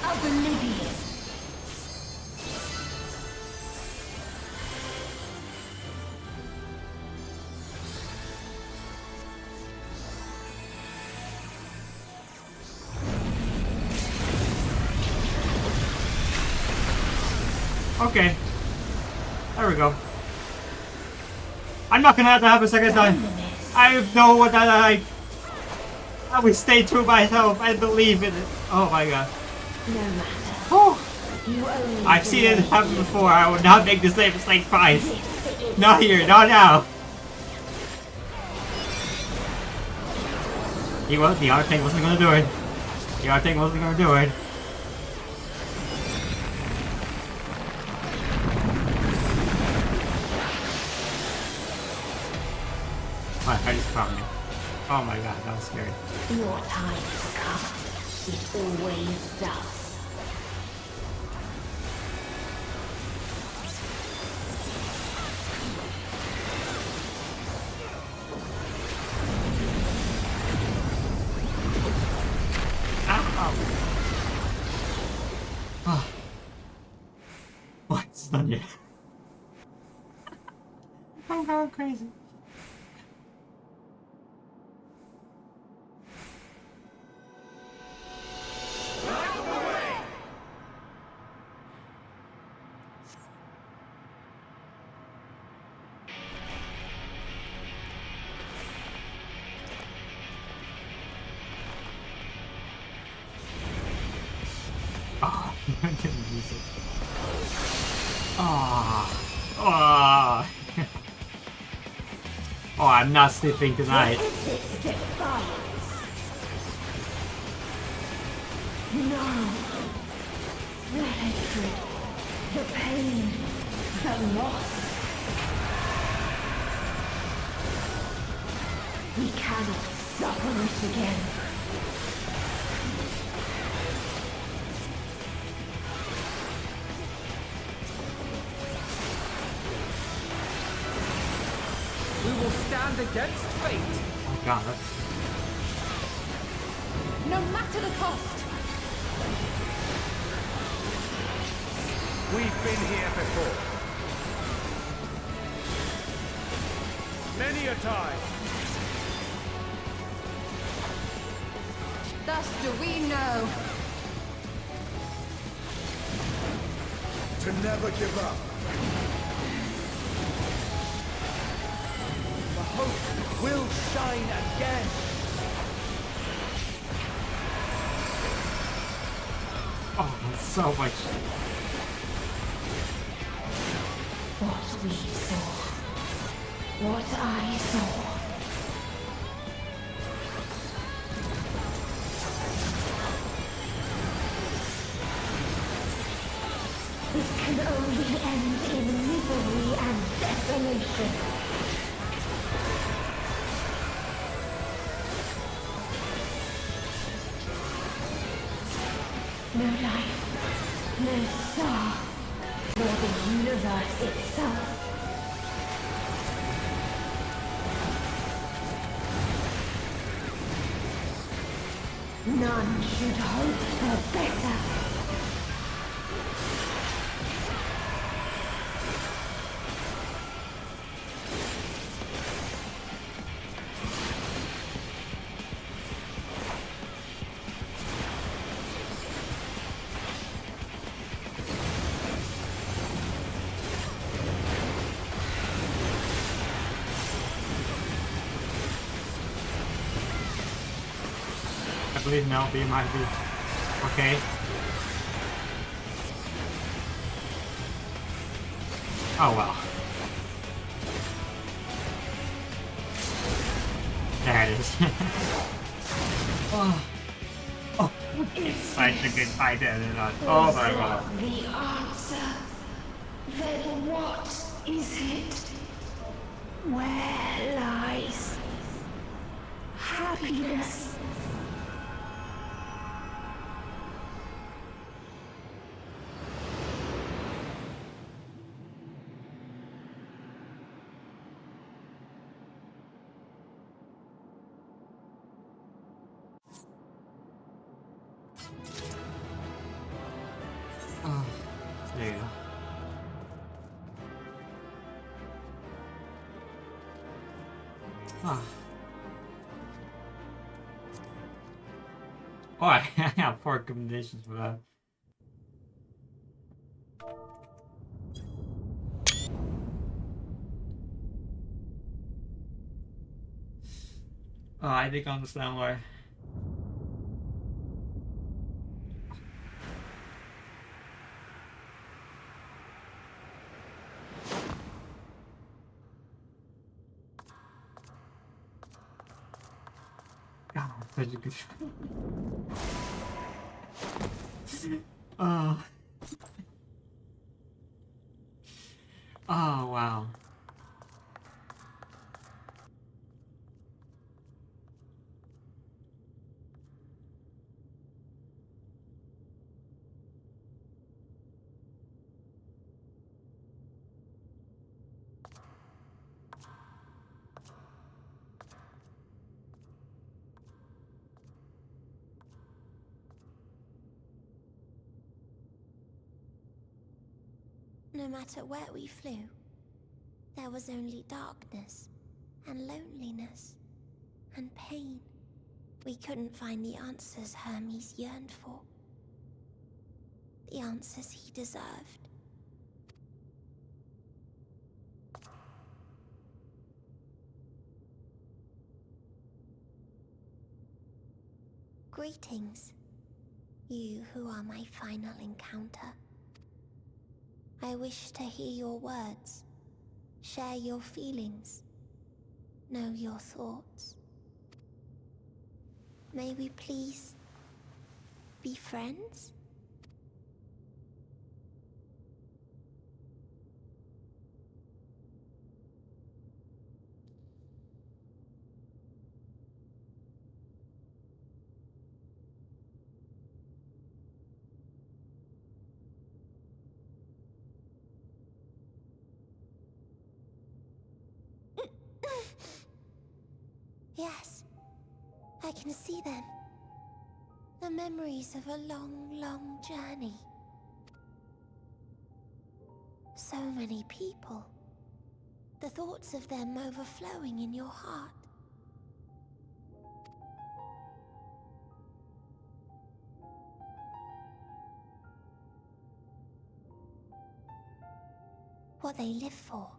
Oblivion. Okay. There we go. I'm not gonna have to have a second time. I know what that I will stay true to myself. I believe in it. Oh my god. No matter. Oh. You only I've seen it happen before. I would not make the same mistake twice. Not here, not now. The other thing wasn't gonna do it. The other thing wasn't gonna do it. I just found me. Oh my god, that was scary. Your time has come. It always does. Oh. What? It's done yet. I'm going crazy. Oh, I didn't use it. Oh. Oh. Oh, I'm not sleeping tonight. No. The hatred, the pain, the loss. We cannot suffer it again. We will stand against fate. Oh god, that's... No matter the cost. We've been here before. Many a time. Thus do we know. To never give up. The hope will shine again. Oh, that's so much. What we saw. What I saw. This can only end in misery and desolation. No life, no star, nor the universe itself. None should hope for better. I believe now B might be okay. Oh well. There it is. Oh. Oh. It's such a good fight, oh my god. The answer. Then what is it? Where lies happiness? Oh, there you go. Ah. Oh, I have 4 recommendations for that. Oh, I think I understand why. God, such a good Oh. Oh, wow. No matter where we flew, there was only darkness and loneliness and pain. We couldn't find the answers Hermes yearned for. The answers he deserved. Greetings, you who are my final encounter. I wish to hear your words, share your feelings, know your thoughts. May we please be friends? Yes, I can see them. The memories of a long, long journey. So many people. The thoughts of them overflowing in your heart. What they live for.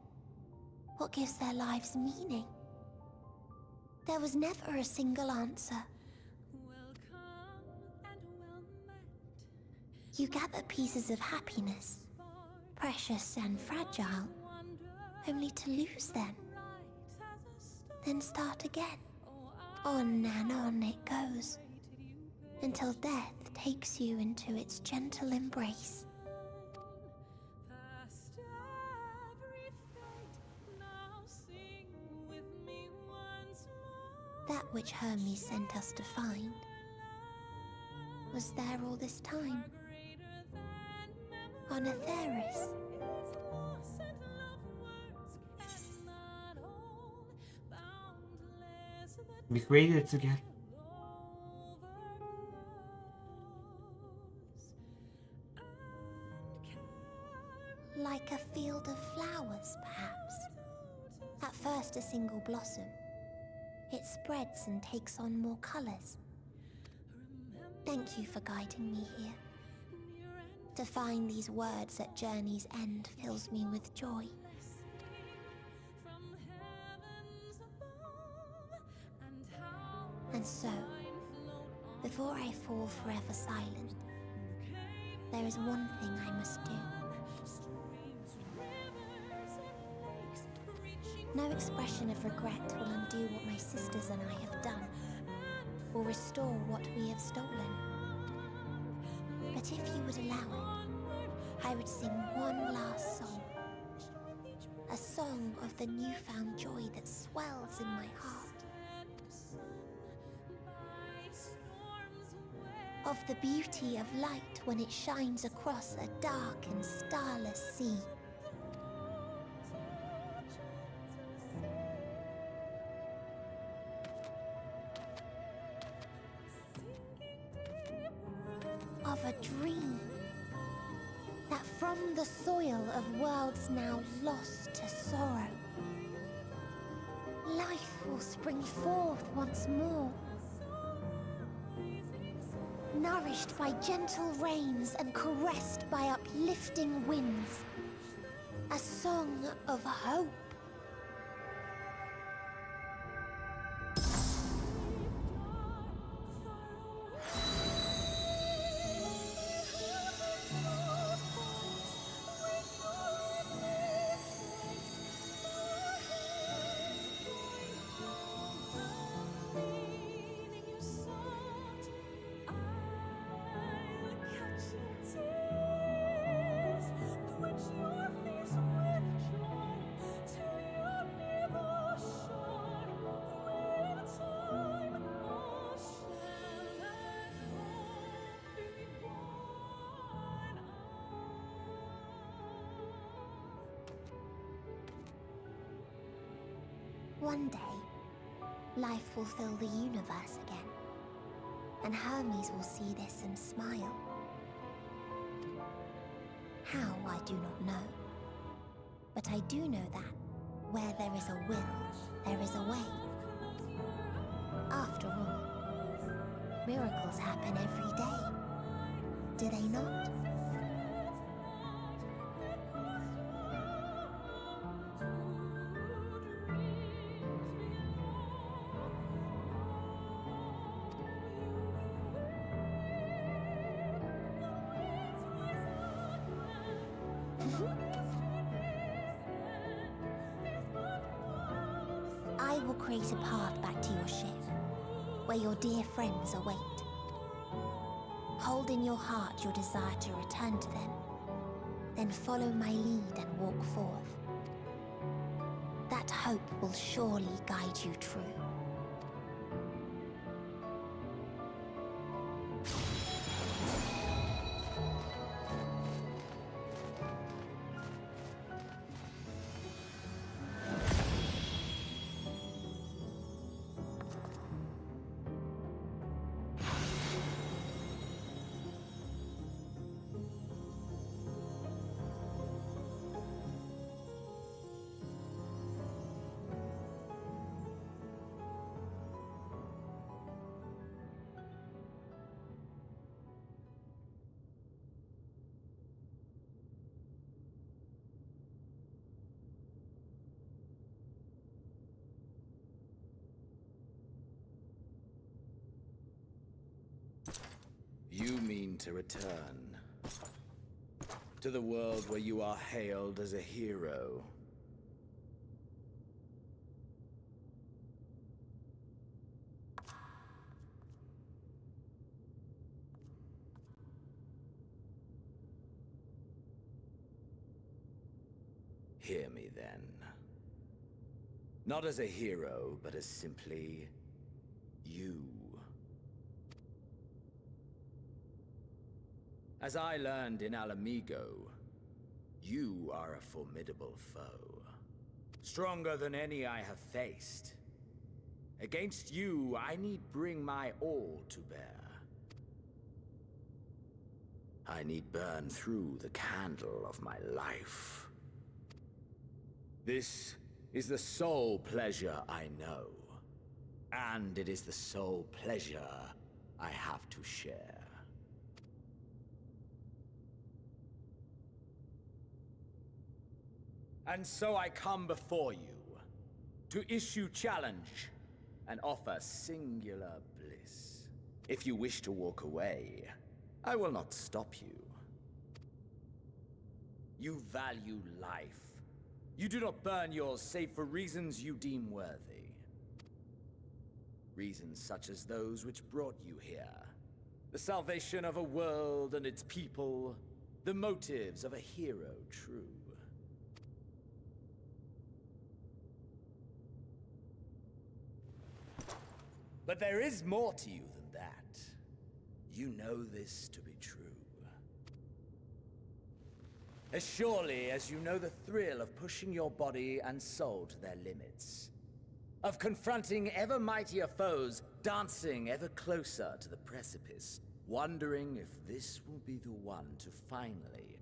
What gives their lives meaning. There was never a single answer. You gather pieces of happiness, precious and fragile, only to lose them. Then start again. On and on it goes, until death takes you into its gentle embrace. That which Hermes sent us to find was there all this time, on Atheris. We created it together. Like a field of flowers, perhaps. At first a single blossom. It spreads and takes on more colors. Thank you for guiding me here. To find these words at journey's end fills me with joy. And so, before I fall forever silent, there is one thing I must do. No expression of regret will undo what my sisters and I have done, or restore what we have stolen. But if you would allow it, I would sing one last song. A song of the newfound joy that swells in my heart. Of the beauty of light when it shines across a dark and starless sea. Of a dream that from the soil of worlds now lost to sorrow, life will spring forth once more, nourished by gentle rains and caressed by uplifting winds. A song of hope. One day, life will fill the universe again, and Hermes will see this and smile. How, I do not know. But I do know that where there is a will, there is a way. After all, miracles happen every day, do they not? I will create a path back to your ship, where your dear friends await. Hold in your heart your desire to return to them, then follow my lead and walk forth. That hope will surely guide you true. You mean to return to the world where you are hailed as a hero. Hear me then. Not as a hero, but as simply you. As I learned in Alamigo, you are a formidable foe. Stronger than any I have faced. Against you, I need bring my all to bear. I need burn through the candle of my life. This is the sole pleasure I know. And it is the sole pleasure I have to share. And so I come before you, to issue challenge and offer singular bliss. If you wish to walk away, I will not stop you. You value life. You do not burn yours save for reasons you deem worthy. Reasons such as those which brought you here. The salvation of a world and its people. The motives of a hero true. But there is more to you than that. You know this to be true. As surely as you know the thrill of pushing your body and soul to their limits. Of confronting ever mightier foes, dancing ever closer to the precipice, wondering if this will be the one to finally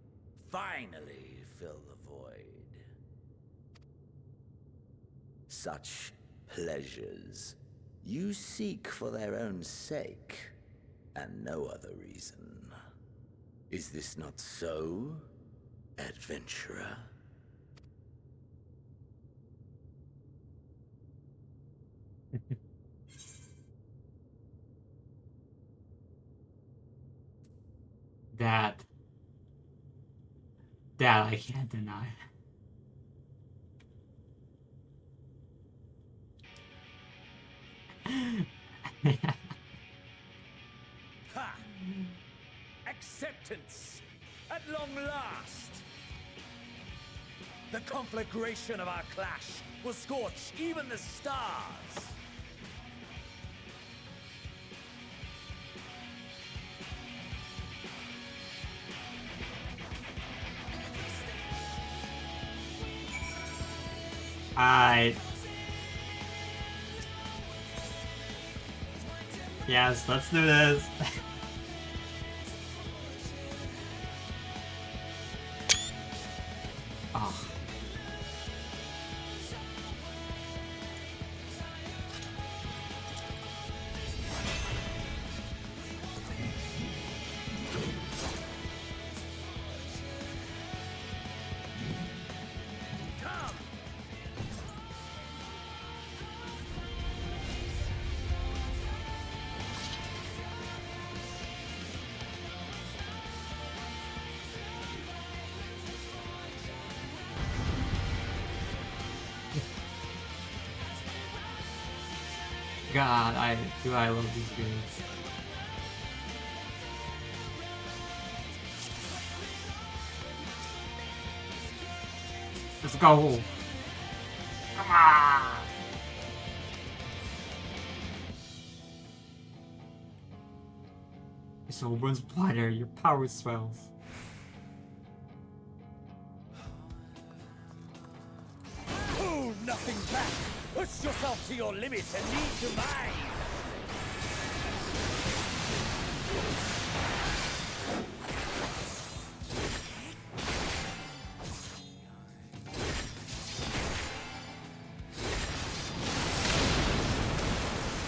fill the void. Such pleasures you seek for their own sake, and no other reason. Is this not so, adventurer? That I can't deny. Ha! Acceptance! At long last! The conflagration of our clash will scorch even the stars! I Yes, let's do this. Oh. God, I love these games. Let's go. Come on. So once bladder, your power swells. Hold nothing back. Push yourself to your limits and lead to mine.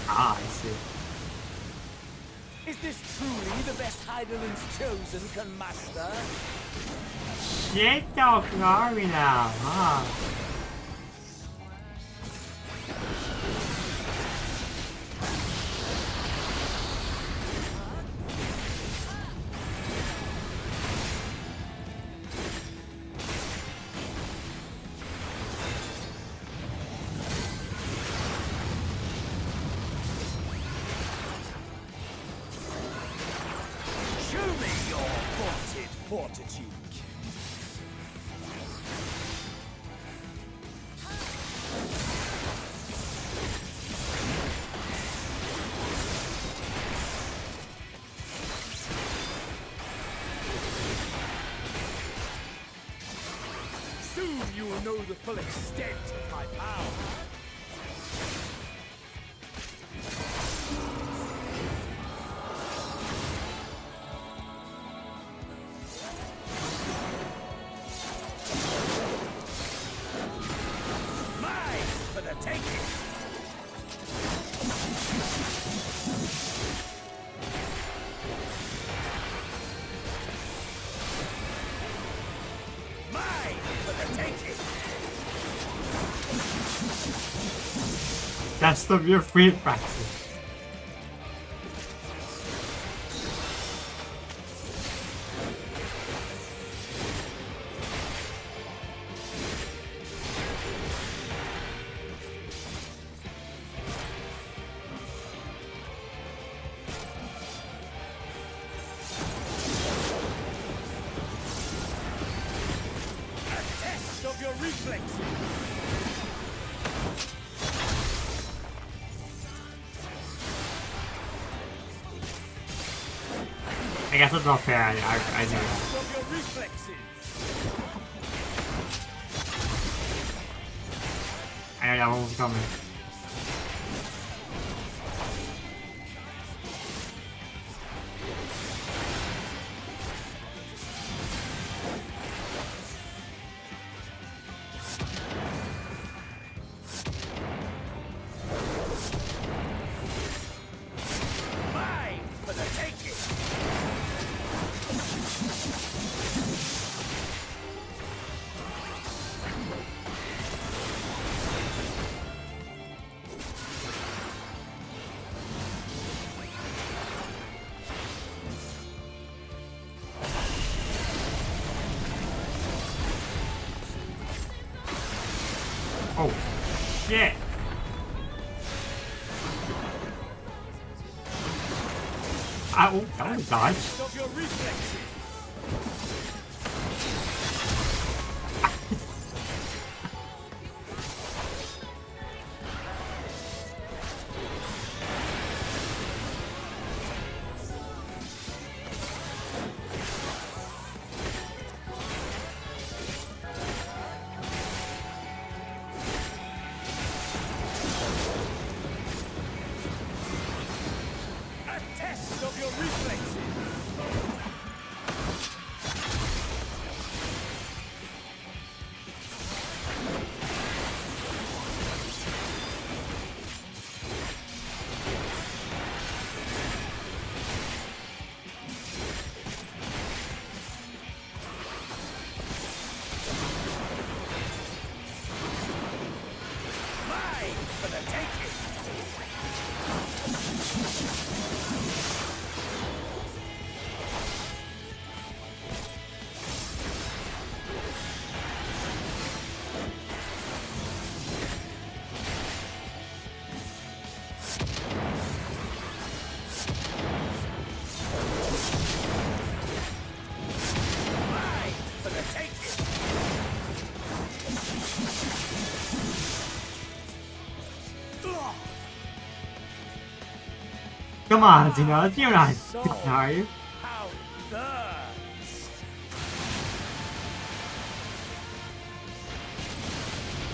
Ah, I see. Is this truly the best Heidelland's chosen can master? Shit, don't ignore me now, huh? Show me your vaunted fortitude. Soon you will know the full extent of my power. Mine for the taking. Mine for the taking. Test of your free practice. A test of your reflexes. I guess it's not fair, I do that. Of your reflexes. I know that one was coming. Mine for the taking. Oh, shit! Oh, that was a dodge. Of your reflexes. Come on, Xenos, you're not, are you? How burns!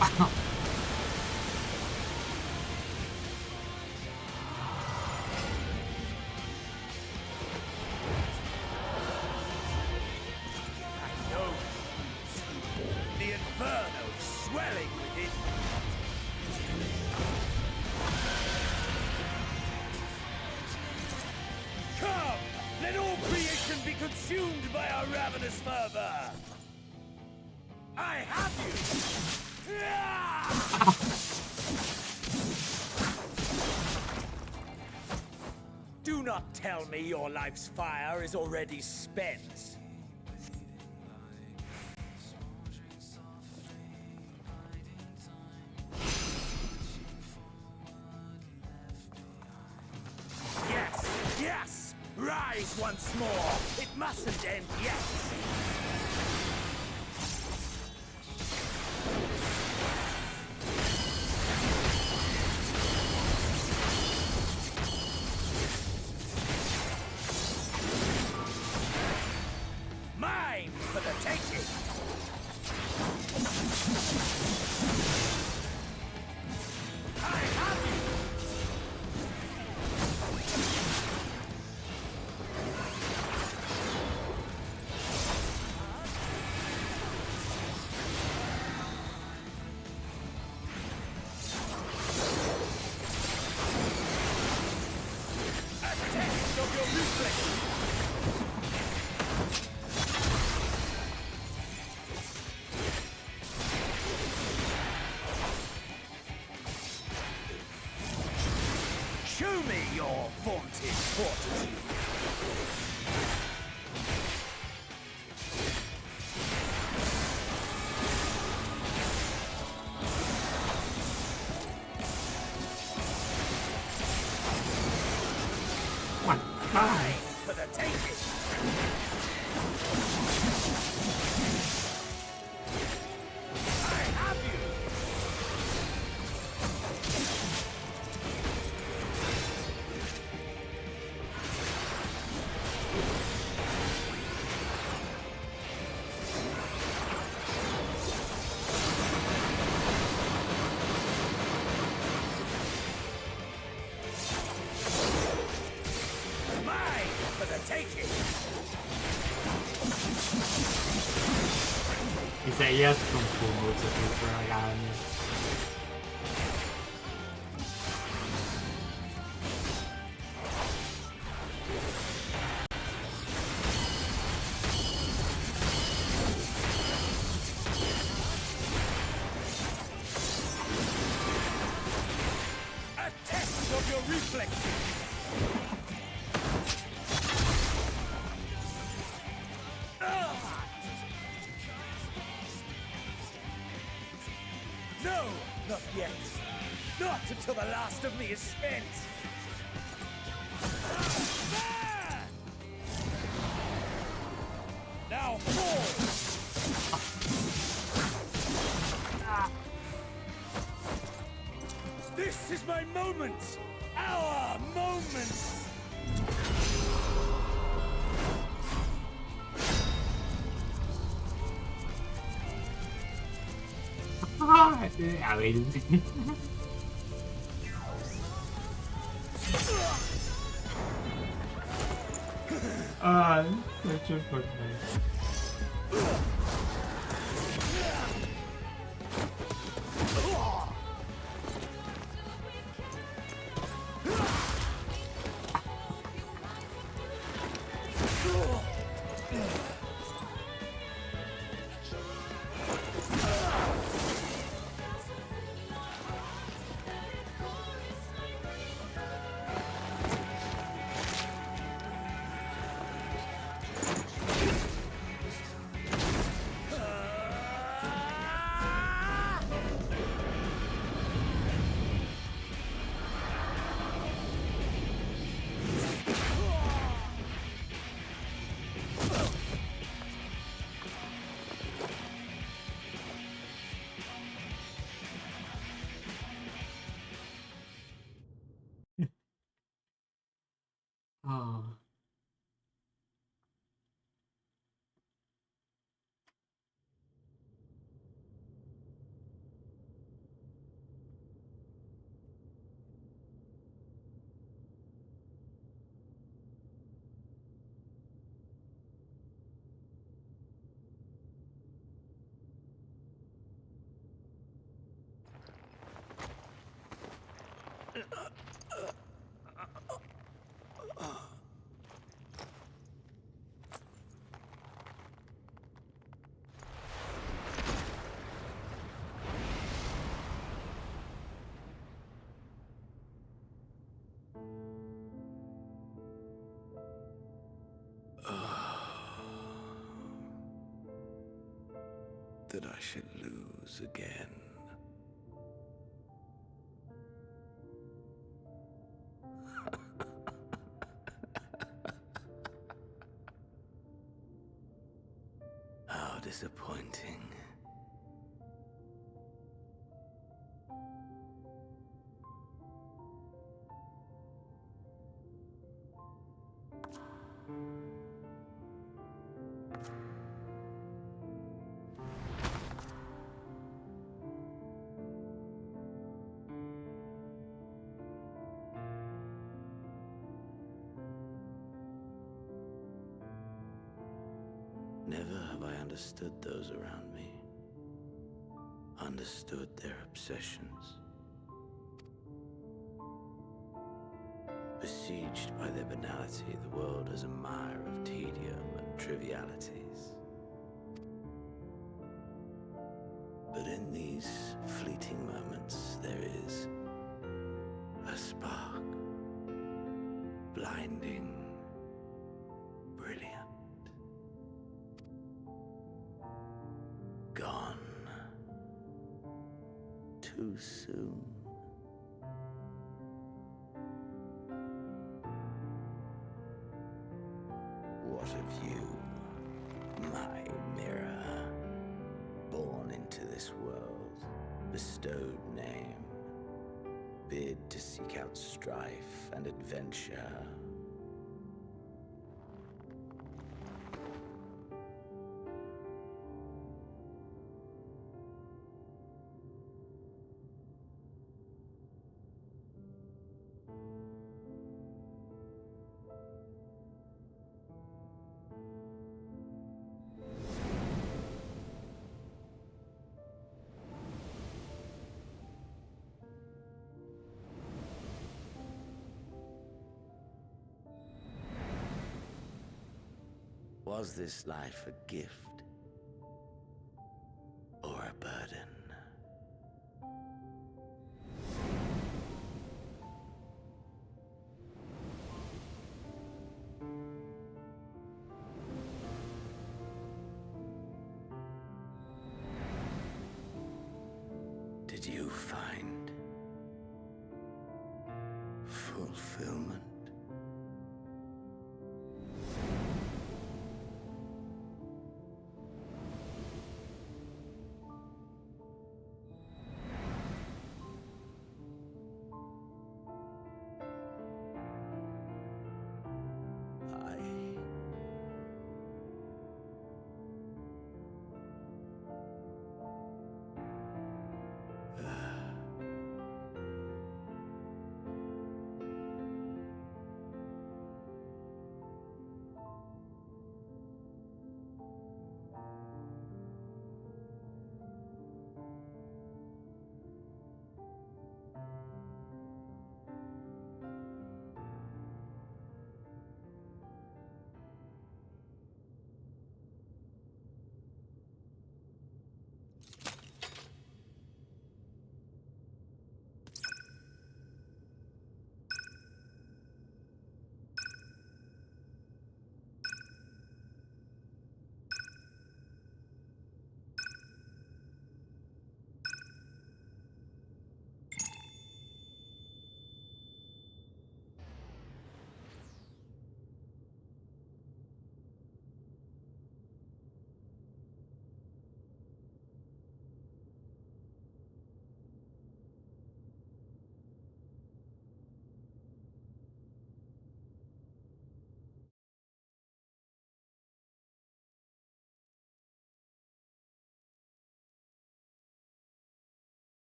Wow. I know the inferno swelling within. Come! Let all creation be consumed by our ravenous fervor! I have you! Do not tell me your life's fire is already spent. Yes, yes! Rise once more! It mustn't end yet! Mine for the taking! I have you! A test of your reflex! Show me your vaunted fortitude! What? Mine for the taking! I have you! Mine for the taking! Isso aí é tão comum, se eu for olhar, né? A test of your reflexes! No, not yet. Not until the last of me is spent. Ah! Now fall! This is my moment! Our moment! Yeah, wait. Such a fun night. That I should lose again. How disappointing. Never have I understood those around me. Understood their obsessions. Besieged by their banality, the world is a mire of tedium and trivialities. But in these fleeting moments, there is a spark. Blinding, brilliant. Gone too soon. What of you, my mirror? Born into this world, bestowed name, bid to seek out strife and adventure. Was this life a gift or a burden? Did you find fulfillment?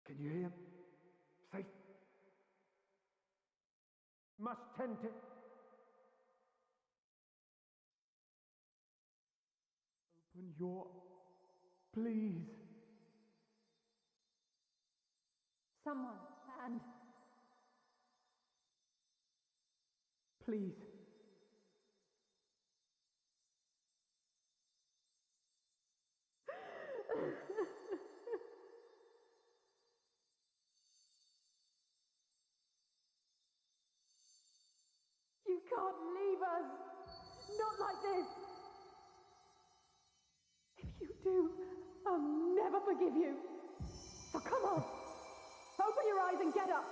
Can you hear? Safe. Must tend to Your... Please. Someone, and... Please. You can't leave us! Not like this! If you do, I'll never forgive you! So come on! Open your eyes and get up!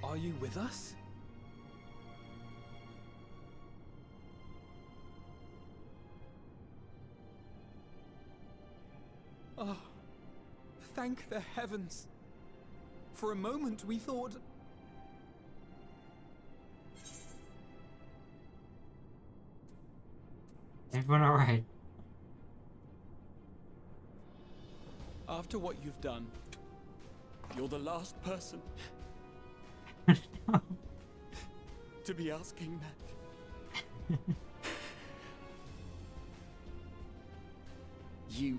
Are you with us? Oh, thank the heavens. For a moment we thought... Everyone alright? After what you've done, you're the last person to be asking that. You...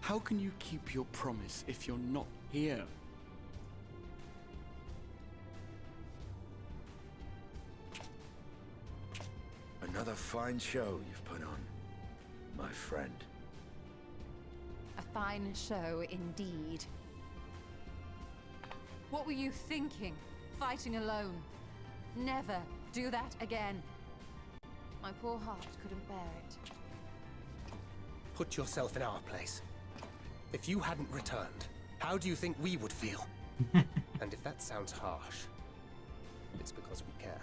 How can you keep your promise if you're not here? Another fine show you've put on, my friend. A fine show indeed. What were you thinking? Fighting alone? Never do that again. My poor heart couldn't bear it. Put yourself in our place. If you hadn't returned, how do you think we would feel? And if that sounds harsh, it's because we care.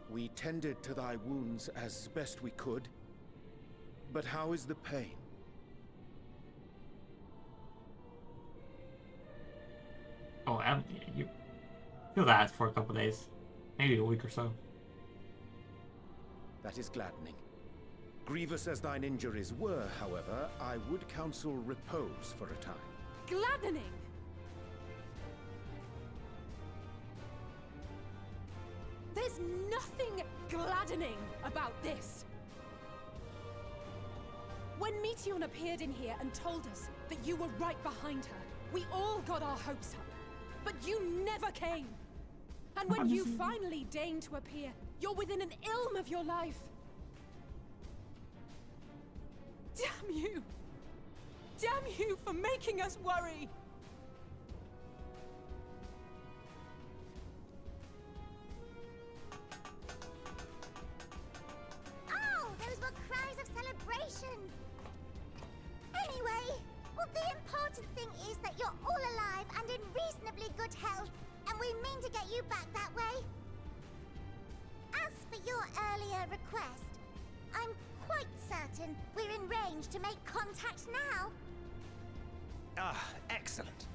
We tended to thy wounds as best we could. But how is the pain? Oh, you feel that for a couple days. Maybe a week or so. That is gladdening. Grievous as thine injuries were, however, I would counsel repose for a time. Gladdening! There's nothing gladdening about this! When Meteion appeared in here and told us that you were right behind her, we all got our hopes up. But you never came! And when you finally deigned to appear, you're within an ilm of your life. Damn you! Damn you for making us worry! Oh, those were cries of celebration! Anyway, well, the important thing is that you're all alive and in reasonably good health, and we mean to get you back that way. As for your earlier request, I'm quite certain we're in range to make contact now. Ah, excellent.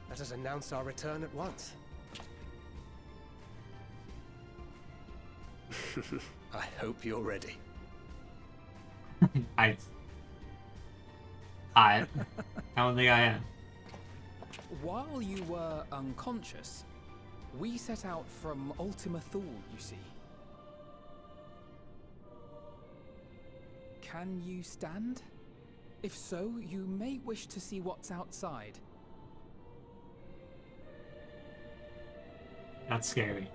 Let us announce our return at once. I hope you're ready. I don't think I am. While you were unconscious, we set out from Ultima Thule, you see. Can you stand? If so, you may wish to see what's outside. That's scary.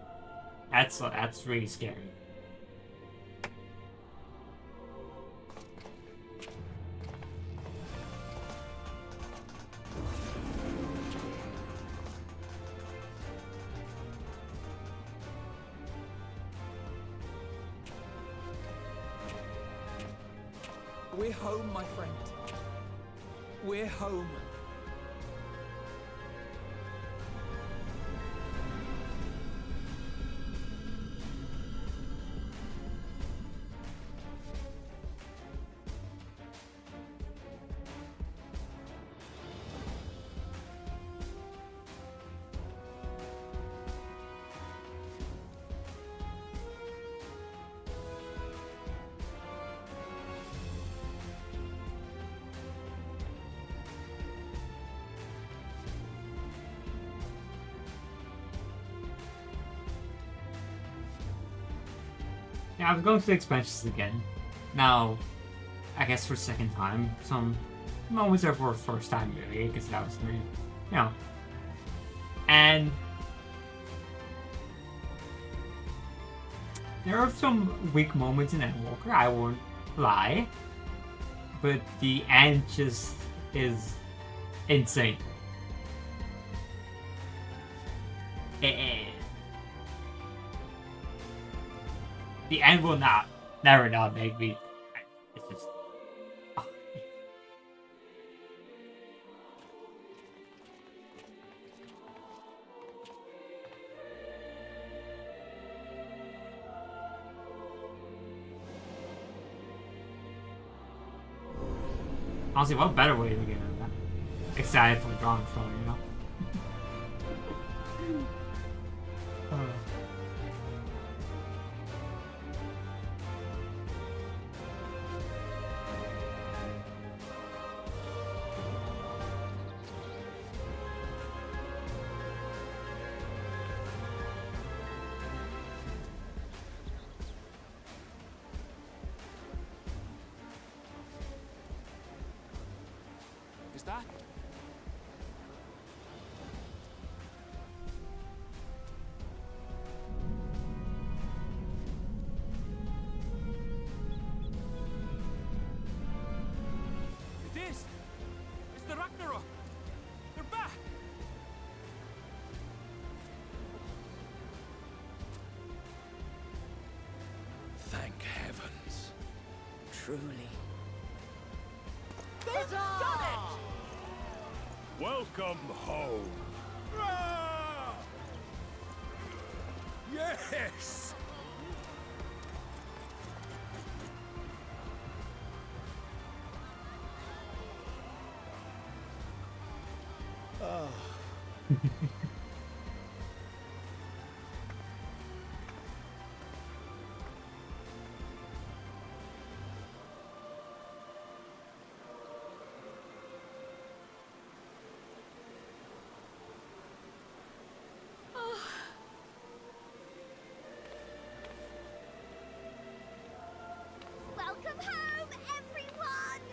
That's really scary. We're home, my friend. We're home. I was going to the expansions again. Now, I guess for second time. Some moments there for first time, really, because that was really, you know. And there are some weak moments in Endwalker, I won't lie. But the end just is insane. The end will never not make me. It's just. Honestly, what better way to get into that? Excited for Drawn Throne, you know? Is that? It is! It's the Ragnarok! They're back! Thank heavens. Truly. They've done it! Welcome home. Yes! Ah. Welcome home, everyone!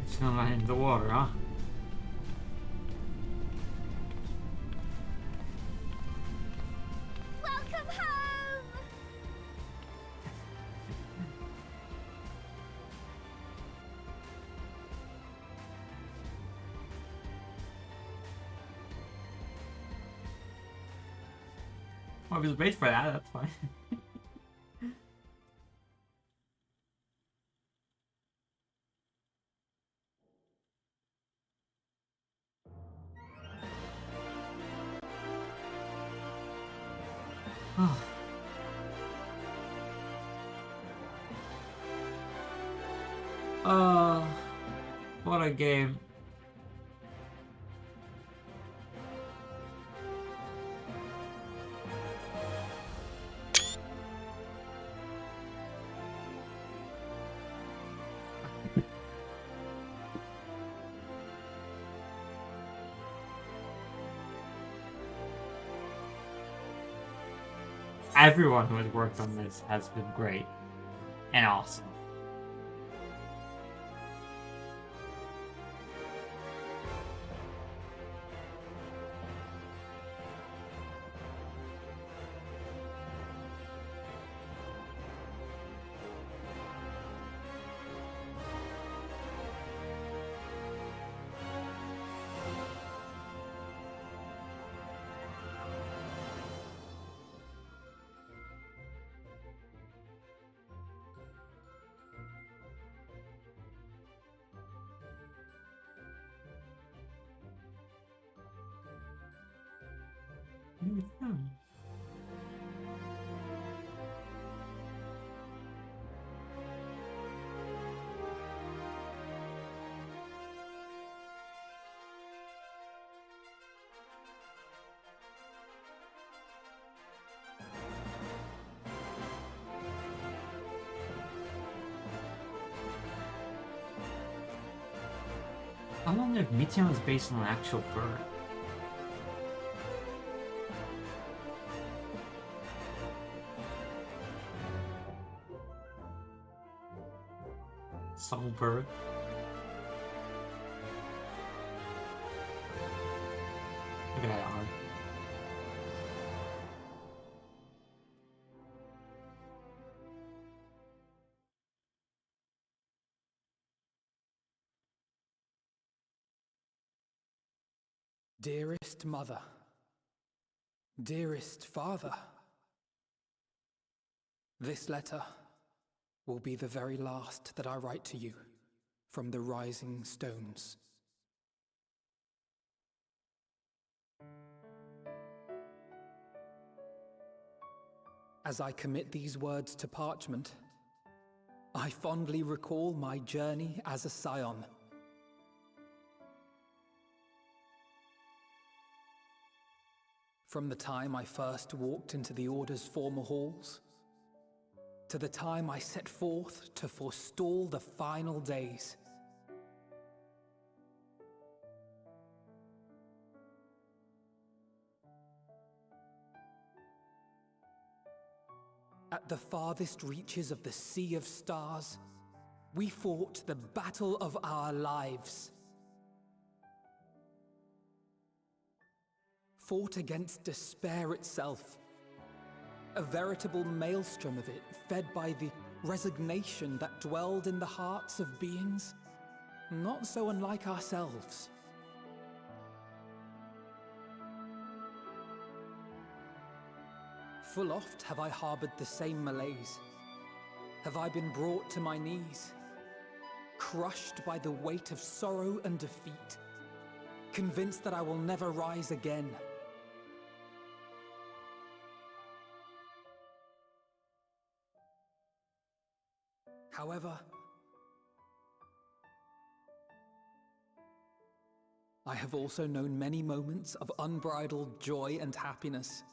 It's gonna hit the water, huh? Welcome home! Well, if it's wait for that, that's fine. What a game. Everyone who has worked on this has been great and awesome. you soon. I wonder if Meteor is based on an actual bird. Soul bird. Look at that arm. Dearest mother, dearest father, this letter will be the very last that I write to you from the rising stones. As I commit these words to parchment, I fondly recall my journey as a scion. From the time I first walked into the Order's former halls, to the time I set forth to forestall the final days. At the farthest reaches of the Sea of Stars, we fought the battle of our lives. Fought against despair itself, a veritable maelstrom of it, fed by the resignation that dwelled in the hearts of beings not so unlike ourselves. Full oft have I harbored the same malaise. Have I been brought to my knees, crushed by the weight of sorrow and defeat, convinced that I will never rise again. However, I have also known many moments of unbridled joy and happiness.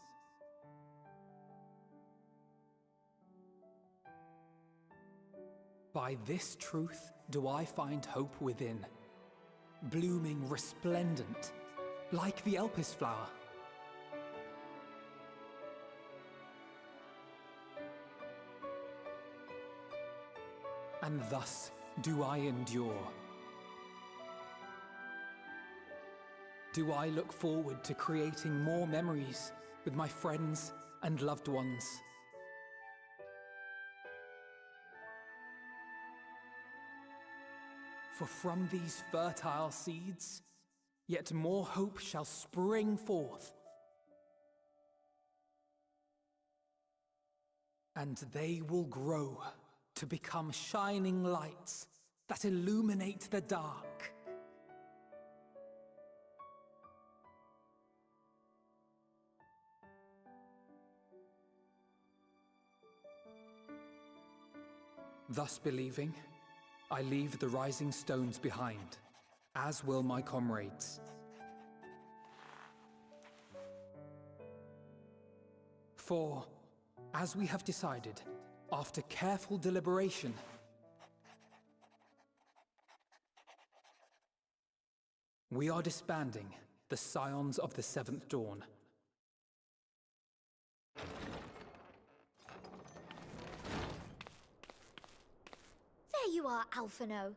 By this truth do I find hope within, blooming resplendent, like the Elpis flower. And thus do I endure. Do I look forward to creating more memories with my friends and loved ones. For from these fertile seeds, yet more hope shall spring forth. And they will grow to become shining lights that illuminate the dark. Thus believing, I leave the rising stones behind, as will my comrades. For, as we have decided, after careful deliberation, we are disbanding the Scions of the Seventh Dawn. There you are, Alphino.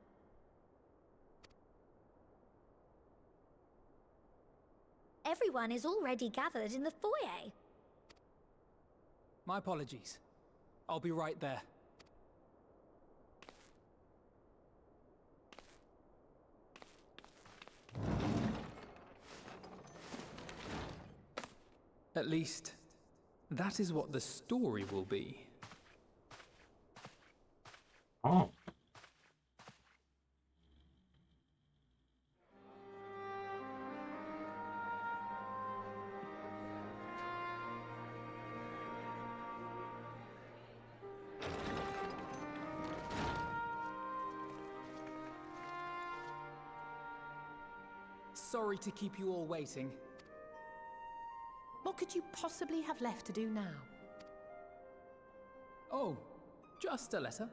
Everyone is already gathered in the foyer. My apologies. I'll be right there. At least, that is what the story will be. Oh. sorry to keep you all waiting. What could you possibly have left to do now? Oh, just a letter.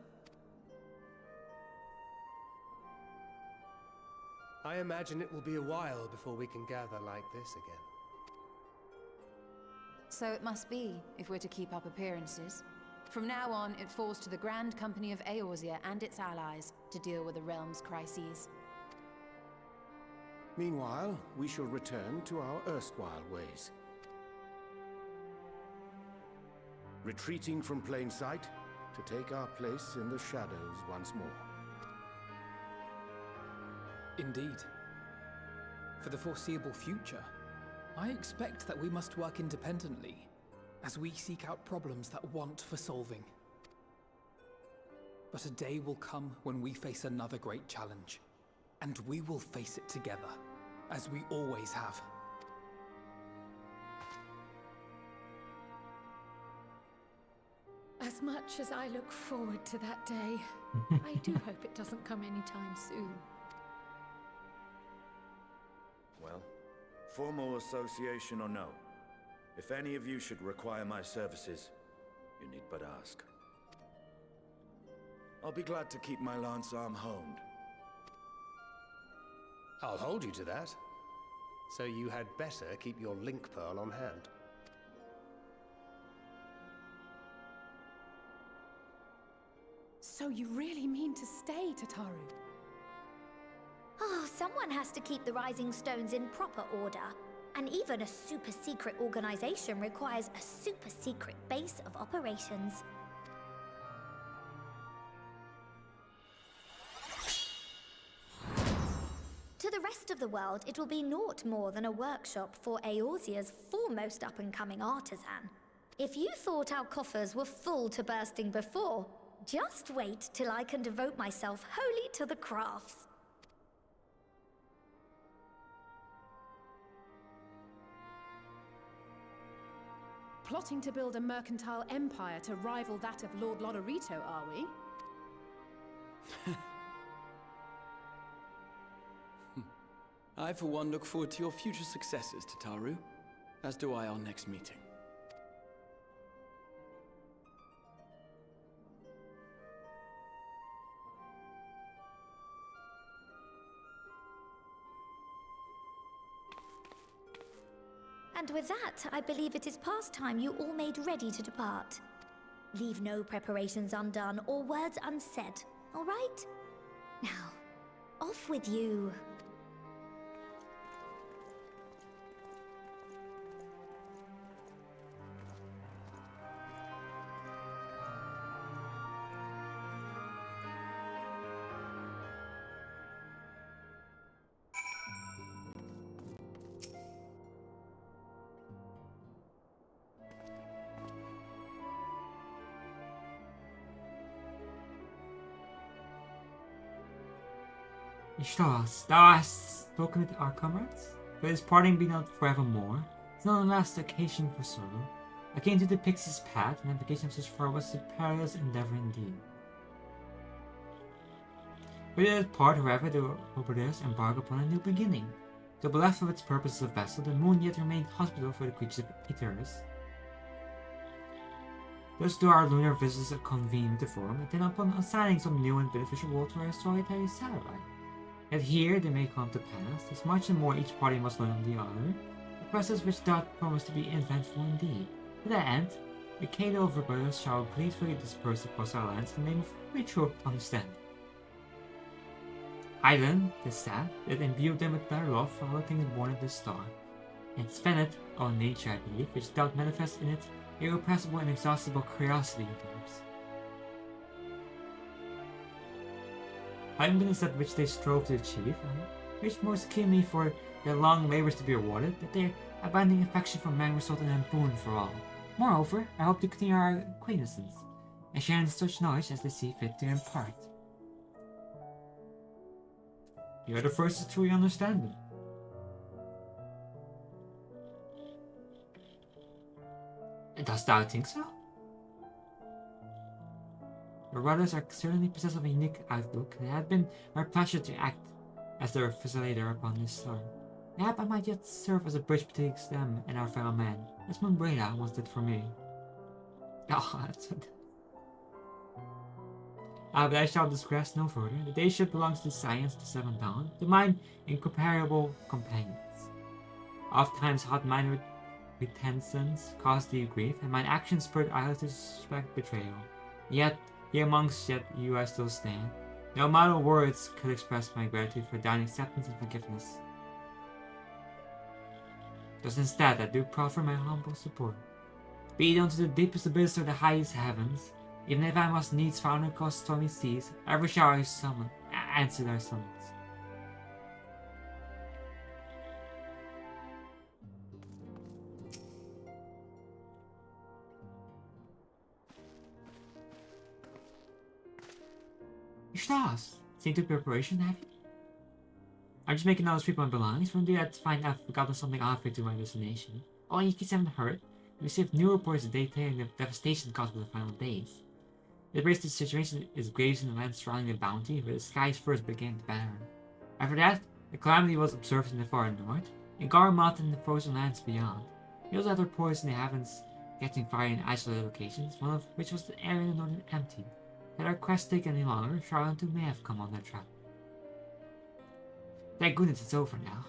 I imagine it will be a while before we can gather like this again. So it must be, if we're to keep up appearances. From now on, it falls to the Grand Company of Eorzea and its allies to deal with the realm's crises. Meanwhile, we shall return to our erstwhile ways. Retreating from plain sight to take our place in the shadows once more. Indeed. For the foreseeable future, I expect that we must work independently as we seek out problems that want for solving. But a day will come when we face another great challenge, and we will face it together, as we always have. As much as I look forward to that day, I do hope it doesn't come anytime soon. Well, formal association or no, if any of you should require my services, you need but ask. I'll be glad to keep my lance arm honed. I'll hold you to that. So you had better keep your link pearl on hand. So you really mean to stay, Tataru? Oh, someone has to keep the Rising Stones in proper order. And even a super-secret organization requires a super-secret base of operations. To the rest of the world, it will be naught more than a workshop for Eorzea's foremost up-and-coming artisan. If you thought our coffers were full to bursting before, just wait till I can devote myself wholly to the crafts. Plotting to build a mercantile empire to rival that of Lord Lodorito, are we? I, for one, look forward to your future successes, Tataru. As do I our next meeting. And with that, I believe it is past time you all made ready to depart. Leave no preparations undone or words unsaid, all right? Now, off with you. Ishtar, thou hast spoken with our comrades? But his parting be not forevermore. It's not the last occasion for sorrow. I came to the Pixie's path, and navigation of such far was a perilous endeavor indeed. We did part, however, to overdose embark upon a new beginning. Though bereft of its purpose as a vessel, the moon yet remained hospitable for the creatures of Aetheris. Thus do our lunar visits convene with the forum, and then upon assigning some new and beneficial role to our solitary satellite. Yet here they may come to pass, as much and more each party must learn of the other, a process which doth promise to be eventful indeed. To that end, the Cato of brothers shall gleefully disperse across our lands in the name of mutual understanding. Hylan, the sad, that imbued them with better love for all things born of this star, and Svenet, all nature I believe, which doth manifest in its irrepressible and inexhaustible curiosity of theirs. Having been the step which they strove to achieve, and wished most keenly for their long labors to be rewarded, that their abiding affection for man resulted in a boon for all. Moreover, I hope to continue our acquaintances, and share in such knowledge as they see fit to impart. You are the first to truly understand me. Dost thou think so? Your brothers are certainly possessed of a unique outlook, and it had been my pleasure to act as their facilitator upon this star. Yep, I might yet serve as a bridge betwixt them and our fellow man, as Mumbrella once did for me. Oh, that's what... but I shall digress no further. The day ship belongs to science, the seventh dawn, to mine incomparable companions. Oftentimes hot-minded pretensions caused thee grief, and mine actions spurred others to suspect betrayal. Yet, here amongst you I still stand. No amount of words could express my gratitude for thine acceptance and forgiveness. Thus instead I do proffer my humble support. Be it unto the deepest abyss or the highest heavens, even if I must needs founder across stormy seas, ever shall I answer their summons. Ishtas, seen to preparation, have you? I'm just making all those people my belongings. When do I find I've forgotten something halfway to my destination? Oh, and you kids haven't heard. We received new reports detailing the devastation caused by the final days. The the situation is graves in the land surrounding the bounty, where the skies first began to barren. After that, the calamity was observed in the far north, in Garmouth and the frozen lands beyond. We also had reports in the heavens catching fire in isolated locations, one of which was the area in the northern empty. Had our quest taken any longer, Charlotte too may have come on their trap. Thank goodness it's over now.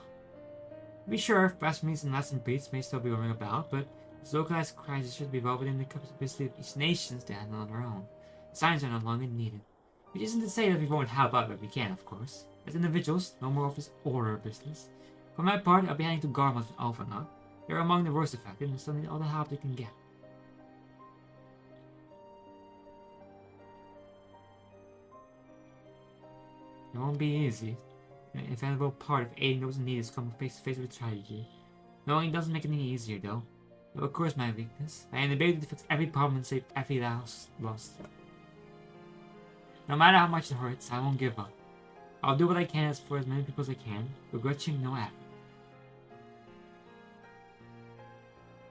To be sure, blasphemies and lesson beats may still be roaming about, but this localized crisis should be well within the capacity of each nation to handle on their own. Signs are no longer needed. Which isn't to say that we won't help out where we can, of course. As individuals, no more of this order business. For my part, I'll be heading to Garmouth and Alphanot. They're among the worst affected and still need all the help they can get. It won't be easy. An invaluable part of aiding those in need is coming face to face with tragedy. Knowing doesn't make it any easier, though. Though of course my weakness. I am the ability to fix every problem and save every lost. No matter how much it hurts, I won't give up. I'll do what I can for as many people as I can, begrudging no effort.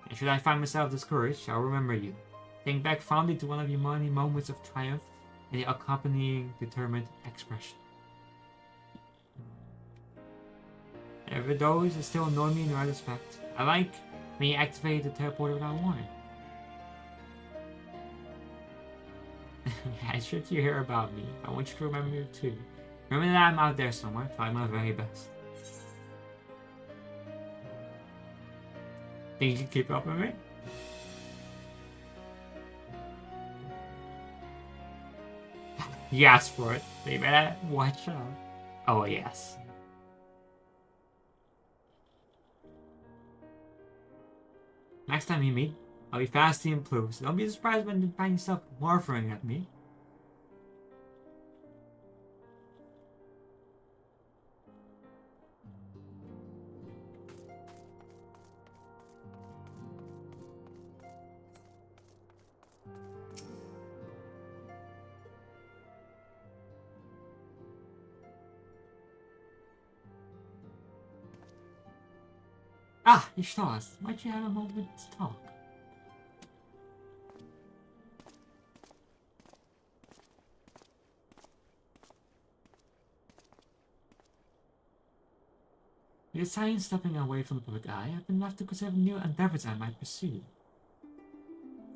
And should I find myself discouraged, I'll remember you. Think back fondly to one of your many moments of triumph and the accompanying determined expression. And for those that still annoy me in retrospect, I like when you activate the teleporter without warning. I should you hear about me. I want you to remember me too. Remember that I'm out there somewhere, trying my very best. Think you can keep up with me? You asked for it. So you better watch out. Oh yes. Next time you meet, I'll be fasty and blue, so don't be surprised when you find yourself morphing at me. Ah, Ishtas, might you have a moment to talk? With science stepping away from the public eye, I've been left to consider new endeavors I might pursue.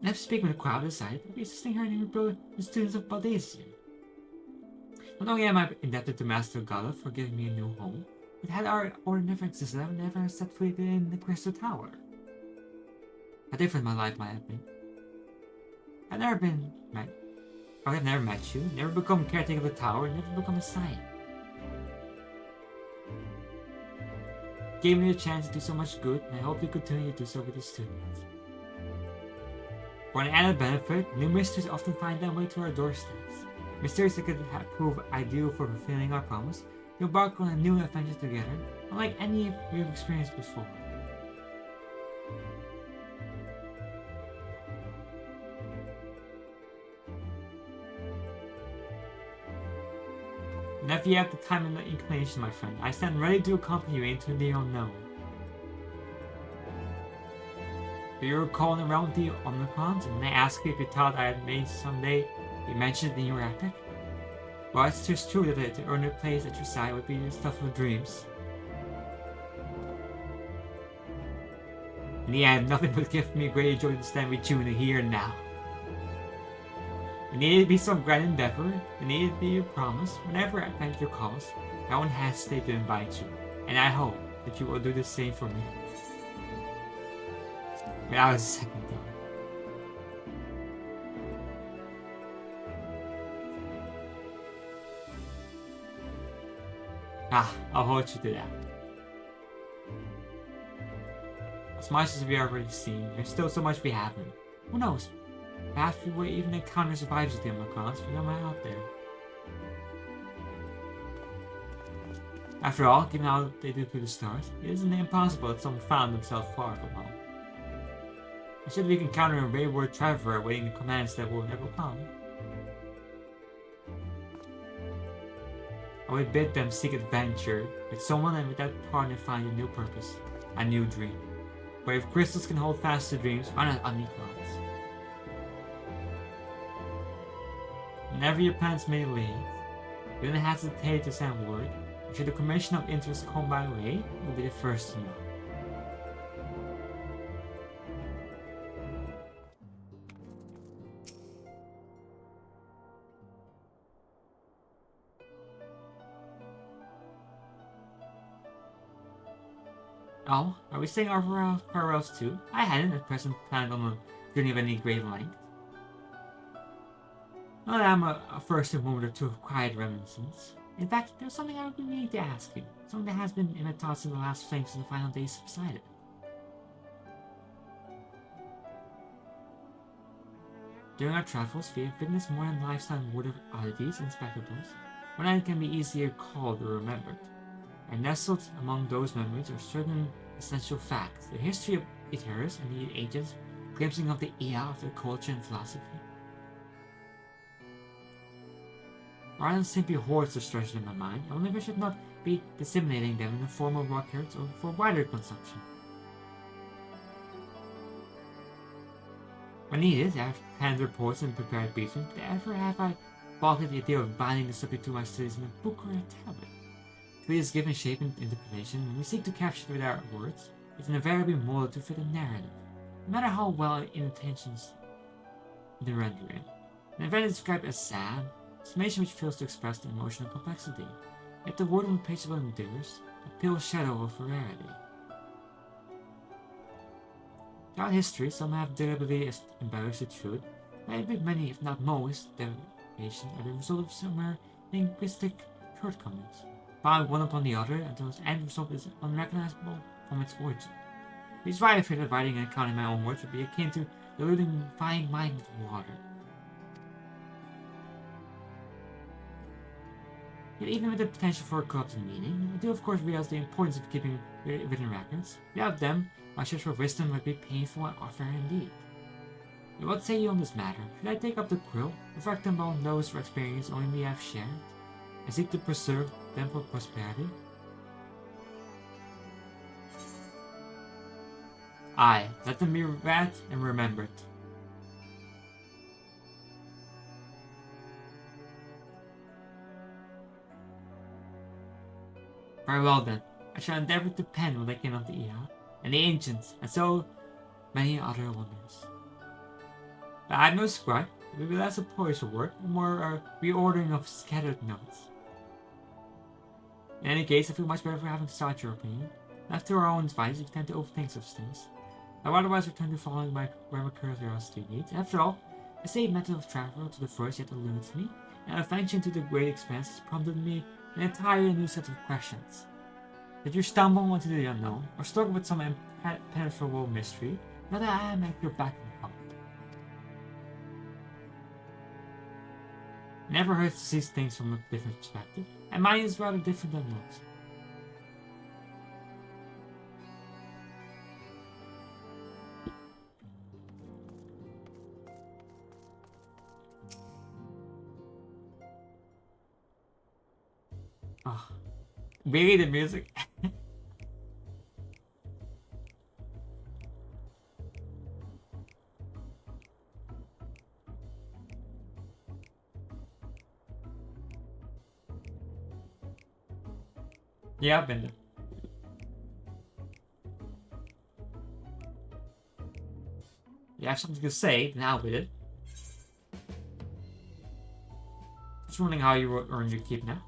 After speaking with the crowd, I decided to be assisting her in rebuilding the students of Baldesia. Not only am I indebted to Master Gala for giving me a new home, but had our order never existed, I would never have set foot in the Crystal Tower. How different my life might have been. I would have never met you, never become caretaker of the tower, never become a scion. Gave me a chance to do so much good, and I hope you continue to do so with your students. For an added benefit, new mysteries often find their way to our doorsteps. Mysteries that could prove ideal for fulfilling our promise to embark on a new adventure together, unlike any we've experienced before. And if you have the time and the inclination, my friend, I stand ready to accompany you into the unknown. Do you recall in around the Omnicrons, and I asked you if you thought I had made someday be mentioned in your epic? Well, it's just true that to earn a place at your side would be the stuff of dreams. In the end, nothing would give me greater joy to stand with you in the here and now. It needed to be some grand endeavor, it needed to be a promise. Whenever adventure calls, I won't hesitate to invite you, and I hope that you will do the same for me. Without a second thought. I'll hold you to that. As much as we've already seen, there's still so much we haven't. Who knows? Perhaps we will even encounter survivors of the Amazons for them out there. After all, given how they do through the stars, it isn't impossible that someone found themselves far from home. And should we encounter a wayward traveler awaiting the commands that will never come, I would bid them seek adventure with someone and with that partner find a new purpose, a new dream. Where if crystals can hold fast to dreams, why not unequals? Whenever your plans may lead, you don't hesitate to send word. Should the commission of interest come my way, you'll be the first to know. Oh, are we saying our farewells too? I hadn't at present planned on a journey of any great length. Not that I'm a first moment or two of quiet reminiscence. In fact, there's something I would be needing to ask you. Something that has been in my thoughts in the last flames of the final days subsided. During our travels, we have witnessed more than lifetime word of oddities and spectacles, one that can be easier called or remembered. And nestled among those memories are certain essential facts, the history of Iteris and the ages, glimpsing of the Ea of their culture and philosophy. Rather than simply hoards of treasure in my mind, I wonder if I should not be disseminating them in the form of records or for wider consumption. When needed, I have penned reports and prepared briefings, but ever have I balked at the idea of binding the subject to my studies in a book or a tablet. To it is given shape and interpretation, when we seek to capture it with our words, it's invariably molded to fit a narrative, no matter how well intentions in the rendering. An event is described as sad, summation which fails to express the emotional complexity, yet the word on the page of endures, a pale shadow of rarity. Throughout history, some have deliberately embellished the truth, but I admit many, if not most, deviations are the result of similar linguistic shortcomings, piled one upon the other until its end result is unrecognizable from its origin. Which is why I fear that writing and counting my own words would be akin to diluting fine wine with water. Yet even with the potential for corrupted meaning, I do of course realize the importance of keeping written records. Without them, my search for wisdom would be painful and unfair indeed. But what say you on this matter? Should I take up the quill, reflect upon those for experience only we have shared, and seek to preserve them for prosperity? Aye, let them be read and remembered. Very well then, I shall endeavor to pen what I can of the Ea, and the ancients, and so many other wonders. But I am no scribe, it will be less a poetry work, and more a reordering of scattered notes. In any case, I feel much better for having sought your opinion. Left to our own devices, we tend to overthink such things. I would otherwise return to following where my curiosity leads. After all, a safe method of travel to the first yet eludes me, and a venture into the great expanses prompted me an entirely new set of questions. Did you stumble into the unknown, or struggle with some impenetrable mystery, now that I am at your back and forth? It never hurts to see things from a different perspective, and mine is rather different than most. Oh, really the music? Yeah, I've been there. you have something to say, then out with it. Just wondering how you earn your keep now.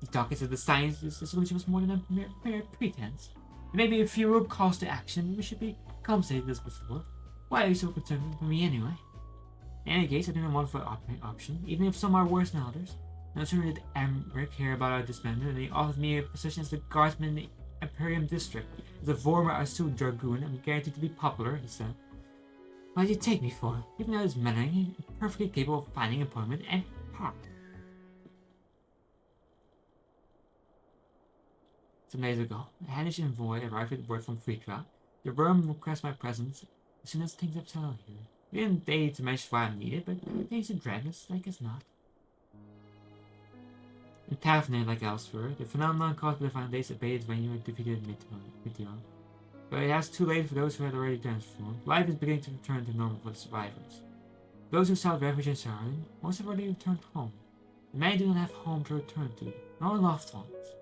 The talking to the science is the solution was more than a mere pretense. Maybe if you were calls to action, we should be compensated this before. Why are you so concerned for me anyway? In any case, I didn't want for option, even if some are worse than others. No sooner did Emmerich hear about our disbandment than he offered me a position as the guardsman in the Imperium District. As a former Asu Dragoon, I'm guaranteed to be popular, he said. What did you take me for? Even though his manner, he's perfectly capable of finding employment and power. Some days ago, a Hannish envoy arrived with word from Fritra. The worm requests my presence as soon as things have settled here. He didn't dare to mention why I'm needed, but thanks to dragons, I guess not. In Tavne, like elsewhere, the phenomenon caused by the Foundation abated when you were defeated Meteor. But it has too late for those who had already transformed. Life is beginning to return to normal for the survivors. Those who sought refuge in Sarin, most have already returned home. And many do not have home to return to, nor loved ones.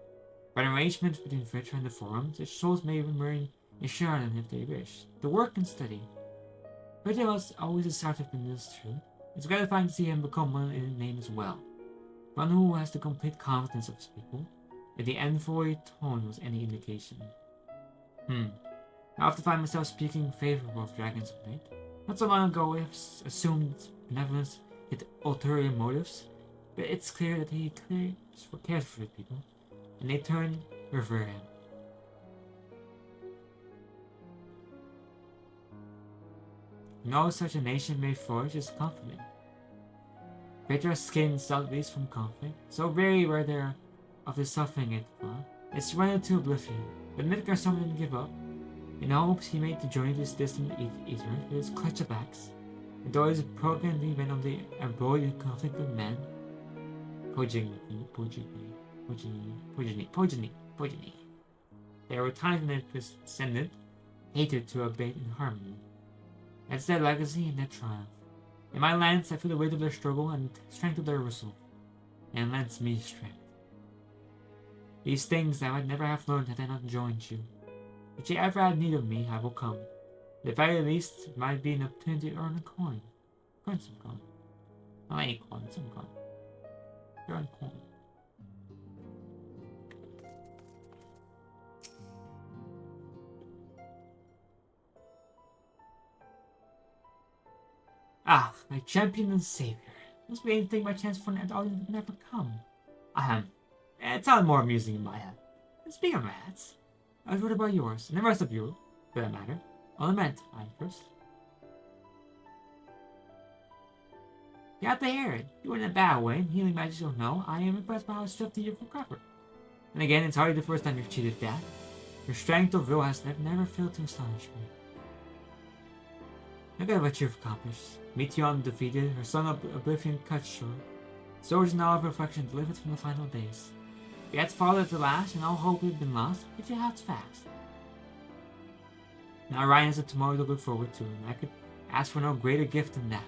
By an arrangement between Fritra and the Forum, their souls may remain in Sharon if they wish, to work and study. Fritra was always a sort of minister. It's gratifying to see him become one in name as well. One who has the complete confidence of his people, if the envoy tone was any indication. I often find myself speaking favorable of dragons of late. Not so long ago I have assumed benevolence with ulterior motives, but it's clear that he cares for his people, and they turn revere him. No such a nation may flourish is comforting. Petra's skin southeast from conflict, so very were there of the suffering it fought. It surrendered to oblivion, but Midgar someone didn't give up. In hopes he made the journey to this distant ether with his clutch of axe. And though his programming went on the embroidered conflict with men, Progeny. There were times when it descended, hated to abate in harmony. That's their legacy and their triumph. In my lands, I feel the weight of their struggle and the strength of their resolve, and it lends me strength. These things I would never have learned had I not joined you. If you ever had need of me, I will come. At the very least, it might be an opportunity to earn a coin. Earn some coin. Not any coin, some coin. Earn coin. Ah, my champion and savior. Must be anything by chance for an audience would never come. Ahem. It sounded more amusing in my head. And speaking of my heads, I was worried about yours, and the rest of you, for that matter. Lament, I first. You have to hear it. You were in a bad way, and healing magic don't know. I am impressed by how swiftly you've recovered. And again, it's hardly the first time you've cheated death. Your strength of will has never failed to astonish me. Look at what you've accomplished. Meteon defeated, her son of Oblivion cut short. Swords and all of reflection delivered from the final days. You had followed at the last, and all hope had been lost, but you had fast. Now Ryan has a tomorrow to look forward to, and I could ask for no greater gift than that.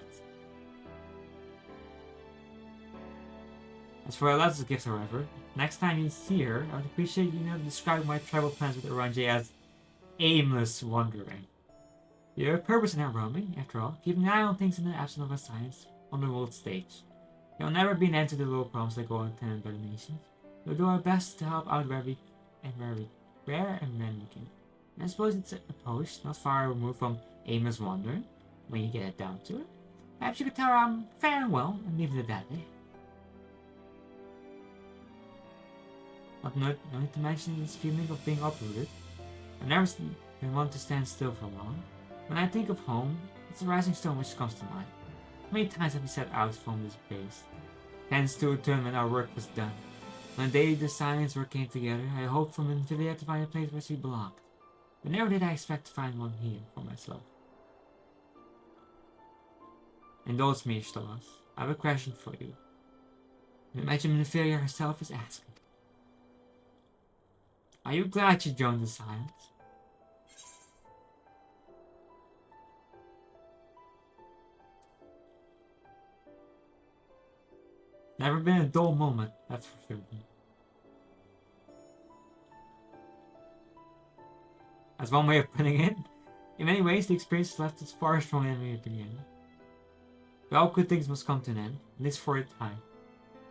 As for Alessa's gift, however, next time you see her, I would appreciate you to describe my travel plans with Oranje as aimless wandering. You have a purpose in our roaming, after all, keeping an eye on things in the absence of a science on the world stage. There will never be an end to the little problems that go untended by the nations. We'll do our best to help out where and when we can. And I suppose it's a post not far removed from aimless wandering, when you get it down to it. Perhaps you could tell her I'm faring well and leave it at that, eh? Not only to mention this feeling of being uprooted. I've never been one to stand still for long. When I think of home, it's the rising stone which comes to mind. How many times have we set out from this base? Hence to return when our work was done. When the day the science work came together, I hoped from Infilia to find a place where she belonged. But never did I expect to find one here for myself. Indulge me, Stolas. I have a question for you. Imagine Infilia herself is asking. Are you glad you joined the science? Never been a dull moment, that's for certain. That's one way of putting it. In many ways, the experience left us far stronger than we began. But all good things must come to an end, at least for a time.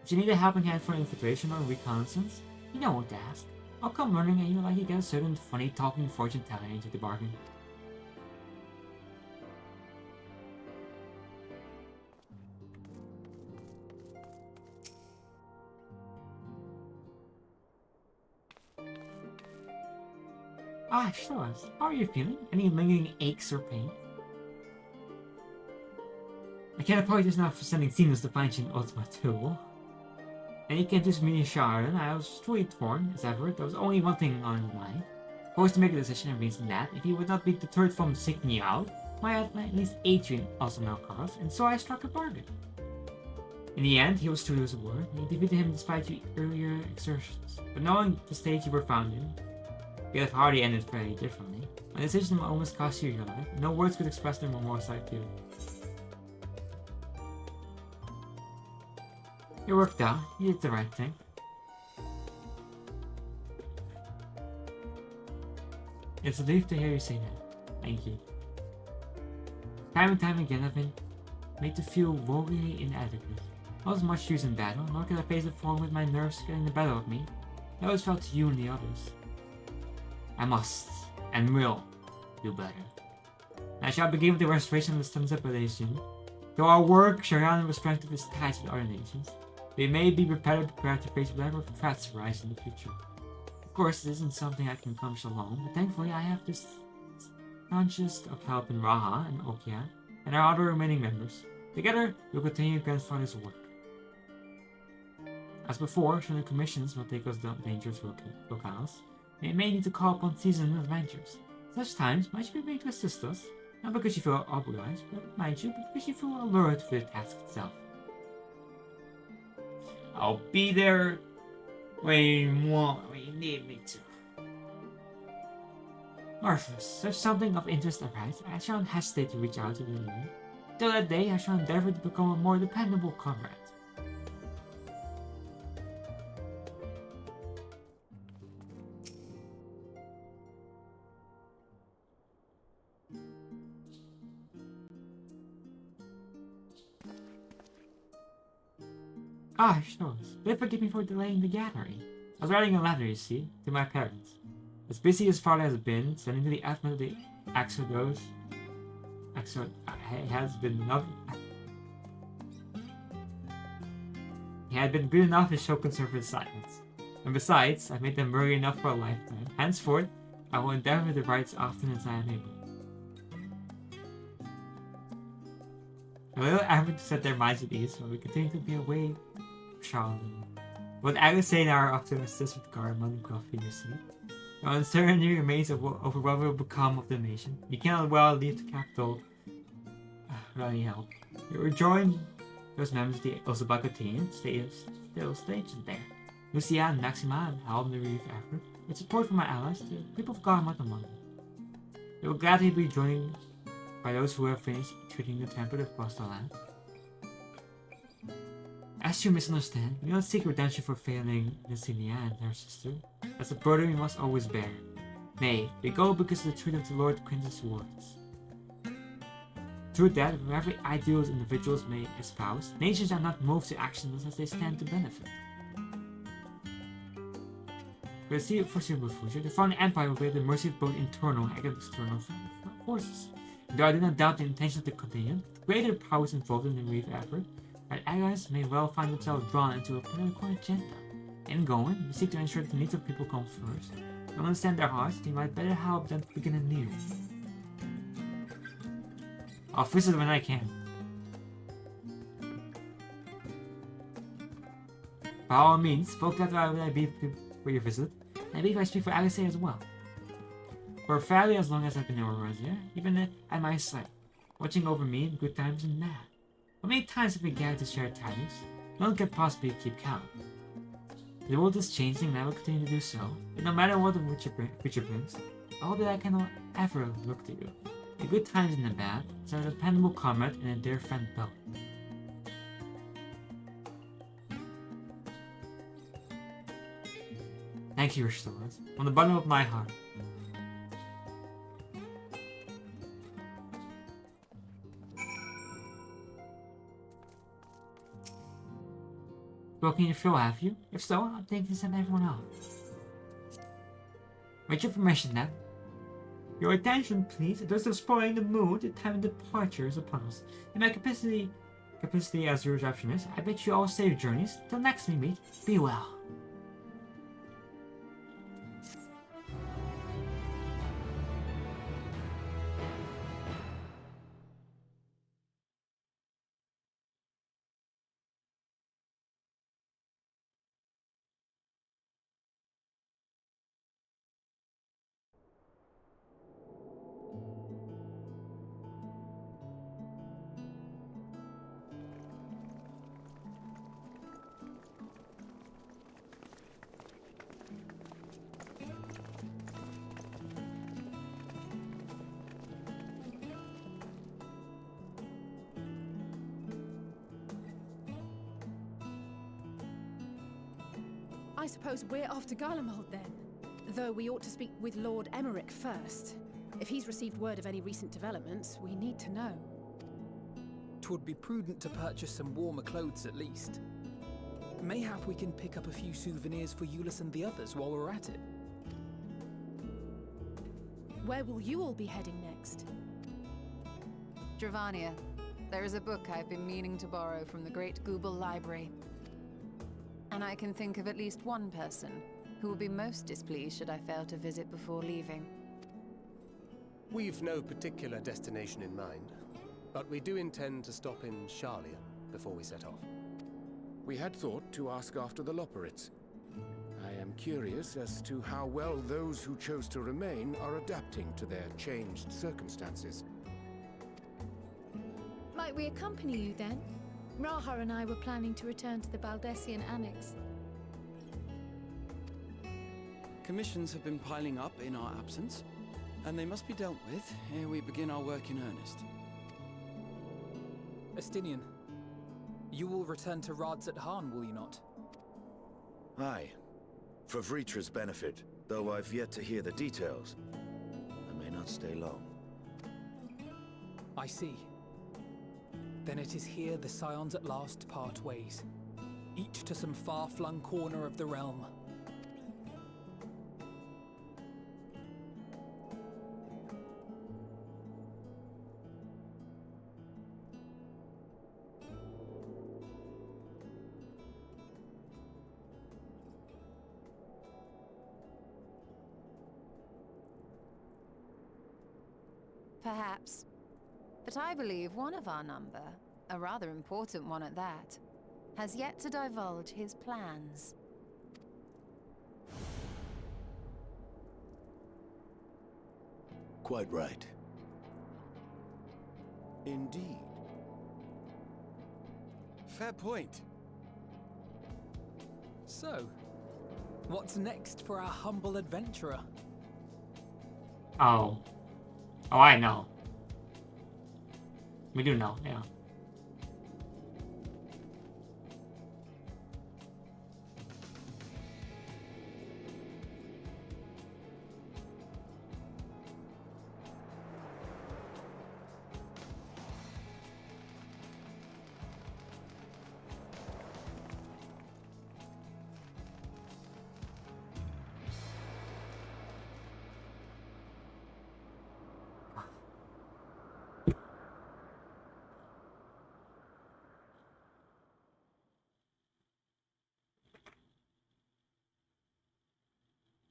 If you need a helping hand for infiltration or reconnaissance, you know what to ask. I'll come running and you'll likely get a certain funny talking fortune teller into the bargain. Ah, sure. How are you feeling? Any lingering aches or pain? I can't apologize enough for sending Seamus to find you an Ultima tool. And he came to me in Sharon. I was truly torn, as ever. There was only one thing on his mind. Forced to make a decision and reason that, if he would not be deterred from seeking you out, why at least Adrian also know Carlos, and so I struck a bargain. In the end, he was true to his word, and you defeated him despite your earlier exertions. But knowing the state you were found in, we have hardly ended very differently. My decision almost cost you your life, and no words could express the remorse I feel. It worked out. You did the right thing. It's a relief to hear you say that. Thank you. Time and time again I've been made to feel woefully inadequate. I was much use in battle, nor could I face a foe with my nerves getting the better of me. I always felt to you and the others. I must, and will, do better. I shall begin with the restoration of the Sun's separation. Though our work shall run with strength of its ties with other nations, we may be prepared to face whatever threats arise in the future. Of course, this isn't something I can accomplish alone, but thankfully I have this conscious of help in Raha and Okia, and our other remaining members. Together, we'll continue Grandfather's work. As before, should the commissions will take us down dangerous locales, we may need to call upon seasoned adventurers. Such times might you be willing to assist us, not because you feel obliged, but mind you, but because you feel allured for the task itself. I'll be there when you need me to. Marvelous. Such something of interest arises, I shall not hesitate to reach out to the leader. Till that day, I shall endeavor to become a more dependable comrade. Ah, sure. Please forgive me for delaying the gathering. I was writing a letter, you see, to my parents. As busy as father has been, sending to the advent of the Exodus, has been enough. He had been good enough to show conservative silence. And besides, I made them worry enough for a lifetime. Henceforth, I will endeavor to write as often as I am able. A little effort to set their minds at ease while we continue to be away from Charlotte. What Alice and I are up to assist with Garmon and Gruffy, you see. The uncertainty remains over what will become of the nation. You cannot well leave the capital without any help. You will join those members of the Osabaka team, still stationed there. Lucia and Maxima have helped the relief effort, with support from my allies, the people of Garmon among them. They will gladly be joined by those who have finished treating the temple across the land. As you misunderstand, we do not seek redemption for failing Nicinia and her sister. That's a burden we must always bear. Nay, we go because of the truth of the Lord Prince's words. Through that, wherever ideals individuals may espouse, nations are not moved to action as they stand to benefit. For the foreseeable future, the founding empire will be at the mercy of both internal and external forces. Though I do not doubt the intention to continue, the greater powers involved in the relief effort, our allies may well find themselves drawn into a political agenda. In going, we seek to ensure that the needs of people come first, and understand their hearts, they might better help them to begin anew. I'll visit when I can. By all means, folk that will I be for your visit, and I believe I speak for Alice as well. For fairly as long as I've been over here, even at my side, watching over me in good times and bad. How many times have we gathered to share tidings? No one can possibly keep count. The world is changing and I will continue to do so, but no matter what the future brings, I hope that I can ever look to you, in good times and the bad, as our dependable comrade and a dear friend both. Thank you, Restores, from the bottom of my heart. broken your show, have you? If so, I'll take this and everyone else. With your permission, then. Your attention, please. It does spoiling the mood. The time of departure is upon us. In my capacity as your receptionist, I bid you all safe journeys. Till next we meet, be well. I suppose we're off to Garlemald then. Though we ought to speak with Lord Emmerich first. If he's received word of any recent developments, we need to know. 'Twould be prudent to purchase some warmer clothes at least. Mayhap we can pick up a few souvenirs for Euless and the others while we're at it. Where will you all be heading next? Dravania, there is a book I've been meaning to borrow from the Great Google Library. And I can think of at least one person who will be most displeased should I fail to visit before leaving. We've no particular destination in mind, but we do intend to stop in Charlia before we set off. We had thought to ask after the Loporrits. I am curious as to how well those who chose to remain are adapting to their changed circumstances. Might we accompany you then? Raha and I were planning to return to the Baldessian Annex. Commissions have been piling up in our absence, and they must be dealt with ere we begin our work in earnest. Estinian, you will return to Rads at Han, will you not? Aye. For Vritra's benefit, though I've yet to hear the details. I may not stay long. I see. Then it is here the Scions at last part ways, each to some far-flung corner of the realm. Perhaps. But I believe one of our number, a rather important one at that, has yet to divulge his plans. Quite right. Indeed. Fair point. So, what's next for our humble adventurer? Oh. Oh, I know. We do know, yeah.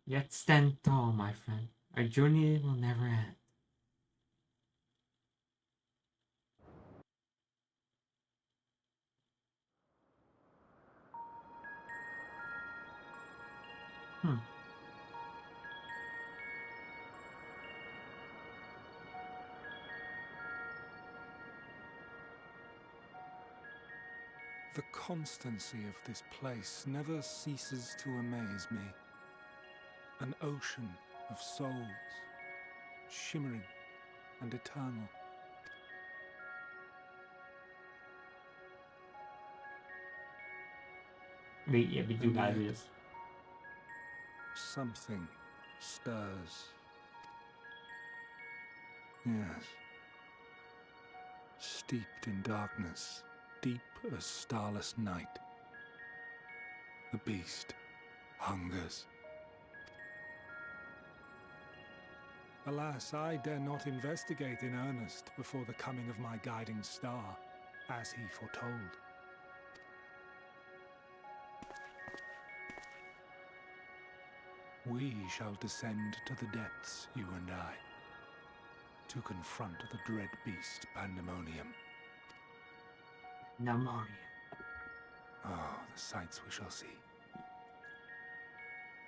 Yet stand tall, my friend. Our journey will never end. The constancy of this place never ceases to amaze me. An ocean of souls, shimmering and eternal. We do that, yes. Something stirs. Yes. Steeped in darkness, deep as starless night. The beast hungers. Alas, I dare not investigate in earnest before the coming of my guiding star, as he foretold. We shall descend to the depths, you and I, to confront the dread beast Pandemonium. Pneumonia. Oh, the sights we shall see.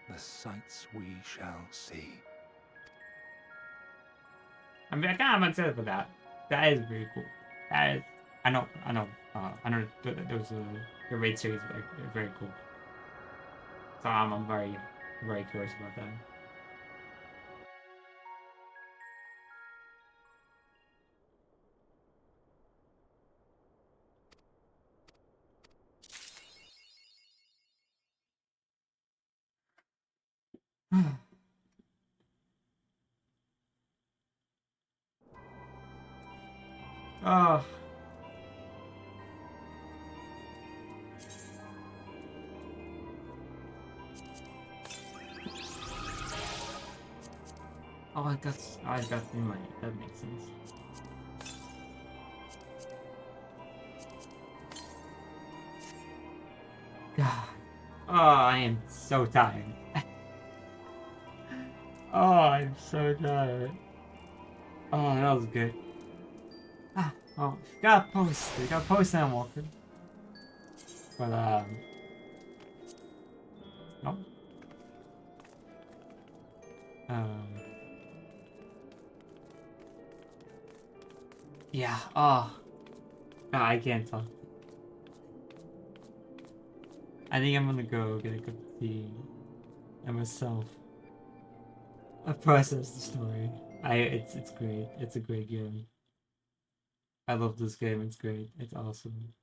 The sights we shall see. I mean, I kind of excited for that. That is very cool. That is, I know. Those the raid series are very cool. So I'm very curious about that. Oh. Oh, I got in my. That makes sense. God. Oh, I am so tired. Oh, I'm so tired. Oh, that was good. Ah, oh, got post endwalker. But no. Yeah. Oh, no, I can't talk. I think I'm gonna go get a cup of tea and myself. I process the story. It's great. It's a great game. I love this game. It's great. It's awesome.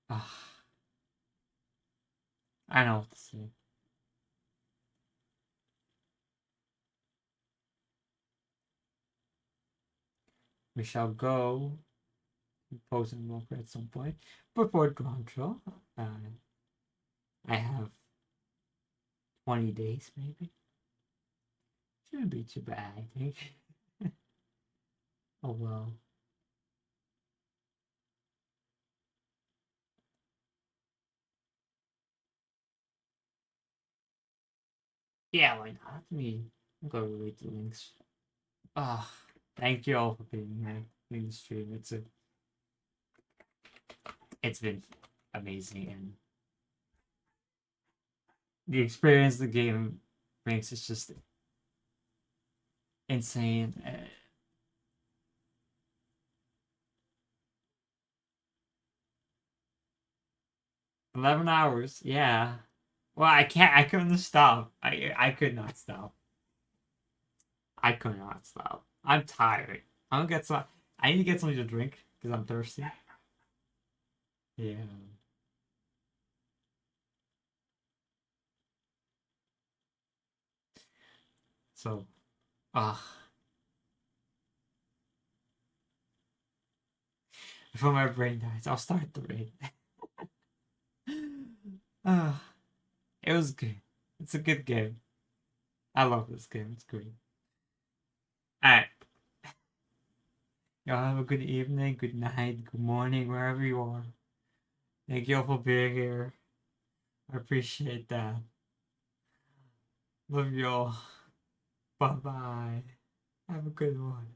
Ah, I know what to say. We shall go post and walk at some point before control. I have 20 days maybe. Shouldn't be too bad, I think. Oh well. Yeah, why not? Let me go read the links. Ah, thank you all for being here in the stream. It's been amazing, and the experience the game brings is just insane. 11 hours, yeah. Well, I couldn't stop. I could not stop. I could not stop. I'm tired. I'm gonna get some. I need to get something to drink because I'm thirsty. Yeah. So, ah, before my brain dies, I'll start the raid. Ah, it was good. It's a good game. I love this game. It's great. Alright. Y'all have a good evening, good night, good morning, wherever you are. Thank you all for being here. I appreciate that. Love y'all. Bye bye. Have a good one.